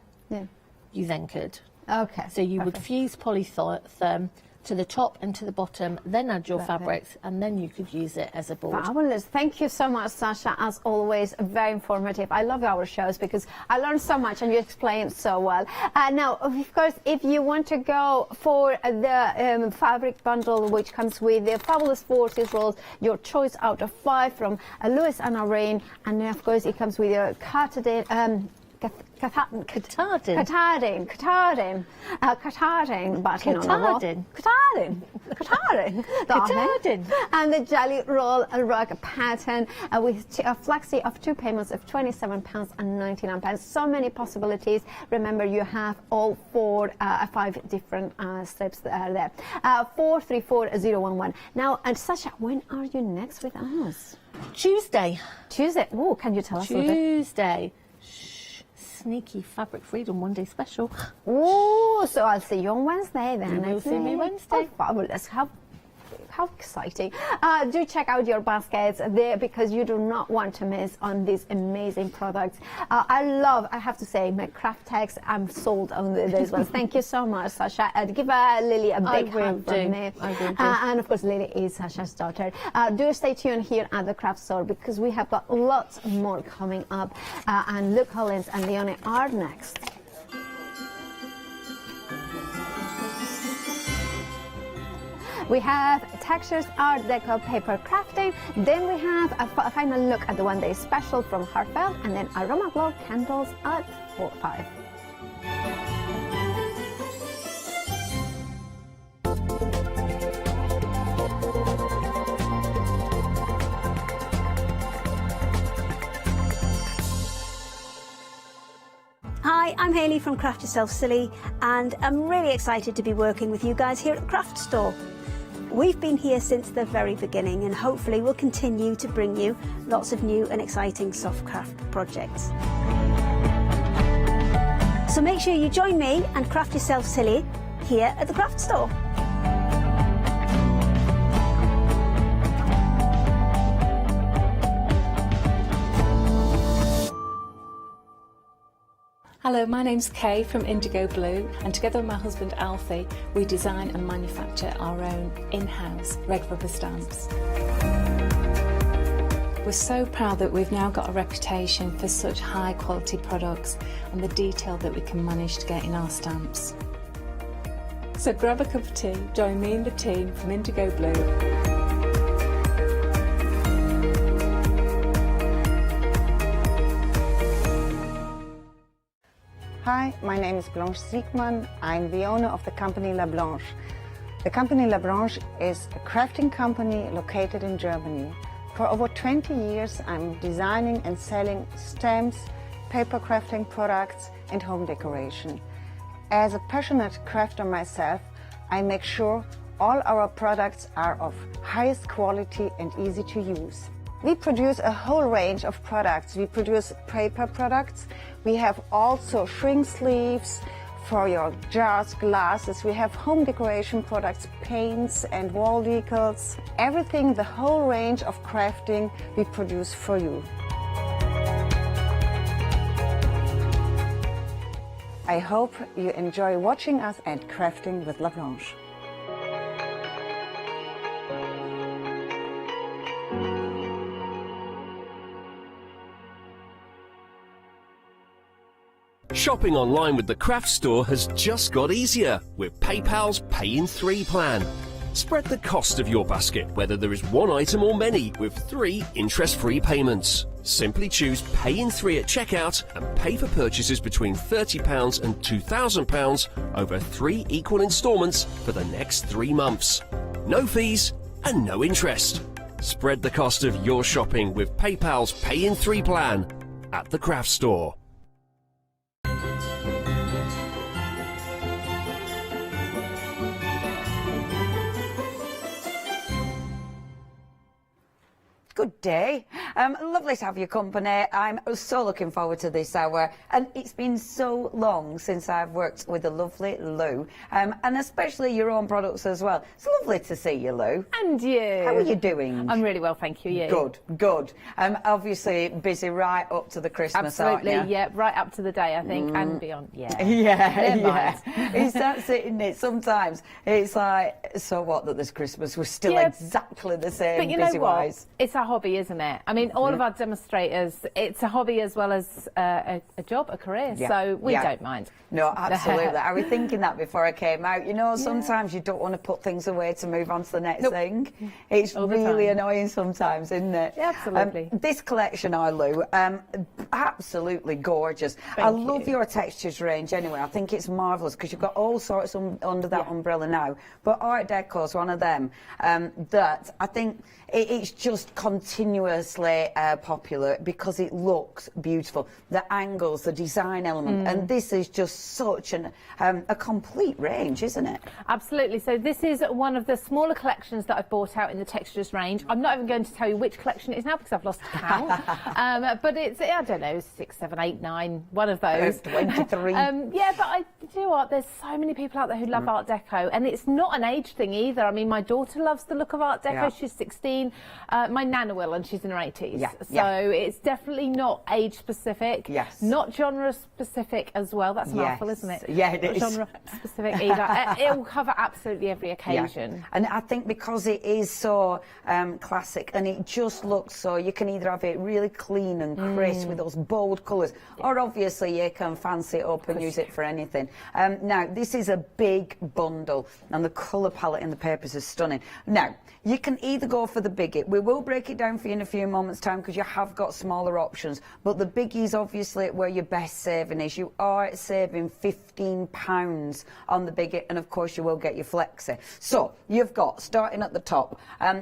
you then could. Okay. So you would fuse polytherm to the top and to the bottom, then add your fabrics, and then you could use it as a board. Fabulous. Thank you so much, Sasha. As always, very informative. I love our shows because I learn so much and you explain so well. Now, of course, if you want to go for the fabric bundle, which comes with the fabulous 40 rolls, your choice out of 5 from Lewis and Irene, and then, of course, it comes with your Katardin, but Katardin. And the jelly roll rug pattern with a flexi of 2 payments of £27.99. So many possibilities. Remember, you have all 5 different strips there. 434011. Now, and Sasha, when are you next with us? Tuesday. Oh, can you tell us a little bit? Tuesday. Sneaky Fabric Freedom one-day special. Oh, so I'll see you on Wednesday then. You will see me Wednesday. Oh, fabulous. How exciting. Do check out your baskets there because you do not want to miss on these amazing products. I have to say, my craft text, I'm sold on those ones. Thank you so much, Sasha. Give Lily a big hug from me. And of course, Lily is Sasha's daughter. Do stay tuned here at the craft store because we have got lots more coming up. And Luke Collins and Leonie are next. We have textures, art deco, paper crafting. Then we have a final look at the one-day special from Heartfelt, and then Aroma Glow candles at 5. Hi, I'm Hayley from Craft Yourself Silly, and I'm really excited to be working with you guys here at the Craft Store. We've been here since the very beginning, and hopefully we'll continue to bring you lots of new and exciting soft craft projects. So make sure you join me and Craft Yourself Silly here at the Craft Store. Hello, my name's Kay from Indigo Blue, and together with my husband Alfie, we design and manufacture our own in-house red rubber stamps. We're so proud that we've now got a reputation for such high quality products and the detail that we can manage to get in our stamps. So grab a cup of tea, join me and the team from Indigo Blue. Hi, my name is Blanche Siegmann. I'm the owner of the company La Blanche. The company La Blanche is a crafting company located in Germany. For over 20 years, I'm designing and selling stamps, paper crafting products, and home decoration. As a passionate crafter myself, I make sure all our products are of highest quality and easy to use. We produce a whole range of products. We produce paper products. We have also shrink sleeves for your jars, glasses. We have home decoration products, paints and wall decals. Everything, the whole range of crafting we produce for you. I hope you enjoy watching us and crafting with La Blanche. Shopping online with the Craft Store has just got easier with PayPal's Pay in 3 plan. Spread the cost of your basket, whether there is one item or many, with 3 interest-free payments. Simply choose Pay in 3 at checkout and pay for purchases between £30 and £2,000 over 3 equal instalments for the next 3 months. No fees and no interest. Spread the cost of your shopping with PayPal's Pay in 3 plan at the Craft Store. Good day. Lovely to have your company. I'm so looking forward to this hour, and it's been so long since I've worked with the lovely Lou, and especially your own products as well. It's lovely to see you, Lou. And you. How are you doing? I'm really well, thank you. You? Good, good. Obviously busy right up to the Christmas, Absolutely, aren't you? yeah, right up to the day, I think, and beyond. Yeah. Yeah. It's that's it, isn't it? Sometimes it's like, so what that there's Christmas? We're still exactly the same, but you know busy-wise. what? It's our hobby, isn't it? I mean, mean, all of our demonstrators, it's a hobby as well as a job, a career, so we don't mind. No, absolutely. I was thinking that before I came out. You know, sometimes you don't want to put things away to move on to the next thing. It's really annoying sometimes, isn't it? Yeah, absolutely. This collection, Lou, absolutely gorgeous. I love your textures range anyway. I think it's marvellous because you've got all sorts under that umbrella now. But Art Deco's one of them that I think it's just continuously popular because it looks beautiful. The angles, the design element, and this is just such a complete range, isn't it? Absolutely. So this is one of the smaller collections that I've bought out in the textures range. I'm not even going to tell you which collection it is now because I've lost count. But it's, I don't know, 6, 7, 8, 9, one of those. 23. Yeah, but you know what? There's so many people out there who love Art Deco, and it's not an age thing either. I mean, my daughter loves the look of Art Deco. She's 16. My Nana will, and she's in her 80s. So it's definitely not age specific. Not genre specific as well. That's an mouthful, isn't it? Yeah, it is. Not genre specific either. It will cover absolutely every occasion. And I think because it is so classic and it just looks so, you can either have it really clean and crisp with those bold colours, or obviously you can fancy it up and use it for anything. Now, this is a big bundle and the colour palette in the papers is stunning. Now, you can either go for the biggie. We will break it down for you in a few moments' time because you have got smaller options, but the biggie is obviously where your best saving is. You are saving £15 on the biggie, and of course you will get your flexi. So you've got, starting at the top,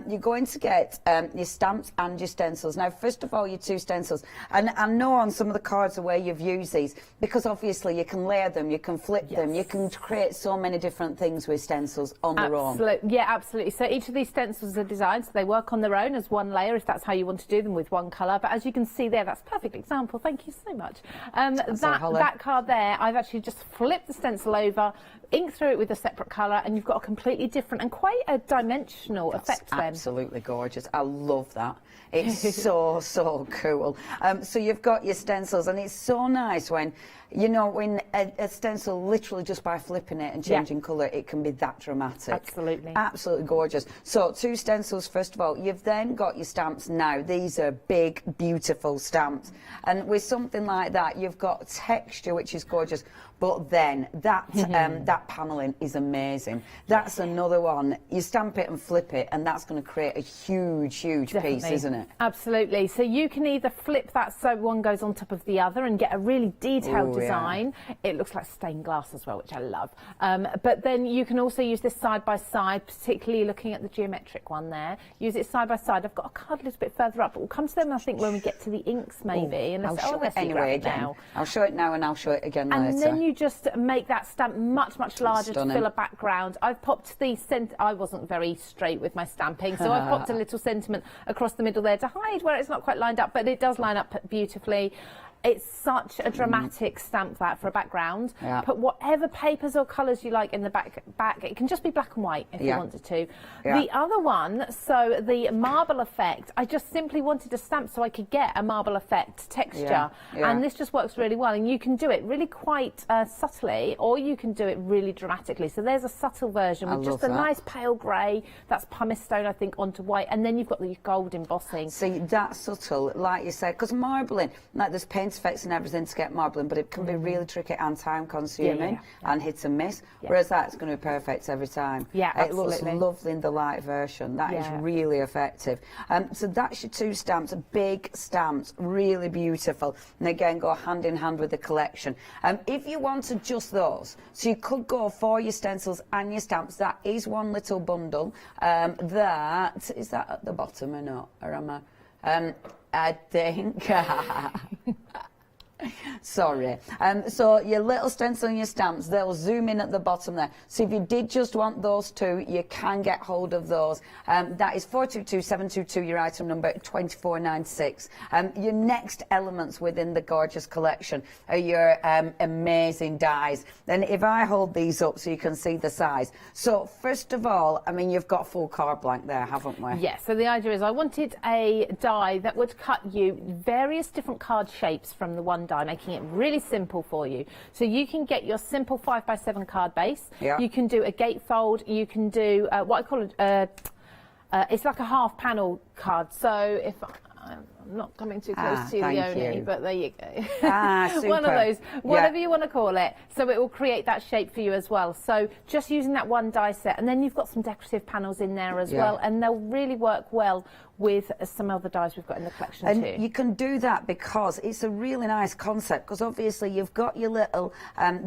you're going to get your stamps and your stencils. Now, first of all, your 2 stencils, and I know on some of the cards the way you've used these, because obviously you can layer them, you can flip them, you can create so many different things with stencils on their own. Yeah, absolutely. So each of these stencils are designed so they work on their own as one layer if that's how you want to do them with one colour. But as you can see there, that's a perfect example. Thank you so much. That card there, I've actually just flipped the stencil over, inked through it with a separate colour, and you've got a completely different and quite a dimensional effect then. Absolutely gorgeous. I love that. It's so cool. So you've got your stencils, and it's so nice when, you know, when a stencil, literally just by flipping it and changing colour, it can be that dramatic. Absolutely. Absolutely gorgeous. So 2 stencils, first of all. You've then got your stamps now. These are big, beautiful stamps. And with something like that, you've got texture, which is gorgeous. But then that that panelling is amazing. That's another one. You stamp it and flip it, and that's going to create a huge piece, isn't it? Absolutely. So you can either flip that so one goes on top of the other and get a really detailed design. It looks like stained glass as well, which I love. But then you can also use this side by side, particularly looking at the geometric one there. Use it side by side. I've got a card a little bit further up, but we'll come to them, I think, when we get to the inks, maybe. I'll show it anyway again. Now. I'll show it now and I'll show it again later. And then you just make that stamp much larger to fill a background. I've popped the I wasn't very straight with my stamping, so I've popped a little sentiment across the middle there to hide where it's not quite lined up, but it does line up beautifully. It's such a dramatic stamp that for a background. Put whatever papers or colours you like in the back. It can just be black and white if you wanted to. The other one, so the marble effect, I just simply wanted a stamp so I could get a marble effect texture. And this just works really well. And you can do it really quite subtly, or you can do it really dramatically. So there's a subtle version with just a nice pale grey, that's pumice stone, I think, onto white. And then you've got the gold embossing. See, that's subtle, like you said, because marbling, like there's paint effects and everything to get marbling, but it can be really tricky and time consuming and hit and miss, whereas that's going to be perfect every time. It looks lovely in the light version. That is really effective. So that's your 2 stamps, big stamps, really beautiful, and again go hand in hand with the collection. If you wanted just those, so you could go for your stencils and your stamps. That is one little bundle. That is that at the bottom or not, or am I think sorry. So your little stencil and your stamps, they'll zoom in at the bottom there. So if you did just want those 2, you can get hold of those. That is 422722, your item number 2496. Your next elements within the gorgeous collection are your amazing dies. And if I hold these up so you can see the size. So first of all, I mean, you've got full card blank there, haven't we? Yes, so the idea is I wanted a die that would cut you various different card shapes from the one die, making it really simple for you. So you can get your simple 5x7 card base. You can do a gatefold. You can do what I call it's like a half panel card. So if I'm not coming too close to you, thank Leonie, you. but there you go. Super. One of those, whatever you want to call it. So it will create that shape for you as well. So just using that one die set, and then you've got some decorative panels in there as well, and they'll really work well with some other dies we've got in the collection and too. you can do that because it's a really nice concept, because obviously you've got your little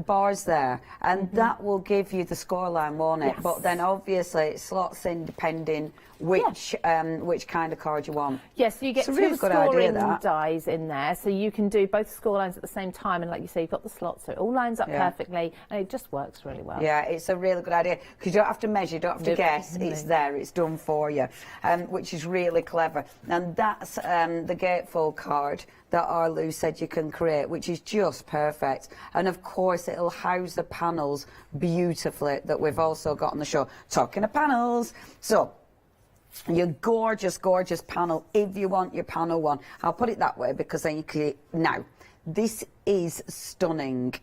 bars there, and that will give you the scoreline, won't it? Yes. But then obviously it slots in depending which kind of card you want. Yes, you get It's a two really good scoring idea, that. dies in there, so you can do both score lines at the same time, and like you say, you've got the slots, so it all lines up perfectly, and it just works really well. Yeah, it's a really good idea, because you don't have to measure, you don't have to guess, it's there, it's done for you, which is really clever. And that's the gatefold card that our Lou said you can create, which is just perfect. And of course it'll house the panels beautifully that we've also got on the show. Talking of panels, so your gorgeous, gorgeous panel, if you want your panel one. I'll put it that way because then you can... Now, this is stunning.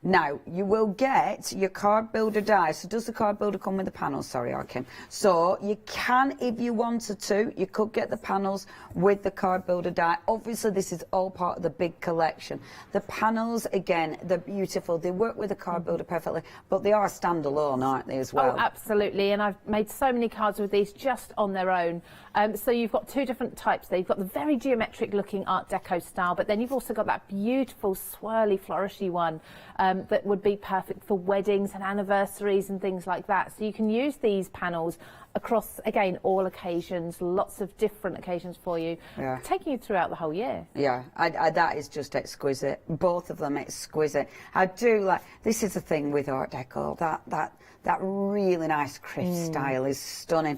Now, you will get your card builder die. So does the card builder come with the panels? Sorry, Kim. So you can, if you wanted to, you could get the panels with the card builder die. Obviously, this is all part of the big collection. The panels, again, they're beautiful. They work with the card builder perfectly, but they are standalone, aren't they, as well? Oh, absolutely. And I've made so many cards with these just on their own. So you've got two different types there. You've got the very geometric looking Art Deco style, but then you've also got that beautiful swirly flourishy one that would be perfect for weddings and anniversaries and things like that. So you can use these panels across, again, all occasions, lots of different occasions for you, taking you throughout the whole year. Yeah, that is just exquisite. Both of them exquisite. I do like, this is the thing with Art Deco, that really nice crisp style is stunning.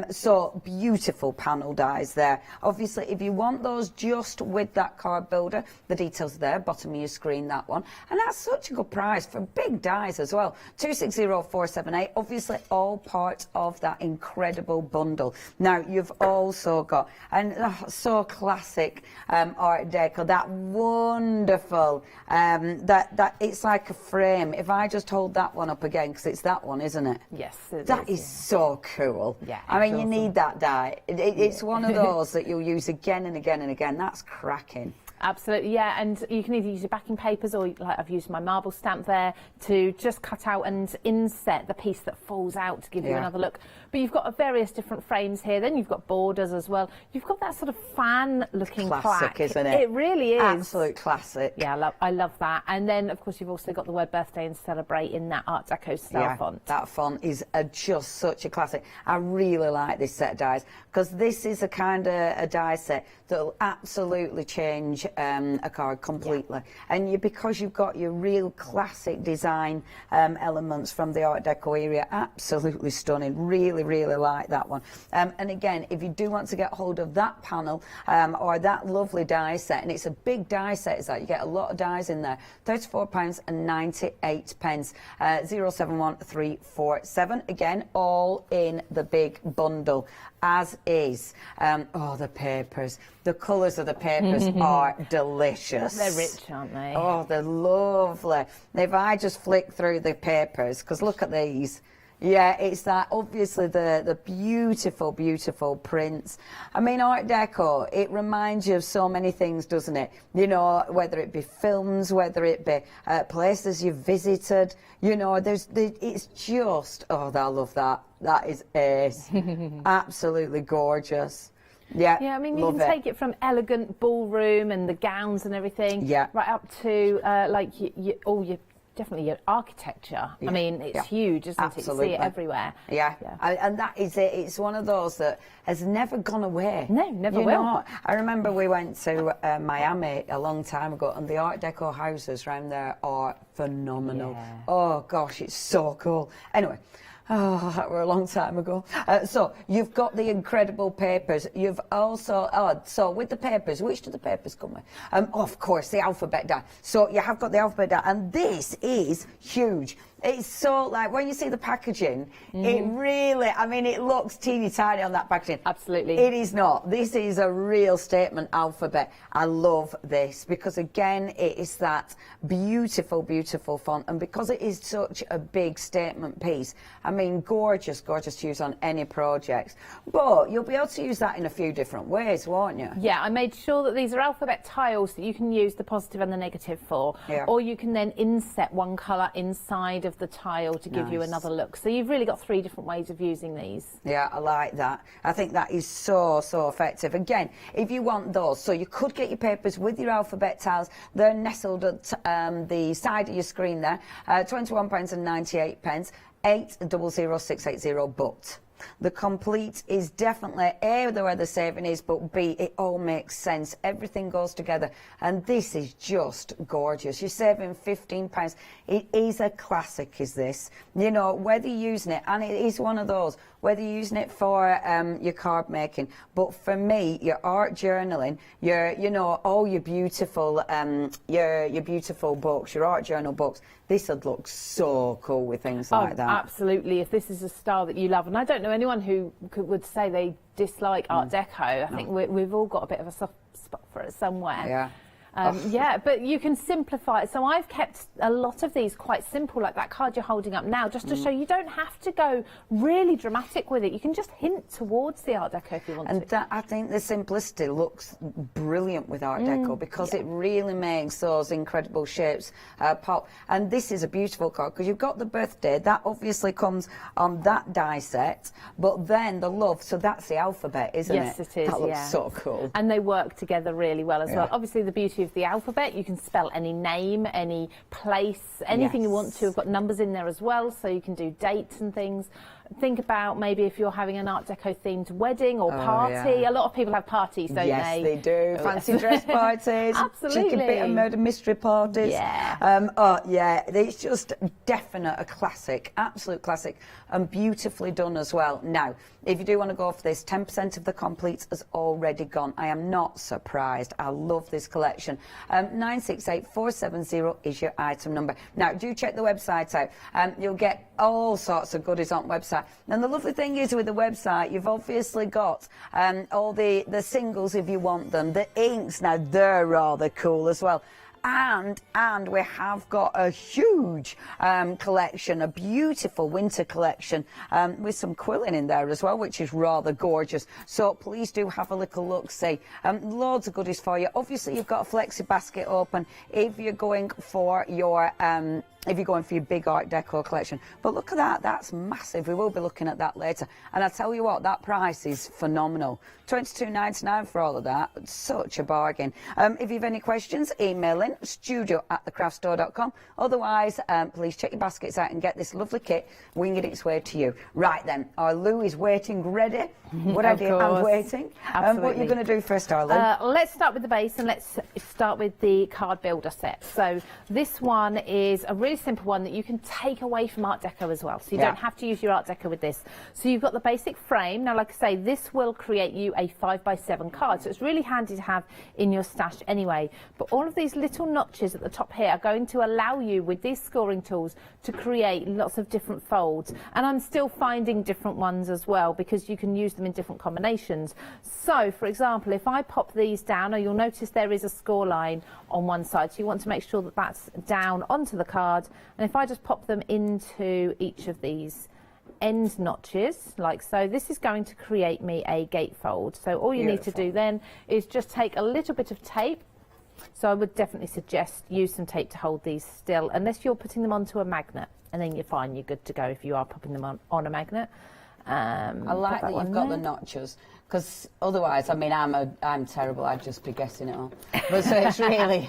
So beautiful panel dies there. Obviously, if you want those just with that card builder, the details are there, bottom of your screen, that one. And that's such a good price for big dies as well. 260478, obviously all part of that incredible bundle. Now, you've also got, and so classic Art Deco, that wonderful, that it's like a frame. If I just hold that one up again, because it's that one, isn't it? Yes, that is so cool. Yeah, I mean, you awesome. need that die. It's one of those that you'll use again and again and again. That's cracking. Absolutely, yeah, and you can either use your backing papers or, like I've used my marble stamp there, to just cut out and inset the piece that falls out to give you another look. But you've got various different frames here. Then you've got borders as well. You've got that sort of fan-looking Classic, plaque. isn't it? It really is. Absolute classic. Yeah, I love that. And then, of course, you've also got the word birthday and celebrate in that Art Deco style font. That font is just such a classic. I really like this set of dies, because this is a kind of a die set that will absolutely change a card completely. And because you've got your real classic design elements from the Art Deco area, absolutely stunning. Really, really like that one. And again, if you do want to get hold of that panel or that lovely die set, and it's a big die set, is that you get a lot of dies in there, £34.98, 071347. Again, all in the big bundle, as is. Oh, the papers. The colours of the papers are delicious. They're rich, aren't they? Oh, they're lovely. If I just flick through the papers, because look at these. Yeah, it's that, obviously, the beautiful, beautiful prints. I mean, Art Deco, it reminds you of so many things, doesn't it? You know, whether it be films, whether it be places you've visited, you know, it's just, oh, I love that. That is ace. Absolutely gorgeous. Yeah, I mean, you can take it from elegant ballroom and the gowns and everything, right up to like definitely your architecture. I mean, it's huge, isn't it? You see it everywhere. And that is it. It's one of those that has never gone away. No, never will. Know, I remember we went to Miami a long time ago, and the Art Deco houses around there are phenomenal. Oh gosh, it's so cool. Anyway. Oh, that were a long time ago. So you've got the incredible papers. You've also, so with the papers, which do the papers come with? Of course, the alphabet die. So you have got the alphabet die, and this is huge. It's so, like, when you see the packaging, it really, I mean, it looks teeny tiny on that packaging. Absolutely. It is not. This is a real statement alphabet. I love this because, again, it is that beautiful, beautiful font. And because it is such a big statement piece, I mean, gorgeous, gorgeous to use on any projects. But you'll be able to use that in a few different ways, won't you? Yeah, I made sure that these are alphabet tiles that you can use the positive and the negative for. Yeah. Or you can then inset one colour inside of the tile to give you another look. So you've really got 3 different ways of using these. Yeah, I like that. I think that is so effective. Again, if you want those, so you could get your papers with your alphabet tiles. They're nestled at the side of your screen there. £21.98, 800680, but the complete is definitely A, where the saving is, but B, it all makes sense. Everything goes together, and this is just gorgeous. You're saving £15. It is a classic, is this? You know, whether you're using it, and it is one of those, whether you're using it for your card making, but for me, your art journaling, you know, all your beautiful your beautiful books, your art journal books, this would look so cool with things like that. Absolutely. If this is a style that you love, and I don't know anyone who would say they dislike Art Deco. I think we've all got a bit of a soft spot for it somewhere. Yeah. Yeah, but you can simplify it. So I've kept a lot of these quite simple, like that card you're holding up now, just to show you don't have to go really dramatic with it. You can just hint towards the Art Deco if you want to. And I think the simplicity looks brilliant with Art Deco because it really makes those incredible shapes pop. And this is a beautiful card because you've got the birthday. That obviously comes on that die set, but then the love, so that's the alphabet, isn't it? Yes, it is. That looks so cool. And they work together really well as well. Obviously, the beauty of the alphabet, you can spell any name, any place, anything you want to. We've got numbers in there as well, so you can do dates and things. Think about maybe if you're having an Art Deco themed wedding or party. A lot of people have parties, don't they? Yes, they do. Fancy dress parties. Absolutely. Cheeky bit of murder mystery parties. Yeah. Oh, yeah. It's just definite a classic, absolute classic, and beautifully done as well. Now, if you do want to go for this, 10% of the completes has already gone. I am not surprised. I love this collection. 968470 is your item number. Now, do check the website out. You'll get all sorts of goodies on the website. And the lovely thing is with the website, you've obviously got all the singles if you want them, the inks, now they're rather cool as well. And we have got a huge collection, a beautiful winter collection with some quilling in there as well, which is rather gorgeous. So please do have a little look-see. Loads of goodies for you. Obviously, you've got a flexi basket open if you're going for your big Art Deco collection. But look at that, that's massive. We will be looking at that later. And I tell you what, that price is phenomenal. $22.99 for all of that. Such a bargain. If you have any questions, email in studio@thecraftstore.com. Otherwise, please check your baskets out and get this lovely kit winging its way to you. Right then, our Lou is waiting ready. What I did, I'm waiting. What are you going to do first, our Lou? Let's start with the base and let's start with the card builder set. So this one is a really simple one that you can take away from Art Deco as well. So you don't have to use your Art Deco with this. So you've got the basic frame. Now, like I say, this will create you a 5x7 card. So it's really handy to have in your stash anyway. But all of these little notches at the top here are going to allow you with these scoring tools to create lots of different folds. And I'm still finding different ones as well because you can use them in different combinations. So, for example, if I pop these down, you'll notice there is a score line on one side. So you want to make sure that that's down onto the card. And if I just pop them into each of these end notches, like so, this is going to create me a gatefold. So all you need to do then is just take a little bit of tape. So I would definitely suggest use some tape to hold these still, unless you're putting them onto a magnet, and then you're fine, you're good to go if you are popping them on a magnet. I like that you've got the notches, because otherwise, I mean, I'm terrible. I'd just be guessing it all. But so it's really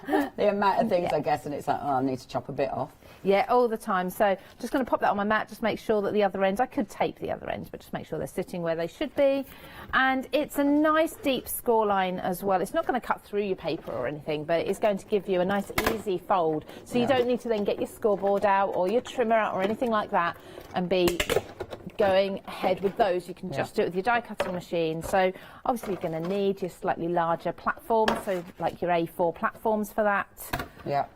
the amount of things I guess, and it's like, oh, I need to chop a bit off. Yeah, all the time. So just going to pop that on my mat, just make sure that the other ends, I could tape the other ends, but just make sure they're sitting where they should be. And it's a nice deep score line as well. It's not going to cut through your paper or anything, but it's going to give you a nice easy fold. So you don't need to then get your scoreboard out or your trimmer out or anything like that and be going ahead with those. You can just do it with your die cutting machine. So obviously you're going to need your slightly larger platforms, so like your A4 platforms for that. Yeah.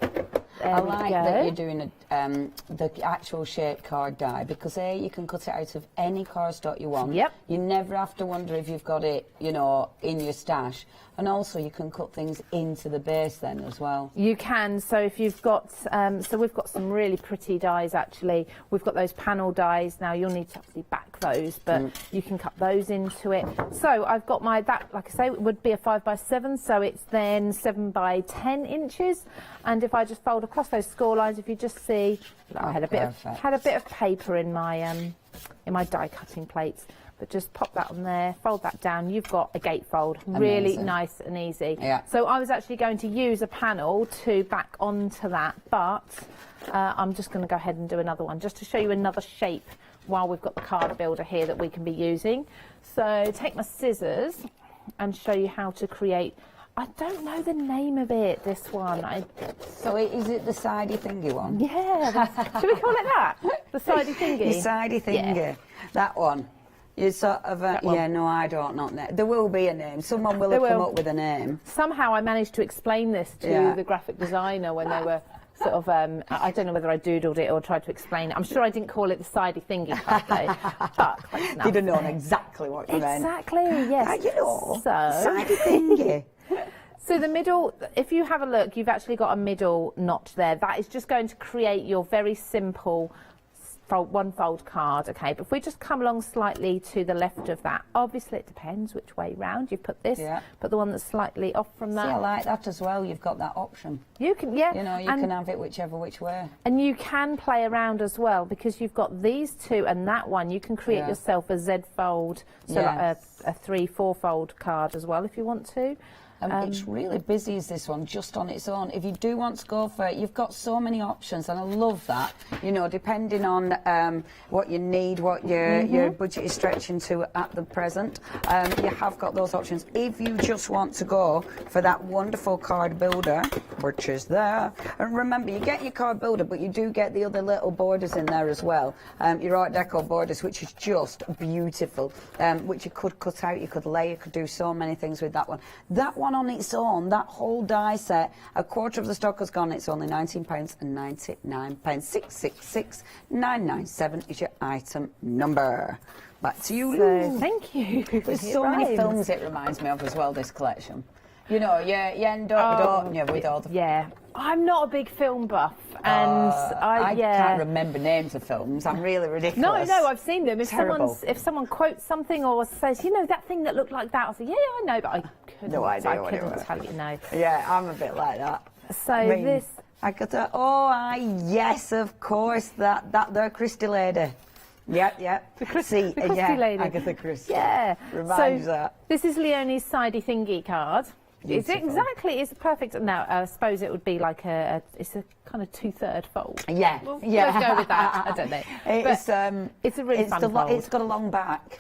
I like that you're doing the actual shape card die, because you can cut it out of any cardstock you want. Yep. You never have to wonder if you've got it, you know, in your stash. And also you can cut things into the base then as well. You can. So if you've got, so we've got some really pretty dies actually. We've got those panel dies. Now you'll need to obviously back those, but you can cut those into it. So I've got my, that, like I say, it would be a 5x7, so it's then 7 by 10 inches. And if I just fold across those score lines, if you just see, I had a bit of paper in my die cutting plates. But just pop that on there, fold that down, you've got a gatefold. Really nice and easy. Yeah. So I was actually going to use a panel to back onto that, but I'm just going to go ahead and do another one, just to show you another shape while we've got the card builder here that we can be using. So take my scissors and show you how to create, I don't know the name of it, this one. So is it the sidey thingy one? Yeah, should we call it that? The sidey thingy? The sidey thingy, yeah. That one. You sort of, yeah, no, I don't know. There will be a name. Someone will have come up with a name. Somehow I managed to explain this to the graphic designer when they were sort of, I don't know whether I doodled it or tried to explain it. I'm sure I didn't call it the sidey thingy card though, but close enough. You'd have known exactly what you meant. Exactly, yes. You know, so, sidey thingy. So the middle, if you have a look, you've actually got a middle notch there. That is just going to create your very simple one fold card, okay? But if we just come along slightly to the left of that, obviously it depends which way round you put this, but the one that's slightly off from that. See, I like that as well. You've got that option. You can, yeah. You know, you can have it which way. And you can play around as well, because you've got these two and that one. You can create yourself a Z fold, so like a 3-4 fold card as well if you want to. It's really busy, is this one, just on its own. If you do want to go for it, you've got so many options, and I love that. You know, depending on what you need, what your budget is stretching to at the present, you have got those options. If you just want to go for that wonderful card builder, which is there, and remember, you get your card builder, but you do get the other little borders in there as well. Your Art Deco borders, which is just beautiful, which you could cut out, you could lay, you could do so many things with that one. That one on its own, that whole die set, a quarter of the stock has gone. It's only £19.99. 666997 is your item number. Back to you, Lou. Thank you. There's so many films it reminds me of as well, this collection. You know, you end up, don't you, with all the... Yeah. I'm not a big film buff, and I can't remember names of films. I'm really ridiculous. No, I've seen them. If someone quotes something or says, you know, that thing that looked like that, I'll say, yeah, I know, but I couldn't. No idea. I couldn't tell you, no. Yeah, I'm a bit like that. So I got that. Yes, of course, that there Christie lady. Yep. The Christie lady. Agatha Christie. Yeah. Reminds that. This is Leonie's sidey thingy card. It's exactly, it's perfect. Now, I suppose it would be like it's a kind of 2/3 fold. Yeah, Let's go with that. I don't know. It's a really fun fold. It's got a long back.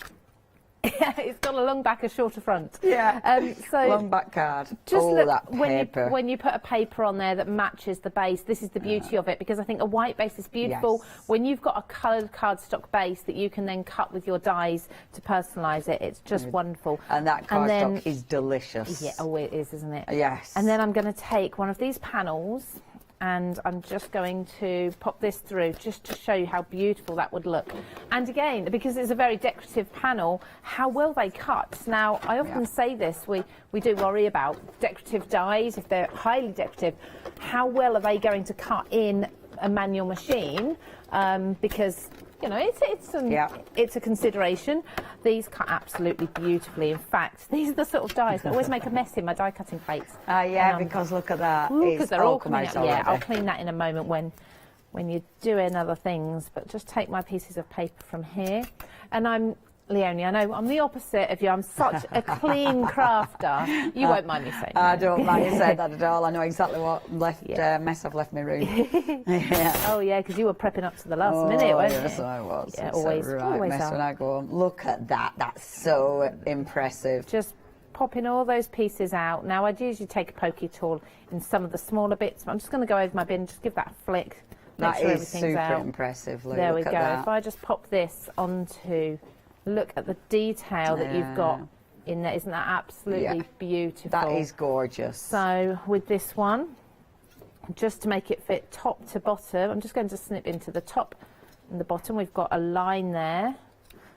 Yeah, it's got a long back, a shorter front. Yeah. So long back card. Just look, that paper. when you put a paper on there that matches the base, this is the beauty of it, because I think a white base is beautiful. Yes. When you've got a coloured cardstock base that you can then cut with your dies to personalise it, it's just wonderful. And that cardstock is delicious. Yeah, it is, isn't it? Yes. And then I'm going to take one of these panels, and I'm just going to pop this through just to show you how beautiful that would look. And again, because it's a very decorative panel, how well they cut. Now, I often say this, we do worry about decorative dies, if they're highly decorative, how well are they going to cut in a manual machine? Because, you know, it's a consideration. These cut absolutely beautifully. In fact, these are the sort of dies that always make a mess in my die cutting plates. Because look at that. Because they're all coming out. already. Yeah, I'll clean that in a moment when you're doing other things. But just take my pieces of paper from here, and Leonie, I know I'm the opposite of you. I'm such a clean crafter. You won't mind me saying that. I don't mind you saying that at all. I know exactly what mess I've left my room. Oh, yeah, because you were prepping up to the last minute, weren't you? Yes, I was. Yeah, It's always mess are. when I go home. Look at that. That's so impressive. Just popping all those pieces out. Now, I'd usually take a pokey tool in some of the smaller bits, but I'm just going to go over my bin, just give that a flick. Make sure is everything's super out. impressive, Lou. There we Look go. at that. If I just pop this onto... Look at the detail that you've got in there. Isn't that absolutely beautiful? That is gorgeous. So with this one, just to make it fit top to bottom, I'm just going to snip into the top and the bottom. We've got a line there.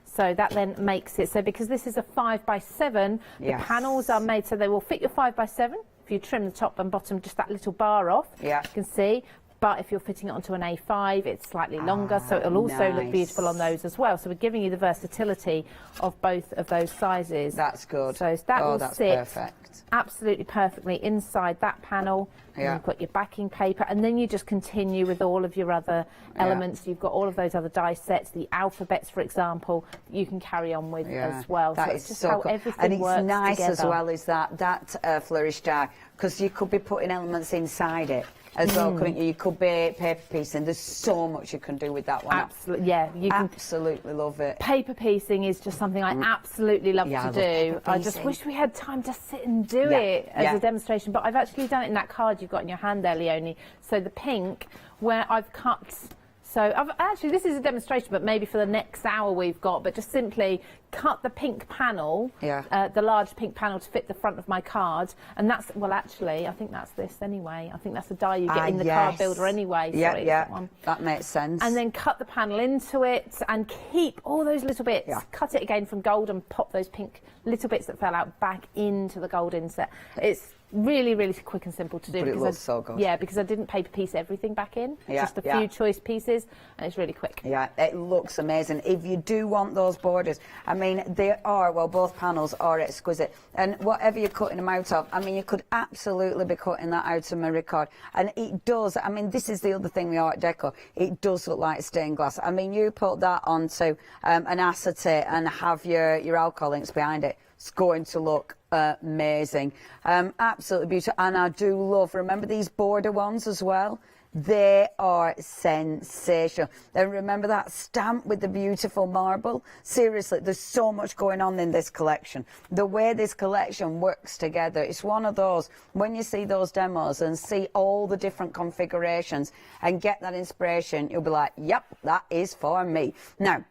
So that then makes it, so because this is a 5x7, the panels are made so they will fit your 5x7. If you trim the top and bottom, just that little bar off, you can see. But if you're fitting it onto an A5, it's slightly longer, so it'll also look beautiful on those as well. So we're giving you the versatility of both of those sizes. That's good. So that will sit perfect. absolutely perfectly inside that panel. And you've got your backing paper, and then you just continue with all of your other elements. You've got all of those other die sets, the alphabets, for example, that you can carry on with as well. That so is it's just so how cool. everything And it's works nice together. as well as that flourish die, because you could be putting elements inside it as well, couldn't you? You could be paper piecing. There's so much you can do with that one. Absolutely, yeah. You can absolutely love it. Paper piecing is just something I absolutely love to do. I just wish we had time to sit and do it as a demonstration, but I've actually done it in that card you've got in your hand there, Leonie. So the pink, where I've cut. So actually, this is a demonstration, but maybe for the next hour we've got, but just simply cut the pink panel, the large pink panel to fit the front of my card. And that's, well, actually, I think that's this anyway. I think that's the die you get in the card builder anyway. Sorry, that makes sense. And then cut the panel into it and keep all those little bits. Cut it again from gold and pop those pink little bits that fell out back into the gold inset. It's really, really quick and simple to do. But it because looks so good. Yeah, because I didn't paper piece everything back in. Just a few choice pieces, and it's really quick. Yeah, it looks amazing. If you do want those borders, I mean, they are, well, both panels are exquisite. And whatever you're cutting them out of, I mean, you could absolutely be cutting that out of memory card. And it does, I mean, this is the other thing with Art Deco. It does look like stained glass. I mean, you put that onto an acetate and have your alcohol inks behind it. It's going to look amazing. Absolutely beautiful. And I do love, remember these border ones as well? They are sensational. And remember that stamp with the beautiful marble? Seriously, there's so much going on in this collection. The way this collection works together, it's one of those, when you see those demos and see all the different configurations and get that inspiration, you'll be like, yep, that is for me. Now,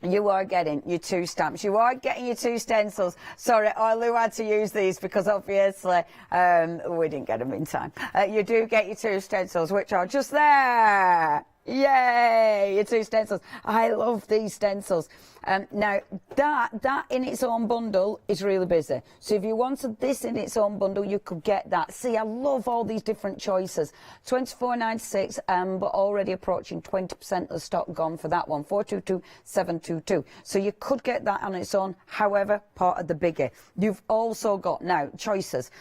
you are getting your 2 stamps. You are getting your 2 stencils. Sorry, Lou had to use these because obviously we didn't get them in time. You do get your 2 stencils, which are just there. Yay, your 2 stencils. I love these stencils. Now, that in its own bundle is really busy. So if you wanted this in its own bundle, you could get that. See, I love all these different choices. $24.96, but already approaching 20% of the stock gone for that one. 422,722. So you could get that on its own. However, part of the biggie. You've also got now choices.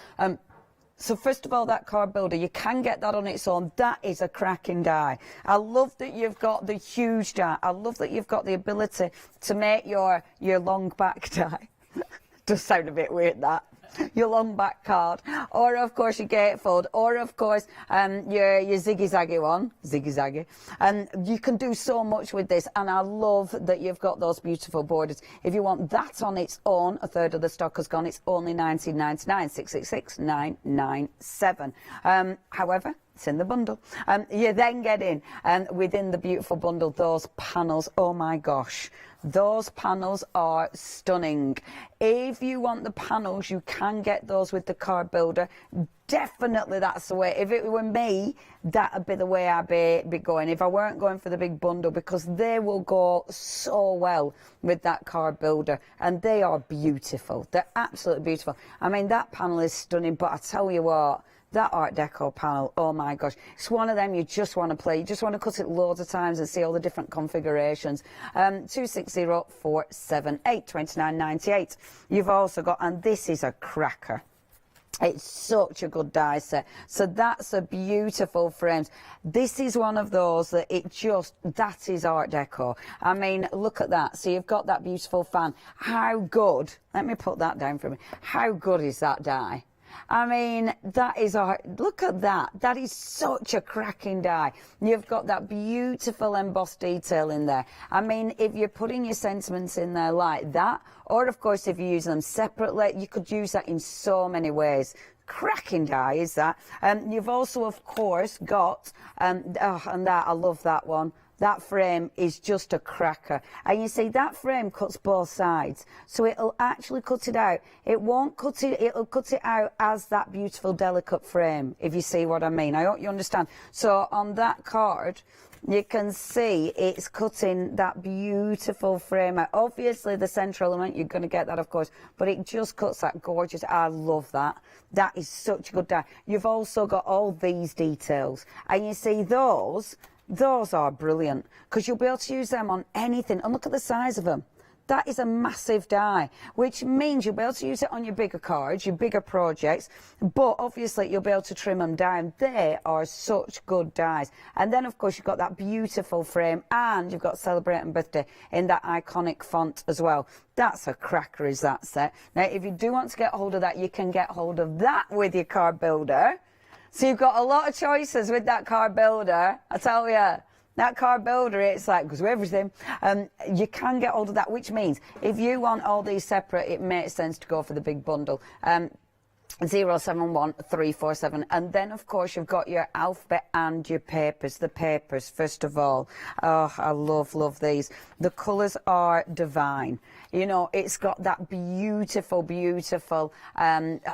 So first of all, that card builder, you can get that on its own. That is a cracking die. I love that you've got the huge die. I love that you've got the ability to make your long back die. Does sound a bit weird, that. Your long back card, or of course your gatefold, or of course your ziggy zaggy one, and you can do so much with this. And I love that you've got those beautiful borders. If you want that on its own, a third of the stock has gone. It's only $19.99, 666,997. However, it's in the bundle. You then get in, and within the beautiful bundle, those panels. Oh my gosh. Those panels are stunning. If you want the panels, you can get those with the card builder. Definitely that's the way. If it were me, that would be the way I'd be going. If I weren't going for the big bundle, because they will go so well with that card builder. And they are beautiful. They're absolutely beautiful. I mean, that panel is stunning, but I tell you what, that Art Deco panel, oh my gosh, it's one of them you just want to play. You just want to cut it loads of times and see all the different configurations. 260478, $29.98. You've also got, and this is a cracker. It's such a good die set. So that's a beautiful frames. This is one of those that that is Art Deco. I mean, look at that. So you've got that beautiful fan. How good, let me put that down for me. How good is that die? I mean, that is look at that. That is such a cracking die. You've got that beautiful embossed detail in there. I mean, if you're putting your sentiments in there like that, or of course if you use them separately, you could use that in so many ways. Cracking die is that. You've also, of course, got, and that, I love that one. That frame is just a cracker. And you see, that frame cuts both sides. So it'll actually cut it out. It won't cut it, it'll cut it out as that beautiful, delicate frame, if you see what I mean. I hope you understand. So on that card, you can see it's cutting that beautiful frame out. Obviously, the central element, you're going to get that, of course, but it just cuts that gorgeous. I love that. That is such a good die. You've also got all these details. And you see those are brilliant because you'll be able to use them on anything. And look at the size of them. That is a massive die, which means you'll be able to use it on your bigger cards, your bigger projects, but obviously you'll be able to trim them down. They are such good dies. And then, of course, you've got that beautiful frame and you've got Celebrating Birthday in that iconic font as well. That's a cracker, is that set. Now, if you do want to get hold of that, you can get hold of that with your card builder. So you've got a lot of choices with that card builder, I tell you. That card builder, it's like, goes with everything. You can get hold of that, which means if you want all these separate, it makes sense to go for the big bundle. 071347, and then of course you've got your alphabet and your papers. The papers, first of all, oh, I love these. The colours are divine. You know, it's got that beautiful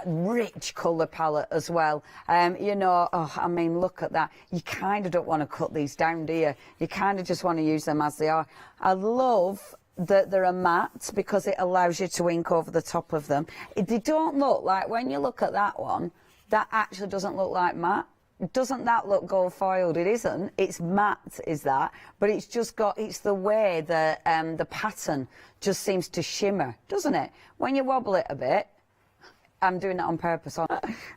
rich colour palette as well. You know, oh, I mean, look at that. You kind of don't want to cut these down, do you? You kind of just want to use them as they are. I love that they're a matte because it allows you to ink over the top of them. They don't look like, when you look at that one, that actually doesn't look like matte. Doesn't that look gold foiled? It isn't. It's matte, is that? But it's just got, it's the way the pattern just seems to shimmer, doesn't it? When you wobble it a bit, I'm doing that on purpose.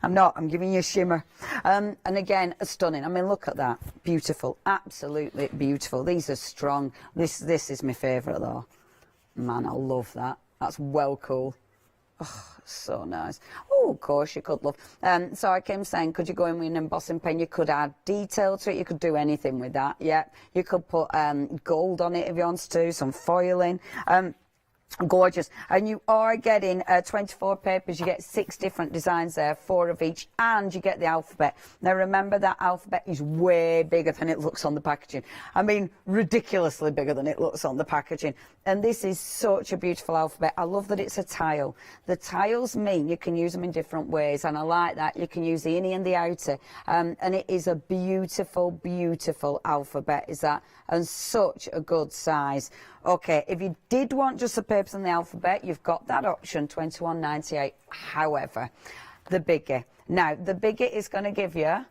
I'm not. I'm giving you a shimmer. And again, stunning. I mean, look at that. Beautiful. Absolutely beautiful. These are strong. This is my favourite, though. Man, I love that. That's well cool. Oh, so nice. Oh, of course, you could love. So I came saying, could you go in with an embossing pen? You could add detail to it. You could do anything with that. Yeah. You could put gold on it if you want to, some foiling. Gorgeous. And you are getting 24 papers. You get 6 different designs there, 4 of each, and you get the alphabet. Now remember, that alphabet is way bigger than it looks on the packaging. I mean, ridiculously bigger than it looks on the packaging. And this is such a beautiful alphabet. I love that it's a tile. The tiles mean you can use them in different ways, and I like that. You can use the innie and the outer, and it is a beautiful alphabet, is that, and such a good size. Okay, if you did want just the papers and the alphabet, you've got that option, £21.98. However, the bigger. Now, the bigger is going to give you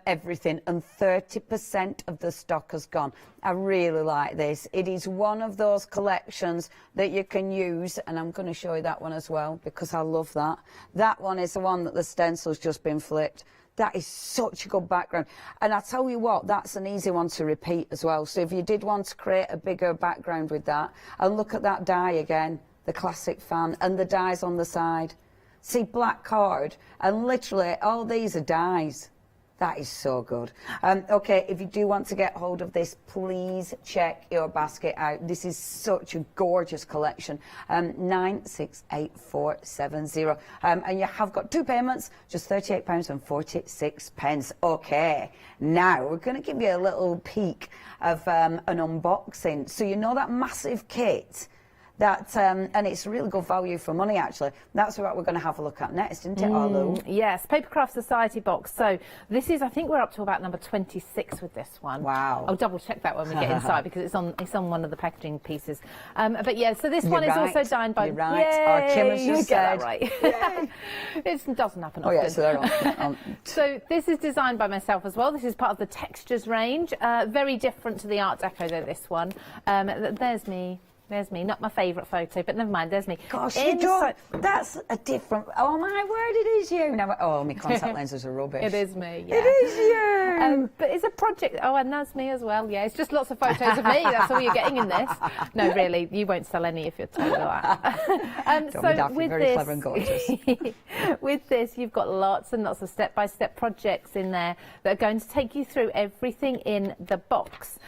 everything, and 30% of the stock has gone. I really like this. It is one of those collections that you can use, and I'm going to show you that one as well because I love that. That one is the one that the stencil's just been flipped. That is such a good background. And I tell you what, that's an easy one to repeat as well. So if you did want to create a bigger background with that, and look at that die again, the classic fan, and the dies on the side. See, black card, and literally all these are dies. That is so good. Okay, if you do want to get hold of this, please check your basket out. This is such a gorgeous collection. 968470. And you have got 2 payments, just £38.46. Okay, now we're going to give you a little peek of an unboxing. So you know that massive kit? That and it's really good value for money, actually. That's what we're going to have a look at next, isn't it, Arlo? Yes, Papercraft Society box. So this is, I think we're up to about number 26 with this one. Wow. I'll double check that when we get inside because it's on one of the packaging pieces. But yeah, so this one is also designed by. You're right. Our Kim you just get said. that right. It doesn't happen often. Oh yeah, so they're on. So this is designed by myself as well. This is part of the textures range. Very different to the Art Deco though. This one. There's me. There's me, not my favourite photo, but never mind, there's me. Gosh, you don't, that's a different, oh my word, it is you. Now, oh, my contact lenses are rubbish. It is me, yeah. It is you. But it's a project, oh, and that's me as well, yeah. It's just lots of photos of me, that's all you're getting in this. No, really, you won't sell any if you're told that. So with very clever and gorgeous. With this, you've got lots and lots of step-by-step projects in there that are going to take you through everything in the box.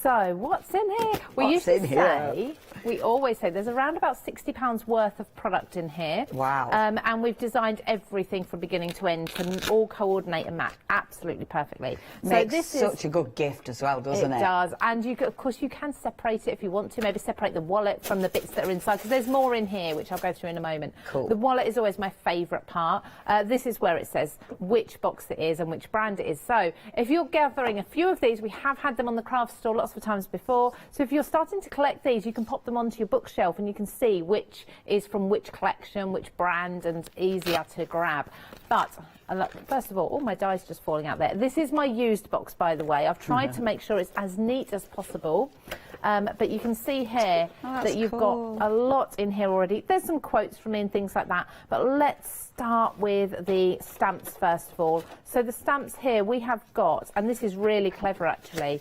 So, what's in here? We always say there's around about £60 worth of product in here. Wow. And we've designed everything from beginning to end to all coordinate and match absolutely perfectly. Makes so this such is a good gift as well, doesn't it? It does. And of course you can separate it if you want to, maybe separate the wallet from the bits that are inside, because there's more in here, which I'll go through in a moment. Cool. The wallet is always my favourite part. This is where it says which box it is and which brand it is. So if you're gathering a few of these, we have had them on the craft store lots of times before. So if you're starting to collect these, you can pop them onto your bookshelf and you can see which is from which collection, which brand, and easier to grab. But first of all my die's just falling out there. This is my used box, by the way. I've tried to make sure it's as neat as possible. But you can see here that you've got a lot in here already. There's some quotes from me and things like that. But let's start with the stamps first of all. So the stamps here we have got, and this is really clever actually.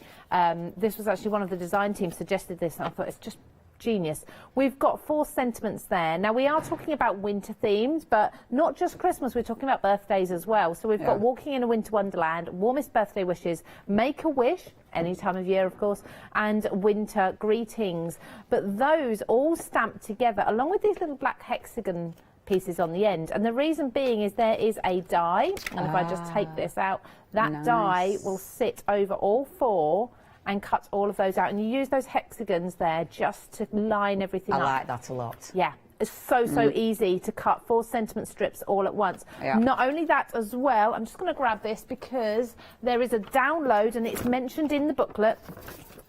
This was actually one of the design team suggested this, and I thought it's just genius. We've got 4 sentiments there. Now we are talking about winter themes, but not just Christmas, we're talking about birthdays as well. So we've got walking in a winter wonderland, warmest birthday wishes, make a wish, any time of year of course, and winter greetings. But those all stamped together along with these little black hexagon pieces on the end, and the reason being is there is a die, and if I just take this out, that die will sit over all 4 and cut all of those out, and you use those hexagons there just to line everything up. I like that a lot. Yeah, it's so easy to cut 4 sentiment strips all at once. Yeah. Not only that as well, I'm just going to grab this because there is a download, and it's mentioned in the booklet.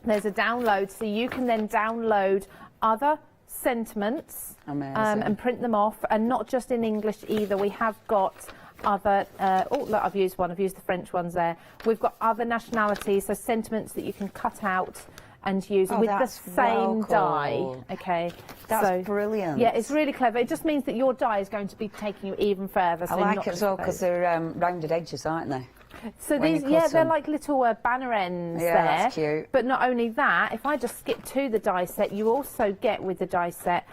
There's a download, so you can then download other sentiments and print them off, and not just in English either. We have got other, look, I've used the French ones there. We've got other nationalities, so sentiments that you can cut out and use with the same die. Okay, that's brilliant. Yeah, it's really clever. It just means that your die is going to be taking you even further. So I like it as well because they're rounded edges, aren't they? So these, they're like little banner ends there. That's cute. But not only that, if I just skip to the die set, you also get with the die set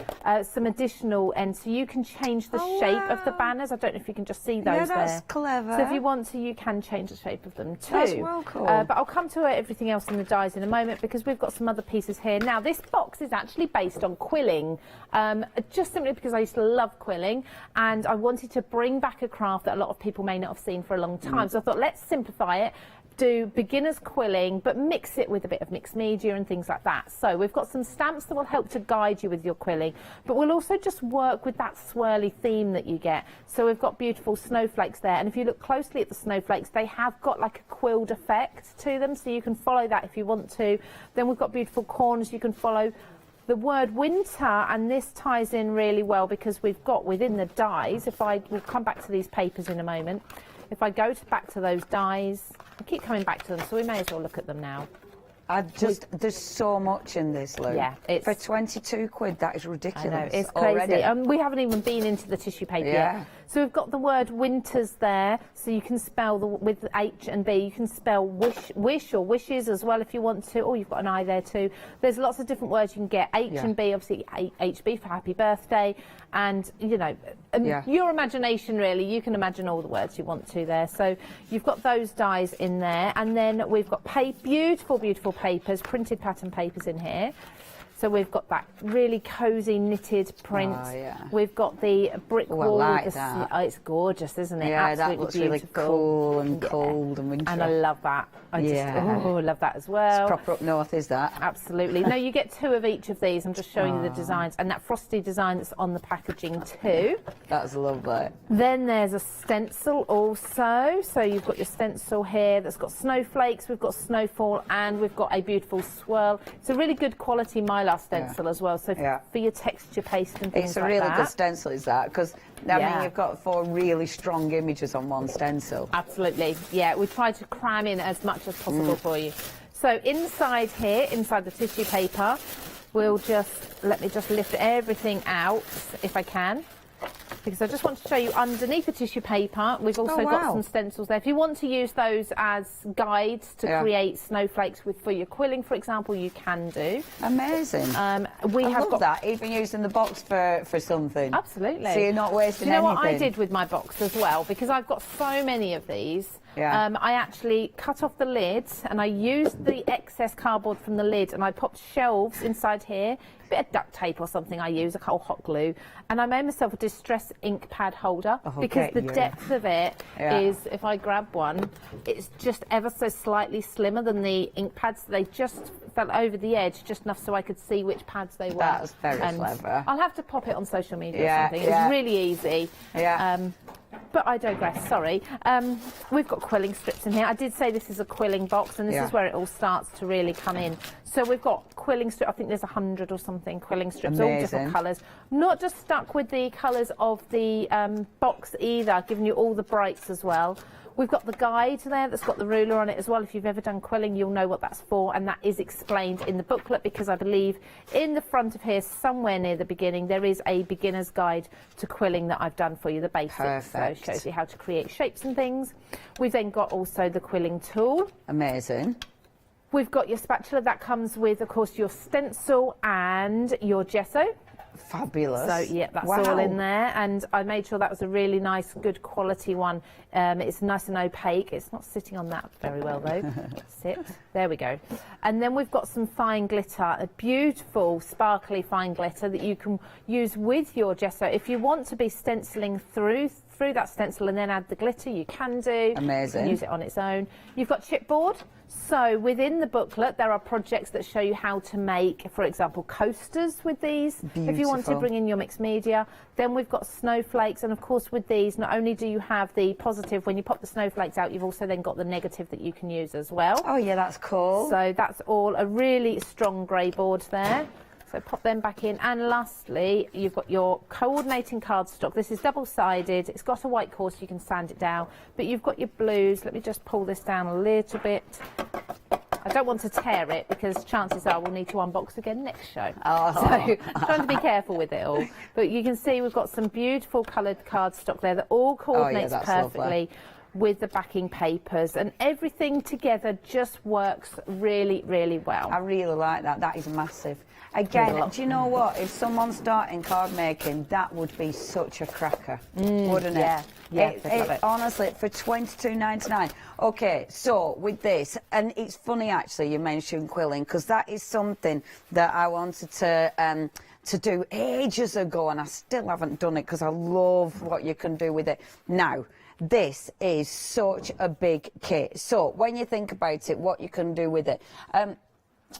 some additional ends, so you can change the shape of the banners. I don't know if you can just see those there. Yeah, that's clever. So if you want to, you can change the shape of them too. That's well cool. But I'll come to everything else in the dies in a moment because we've got some other pieces here. Now, this box is actually based on quilling, just simply because I used to love quilling, and I wanted to bring back a craft that a lot of people may not have seen for a long time. So I thought, let's simplify it, do beginners quilling, but mix it with a bit of mixed media and things like that. So we've got some stamps that will help to guide you with your quilling, but we'll also just work with that swirly theme that you get. So we've got beautiful snowflakes there, and if you look closely at the snowflakes, they have got like a quilled effect to them, so you can follow that if you want to. Then we've got beautiful corners you can follow. The word winter, and this ties in really well because we've got within the dies, we'll come back to these papers in a moment. If I go back to those dies, I keep coming back to them, so we may as well look at them now. There's so much in this, Lou. Yeah, it's for 22 quid. That is ridiculous. I know, it's crazy. Already. We haven't even been into the tissue paper yet. So we've got the word winters there, so you can spell with H and B. You can spell wish or wishes as well if you want to. Oh, you've got an I there too. There's lots of different words you can get. H and B, obviously HB for happy birthday, and you know, your imagination really. You can imagine all the words you want to there. So you've got those dies in there, and then we've got beautiful papers, printed pattern papers in here. So we've got that really cosy knitted print. We've got the brick wall. I like that. Oh, it's gorgeous, isn't it? Yeah, absolutely that looks beautiful. really cool and cold and wintry. And I love that. I love that as well. It's proper up north, is that? Absolutely. No, you get 2 of each of these. I'm just showing you the designs, and that frosty design that's on the packaging too. That's lovely. Then there's a stencil also. So you've got your stencil here that's got snowflakes, we've got snowfall, and we've got a beautiful swirl. It's a really good quality mylar stencil as well, so for your texture paste and things like that. It's a really good stencil, is that? Because, I mean, you've got 4 really strong images on one stencil. Absolutely, yeah. We try to cram in as much as possible for you. So inside here, inside the tissue paper, let me just lift everything out if I can, because I just want to show you underneath the tissue paper we've also got some stencils there. If you want to use those as guides to create snowflakes for your quilling, for example, you can do. Amazing. I love that, even using the box for something. Absolutely. So you're not wasting anything. Do you know what I did with my box as well? Because I've got so many of these, Yeah. I actually cut off the lids and I used the excess cardboard from the lid and I popped shelves inside here, a bit of duct tape or something I use, a whole hot glue, and I made myself a distress ink pad holder because the depth of it is, if I grab one, it's just ever so slightly slimmer than the ink pads. They just fell over the edge just enough so I could see which pads they were. That's very clever. I'll have to pop it on social media or something. It's really easy. But I digress, sorry. We've got quilling strips in here. I did say this is a quilling box, and this is where it all starts to really come in. So we've got quilling strips, I think there's 100 or something quilling strips, all different colours. Not just stuck with the colours of the box either, giving you all the brights as well. We've got the guide there that's got the ruler on it as well. If you've ever done quilling, you'll know what that's for, and that is explained in the booklet, because I believe in the front of here, somewhere near the beginning, there is a beginner's guide to quilling that I've done for you, the basics. Perfect. So it shows you how to create shapes and things. We've then got also the quilling tool. Amazing. We've got your spatula. That comes with, of course, your stencil and your gesso. Fabulous. So yeah, that's all in there, and I made sure that was a really nice, good quality one. It's nice and opaque. It's not sitting on that very well though. There we go. And then we've got some fine glitter, a beautiful sparkly fine glitter that you can use with your gesso. If you want to be stenciling through that stencil and then add the glitter, you can do. Amazing. You can use it on its own. You've got chipboard. So within the booklet, there are projects that show you how to make, for example, coasters with these. Beautiful. If you want to bring in your mixed media. Then we've got snowflakes, and of course with these, not only do you have the positive, when you pop the snowflakes out, you've also then got the negative that you can use as well. Oh yeah, that's cool. So that's all a really strong grey board there. So pop them back in. And lastly, you've got your coordinating cardstock. This is double-sided. It's got a white core so you can sand it down. But you've got your blues. Let me just pull this down a little bit. I don't want to tear it because chances are we'll need to unbox again next show. So I'm trying to be careful with it all. But you can see we've got some beautiful coloured cardstock there that all coordinates perfectly. Lovely. With the backing papers, and everything together just works really, really well. I really like that. That is massive. Again, do you know what? If someone's starting card making, that would be such a cracker, wouldn't it? Yeah, honestly, for $22.99. Okay, so with this, and it's funny actually you mentioned quilling, because that is something that I wanted to do ages ago, and I still haven't done it because I love what you can do with it now. This is such a big kit. So when you think about it, what you can do with it,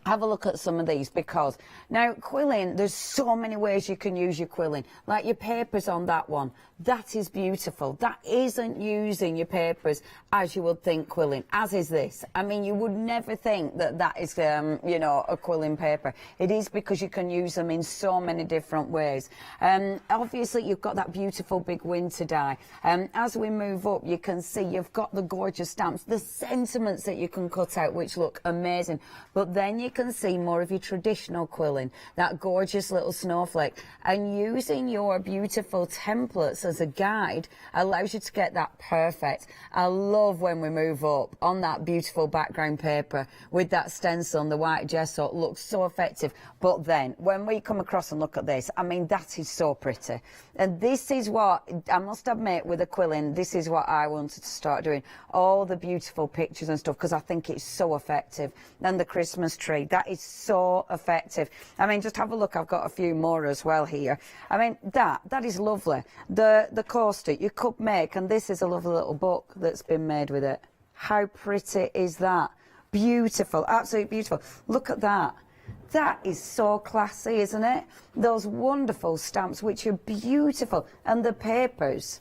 have a look at some of these, because now quilling, there's so many ways you can use your quilling. Like your papers on that one, that is beautiful. That isn't using your papers as you would think quilling, as is this. I mean, you would never think that that is, you know, a quilling paper. It is, because you can use them in so many different ways. Obviously, you've got that beautiful big winter die. As we move up, you can see you've got the gorgeous stamps, the sentiments that you can cut out, which look amazing. But then you can see more of your traditional quilling, that gorgeous little snowflake, and using your beautiful templates as a guide allows you to get that perfect. I love when we move up on that beautiful background paper with that stencil and the white gesso. It looks so effective. But then when we come across and look at this, I mean, that is so pretty. And this is what I must admit, with the quilling, this is what I wanted to start doing, all the beautiful pictures and stuff, because I think it's so effective. And the Christmas tree, that is so effective. I mean, just have a look. I've got a few more as well here. I mean, that is lovely. The coaster you could make, and this is a lovely little book that's been made with it. How pretty is that? Beautiful, absolutely beautiful. Look at that. That is so classy, isn't it? Those wonderful stamps, which are beautiful, and the papers.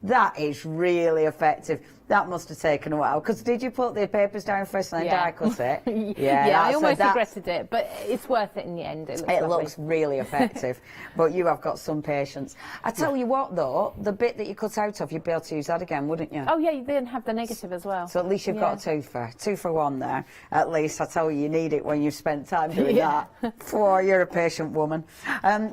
That is really effective. That must have taken a while, because did you put the papers down first and then die cut it? Yeah, I almost regretted it, but it's worth it in the end. It looks really effective, but you have got some patience. I tell you what though, the bit that you cut out of, you'd be able to use that again, wouldn't you? Oh yeah, you then have the negative as well. So at least you've got two for one there. At least I tell you need it when you've spent time doing that. For you're a patient woman.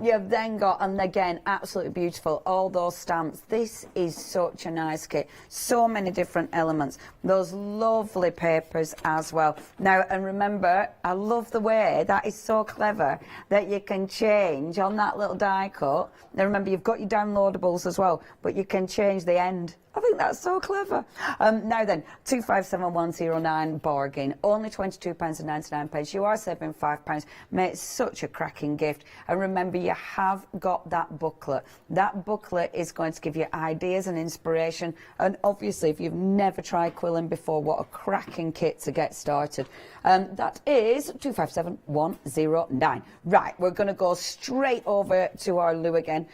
You've then got, and again, absolutely beautiful, all those stamps. This is such a nice kit. So many different different elements. Those lovely papers as well. Now, and remember, I love the way that is so clever that you can change on that little die cut. Now remember, you've got your downloadables as well, but you can change the end. I think that's so clever. Now then, 257109 bargain, only £22.99. You are saving £5. Mate, it's such a cracking gift. And remember, you have got that booklet. That booklet is going to give you ideas and inspiration. And obviously, if you've never tried quilling before, what a cracking kit to get started. That is 257109. Right, we're going to go straight over to our Lou again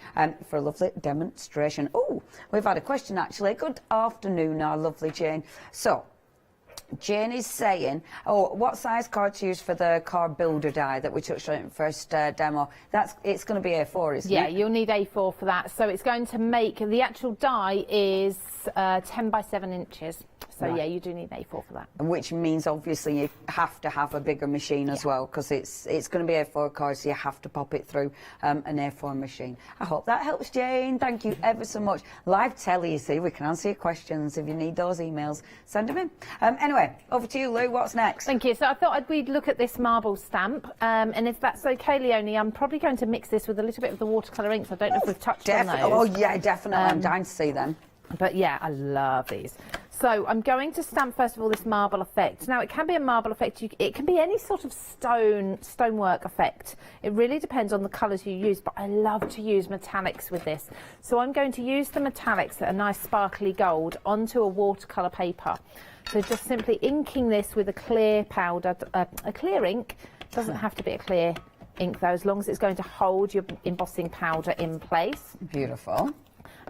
for a lovely demonstration. Oh, we've had a question actually. Good afternoon, our lovely Jane. So, Jane is saying, oh, what size card to use for the card builder die that we touched on in the first demo? It's going to be A4, isn't it? Yeah, you'll need A4 for that. So it's going to make, the actual die is 10 by 7 inches. So Right. yeah, you do need A4 for that. Which means obviously you have to have a bigger machine as well, because it's going to be A4 cards, so you have to pop it through an A4 machine. I hope that helps, Jane. Thank you ever so much. Live telly, you see, we can answer your questions. If you need those emails, send them in. Anyway, over to you, Lou. What's next? Thank you. So I thought we'd look at this marble stamp, and if that's okay, Leonie, I'm probably going to mix this with a little bit of the watercolour inks. I don't know if we've touched on those. Oh yeah, definitely. I'm dying to see them. But yeah, I love these. So I'm going to stamp first of all this marble effect. Now it can be a marble effect, it can be any sort of stonework effect. It really depends on the colours you use, but I love to use metallics with this. So I'm going to use the metallics, a nice sparkly gold, onto a watercolour paper. So just simply inking this with a clear powder, a clear ink. Doesn't have to be a clear ink though, as long as it's going to hold your embossing powder in place. Beautiful.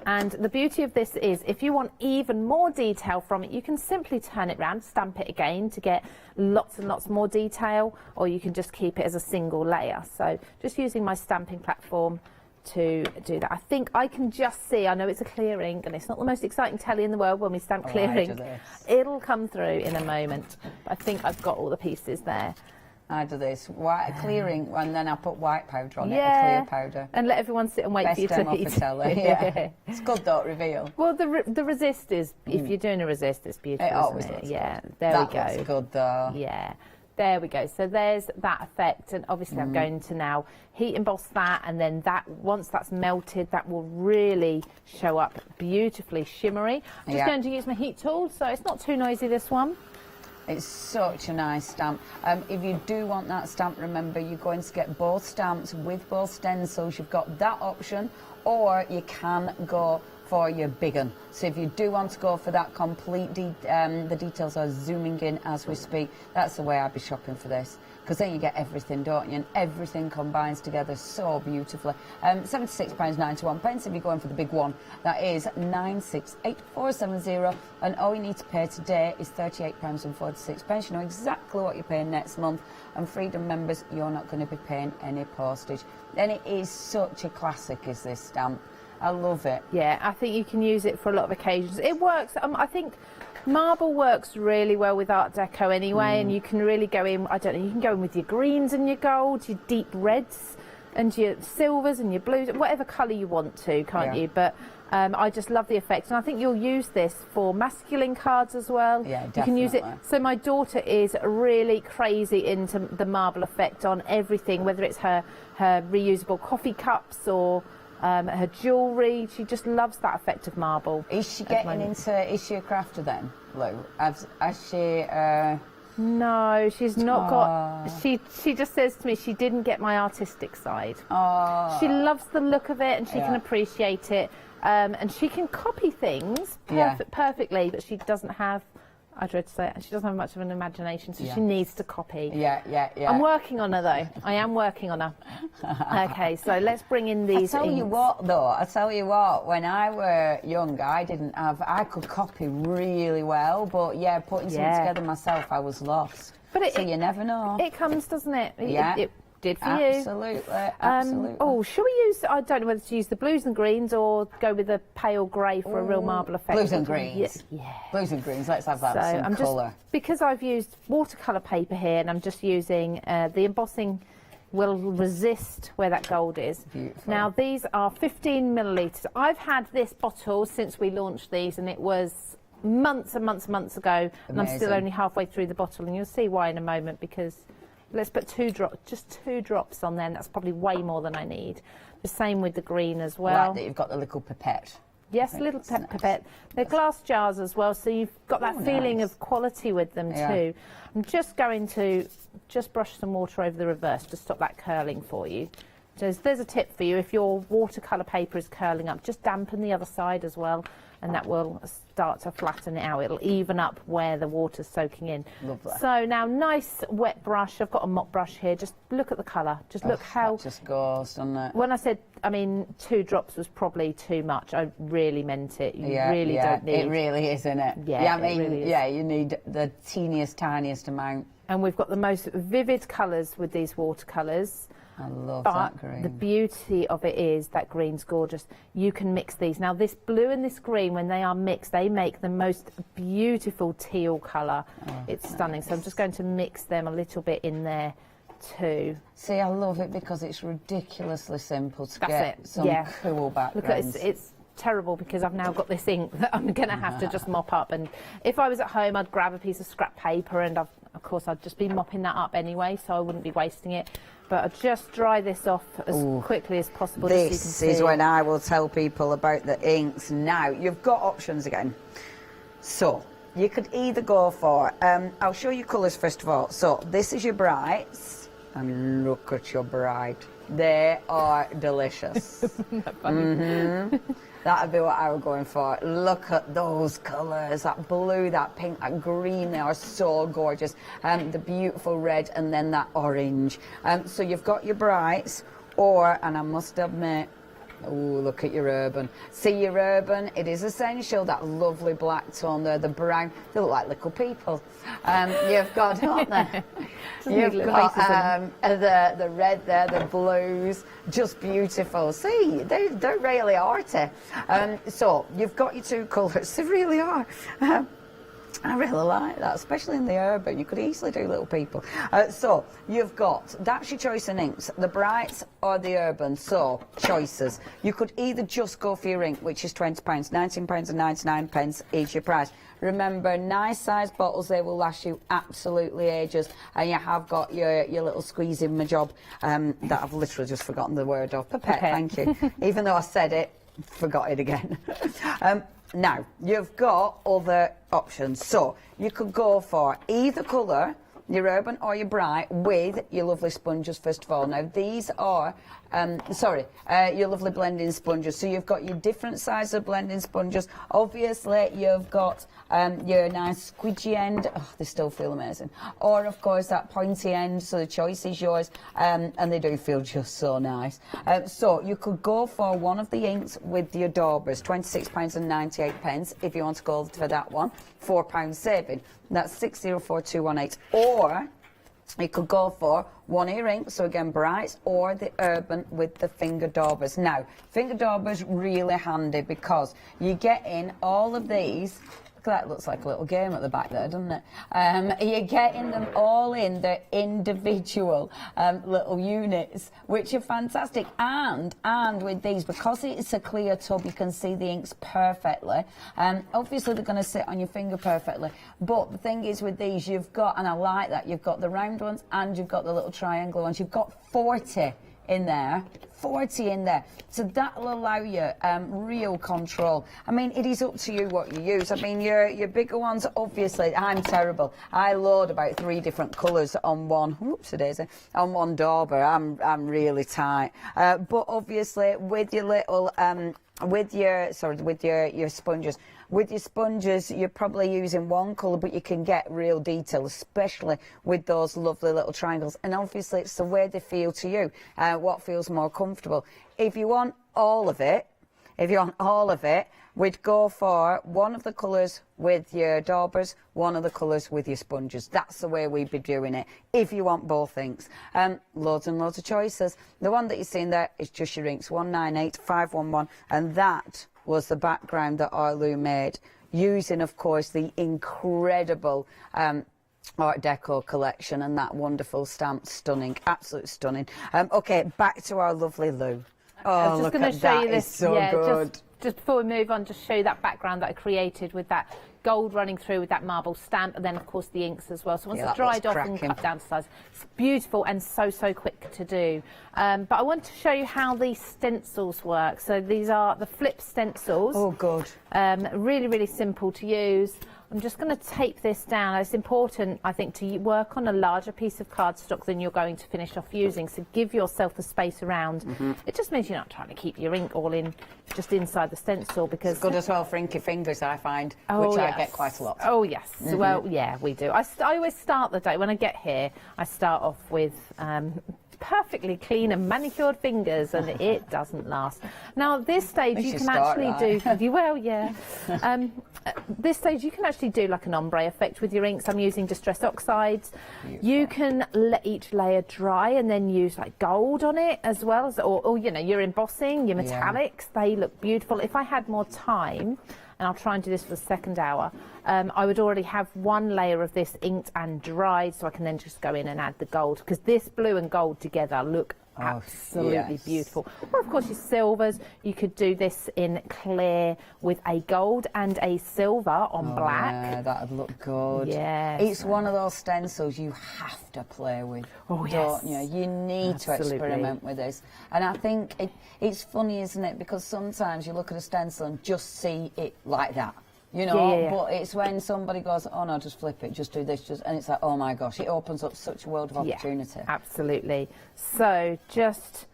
And the beauty of this is, if you want even more detail from it, you can simply turn it round, stamp it again to get lots and lots more detail, or you can just keep it as a single layer. So just using my stamping platform to do that. I think I can just see, I know it's a clear ink and it's not the most exciting telly in the world when we stamp clear ink. It'll come through in a moment. But I think I've got all the pieces there. I do this white clearing, and then I put white powder on it, a clear powder. And let everyone sit and wait for you to eat. Yeah. It's good, don't reveal. Well, the resist is, if you're doing a resist, it's beautiful. It always isn't it? looks Yeah, good. there we go. That looks good, though. Yeah, there we go. So there's that effect, and obviously I'm going to now heat emboss that, and then that, once that's melted, that will really show up beautifully shimmery. I'm just going to use my heat tool, so it's not too noisy, this one. It's such a nice stamp. If you do want that stamp, remember you're going to get both stamps with both stencils. You've got that option, or you can go for your big one. So if you do want to go for that complete, the details are zooming in as we speak. That's the way I'd be shopping for this, because then you get everything, don't you? And everything combines together so beautifully. £76.91 if you're going for the big one. That is 968470, and all you need to pay today is £38.46. You know exactly what you're paying next month, and Freedom members, you're not going to be paying any postage. And it is such a classic, is this stamp. I love it. Yeah, I think you can use it for a lot of occasions. It works. I think marble works really well with Art Deco anyway, and you can really go in, I don't know, you can go in with your greens and your golds, your deep reds and your silvers and your blues, whatever colour you want to, can't you? But I just love the effect, and I think you'll use this for masculine cards as well. Yeah, definitely. You can use it. So my daughter is really crazy into the marble effect on everything, whether it's her reusable coffee cups or her jewellery. She just loves that effect of marble. Is she getting into, is she a crafter then, Lou? Has she... No, she's not got... She just says to me she didn't get my artistic side. She loves the look of it, and she can appreciate it. And she can copy things perfectly, but she doesn't have... I dread to say it. She doesn't have much of an imagination, so she needs to copy. Yeah. I'm working on her, though. I am working on her. Okay, so let's bring in these. I tell you what, when I were young, I could copy really well, but yeah, putting something together myself, I was lost. But you never know. It comes, doesn't it? Yeah. It did for you. Absolutely. Oh, shall we use, I don't know whether to use the blues and greens or go with the pale grey for a real marble effect. Blues and greens. Yeah. Blues and greens, let's have that, some colour. Because I've used watercolour paper here, and I'm just using the embossing will resist where that gold is. Beautiful. Now these are 15 millilitres. I've had this bottle since we launched these, and it was months and months and months ago, and I'm still Amazing. only halfway through the bottle, and you'll see why in a moment, because let's put just 2 drops on there, and that's probably way more than I need. The same with the green as well. Like that you've got the little pipette. Yes, little pipette. They're glass jars as well, so you've got that feeling of quality with them too. I'm just going to brush some water over the reverse to stop that curling for you. So there's a tip for you. If your watercolour paper is curling up, just dampen the other side as well, and that will start to flatten it out. It'll even up where the water's soaking in. Lovely. So now, nice wet brush. I've got a mop brush here. Just look at the colour. Just look how... That just goes, doesn't it? When I said, 2 drops was probably too much, I really meant it. You really don't need... It really is, isn't it? Yeah, I mean, it really is. yeah, you need the teeniest, tiniest amount. And we've got the most vivid colours with these watercolours. I love But that green. the beauty of it is that green's gorgeous. You can mix these. Now, this blue and this green, when they are mixed, they make the most beautiful teal colour. It's stunning. So I'm just going to mix them a little bit in there too. See, I love it because it's ridiculously simple to That's get it. some Yeah. cool backgrounds. Look, it's terrible because I've now got this ink that I'm going to have to just mop up. And if I was at home, I'd grab a piece of scrap paper, and of course I'd just be mopping that up anyway, so I wouldn't be wasting it. But I'll just dry this off as quickly as possible. This is when I will tell people about the inks. Now, you've got options again. So, you could either go for, I'll show you colours first of all. So, this is your brights, and look at your bright. They are delicious. That'd be what I was going for. Look at those colours, that blue, that pink, that green, they are so gorgeous. The beautiful red and then that orange. So you've got your brights, and I must admit, look at your urban. See your urban, it is essential, that lovely black tone there, the brown, they look like little people. You've got, aren't they? You've got the red there, the blues, just beautiful. See, they're really arty. So you've got your 2 colours, they really are. I really like that, especially in the urban. You could easily do little people. So you've got, that's your choice in inks, the brights or the urban. So choices. You could either just go for your ink, which is £20, £19.99 is your price. Remember, nice sized bottles, they will last you absolutely ages. And you have got your little squeezing my job that I've literally just forgotten the word of. Pipette, thank you. Even though I said it, forgot it again. Now, you've got other options. So, you could go for either colour, your urban or your bright, with your lovely sponges first of all. Now, these are, your lovely blending sponges. So, you've got your different sizes of blending sponges. Obviously, you've got your nice squidgy end. Oh, they still feel amazing. Or, of course, that pointy end. So, the choice is yours. And they do feel just so nice. So, you could go for one of the inks with your daubers, £26.98 if you want to go for that one. £4 saving. That's 604218. Or you could go for one of your inks, so again brights, or the urban with the finger daubers. Now, finger daubers really handy because you get in all of these. That looks like a little game at the back there, doesn't it? You're getting them all in their individual little units, which are fantastic. And with these, because it's a clear tub, you can see the inks perfectly. Obviously, they're going to sit on your finger perfectly. But the thing is with these, you've got, and I like that, you've got the round ones and you've got the little triangle ones. You've got 40 in there. 40 in there, so that'll allow you real control. I mean, it is up to you what you use. I mean, your bigger ones, obviously, I'm terrible. I load about 3 different colours on one. Whoopsie-daisy, on one dauber. I'm really tight. But obviously, with your little with your sponges. With your sponges, you're probably using one colour, but you can get real detail, especially with those lovely little triangles. And obviously, it's the way they feel to you, what feels more comfortable. If you want all of it, we'd go for one of the colours with your daubers, one of the colours with your sponges. That's the way we'd be doing it, if you want both inks. Loads and loads of choices. The one that you're seeing there is just your inks, 198511, and that was the background that AALL made, using, of course, the incredible Art Deco collection and that wonderful stamp. Stunning, absolutely stunning. Okay, back to our lovely Lou. Oh, look at that, it's so good. just before we move on, just show you that background that I created with that gold running through with that marble stamp, and then of course the inks as well. So once it's dried off and cut down to size, it's beautiful and so quick to do. But I want to show you how these stencils work. So these are the flip stencils. Oh, good. Really simple to use. I'm just going to tape this down. It's important, I think, to work on a larger piece of cardstock than you're going to finish off using. So give yourself the space around. It just means you're not trying to keep your ink all in, just inside the stencil, because it's good as well for inky fingers, I find, which I get quite a lot. Oh yes. Well, yeah, we do. I always start the day when I get here. I start off with perfectly clean and manicured fingers, and it doesn't last. Now at this stage you can actually do well, yeah. This stage you can actually do like an ombre effect with your inks. I'm using distress oxides. You can let each layer dry and then use like gold on it as well as, or you know, your embossing, your metallics. They look beautiful. If I had more time, and I'll try and do this for the second hour, I would already have one layer of this inked and dried, so I can then just go in and add the gold, because this blue and gold together look absolutely beautiful. Or of course your silvers, you could do this in clear with a gold and a silver on black. Yeah, that'd look good. Yeah, it's one of those stencils you have to play with, don't you? You need to experiment with this. And I think it's funny, isn't it? Because sometimes you look at a stencil and just see it like that. You know, but it's when somebody goes, oh no, just flip it, just do this, and it's like, oh my gosh, it opens up such a world of opportunity. Yeah, absolutely. So just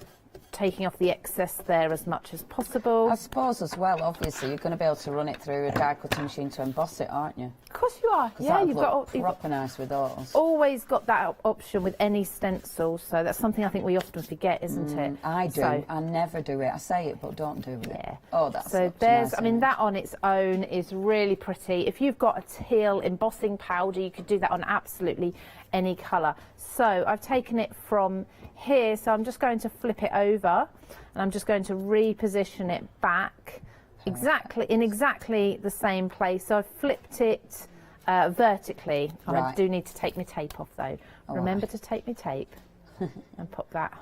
taking off the excess there as much as possible. I suppose as well, obviously, you're going to be able to run it through a die cutting machine to emboss it, aren't you? Of course you are. Yeah, you've got proper nice with those. Always got that option with any stencil, so that's something I think we often forget, isn't it? I do. So, I never do it. I say it, but don't do it. Yeah. Oh, that's so there's. I mean, that on its own is really pretty. If you've got a teal embossing powder, you could do that on absolutely any colour. So I've taken it from here, so I'm just going to flip it over, and I'm just going to reposition it back in exactly the same place. So I've flipped it vertically. I do need to take my tape off though. Remember to take my tape and pop that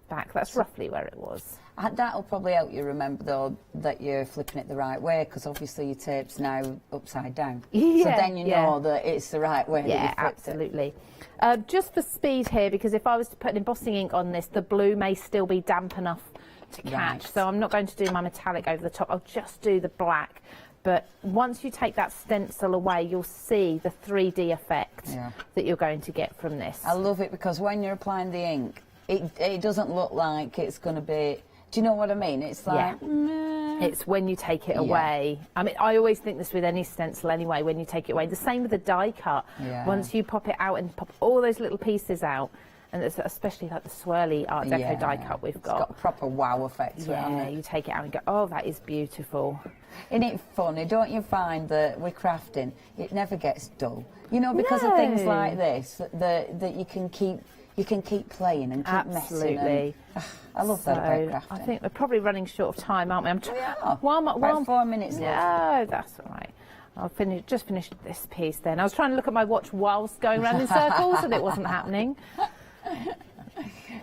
back. That's roughly where it was. That'll probably help you remember though that you're flipping it the right way, because obviously your tape's now upside down. So then you know that it's the right way. Yeah, absolutely. Just for speed here, because if I was to put an embossing ink on this, the blue may still be damp enough to catch. So I'm not going to do my metallic over the top. I'll just do the black. But once you take that stencil away, you'll see the 3D effect that you're going to get from this. I love it, because when you're applying the ink, it doesn't look like it's going to be... Do you know what I mean? It's like... It's when you take it away. I mean, I always think this with any stencil anyway, when you take it away. The same with the die cut. Once you pop it out and pop all those little pieces out, and it's especially like the swirly Art Deco die cut we've got. It's got a proper wow effect to it, hasn't it? You take it out and go, oh, that is beautiful. Isn't it funny? Don't you find that with crafting, it never gets dull? You know, because of things like this, that you can keep playing and keep messing. And, I love that about crafting. I think we're probably running short of time, aren't we? About 4 minutes left. No, that's all right. I'll just finish this piece then. I was trying to look at my watch whilst going around in circles, and it wasn't happening.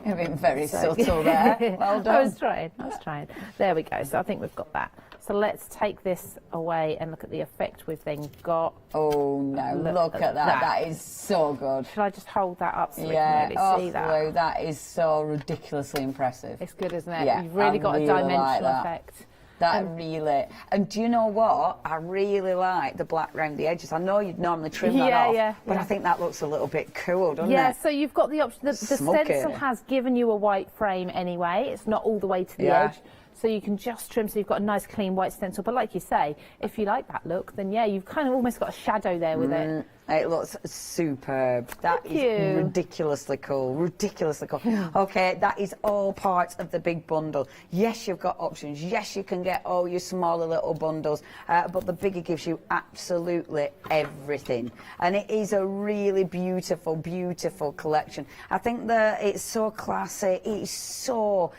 You've been very subtle there. Well done. I was trying. There we go. So I think we've got that. So let's take this away and look at the effect we've then got. Oh no, look at that. That is so good. Should I just hold that up so we can really see that? Lou, that is so ridiculously impressive. It's good, isn't it? Yeah, You've really got a dimensional like effect. That really, and do you know what? I really like the black round the edges. I know you'd normally trim that off, but I think that looks a little bit cool, doesn't it? Yeah, so you've got the option. The stencil has given you a white frame anyway. It's not all the way to the edge. So you can just trim, so you've got a nice clean white stencil. But like you say, if you like that look, then yeah, you've kind of almost got a shadow there with it. It looks superb. That is ridiculously cool. Ridiculously cool. Okay, that is all part of the big bundle. Yes, you've got options. Yes, you can get all your smaller little bundles, but the bigger gives you absolutely everything. And it is a really beautiful, beautiful collection. I think that it's so classy. It's so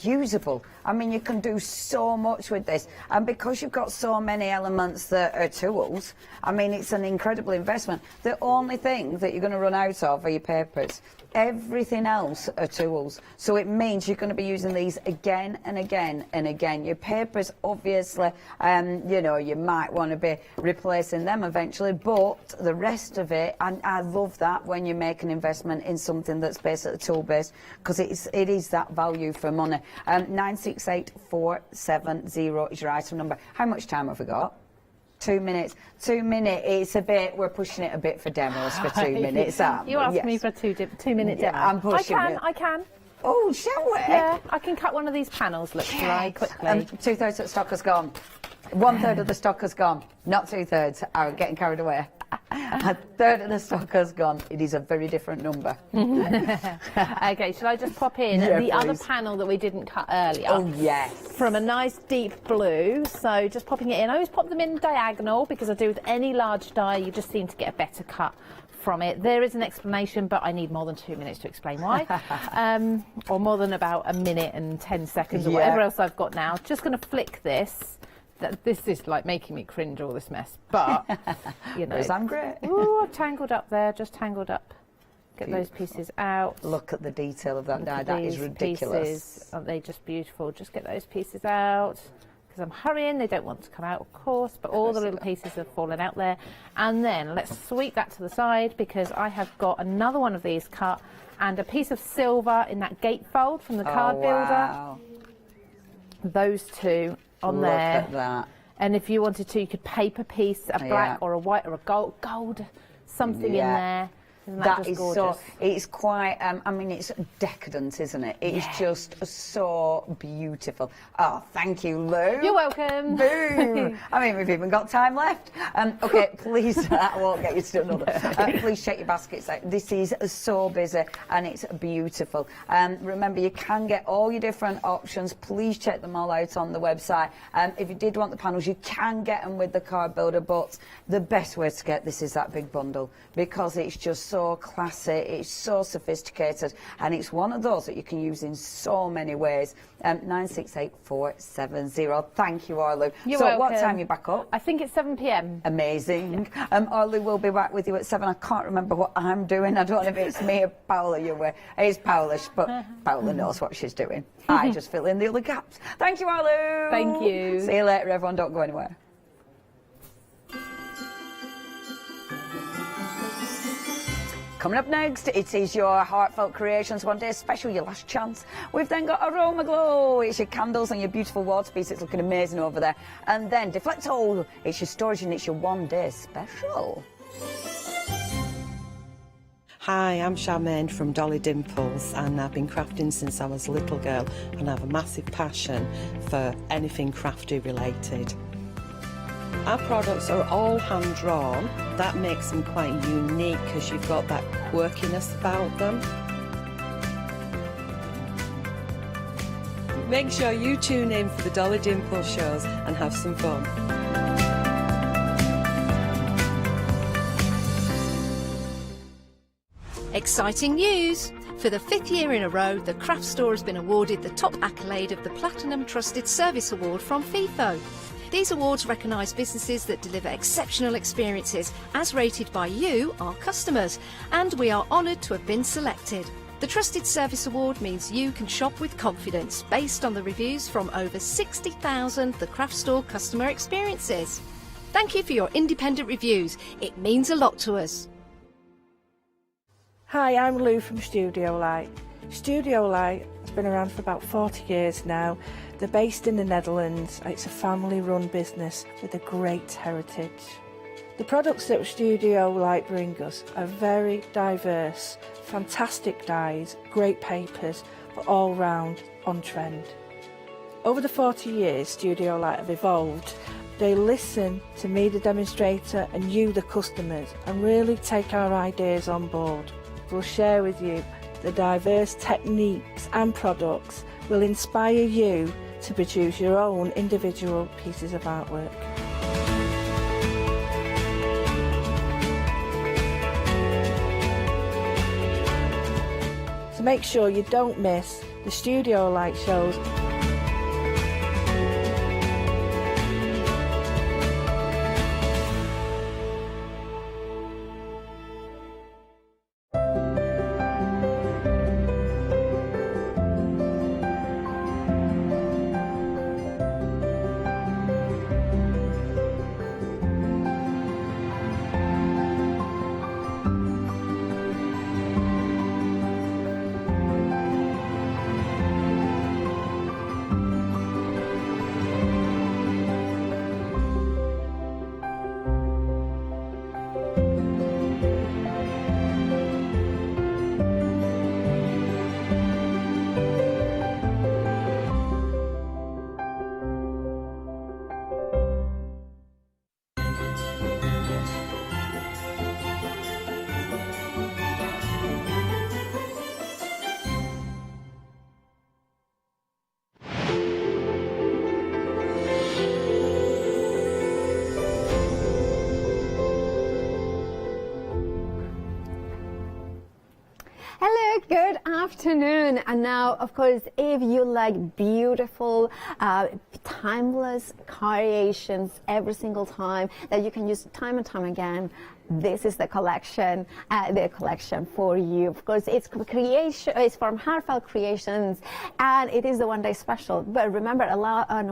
usable. I mean, you can do so much with this. And because you've got so many elements that are tools, I mean, it's an incredible investment. The only thing that you're going to run out of are your papers. Everything else are tools. So it means you're going to be using these again and again and again. Your papers, obviously, you know, you might want to be replacing them eventually, but the rest of it, and I love that when you make an investment in something that's basically tool based, because it is that value for money. 968470 is your item number. How much time have we got? 2 minutes. 2 minutes. It's a bit. We're pushing it a bit for demos for 2 minutes. You asked me for a 2 minute demo. I'm pushing it. I can. Oh, shall we? Yeah, I can cut one of these panels. Looks like quickly. 2/3 of the stock has gone. 1/3 of the stock has gone. Not 2/3. I'm getting carried away. 1/3 of the stock has gone. It is a very different number. Okay, shall I just pop in the other panel that we didn't cut earlier? Oh, yes. From a nice deep blue. So just popping it in. I always pop them in diagonal because I do with any large die, you just seem to get a better cut from it. There is an explanation, but I need more than 2 minutes to explain why. Or more than about a minute and 10 seconds or whatever else I've got now. Just going to flick this. This is like making me cringe, all this mess, but you know, I'm great. Ooh, I've tangled up there, just tangled up. Get those pieces out. Look at the detail of that die. That is ridiculous. Pieces. Aren't they just beautiful? Just get those pieces out because I'm hurrying. They don't want to come out, of course, but all the little pieces have fallen out there. And then let's sweep that to the side because I have got another one of these cut and a piece of silver in that gatefold from the card builder. Those two on there. Look at that. And if you wanted to, you could paper piece a black or a white or a gold something in there. Isn't that just gorgeous? So, it's quite, I mean, it's decadent, isn't it? It's just so beautiful. Oh, thank you, Lou. You're welcome. Boom. I mean, we've even got time left. Okay, please, I won't get you to do another. Please check your baskets out. This is so busy and it's beautiful. Remember, you can get all your different options. Please check them all out on the website. If you did want the panels, you can get them with the card builder, but the best way to get this is that big bundle because it's just so classy, it's so sophisticated, and it's one of those that you can use in so many ways. 968470. Thank you, Orlu. You're so welcome. what time are you back up? I think it's 7 p.m. Amazing. Orlu will be back with you at 7. I can't remember what I'm doing. I don't know if it's me or Paula you're with. It's Paula, but Paula knows what she's doing. I just fill in the other gaps. Thank you, Orlu. Thank you. See you later, everyone. Don't go anywhere. Coming up next, it is your Heartfelt Creations One Day Special, your last chance. We've then got Aroma Glow. It's your candles and your beautiful waterpiece. It's looking amazing over there. And then Deflect All. It's your storage and it's your One Day Special. Hi, I'm Charmaine from Dolly Dimples and I've been crafting since I was a little girl and I have a massive passion for anything crafty related. Our products are all hand drawn. That makes them quite unique because you've got that quirkiness about them. Make sure you tune in for the Dolly Dimple shows and have some fun. Exciting news! For the 5th year in a row, the Craft Store has been awarded the top accolade of the Platinum Trusted Service Award from FIFO. These awards recognise businesses that deliver exceptional experiences as rated by you, our customers, and we are honoured to have been selected. The Trusted Service Award means you can shop with confidence based on the reviews from over 60,000 The Craft Store customer experiences. Thank you for your independent reviews. It means a lot to us. Hi, I'm Lou from Studio Light. Studio Light has been around for about 40 years now. They're based in the Netherlands. It's a family-run business with a great heritage. The products that Studio Light bring us are very diverse, fantastic dyes, great papers, but all round on trend. Over the 40 years Studio Light have evolved. They listen to me, the demonstrator, and you, the customers, and really take our ideas on board. We'll share with you the diverse techniques and products will inspire you to produce your own individual pieces of artwork. So make sure you don't miss the Studio Light shows. Good afternoon. And now, of course, if you like beautiful, timeless creations every single time that you can use time and time again, this is the collection for you. Of course, it's from Heartfelt Creations, and it is the one-day special. But remember, a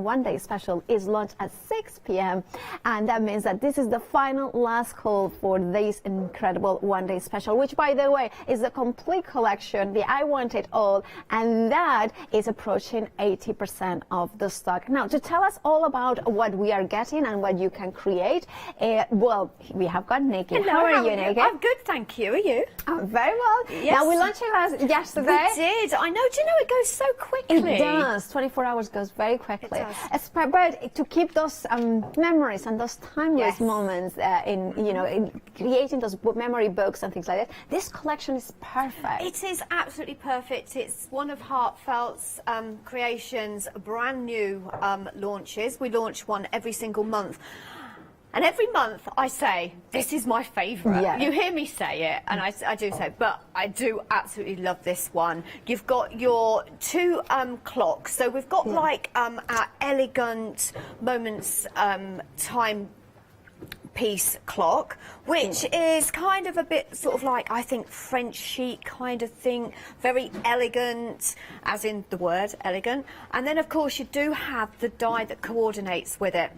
one-day special is launched at 6 p.m. and that means that this is the final last call for this incredible one-day special, which, by the way, is a complete collection, the I Want It All, and that is approaching 80% of the stock. Now, to tell us all about what we are getting and what you can create, well, we have got Nikki. Hello, how are you, Nikki? I'm good, thank you. Are you? I'm very well. Yes. Now, we launched it yesterday. We did. I know. Do you know it goes so quickly? It does. 24 hours goes very quickly. It does. But to keep those memories and those timeless moments in creating those memory books and things like that, this collection is perfect. It is absolutely perfect. It's one of Heartfelt's Creations' brand new launches. We launch one every single month. And every month I say, this is my favourite. Yeah. You hear me say it, and I do say it, but I do absolutely love this one. You've got your two clocks. So we've got like our elegant moments time piece clock, which is kind of a bit sort of like, I think, French chic kind of thing, very elegant, as in the word elegant. And then of course you do have the die that coordinates with it.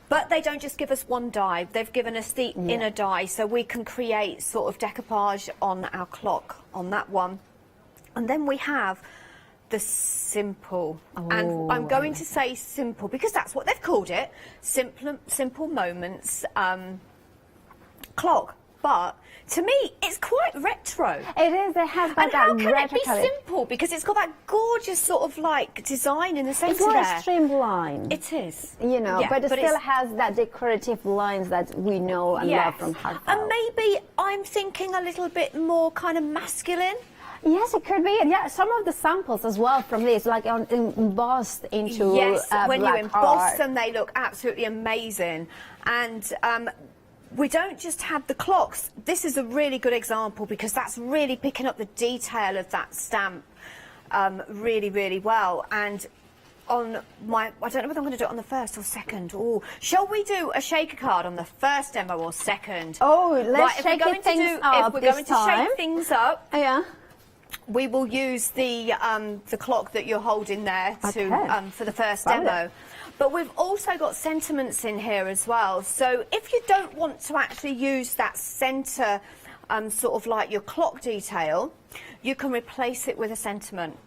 But they don't just give us one die, they've given us the inner die, so we can create sort of decoupage on our clock on that one. And then we have the simple, and I'm going to say simple because that's what they've called it, simple moments clock. But to me, it's quite retro. It is. It has got that retro. And how can it be color. simple? Because it's got that gorgeous sort of like design in the centre It's more there. streamlined. It is. You know, Yeah, but it still it's- has that decorative lines that we know and love from Heartfelt. And maybe I'm thinking a little bit more kind of masculine. Yes, it could be. And yeah, some of the samples as well from this, like embossed into Yes, when you black emboss art. them, they look absolutely amazing. And we don't just have the clocks. This is a really good example because that's really picking up the detail of that stamp really, really well. And on my, I don't know whether I'm going to do it on the first or second. Oh, shall we do a shaker card on the first demo or second? Oh, let's right, shake things up. If we're this going time. to shake things up, yeah, we will use the clock that you're holding there to for the first Fabulous. demo. But we've also got sentiments in here as well. So if you don't want to actually use that centre sort of like your clock detail, you can replace it with a sentiment.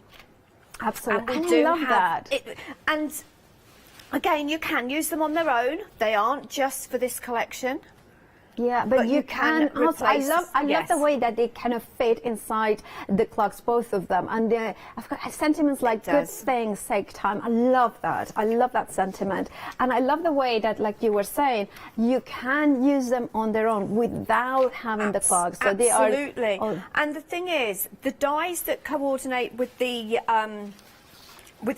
Absolutely. And we I do love have that. it, and again, you can use them on their own. They aren't just for this collection. Yeah, but you can also. I replace- love the way that they kind of fit inside the clocks, both of them. And I've got sentiments like good things take time. I love that. I love that sentiment, and I love the way that, like you were saying, you can use them on their own without having the clocks. So they are Absolutely. And the thing is, the dies that coordinate with the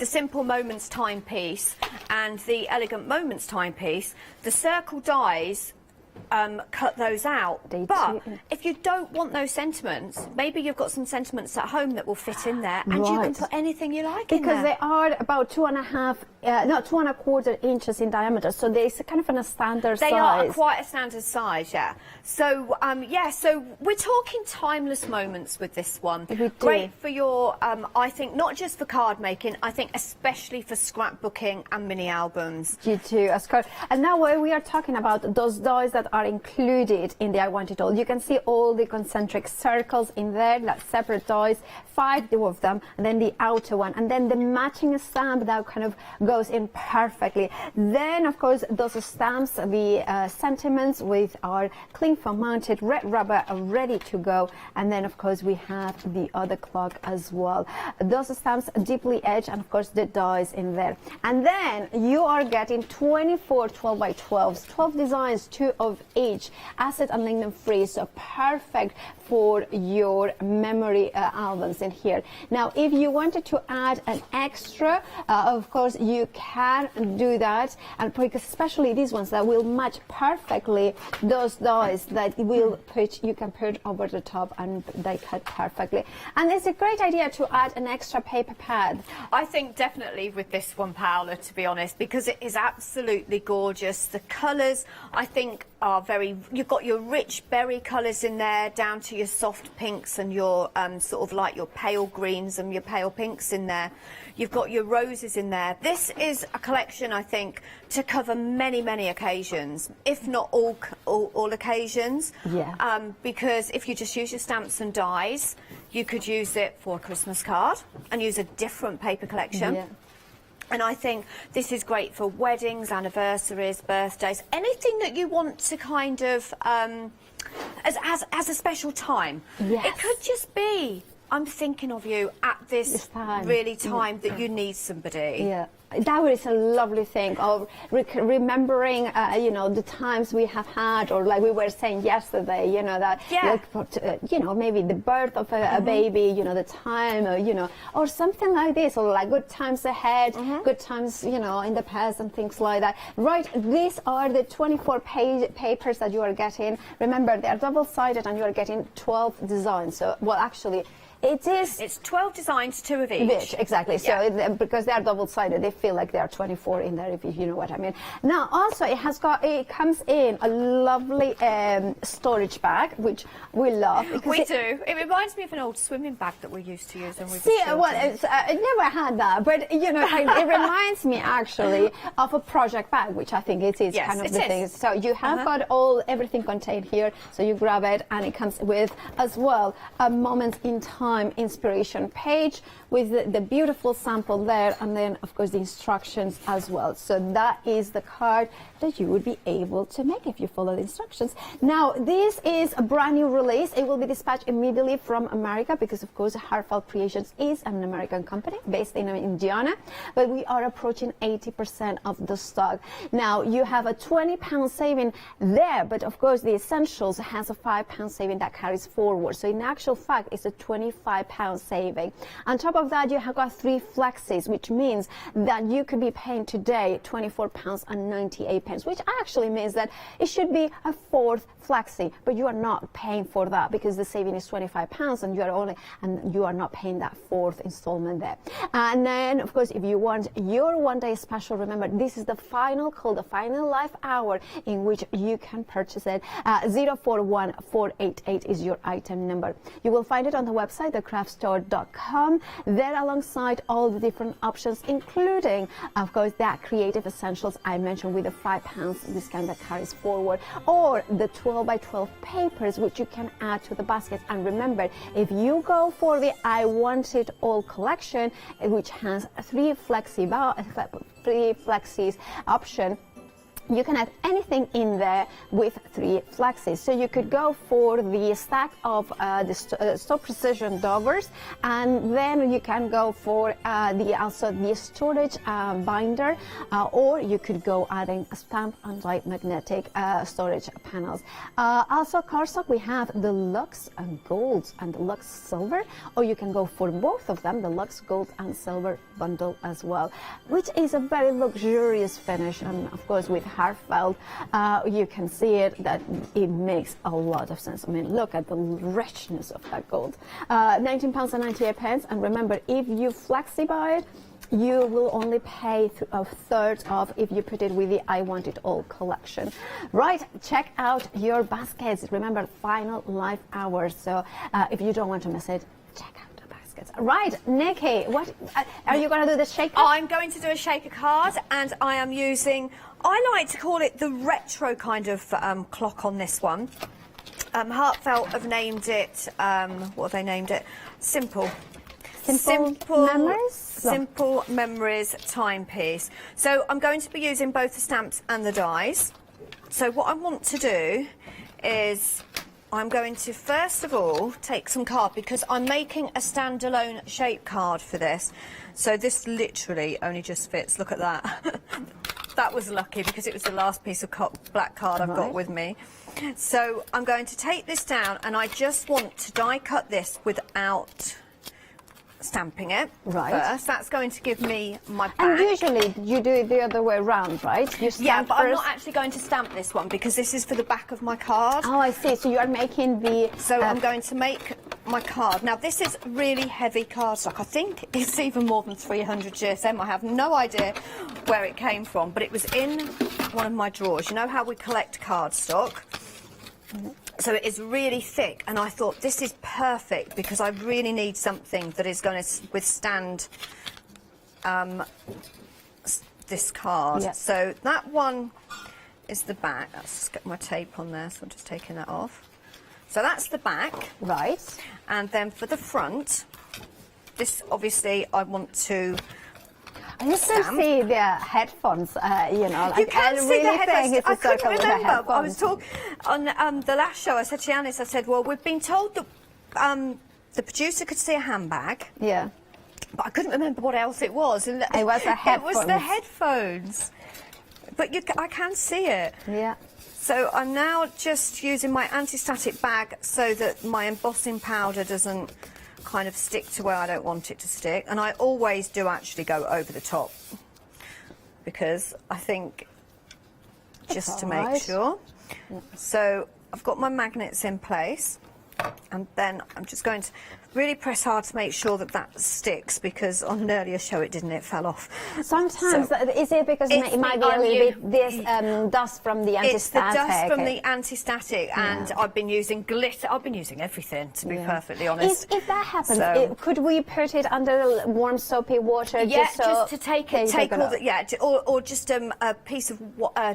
Simple Moments timepiece and the Elegant Moments timepiece, the circle dies cut those out. But if you don't want those sentiments, maybe you've got some sentiments at home that will fit in there, and you can put anything you like in there. Because they are about 2.25 inches in diameter, so there's kind of a standard size. They are quite a standard size, yeah. So, so we're talking timeless moments with this one. Great for your, I think, not just for card making, I think especially for scrapbooking and mini albums. You too, and now we are talking about those dies that are included in the I Want It All. You can see all the concentric circles in there, like separate dies, 5 of them, and then the outer one, and then the matching stamp that kind of goes in perfectly. Then, of course, those stamps, the sentiments with our cling foam mounted red rubber are ready to go. And then, of course, we have the other clock as well. Those stamps deeply edged, and of course, the dies in there. And then you are getting 24 12x12s, 12 designs, 2 of each, acid and lignin free, so perfect for your memory albums in here. Now, if you wanted to add an extra, of course, you you can do that, and because especially these ones that will match perfectly those dies that you can put over the top, and they cut perfectly. And it's a great idea to add an extra paper pad. I think definitely with this one, Paola, to be honest, because it is absolutely gorgeous. The colours, I think, are you've got your rich berry colours in there, down to your soft pinks and your sort of like your pale greens and your pale pinks in there. You've got your roses in there. This is a collection, I think, to cover many, many occasions, if not all occasions. Yeah. Because if you just use your stamps and dies, you could use it for a Christmas card and use a different paper collection. Yeah. And I think this is great for weddings, anniversaries, birthdays, anything that you want to kind of, as a special time. Yes. It could just be, I'm thinking of you at this time. really time that you need somebody. Yeah. That is a lovely thing of remembering, you know, the times we have had, or like we were saying yesterday, you know, that, you know, maybe the birth of a baby, you know, the time, you know, or something like this, or like good times ahead, good times, you know, in the past and things like that. Right, these are the 24 papers that you are getting. Remember, they are double-sided and you are getting 12 designs. So, well, actually, it's 12 designs, 2 of each. Exactly. Yeah. So because they are double-sided, they feel like there are 24 in there, if you know what I mean. Now, also, it comes in a lovely storage bag, which we love. We do. It reminds me of an old swimming bag that we used to use when we were well, I never had that, but you know, it reminds me actually of a project bag, which I think it is kind of the thing. So you have got everything contained here, so you grab it, and it comes with as well a moment in time inspiration page with the beautiful sample there, and then of course the instructions as well. So that is the card that you would be able to make if you follow the instructions. Now, this is a brand new release. It will be dispatched immediately from America because of course Heartfelt Creations is an American company based in Indiana, but we are approaching 80% of the stock. Now, you have a £20 saving there, but of course the Essentials has a £5 saving that carries forward. So in actual fact, it's a £25 saving. On top of that, you have got 3 flexis, which means that you could be paying today £24.98, which actually means that it should be a 4th flexi, but you are not paying for that because the saving is £25 and you are not paying that 4th installment there. And then, of course, if you want your one-day special, remember this is the final call, the final life hour in which you can purchase it. 041488 is your item number. You will find it on the website, thecraftstore.com. There, alongside all the different options, including, of course, that creative essentials I mentioned with the £5 discount that carries forward, or the 12x12 papers, which you can add to the basket. And remember, if you go for the I Want It All collection, which has 3 flexis option, you can add anything in there with 3 flexis. So you could go for the stack of the Stop Precision Doggers, and then you can go for the storage binder, or you could go adding a stamp and light magnetic storage panels. Also, cardstock, we have the Luxe Gold and the Luxe Silver, or you can go for both of them, the Luxe Gold and Silver bundle as well, which is a very luxurious finish, and of course with Heartfelt, you can see it that it makes a lot of sense. I mean, look at the richness of that gold. £19.98, and remember, if you flexi buy it, you will only pay a third of if you put it with the I Want It All collection. Right, check out your baskets. Remember, final life hours, so if you don't want to miss it, check out. Right, Nikki, what are you going to do? The shaker? I'm going to do a shaker card, and I am using, I like to call it the retro kind of clock on this one. Heartfelt have named it, what have they named it? Simple Memories? Simple Memories timepiece. So I'm going to be using both the stamps and the dies. So what I want to do is I'm going to first of all take some card, because I'm making a standalone shape card for this. So this literally only just fits. Look at that. That was lucky because it was the last piece of black card I've got with me. So I'm going to take this down, and I just want to die cut this without stamping it Right. first. That's going to give me my back. And usually you do it the other way around, right? You stamp Yeah, but first. I'm not actually going to stamp this one because this is for the back of my card. Oh, I see. So you are making the... So I'm going to make my card. Now, this is really heavy cardstock. I think it's even more than 300 GSM. I have no idea where it came from, but it was in one of my drawers. You know how we collect cardstock? So it is really thick, and I thought this is perfect because I really need something that is going to withstand this card. Yeah. So that one is the back. Let's just get my tape on there, so I'm just taking that off. So that's the back. Right. And then for the front, this obviously I want to I just can see the headphones, you know. You Like, can I see really the think headphones. it's a I couldn't circle with the remember. I headphones. was talking on the last show. I said to Yanis, I said, well, we've been told that the producer could see a handbag. Yeah. But I couldn't remember what else it was. And It was the headphones. It was the headphones. But I can see it. Yeah. So I'm now just using my anti-static bag so that my embossing powder doesn't kind of stick to where I don't want it to stick. And I always do actually go over the top because I think just to make sure. So I've got my magnets in place, and then I'm just going to really press hard to make sure that that sticks, because on an earlier show it didn't, it fell off. Sometimes, So is it because it might be a little bit this dust from the anti-static? It's the dust from the anti-static, and I've been using glitter. I've been using everything, to be perfectly honest. If that happens, So- could we put it under warm soapy water? Yeah, just, so just to take all off? the or just a piece of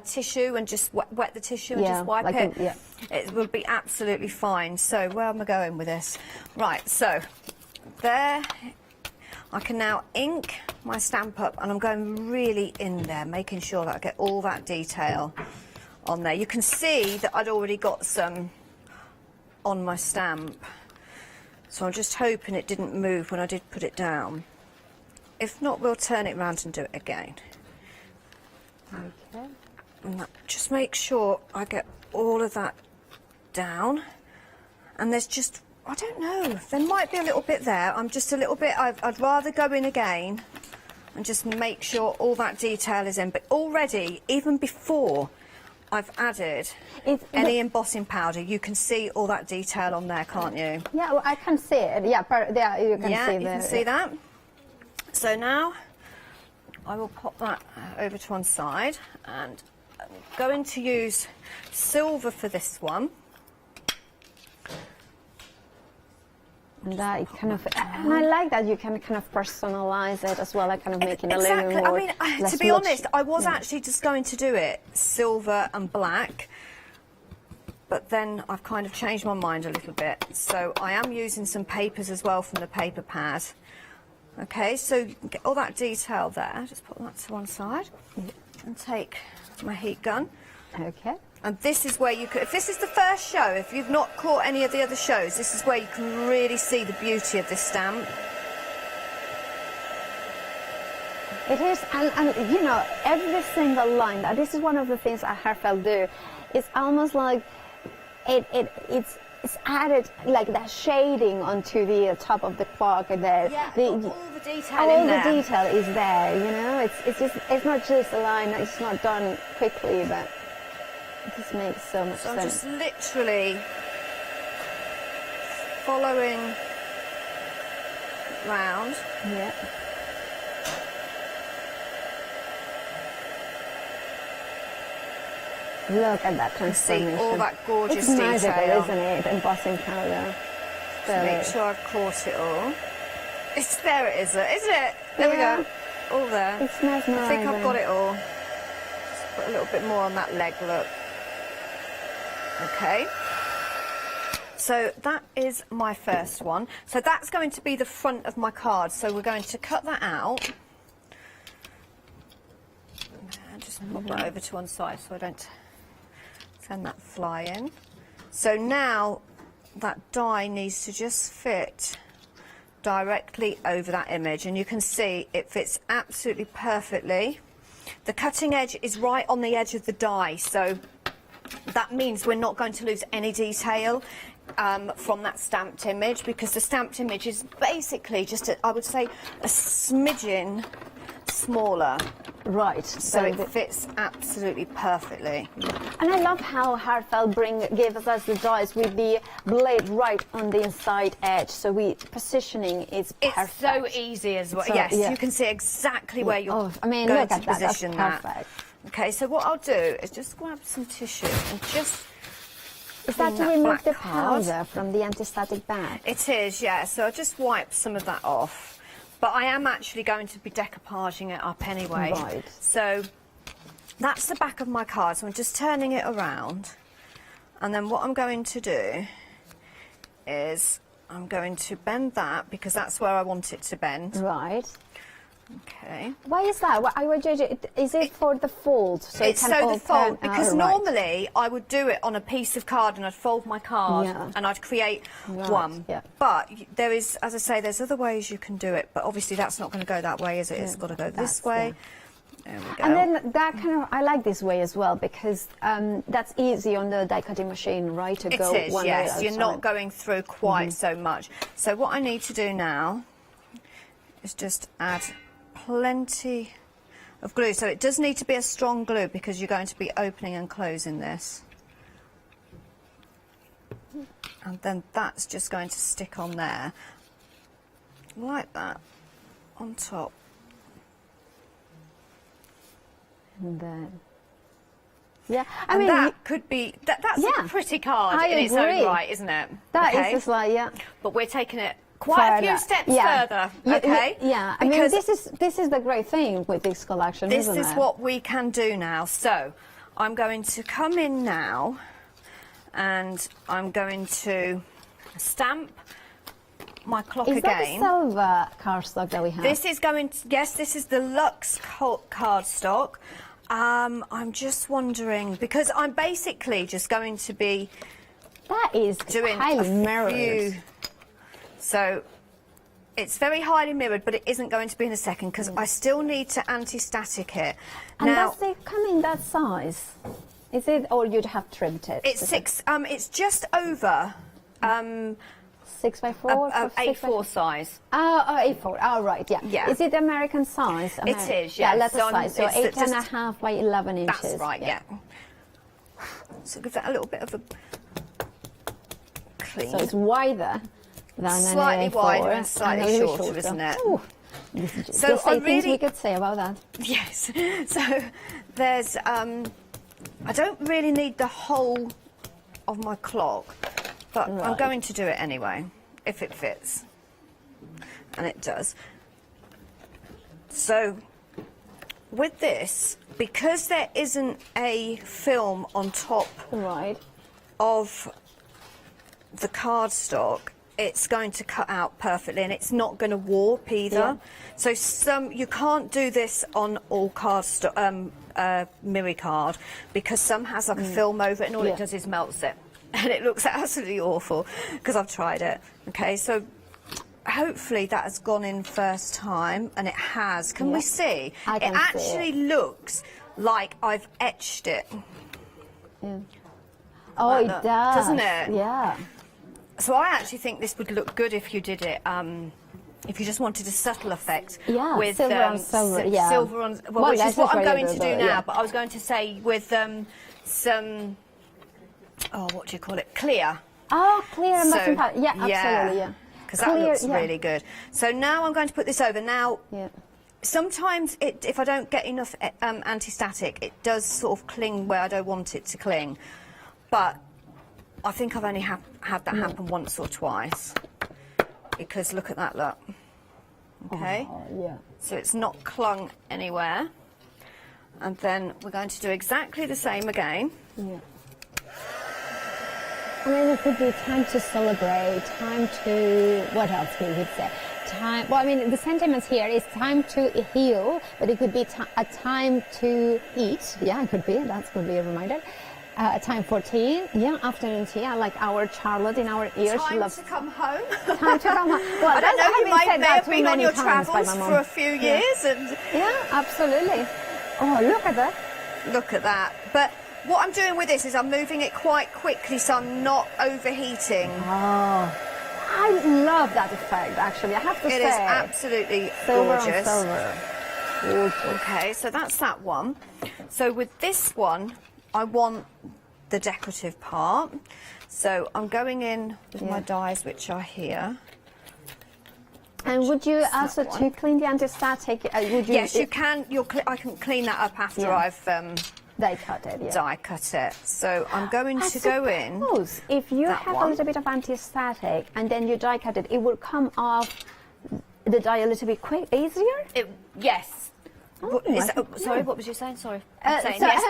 tissue and just wet the tissue and Yeah, just wipe like it. yeah. It will be absolutely fine. So where am I going with this? Right, so there. I can now ink my stamp up, and I'm going really in there, making sure that I get all that detail on there. You can see that I'd already got some on my stamp, so I'm just hoping it didn't move when I did put it down. If not, we'll turn it round and do it again. Okay. And just make sure I get all of that down. And there's just, I don't know, there might be a little bit there. I'm just a little bit, I'd rather go in again and just make sure all that detail is in. But already, even before I've added any embossing powder, you can see all that detail on there, can't you? Yeah, well, I can see it. Yeah, there you can Yeah, see you the, can see that. So now I will pop that over to one side, and I'm going to use silver for this one. And that kind of, and I like that you can kind of personalize it as well, like kind of making a little Exactly. more. I mean, to be honest, I was actually just going to do it silver and black, but then I've kind of changed my mind a little bit. So I am using some papers as well from the paper pad. Okay, so you can get all that detail there. Just put that to one side and take my heat gun. Okay. And this is where you could, if this is the first show, if you've not caught any of the other shows, this is where you can really see the beauty of this stamp. It is, and you know, every single line, this is one of the things at Heartfelt do, it's almost like it's added like that shading onto the top of the quark, and all the detail all in there. the detail is there, you know, it's not just a line, it's not done quickly, but it just makes so much So I'm sense. just literally following round. Yeah. Look at that transformation. See all that gorgeous it's magical, detail. isn't it? Embossing powder. Just make sure I've caught it all. It's there, it is, isn't it? There we go. All there. It's mesmerising. I think I've got it all. Just put a little bit more on that leg, look. Okay. So that is my first one. So that's going to be the front of my card. So we're going to cut that out. And just pop that over to one side so I don't send that flying. So now that die needs to just fit directly over that image, and you can see it fits absolutely perfectly. The cutting edge is right on the edge of the die, so that means we're not going to lose any detail from that stamped image, because the stamped image is basically just, I would say, a smidgen smaller. Right. So it fits absolutely perfectly. And I love how Heartfelt gave us the dies with the blade right on the inside edge. So positioning is perfect. It's so easy as well. So, yes, yeah. you can see exactly where you're I mean, going look to at that. position That's that. perfect. Okay, so what I'll do is just grab some tissue and just... Is that to remove the powder from the anti-static bag? It is, yeah. So I'll just wipe some of that off. But I am actually going to be decoupaging it up anyway. Right. So that's the back of my card. So I'm just turning it around. And then what I'm going to do is I'm going to bend that, because that's where I want it to bend. Right. Okay. Why is that? Is it for the fold? So it's it can so the fold, because right. normally I would do it on a piece of card and I'd fold my card and I'd create one. Yeah. But there is, as I say, there's other ways you can do it, but obviously that's not going to go that way, is it? It's got to go this way. There we go. And then that kind of, I like this way as well, because that's easy on the die cutting machine, right? To go it is, one yes. way You're not going through quite so much. So what I need to do now is just add plenty of glue. So it does need to be a strong glue, because you're going to be opening and closing this. And then that's just going to stick on there, like that, on top. And then, yeah, I mean, that could be, that's a pretty card in its own right, isn't it? That is just like, But we're taking it quite a few steps further, okay? Yeah, I mean, this is the great thing with this collection, isn't it? This is what we can do now. So I'm going to come in now and I'm going to stamp my clock again. Is that the silver cardstock that we have? This is going to, yes, this is the Luxe cardstock. I'm just wondering, because I'm basically just going to be doing highly mirrored. Few. So it's very highly mirrored, but it isn't going to be in a second, because I still need to anti-static it. And now, does it come in that size? Is it, or you'd have trimmed it? It's it's just over 6x4, A4 size. Oh, A4. Oh, right. Yeah. Yeah. Is it American size? It is. Yeah, Yes. letter size. So it's 8.5 by 11 inches. That's right. Yeah. So give that a little bit of a clean. So it's wider than slightly an A4, wider and slightly shorter, isn't it? Ooh. So just I things really we could say about that. Yes. So there's I don't really need the whole of my clock, but I'm going to do it anyway if it fits, and it does. So with this, because there isn't a film on top of the cardstock, it's going to cut out perfectly, and it's not going to warp either. So you can't do this on all cardstock, mirror card, because some has like a film over it, and all it does is melts it, and it looks absolutely awful, because I've tried it. Okay, so hopefully that has gone in first time, and it has. Can we see? It actually looks like I've etched it. Oh, Like it that, does. doesn't it? Yeah. So I actually think this would look good if you did it, if you just wanted a subtle effect. Yeah, with silver on silver, silver on, Well, which is that's what I'm really going to good, do now. yeah. But I was going to say with some, what do you call it? Clear. Oh, clear and So, mushroom powder. Yeah, absolutely. Yeah. Because that looks really good. So now I'm going to put this over. Now, sometimes if I don't get enough anti-static, it does sort of cling where I don't want it to cling. But I think I've only had that happen once or twice. Because look at that, look. Okay? Oh, yeah. So it's not clung anywhere. And then we're going to do exactly the same again. Yeah. I mean, it could be time to celebrate, time to, what else we would say? Time, well, I mean, the sentiments here is time to heal, but it could be a time to eat. Yeah, it could be. That could be a reminder. A time for tea. Yeah, afternoon tea. I like our Charlotte in our ears. Time she loves to come home. Time to come home. Well, I don't know, you may have been on your travels travels for a few years. And yeah, absolutely. Oh, look at that. Look at that. But what I'm doing with this is I'm moving it quite quickly so I'm not overheating. Oh, I love that effect, actually, I have to say. It is absolutely Silver on gorgeous. silver. Gorgeous. Okay, so that's that one. So with this one, I want the decorative part. So I'm going in with my dies, which are here. And would you also to clean the anti-static? Would you? Yes, you can. I can clean that up after I've die cut it. Yeah. Die cut it. So I'm going to go in. If you that have one. a little bit of anti-static and then you die cut it, it will come off the die a little bit easier. Yes. Sorry, what was you saying? Sorry. Saying yes,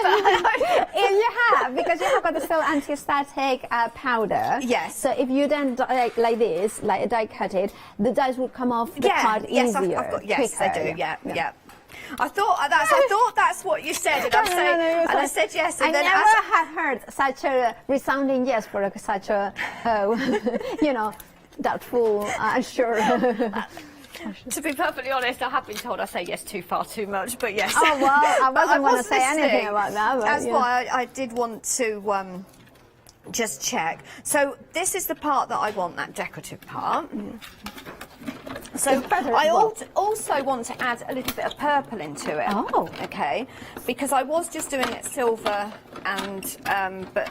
but if you have, because you have got the still anti-static powder. Yes. So if you then like this, like die cut it, the dies will come off the card yes, easier. I've got, yes, they quicker. do. Yeah. I thought that's what you said, and I said yes. And I then never have heard such a resounding yes for such a, doubtful, unsure. To be perfectly honest, I have been told I say yes too much, but yes. Oh, well, I wasn't going to say listening. anything about that. But, That's why I did want to just check. So this is the part that I want, that decorative part. So I also want to add a little bit of purple into it. Oh. Okay. Because I was just doing it silver and but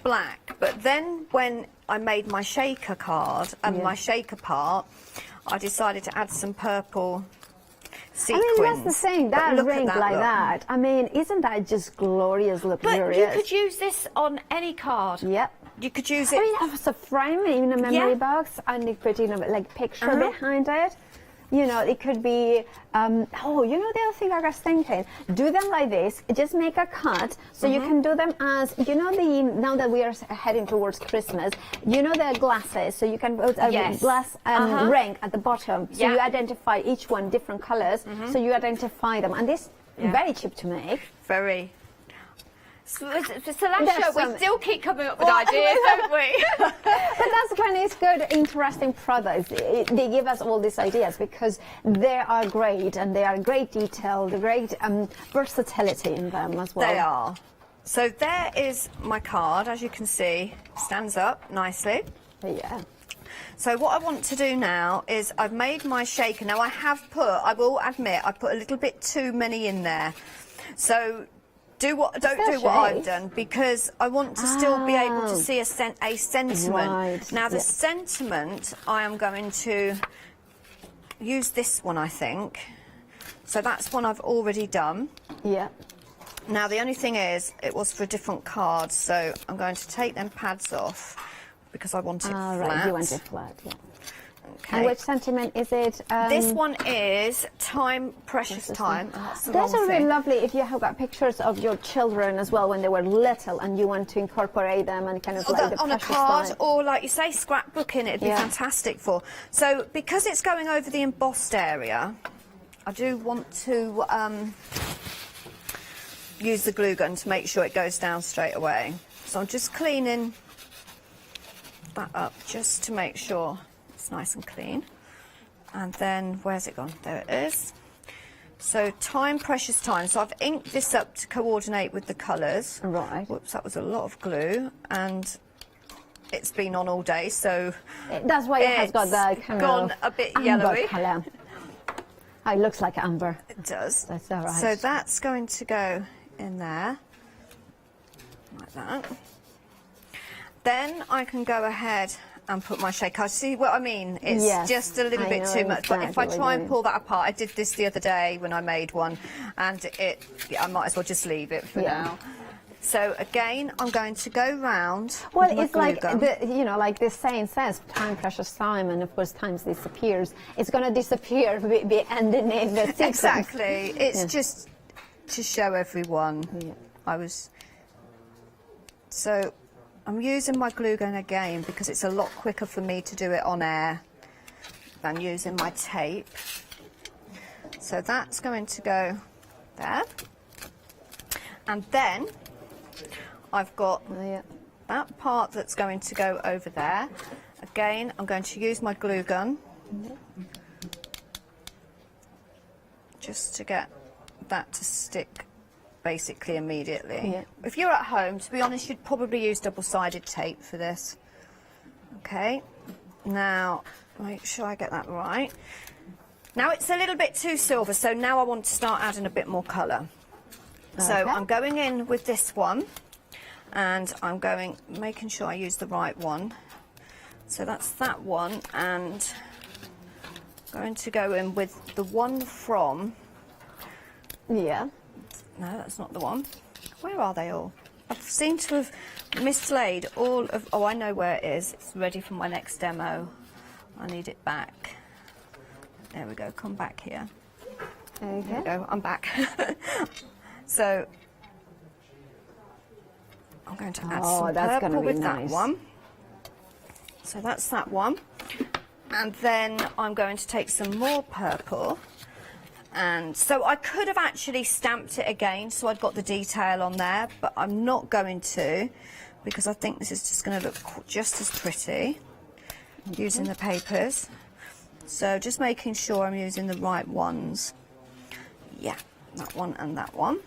black. But then when I made my shaker card and my shaker part, I decided to add some purple sequins. I mean, that's the thing, that ring like that. I mean, isn't that just glorious, luxurious? But you could use this on any card. Yep. You could use it. I mean, as a frame in a memory box, and you put in a picture behind it. You know, it could be, the other thing I was thinking, do them like this, just make a cut, so you can do them as, now that we are heading towards Christmas, the glasses, so you can put a glass ring at the bottom, so you identify each one different colors, so you identify them, and this very cheap to make. Very. So we still keep coming up with ideas, don't we? But that's when it's good, interesting products. They give us all these ideas because they are great and they are great detail, the great versatility in them as well. They are. So there is my card, as you can see, stands up nicely. Yeah. So what I want to do now is I've made my shaker. Now I will admit, I put a little bit too many in there. So don't do what I've done, because I want to still be able to see a sentiment. Right. Now the sentiment, I am going to use this one, I think. So that's one I've already done. Yeah. Now the only thing is, it was for a different card, so I'm going to take them pads off because I want it flat. Right, you want it flat, yeah. Okay. And which sentiment is it? This one is time, precious time. Those are really lovely if you have got pictures of your children as well when they were little and you want to incorporate them and kind of like the on a precious card time. or, like you say, scrapbooking. It'd be fantastic for. So because it's going over the embossed area, I do want to use the glue gun to make sure it goes down straight away. So I'm just cleaning that up just to make sure it's nice and clean. And then, where's it gone? There it is. So time, precious time. So I've inked this up to coordinate with the colours. Right. Whoops, that was a lot of glue, and it's been on all day, so that's why it has got the kind gone a bit yellowy. Colour. Oh, it looks like amber. It does. That's all right. So that's going to go in there, like that. Then I can go ahead and put my shaker. See what I mean? It's just a little bit too much. But if I try and pull that apart, I did this the other day when I made one, and I might as well just leave it for now. So again, I'm going to go round. Well, it's like like this saying says, time, precious time, and of course, time disappears. It's going to disappear underneath the sequence. Exactly. It's just to show everyone. So I'm using my glue gun again because it's a lot quicker for me to do it on air than using my tape. So that's going to go there. And then I've got that part that's going to go over there. Again, I'm going to use my glue gun just to get that to stick basically immediately. Yeah. If you're at home, to be honest, you'd probably use double-sided tape for this. Okay, now make sure I get that right. Now it's a little bit too silver, so now I want to start adding a bit more colour. So Okay. I'm going in with this one, and I'm making sure I use the right one. So that's that one, and going to go in with the one from... Yeah. No, that's not the one. Where are they all? I seem to have mislaid all of... Oh, I know where it is. It's ready for my next demo. I need it back. There we go. Come back here. Okay. There we go. I'm back. So I'm going to add some that's purple gonna be with nice. that one. So that's that one. And then I'm going to take some more purple. And so I could have actually stamped it again so I'd got the detail on there, but I'm not going to, because I think this is just going to look just as pretty using the papers. So just making sure I'm using the right ones. Yeah, that one and that one.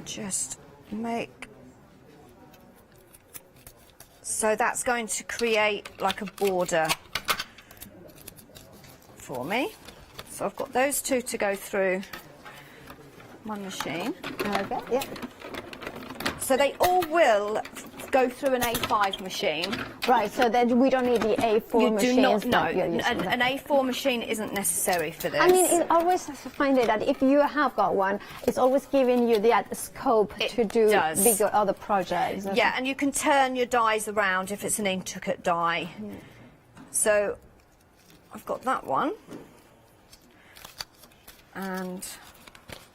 Just make... So that's going to create like a border for me. So I've got those two to go through my machine. Okay, yeah. So they all will go through an A5 machine. Right, so then we don't need the A4 You machines. do not know. that you're using. An A4 machine isn't necessary for this. I mean, it always find it that if you have got one, it's always giving you the scope to do does. bigger other projects. Yeah, and you can turn your dies around if it's an intricate die. So I've got that one and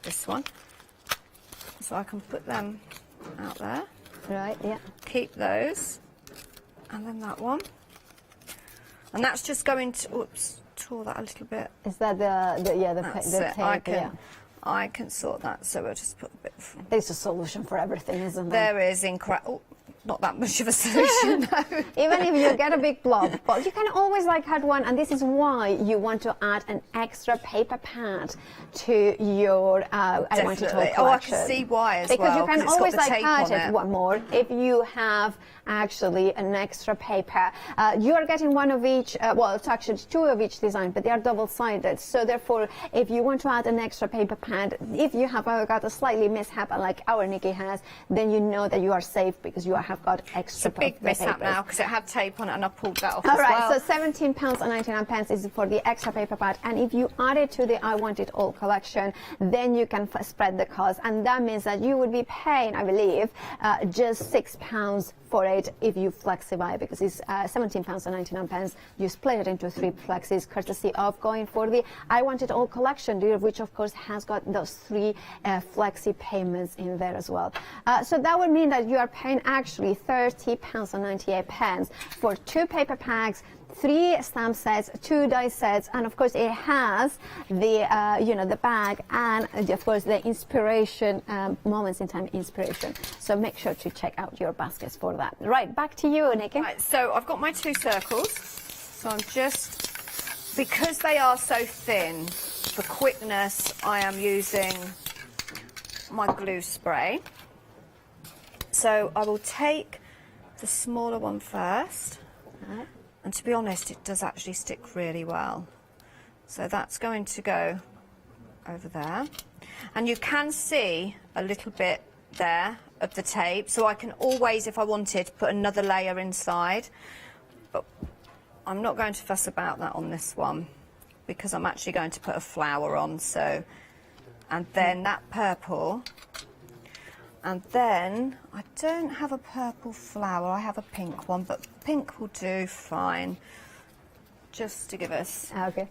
this one, so I can put them out there. Right, yeah. Keep those, and then that one, and that's just going to. Oops, tore that a little bit. Is that the That's the it. tape? I can sort that. So we'll just put a bit. There's a solution for everything, isn't there? There is not that much of a solution. No. Even if you get a big blob, but you can always add one, and this is why you want to add an extra paper pad to your I Want It All collection. Oh, I can see why as because well. you can it's got always the tape add on it one more if you have actually an extra paper. You are getting one of each, well, it's actually two of each design, but they are double-sided. So therefore, if you want to add an extra paper pad, if you have got a slightly mishap like our Nikki has, then you know that you are safe because you have got extra It's a big mishap now because it had tape on it and I pulled that off All as right, well. so £17.99 is for the extra paper pad, and if you add it to the I Want It All collection, then you can spread the cost, and that means that you would be paying, I believe, just £6 for it if you flexify, because it's £17.99. You split it into 3 flexes, courtesy of going for the I Want It All collection, which of course has got those 3 flexi payments in there as well. So that would mean that you are paying actually £30.98 for 2 paper packs, 3 stamp sets, 2 die sets, and of course it has the the bag and of course the inspiration moments in time inspiration. So make sure to check out your baskets for that. Right, back to you, Nikki. Right, so I've got my 2 circles. So I'm just, because they are so thin, for quickness I am using my glue spray. So I will take the smaller one first. And to be honest, it does actually stick really well. So that's going to go over there. And you can see a little bit there of the tape, so I can always, if I wanted, put another layer inside. But I'm not going to fuss about that on this one because I'm actually going to put a flower on. So, and then that purple. And then, I don't have a purple flower, I have a pink one, but pink will do fine, just to give us... Okay.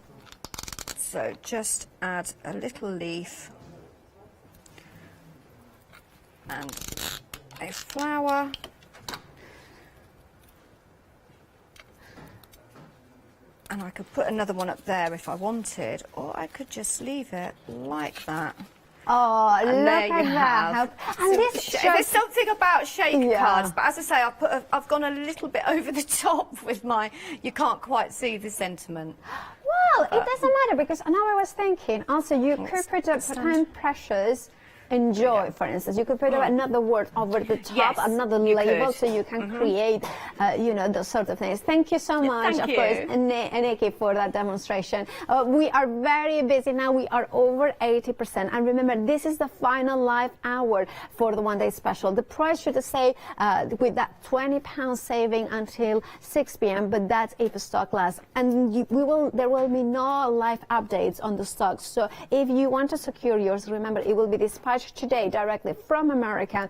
So just add a little leaf and a flower. And I could put another one up there if I wanted, or I could just leave it like that. Oh, And look there at you that. have. And So this there's something about shaker Yeah. cards, but as I say, I've gone a little bit over the top with my. You can't quite see the sentiment. Well, it doesn't matter because now I was thinking also you could put up time precious. Enjoy, for instance. You could put another word over the top, Yes, another you label, could. so you can create, you know, those sort of things. Thank you so much, thank of course, you. Nikki, for that demonstration. We are very busy now. We are over 80%. And remember, this is the final live hour for the one-day special. The price should say with that £20 saving until 6 p.m., but that's if stock lasts. And there will be no live updates on the stocks. So if you want to secure yours, remember, it will be dispatched today directly from America.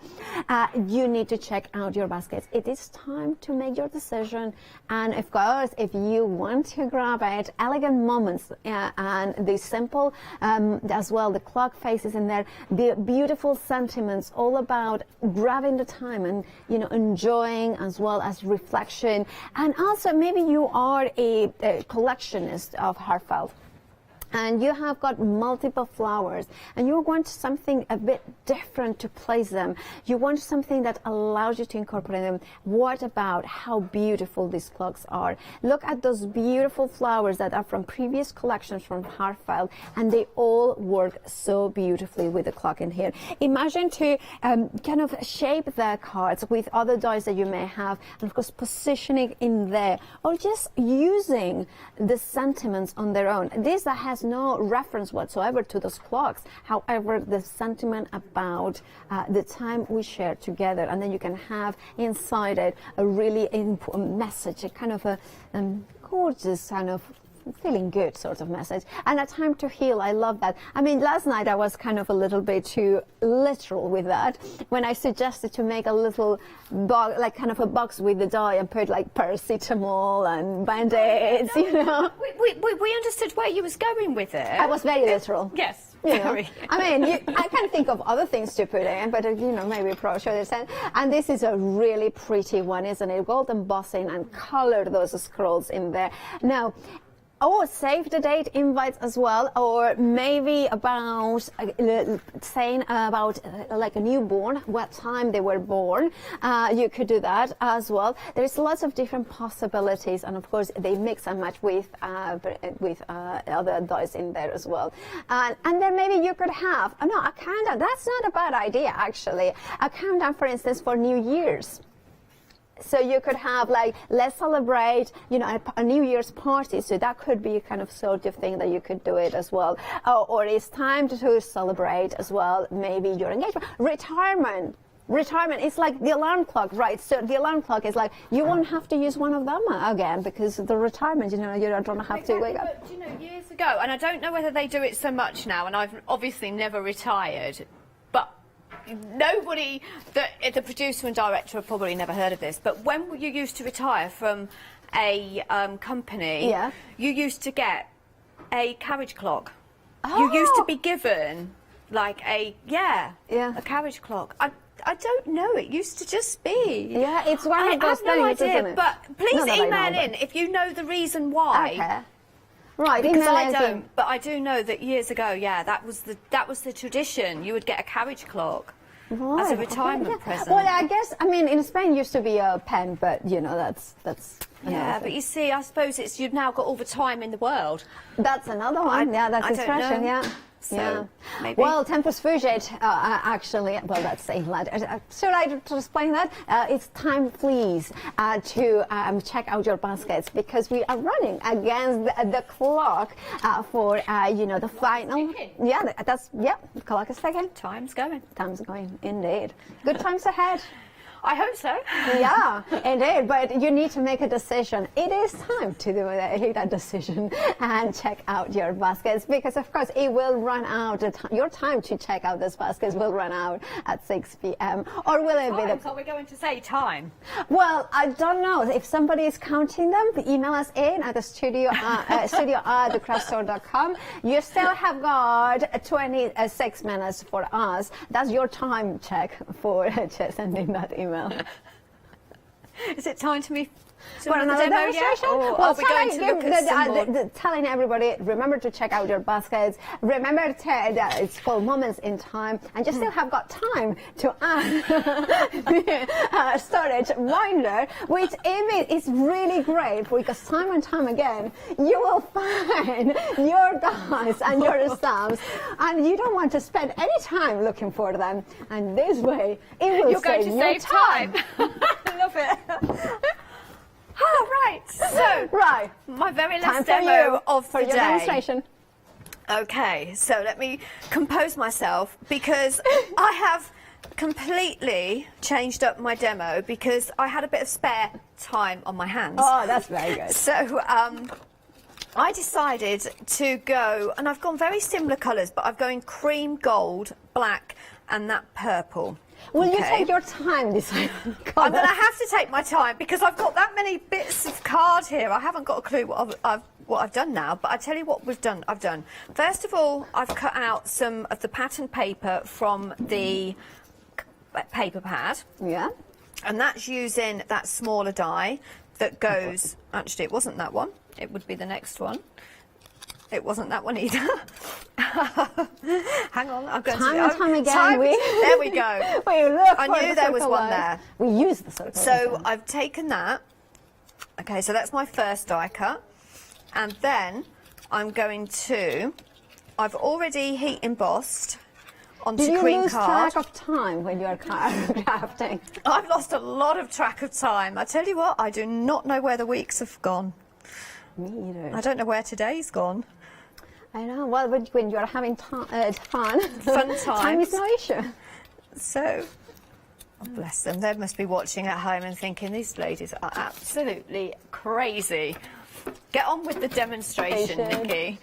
You need to check out your baskets. It is time to make your decision, and of course, if you want to grab it, elegant moments and the simple as well, the clock faces in there, the beautiful sentiments, all about grabbing the time and, you know, enjoying as well as reflection. And also maybe you are a collectionist of Heartfelt, and you have got multiple flowers and you want something a bit different to place them. You want something that allows you to incorporate them. What about how beautiful these clocks are? Look at those beautiful flowers that are from previous collections from Heartfelt, and they all work so beautifully with the clock in here. Imagine to kind of shape the cards with other dies that you may have, and of course positioning in there, or just using the sentiments on their own. This has no reference whatsoever to those clocks. However, the sentiment about the time we share together, and then you can have inside it a really important message, a kind of a gorgeous kind of feeling good sort of message, and a time to heal. I love that. I mean, last night I was kind of a little bit too literal with that when I suggested to make a little box, like kind of a box with the die, and put like paracetamol and band-aids, you know. We understood where you was going with it. I was very literal. Yes, You know, very. I mean, I can think of other things to put in, but you know, maybe pro show this. And this is a really pretty one, isn't it? Gold embossing and color those scrolls in there. Now, save the date invites as well, or maybe about saying about like a newborn, what time they were born. You could do that as well. There's lots of different possibilities, and of course they mix and match with other dies in there as well. And then maybe you could have a countdown. That's not a bad idea, actually. A countdown, for instance, for New Year's. So you could have like, let's celebrate, you know, a New Year's party. So that could be a kind of sort of thing that you could do it as well. Or it's time to celebrate as well, maybe your engagement. Retirement, it's like the alarm clock, right? So the alarm clock is like, you won't have to use one of them again because the retirement, you know, you don't have to wake up. But, you know, years ago, and I don't know whether they do it so much now, and I've obviously never retired, but nobody, the producer and director have probably never heard of this, but when you used to retire from a company, you used to get a carriage clock. You used to be given like a carriage clock. I don't know. It used to just be. Yeah, it's one of those things, I have no idea, isn't it? but please Not that I email know, in if you know the reason why. Okay. Right, because email I us don't. in. But I do know that years ago, that was the tradition. You would get a carriage clock as a retirement present. Well, I guess, I mean, in Spain used to be a pen, but you know, that's. Yeah, but you see, I suppose you've now got all the time in the world. That's another one. That's I don't expression. know. Yeah. So, maybe. Well, tempus fugit, actually, well, that's saying that. Should I explain that? It's time, please, to check out your baskets, because we are running against the clock for, you know, the final. Yeah, the clock is ticking. Time's going. Time's going, indeed. Good times ahead. I hope so. Yeah, indeed, but you need to make a decision. It is time to do that decision and check out your baskets, because of course it will run out. Your time to check out those baskets will run out at 6 p.m. Or will it be Are we going to say time? Well, I don't know. If somebody is counting them, email us in at the studio at thecraftstore.com. You still have got 26 minutes for us. That's your time check for sending that email. Is it time For another demonstration? Or are we going to look at some more? Telling everybody, remember to check out your baskets. Remember that it's called Moments in Time, and you still have got time to add the storage binder, which is really great because time and time again you will find your dies and your stamps, and you don't want to spend any time looking for them. And this way, it will save time. I love it. Oh, right. So, my very last Time for demo you, of for the your day. demonstration. Okay, so let me compose myself because I have completely changed up my demo because I had a bit of spare time on my hands. Oh, that's very good. So, I decided to go, and I've gone very similar colours, but I've gone cream, gold, black, and that purple. Will you take your time deciding colours? I'm going to have to take my time because I've got that many bits of card here. I haven't got a clue what I've done now, but I tell you what I've done. First of all, I've cut out some of the pattern paper from the paper pad. Yeah. And that's using that smaller die that goes... Actually, it wasn't that one. It would be the next one. It wasn't that one either. Hang on, I'm going time to... and time again, there we go. I knew there was one there. We use the circle. So I've taken that. Okay, so that's my first die cut. And then I'm going to... I've already heat embossed onto Do you cream lose card. track of time when you're crafting? I've lost a lot of track of time. I tell you what, I do not know where the weeks have gone. Me either. I don't know where today's gone. I know. Well, but when you're having fun times. time is no issue. So, oh, bless them. They must be watching at home and thinking these ladies are absolutely crazy. Get on with the demonstration, Nikki.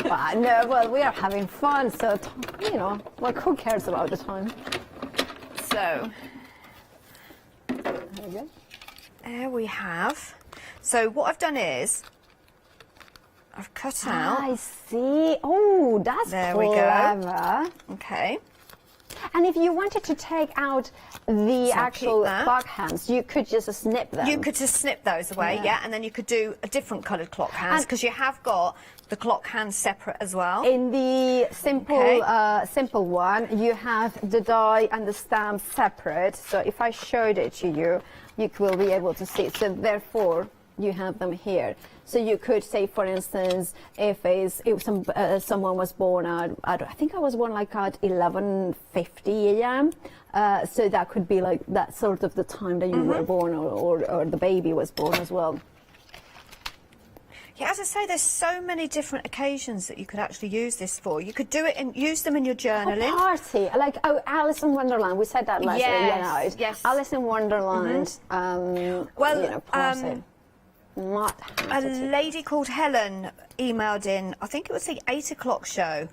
Well, we are having fun, so you know, like who cares about the time? So, there we have. So what I've done is I've cut out. I see. Oh, that's there clever. We go. Okay. And if you wanted to take out the actual clock hands, you could just snip them. You could just snip those away, yeah, and then you could do a different coloured clock hands because you have got the clock hands separate as well. In the simple simple one, you have the die and the stamp separate. So if I showed it to you, you will be able to see. So therefore, you have them here. So you could say, for instance, if someone was born at, I think I was born like at 11:50 a.m. So that could be like that sort of the time that you were born, or the baby was born as well. Yeah, as I say, there's so many different occasions that you could actually use this for. You could do it and use them in your journaling. A party, like Alice in Wonderland. We said that last year. Yes. Alice in Wonderland. Well, you know, party. A lady called Helen emailed in, I think it was the 8 o'clock show,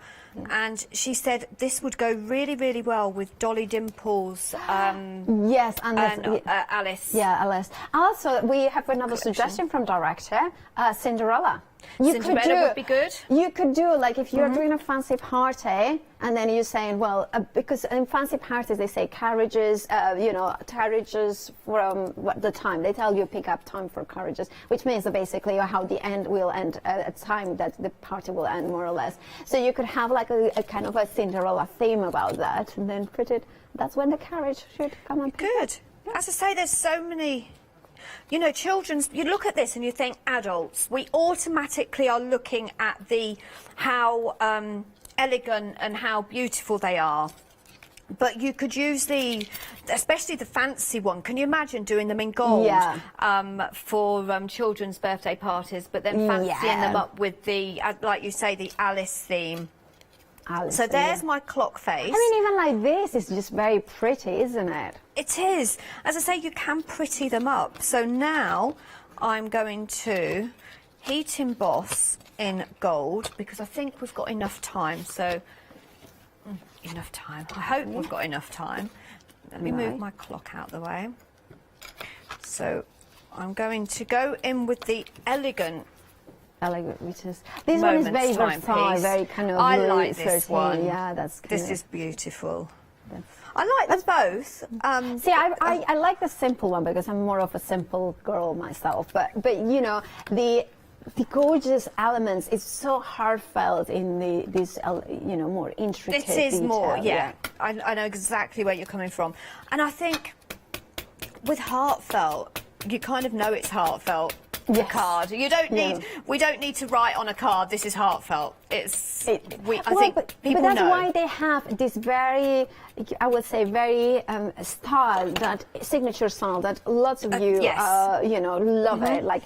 and she said this would go really, really well with Dolly Dimples. Yes, and Alice. Yeah, Alice. Also, we have another suggestion from director, Cinderella. Cinderella would be good. You could do, like, if you're doing a fancy party, and then you're saying, well, because in fancy parties they say carriages, carriages from the time. They tell you pick up time for carriages, which means that basically how the end will end at time that the party will end, more or less. So you could have like a kind of a Cinderella theme about that, and then put it. That's when the carriage should come and pick Good. As I say, there's so many. You know, you look at this and you think adults, we automatically are looking at how elegant and how beautiful they are. But you could use especially the fancy one. Can you imagine doing them in gold for children's birthday parties, but then fancying them up with like you say, the Alice theme? So there's my clock face. I mean, even like this is just very pretty, isn't it? It is. As I say, you can pretty them up. So now I'm going to heat emboss in gold because I think we've got enough time. So enough time. I hope we've got enough time. Let me move my clock out the way. So I'm going to go in with the elegant. Which is this one is very versatile, very kind of. I like this one. Yeah, that's. This is beautiful. I like them both. See, I like the simple one because I'm more of a simple girl myself. But you know, the gorgeous elements is so heartfelt in these you know, more intricate. This is detail. more, yeah. I know exactly where you're coming from, and I think with heartfelt, you kind of know it's heartfelt. The card. You don't need. We don't need to write on a card. This is heartfelt. I think people but that's know. why they have this very, I would say, very style, that signature style that lots of you, you know, love it. Like,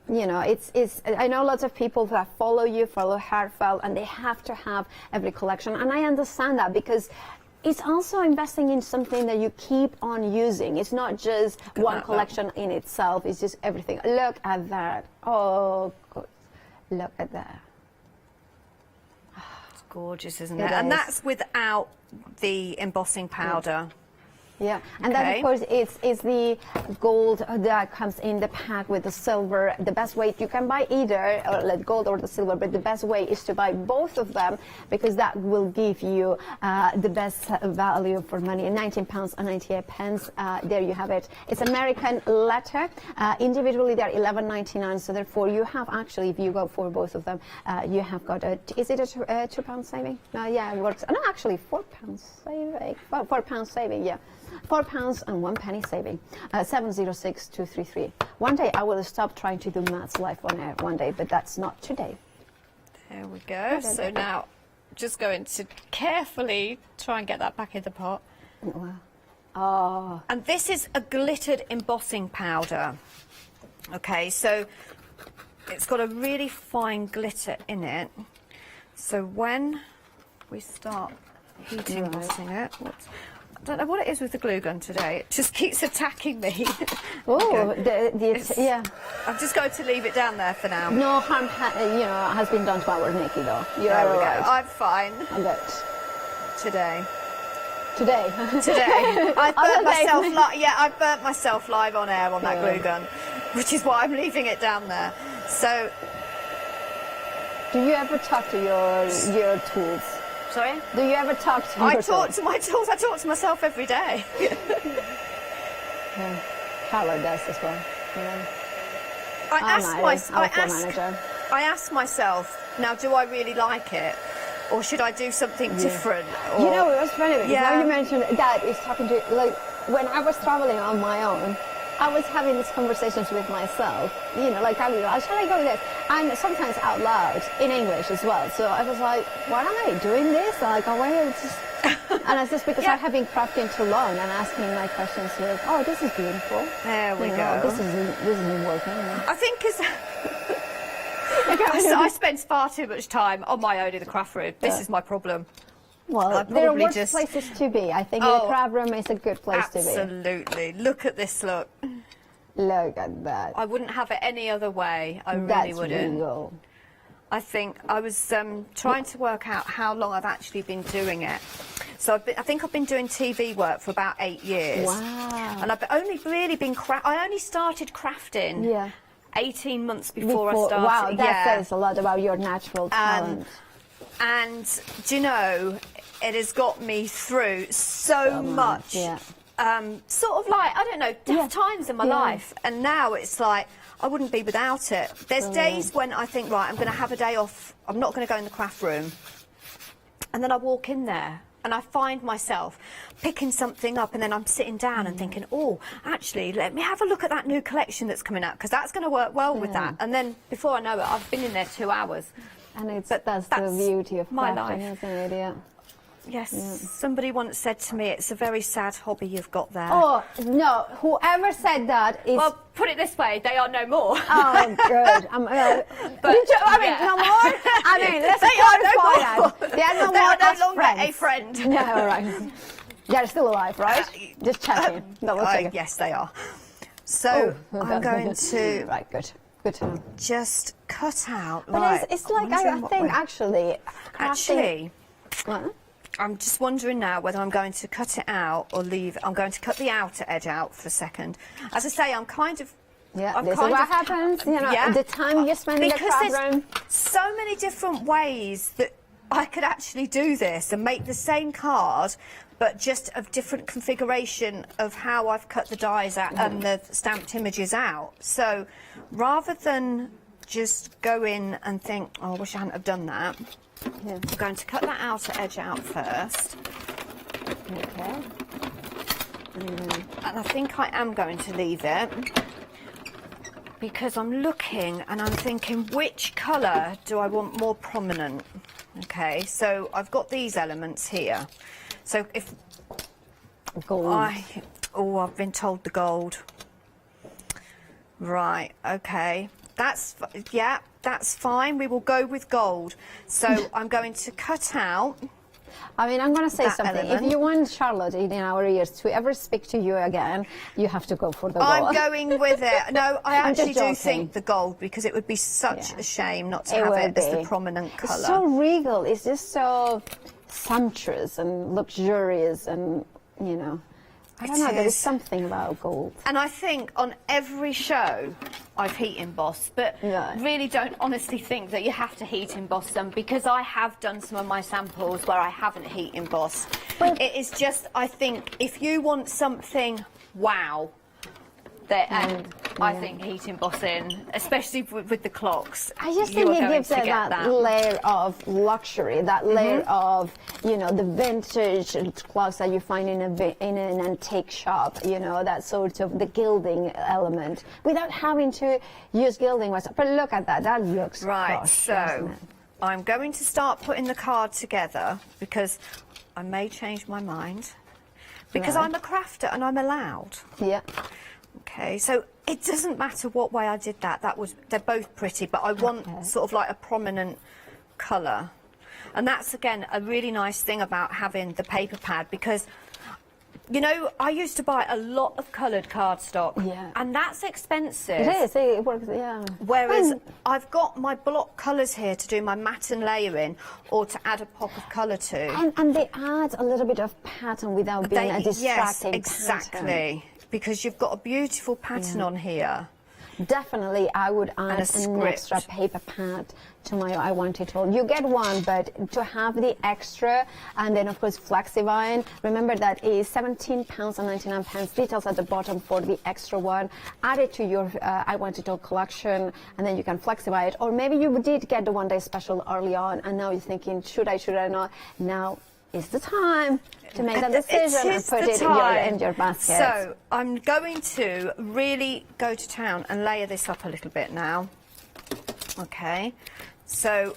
you know, it's. I know lots of people that follow Heartfelt, and they have to have every collection, and I understand that because it's also investing in something that you keep on using. It's not just one collection in itself. It's just everything. Look at that. Oh, God. Look at that. It's gorgeous, isn't it? And that's without the embossing powder. Yeah, and then of course it's the gold that comes in the pack with the silver. The best way, you can buy either the gold or the silver, but the best way is to buy both of them because that will give you the best value for money. £19.98. There you have it. It's American letter. Individually they're $11.99. So therefore you have actually, if you go for both of them, you have got a. Is it a £2 saving? Yeah, it works. No, actually £4 saving. Well, £4 saving. Yeah. £4 and 1 penny saving. 706-233. One day I will stop trying to do maths live on air one day, but that's not today. There we go. So now, just going to carefully try and get that back in the pot. Wow. Oh. And this is a glittered embossing powder. Okay, so it's got a really fine glitter in it. So when we start heating embossing it, I don't know what it is with the glue gun today. It just keeps attacking me. Oh, yeah. I'm just going to leave it down there for now. No harm, has been done to our Nikki, though. You're there we all right. go. I'm fine. I'm good. Today. Today. I burnt myself. I burnt myself live on air on that glue gun, which is why I'm leaving it down there. So, do you ever talk to your tools? Sorry? Do you ever talk to I talk to my tools. I talk to myself every day. Carla does as well. Yeah. I ask myself, now, do I really like it? Or should I do something different? Or, you know, it was funny because now you mentioned Dad is talking to, like, when I was traveling on my own, I was having these conversations with myself, you know, like, shall I go with this? And sometimes out loud, in English as well. So I was like, why am I doing this? Like, and it's just because I have been crafting too long and asking my questions here. Oh, this is beautiful. There we go. This isn't working. I think I spend far too much time on my own in the craft room. This is my problem. Well, there are worse places to be. I think the craft room is a good place to be. Absolutely. Look at this look. Look at that. I wouldn't have it any other way. I really wouldn't. Real. I think I was trying to work out how long I've actually been doing it. So I think I've been doing TV work for about 8 years. Wow. And I've only really been I only started crafting 18 months before I started. Wow, that says a lot about your natural talent. And do you know, it has got me through so much. Yeah. Sort of like, I don't know, tough times in my life. And now it's like, I wouldn't be without it. There's days when I think, right, I'm going to have a day off. I'm not going to go in the craft room. And then I walk in there and I find myself picking something up, and then I'm sitting down and thinking, oh, actually, let me have a look at that new collection that's coming out, because that's going to work well with that. And then before I know it, I've been in there 2 hours. And that's the beauty of my crafting, life. Isn't it? Yeah. Yes, somebody once said to me, it's a very sad hobby you've got there. Oh, no, whoever said that is... Well, put it this way, they are no more. Oh, good. No more? I mean, let's clarify that. They are no longer a friend. No, right. They're still alive, right? Just checking. Yes, they are. So, I'm going to... Right, good. Good to know. Just cut out. But it's like, I think, actually... Actually... I'm just wondering now whether I'm going to cut it out or leave. I'm going to cut the outer edge out for a second. As I say, I'm kind of... Yeah, this is what happens, you know, the time you spend in the craft room. There's so many different ways that I could actually do this and make the same card, but just a different configuration of how I've cut the dies out and the stamped images out. So rather than just go in and think, oh, I wish I hadn't have done that, I'm going to cut that outer edge out first. Okay. And I think I am going to leave it because I'm looking and I'm thinking, which colour do I want more prominent? Okay, so I've got these elements here. So if gold. I've been told the gold. Right, okay. That's fine. We will go with gold. So I'm going to cut out. I mean, I'm going to say that something. element. If you want Charlotte in our ears to ever speak to you again, you have to go for the gold. I'm going with it. No, I I'm actually just do joking. think the gold, because it would be such a shame not to It have will it as the be. prominent colour. It's so regal. It's just so sumptuous and luxurious, and you know, I don't know. There is something about gold. And I think on every show I've heat embossed, but really don't honestly think that you have to heat emboss them, because I have done some of my samples where I haven't heat embossed. It is just, I think, if you want something wow, and I think heat embossing, especially with the clocks, I just you think are it going gives to it get that layer of luxury, that layer of, you know, the vintage clocks that you find in an antique shop, you know, that sort of the gilding element, without having to use gilding myself. But look at that, that looks right. posh, doesn't So it? I'm going to start putting the card together, because I may change my mind, because Right. I'm a crafter and I'm allowed. Yeah. Okay, so it doesn't matter what way I did that. They're both pretty, but I want sort of like a prominent colour. And that's, again, a really nice thing about having the paper pad, because, you know, I used to buy a lot of coloured cardstock, and that's expensive. It is, it works, yeah. Whereas I've got my block colours here to do my matte and layering, or to add a pop of colour to. And they add a little bit of pattern without being a distracting Yes, exactly. Because you've got a beautiful pattern on here. Definitely, I would add an script. extra paper pad to my I Want It All. You get one, but to have the extra, and then of course Flexivine. Remember that is £17.99. Details at the bottom for the extra one. Add it to your I Want It All collection, and then you can Flexivine it. Or maybe you did get the one-day special early on, and now you're thinking, should I not? Now is the time to make that decision and put it in your basket. So I'm going to really go to town and layer this up a little bit now. Okay, so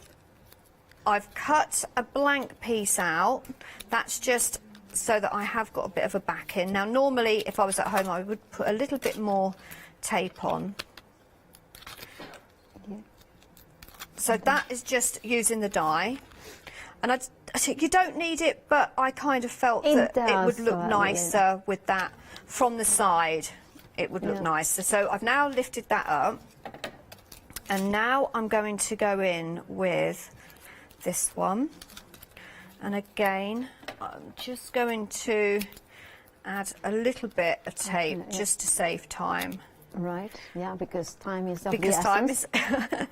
I've cut a blank piece out. That's just so that I have got a bit of a backing. Now normally if I was at home I would put a little bit more tape on. So that is just using the die. And I think you don't need it, but I kind of felt that it would look nicer with that from the side. It would look nicer. So I've now lifted that up, and now I'm going to go in with this one. And again, I'm just going to add a little bit of tape just to save time. Right, yeah, because time is of Because the time essence. is...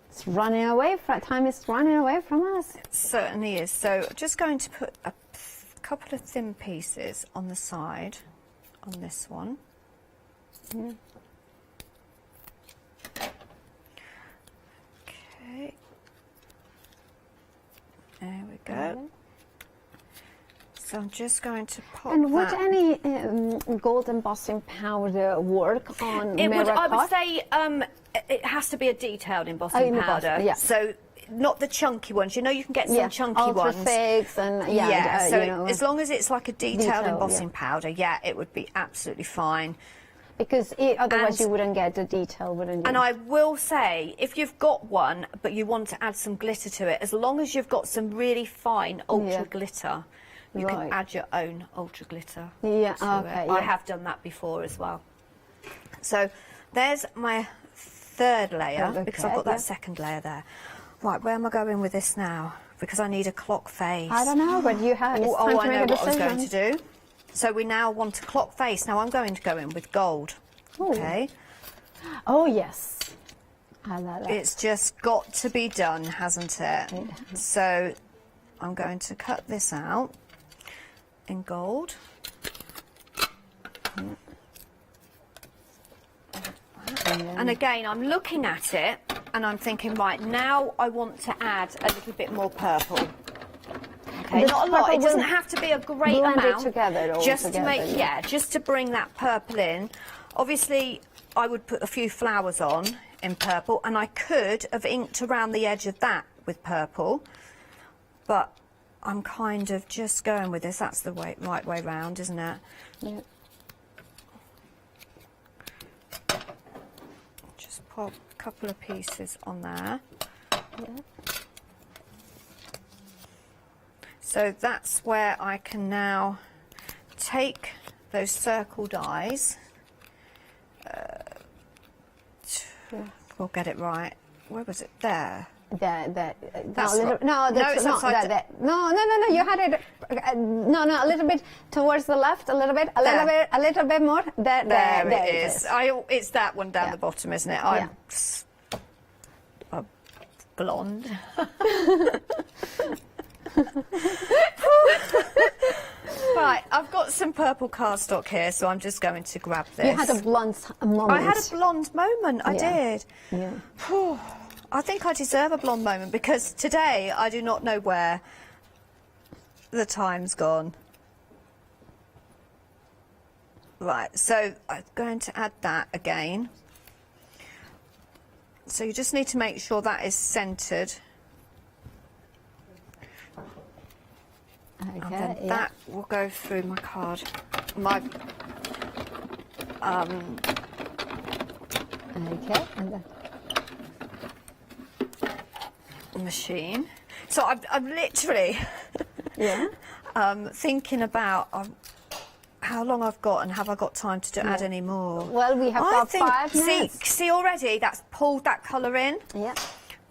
It's running away from time is running away from us. It certainly is. So I'm just going to put a couple of thin pieces on the side on this one. Okay. There we go. So I'm just going to pop And would that. any gold embossing powder work on It would, mirror I would cloth? say it has to be a detailed embossing embossed, powder. yeah. So not the chunky ones. You know, you can get some chunky ultra ones. thick and So you know, as long as it's like a detailed detail, embossing powder, it would be absolutely fine. Because otherwise you wouldn't get the detail, wouldn't you? And I will say, if you've got one but you want to add some glitter to it, as long as you've got some really fine ultra glitter, you can add your own ultra glitter. Yeah, to okay, it. yeah. I have done that before as well. So there's my third layer, because I've got that second layer there. Right, where am I going with this now? Because I need a clock face. I don't know, but you have. It's time to I make know a what I was going to decision. do. So we now want a clock face. Now I'm going to go in with gold. Ooh. Okay. Oh yes, I love that. It's just got to be done, hasn't it? So I'm going to cut this out, in gold. And again, I'm looking at it and I'm thinking, right, now I want to add a little bit more purple. Okay, This not a lot. purple It doesn't will have to be a great blend it amount. together all just together, to make, yeah. just to bring that purple in. Obviously, I would put a few flowers on in purple, and I could have inked around the edge of that with purple, but I'm kind of just going with this. That's the right way round, isn't it? Yeah. Just pop a couple of pieces on there. Yeah. So that's where I can now take those circle dies. We'll get it right. Where was it? There. That's right. No, that's it's not upside that. No. You had it. No, a little bit towards the left. A little bit more. There it is. It's that one down the bottom, isn't it? I'm blonde. Right, I've got some purple cardstock here, so I'm just going to grab this. You had a blonde moment. I had a blonde moment, I did. Yeah. I think I deserve a blonde moment because today I do not know where the time's gone. Right, so I'm going to add that again. So you just need to make sure that is centred. Okay, and then that will go through my card, my okay, and then machine. So I'm literally thinking about how long I've got and have I got time to add any more. Well, we have got 5 minutes. See already that's pulled that colour in. Yeah.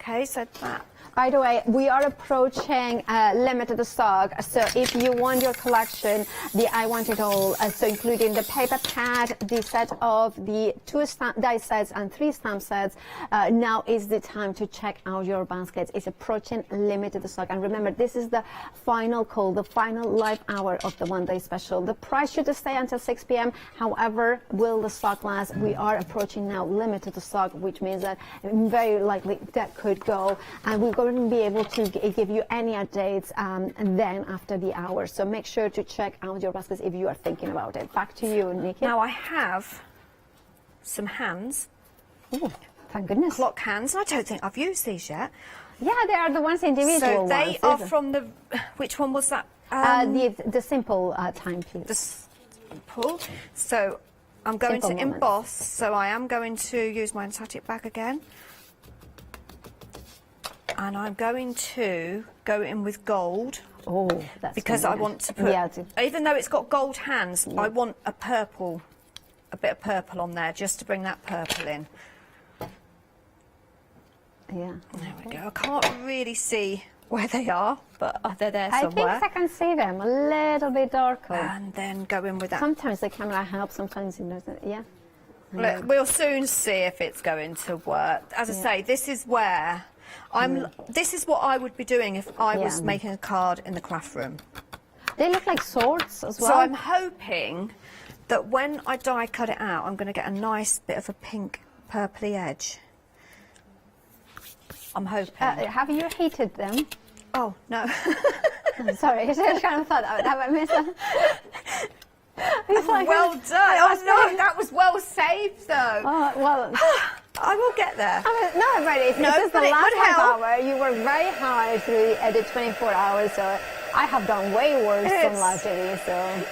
Okay, so that. By the way, we are approaching limited stock, so if you want your collection, the I Want It All, so including the paper pad, the set of the 2 die sets and 3 stamp sets, now is the time to check out your baskets. It's approaching limited stock, and remember, this is the final call, the final live hour of the one-day special. The price should stay until 6 p.m. However, will the stock last? We are approaching now limited stock, which means that very likely that could go, and we're going to be able to give you any updates and then after the hour. So make sure to check out your baskets if you are thinking about it. Back to you, Nikki. Now I have some hands. Oh, thank goodness. Clock hands. I don't think I've used these yet. Yeah, they are the ones individual So they ones, are isn't from the. Which one was that? The simple timepiece. The simple. So I'm going Simple to moments. emboss. So I am going to use my static bag again. And I'm going to go in with gold. Oh, that's because I want to put, even though it's got gold hands, I want a bit of purple on there just to bring that purple in. Yeah. There we go. I can't really see where they are, but they're there somewhere. I think I can see them a little bit darker. And then go in with that. Sometimes the camera helps, sometimes it doesn't. Yeah. Look, we'll soon see if it's going to work. As I say, this is where this is what I would be doing if I was making a card in the craft room. They look like swords as well. So I'm hoping that when I die cut it out, I'm going to get a nice bit of a pink purpley edge. I'm hoping. Have you heated them? Oh, no. Sorry, I just kind of thought that would miss them. Well done. Oh, no, that was well saved, though. Oh, well, I will get there. No, ready. No, This is the but it last could half help. hour. You were very high through the 24 hours, so I have done way worse than luckily. So.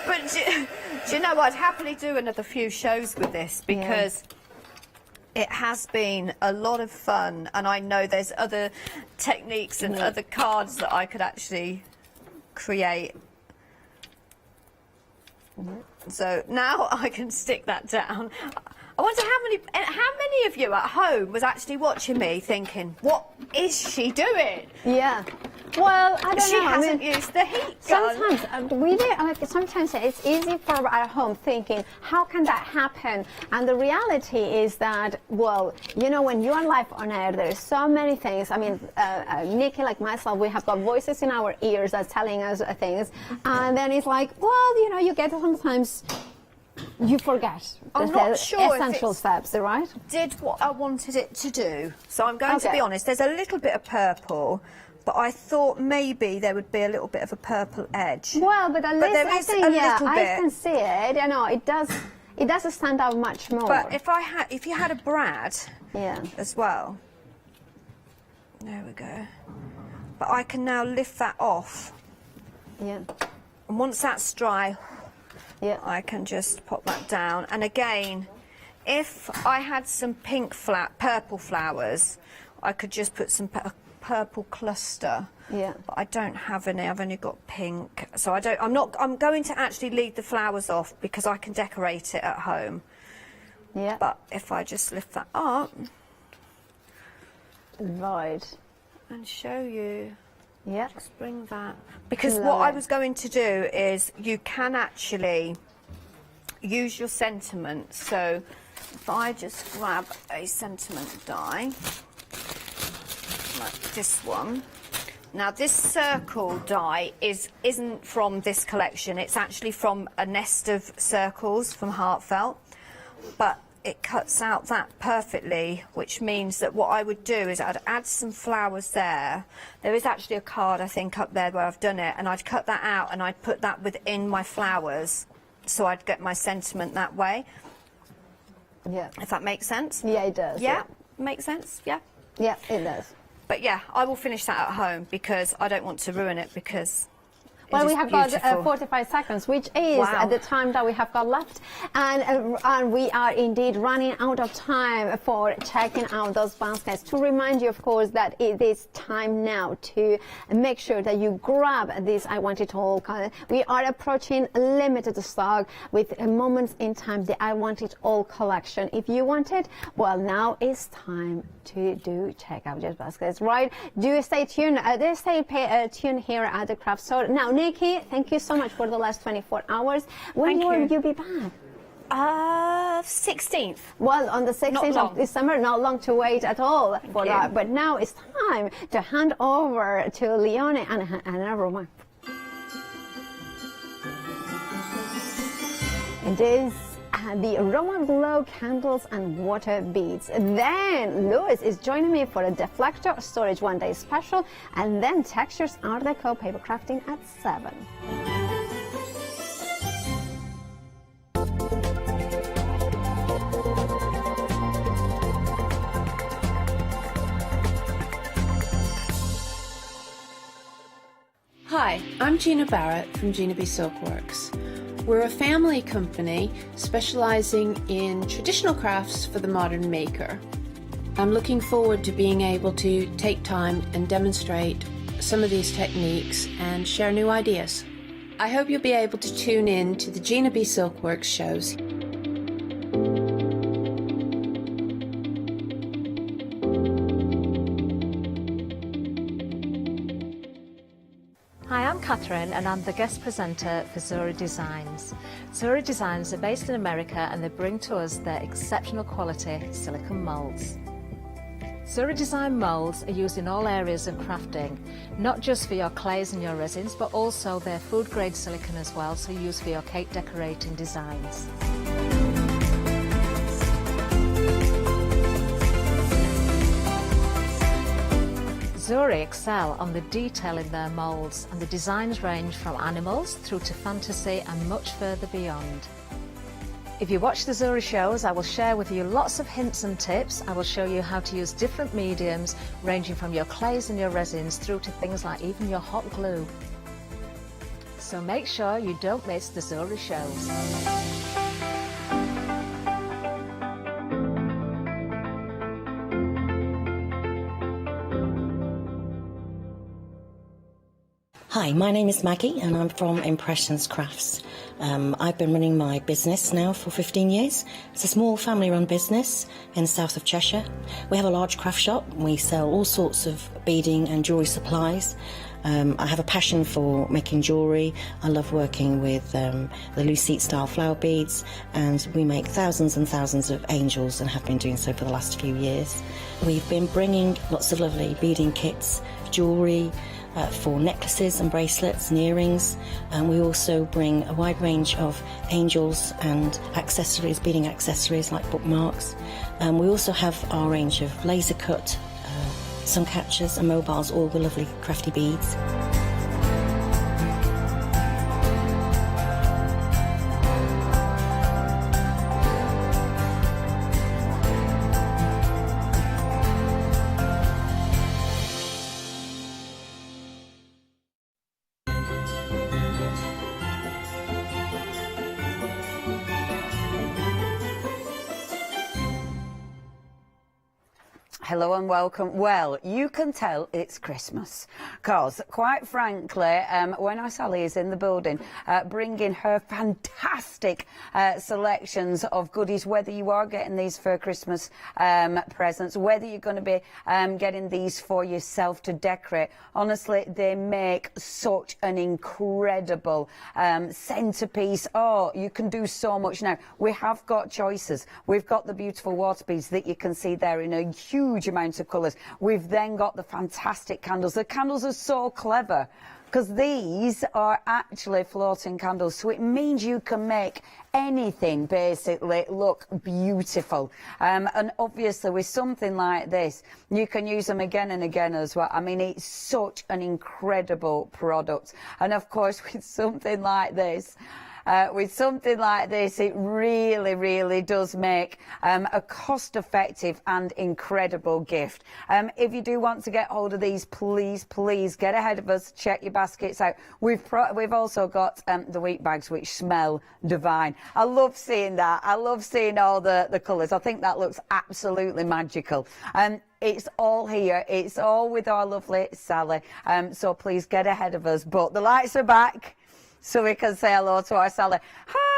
But do you know, I'd happily do another few shows with this because it has been a lot of fun, and I know there's other techniques and other cards that I could actually create. So now I can stick that down. I wonder how many of you at home was actually watching me thinking, what is she doing? Yeah. Well, I don't she know. She hasn't used the heat gun. Sometimes, sometimes it's easy for at home thinking, how can that happen? And the reality is that, well, you know, when you're live on air, there's so many things. I mean, Nikki, like myself, we have got voices in our ears that's telling us things. And then it's like, well, you know, you get sometimes... You forget I'm not sure essential steps, right? Did what I wanted it to do. So I'm going to be honest, there's a little bit of purple, but I thought maybe there would be a little bit of a purple edge. Well, but at least there is a little I bit. can see it. I know it does. It doesn't stand out much more. But if you had a brad, as well. There we go. But I can now lift that off. Yeah. And once that's dry, I can just pop that down. And again, if I had some purple flowers, I could just put some purple cluster. Yeah. But I don't have any. I've only got pink. So I'm going to actually leave the flowers off because I can decorate it at home. Yeah. But if I just lift that up. Right. And show you. Yeah. Just bring that. Because what I was going to do is you can actually use your sentiment. So if I just grab a sentiment die, like this one. Now this circle die isn't from this collection. It's actually from a nest of circles from Heartfelt. But it cuts out that perfectly, which means that what I would do is I'd add some flowers there. There is actually a card, I think, up there where I've done it, and I'd cut that out and I'd put that within my flowers, so I'd get my sentiment that way. Yeah. If that makes sense? Yeah, it does. Yeah? Makes sense? Yeah? Yeah, it does. But yeah, I will finish that at home because I don't want to ruin it because... Well, we have got 45 seconds, which is at the time that we have got left. And we are indeed running out of time for checking out those baskets. To remind you, of course, that it is time now to make sure that you grab this I Want It All. We are approaching limited stock with Moments in Time, the I Want It All collection. If you want it, well, now is time to check out your baskets, right? Do stay tuned. Stay tuned here at the craft store. Now, Nikki, thank you so much for the last 24 hours. When will you be back? 16th. Well, on the 16th of December, not long to wait at all for that. But now it's time to hand over to Leone and Anna Roma. It is the Aroma Glow candles and water beads. Then Louis is joining me for a Deflector Storage one-day special, and then Textures Art Deco paper crafting at 7. Hi, I'm Gina Barrett from Gina B Silkworks. We're a family company specializing in traditional crafts for the modern maker. I'm looking forward to being able to take time and demonstrate some of these techniques and share new ideas. I hope you'll be able to tune in to the Gina B Silkworks shows. Hi, I'm Catherine and I'm the guest presenter for Zori Designs. Zori Designs are based in America and they bring to us their exceptional quality silicone moulds. Zori Design moulds are used in all areas of crafting, not just for your clays and your resins, but also their food grade silicone as well, so used for your cake decorating designs. Zori excel on the detail in their moulds, and the designs range from animals through to fantasy and much further beyond. If you watch the Zori shows, I will share with you lots of hints and tips. I will show you how to use different mediums, ranging from your clays and your resins through to things like even your hot glue. So make sure you don't miss the Zori shows. Hi, my name is Maggie and I'm from Impressions Crafts. I've been running my business now for 15 years. It's a small family-run business in the south of Cheshire. We have a large craft shop. We sell all sorts of beading and jewellery supplies. I have a passion for making jewellery. I love working with the Lucite style flower beads, and we make thousands and thousands of angels and have been doing so for the last few years. We've been bringing lots of lovely beading kits, jewellery, for necklaces and bracelets and earrings, and we also bring a wide range of angels and accessories, beading accessories like bookmarks. We also have our range of laser cut sun catchers and mobiles, all with lovely crafty beads. Hello and welcome. Well, you can tell it's Christmas because, quite frankly, when Sally is in the building bringing her fantastic selections of goodies, whether you are getting these for Christmas presents, whether you're going to be getting these for yourself to decorate, honestly, they make such an incredible centerpiece. Oh, you can do so much now. We have got choices. We've got the beautiful water beads that you can see there in a huge amount of colours. We've then got the fantastic candles. The candles are so clever because these are actually floating candles, so it means you can make anything basically look beautiful. And obviously with something like this, you can use them again and again as well. I mean, it's such an incredible product. And of course, with something like this, it really, really does make a cost-effective and incredible gift. If you do want to get hold of these, please get ahead of us. Check your baskets out. We've also got the wheat bags, which smell divine. I love seeing that. I love seeing all the colours. I think that looks absolutely magical. It's all here. It's all with our lovely Sally. So please get ahead of us. But the lights are back, so we can say hello to our Sally. Hi!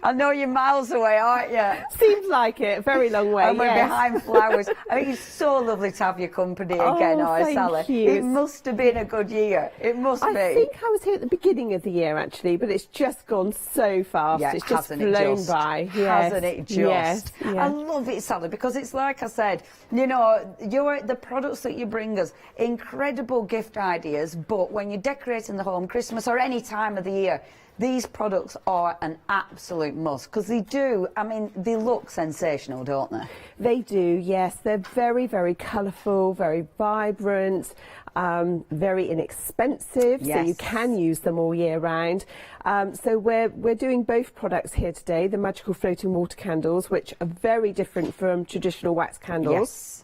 I know you're miles away, aren't you? Seems like it. Very long way, And we're behind flowers. I mean, it's so lovely to have your company again, Sally. You. It must have been a good year. It must be. I think I was here at the beginning of the year, actually, but it's just gone so fast. Yeah, it's just hasn't flown by. Yes. Hasn't it just? Yes. I love it, Sally, because it's like I said, you know, the products that you bring us, incredible gift ideas, but when you're decorating the home, Christmas or any time of the year, these products are an absolute must because they do, I mean, they look sensational, don't they? They do, yes. They're very, very colourful, very vibrant, very inexpensive, so you can use them all year round. So we're doing both products here today, the magical floating water candles, which are very different from traditional wax candles. Yes.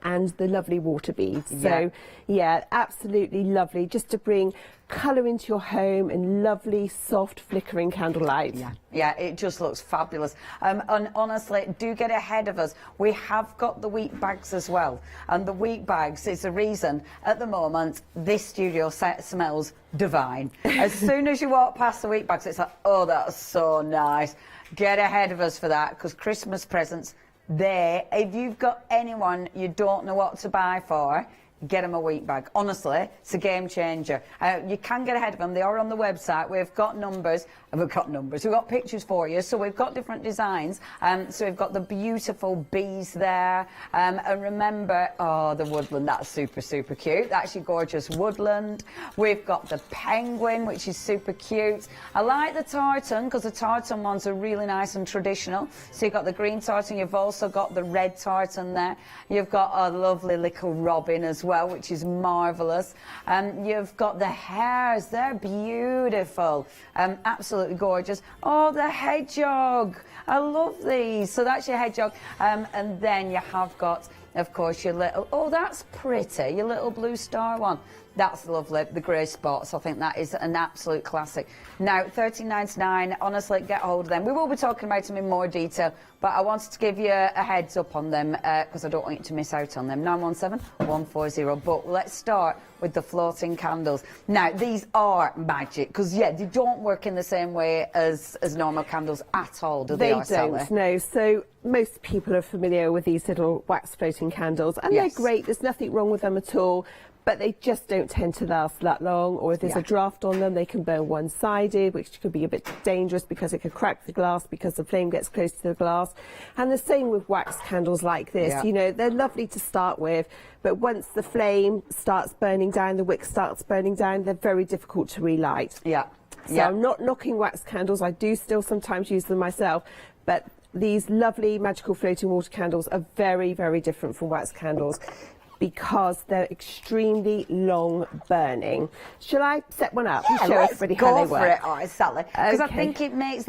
And the lovely water beads. So, yeah, absolutely lovely, just to bring colour into your home and lovely, soft, flickering candlelight. Yeah, it just looks fabulous. And honestly, do get ahead of us. We have got the wheat bags as well. And the wheat bags is the reason, at the moment, this studio smells divine. As soon as you walk past the wheat bags, it's like, oh, that's so nice. Get ahead of us for that, because Christmas presents, there, if you've got anyone you don't know what to buy for, get them a wheat bag. Honestly, it's a game changer. You can get ahead of them. They are on the website. We've got numbers. We've got pictures for you. So we've got different designs. So we've got the beautiful bees there. And remember, oh, the woodland, that's super, super cute. That's your gorgeous woodland. We've got the penguin, which is super cute. I like the tartan because the tartan ones are really nice and traditional. So you've got the green tartan. You've also got the red tartan there. You've got a lovely little robin as well, which is marvellous. You've got the hares. They're beautiful. Absolutely gorgeous. Oh, the hedgehog. I love these. So that's your hedgehog. And then you have got, of course, your little, oh, that's pretty, your little blue star one. That's lovely, the grey spots. I think that is an absolute classic. Now, £13.99, honestly, get hold of them. We will be talking about them in more detail, but I wanted to give you a heads up on them because I don't want you to miss out on them. 917-140. But let's start with the floating candles. Now, these are magic because, yeah, they don't work in the same way as normal candles at all, do they? They don't, no. So most people are familiar with these little wax floating candles, and they're great. There's nothing wrong with them at all. But they just don't tend to last that long, or if there's a draft on them, they can burn one-sided, which could be a bit dangerous because it could crack the glass because the flame gets close to the glass. And the same with wax candles like this. You know, they're lovely to start with, but once the flame starts burning down, the wick starts burning down, they're very difficult to relight. So I'm not knocking wax candles. I do still sometimes use them myself, but these lovely magical floating water candles are very, very different from wax candles, because they're extremely long burning. Shall I set one up and show everybody how they work? Go for it, Sally. Because I think it makes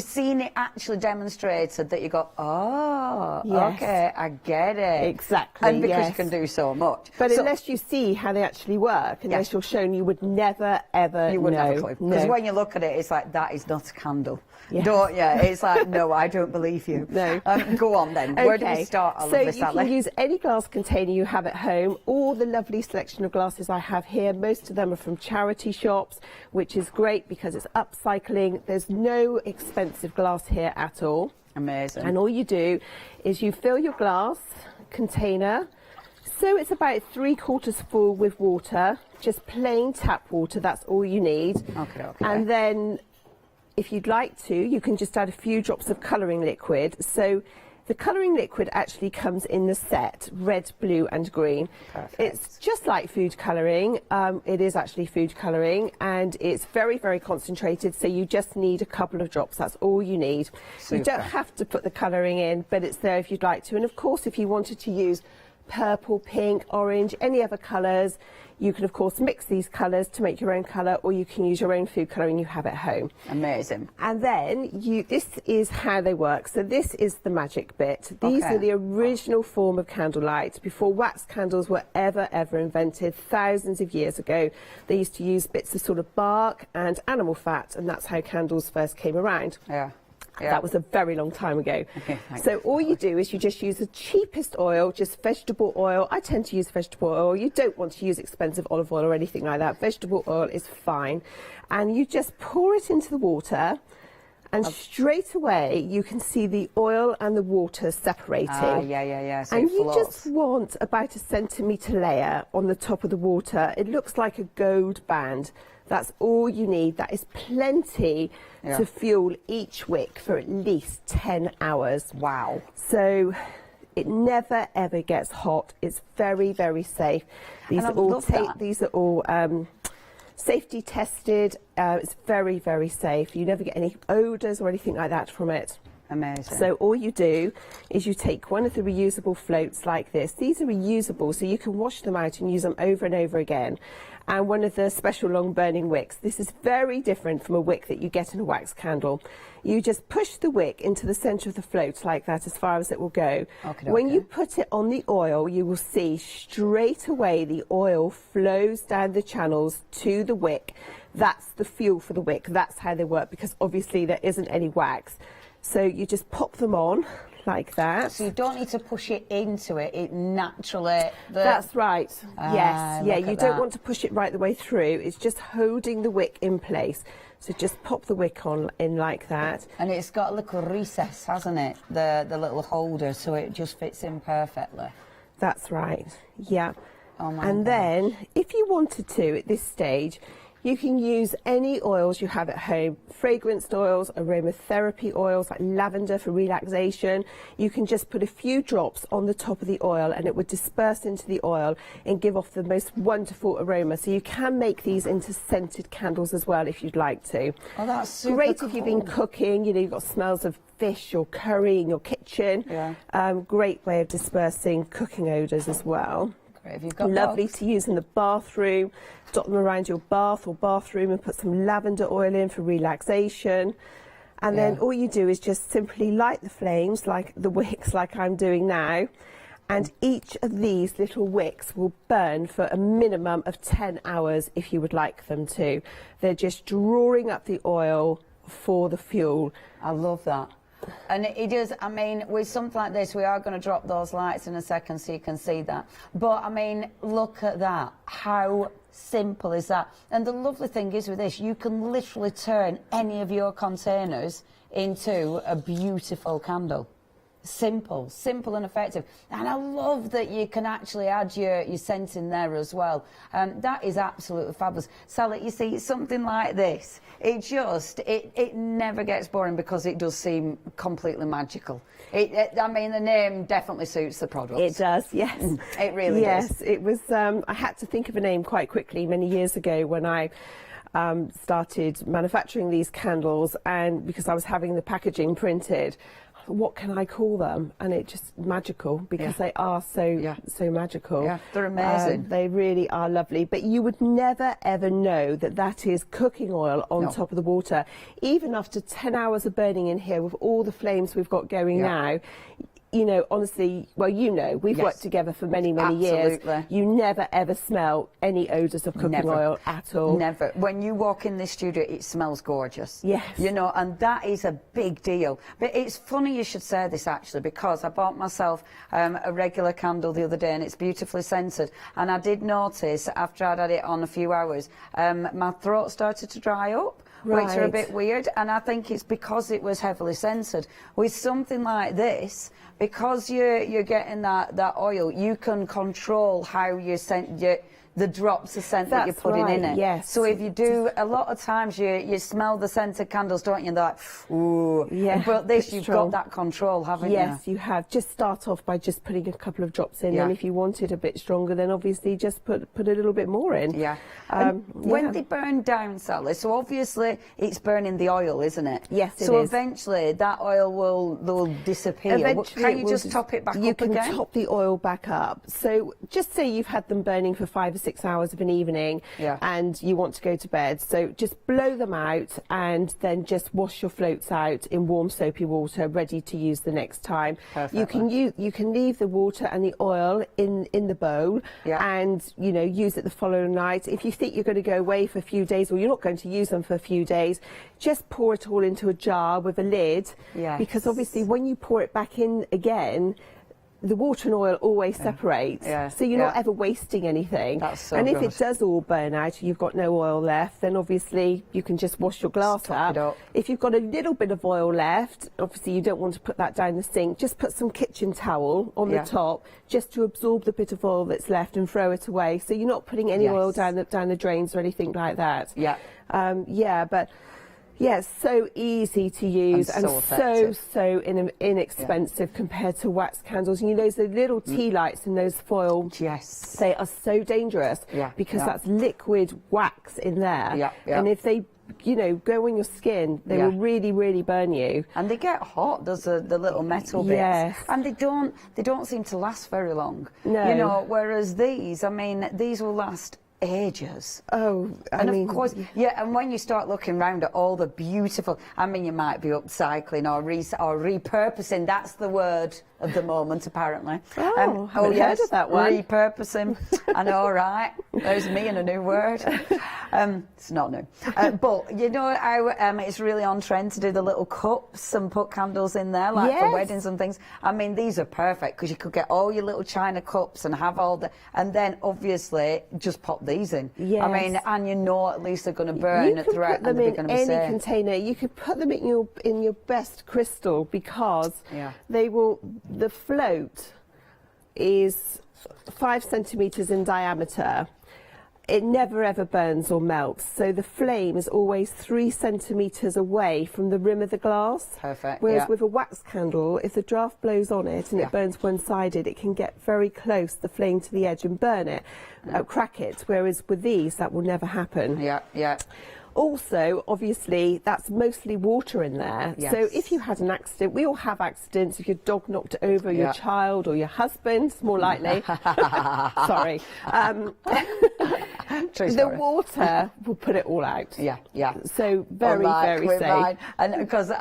seeing it actually demonstrated that you go, okay, I get it. Exactly. And because you can do so much. But unless you see how they actually work, unless you're shown, you would never, ever know. You wouldn't have a clue. Because when you look at it, it's like, that is not a candle. Don't you? It's like, no, I don't believe you. No. Go on then. Where do we start, Sally? So you can use any glass container you have at home. All the lovely selection of glasses I have here, most of them are from charity shops, which is great because it's upcycling. There's no expensive glass here at all. Amazing. And all you do is you fill your glass container, so it's about 3/4 full with water, just plain tap water, that's all you need. Okay. And then if you'd like to, you can just add a few drops of colouring liquid. So the colouring liquid actually comes in the set, red, blue and green. Perfect. It's just like food colouring. It is actually food colouring, and it's very, very concentrated, so you just need a couple of drops. That's all you need. Super. You don't have to put the colouring in, but it's there if you'd like to. And of course, if you wanted to use purple, pink, orange, any other colours, you can of course mix these colours to make your own colour, or you can use your own food colouring you have at home. Amazing. And then this is how they work. So this is the magic bit. These are the original form of candlelight before wax candles were ever invented, thousands of years ago. They used to use bits of sort of bark and animal fat, and that's how candles first came around. That was a very long time ago. So all you do is you just use the cheapest oil, just vegetable oil. I tend to use vegetable oil. You don't want to use expensive olive oil or anything like that. Vegetable oil is fine. And you just pour it into the water, and straight away you can see the oil and the water separating. So and you just want about a centimetre layer on the top of the water. It looks like a gold band. That's all you need. That is plenty to fuel each wick for at least 10 hours. Wow. So it never ever gets hot. It's very, very safe. These are all safety tested. It's very, very safe. You never get any odours or anything like that from it. Amazing. So all you do is you take one of the reusable floats like this. These are reusable, so you can wash them out and use them over and over again. And one of the special long burning wicks. This is very different from a wick that you get in a wax candle. You just push the wick into the centre of the float like that, as far as it will go. When you put it on the oil, you will see straight away the oil flows down the channels to the wick. That's the fuel for the wick. That's how they work, because obviously there isn't any wax. So you just pop them on like that. So you don't need to push it into it, it naturally... That's right, yes. Yeah, you don't want to push it right the way through. It's just holding the wick in place. So just pop the wick on in like that. And it's got a little recess, hasn't it? The little holder, so it just fits in perfectly. That's right, yeah. And then, if you wanted to, at this stage, you can use any oils you have at home, fragranced oils, aromatherapy oils like lavender for relaxation. You can just put a few drops on the top of the oil and it would disperse into the oil and give off the most wonderful aroma. So you can make these into scented candles as well if you'd like to. Oh, that's super great cool. If you've been cooking, you know, you've got smells of fish or curry in your kitchen. Great way of dispersing cooking odours as well. If you've got lovely to use in the bathroom, dot them around your bath or bathroom and put some lavender oil in for relaxation. And then all you do is just simply light the flames, like the wicks, like I'm doing now, and each of these little wicks will burn for a minimum of 10 hours if you would like them to. They're just drawing up the oil for the fuel. I love that. And it is, I mean, with something like this, we are going to drop those lights in a second so you can see that. But, I mean, look at that. How simple is that? And the lovely thing is with this, you can literally turn any of your containers into a beautiful candle. Simple and effective. And I love that you can actually add your scent in there as well. That is absolutely fabulous. Sally, you see, something like this, it never gets boring because it does seem completely magical. I mean, the name definitely suits the product. It does, yes. It really does. Yes, it was, I had to think of a name quite quickly many years ago when I started manufacturing these candles, and because I was having the packaging printed, what can I call them? And it just magical, because they are so magical. Yeah, they're amazing. They really are lovely. But you would never ever know that that is cooking oil on top of the water. Even after 10 hours of burning in here with all the flames we've got going now, you know, honestly, well, you know, we've worked together for many years. You never ever smell any odours of cooking oil at all. Never. When you walk in this studio, it smells gorgeous. Yes. You know, and that is a big deal. But it's funny you should say this, actually, because I bought myself a regular candle the other day, and it's beautifully scented. And I did notice, after I'd had it on a few hours, my throat started to dry up. Which are a bit weird, and I think it's because it was heavily scented. With something like this, because you're getting that oil, you can control how you scent the drops of scent that you're putting in it. Yes. So if you do, a lot of times you smell the scented candles, don't you? And they're like, ooh. Yeah. But this, you've got that control, haven't you? Yes, you have. Just start off by just putting a couple of drops in, and if you want it a bit stronger, then obviously just put a little bit more in. Yeah. When they burn down, Sally, so obviously it's burning the oil, isn't it? Yes, it is. So eventually that oil will disappear. Eventually Can you just top it back up again? You can top the oil back up. So just say you've had them burning for 5 or 6 hours of an evening, and you want to go to bed. So just blow them out, and then just wash your floats out in warm soapy water, ready to use the next time. Perfectly. You can leave the water and the oil in the bowl, and use it the following night. If you think you're going to go away for a few days, or you're not going to use them for a few days, just pour it all into a jar with a lid, because obviously when you pour it back in again, the water and oil always separate, so you're not ever wasting anything. That's so and good. if it does all burn out and you've got no oil left, then obviously you can just wash your glass up. If you've got a little bit of oil left, obviously you don't want to put that down the sink, just put some kitchen towel on the top, just to absorb the bit of oil that's left and throw it away, so you're not putting any oil down the drains or anything like that. But yes, so easy to use and so inexpensive compared to wax candles. And those little tea lights and those foil, they are so dangerous because that's liquid wax in there. And if they go on your skin, they will really burn you. And they get hot, those are the little metal bits. And they don't seem to last very long. No. Whereas these, I mean, these will last ages. I mean, of course, and when you start looking around at all the beautiful, I mean, you might be upcycling or repurposing. That's the word of the moment, apparently. Haven't heard of that one. Repurposing. I know, right? There's me and a new word. It's not new. But you know how it's really on trend to do the little cups and put candles in there, like for weddings and things. I mean, these are perfect because you could get all your little china cups and have all the, and then obviously just pop these in. I mean, and at least they're going to burn throughout, and they're going to be safe. Any container. You could put them in your best crystal, because they will. The float is 5 centimetres in diameter. It never ever burns or melts, so the flame is always 3 centimetres away from the rim of the glass. Perfect. Whereas with a wax candle, if the draft blows on it and it burns one-sided, it can get very close, the flame, to the edge and burn it, crack it. Whereas with these, that will never happen. Also, obviously, that's mostly water in there. So if you had an accident, we all have accidents. If your dog knocked over your child or your husband, more likely. Sorry. True the story. water will put it all out. Yeah, yeah. So very, very with safe. mine. And because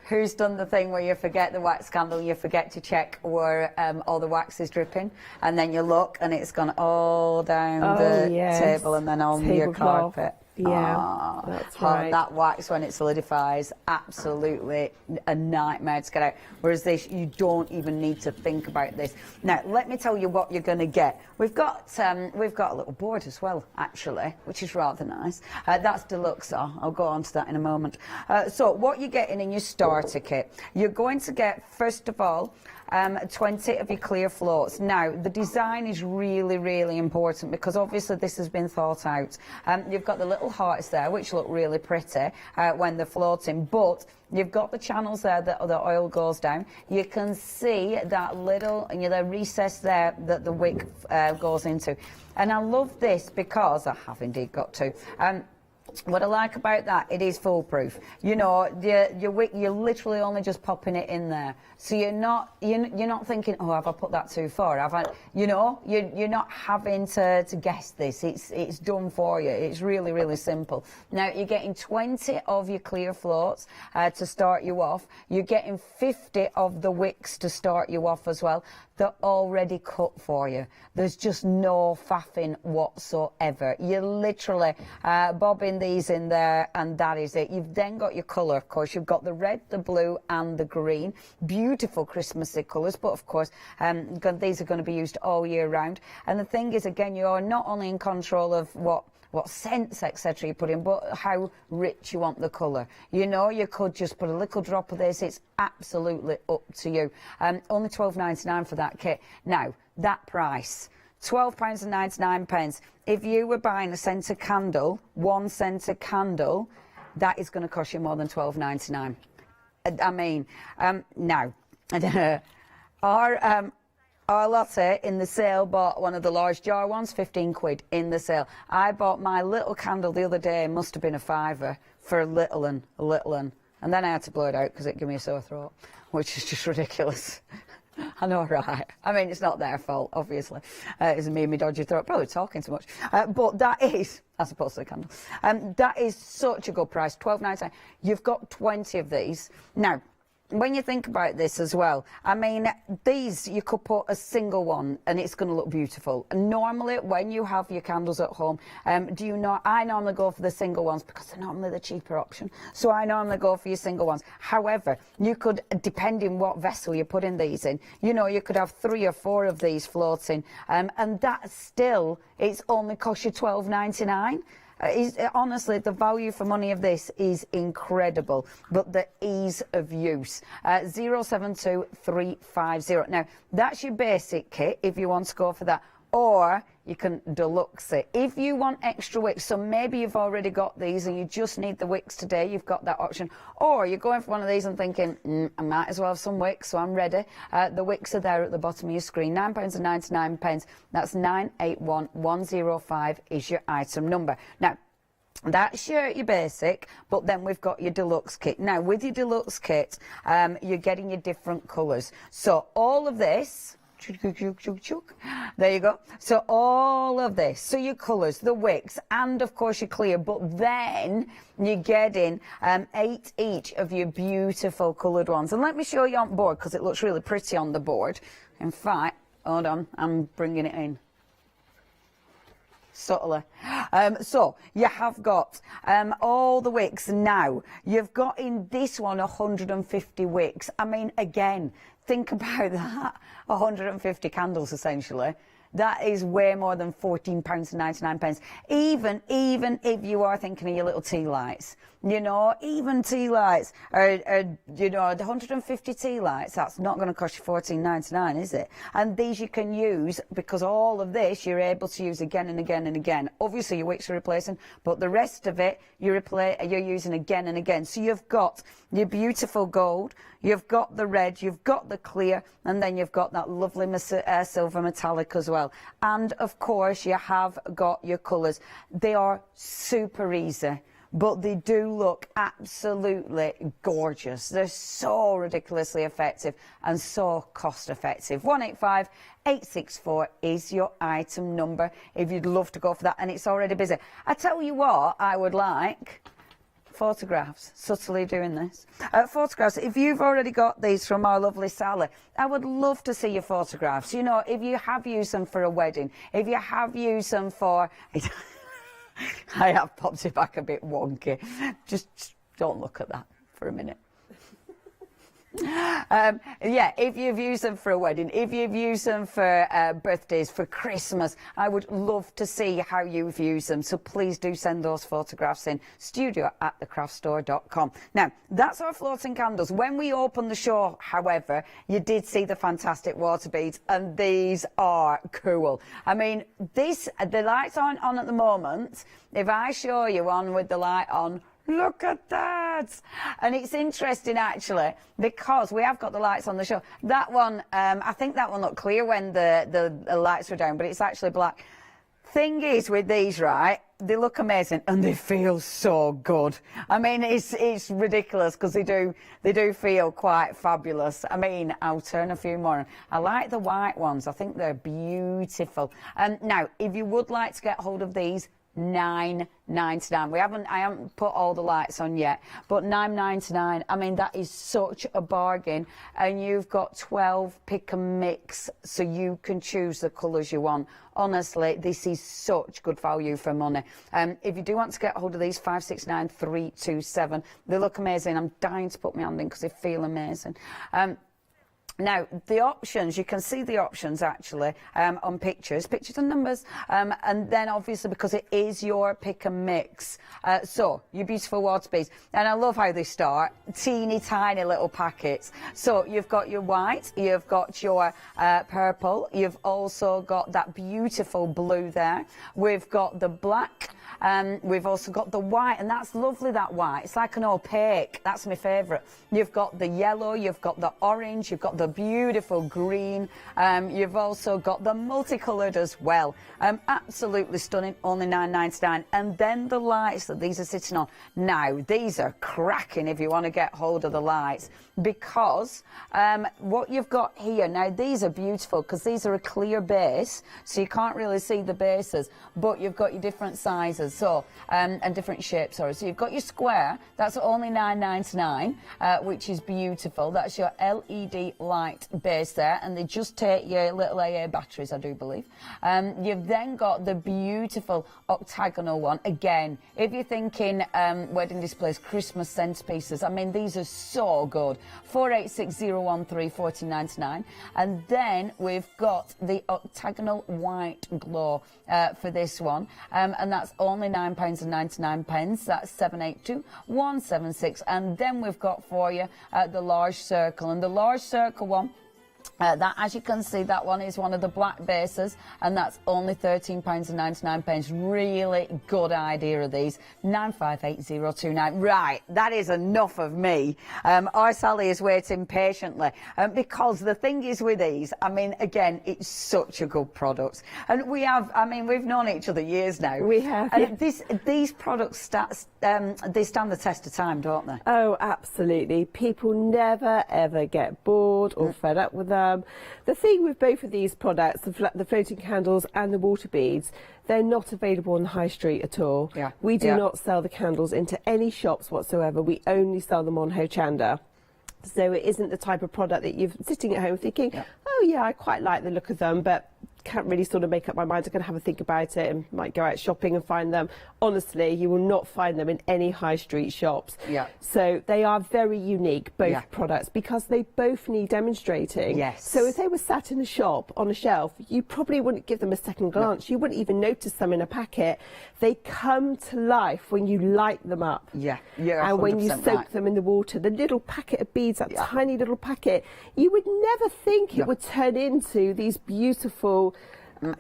who's done the thing where you forget the wax candle, you forget to check where all the wax is dripping, and then you look and it's gone all down the table and then on your carpet. Yeah, that's right. That wax, when it solidifies, absolutely a nightmare to get out. Whereas this, you don't even need to think about this. Now, let me tell you what you're going to get. We've got a little board as well, actually, which is rather nice. That's deluxe. I'll go on to that in a moment. So what you're getting in your starter kit, you're going to get, first of all, 20 of your clear floats. Now, the design is really, really important because obviously this has been thought out. You've got the little hearts there, which look really pretty when they're floating, but you've got the channels there that the oil goes down. You can see that little the recess there that the wick goes into. And I love this because I have indeed got to. What I like about that, it is foolproof. You know, your wick, you're literally only just popping it in there, so you're not thinking, oh, have I put that too far? Have I? You know, you're not having to guess this. It's done for you. It's really, really simple. Now you're getting 20 of your clear floats to start you off. You're getting 50 of the wicks to start you off as well. They're already cut for you. There's just no faffing whatsoever. You're literally bobbing these in there and that is it. You've then got your colour, of course. You've got the red, the blue and the green. Beautiful Christmassy colours, but of course these are going to be used all year round. And the thing is, again, you are not only in control of what scents, etc. you put in, but how rich you want the colour. You know, you could just put a little drop of this. It's absolutely up to you. Only £12.99 for that kit. Now, that price, £12.99. If you were buying a scented candle, one scented candle, that is going to cost you more than £12.99. I mean, now, our Lotte in the sale bought one of the large jar ones, 15 quid in the sale. I bought my little candle the other day, must have been a £5 for a little one. And then I had to blow it out because it gave me a sore throat, which is just ridiculous. I know, right? I mean, it's not their fault, obviously. It's me and my dodgy throat, probably talking too much. But that is, as opposed to the candle, that is such a good price, £12.99. You've got 20 of these. Now, when you think about this as well, I mean, these, you could put a single one and it's going to look beautiful. And normally, when you have your candles at home, I normally go for the single ones because they're normally the cheaper option. So I normally go for your single ones. However, you could, depending what vessel you're putting these in, you know, you could have 3 or 4 of these floating. And that still, it's only cost you £12.99. Honestly, the value for money of this is incredible, but the ease of use. 072350. Now, that's your basic kit if you want to go for that, or you can deluxe it. If you want extra wicks, so maybe you've already got these and you just need the wicks today, you've got that option. Or you're going for one of these and thinking, I might as well have some wicks, so I'm ready. The wicks are there at the bottom of your screen, £9.99. That's 981105 is your item number. Now, that's your basic, but then we've got your deluxe kit. Now, with your deluxe kit, you're getting your different colours. So all of this, there you go. So all of this, so your colours, the wicks, and of course your clear, but then you're getting 8 each of your beautiful coloured ones. And let me show you on board, because it looks really pretty on the board. In fact, hold on, I'm bringing it in. Subtly. So you have got all the wicks. Now you've got in this one 150 wicks. I mean, again, think about that. 150 candles essentially. That is way more than £14.99. Even if you are thinking of your little tea lights, you know, even tea lights are you know, the 150 tea lights, that's not going to cost you £14.99, is it? And these you can use, because all of this you're able to use again and again and again. Obviously your wicks are replacing, but the rest of it you're using again and again. So you've got your beautiful gold, you've got the red, you've got the clear, and then you've got that lovely silver metallic as well. And of course you have got your colours. They are super easy. but they do look absolutely gorgeous. They're so ridiculously effective and so cost effective. 185864 is your item number if you'd love to go for that, and it's already busy. I tell you what, I would like photographs, subtly doing this. Photographs, if you've already got these from our lovely Sally, I would love to see your photographs. You know, if you have used them for a wedding, if you have used them for... I have popped it back a bit wonky. Just don't look at that for a minute. Yeah, if you've used them for a wedding, if you've used them for birthdays, for Christmas, I would love to see how you've used them. So please do send those photographs in, studio@thecraftstore.com. Now, that's our floating candles. When we opened the show, however, you did see the fantastic water beads, and these are cool. I mean, the lights aren't on at the moment. If I show you one with the light on, look at that! And it's interesting, actually, because we have got the lights on the show. That one, I think that one looked clear when the lights were down, but it's actually black. Thing is, with these, right, they look amazing and they feel so good. I mean, it's ridiculous because they do feel quite fabulous. I mean, I'll turn a few more on. I like the white ones. I think they're beautiful. Now, if you would like to get hold of these, $9.99. I haven't put all the lights on yet, but $9.99. I mean, that is such a bargain, and you've got 12 pick and mix, so you can choose the colours you want. Honestly, this is such good value for money. If you do want to get hold of these, 569327. They look amazing. I'm dying to put my hand in because they feel amazing. Now, the options, you can see the options actually on pictures and numbers, and then obviously because it is your pick and mix. So, your beautiful water beads, and I love how they start, teeny tiny little packets. So, you've got your white, you've got your purple, you've also got that beautiful blue there, we've got the black, we've also got the white, and that's lovely, that white. It's like an opaque. That's my favourite. You've got the yellow, you've got the orange, you've got the beautiful green. You've also got the multicoloured as well. Absolutely stunning, only $9.99. And then the lights that these are sitting on. Now, these are cracking if you want to get hold of the lights, because what you've got here, now these are beautiful because these are a clear base, so you can't really see the bases, but you've got your different sizes. So, and different shapes, sorry. So you've got your square, that's only $9.99, which is beautiful. That's your LED light base there, and they just take your little AA batteries, I do believe. You've then got the beautiful octagonal one. Again, if you're thinking wedding displays, Christmas centerpieces, I mean, these are so good. 486013, $14.99. And then we've got the octagonal white glow for this one, and that's only £9.99. That's 782176. And then we've got for you the large circle, and the large circle one, that, as you can see, that one is one of the black bases, and that's only £13.99. Really good idea of these. 958029. Right, that is enough of me. Our Sally is waiting patiently, because the thing is with these, I mean, again, it's such a good product, and we have, I mean, we've known each other years now. We have. And these products they stand the test of time, don't they? Oh, absolutely. People never ever get bored or fed up with them. The thing with both of these products, the floating candles and the water beads, they're not available on the high street at all. Yeah. We do not sell the candles into any shops whatsoever. We only sell them on Hochanda. So it isn't the type of product that you're sitting at home thinking, oh yeah, I quite like the look of them, but can't really sort of make up my mind. I'm going to have a think about it and might go out shopping and find them. Honestly, you will not find them in any high street shops. Yeah. So they are very unique, both products, because they both need demonstrating. Yes. So if they were sat in a shop on a shelf, you probably wouldn't give them a second glance. You wouldn't even notice them in a packet. They come to life when you light them up. Yeah. Yeah. And when you soak them in the water. The little packet of beads, that tiny little packet, you would never think it would turn into these beautiful,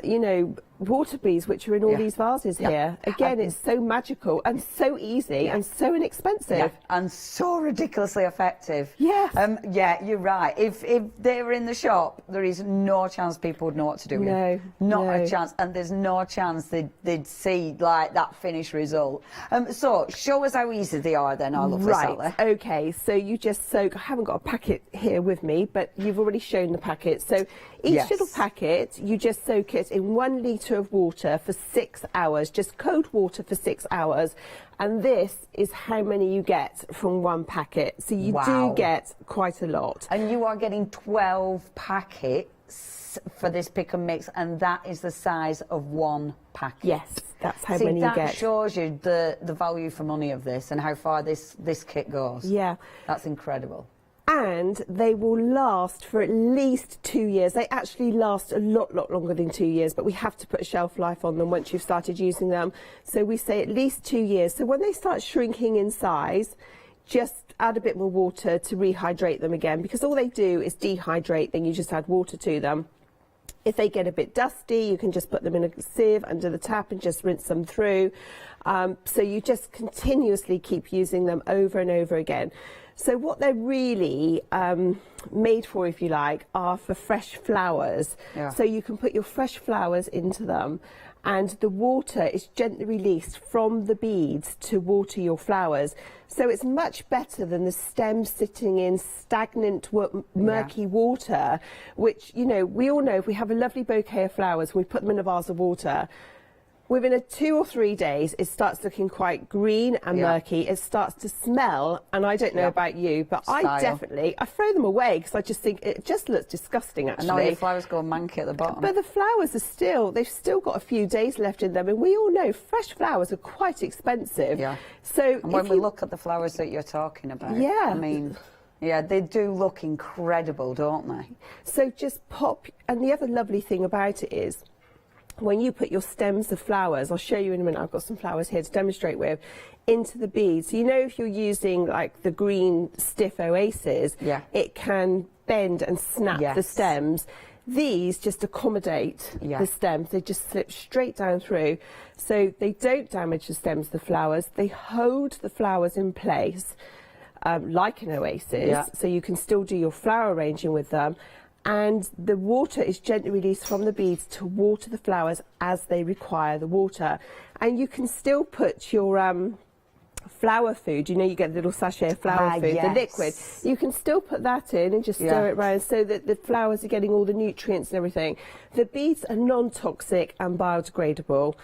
you know, water beads which are in all these vases here. Again, it's so magical and so easy and so inexpensive. And so ridiculously effective. Yes. Yeah, you're right. If they were in the shop, there is no chance people would know what to do with No, them. Not no. a chance. And there's no chance they'd see like that finished result. So show us how easy they are then, our lovely Sally. Right, okay, so you just soak, I haven't got a packet here with me, but you've already shown the packet. So each little packet, you just soak it in 1 litre of water for 6 hours, just cold water for 6 hours. And this is how many you get from one packet. So you do get quite a lot. And you are getting 12 packets for this pick and mix, and that is the size of one packet. Yes, that's how many you get. That shows you the value for money of this and how far this kit goes. Yeah. That's incredible. And they will last for at least 2 years. They actually last a lot longer than 2 years, but we have to put a shelf life on them once you've started using them. So we say at least 2 years. So when they start shrinking in size, just add a bit more water to rehydrate them again, because all they do is dehydrate, then you just add water to them. If they get a bit dusty, you can just put them in a sieve under the tap and just rinse them through. So you just continuously keep using them over and over again. So what they're really made for, if you like, are for fresh flowers. Yeah. So you can put your fresh flowers into them, and the water is gently released from the beads to water your flowers. So it's much better than the stem sitting in stagnant, murky water, which, you know, we all know if we have a lovely bouquet of flowers and we put them in a vase of water, within 2 or 3 days, it starts looking quite green and murky. It starts to smell, and I don't know about you, but I throw them away because I just think it just looks disgusting, actually. And now your flowers go manky at the bottom. But the flowers are they've still got a few days left in them, and we all know fresh flowers are quite expensive. Yeah. So and when we look at the flowers that you're talking about, I mean, yeah, they do look incredible, don't they? So just pop, and the other lovely thing about it is, when you put your stems of flowers, I'll show you in a minute, I've got some flowers here to demonstrate with, into the beads. So you know, if you're using like the green stiff oasis, it can bend and snap the stems. These just accommodate the stems. They just slip straight down through. So they don't damage the stems of the flowers. They hold the flowers in place like an oasis. So you can still do your flower arranging with them. And the water is gently released from the beads to water the flowers as they require the water. And you can still put your flower food, you know, you get a little sachet of flower food, the liquid. You can still put that in and just stir it around so that the flowers are getting all the nutrients and everything. The beads are non-toxic and biodegradable.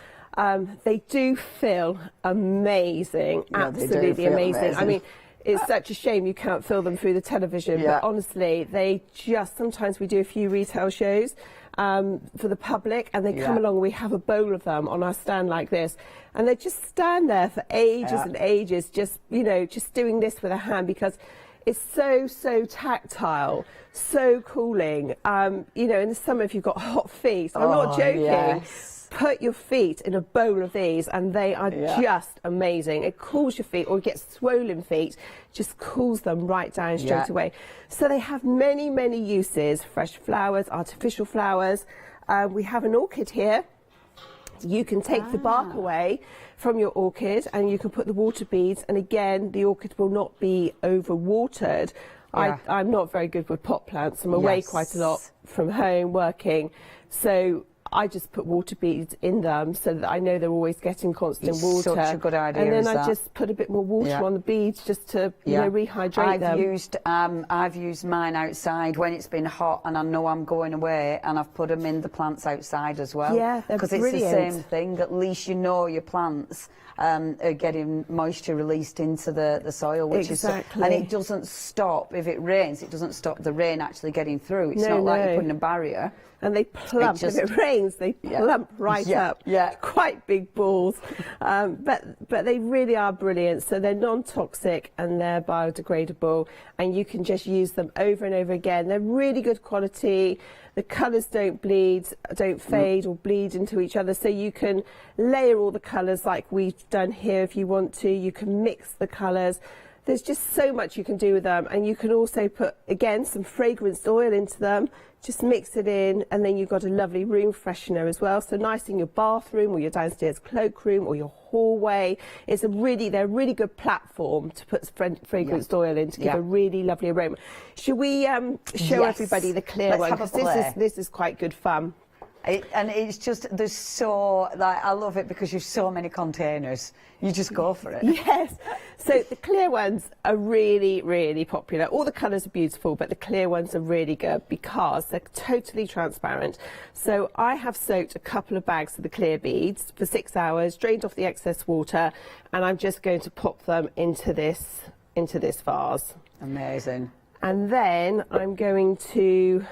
They do feel amazing, absolutely amazing. I mean, it's such a shame you can't feel them through the television, but honestly, they just, sometimes we do a few retail shows for the public, and they come along, we have a bowl of them on our stand like this, and they just stand there for ages and ages, just, you know, just doing this with a hand, because it's so tactile, so cooling. You know, in the summer, if you've got hot feet, I'm not joking. Put your feet in a bowl of these and they are just amazing. It cools your feet, or you get swollen feet, just cools them right down straight away. So they have many uses: fresh flowers, artificial flowers. We have an orchid here. You can take the bark away from your orchid and you can put the water beads, and again, the orchid will not be overwatered. I'm not very good with pot plants. I'm away quite a lot from home working, so I just put water beads in them so that I know they're always getting constant water. Such a good idea. And then I just put a bit more water on the beads just to you know, rehydrate them. I've used mine outside when it's been hot and I know I'm going away, and I've put them in the plants outside as well. Yeah, they're because it's the same thing. At least you know your plants are getting moisture released into the soil, which is, and it doesn't stop if it rains. It doesn't stop the rain actually getting through. It's not like you're putting a barrier. And they plump. If it rains, they plump right up. Quite big balls. But they really are brilliant. So they're non-toxic and they're biodegradable, and you can just use them over and over again. They're really good quality. The colours don't bleed, don't fade or bleed into each other. So you can layer all the colours like we've done here if you want to. You can mix the colours. There's just so much you can do with them, and you can also put, again, some fragranced oil into them, just mix it in, and then you've got a lovely room freshener as well. So nice in your bathroom or your downstairs cloakroom or your hallway. They're a really good platform to put fragranced oil in to give a really lovely aroma. Should we show everybody the clear one? Because this is quite good fun. And it's just, there's so, like, I love it because you've so many containers. You just go for it. Yes. So the clear ones are really, really popular. All the colours are beautiful, but the clear ones are really good because they're totally transparent. So I have soaked a couple of bags of the clear beads for 6 hours, drained off the excess water, and I'm just going to pop them into this vase. Amazing. And then I'm going to,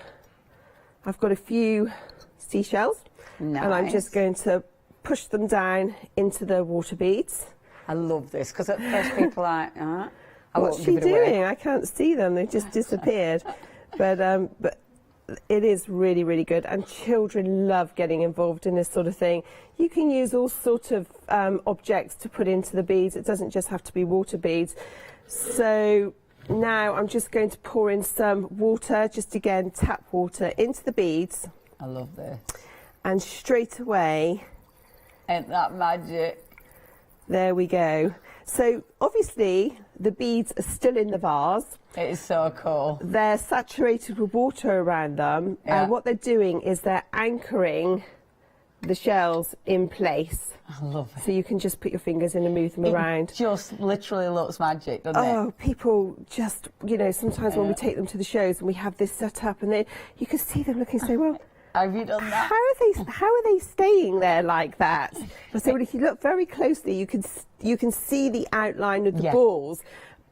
I've got a few seashells, and I'm just going to push them down into the water beads. I love this because at first people are like, what's she doing? I can't see them, they've just disappeared. But it is really, really good, and children love getting involved in this sort of thing. You can use all sorts of objects to put into the beads. It doesn't just have to be water beads. So now I'm just going to pour in some water, just again tap water into the beads. I love this. And straight away... Ain't that magic? There we go. So obviously the beads are still in the vase. It is so cool. They're saturated with water around them, and what they're doing is they're anchoring the shells in place. I love it. So you can just put your fingers in and move them around. It just literally looks magic, doesn't it? Oh, people just, you know, sometimes when we take them to the shows and we have this set up, and then you can see them looking so well. Have you done that? How are they staying there like that? So if you look very closely, you can see the outline of the balls,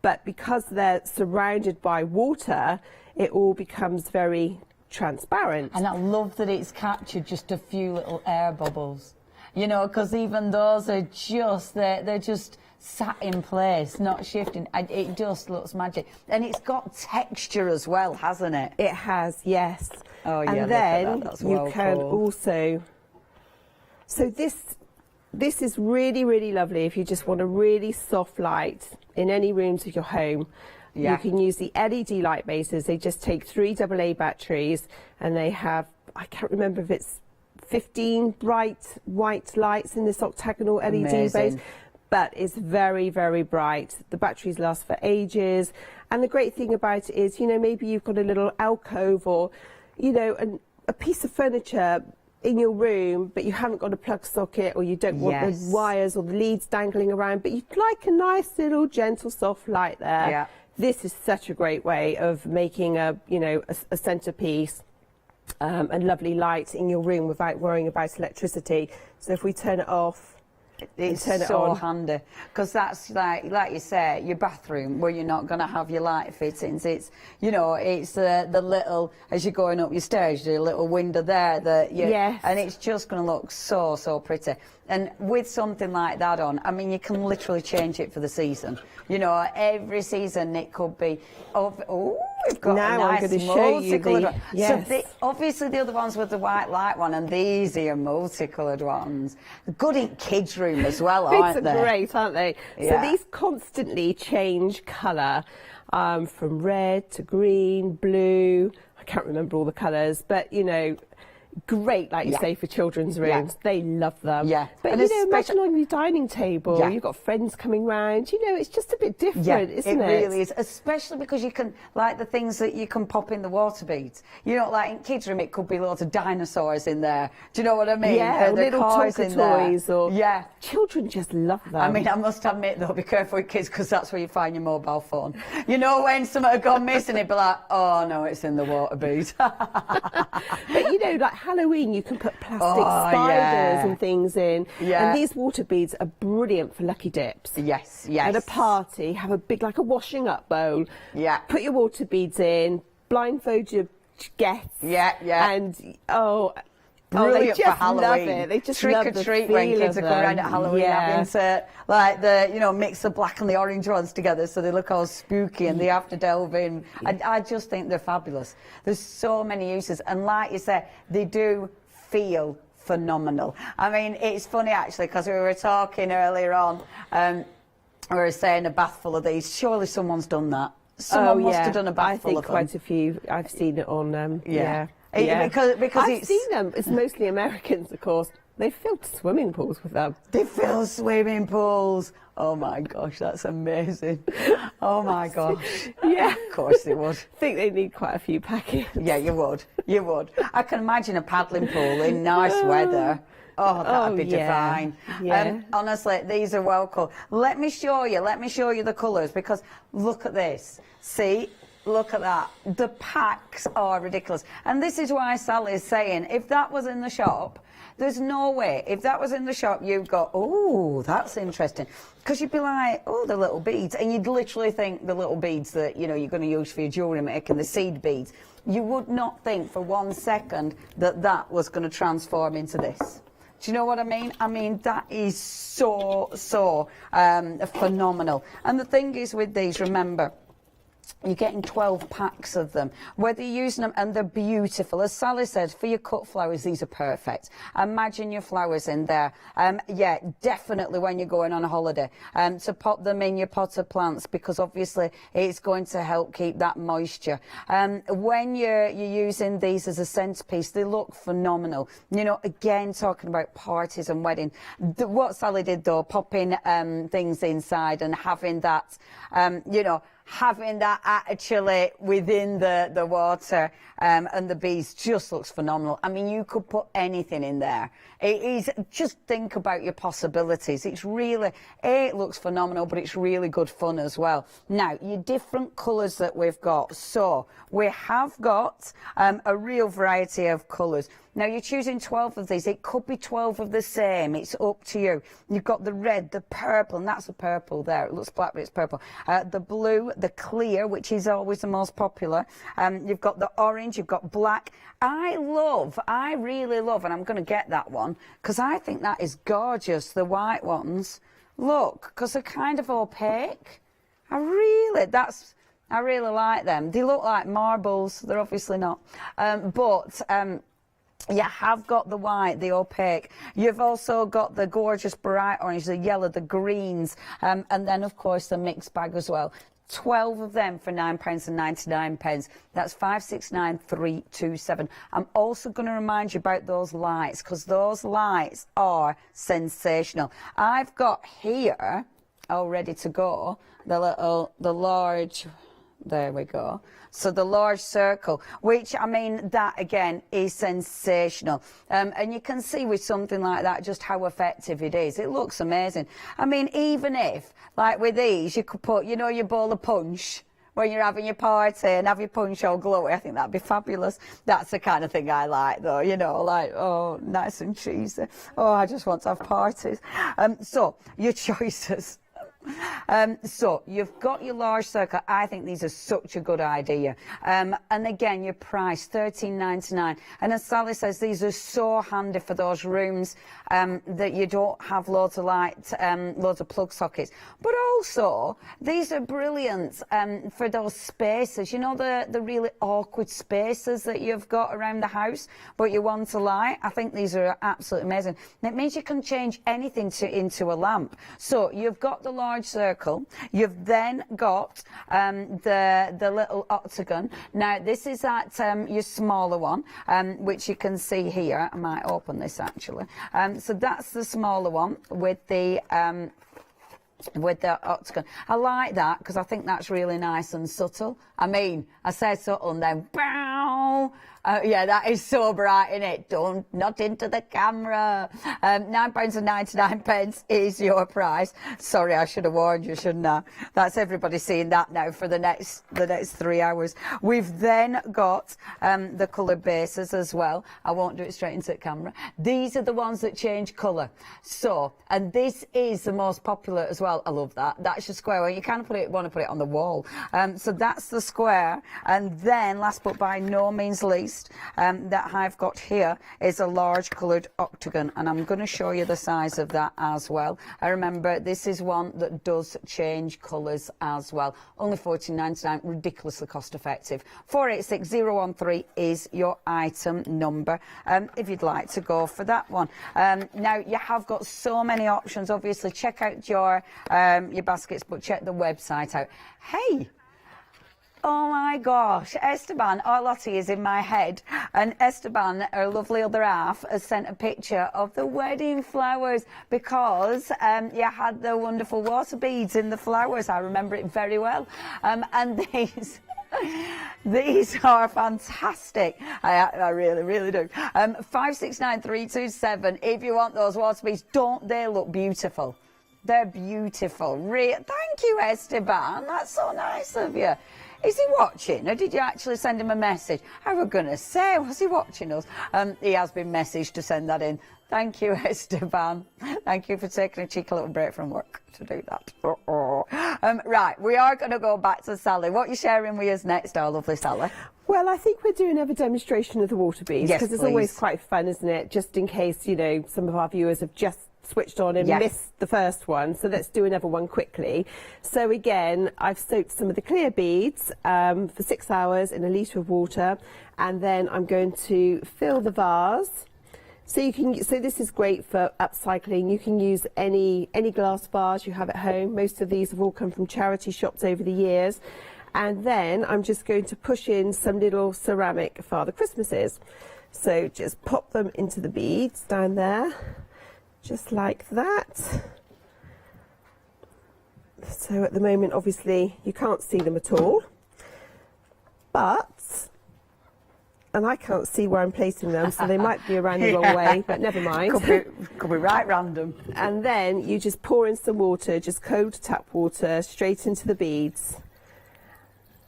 but because they're surrounded by water, it all becomes very transparent. And I love that it's captured just a few little air bubbles. You know, because even those are just, they're just sat in place, not shifting. It just looks magic. And it's got texture as well, hasn't it? It has, yes. Oh, yeah, and then you can also... So this is really, really lovely if you just want a really soft light in any rooms of your home. Yeah. You can use the LED light bases. They just take 3 AA batteries, and they have, I can't remember if it's 15 bright white lights in this octagonal LED base, but it's very, very bright. The batteries last for ages, and the great thing about it is, you know, maybe you've got a little alcove or, you know, a piece of furniture in your room, but you haven't got a plug socket, or you don't want the wires or the leads dangling around, but you'd like a nice little gentle soft light there. Yeah. This is such a great way of making a, you know, a centerpiece. A lovely light in your room without worrying about electricity. So if we turn it off, it's turn it so on. handy, because that's like you say, your bathroom where you're not going to have your light fittings. It's, you know, it's the little, as you're going up your stairs, your little window there that you, and it's just going to look so, so pretty. And with something like that on, I mean, you can literally change it for the season. You know, every season it could be, we've got now a nice I'm going to show you the, So obviously the other ones with the white light one, and these are multicoloured ones. Good in kids' room as well, aren't they? It's great, aren't they? Yeah. So these constantly change colour, from red to green, blue. I can't remember all the colours, but, you know, great, like you say, for children's rooms. They love them. Yeah. But, you know, imagine on your dining table, you've got friends coming round, you know, it's just a bit different, isn't it? It really is, especially because you can, like the things that you can pop in the water beads. You know, like in kids' room, it could be loads of dinosaurs in there. Do you know what I mean? Yeah, little Tonka toys, or... Yeah. Children just love them. I mean, I must admit, though, be careful with kids, because that's where you find your mobile phone. You know, when something had gone missing, it'd be like, oh, no, it's in the water bead. But, you know, like Halloween, you can put plastic spiders and things in. Yeah. And these water beads are brilliant for lucky dips. Yes, yes. At a party, have a big, like a washing up bowl. Yeah. Put your water beads in, blindfold your guests. Yeah, yeah. And, brilliant they just for Halloween. love it. They just trick love or the treat feel when kids are of coming around them. at Halloween having to, like, you know, mix the black and the orange ones together so they look all spooky, and they have to delve in. I just think they're fabulous. There's so many uses, and like you said, they do feel phenomenal. I mean, it's funny actually, because we were talking earlier on. Or saying a bath full of these. Surely someone's done that. Someone must have done a bath full of them. I think quite a few. I've seen it on. Yeah. Because I've seen them. It's mostly Americans, of course. They filled swimming pools with them. They fill swimming pools. Oh my gosh, that's amazing. Oh my gosh. Yeah. Of course they would. I think they need quite a few packets. Yeah, you would. You would. I can imagine a paddling pool in nice weather. Oh, that'd be divine. Yeah. Honestly, these are well cool. Let me show you the colours, because look at this. See? Look at that. The packs are ridiculous. And this is why Sally's saying, if that was in the shop, there's no way. If that was in the shop, you'd go, oh, that's interesting. Because you'd be like, oh, the little beads. And you'd literally think the little beads that, you know, you're going to use for your jewellery making, the seed beads. You would not think for 1 second that that was going to transform into this. Do you know what I mean? I mean, that is so phenomenal. And the thing is with these, remember, you're getting 12 packs of them, whether you're using them, and they're beautiful. As Sally said, for your cut flowers, these are perfect. Imagine your flowers in there. Yeah, definitely when you're going on a holiday, to pop them in your potted plants, because obviously it's going to help keep that moisture. When you're using these as a centerpiece, they look phenomenal. You know, again, talking about parties and weddings, what Sally did though, popping things inside and having that, you know, having that actually within the water and the bees just looks phenomenal. I mean, you could put anything in there. It is, just think about your possibilities. It's really, it looks phenomenal, but it's really good fun as well. Now, your different colours that we've got. So, we have got a real variety of colours. Now, you're choosing 12 of these. It could be 12 of the same. It's up to you. You've got the red, the purple, and that's the purple there. It looks black, but it's purple. The blue, the clear, which is always the most popular. You've got the orange, you've got black. I really love, and I'm going to get that one, because I think that is gorgeous, the white ones. Look, because they're kind of opaque. I really like them. They look like marbles. They're obviously not. You have got the white, the opaque. You've also got the gorgeous bright orange, the yellow, the greens, and then, of course, the mixed bag as well. 12 of them for £9.99. That's 569,327. I'm also going to remind you about those lights, because those lights are sensational. I've got here, all ready to go, the large, there we go. So the large circle, which, I mean, that again is sensational. And you can see with something like that just how effective it is. It looks amazing. I mean, even if, like with these, you could put, you know, your bowl of punch when you're having your party and have your punch all glowy. I think that'd be fabulous. That's the kind of thing I like, though, you know, like, oh, nice and cheesy. Oh, I just want to have parties. So, your choices. So you've got your large circle. I think these are such a good idea. And again, your price $13.99. And as Sally says, these are so handy for those rooms that you don't have loads of light, loads of plug sockets. But also, these are brilliant for those spaces. You know, the really awkward spaces that you've got around the house, but you want to light. I think these are absolutely amazing. And it means you can change anything into a lamp. So you've got the large circle, you've then got the little octagon. Now this is at your smaller one, which you can see here. I might open this actually. So that's the smaller one with the octagon. I like that because I think that's really nice and subtle. I mean, I say subtle and then bow. Yeah, that is so bright, isn't it? Not into the camera. £9.99 is your price. Sorry, I should have warned you, shouldn't I? That's everybody seeing that now for the next 3 hours. We've then got the colour bases as well. I won't do it straight into the camera. These are the ones that change colour. So, and this is the most popular as well. I love that. That's your square one. You kind of want to put it on the wall. So that's the square. And then, last but by no means least, that I've got here is a large coloured octagon, and I'm going to show you the size of that as well. I remember this is one that does change colours as well. Only $14.99, ridiculously cost effective. 486013 is your item number if you'd like to go for that one. Now you have got so many options. Obviously, check out your your baskets, but check the website out. Hey! Oh my gosh, Esteban, our Lottie is in my head, and Esteban, her lovely other half, has sent a picture of the wedding flowers because you had the wonderful water beads in the flowers. I remember it very well. And these are fantastic. I really, really do. 569327, if you want those water beads, don't they look beautiful? They're beautiful. Thank you, Esteban. That's so nice of you. Is he watching, or did you actually send him a message? I was going to say, was he watching us? He has been messaged to send that in. Thank you, Esteban. Thank you for taking a cheeky little break from work to do that. Right, we are going to go back to Sally. What are you sharing with us next, our lovely Sally? Well, I think we're doing another demonstration of the water beads, because it's always quite fun, isn't it? Just in case, you know, some of our viewers have just switched on and missed the first one, so let's do another one quickly. So again, I've soaked some of the clear beads for 6 hours in a litre of water, and then I'm going to fill the vase. So this is great for upcycling. You can use any glass vase you have at home. Most of these have all come from charity shops over the years. And then I'm just going to push in some little ceramic Father Christmases. So just pop them into the beads down there, just like that. So at the moment, obviously, you can't see them at all, and I can't see where I'm placing them, so they might be around the wrong way, but never mind. Could be right random. And then you just pour in some water, just cold tap water, straight into the beads.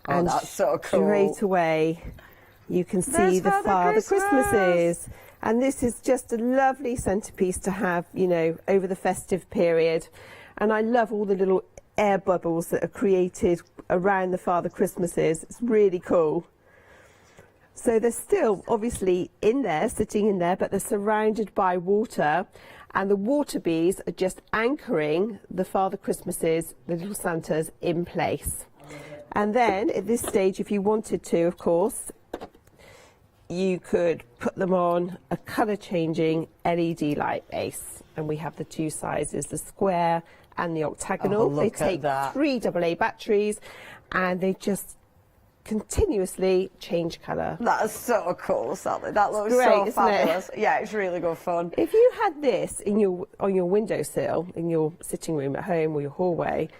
Oh, and that's so cool. Straight away, you can see the Father Christmases. And this is just a lovely centrepiece to have, you know, over the festive period. And I love all the little air bubbles that are created around the Father Christmases. It's really cool. So they're still obviously in there, sitting in there, but they're surrounded by water. And the water beads are just anchoring the Father Christmases, the little Santas, in place. And then at this stage, if you wanted to, of course, you could put them on a colour changing LED light base, and we have the two sizes, the square and the octagonal. They take 3 AA batteries, and they just continuously change colour. That is so cool, Sally. That looks great, so fabulous. Yeah, it's really good fun. If you had this in on your windowsill in your sitting room at home or your hallway,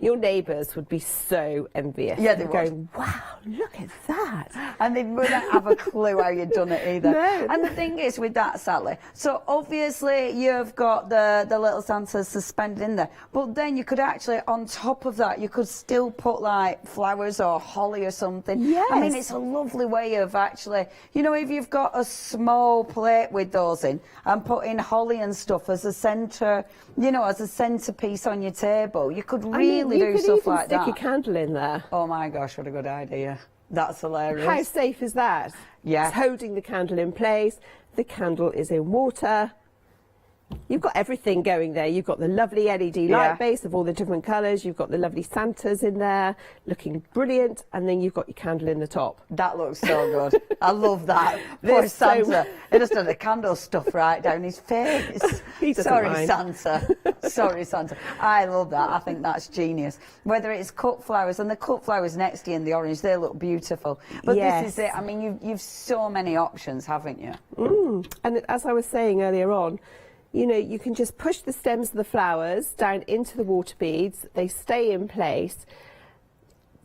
your neighbours would be so envious. Yeah, they're going, wow, look at that. And they wouldn't have a clue how you'd done it either. No. And the thing is with that, Sally, so obviously you've got the little Santas suspended in there, but then you could actually, on top of that, you could still put like flowers or holly or something. Yes. I mean, it's a lovely way of actually, you know, if you've got a small plate with those in and put in holly and stuff as a centre, you know, as a centrepiece on your table, you could really do stuff like that. You could even stick a candle in there. Oh my gosh, what a good idea. That's hilarious. How safe is that? Yeah. It's holding the candle in place. The candle is in water. You've got everything going there. You've got the lovely LED light base of all the different colours. You've got the lovely Santas in there, looking brilliant. And then you've got your candle in the top. That looks so good. I love that. Poor Santa. He just had the candle stuff right down his face. Sorry, Santa. Sorry, Santa. I love that. I think that's genius. Whether it's cut flowers, and the cut flowers next to you in the orange, they look beautiful. But this is it. I mean, you've so many options, haven't you? And as I was saying earlier on, you know, you can just push the stems of the flowers down into the water beads. They stay in place.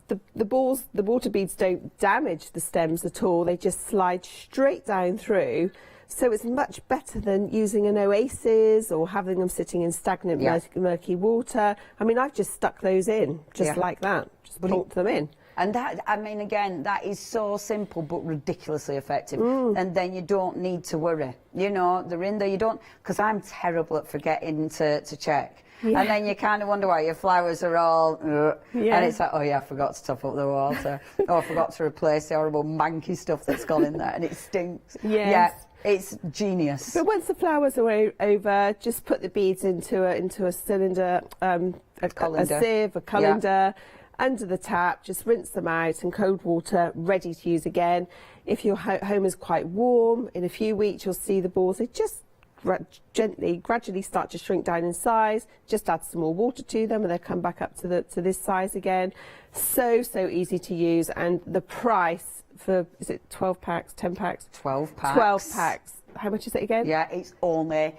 The water beads don't damage the stems at all. They just slide straight down through. So it's much better than using an oasis or having them sitting in stagnant murky water. I mean, I've just stuck those in just like that. Just plonked them in. And that, I mean, again, that is so simple but ridiculously effective. And then you don't need to worry. You know, they're in there. You don't, because I'm terrible at forgetting to check. And then you kind of wonder why your flowers are all, and it's like, oh yeah, I forgot to top up the water. Oh, I forgot to replace the horrible manky stuff that's gone in there, and it stinks. Yeah, it's genius. But once the flowers are over, just put the beads into a cylinder, a sieve, a colander. Under the tap, just rinse them out in cold water, ready to use again. If your home is quite warm, in a few weeks you'll see the balls, they just gradually start to shrink down in size. Just add some more water to them and they'll come back up to this size again. So easy to use, and the price for, is it 12 packs, 10 packs? 12 packs. 12 packs. How much is it again? Yeah, it's only,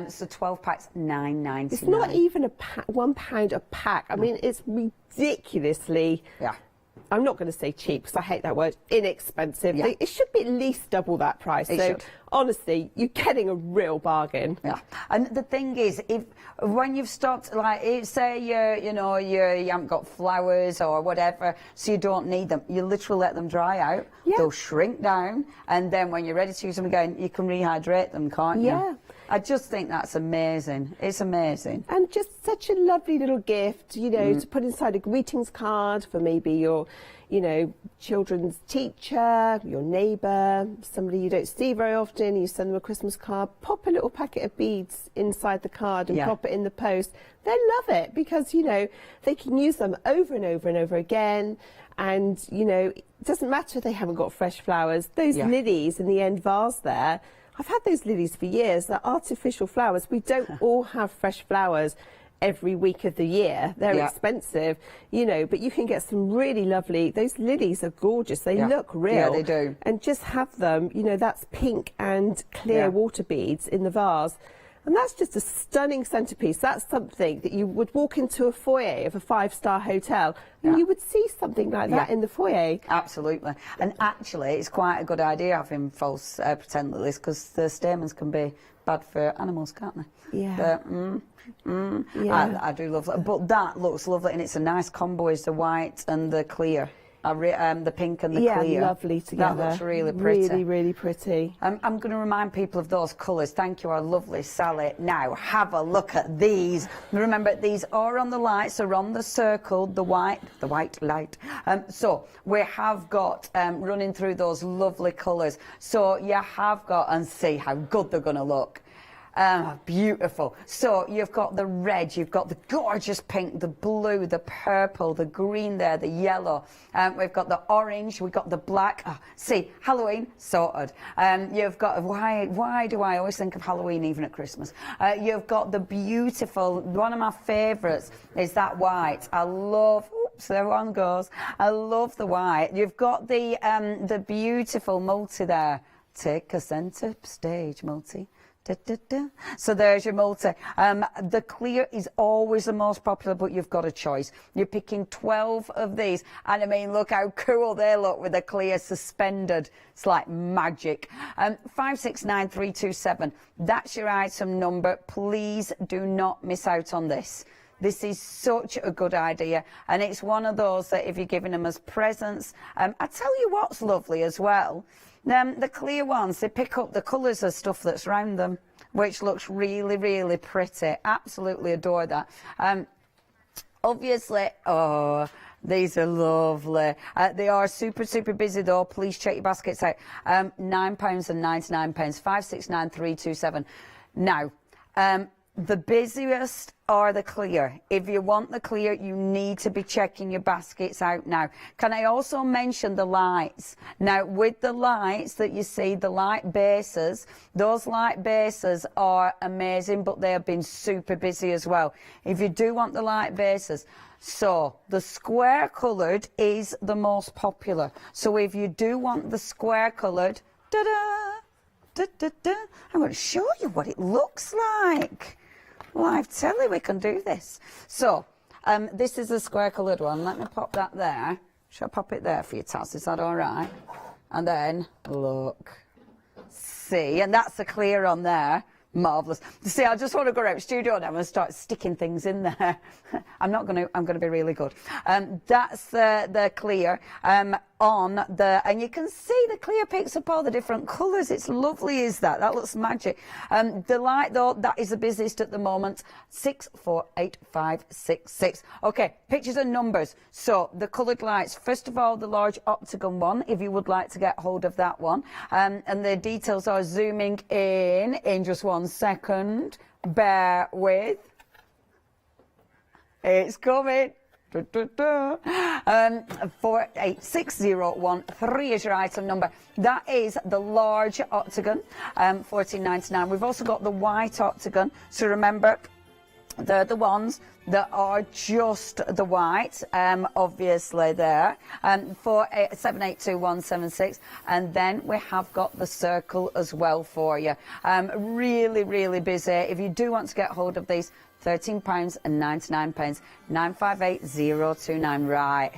so 12 packs, £9.99. It's not even £1 a pack. I mean, it's ridiculously, I'm not going to say cheap because I hate that word, inexpensive. Yeah. It should be at least double that price. It so should. honestly, you're getting a real bargain. Yeah, and the thing is, when you've stopped, like, say you haven't got flowers or whatever, so you don't need them, you literally let them dry out. Yeah. They'll shrink down, and then when you're ready to use them again, you can rehydrate them, can't you? Yeah. I just think that's amazing. It's amazing. And just such a lovely little gift, you know, to put inside a greetings card for maybe your, you know, children's teacher, your neighbour, somebody you don't see very often. You send them a Christmas card, pop a little packet of beads inside the card and pop it in the post. They love it because, you know, they can use them over and over and over again. And, you know, it doesn't matter if they haven't got fresh flowers. Those lilies in the end vase there, I've had those lilies for years. They're artificial flowers. We don't all have fresh flowers every week of the year. They're expensive, you know, but you can get some really lovely, those lilies are gorgeous. They look real. Yeah, they do. And just have them, you know, that's pink and clear water beads in the vase. And that's just a stunning centrepiece. That's something that you would walk into a foyer of a 5-star hotel and you would see something like that in the foyer. Absolutely. And actually, it's quite a good idea having false pretend lilies because the stamens can be bad for animals, can't they? Yeah. But, I do love that. But that looks lovely, and it's a nice combo, is the white and the clear. The pink and the clear. Yeah, lovely together. That looks really pretty. Really, really pretty. I'm going to remind people of those colours. Thank you, our lovely Sally. Now, have a look at these. Remember, these are on the lights, are on the circle, the white light. So, we have got, running through those lovely colours. So, you have got, and see how good they're going to look. Beautiful. So you've got the red, you've got the gorgeous pink, the blue, the purple, the green there, the yellow. We've got the orange, we've got the black. Oh, see, Halloween sorted. You've got, why do I always think of Halloween even at Christmas? You've got the beautiful, one of my favourites is that white. I love, oops, there one goes. I love the white. You've got the beautiful multi there. Take a centre stage multi. Da, da, da. So there's your multi. The clear is always the most popular, but you've got a choice. You're picking 12 of these, and I mean, look how cool they look with the clear suspended. It's like magic. 569327. That's your item number. Please do not miss out on this. This is such a good idea, and it's one of those that if you're giving them as presents, I tell you what's lovely as well. The clear ones, they pick up the colours of stuff that's around them, which looks really, really pretty. Absolutely adore that. Obviously, oh, these are lovely. They are super, super busy though. Please check your baskets out. £9.99, 569327. Now, the busiest are the clear. If you want the clear, you need to be checking your baskets out now. Can I also mention the lights? Now, with the lights that you see, the light bases, those light bases are amazing, but they have been super busy as well. If you do want the light bases, so the square coloured is the most popular. So if you do want the square coloured, da-da, da-da-da, I'm going to show you what it looks like. Live telly, we can do this. So, this is the square coloured one. Let me pop that there. Shall I pop it there for you, Taz? Is that all right? And then, look. See, and that's the clear on there. Marvellous. See, I just want to go around the studio now and start sticking things in there. I'm going to be really good. That's the clear. And you can see the clear picks up all the different colours. It's lovely, is that? That looks magic. The light, though, that is the busiest at the moment. 648566. Okay, pictures and numbers. So, the coloured lights. First of all, the large octagon one, if you would like to get hold of that one. And the details are zooming in just 1 second. Bear with. It's coming. 48601 is your item number. That is the large octagon, $14.99. We've also got the white octagon. So remember, they're the ones that are just the white, obviously there, for 782176. And then we have got the circle as well for you. Really, really busy. If you do want to get hold of these, £13.99, 958029. Right.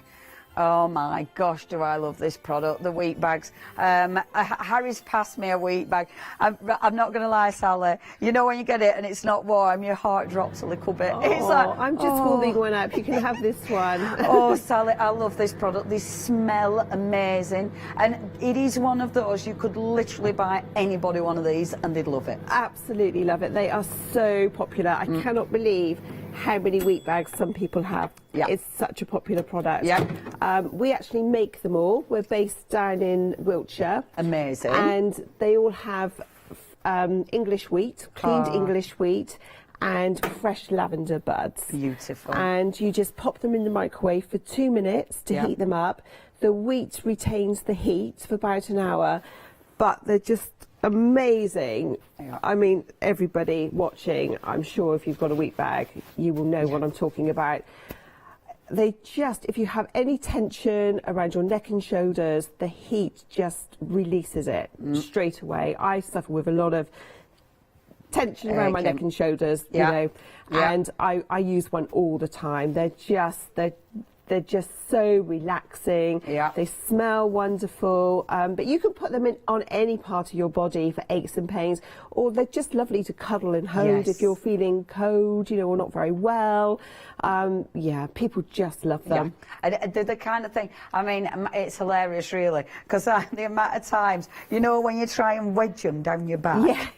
Oh my gosh, do I love this product, the wheat bags. Harry's passed me a wheat bag. I'm not going to lie, Sally. You know when you get it and it's not warm, your heart drops a little bit. Oh, It's like, I'm just warming one up. You can have this one. Oh, Sally, I love this product. They smell amazing. And it is one of those, you could literally buy anybody one of these and they'd love it. Absolutely love it. They are so popular. I cannot believe how many wheat bags some people have. Yeah. It's such a popular product. Yeah. We actually make them all. We're based down in Wiltshire. Amazing. And they all have English wheat, cleaned English wheat, and fresh lavender buds. Beautiful. And you just pop them in the microwave for 2 minutes to heat them up. The wheat retains the heat for about an hour, but they're just amazing. I mean, everybody watching, I'm sure if you've got a wheat bag, you will know what I'm talking about. They just, if you have any tension around your neck and shoulders, the heat just releases it straight away. I suffer with a lot of tension around my neck and shoulders, you know, and I use one all the time. They're just so relaxing. They smell wonderful, but you can put them in on any part of your body for aches and pains, or they're just lovely to cuddle and hold if you're feeling cold, you know, or not very well. Yeah, people just love them. And they're the kind of thing, I mean, it's hilarious really, because the amount of times, you know, when you try and wedge them down your back,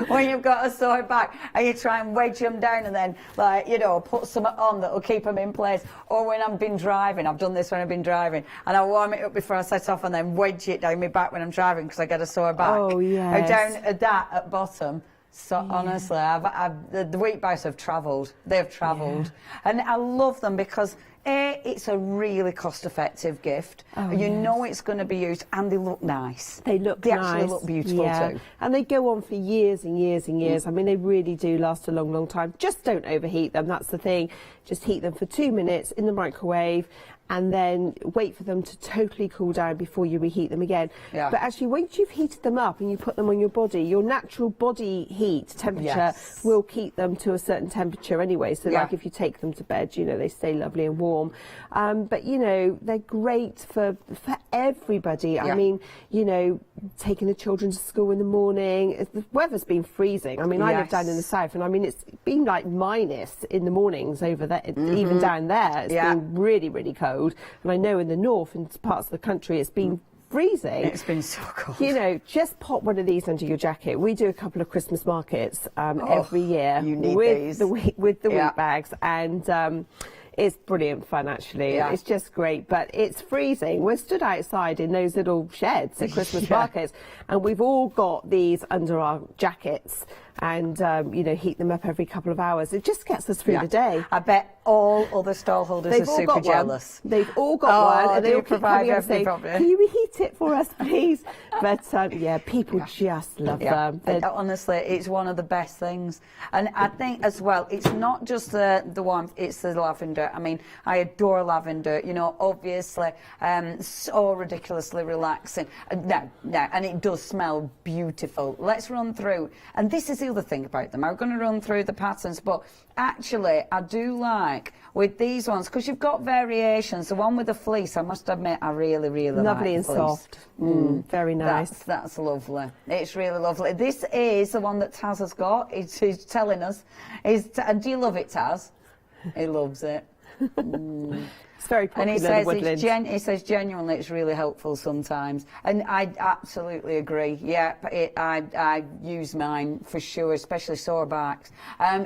when you've got a sore back and you try and wedge them down and then, like, you know, put something on that will keep them in place. Or when I've been driving, I've done this when I've been driving, and I warm it up before I set off and then wedge it down my back when I'm driving because I get a sore back. Oh, yes. Down at that at bottom. So honestly, the wheat bags have travelled. They've travelled, and I love them because it's a really cost-effective gift. You know it's going to be used, and they look nice. They actually look beautiful too. And they go on for years and years and years. I mean, they really do last a long, long time. Just don't overheat them. That's the thing. Just heat them for 2 minutes in the microwave, and then wait for them to totally cool down before you reheat them again. But actually, once you've heated them up and you put them on your body, your natural body heat temperature will keep them to a certain temperature anyway. So like if you take them to bed, you know, they stay lovely and warm. But, you know, they're great for everybody. I mean, you know, taking the children to school in the morning. The weather's been freezing. I mean, I live down in the south, and I mean, it's been like minus in the mornings over there, even down there. It's been really, really cold. And I know in the north and parts of the country it's been freezing. It's been so cold. You know, just pop one of these under your jacket. We do a couple of Christmas markets every year with the wheat bags, and it's brilliant fun, actually. It's just great, but it's freezing. We're stood outside in those little sheds at Christmas markets, and we've all got these under our jackets, and you know, heat them up every couple of hours. It just gets us through the day. I bet all other stallholders are super jealous. They've all got one, and they all keep coming up saying, problem. "Can you reheat it for us, please?" But yeah, people just love them. Honestly, it's one of the best things, and I think as well, it's not just the warmth; it's the lavender. I mean, I adore lavender. You know, obviously, so ridiculously relaxing. No, and it does smell beautiful. Let's run through, and this is the other thing about them. I'm going to run through the patterns, but actually, I do like with these ones because you've got variations. The one with the fleece, I must admit, I really, really like. Lovely and soft. Very nice. That's lovely. It's really lovely. This is the one that Taz has got. He's telling us. And do you love it, Taz? He loves it. It's very popular. And it says genuinely it's really helpful sometimes, and I absolutely agree. Yeah, I use mine for sure, especially sore backs.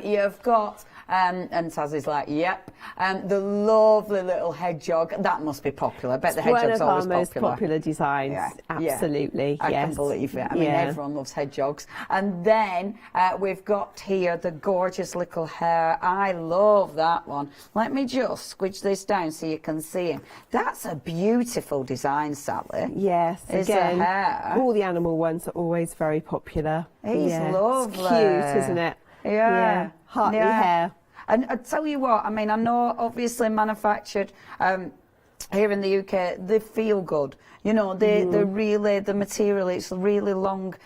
You've got. And Taz is like, yep. The lovely little hedgehog. That must be popular. I bet the hedgehog's always popular. One of our most popular designs. Yeah. Absolutely. I yes. can believe it. I mean, everyone loves hedgehogs. And then we've got here the gorgeous little hare. I love that one. Let me just squidge this down so you can see him. That's a beautiful design, Sally. Yes. It's again, a hare. all the animal ones are always very popular. He's lovely. It's cute, isn't it? Yeah. Heartly hair. And I tell you what, I mean, I know obviously manufactured here in the UK, they feel good. You know, they're really, the material, it's really long.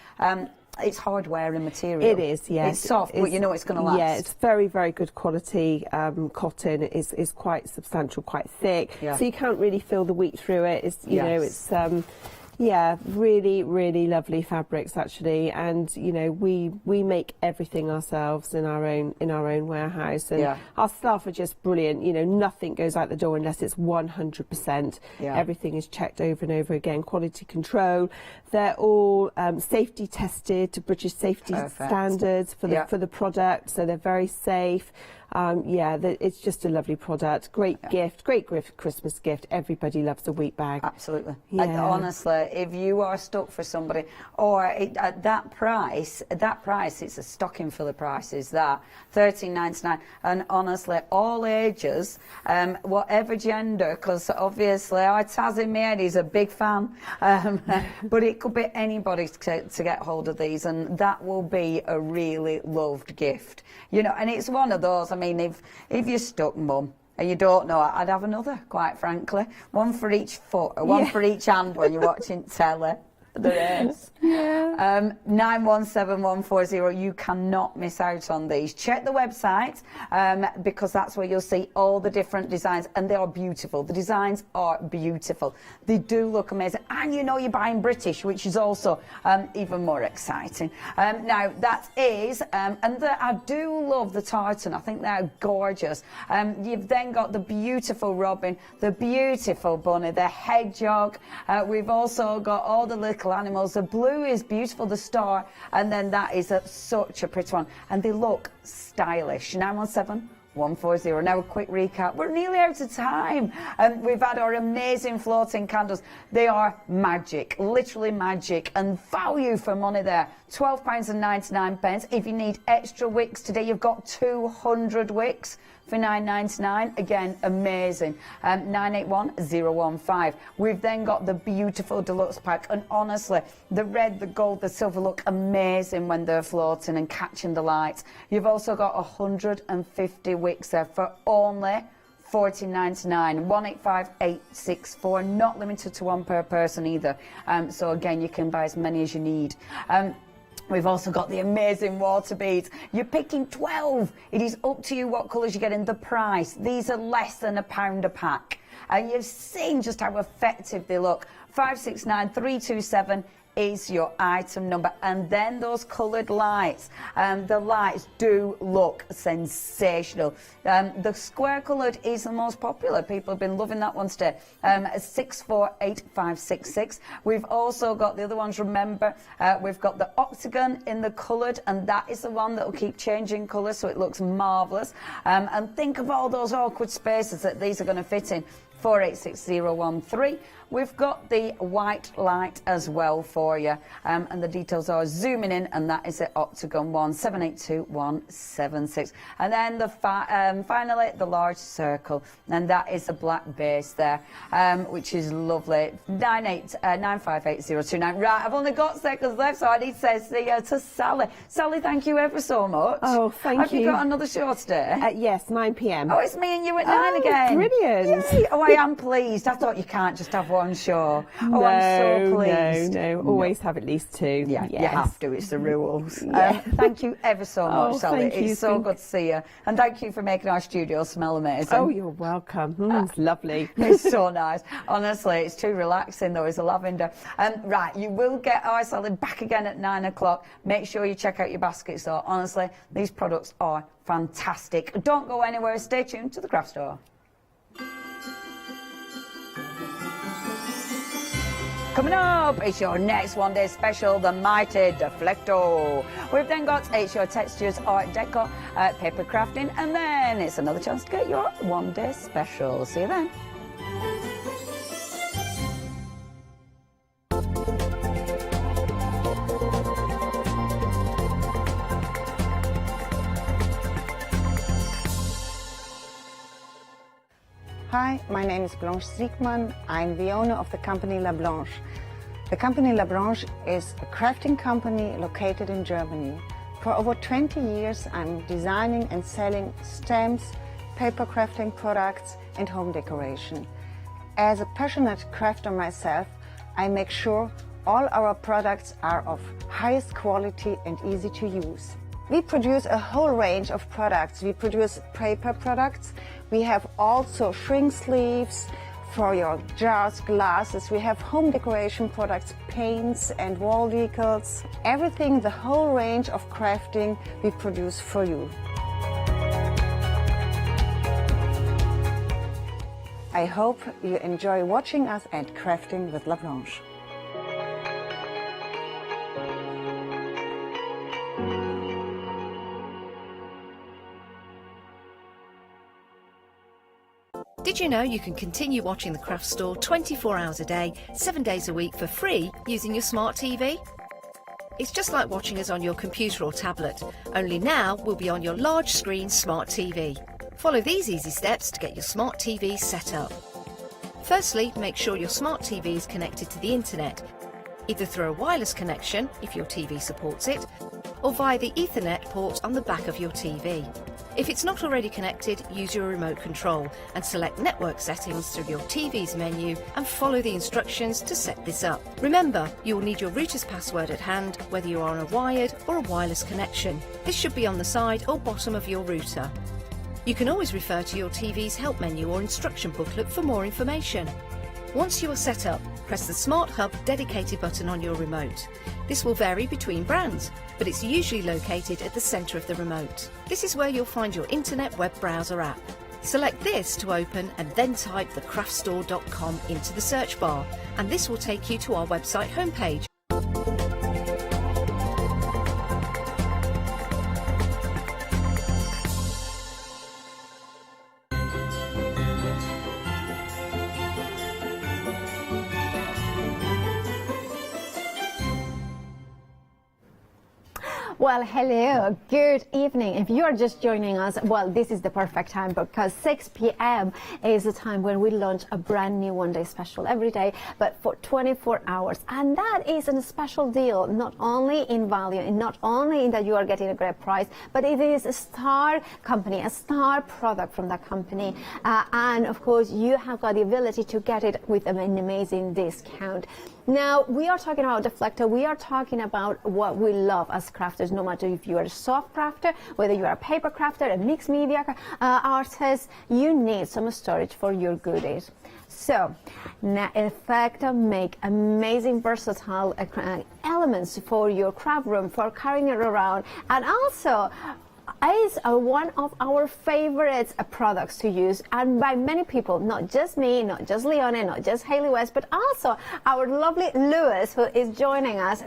It's hard wearing material. It is, yes. It's soft, but you know it's going to last. Yeah, it's very, very good quality cotton. Is quite substantial, quite thick. Yeah. So you can't really feel the wheat through it. It's, you know, it's... yeah, really, really lovely fabrics actually, and you know we make everything ourselves in our own warehouse, and our staff are just brilliant. You know, nothing goes out the door unless it's 100%. Everything is checked over and over again. Quality control. They're all safety tested to British safety standards for the product, so they're very safe. It's just a lovely product. Great gift, great Christmas gift. Everybody loves a wheat bag. Absolutely. Yeah. And honestly, if you are stuck for somebody, or at that price, it's a stocking filler price, is that $13.99. And honestly, all ages, whatever gender, because obviously Taz in my head, he's a big fan, but it could be anybody to get hold of these, and that will be a really loved gift. You know, and it's one of those, I mean, if you're stuck, Mum, and you don't know, I'd have another, quite frankly. One for each foot, or one for each hand when you're watching telly. There is. 917140. You cannot miss out on these. Check the website because that's where you'll see all the different designs, and they are beautiful. The designs are beautiful. They do look amazing, and you know you're buying British, which is also even more exciting. Now that is, and I do love the tartan. I think they're gorgeous. You've then got the beautiful robin, the beautiful bunny, the hedgehog. We've also got all the little animals. The blue is beautiful, the star, and then that is such a pretty one, and they look stylish. 917140. Now a quick recap. We're nearly out of time. We've had our amazing floating candles. They are magic, literally magic, and value for money there. £12.99. If you need extra wicks today, you've got 200 wicks for $9.99. Again, amazing. 981015. We've then got the beautiful deluxe pack, and honestly, the red, the gold, the silver look amazing when they're floating and catching the lights. You've also got 150 wicks there for only $14.99. 185864. Not limited to one per person either. So again, you can buy as many as you need. We've also got the amazing water beads. You're picking 12. It is up to you what colours you get in. The price. These are less than £1 a pack. And you've seen just how effective they look. 569327 is your item number. And then those coloured lights. The lights do look sensational. The square coloured is the most popular. People have been loving that one today. 648566. We've also got the other ones, remember, we've got the octagon in the coloured, and that is the one that will keep changing colour, so it looks marvellous. And think of all those awkward spaces that these are going to fit in. 486013. We've got the white light as well for you, and the details are zooming in, and that is at Octagon 1782176. And then the finally the large circle, and that is a black base there, which is lovely. 98958029. Right, I've only got seconds left, so I need to say to Sally. Sally, thank you ever so much. Oh, thank you. Have you got another show today? Yes, 9 p.m. Oh, it's me and you at 9 again. Brilliant. Yay. Oh, I am pleased. I thought you can't just have one show. Oh, I'm so pleased. No. Always have at least two. Yeah, yes. You have to. It's the rules. Thank you ever so much, Sally. Thank you. It's so good to see you. And thank you for making our studio smell amazing. Oh, you're welcome. It's lovely. It's so nice. Honestly, it's too relaxing, though. It's a lavender. Right, you will get our Sally back again at 9 o'clock. Make sure you check out your baskets, though. Honestly, these products are fantastic. Don't go anywhere. Stay tuned to the craft store. Coming up, it's your next one-day special, the mighty Deflecto. We've then got It's Your Textures Art Deco, paper crafting, and then it's another chance to get your one-day special. See you then. Hi, my name is Blanche Siegmann. I'm the owner of the company La Blanche. The company La Blanche is a crafting company located in Germany. For over 20 years, I'm designing and selling stamps, paper crafting products, and home decoration. As a passionate crafter myself, I make sure all our products are of highest quality and easy to use. We produce a whole range of products. We produce paper products. We have also shrink sleeves for your jars, glasses. We have home decoration products, paints and wall decals. Everything, the whole range of crafting we produce for you. I hope you enjoy watching us and crafting with La Blanche. Did you know you can continue watching the Craft Store 24 hours a day, 7 days a week for free using your smart TV? It's just like watching us on your computer or tablet, only now we'll be on your large screen smart TV. Follow these easy steps to get your smart TV set up. Firstly, make sure your smart TV is connected to the internet, either through a wireless connection if your TV supports it, or via the Ethernet port on the back of your TV. If it's not already connected, use your remote control and select network settings through your TV's menu and follow the instructions to set this up. Remember, you will need your router's password at hand, whether you are on a wired or a wireless connection. This should be on the side or bottom of your router. You can always refer to your TV's help menu or instruction booklet for more information. Once you are set up, press the Smart Hub dedicated button on your remote. This will vary between brands, but it's usually located at the centre of the remote. This is where you'll find your internet web browser app. Select this to open and then type thecraftstore.com into the search bar, and this will take you to our website homepage. Well, hello, good evening. If you are just joining us, well, this is the perfect time because 6 p.m. is the time when we launch a brand new one-day special every day, but for 24 hours. And that is a special deal, not only in value and not only in that you are getting a great price, but it is a star company, a star product from that company. And of course, you have got the ability to get it with an amazing discount. Now, we are talking about Deflecto. We are talking about what we love as crafters, no matter if you are a soft crafter, whether you are a paper crafter, a mixed media artist, you need some storage for your goodies. So, Deflecto make amazing versatile elements for your craft room, for carrying it around, and also is one of our favorite products to use, and by many people, not just me, not just Leone, not just Hayley West, but also our lovely Lewis, who is joining us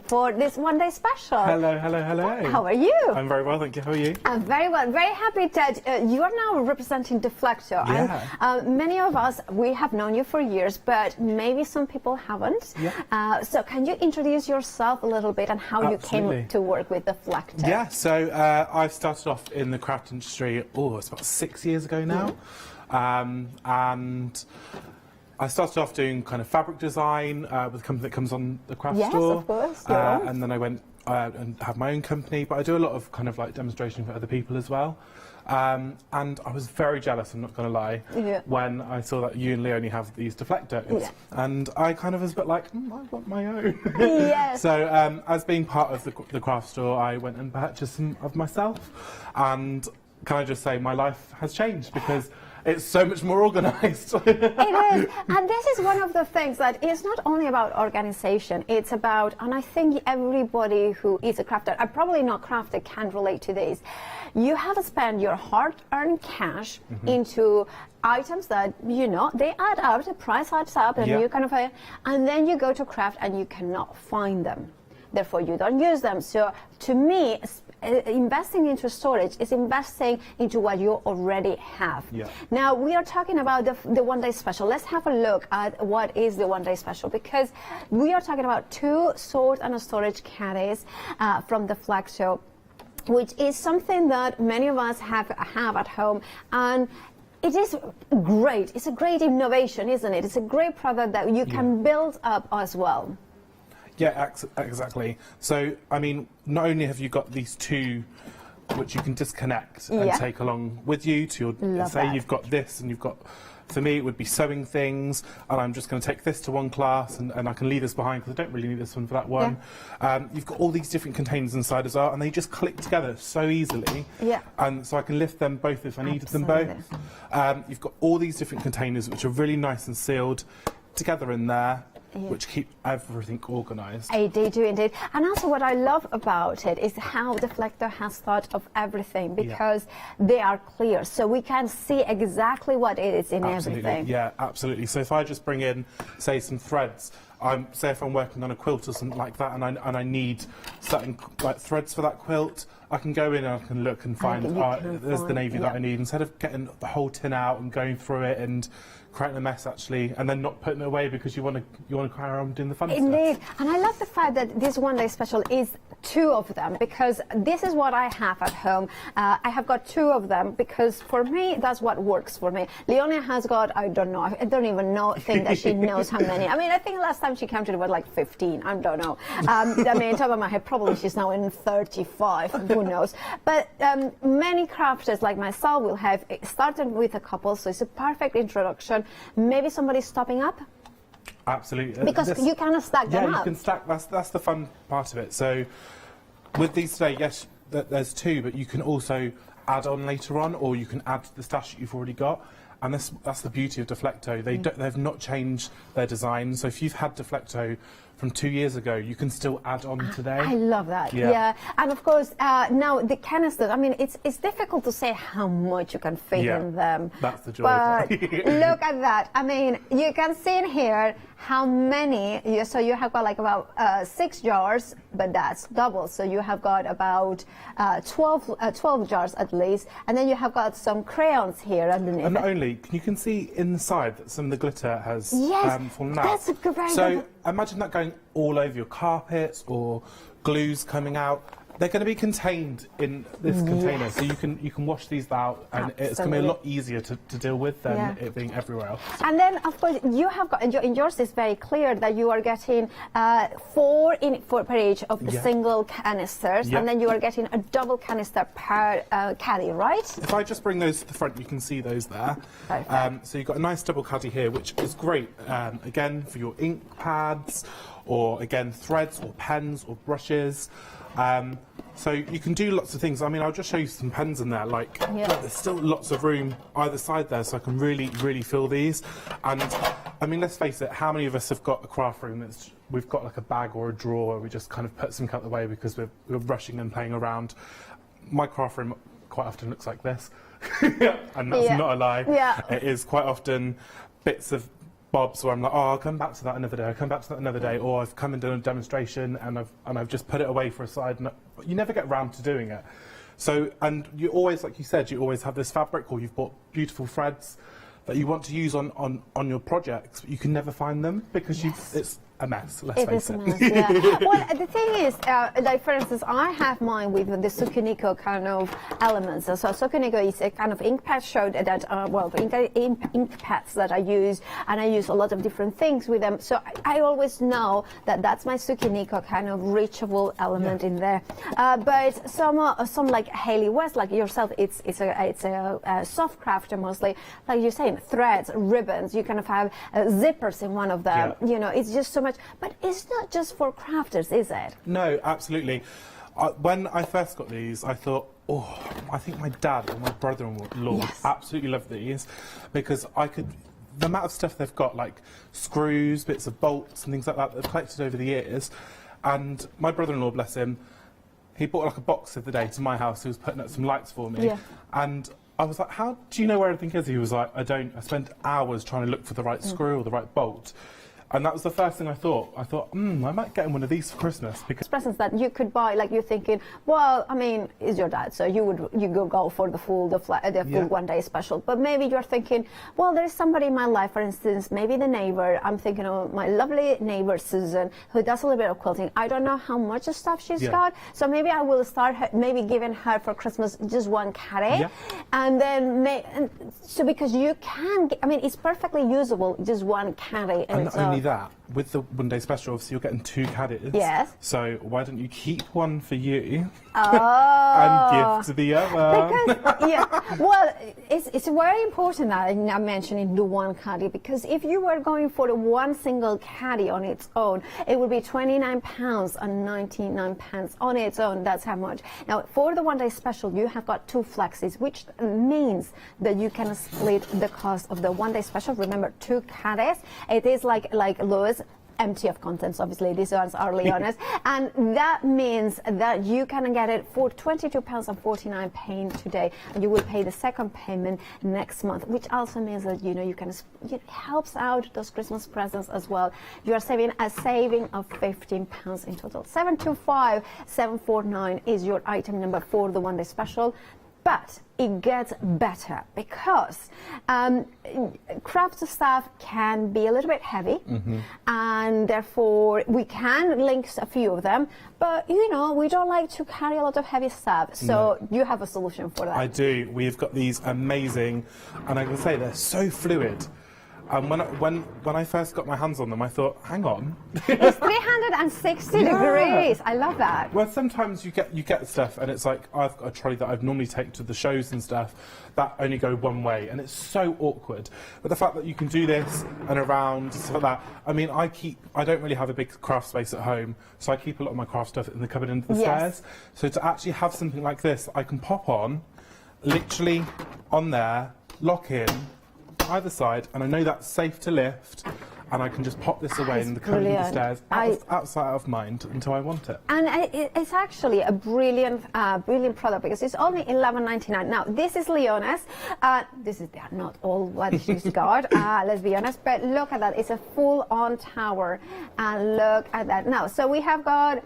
for this one-day special. Hello, hello, hello. How are you? I'm very well, thank you. How are you? I'm very well. Very happy that you are now representing Deflecto. Yeah. And many of us, we have known you for years, but maybe some people haven't. Yeah. So can you introduce yourself a little bit and how you came to work with Deflecto? Yeah, so I've started off in the craft industry, it's about 6 years ago now. And I started off doing kind of fabric design with a company that comes on the craft store. Of course. And then I went and have my own company, but I do a lot of kind of like demonstration for other people as well. And I was very jealous, I'm not going to lie, when I saw that you and Leonie have these Deflectos. Yeah. And I kind of was a bit like, I want my own. Yes. So as being part of the craft store, I went and purchased some of myself. And can I just say, my life has changed because it's so much more organised. It is, and this is one of the things that is not only about organisation, it's about, and I think everybody who is a crafter, and probably not crafter, can relate to this. You have to spend your hard-earned cash into items that, you know, they add up, the price adds up, and you kind of, and then you go to craft and you cannot find them. Therefore, you don't use them. So, to me, investing into storage is investing into what you already have. Now, we are talking about the one-day special. Let's have a look at what is the one-day special, because we are talking about 2 sort and storage caddies from the flag show, which is something that many of us have at home, and it is great. It's a great innovation, isn't it? It's a great product that you can build up as well. Yeah, exactly. So, I mean, not only have you got these 2 which you can disconnect and take along with you to your, say you've got this and you've got, for me it would be sewing things, and I'm just going to take this to one class and I can leave this behind because I don't really need this one for that one. You've got all these different containers inside as well, and they just click together so easily. And so I can lift them both if I needed them both. You've got all these different containers which are really nice and sealed together in there, which keep everything organised. They do indeed. And also what I love about it is how Deflector has thought of everything, because they are clear, so we can see exactly what it is in everything. Yeah, absolutely. So if I just bring in, say, some threads, say if I'm working on a quilt or something like that, and I need certain threads for that quilt, I can go in and I can look and find, there's the navy that I need, instead of getting the whole tin out and going through it and creating a mess actually, and then not putting it away because you want to carry on doing the fun stuff. Indeed, and I love the fact that this one-day special is 2 of them, because this is what I have at home. I have got 2 of them because for me that's what works for me. Leonia has got, I don't even think that she knows how many. I mean, I think last time she counted it was like 15. I don't know. I mean, top of my head, probably she's now in 35. Who knows? But many crafters like myself will have started with a couple, so it's a perfect introduction. Maybe somebody's stopping up. Absolutely. Because you kind of stack them up. Yeah, you can stack. That's the fun part of it. So with these today, yes, there's 2, but you can also add on later on, or you can add to the stash that you've already got. And that's the beauty of Deflecto. They've not changed their design. So if you've had Deflecto from 2 years ago, you can still add on today. I love that. Yeah. And of course, now the canisters, I mean, it's difficult to say how much you can fit in them. That's the joy. But look at that. I mean, you can see in here how many, so you have got like about 6 jars, but that's double. So you have got about 12 jars at least. And then you have got some crayons here underneath. And not only, you can see inside that some of the glitter has fallen out. That's a great So imagine that going all over your carpets, or glues coming out. They're going to be contained in this container, so you can wash these out, and it's going to be a lot easier to deal with than it being everywhere else. And then, of course, you have got, in yours it's very clear that you are getting 4 per each of the single canisters, and then you are getting a double canister per caddy, right? If I just bring those to the front, you can see those there. So you've got a nice double caddy here, which is great, again, for your ink pads, or again, threads, or pens, or brushes. So you can do lots of things. I mean, I'll just show you some pens in there. Like, look, there's still lots of room either side there, so I can really fill these. And I mean, let's face it, how many of us have got a craft room that's, we've got like a bag or a drawer where we just kind of put something out the way because we're rushing and playing around. My craft room quite often looks like this, and that's not a lie. It is quite often bits of bobs where I'm like, oh, I'll come back to that another day, I'll come back to that another day, or I've come and done a demonstration and I've just put it away for a side, and you never get round to doing it. So, and you always, like you said, you always have this fabric, or you've bought beautiful threads that you want to use on your projects, but you can never find them because it's a mess, let's face it. Well, the thing is, like for instance, I have mine with the Sukuniko kind of elements. So Sukuniko is a kind of ink pad show that, ink pads that I use, and I use a lot of different things with them. So I always know that that's my Sukuniko kind of reachable element in there. But some like Hayley West, like yourself, it's a soft crafter mostly. Like you're saying, threads, ribbons. You kind of have zippers in one of them. You know, it's just so much. But it's not just for crafters, is it? No, absolutely. When I first got these, I thought, oh, I think my dad or my brother-in-law would absolutely love these, because the amount of stuff they've got, like screws, bits of bolts and things like that, they've collected over the years. And my brother-in-law, bless him, he bought like a box the other day to my house. He was putting up some lights for me. And I was like, how do you know where everything is? He was like, I don't. I spent hours trying to look for the right screw or the right bolt. And that was the first thing I thought. I thought, I might get him one of these for Christmas. Because presents that you could buy, like you're thinking, well, I mean, it's your dad, so you go for the full one day special. But maybe you're thinking, well, there's somebody in my life, for instance, maybe the neighbor. I'm thinking of my lovely neighbor Susan, who does a little bit of quilting. I don't know how much stuff she's got, so maybe I will start maybe giving her for Christmas just one caddy, and then so because you can, I mean, it's perfectly usable, just one caddy. And not only that, with the one day special, obviously you're getting 2 caddies. Yes. So why don't you keep one for you and give to the other? Because, well, it's very important that I'm mentioning the one caddy, because if you were going for the one single caddy on its own, it would be £29 and 99 pence on its own. That's how much. Now, for the one day special, you have got 2 flexes, which means that you can split the cost of the one day special. Remember, 2 caddies. It is like Lewis, empty of contents, obviously. These ones are Leona's, and that means that you can get it for £22.49 today, and you will pay the second payment next month, which also means that it helps out those Christmas presents as well. You are saving a saving of £15 in total. 725749 is your item number for the one day special. But it gets better, because craft stuff can be a little bit heavy, and therefore we can link a few of them, but we don't like to carry a lot of heavy stuff, so you have a solution for that. I do. We've got these amazing, and I can say they're so fluid. And when I first got my hands on them, I thought, hang on. It's 360 degrees. I love that. Well, sometimes you get stuff, and it's like, I've got a trolley that I'd normally take to the shows and stuff that only go one way, and it's so awkward. But the fact that you can do this and around, stuff like that. I mean, I don't really have a big craft space at home, so I keep a lot of my craft stuff in the cupboard under the stairs. So to actually have something like this, I can pop on, literally on there, lock in, either side, and I know that's safe to lift, and I can just pop this away in the cupboard of the stairs, outside of mind, until I want it. And it's actually a brilliant product, because it's only £11.99. Now, this is Leona's. They're not all what she's got, let's be honest, but look at that. It's a full-on tower, and look at that. Now, so we have got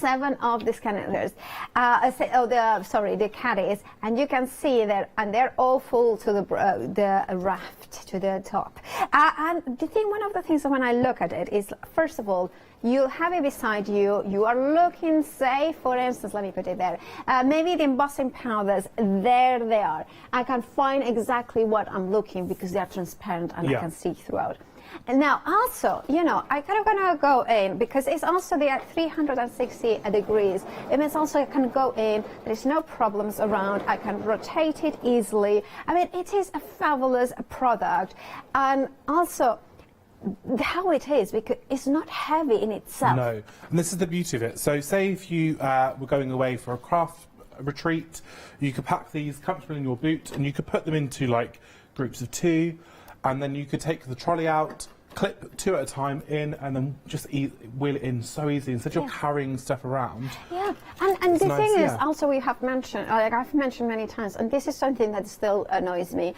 7 of these calendars, the caddies, and you can see that, and they're all full to the raft, to the top. And one of the things when I look at it is, first of all, you'll have it beside you. You are looking, say, for instance, let me put it there. Maybe the embossing powders, there they are. I can find exactly what I'm looking, because they are transparent and I can see throughout. And now also, I kind of gonna go in, because it's also there 360 degrees. It means also I can go in, there's no problems around, I can rotate it easily. I mean, it is a fabulous product. And also, how it is, because it's not heavy in itself. No, and this is the beauty of it. So say if you were going away for a craft retreat, you could pack these comfortably in your boot, and you could put them into like groups of 2, and then you could take the trolley out, clip 2 at a time in, and then just wheel it in so easily, instead you're carrying stuff around. Yeah, and the thing is, also we have mentioned, like I've mentioned many times, and this is something that still annoys me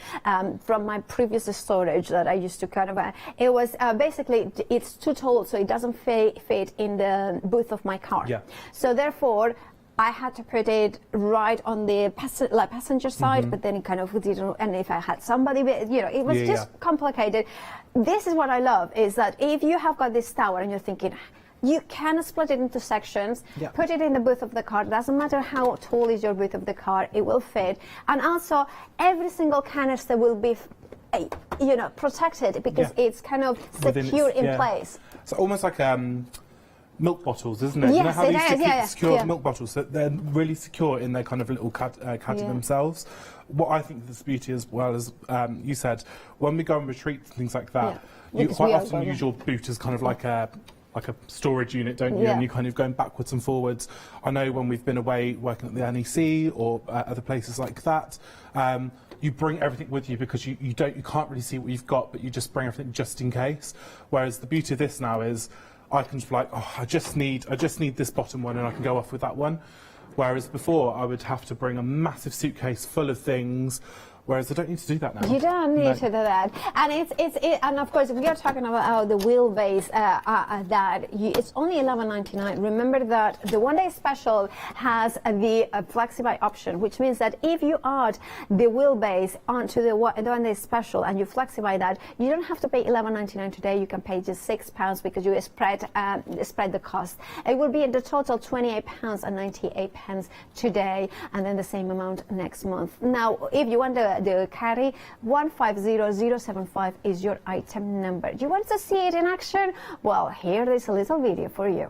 from my previous storage that I used to kind of, it was basically, it's too tall, so it doesn't fit in the booth of my car. Yeah. So therefore, I had to put it right on the passenger side, but then it kind of didn't, and if I had somebody, it was just complicated. This is what I love, is that if you have got this tower and you're thinking, you can split it into sections, put it in the booth of the car, doesn't matter how tall is your booth of the car, it will fit. And also, every single canister will be protected, because it's kind of secure in place. So almost like milk bottles, isn't it? Yes, you know how they used to keep secure milk bottles? So they're really secure in their kind of little caddy themselves. What I think is the beauty, as well as you said, when we go on retreats and things like that, you quite often use your boot as kind of like a storage unit, don't you? Yeah. And you're kind of going backwards and forwards. I know when we've been away working at the NEC or other places like that, you bring everything with you because you can't really see what you've got, but you just bring everything just in case. Whereas the beauty of this now is I can just be like, oh, I just need this bottom one, and I can go off with that one. Whereas before I would have to bring a massive suitcase full of things. Whereas I don't need to do that now. You don't need to do that, and and of course, if we are talking about the wheelbase, it's only $11.99. Remember that the one-day special has the FlexiBuy option, which means that if you add the wheelbase onto the one-day special and you FlexiBuy that, you don't have to pay $11.99 today. You can pay just £6 because you spread the cost. It will be in the total £28.98 today, and then the same amount next month. Now, if you want the carry, 150075 is your item number. Do you want to see it in action? Well, here is a little video for you.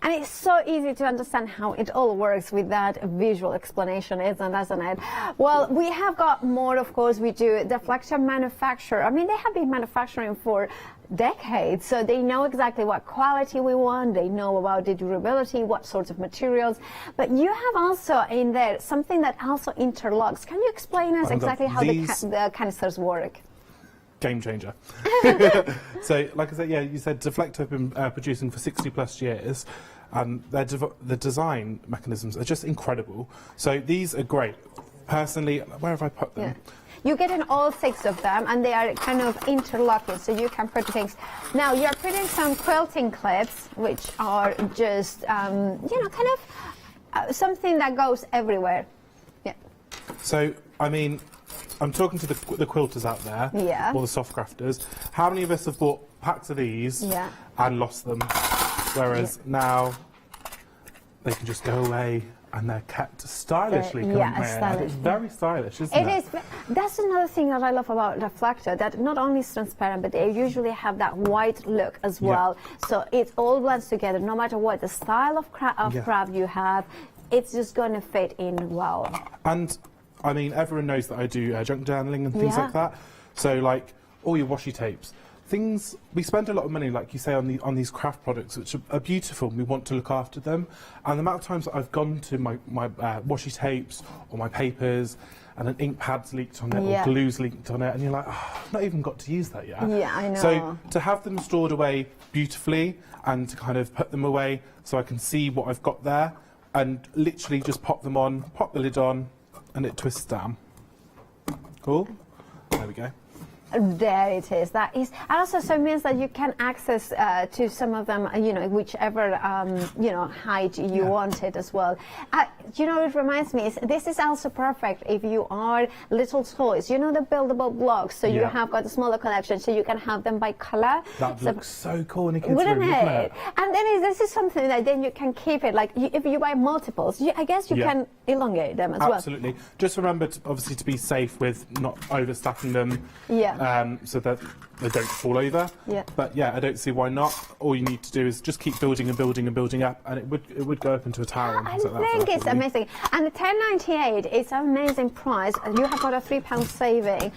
And it's so easy to understand how it all works with that visual explanation, isn't it? Well, we have got more, of course. We do deflector manufacture. I mean, they have been manufacturing for decades, so they know exactly what quality we want. They know about the durability, what sorts of materials. But you have also in there something that also interlocks. Can you explain us exactly how the canisters work? Game changer. So, like I said, yeah, you said Deflector have been producing for 60 plus years, and the design mechanisms are just incredible. So these are great. Personally, where have I put them? Yeah. You get in all 6 of them, and they are kind of interlocking, so you can put things. Now, you're putting some quilting clips, which are just, you know, kind of something that goes everywhere. Yeah. So, I mean, I'm talking to the quilters out there, yeah, or the soft crafters. How many of us have bought packs of these and lost them? Whereas now they can just go away and they're kept stylishly. It's very stylish, isn't it? It is. That's another thing that I love about Reflector, that not only is transparent, but they usually have that white look as well. So it all blends together, no matter what the style of craft you have, it's just going to fit in well. And I mean, everyone knows that I do junk journaling and things like that. So, like, all your washi tapes, things, we spend a lot of money, like you say, on these craft products, which are beautiful, and we want to look after them. And the amount of times that I've gone to my washi tapes or my papers, and an ink pad's leaked on it or glue's leaked on it, and you're like, oh, I've not even got to use that yet. Yeah, I know. So to have them stored away beautifully and to kind of put them away so I can see what I've got there, and literally just pop them on, pop the lid on, and it twists down. Cool. There we go. There it is. That is, and also so it means that you can access to some of them, you know, whichever you know, height you want it as well. You know, it reminds me, this is also perfect if you are little toys. You know, the buildable blocks. So you have got a smaller collection, so you can have them by color. That looks so cool in a kid's wouldn't room, it? Wouldn't it? And then this is something that then you can keep it. Like if you buy multiples, I guess you can elongate them as well. Absolutely. Just remember, obviously, to be safe with not overstacking them. So that they don't fall over. But yeah, I don't see why not. All you need to do is just keep building and building and building up, and it would go up into a tower. And I things like think that it's amazing. And the £10.98 is an amazing price. You have got a £3 saving.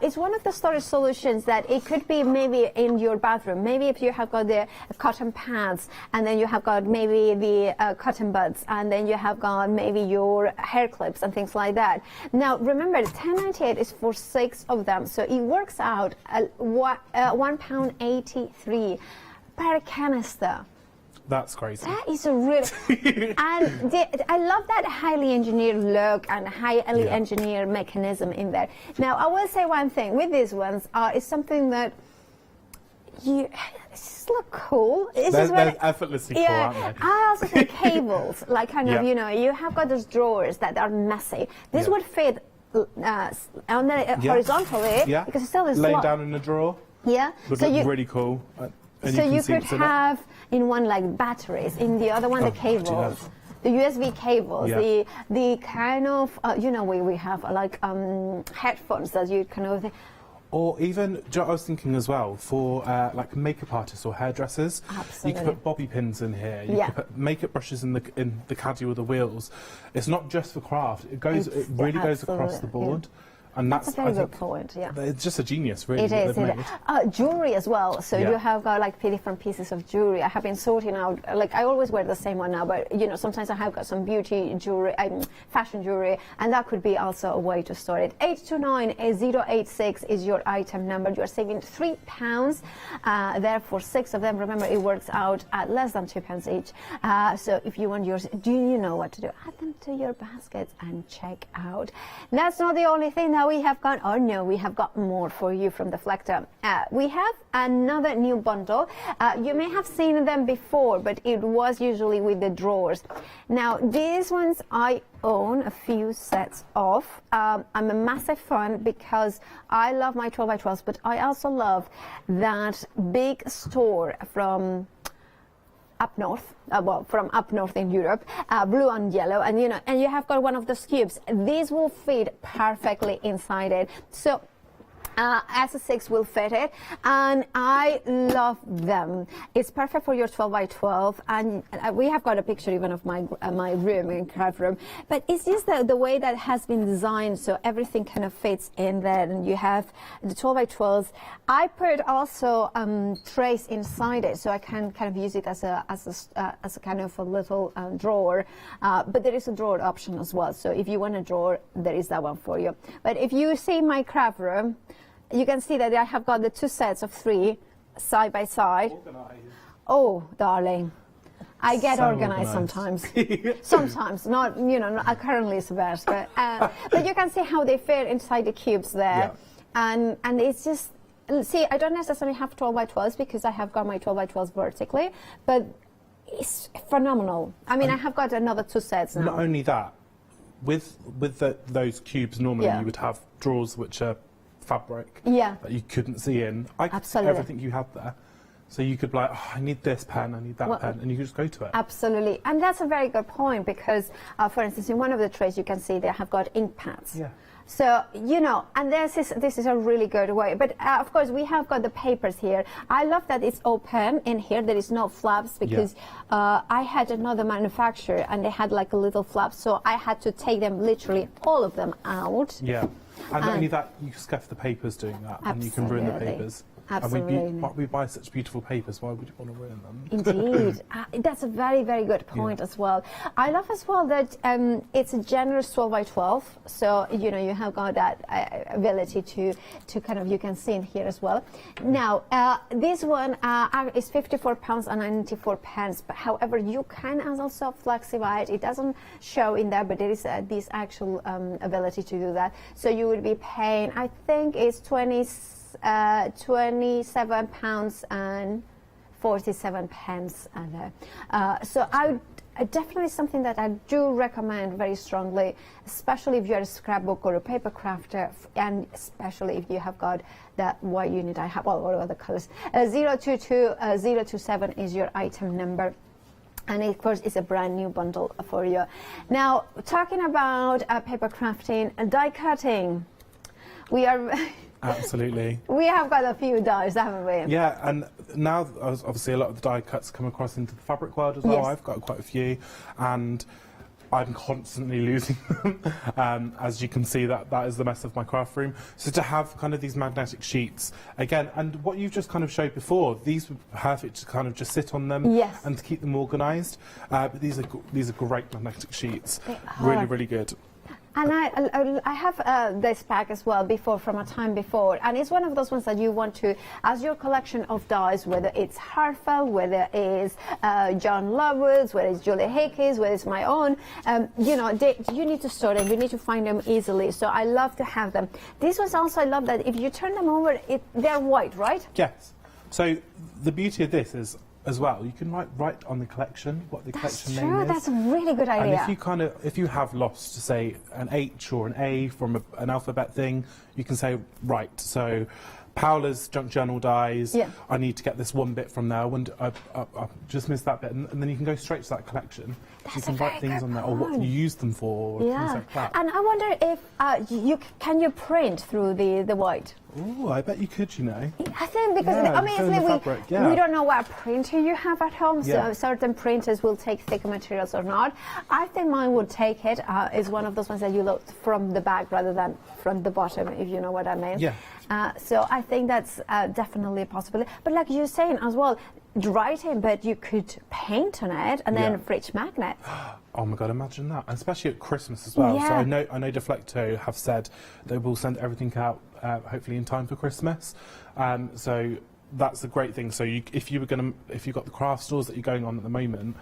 It's one of the storage solutions that it could be maybe in your bathroom. Maybe if you have got the cotton pads, and then you have got maybe the cotton buds, and then you have got maybe your hair clips and things like that. Now remember, the £10.98 is for 6 of them, so it works out £1.83 per canister. That's crazy. That is a real, and I love that highly engineered look and highly engineered mechanism in there. Now, I will say one thing with these ones, it's something that just look cool. They're effortlessly cool, aren't they? I also think cables, like kind of, you know, you have got those drawers that are messy. This would fit on the horizontally because it still is laying down in a drawer. Yeah, would look really cool. So you could have in one like batteries, in the other one the cables, the USB cables, the kind of you know, we have like headphones that you kind of. Or even, I was thinking as well, for like makeup artists or hairdressers, you could put bobby pins in here. You could put makeup brushes in the caddy with the wheels. It's not just for craft. It really goes across the board. And that's a very good point, It's just a genius, really. It is. Jewellery as well. So you have got like different pieces of jewellery. I have been sorting out, like I always wear the same one now, but you know, sometimes I have got some beauty jewellery, fashion jewellery, and that could be also a way to store it. 829-086 is your item number. You are saving £3 there for 6 of them. Remember, it works out at less than £2 each. So if you want yours, do you know what to do? Add them to your baskets and check out. That's not the only thing that we have got. Oh no, we have got more for you from Deflector. We have another new bundle. You may have seen them before, but it was usually with the drawers. Now these ones I own a few sets of. I'm a massive fan because I love my 12x12s, but I also love that big store from up north, from up north in Europe, blue and yellow, and you know, and you have got one of those cubes. These will fit perfectly inside it. So as a 6 will fit it, and I love them. It's perfect for your 12x12, and we have got a picture even of my room in craft room, but it's just the way that has been designed, so everything kind of fits in there, and you have the 12x12s. I put also trays inside it, so I can kind of use it as a kind of a little drawer, but there is a drawer option as well, so if you want a drawer, there is that one for you. But if you see my craft room, you can see that I have got the 2 sets of 3 side by side. Organized. Oh, darling. I get so organized sometimes. Sometimes, not, you know, not, currently it's the best, but you can see how they fit inside the cubes there. And it's just, see, I don't necessarily have 12x12s because I have got my 12x12s vertically, but it's phenomenal. I mean, I have got another 2 sets now. Not only that, with those cubes, normally you would have drawers which are fabric that you couldn't see in. Everything you have there. So you could be like, oh, I need this pen, I need that pen, and you could just go to it. Absolutely. And that's a very good point because, for instance, in one of the trays you can see they have got ink pads. Yeah. So, you know, and this is a really good way. But, of course, we have got the papers here. I love that it's open in here. There is no flaps because I had another manufacturer and they had like a little flap. So I had to take them, literally all of them out. Yeah. And not only that, you scuff the papers doing that, and you can ruin the papers. Absolutely. And we buy such beautiful papers, why would you want to ruin them? Indeed. That's a very, very good point as well. I love as well that it's a generous 12x12, so, you know, you have got that ability to kind of, you can see in here as well. Now, this one is £54.94, but however, you can also flexify it. It doesn't show in there, but there is this actual ability to do that. So you would be paying, I think it's £27.47 so definitely something that I do recommend very strongly, especially if you're a scrapbook or a paper crafter, and especially if you have got that white unit I have, well, what are the colors? 022027 is your item number. And of course, it's a brand new bundle for you. Now, talking about paper crafting and die cutting, we are... Absolutely. We have got a few dies, haven't we? Yeah, and now obviously a lot of the die cuts come across into the fabric world as well. I've got quite a few, and I'm constantly losing them. As you can see, that is the mess of my craft room. So to have kind of these magnetic sheets, again, and what you've just kind of showed before, these were perfect to kind of just sit on them and to keep them organised. But these are great magnetic sheets. Really, really good. And I have this pack as well from a time before, and it's one of those ones that you want to, as your collection of dies, whether it's Heartfelt, whether it's John Lovewood's, whether it's Julie Hickey's, whether it's my own, you know, you need to store them, you need to find them easily, so I love to have them. These ones also, I love that if you turn them over, they're white, right? Yes. So the beauty of this is, as well, you can write on the collection what the collection name is. That's a really good idea. And if you have lost, say, an H or an A from an alphabet thing, you can say, right, so Paola's junk journal dies. Yeah. I need to get this one bit from there. I just missed that bit, and then you can go straight to that collection. So you can write things on there, or what you use them for, or things like that. And I wonder if can you print through the white? Oh, I bet you could, you know. I think because obviously we don't know what printer you have at home, so certain printers will take thicker materials or not. I think mine would take it. Is one of those ones that you look from the back rather than from the bottom, if you know what I mean. Yeah. So I think that's definitely a possibility. But like you're saying as well, writing, but you could paint on it and then fridge magnet. Oh my God, imagine that. And especially at Christmas as well. Yeah. So I know Deflecto have said they will send everything out hopefully in time for Christmas. So that's a great thing. So if you've got the craft stores that you're going on at the moment,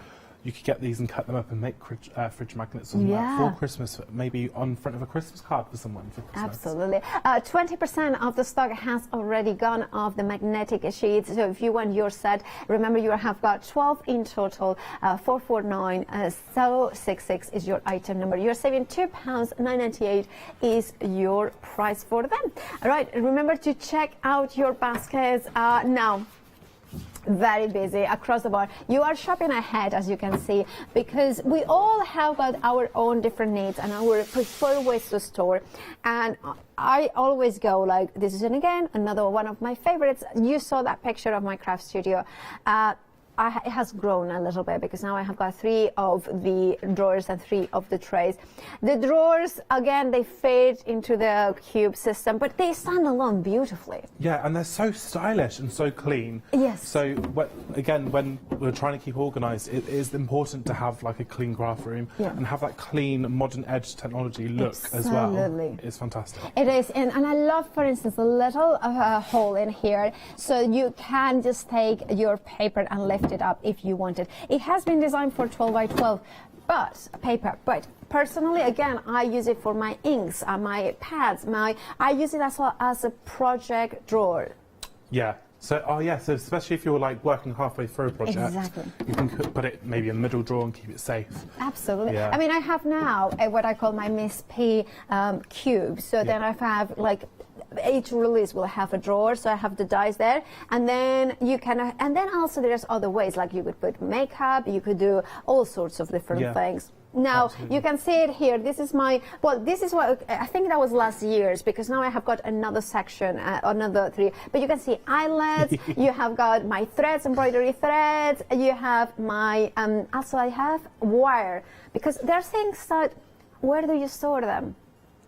you could get these and cut them up and make fridge magnets on that for Christmas, maybe on front of a Christmas card for someone for Christmas. Absolutely. 20% of the stock has already gone of the magnetic sheets. So if you want your set, remember you have got 12 in total, 449, so 66 is your item number. You're saving £2.998 is your price for them. All right, remember to check out your baskets now. Very busy across the board. You are shopping ahead, as you can see, because we all have got our own different needs and our preferred ways to store. And I always go like, this is again another one of my favorites. You saw that picture of my craft studio. It has grown a little bit because now I have got 3 of the drawers and 3 of the trays. The drawers, again, they fit into the cube system, but they stand alone beautifully. Yeah, and they're so stylish and so clean. Yes. So, again, when we're trying to keep organised, it is important to have like a clean craft room and have that clean, modern edge technology look as well. It's fantastic. It is, and I love, for instance, a little hole in here, so you can just take your paper and lift it up if you want it. It has been designed for 12 by 12 paper, but personally, again, I use it for my inks, my pads, I use it as well as a project drawer. Yeah. So, so especially if you're like working halfway through a project, you can put it maybe in the middle drawer and keep it safe. Absolutely. Yeah. I mean, I have now what I call my Miss P cube. So then I have like each release will have a drawer, so I have the dies there, and then you can, and then also there's other ways, like you could put makeup, you could do all sorts of different things. Now, you can see it here. This is this is what, I think that was last year's, because now I have got another section, another 3. But you can see eyelets, you have got my threads, embroidery threads, you have my, also I have wire, because there are things that, where do you store them?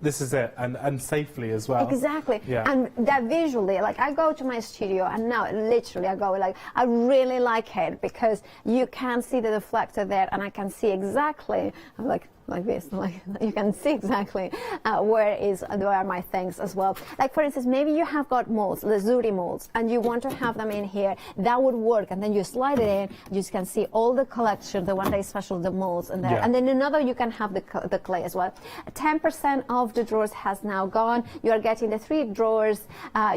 This is it, and safely as well. Exactly. Yeah. And that visually, like I go to my studio and now literally I go like, I really like it because you can see the deflector there and I can see exactly, like this, like you can see exactly where are my things as well. Like for instance, maybe you have got molds, lazuli molds, and you want to have them in here. That would work, and then you slide it in. You can see all the collection, the one day special, the molds, and there. And then another you can have the clay as well. 10% of the drawers has now gone. You are getting the 3 drawers.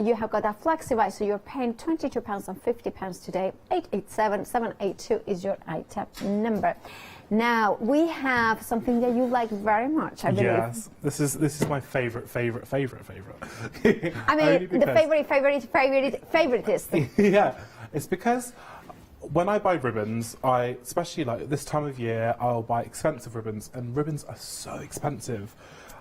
You have got that Flexivise, so you're paying £22 and £50 today. 887-782 is your item number. Now, we have something that you like very much, I believe. Yes, this is my favourite. I mean, the favoritist. Yeah, it's because when I buy ribbons, especially like this time of year, I'll buy expensive ribbons, and ribbons are so expensive.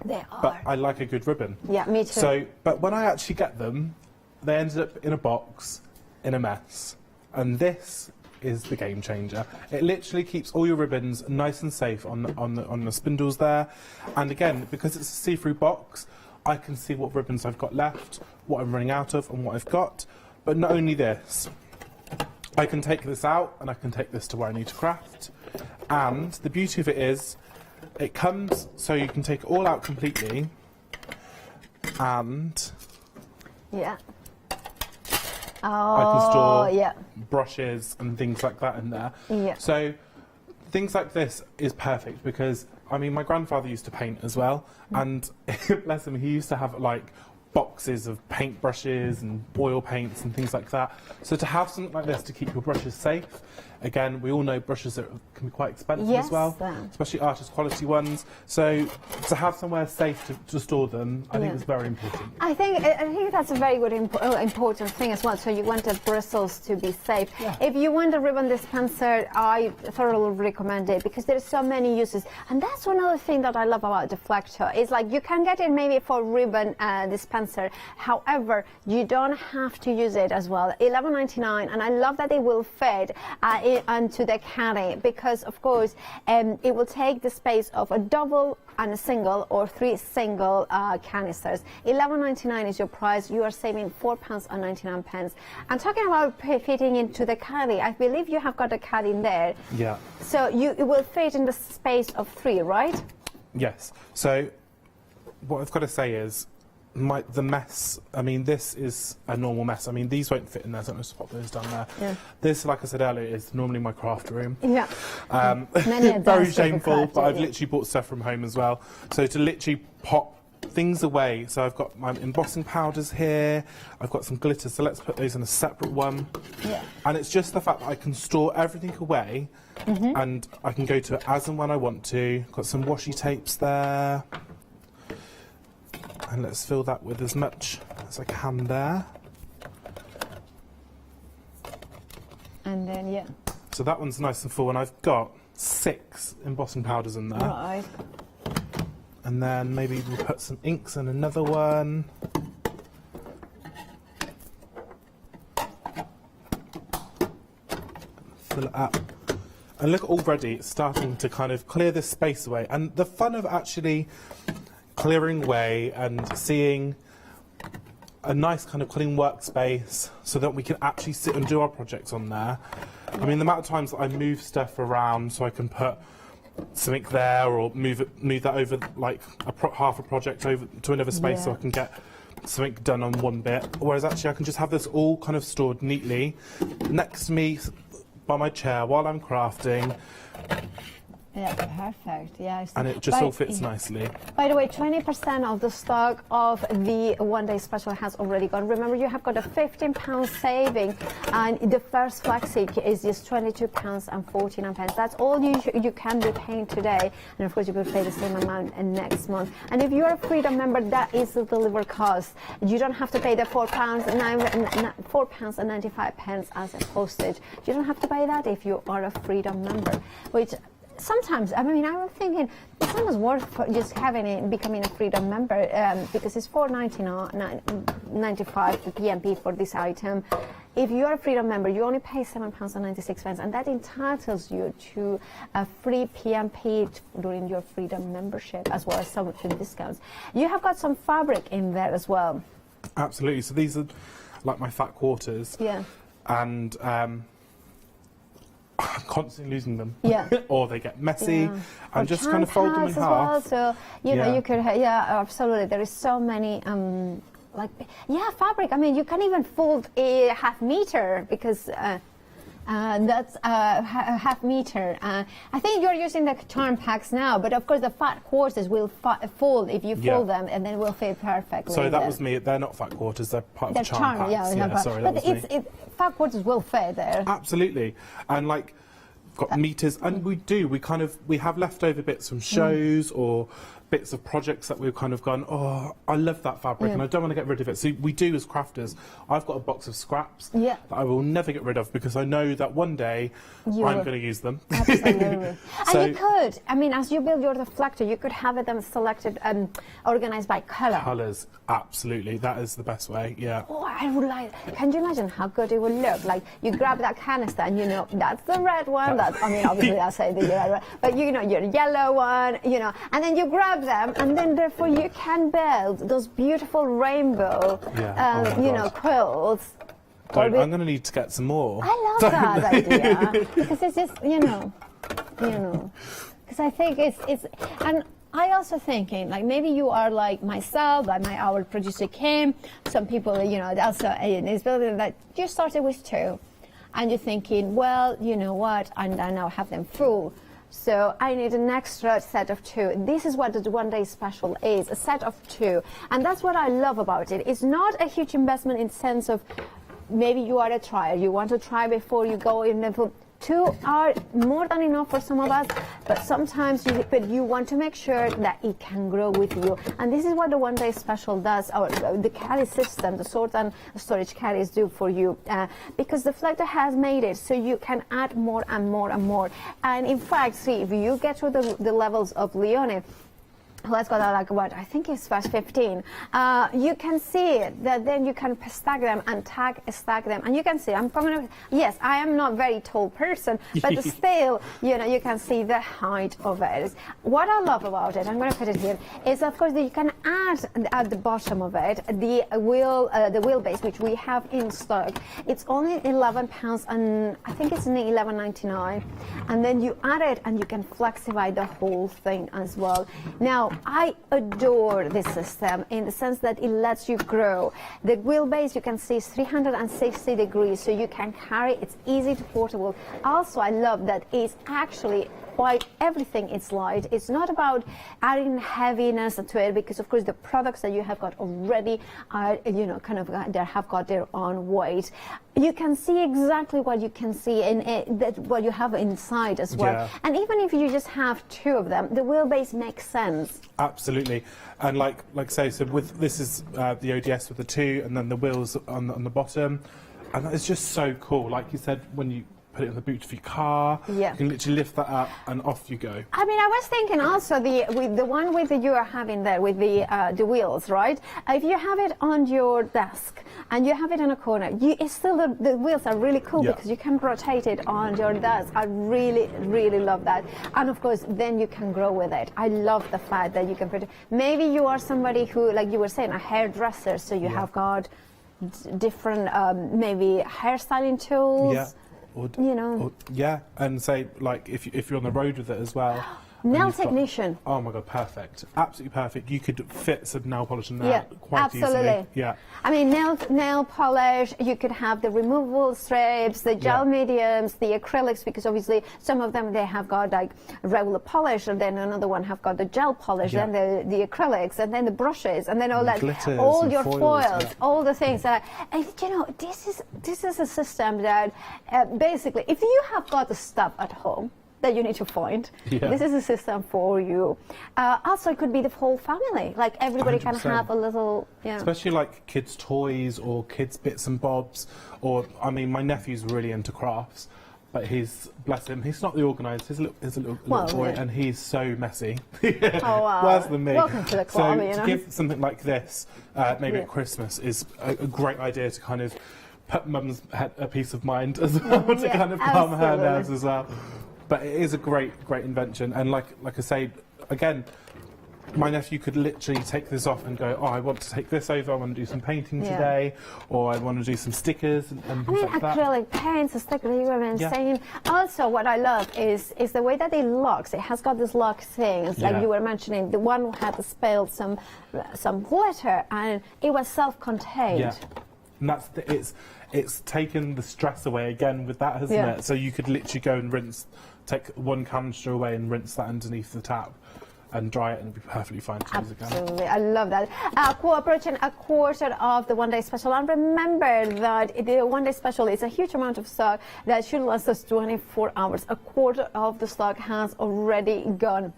They are. But I like a good ribbon. Yeah, me too. So, but when I actually get them, they ended up in a box, in a mess. And this is the game changer. It literally keeps all your ribbons nice and safe on the spindles there. And again, because it's a see-through box, I can see what ribbons I've got left, what I'm running out of, and what I've got. But not only this, I can take this out and I can take this to where I need to craft. And the beauty of it is, it comes so you can take it all out completely, and yeah. I can store yeah. brushes and things like that in there. Yeah. So things like this is perfect because, I mean, my grandfather used to paint as well, and bless him, he used to have like boxes of paint brushes and oil paints and things like that. So to have something like this to keep your brushes safe, again, we all know brushes can be quite expensive as well, especially artist quality ones. So to have somewhere safe to store them, I think is very important. I think that's a very good important thing as well. So you wanted bristles to be safe. If you want a ribbon dispenser, I thoroughly recommend it because there's so many uses. And that's one other thing that I love about Deflector is like you can get it maybe for ribbon dispenser. However, you don't have to use it as well. $11.99, and I love that it will fit onto the caddy because, of course, it will take the space of a double and a single or 3 single canisters. $11.99 is your price. You are saving £4.99. And talking about fitting into the caddy, I believe you have got a caddy in there. Yeah. So it will fit in the space of 3, right? Yes. So what I've got to say is, the mess, I mean, this is a normal mess. I mean, these won't fit in there, so I'm going to pop those down there. Yeah. This, like I said earlier, is normally my craft room. Yeah. Very shameful, but I've literally bought stuff from home as well. So to literally pop things away, so I've got my embossing powders here, I've got some glitter, so let's put those in a separate one. Yeah. And it's just the fact that I can store everything away, and I can go to it as and when I want to. Got some washi tapes there. And let's fill that with as much as I can there. And then, yeah. So that one's nice and full, and I've got 6 embossing powders in there. Right. And then maybe we'll put some inks in another one. Fill it up. And look, already it's starting to kind of clear this space away. And the fun of actually clearing away and seeing a nice kind of clean workspace so that we can actually sit and do our projects on there. I mean, the amount of times that I move stuff around so I can put something there or move that over like half a project over to another space so I can get something done on one bit. Whereas actually I can just have this all kind of stored neatly next to me by my chair while I'm crafting. Yeah, perfect. Yeah, and it just all fits nicely. By the way, 20% of the stock of the one-day special has already gone. Remember, you have got a £15 saving, and the first flexi is just £22.49. That's all you can be paying today, and of course you will pay the same amount next month. And if you're a Freedom member, that is the delivery cost. You don't have to pay the £4.95 as a postage. You don't have to pay that if you are a Freedom member, which. Sometimes, I mean, I was thinking it's almost worth just becoming a Freedom member because it's $4.95 the PMP for this item. If you are a Freedom member, you only pay £7.96, and that entitles you to a free PMP during your Freedom membership, as well as some discounts. You have got some fabric in there as well. Absolutely. So these are like my fat quarters. Yeah. And I'm constantly losing them. Yeah. Or they get messy. Yeah. And just kind of fold them in half. Well, so you know, you could absolutely. There is so many fabric. I mean, you can even fold a half meter because that's a half meter. I think you're using the charm packs now, but of course the fat quarters will fold if you fold them, and then it will fit perfectly. So that was me. They're not fat quarters. They're part of the charm packs. Yeah, sorry, but that was me. Fat quarters will fit there. Absolutely, and like got meters, and we have leftover bits from shows or bits of projects that we've kind of gone, oh, I love that fabric and I don't want to get rid of it. So we do as crafters. I've got a box of scraps that I will never get rid of because I know that one day I'm going to use them. Absolutely. So, and you could, I mean, as you build your reflector, you could have them selected and organized by colour. Colours, absolutely. That is the best way, yeah. Oh, I would like, can you imagine how good it would look? Like, you grab that canister and you know, that's the red one, that's, I mean, obviously I say the red one, but you know, your yellow one, you know, and then you grab them and then therefore you can build those beautiful rainbow, you know, quilts. I'm going to need to get some more. I love that idea because it's just, you know, because I think it's, and I also thinking like maybe you are like myself, like our producer Kim, some people, you know, also in this building that you started with 2 and you're thinking, well, you know what, and I now have them full. So I need an extra set of 2. This is what the one day special is, a set of 2. And that's what I love about it. It's not a huge investment in the sense of maybe you are a trier, you want to try before you go in. 2 are more than enough for some of us, but sometimes you want to make sure that it can grow with you. And this is what the one day special does, or the carry system, the sort and storage carries do for you, because the reflector has made it so you can add more and more and more. And in fact, see, if you get to the levels of Leone, let's go to like what I think is verse 15. You can see that then you can stack them and stack them, and you can see I'm coming. Yes, I am not very tall person, but still, you know, you can see the height of it. What I love about it, I'm going to put it here, is of course that you can add at the bottom of it the wheelbase which we have in stock. It's only £11, and I think it's £11.99, and then you add it and you can flexify the whole thing as well. Now, I adore this system in the sense that it lets you grow. The wheelbase, you can see, is 360 degrees, so you can carry. It's easy to portable. Also, I love that it's actually quite everything is light. It's not about adding heaviness to it, because of course the products that you have got already are, you know, kind of they have got their own weight. You can see exactly what you can see in that what you have inside as well. And even if you just have 2 of them, the wheelbase makes sense. Absolutely. And like say, so with this is the ODS with the 2 and then the wheels on the bottom, and it's just so cool. Like you said, when you put it in the boot of your car, you can literally lift that up and off you go. I mean, I was thinking also the one with you are having there with the wheels, right? If you have it on your desk and you have it in a corner, it's still the wheels are really cool because you can rotate it on your desk. I really, really love that. And of course, then you can grow with it. I love the fact that you can put it. Maybe you are somebody who, like you were saying, a hairdresser, so you have got different maybe hairstyling tools. You know, and say like if you're on the road with it as well. Nail technician. Oh my god, perfect! Absolutely perfect. You could fit some nail polish in there quite easily. Yeah. I mean, nail polish. You could have the removable strips, the gel mediums, the acrylics, because obviously some of them they have got like regular polish, and then another one have got the gel polish, then the acrylics, and then the brushes, and then all that, all your foils, all the things. And you know, this is a system that basically, if you have got the stuff at home that you need to find, this is a system for you. Also, it could be the whole family, like everybody 100%. Can have a little, especially like kids' toys or kids' bits and bobs, or I mean, my nephew's really into crafts, but he's, bless him, he's not the organiser, he's a little boy, and he's so messy. Oh wow. Worse than me. Welcome to the club, so to give something like this, maybe at Christmas, is a great idea to kind of put Mum's a peace of mind as well, to kind of calm her nerves as well. But it is a great invention, and like I say, again, my nephew could literally take this off and go, oh, I want to take this over, I want to do some painting today, or I want to do some stickers and things like that. Acrylic paints, the stickers, you were saying. Also, what I love is the way that it locks. It has got this lock thing, like you were mentioning. The one had spilled some glitter, and it was self-contained. Yeah, and that's it's taken the stress away again with that, hasn't it? So you could literally go and take one canister away and rinse that underneath the tap and dry it and it'd be perfectly fine to use again. Absolutely, I love that. Approaching a quarter of the one-day special, and remember that the one-day special is a huge amount of stock that should last us 24 hours. A quarter of the stock has already gone.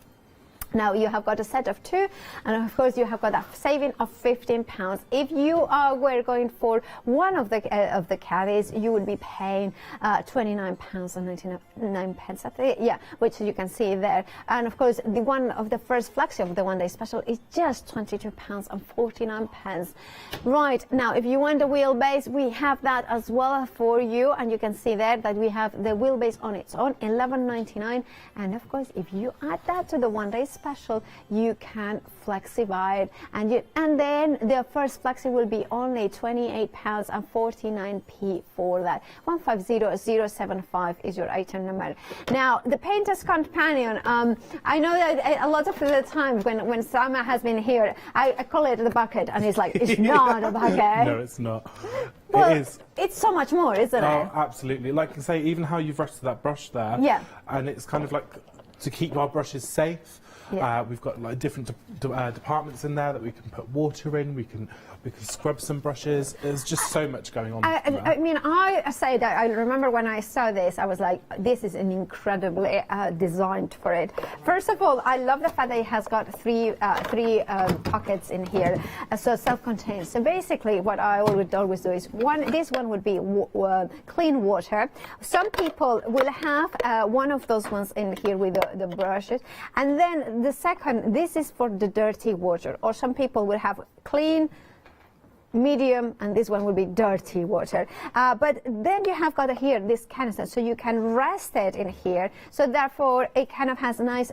Now you have got a set of 2, and of course you have got a saving of £15. If you were going for one of the caddies, you would be paying £29.99. I think, yeah, which you can see there. And of course, the one of the first flexi of the one-day special is just £22.49. Right now, if you want the wheelbase, we have that as well for you, and you can see there that we have the wheelbase on its own, £11.99. And of course, if you add that to the one-day special, you can flexify it, and then the first flexi will be only £28.49 for that. 150075 is your item number. Now the Painter's Companion. I know that a lot of the times when Sama has been here, I call it the bucket, and he's like, it's not a bucket. No, it's not. Well, it is. It's so much more, isn't it? Oh, absolutely. Like I say, even how you've rested that brush there. Yeah. And it's kind of like to keep our brushes safe. Yeah. We've got like different departments in there that we can put water in. We can scrub some brushes. There's just so much going on. I mean, I say that I remember when I saw this, I was like, this is an incredibly designed for it. First of all, I love the fact that it has got three pockets in here, so self-contained. So basically, what I would always do is this one would be clean water. Some people will have one of those ones in here with the brushes, and then the second, this is for the dirty water, or some people will have clean, medium, and this one will be dirty water. But then you have got here this canister, so you can rest it in here. So therefore, it kind of has a nice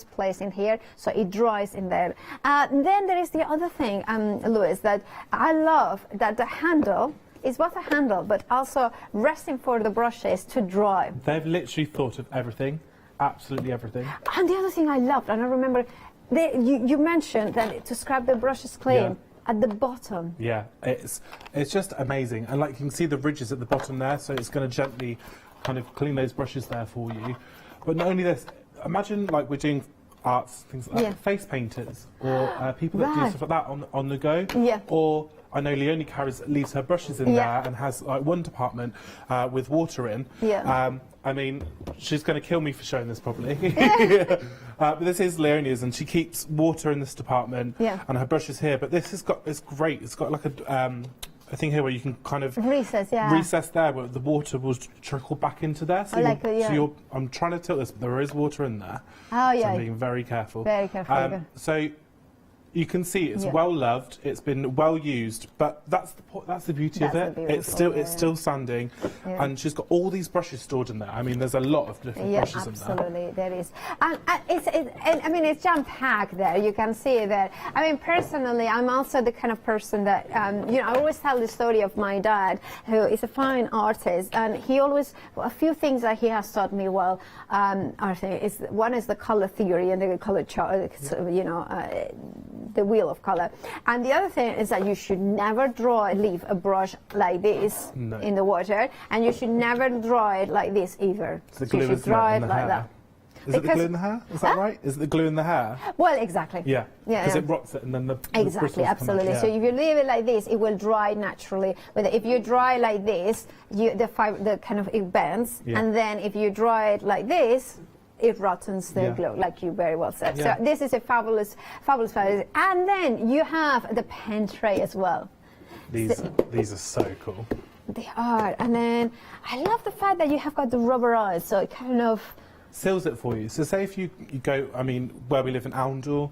place in here, so it dries in there. Then there is the other thing, Louis, that I love, that the handle is both a handle, but also resting for the brushes to dry. They've literally thought of everything. Absolutely everything. And the other thing I loved, and I remember, you mentioned that to scrub the brushes clean at the bottom. Yeah, it's just amazing. And like you can see the ridges at the bottom there, so it's going to gently kind of clean those brushes there for you. But not only this, imagine like we're doing arts, things like that, face painters, or people that do stuff like that on the go. Yeah. Or I know Leonie leaves her brushes in there and has like one department with water in. Yeah. I mean, she's going to kill me for showing this probably. But this is Leonie's, and she keeps water in this department, and her brushes here. But this has got, it's great. It's got like a thing here where you can kind of recess there, where the water will trickle back into there. So, I'm trying to tilt this, but there is water in there. Oh yeah. So I'm being very careful. Very careful. So you can see it's well loved. It's been well used, but that's the beauty of it. It's still standing, and she's got all these brushes stored in there. I mean, there's a lot of different brushes in there. Absolutely, there is, and I mean, it's jam packed there. You can see that. I mean, personally, I'm also the kind of person that I always tell the story of my dad, who is a fine artist, and he always a few things that he has taught me well. One is the color theory and the color chart. The wheel of color, and the other thing is that you should never leave a brush like this in the water, and you should never draw it like this either. So the glue you should draw it like that. Is it the glue in the hair? Is that right? Is it the glue in the hair? Well, exactly. Yeah. Because it rots it, and then the exactly, absolutely. So if you leave it like this, it will dry naturally. But if you dry like this, it bends, and then if you dry it like this, it rottens the glue, like you very well said. So this is a fabulous fabric. And then you have the pen tray as well. These are so cool. They are. And then I love the fact that you have got the rubber eyes, so it kind of seals it for you. So say if you go, I mean, where we live in Oundle,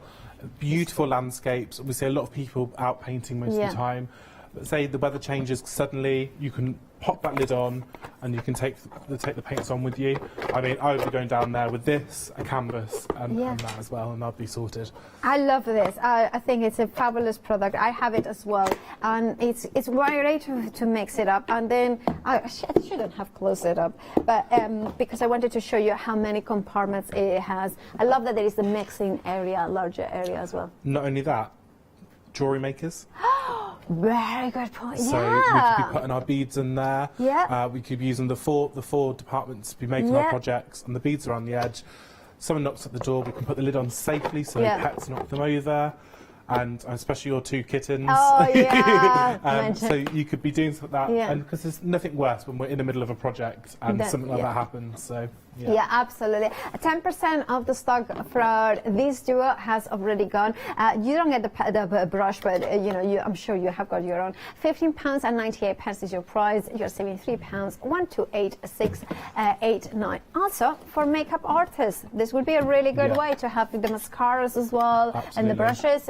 beautiful landscapes. We see a lot of people out painting most of the time. But say the weather changes suddenly, you can pop that lid on, and you can take the paints on with you. I mean, I would be going down there with this, a canvas, and that as well, and I'd be sorted. I love this. I think it's a fabulous product. I have it as well, and it's great to mix it up. And then I shouldn't have closed it up, but because I wanted to show you how many compartments it has. I love that there is the mixing area, larger area as well. Not only that, jewellery makers. Very good point. So we could be putting our beads in there. Yeah. We could be using the four departments to be making our projects, and the beads are on the edge. Someone knocks at the door, we can put the lid on safely so pets knock them over. And especially your 2 kittens. Oh, yeah. So you could be doing something like that. And because there's nothing worse when we're in the middle of a project and something like that happens. So Yeah, absolutely. 10% of the stock for this duo has already gone. You don't get the brush, but I'm sure you have got your own. £15.98 is your price. You're saving £3. 128689. Also, for makeup artists, this would be a really good way to have the mascaras as well. Absolutely. And the brushes.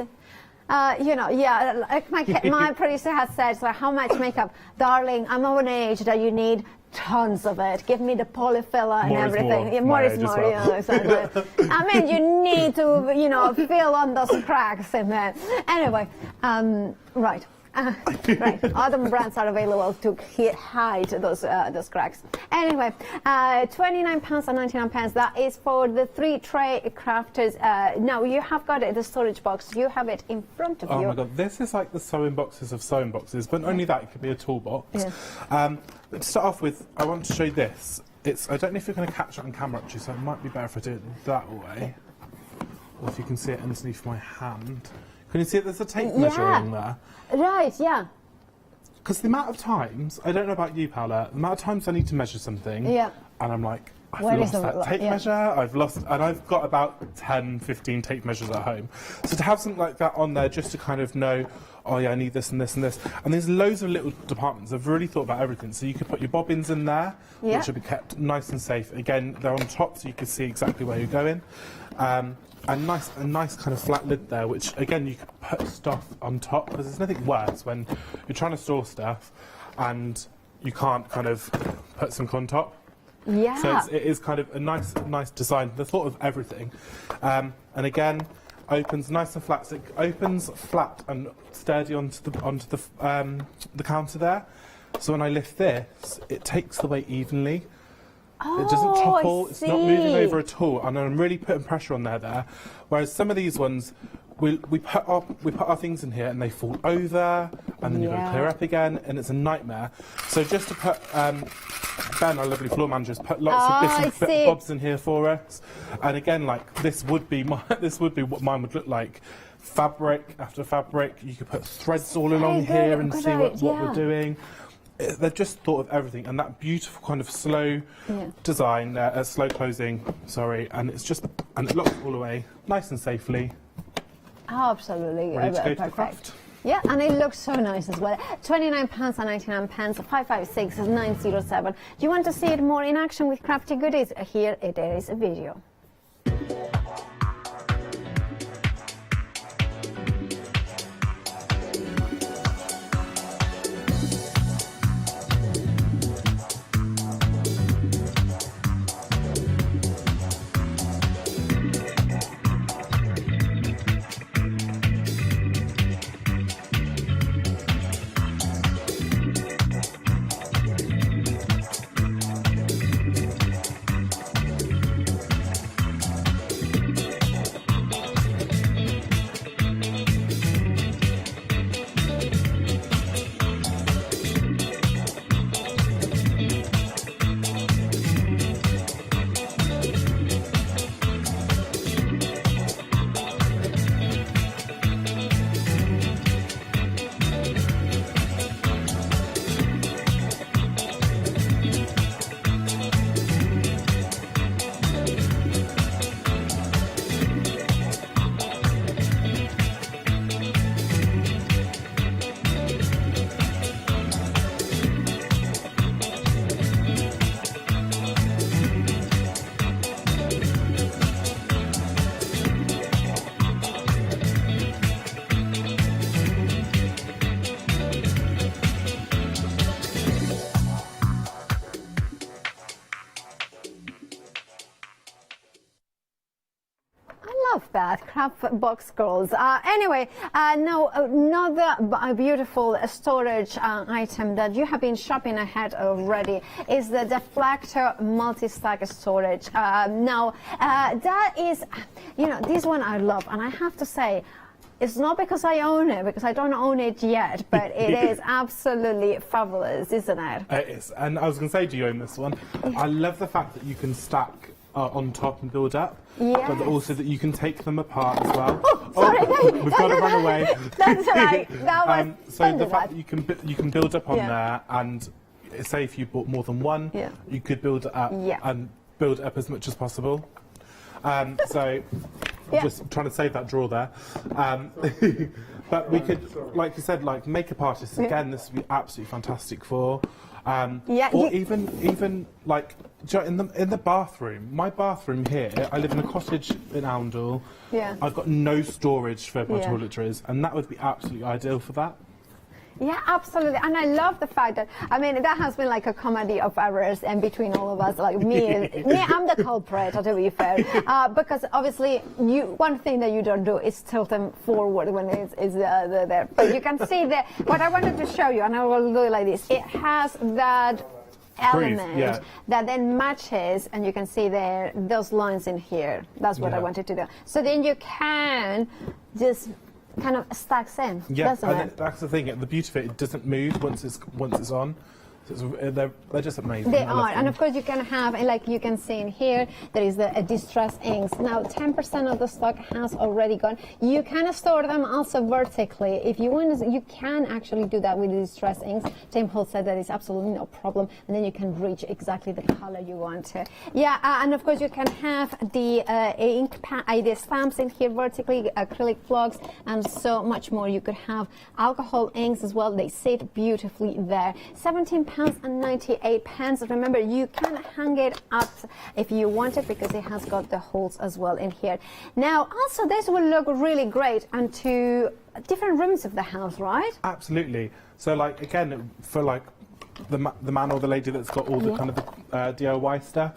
Like my producer has said, so how much makeup? Darling, I'm of an age that you need tons of it. Give me the polyfiller and everything. More is more. Yeah, exactly. I mean, you need to, fill on those cracks in there. Anyway, right. Right. Other brands are available to hide those cracks. Anyway, £29.99. That is for the 3 tray crafters. Now you have got the storage box. You have it in front of you. Oh my God, this is like the sewing boxes of sewing boxes, but not only that, it could be a toolbox. Yeah. But to start off with, I want to show you this. I don't know if you're going to catch it on camera actually, so it might be better if I do it that way, or if you can see it underneath my hand. Can you see there's a tape measure on there? Right, yeah. Because the amount of times, I don't know about you, Paula, the amount of times I need to measure something, and I'm like, I've lost that tape measure, and I've got about 10, 15 tape measures at home. So to have something like that on there, just to kind of know, oh yeah, I need this and this and this. And there's loads of little departments. I've really thought about everything. So you could put your bobbins in there, which will be kept nice and safe. Again, they're on top, so you can see exactly where you're going. A nice kind of flat lid there, which again you can put stuff on top, because there's nothing worse when you're trying to store stuff and you can't kind of put something on top. Yeah. So it is kind of a nice design. The thought of everything, and again opens nice and flat. So it opens flat and sturdy onto the counter there. So when I lift this, it takes the weight evenly. It doesn't topple, it's not moving over at all, and I'm really putting pressure on there. Whereas some of these ones, we put our things in here and they fall over, and then you've got to clear up again, and it's a nightmare. So just to put, Ben, our lovely floor manager, has put lots of bits and bobs in here for us. And again, like this would be what mine would look like. Fabric after fabric, you could put threads all along here and see what we're doing. They've just thought of everything, and that beautiful kind of slow design, slow closing, sorry, and it locks all the way nice and safely. Oh, absolutely. Ready to go to the craft. Yeah, and it looks so nice as well. £29.99, 556-907. Do you want to see it more in action with crafty goodies? Here it is, a video. That craft box scrolls. Anyway, now another beautiful storage item that you have been shopping ahead already is the deflector multi-stack storage. Now that is, this one I love, and I have to say, it's not because I own it, because I don't own it yet, but it is absolutely fabulous, isn't it? It is, and I was going to say, do you own this one? I love the fact that you can stack on top and build up, but also that you can take them apart as well. Oh, sorry, we've got to run away. That's right. That was so the fact that you can build up on there, and say if you bought more than one, you could build it up, and build it up as much as possible. So just trying to save that drawer there. But we could, like you said, like makeup artists, again, this would be absolutely fantastic for. Or even like in the bathroom. My bathroom here, I live in a cottage in Arundel. Yeah. I've got no storage for my toiletries, and that would be absolutely ideal for that. Yeah, absolutely. And I love the fact that, I mean, that has been like a comedy of errors and between all of us, like me, I'm the culprit, to be fair. Because obviously, one thing that you don't do is tilt them forward when it's there. But you can see that, what I wanted to show you, and I will do it like this, it has that element that then matches, and you can see there, those lines in here. That's what I wanted to do. So then you can just kind of stacks in, doesn't it? That's the thing. The beauty of it doesn't move once it's on. So they're just amazing. They are, and of course you can have, like you can see in here, there is the distress inks. Now 10% of the stock has already gone. You can store them also vertically. If you want, you can actually do that with the distress inks. Tim Holt said that is absolutely no problem, and then you can reach exactly the color you want to. Yeah, and of course you can have the the stamps in here vertically, acrylic blocks, and so much more. You could have alcohol inks as well. They sit beautifully there. £17.98. Remember, you can hang it up if you want it because it has got the holes as well in here. Now, also, this will look really great onto different rooms of the house, right? Absolutely. So, like, again, for like the man or the lady that's got all the kind of the DIY stuff,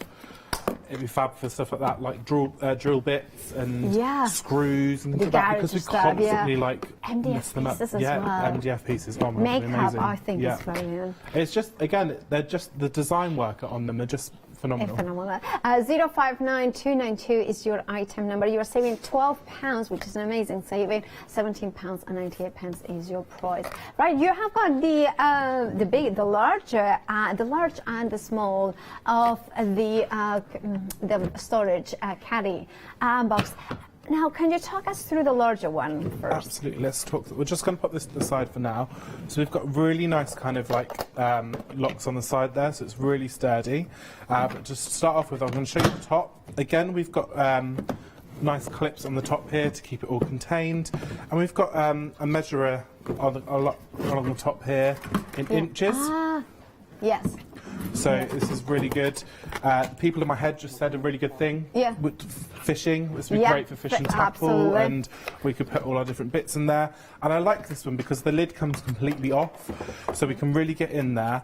it'd be fab for stuff like that, like drill bits and screws and things like that, because we constantly like mess them up. Pieces as well. MDF pieces. Oh my God, makeup, amazing. I think is brilliant. It's just, again, they're just the design work on them are just phenomenal. Phenomenal. 059292 is your item number. You are saving £12, which is an amazing saving. £17.98 is your price. Right, you have got the large and the small of the storage caddy box. Now, can you talk us through the larger one first? Absolutely. Let's talk. We're just going to put this to the side for now. So we've got really nice kind of like locks on the side there, so it's really sturdy. But just to start off with, I'm going to show you the top. Again, we've got nice clips on the top here to keep it all contained, and we've got a measurer on the top here in inches. Yes. So this is really good. People in my head just said a really good thing. Yeah. With fishing, this would be great for fish and tackle, and we could put all our different bits in there. And I like this one because the lid comes completely off, so we can really get in there.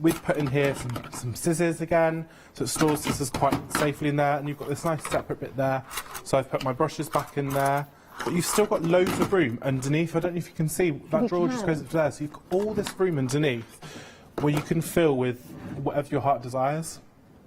We've put in here some scissors again, so it stores scissors quite safely in there, and you've got this nice separate bit there. So I've put my brushes back in there. But you've still got loads of room underneath. I don't know if you can see, that drawer just goes up there, so you've got all this room underneath where you can fill with whatever your heart desires.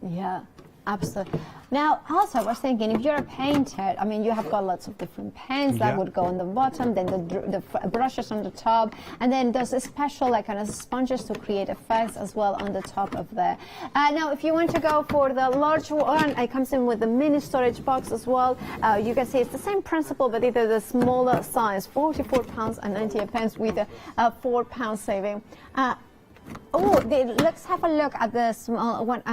Yeah, absolutely. Now, also, I was thinking, if you're a painter, I mean, you have got lots of different paints that would go on the bottom, then the brushes on the top, and then there's a special, like, kind of sponges to create effects as well on the top of there. Now, if you want to go for the large one, it comes in with the mini storage box as well. You can see it's the same principle, but it is a smaller size, £44.98 with a £4 saving. Let's have a look at the small one.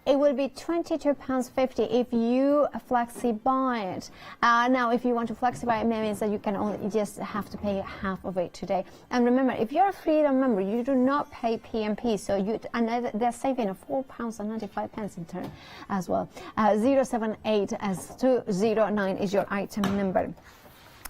It will be £22.50 if you flexi buy it. Now, if you want to flexi buy it, it means that you can only just have to pay half of it today. And remember, if you're a Freedom member, you do not pay PMP, so they're saving £4.95 in turn as well. 078-209 is your item number.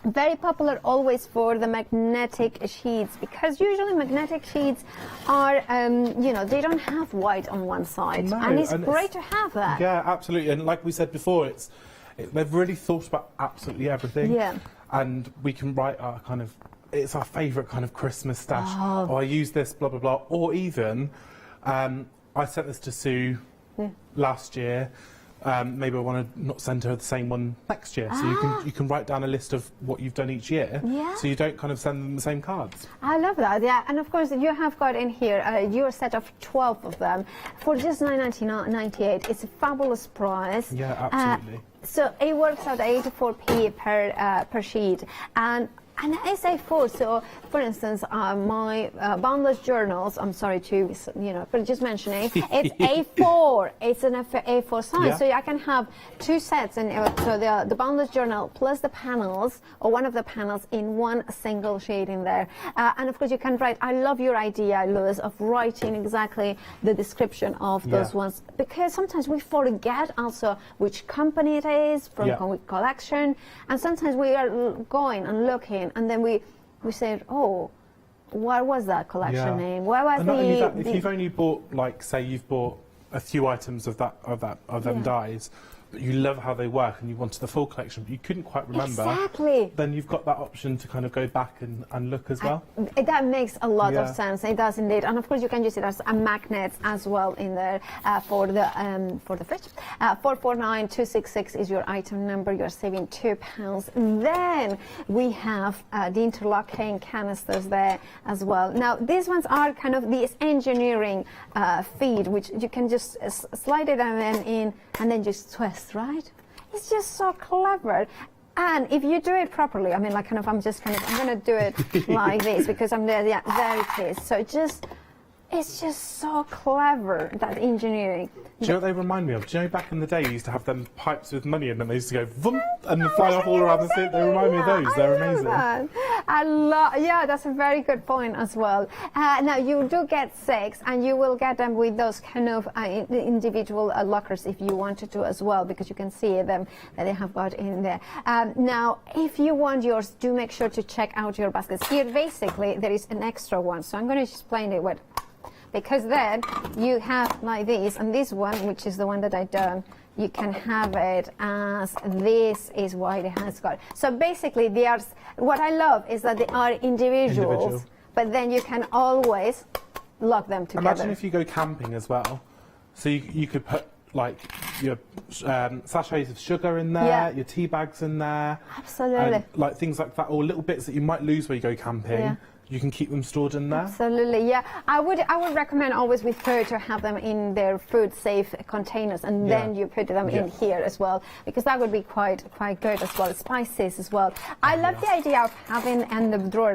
Very popular always for the magnetic sheets, because usually magnetic sheets are, they don't have white on one side, and it's great to have that. Yeah, absolutely. And like we said before, they've really thought about absolutely everything. Yeah. And we can write our kind of, it's our favourite kind of Christmas stash. Oh, I use this, blah, blah, blah. Or even, I sent this to Sue last year. Maybe I want to not send her the same one next year. So you can write down a list of what you've done each year, so you don't kind of send them the same cards. I love that, yeah. And of course, you have got in here your set of 12 of them for just £9.98. It's a fabulous price. Yeah, absolutely. So it works out 84p per sheet. And And A4, so for instance, my boundless journals, I'm sorry to, but just mentioning, it's A4, it's an A4 size, so I can have 2 sets, and so the boundless journal plus the panels, or one of the panels in one single shade in there. And of course you can write, I love your idea, Lewis, of writing exactly the description of those ones, because sometimes we forget also which company it is, from which collection, and sometimes we are going and looking, and then we say, oh, what was that collection name? Where was if you've only bought, like, say you've bought a few items of them dies, but you love how they work and you wanted the full collection, but you couldn't quite remember. Exactly. Then you've got that option to kind of go back and look as well. That makes a lot of sense. It does indeed, and of course you can use it as a magnet as well in there for the fridge. 449266 is your item number. You're saving £2. Then we have the interlocking canisters there as well. Now these ones are kind of this engineering feed, which you can just slide it in and then just twist. Right? It's just so clever. And if you do it properly, I mean, like, I'm going to do it like this because I'm there, there it is. So it's just so clever, that engineering. Do you know what they remind me of? Do you know back in the day you used to have them pipes with money in them, they used to go vroom and fly off all around the city? They remind me of those. They're amazing. That's a very good point as well. Now you do get 6, and you will get them with those kind of individual lockers if you wanted to as well, because you can see them that they have got in there. Now, if you want yours, do make sure to check out your baskets. Here, basically, there is an extra one, so I'm going to explain it with. Because then you have like this, and this one, which is the one that I done, you can have it as this is what it has got. So basically, what I love is that they are individuals, but then you can always lock them together. Imagine if you go camping as well. So you could put like your sachets of sugar in there, your tea bags in there. Absolutely. And, like things like that, or little bits that you might lose where you go camping. Yeah. You can keep them stored in there. Absolutely, yeah. I would recommend always with food to have them in their food-safe containers, and then you put them in here as well, because that would be quite good as well. Spices as well. I love the idea of having in the drawer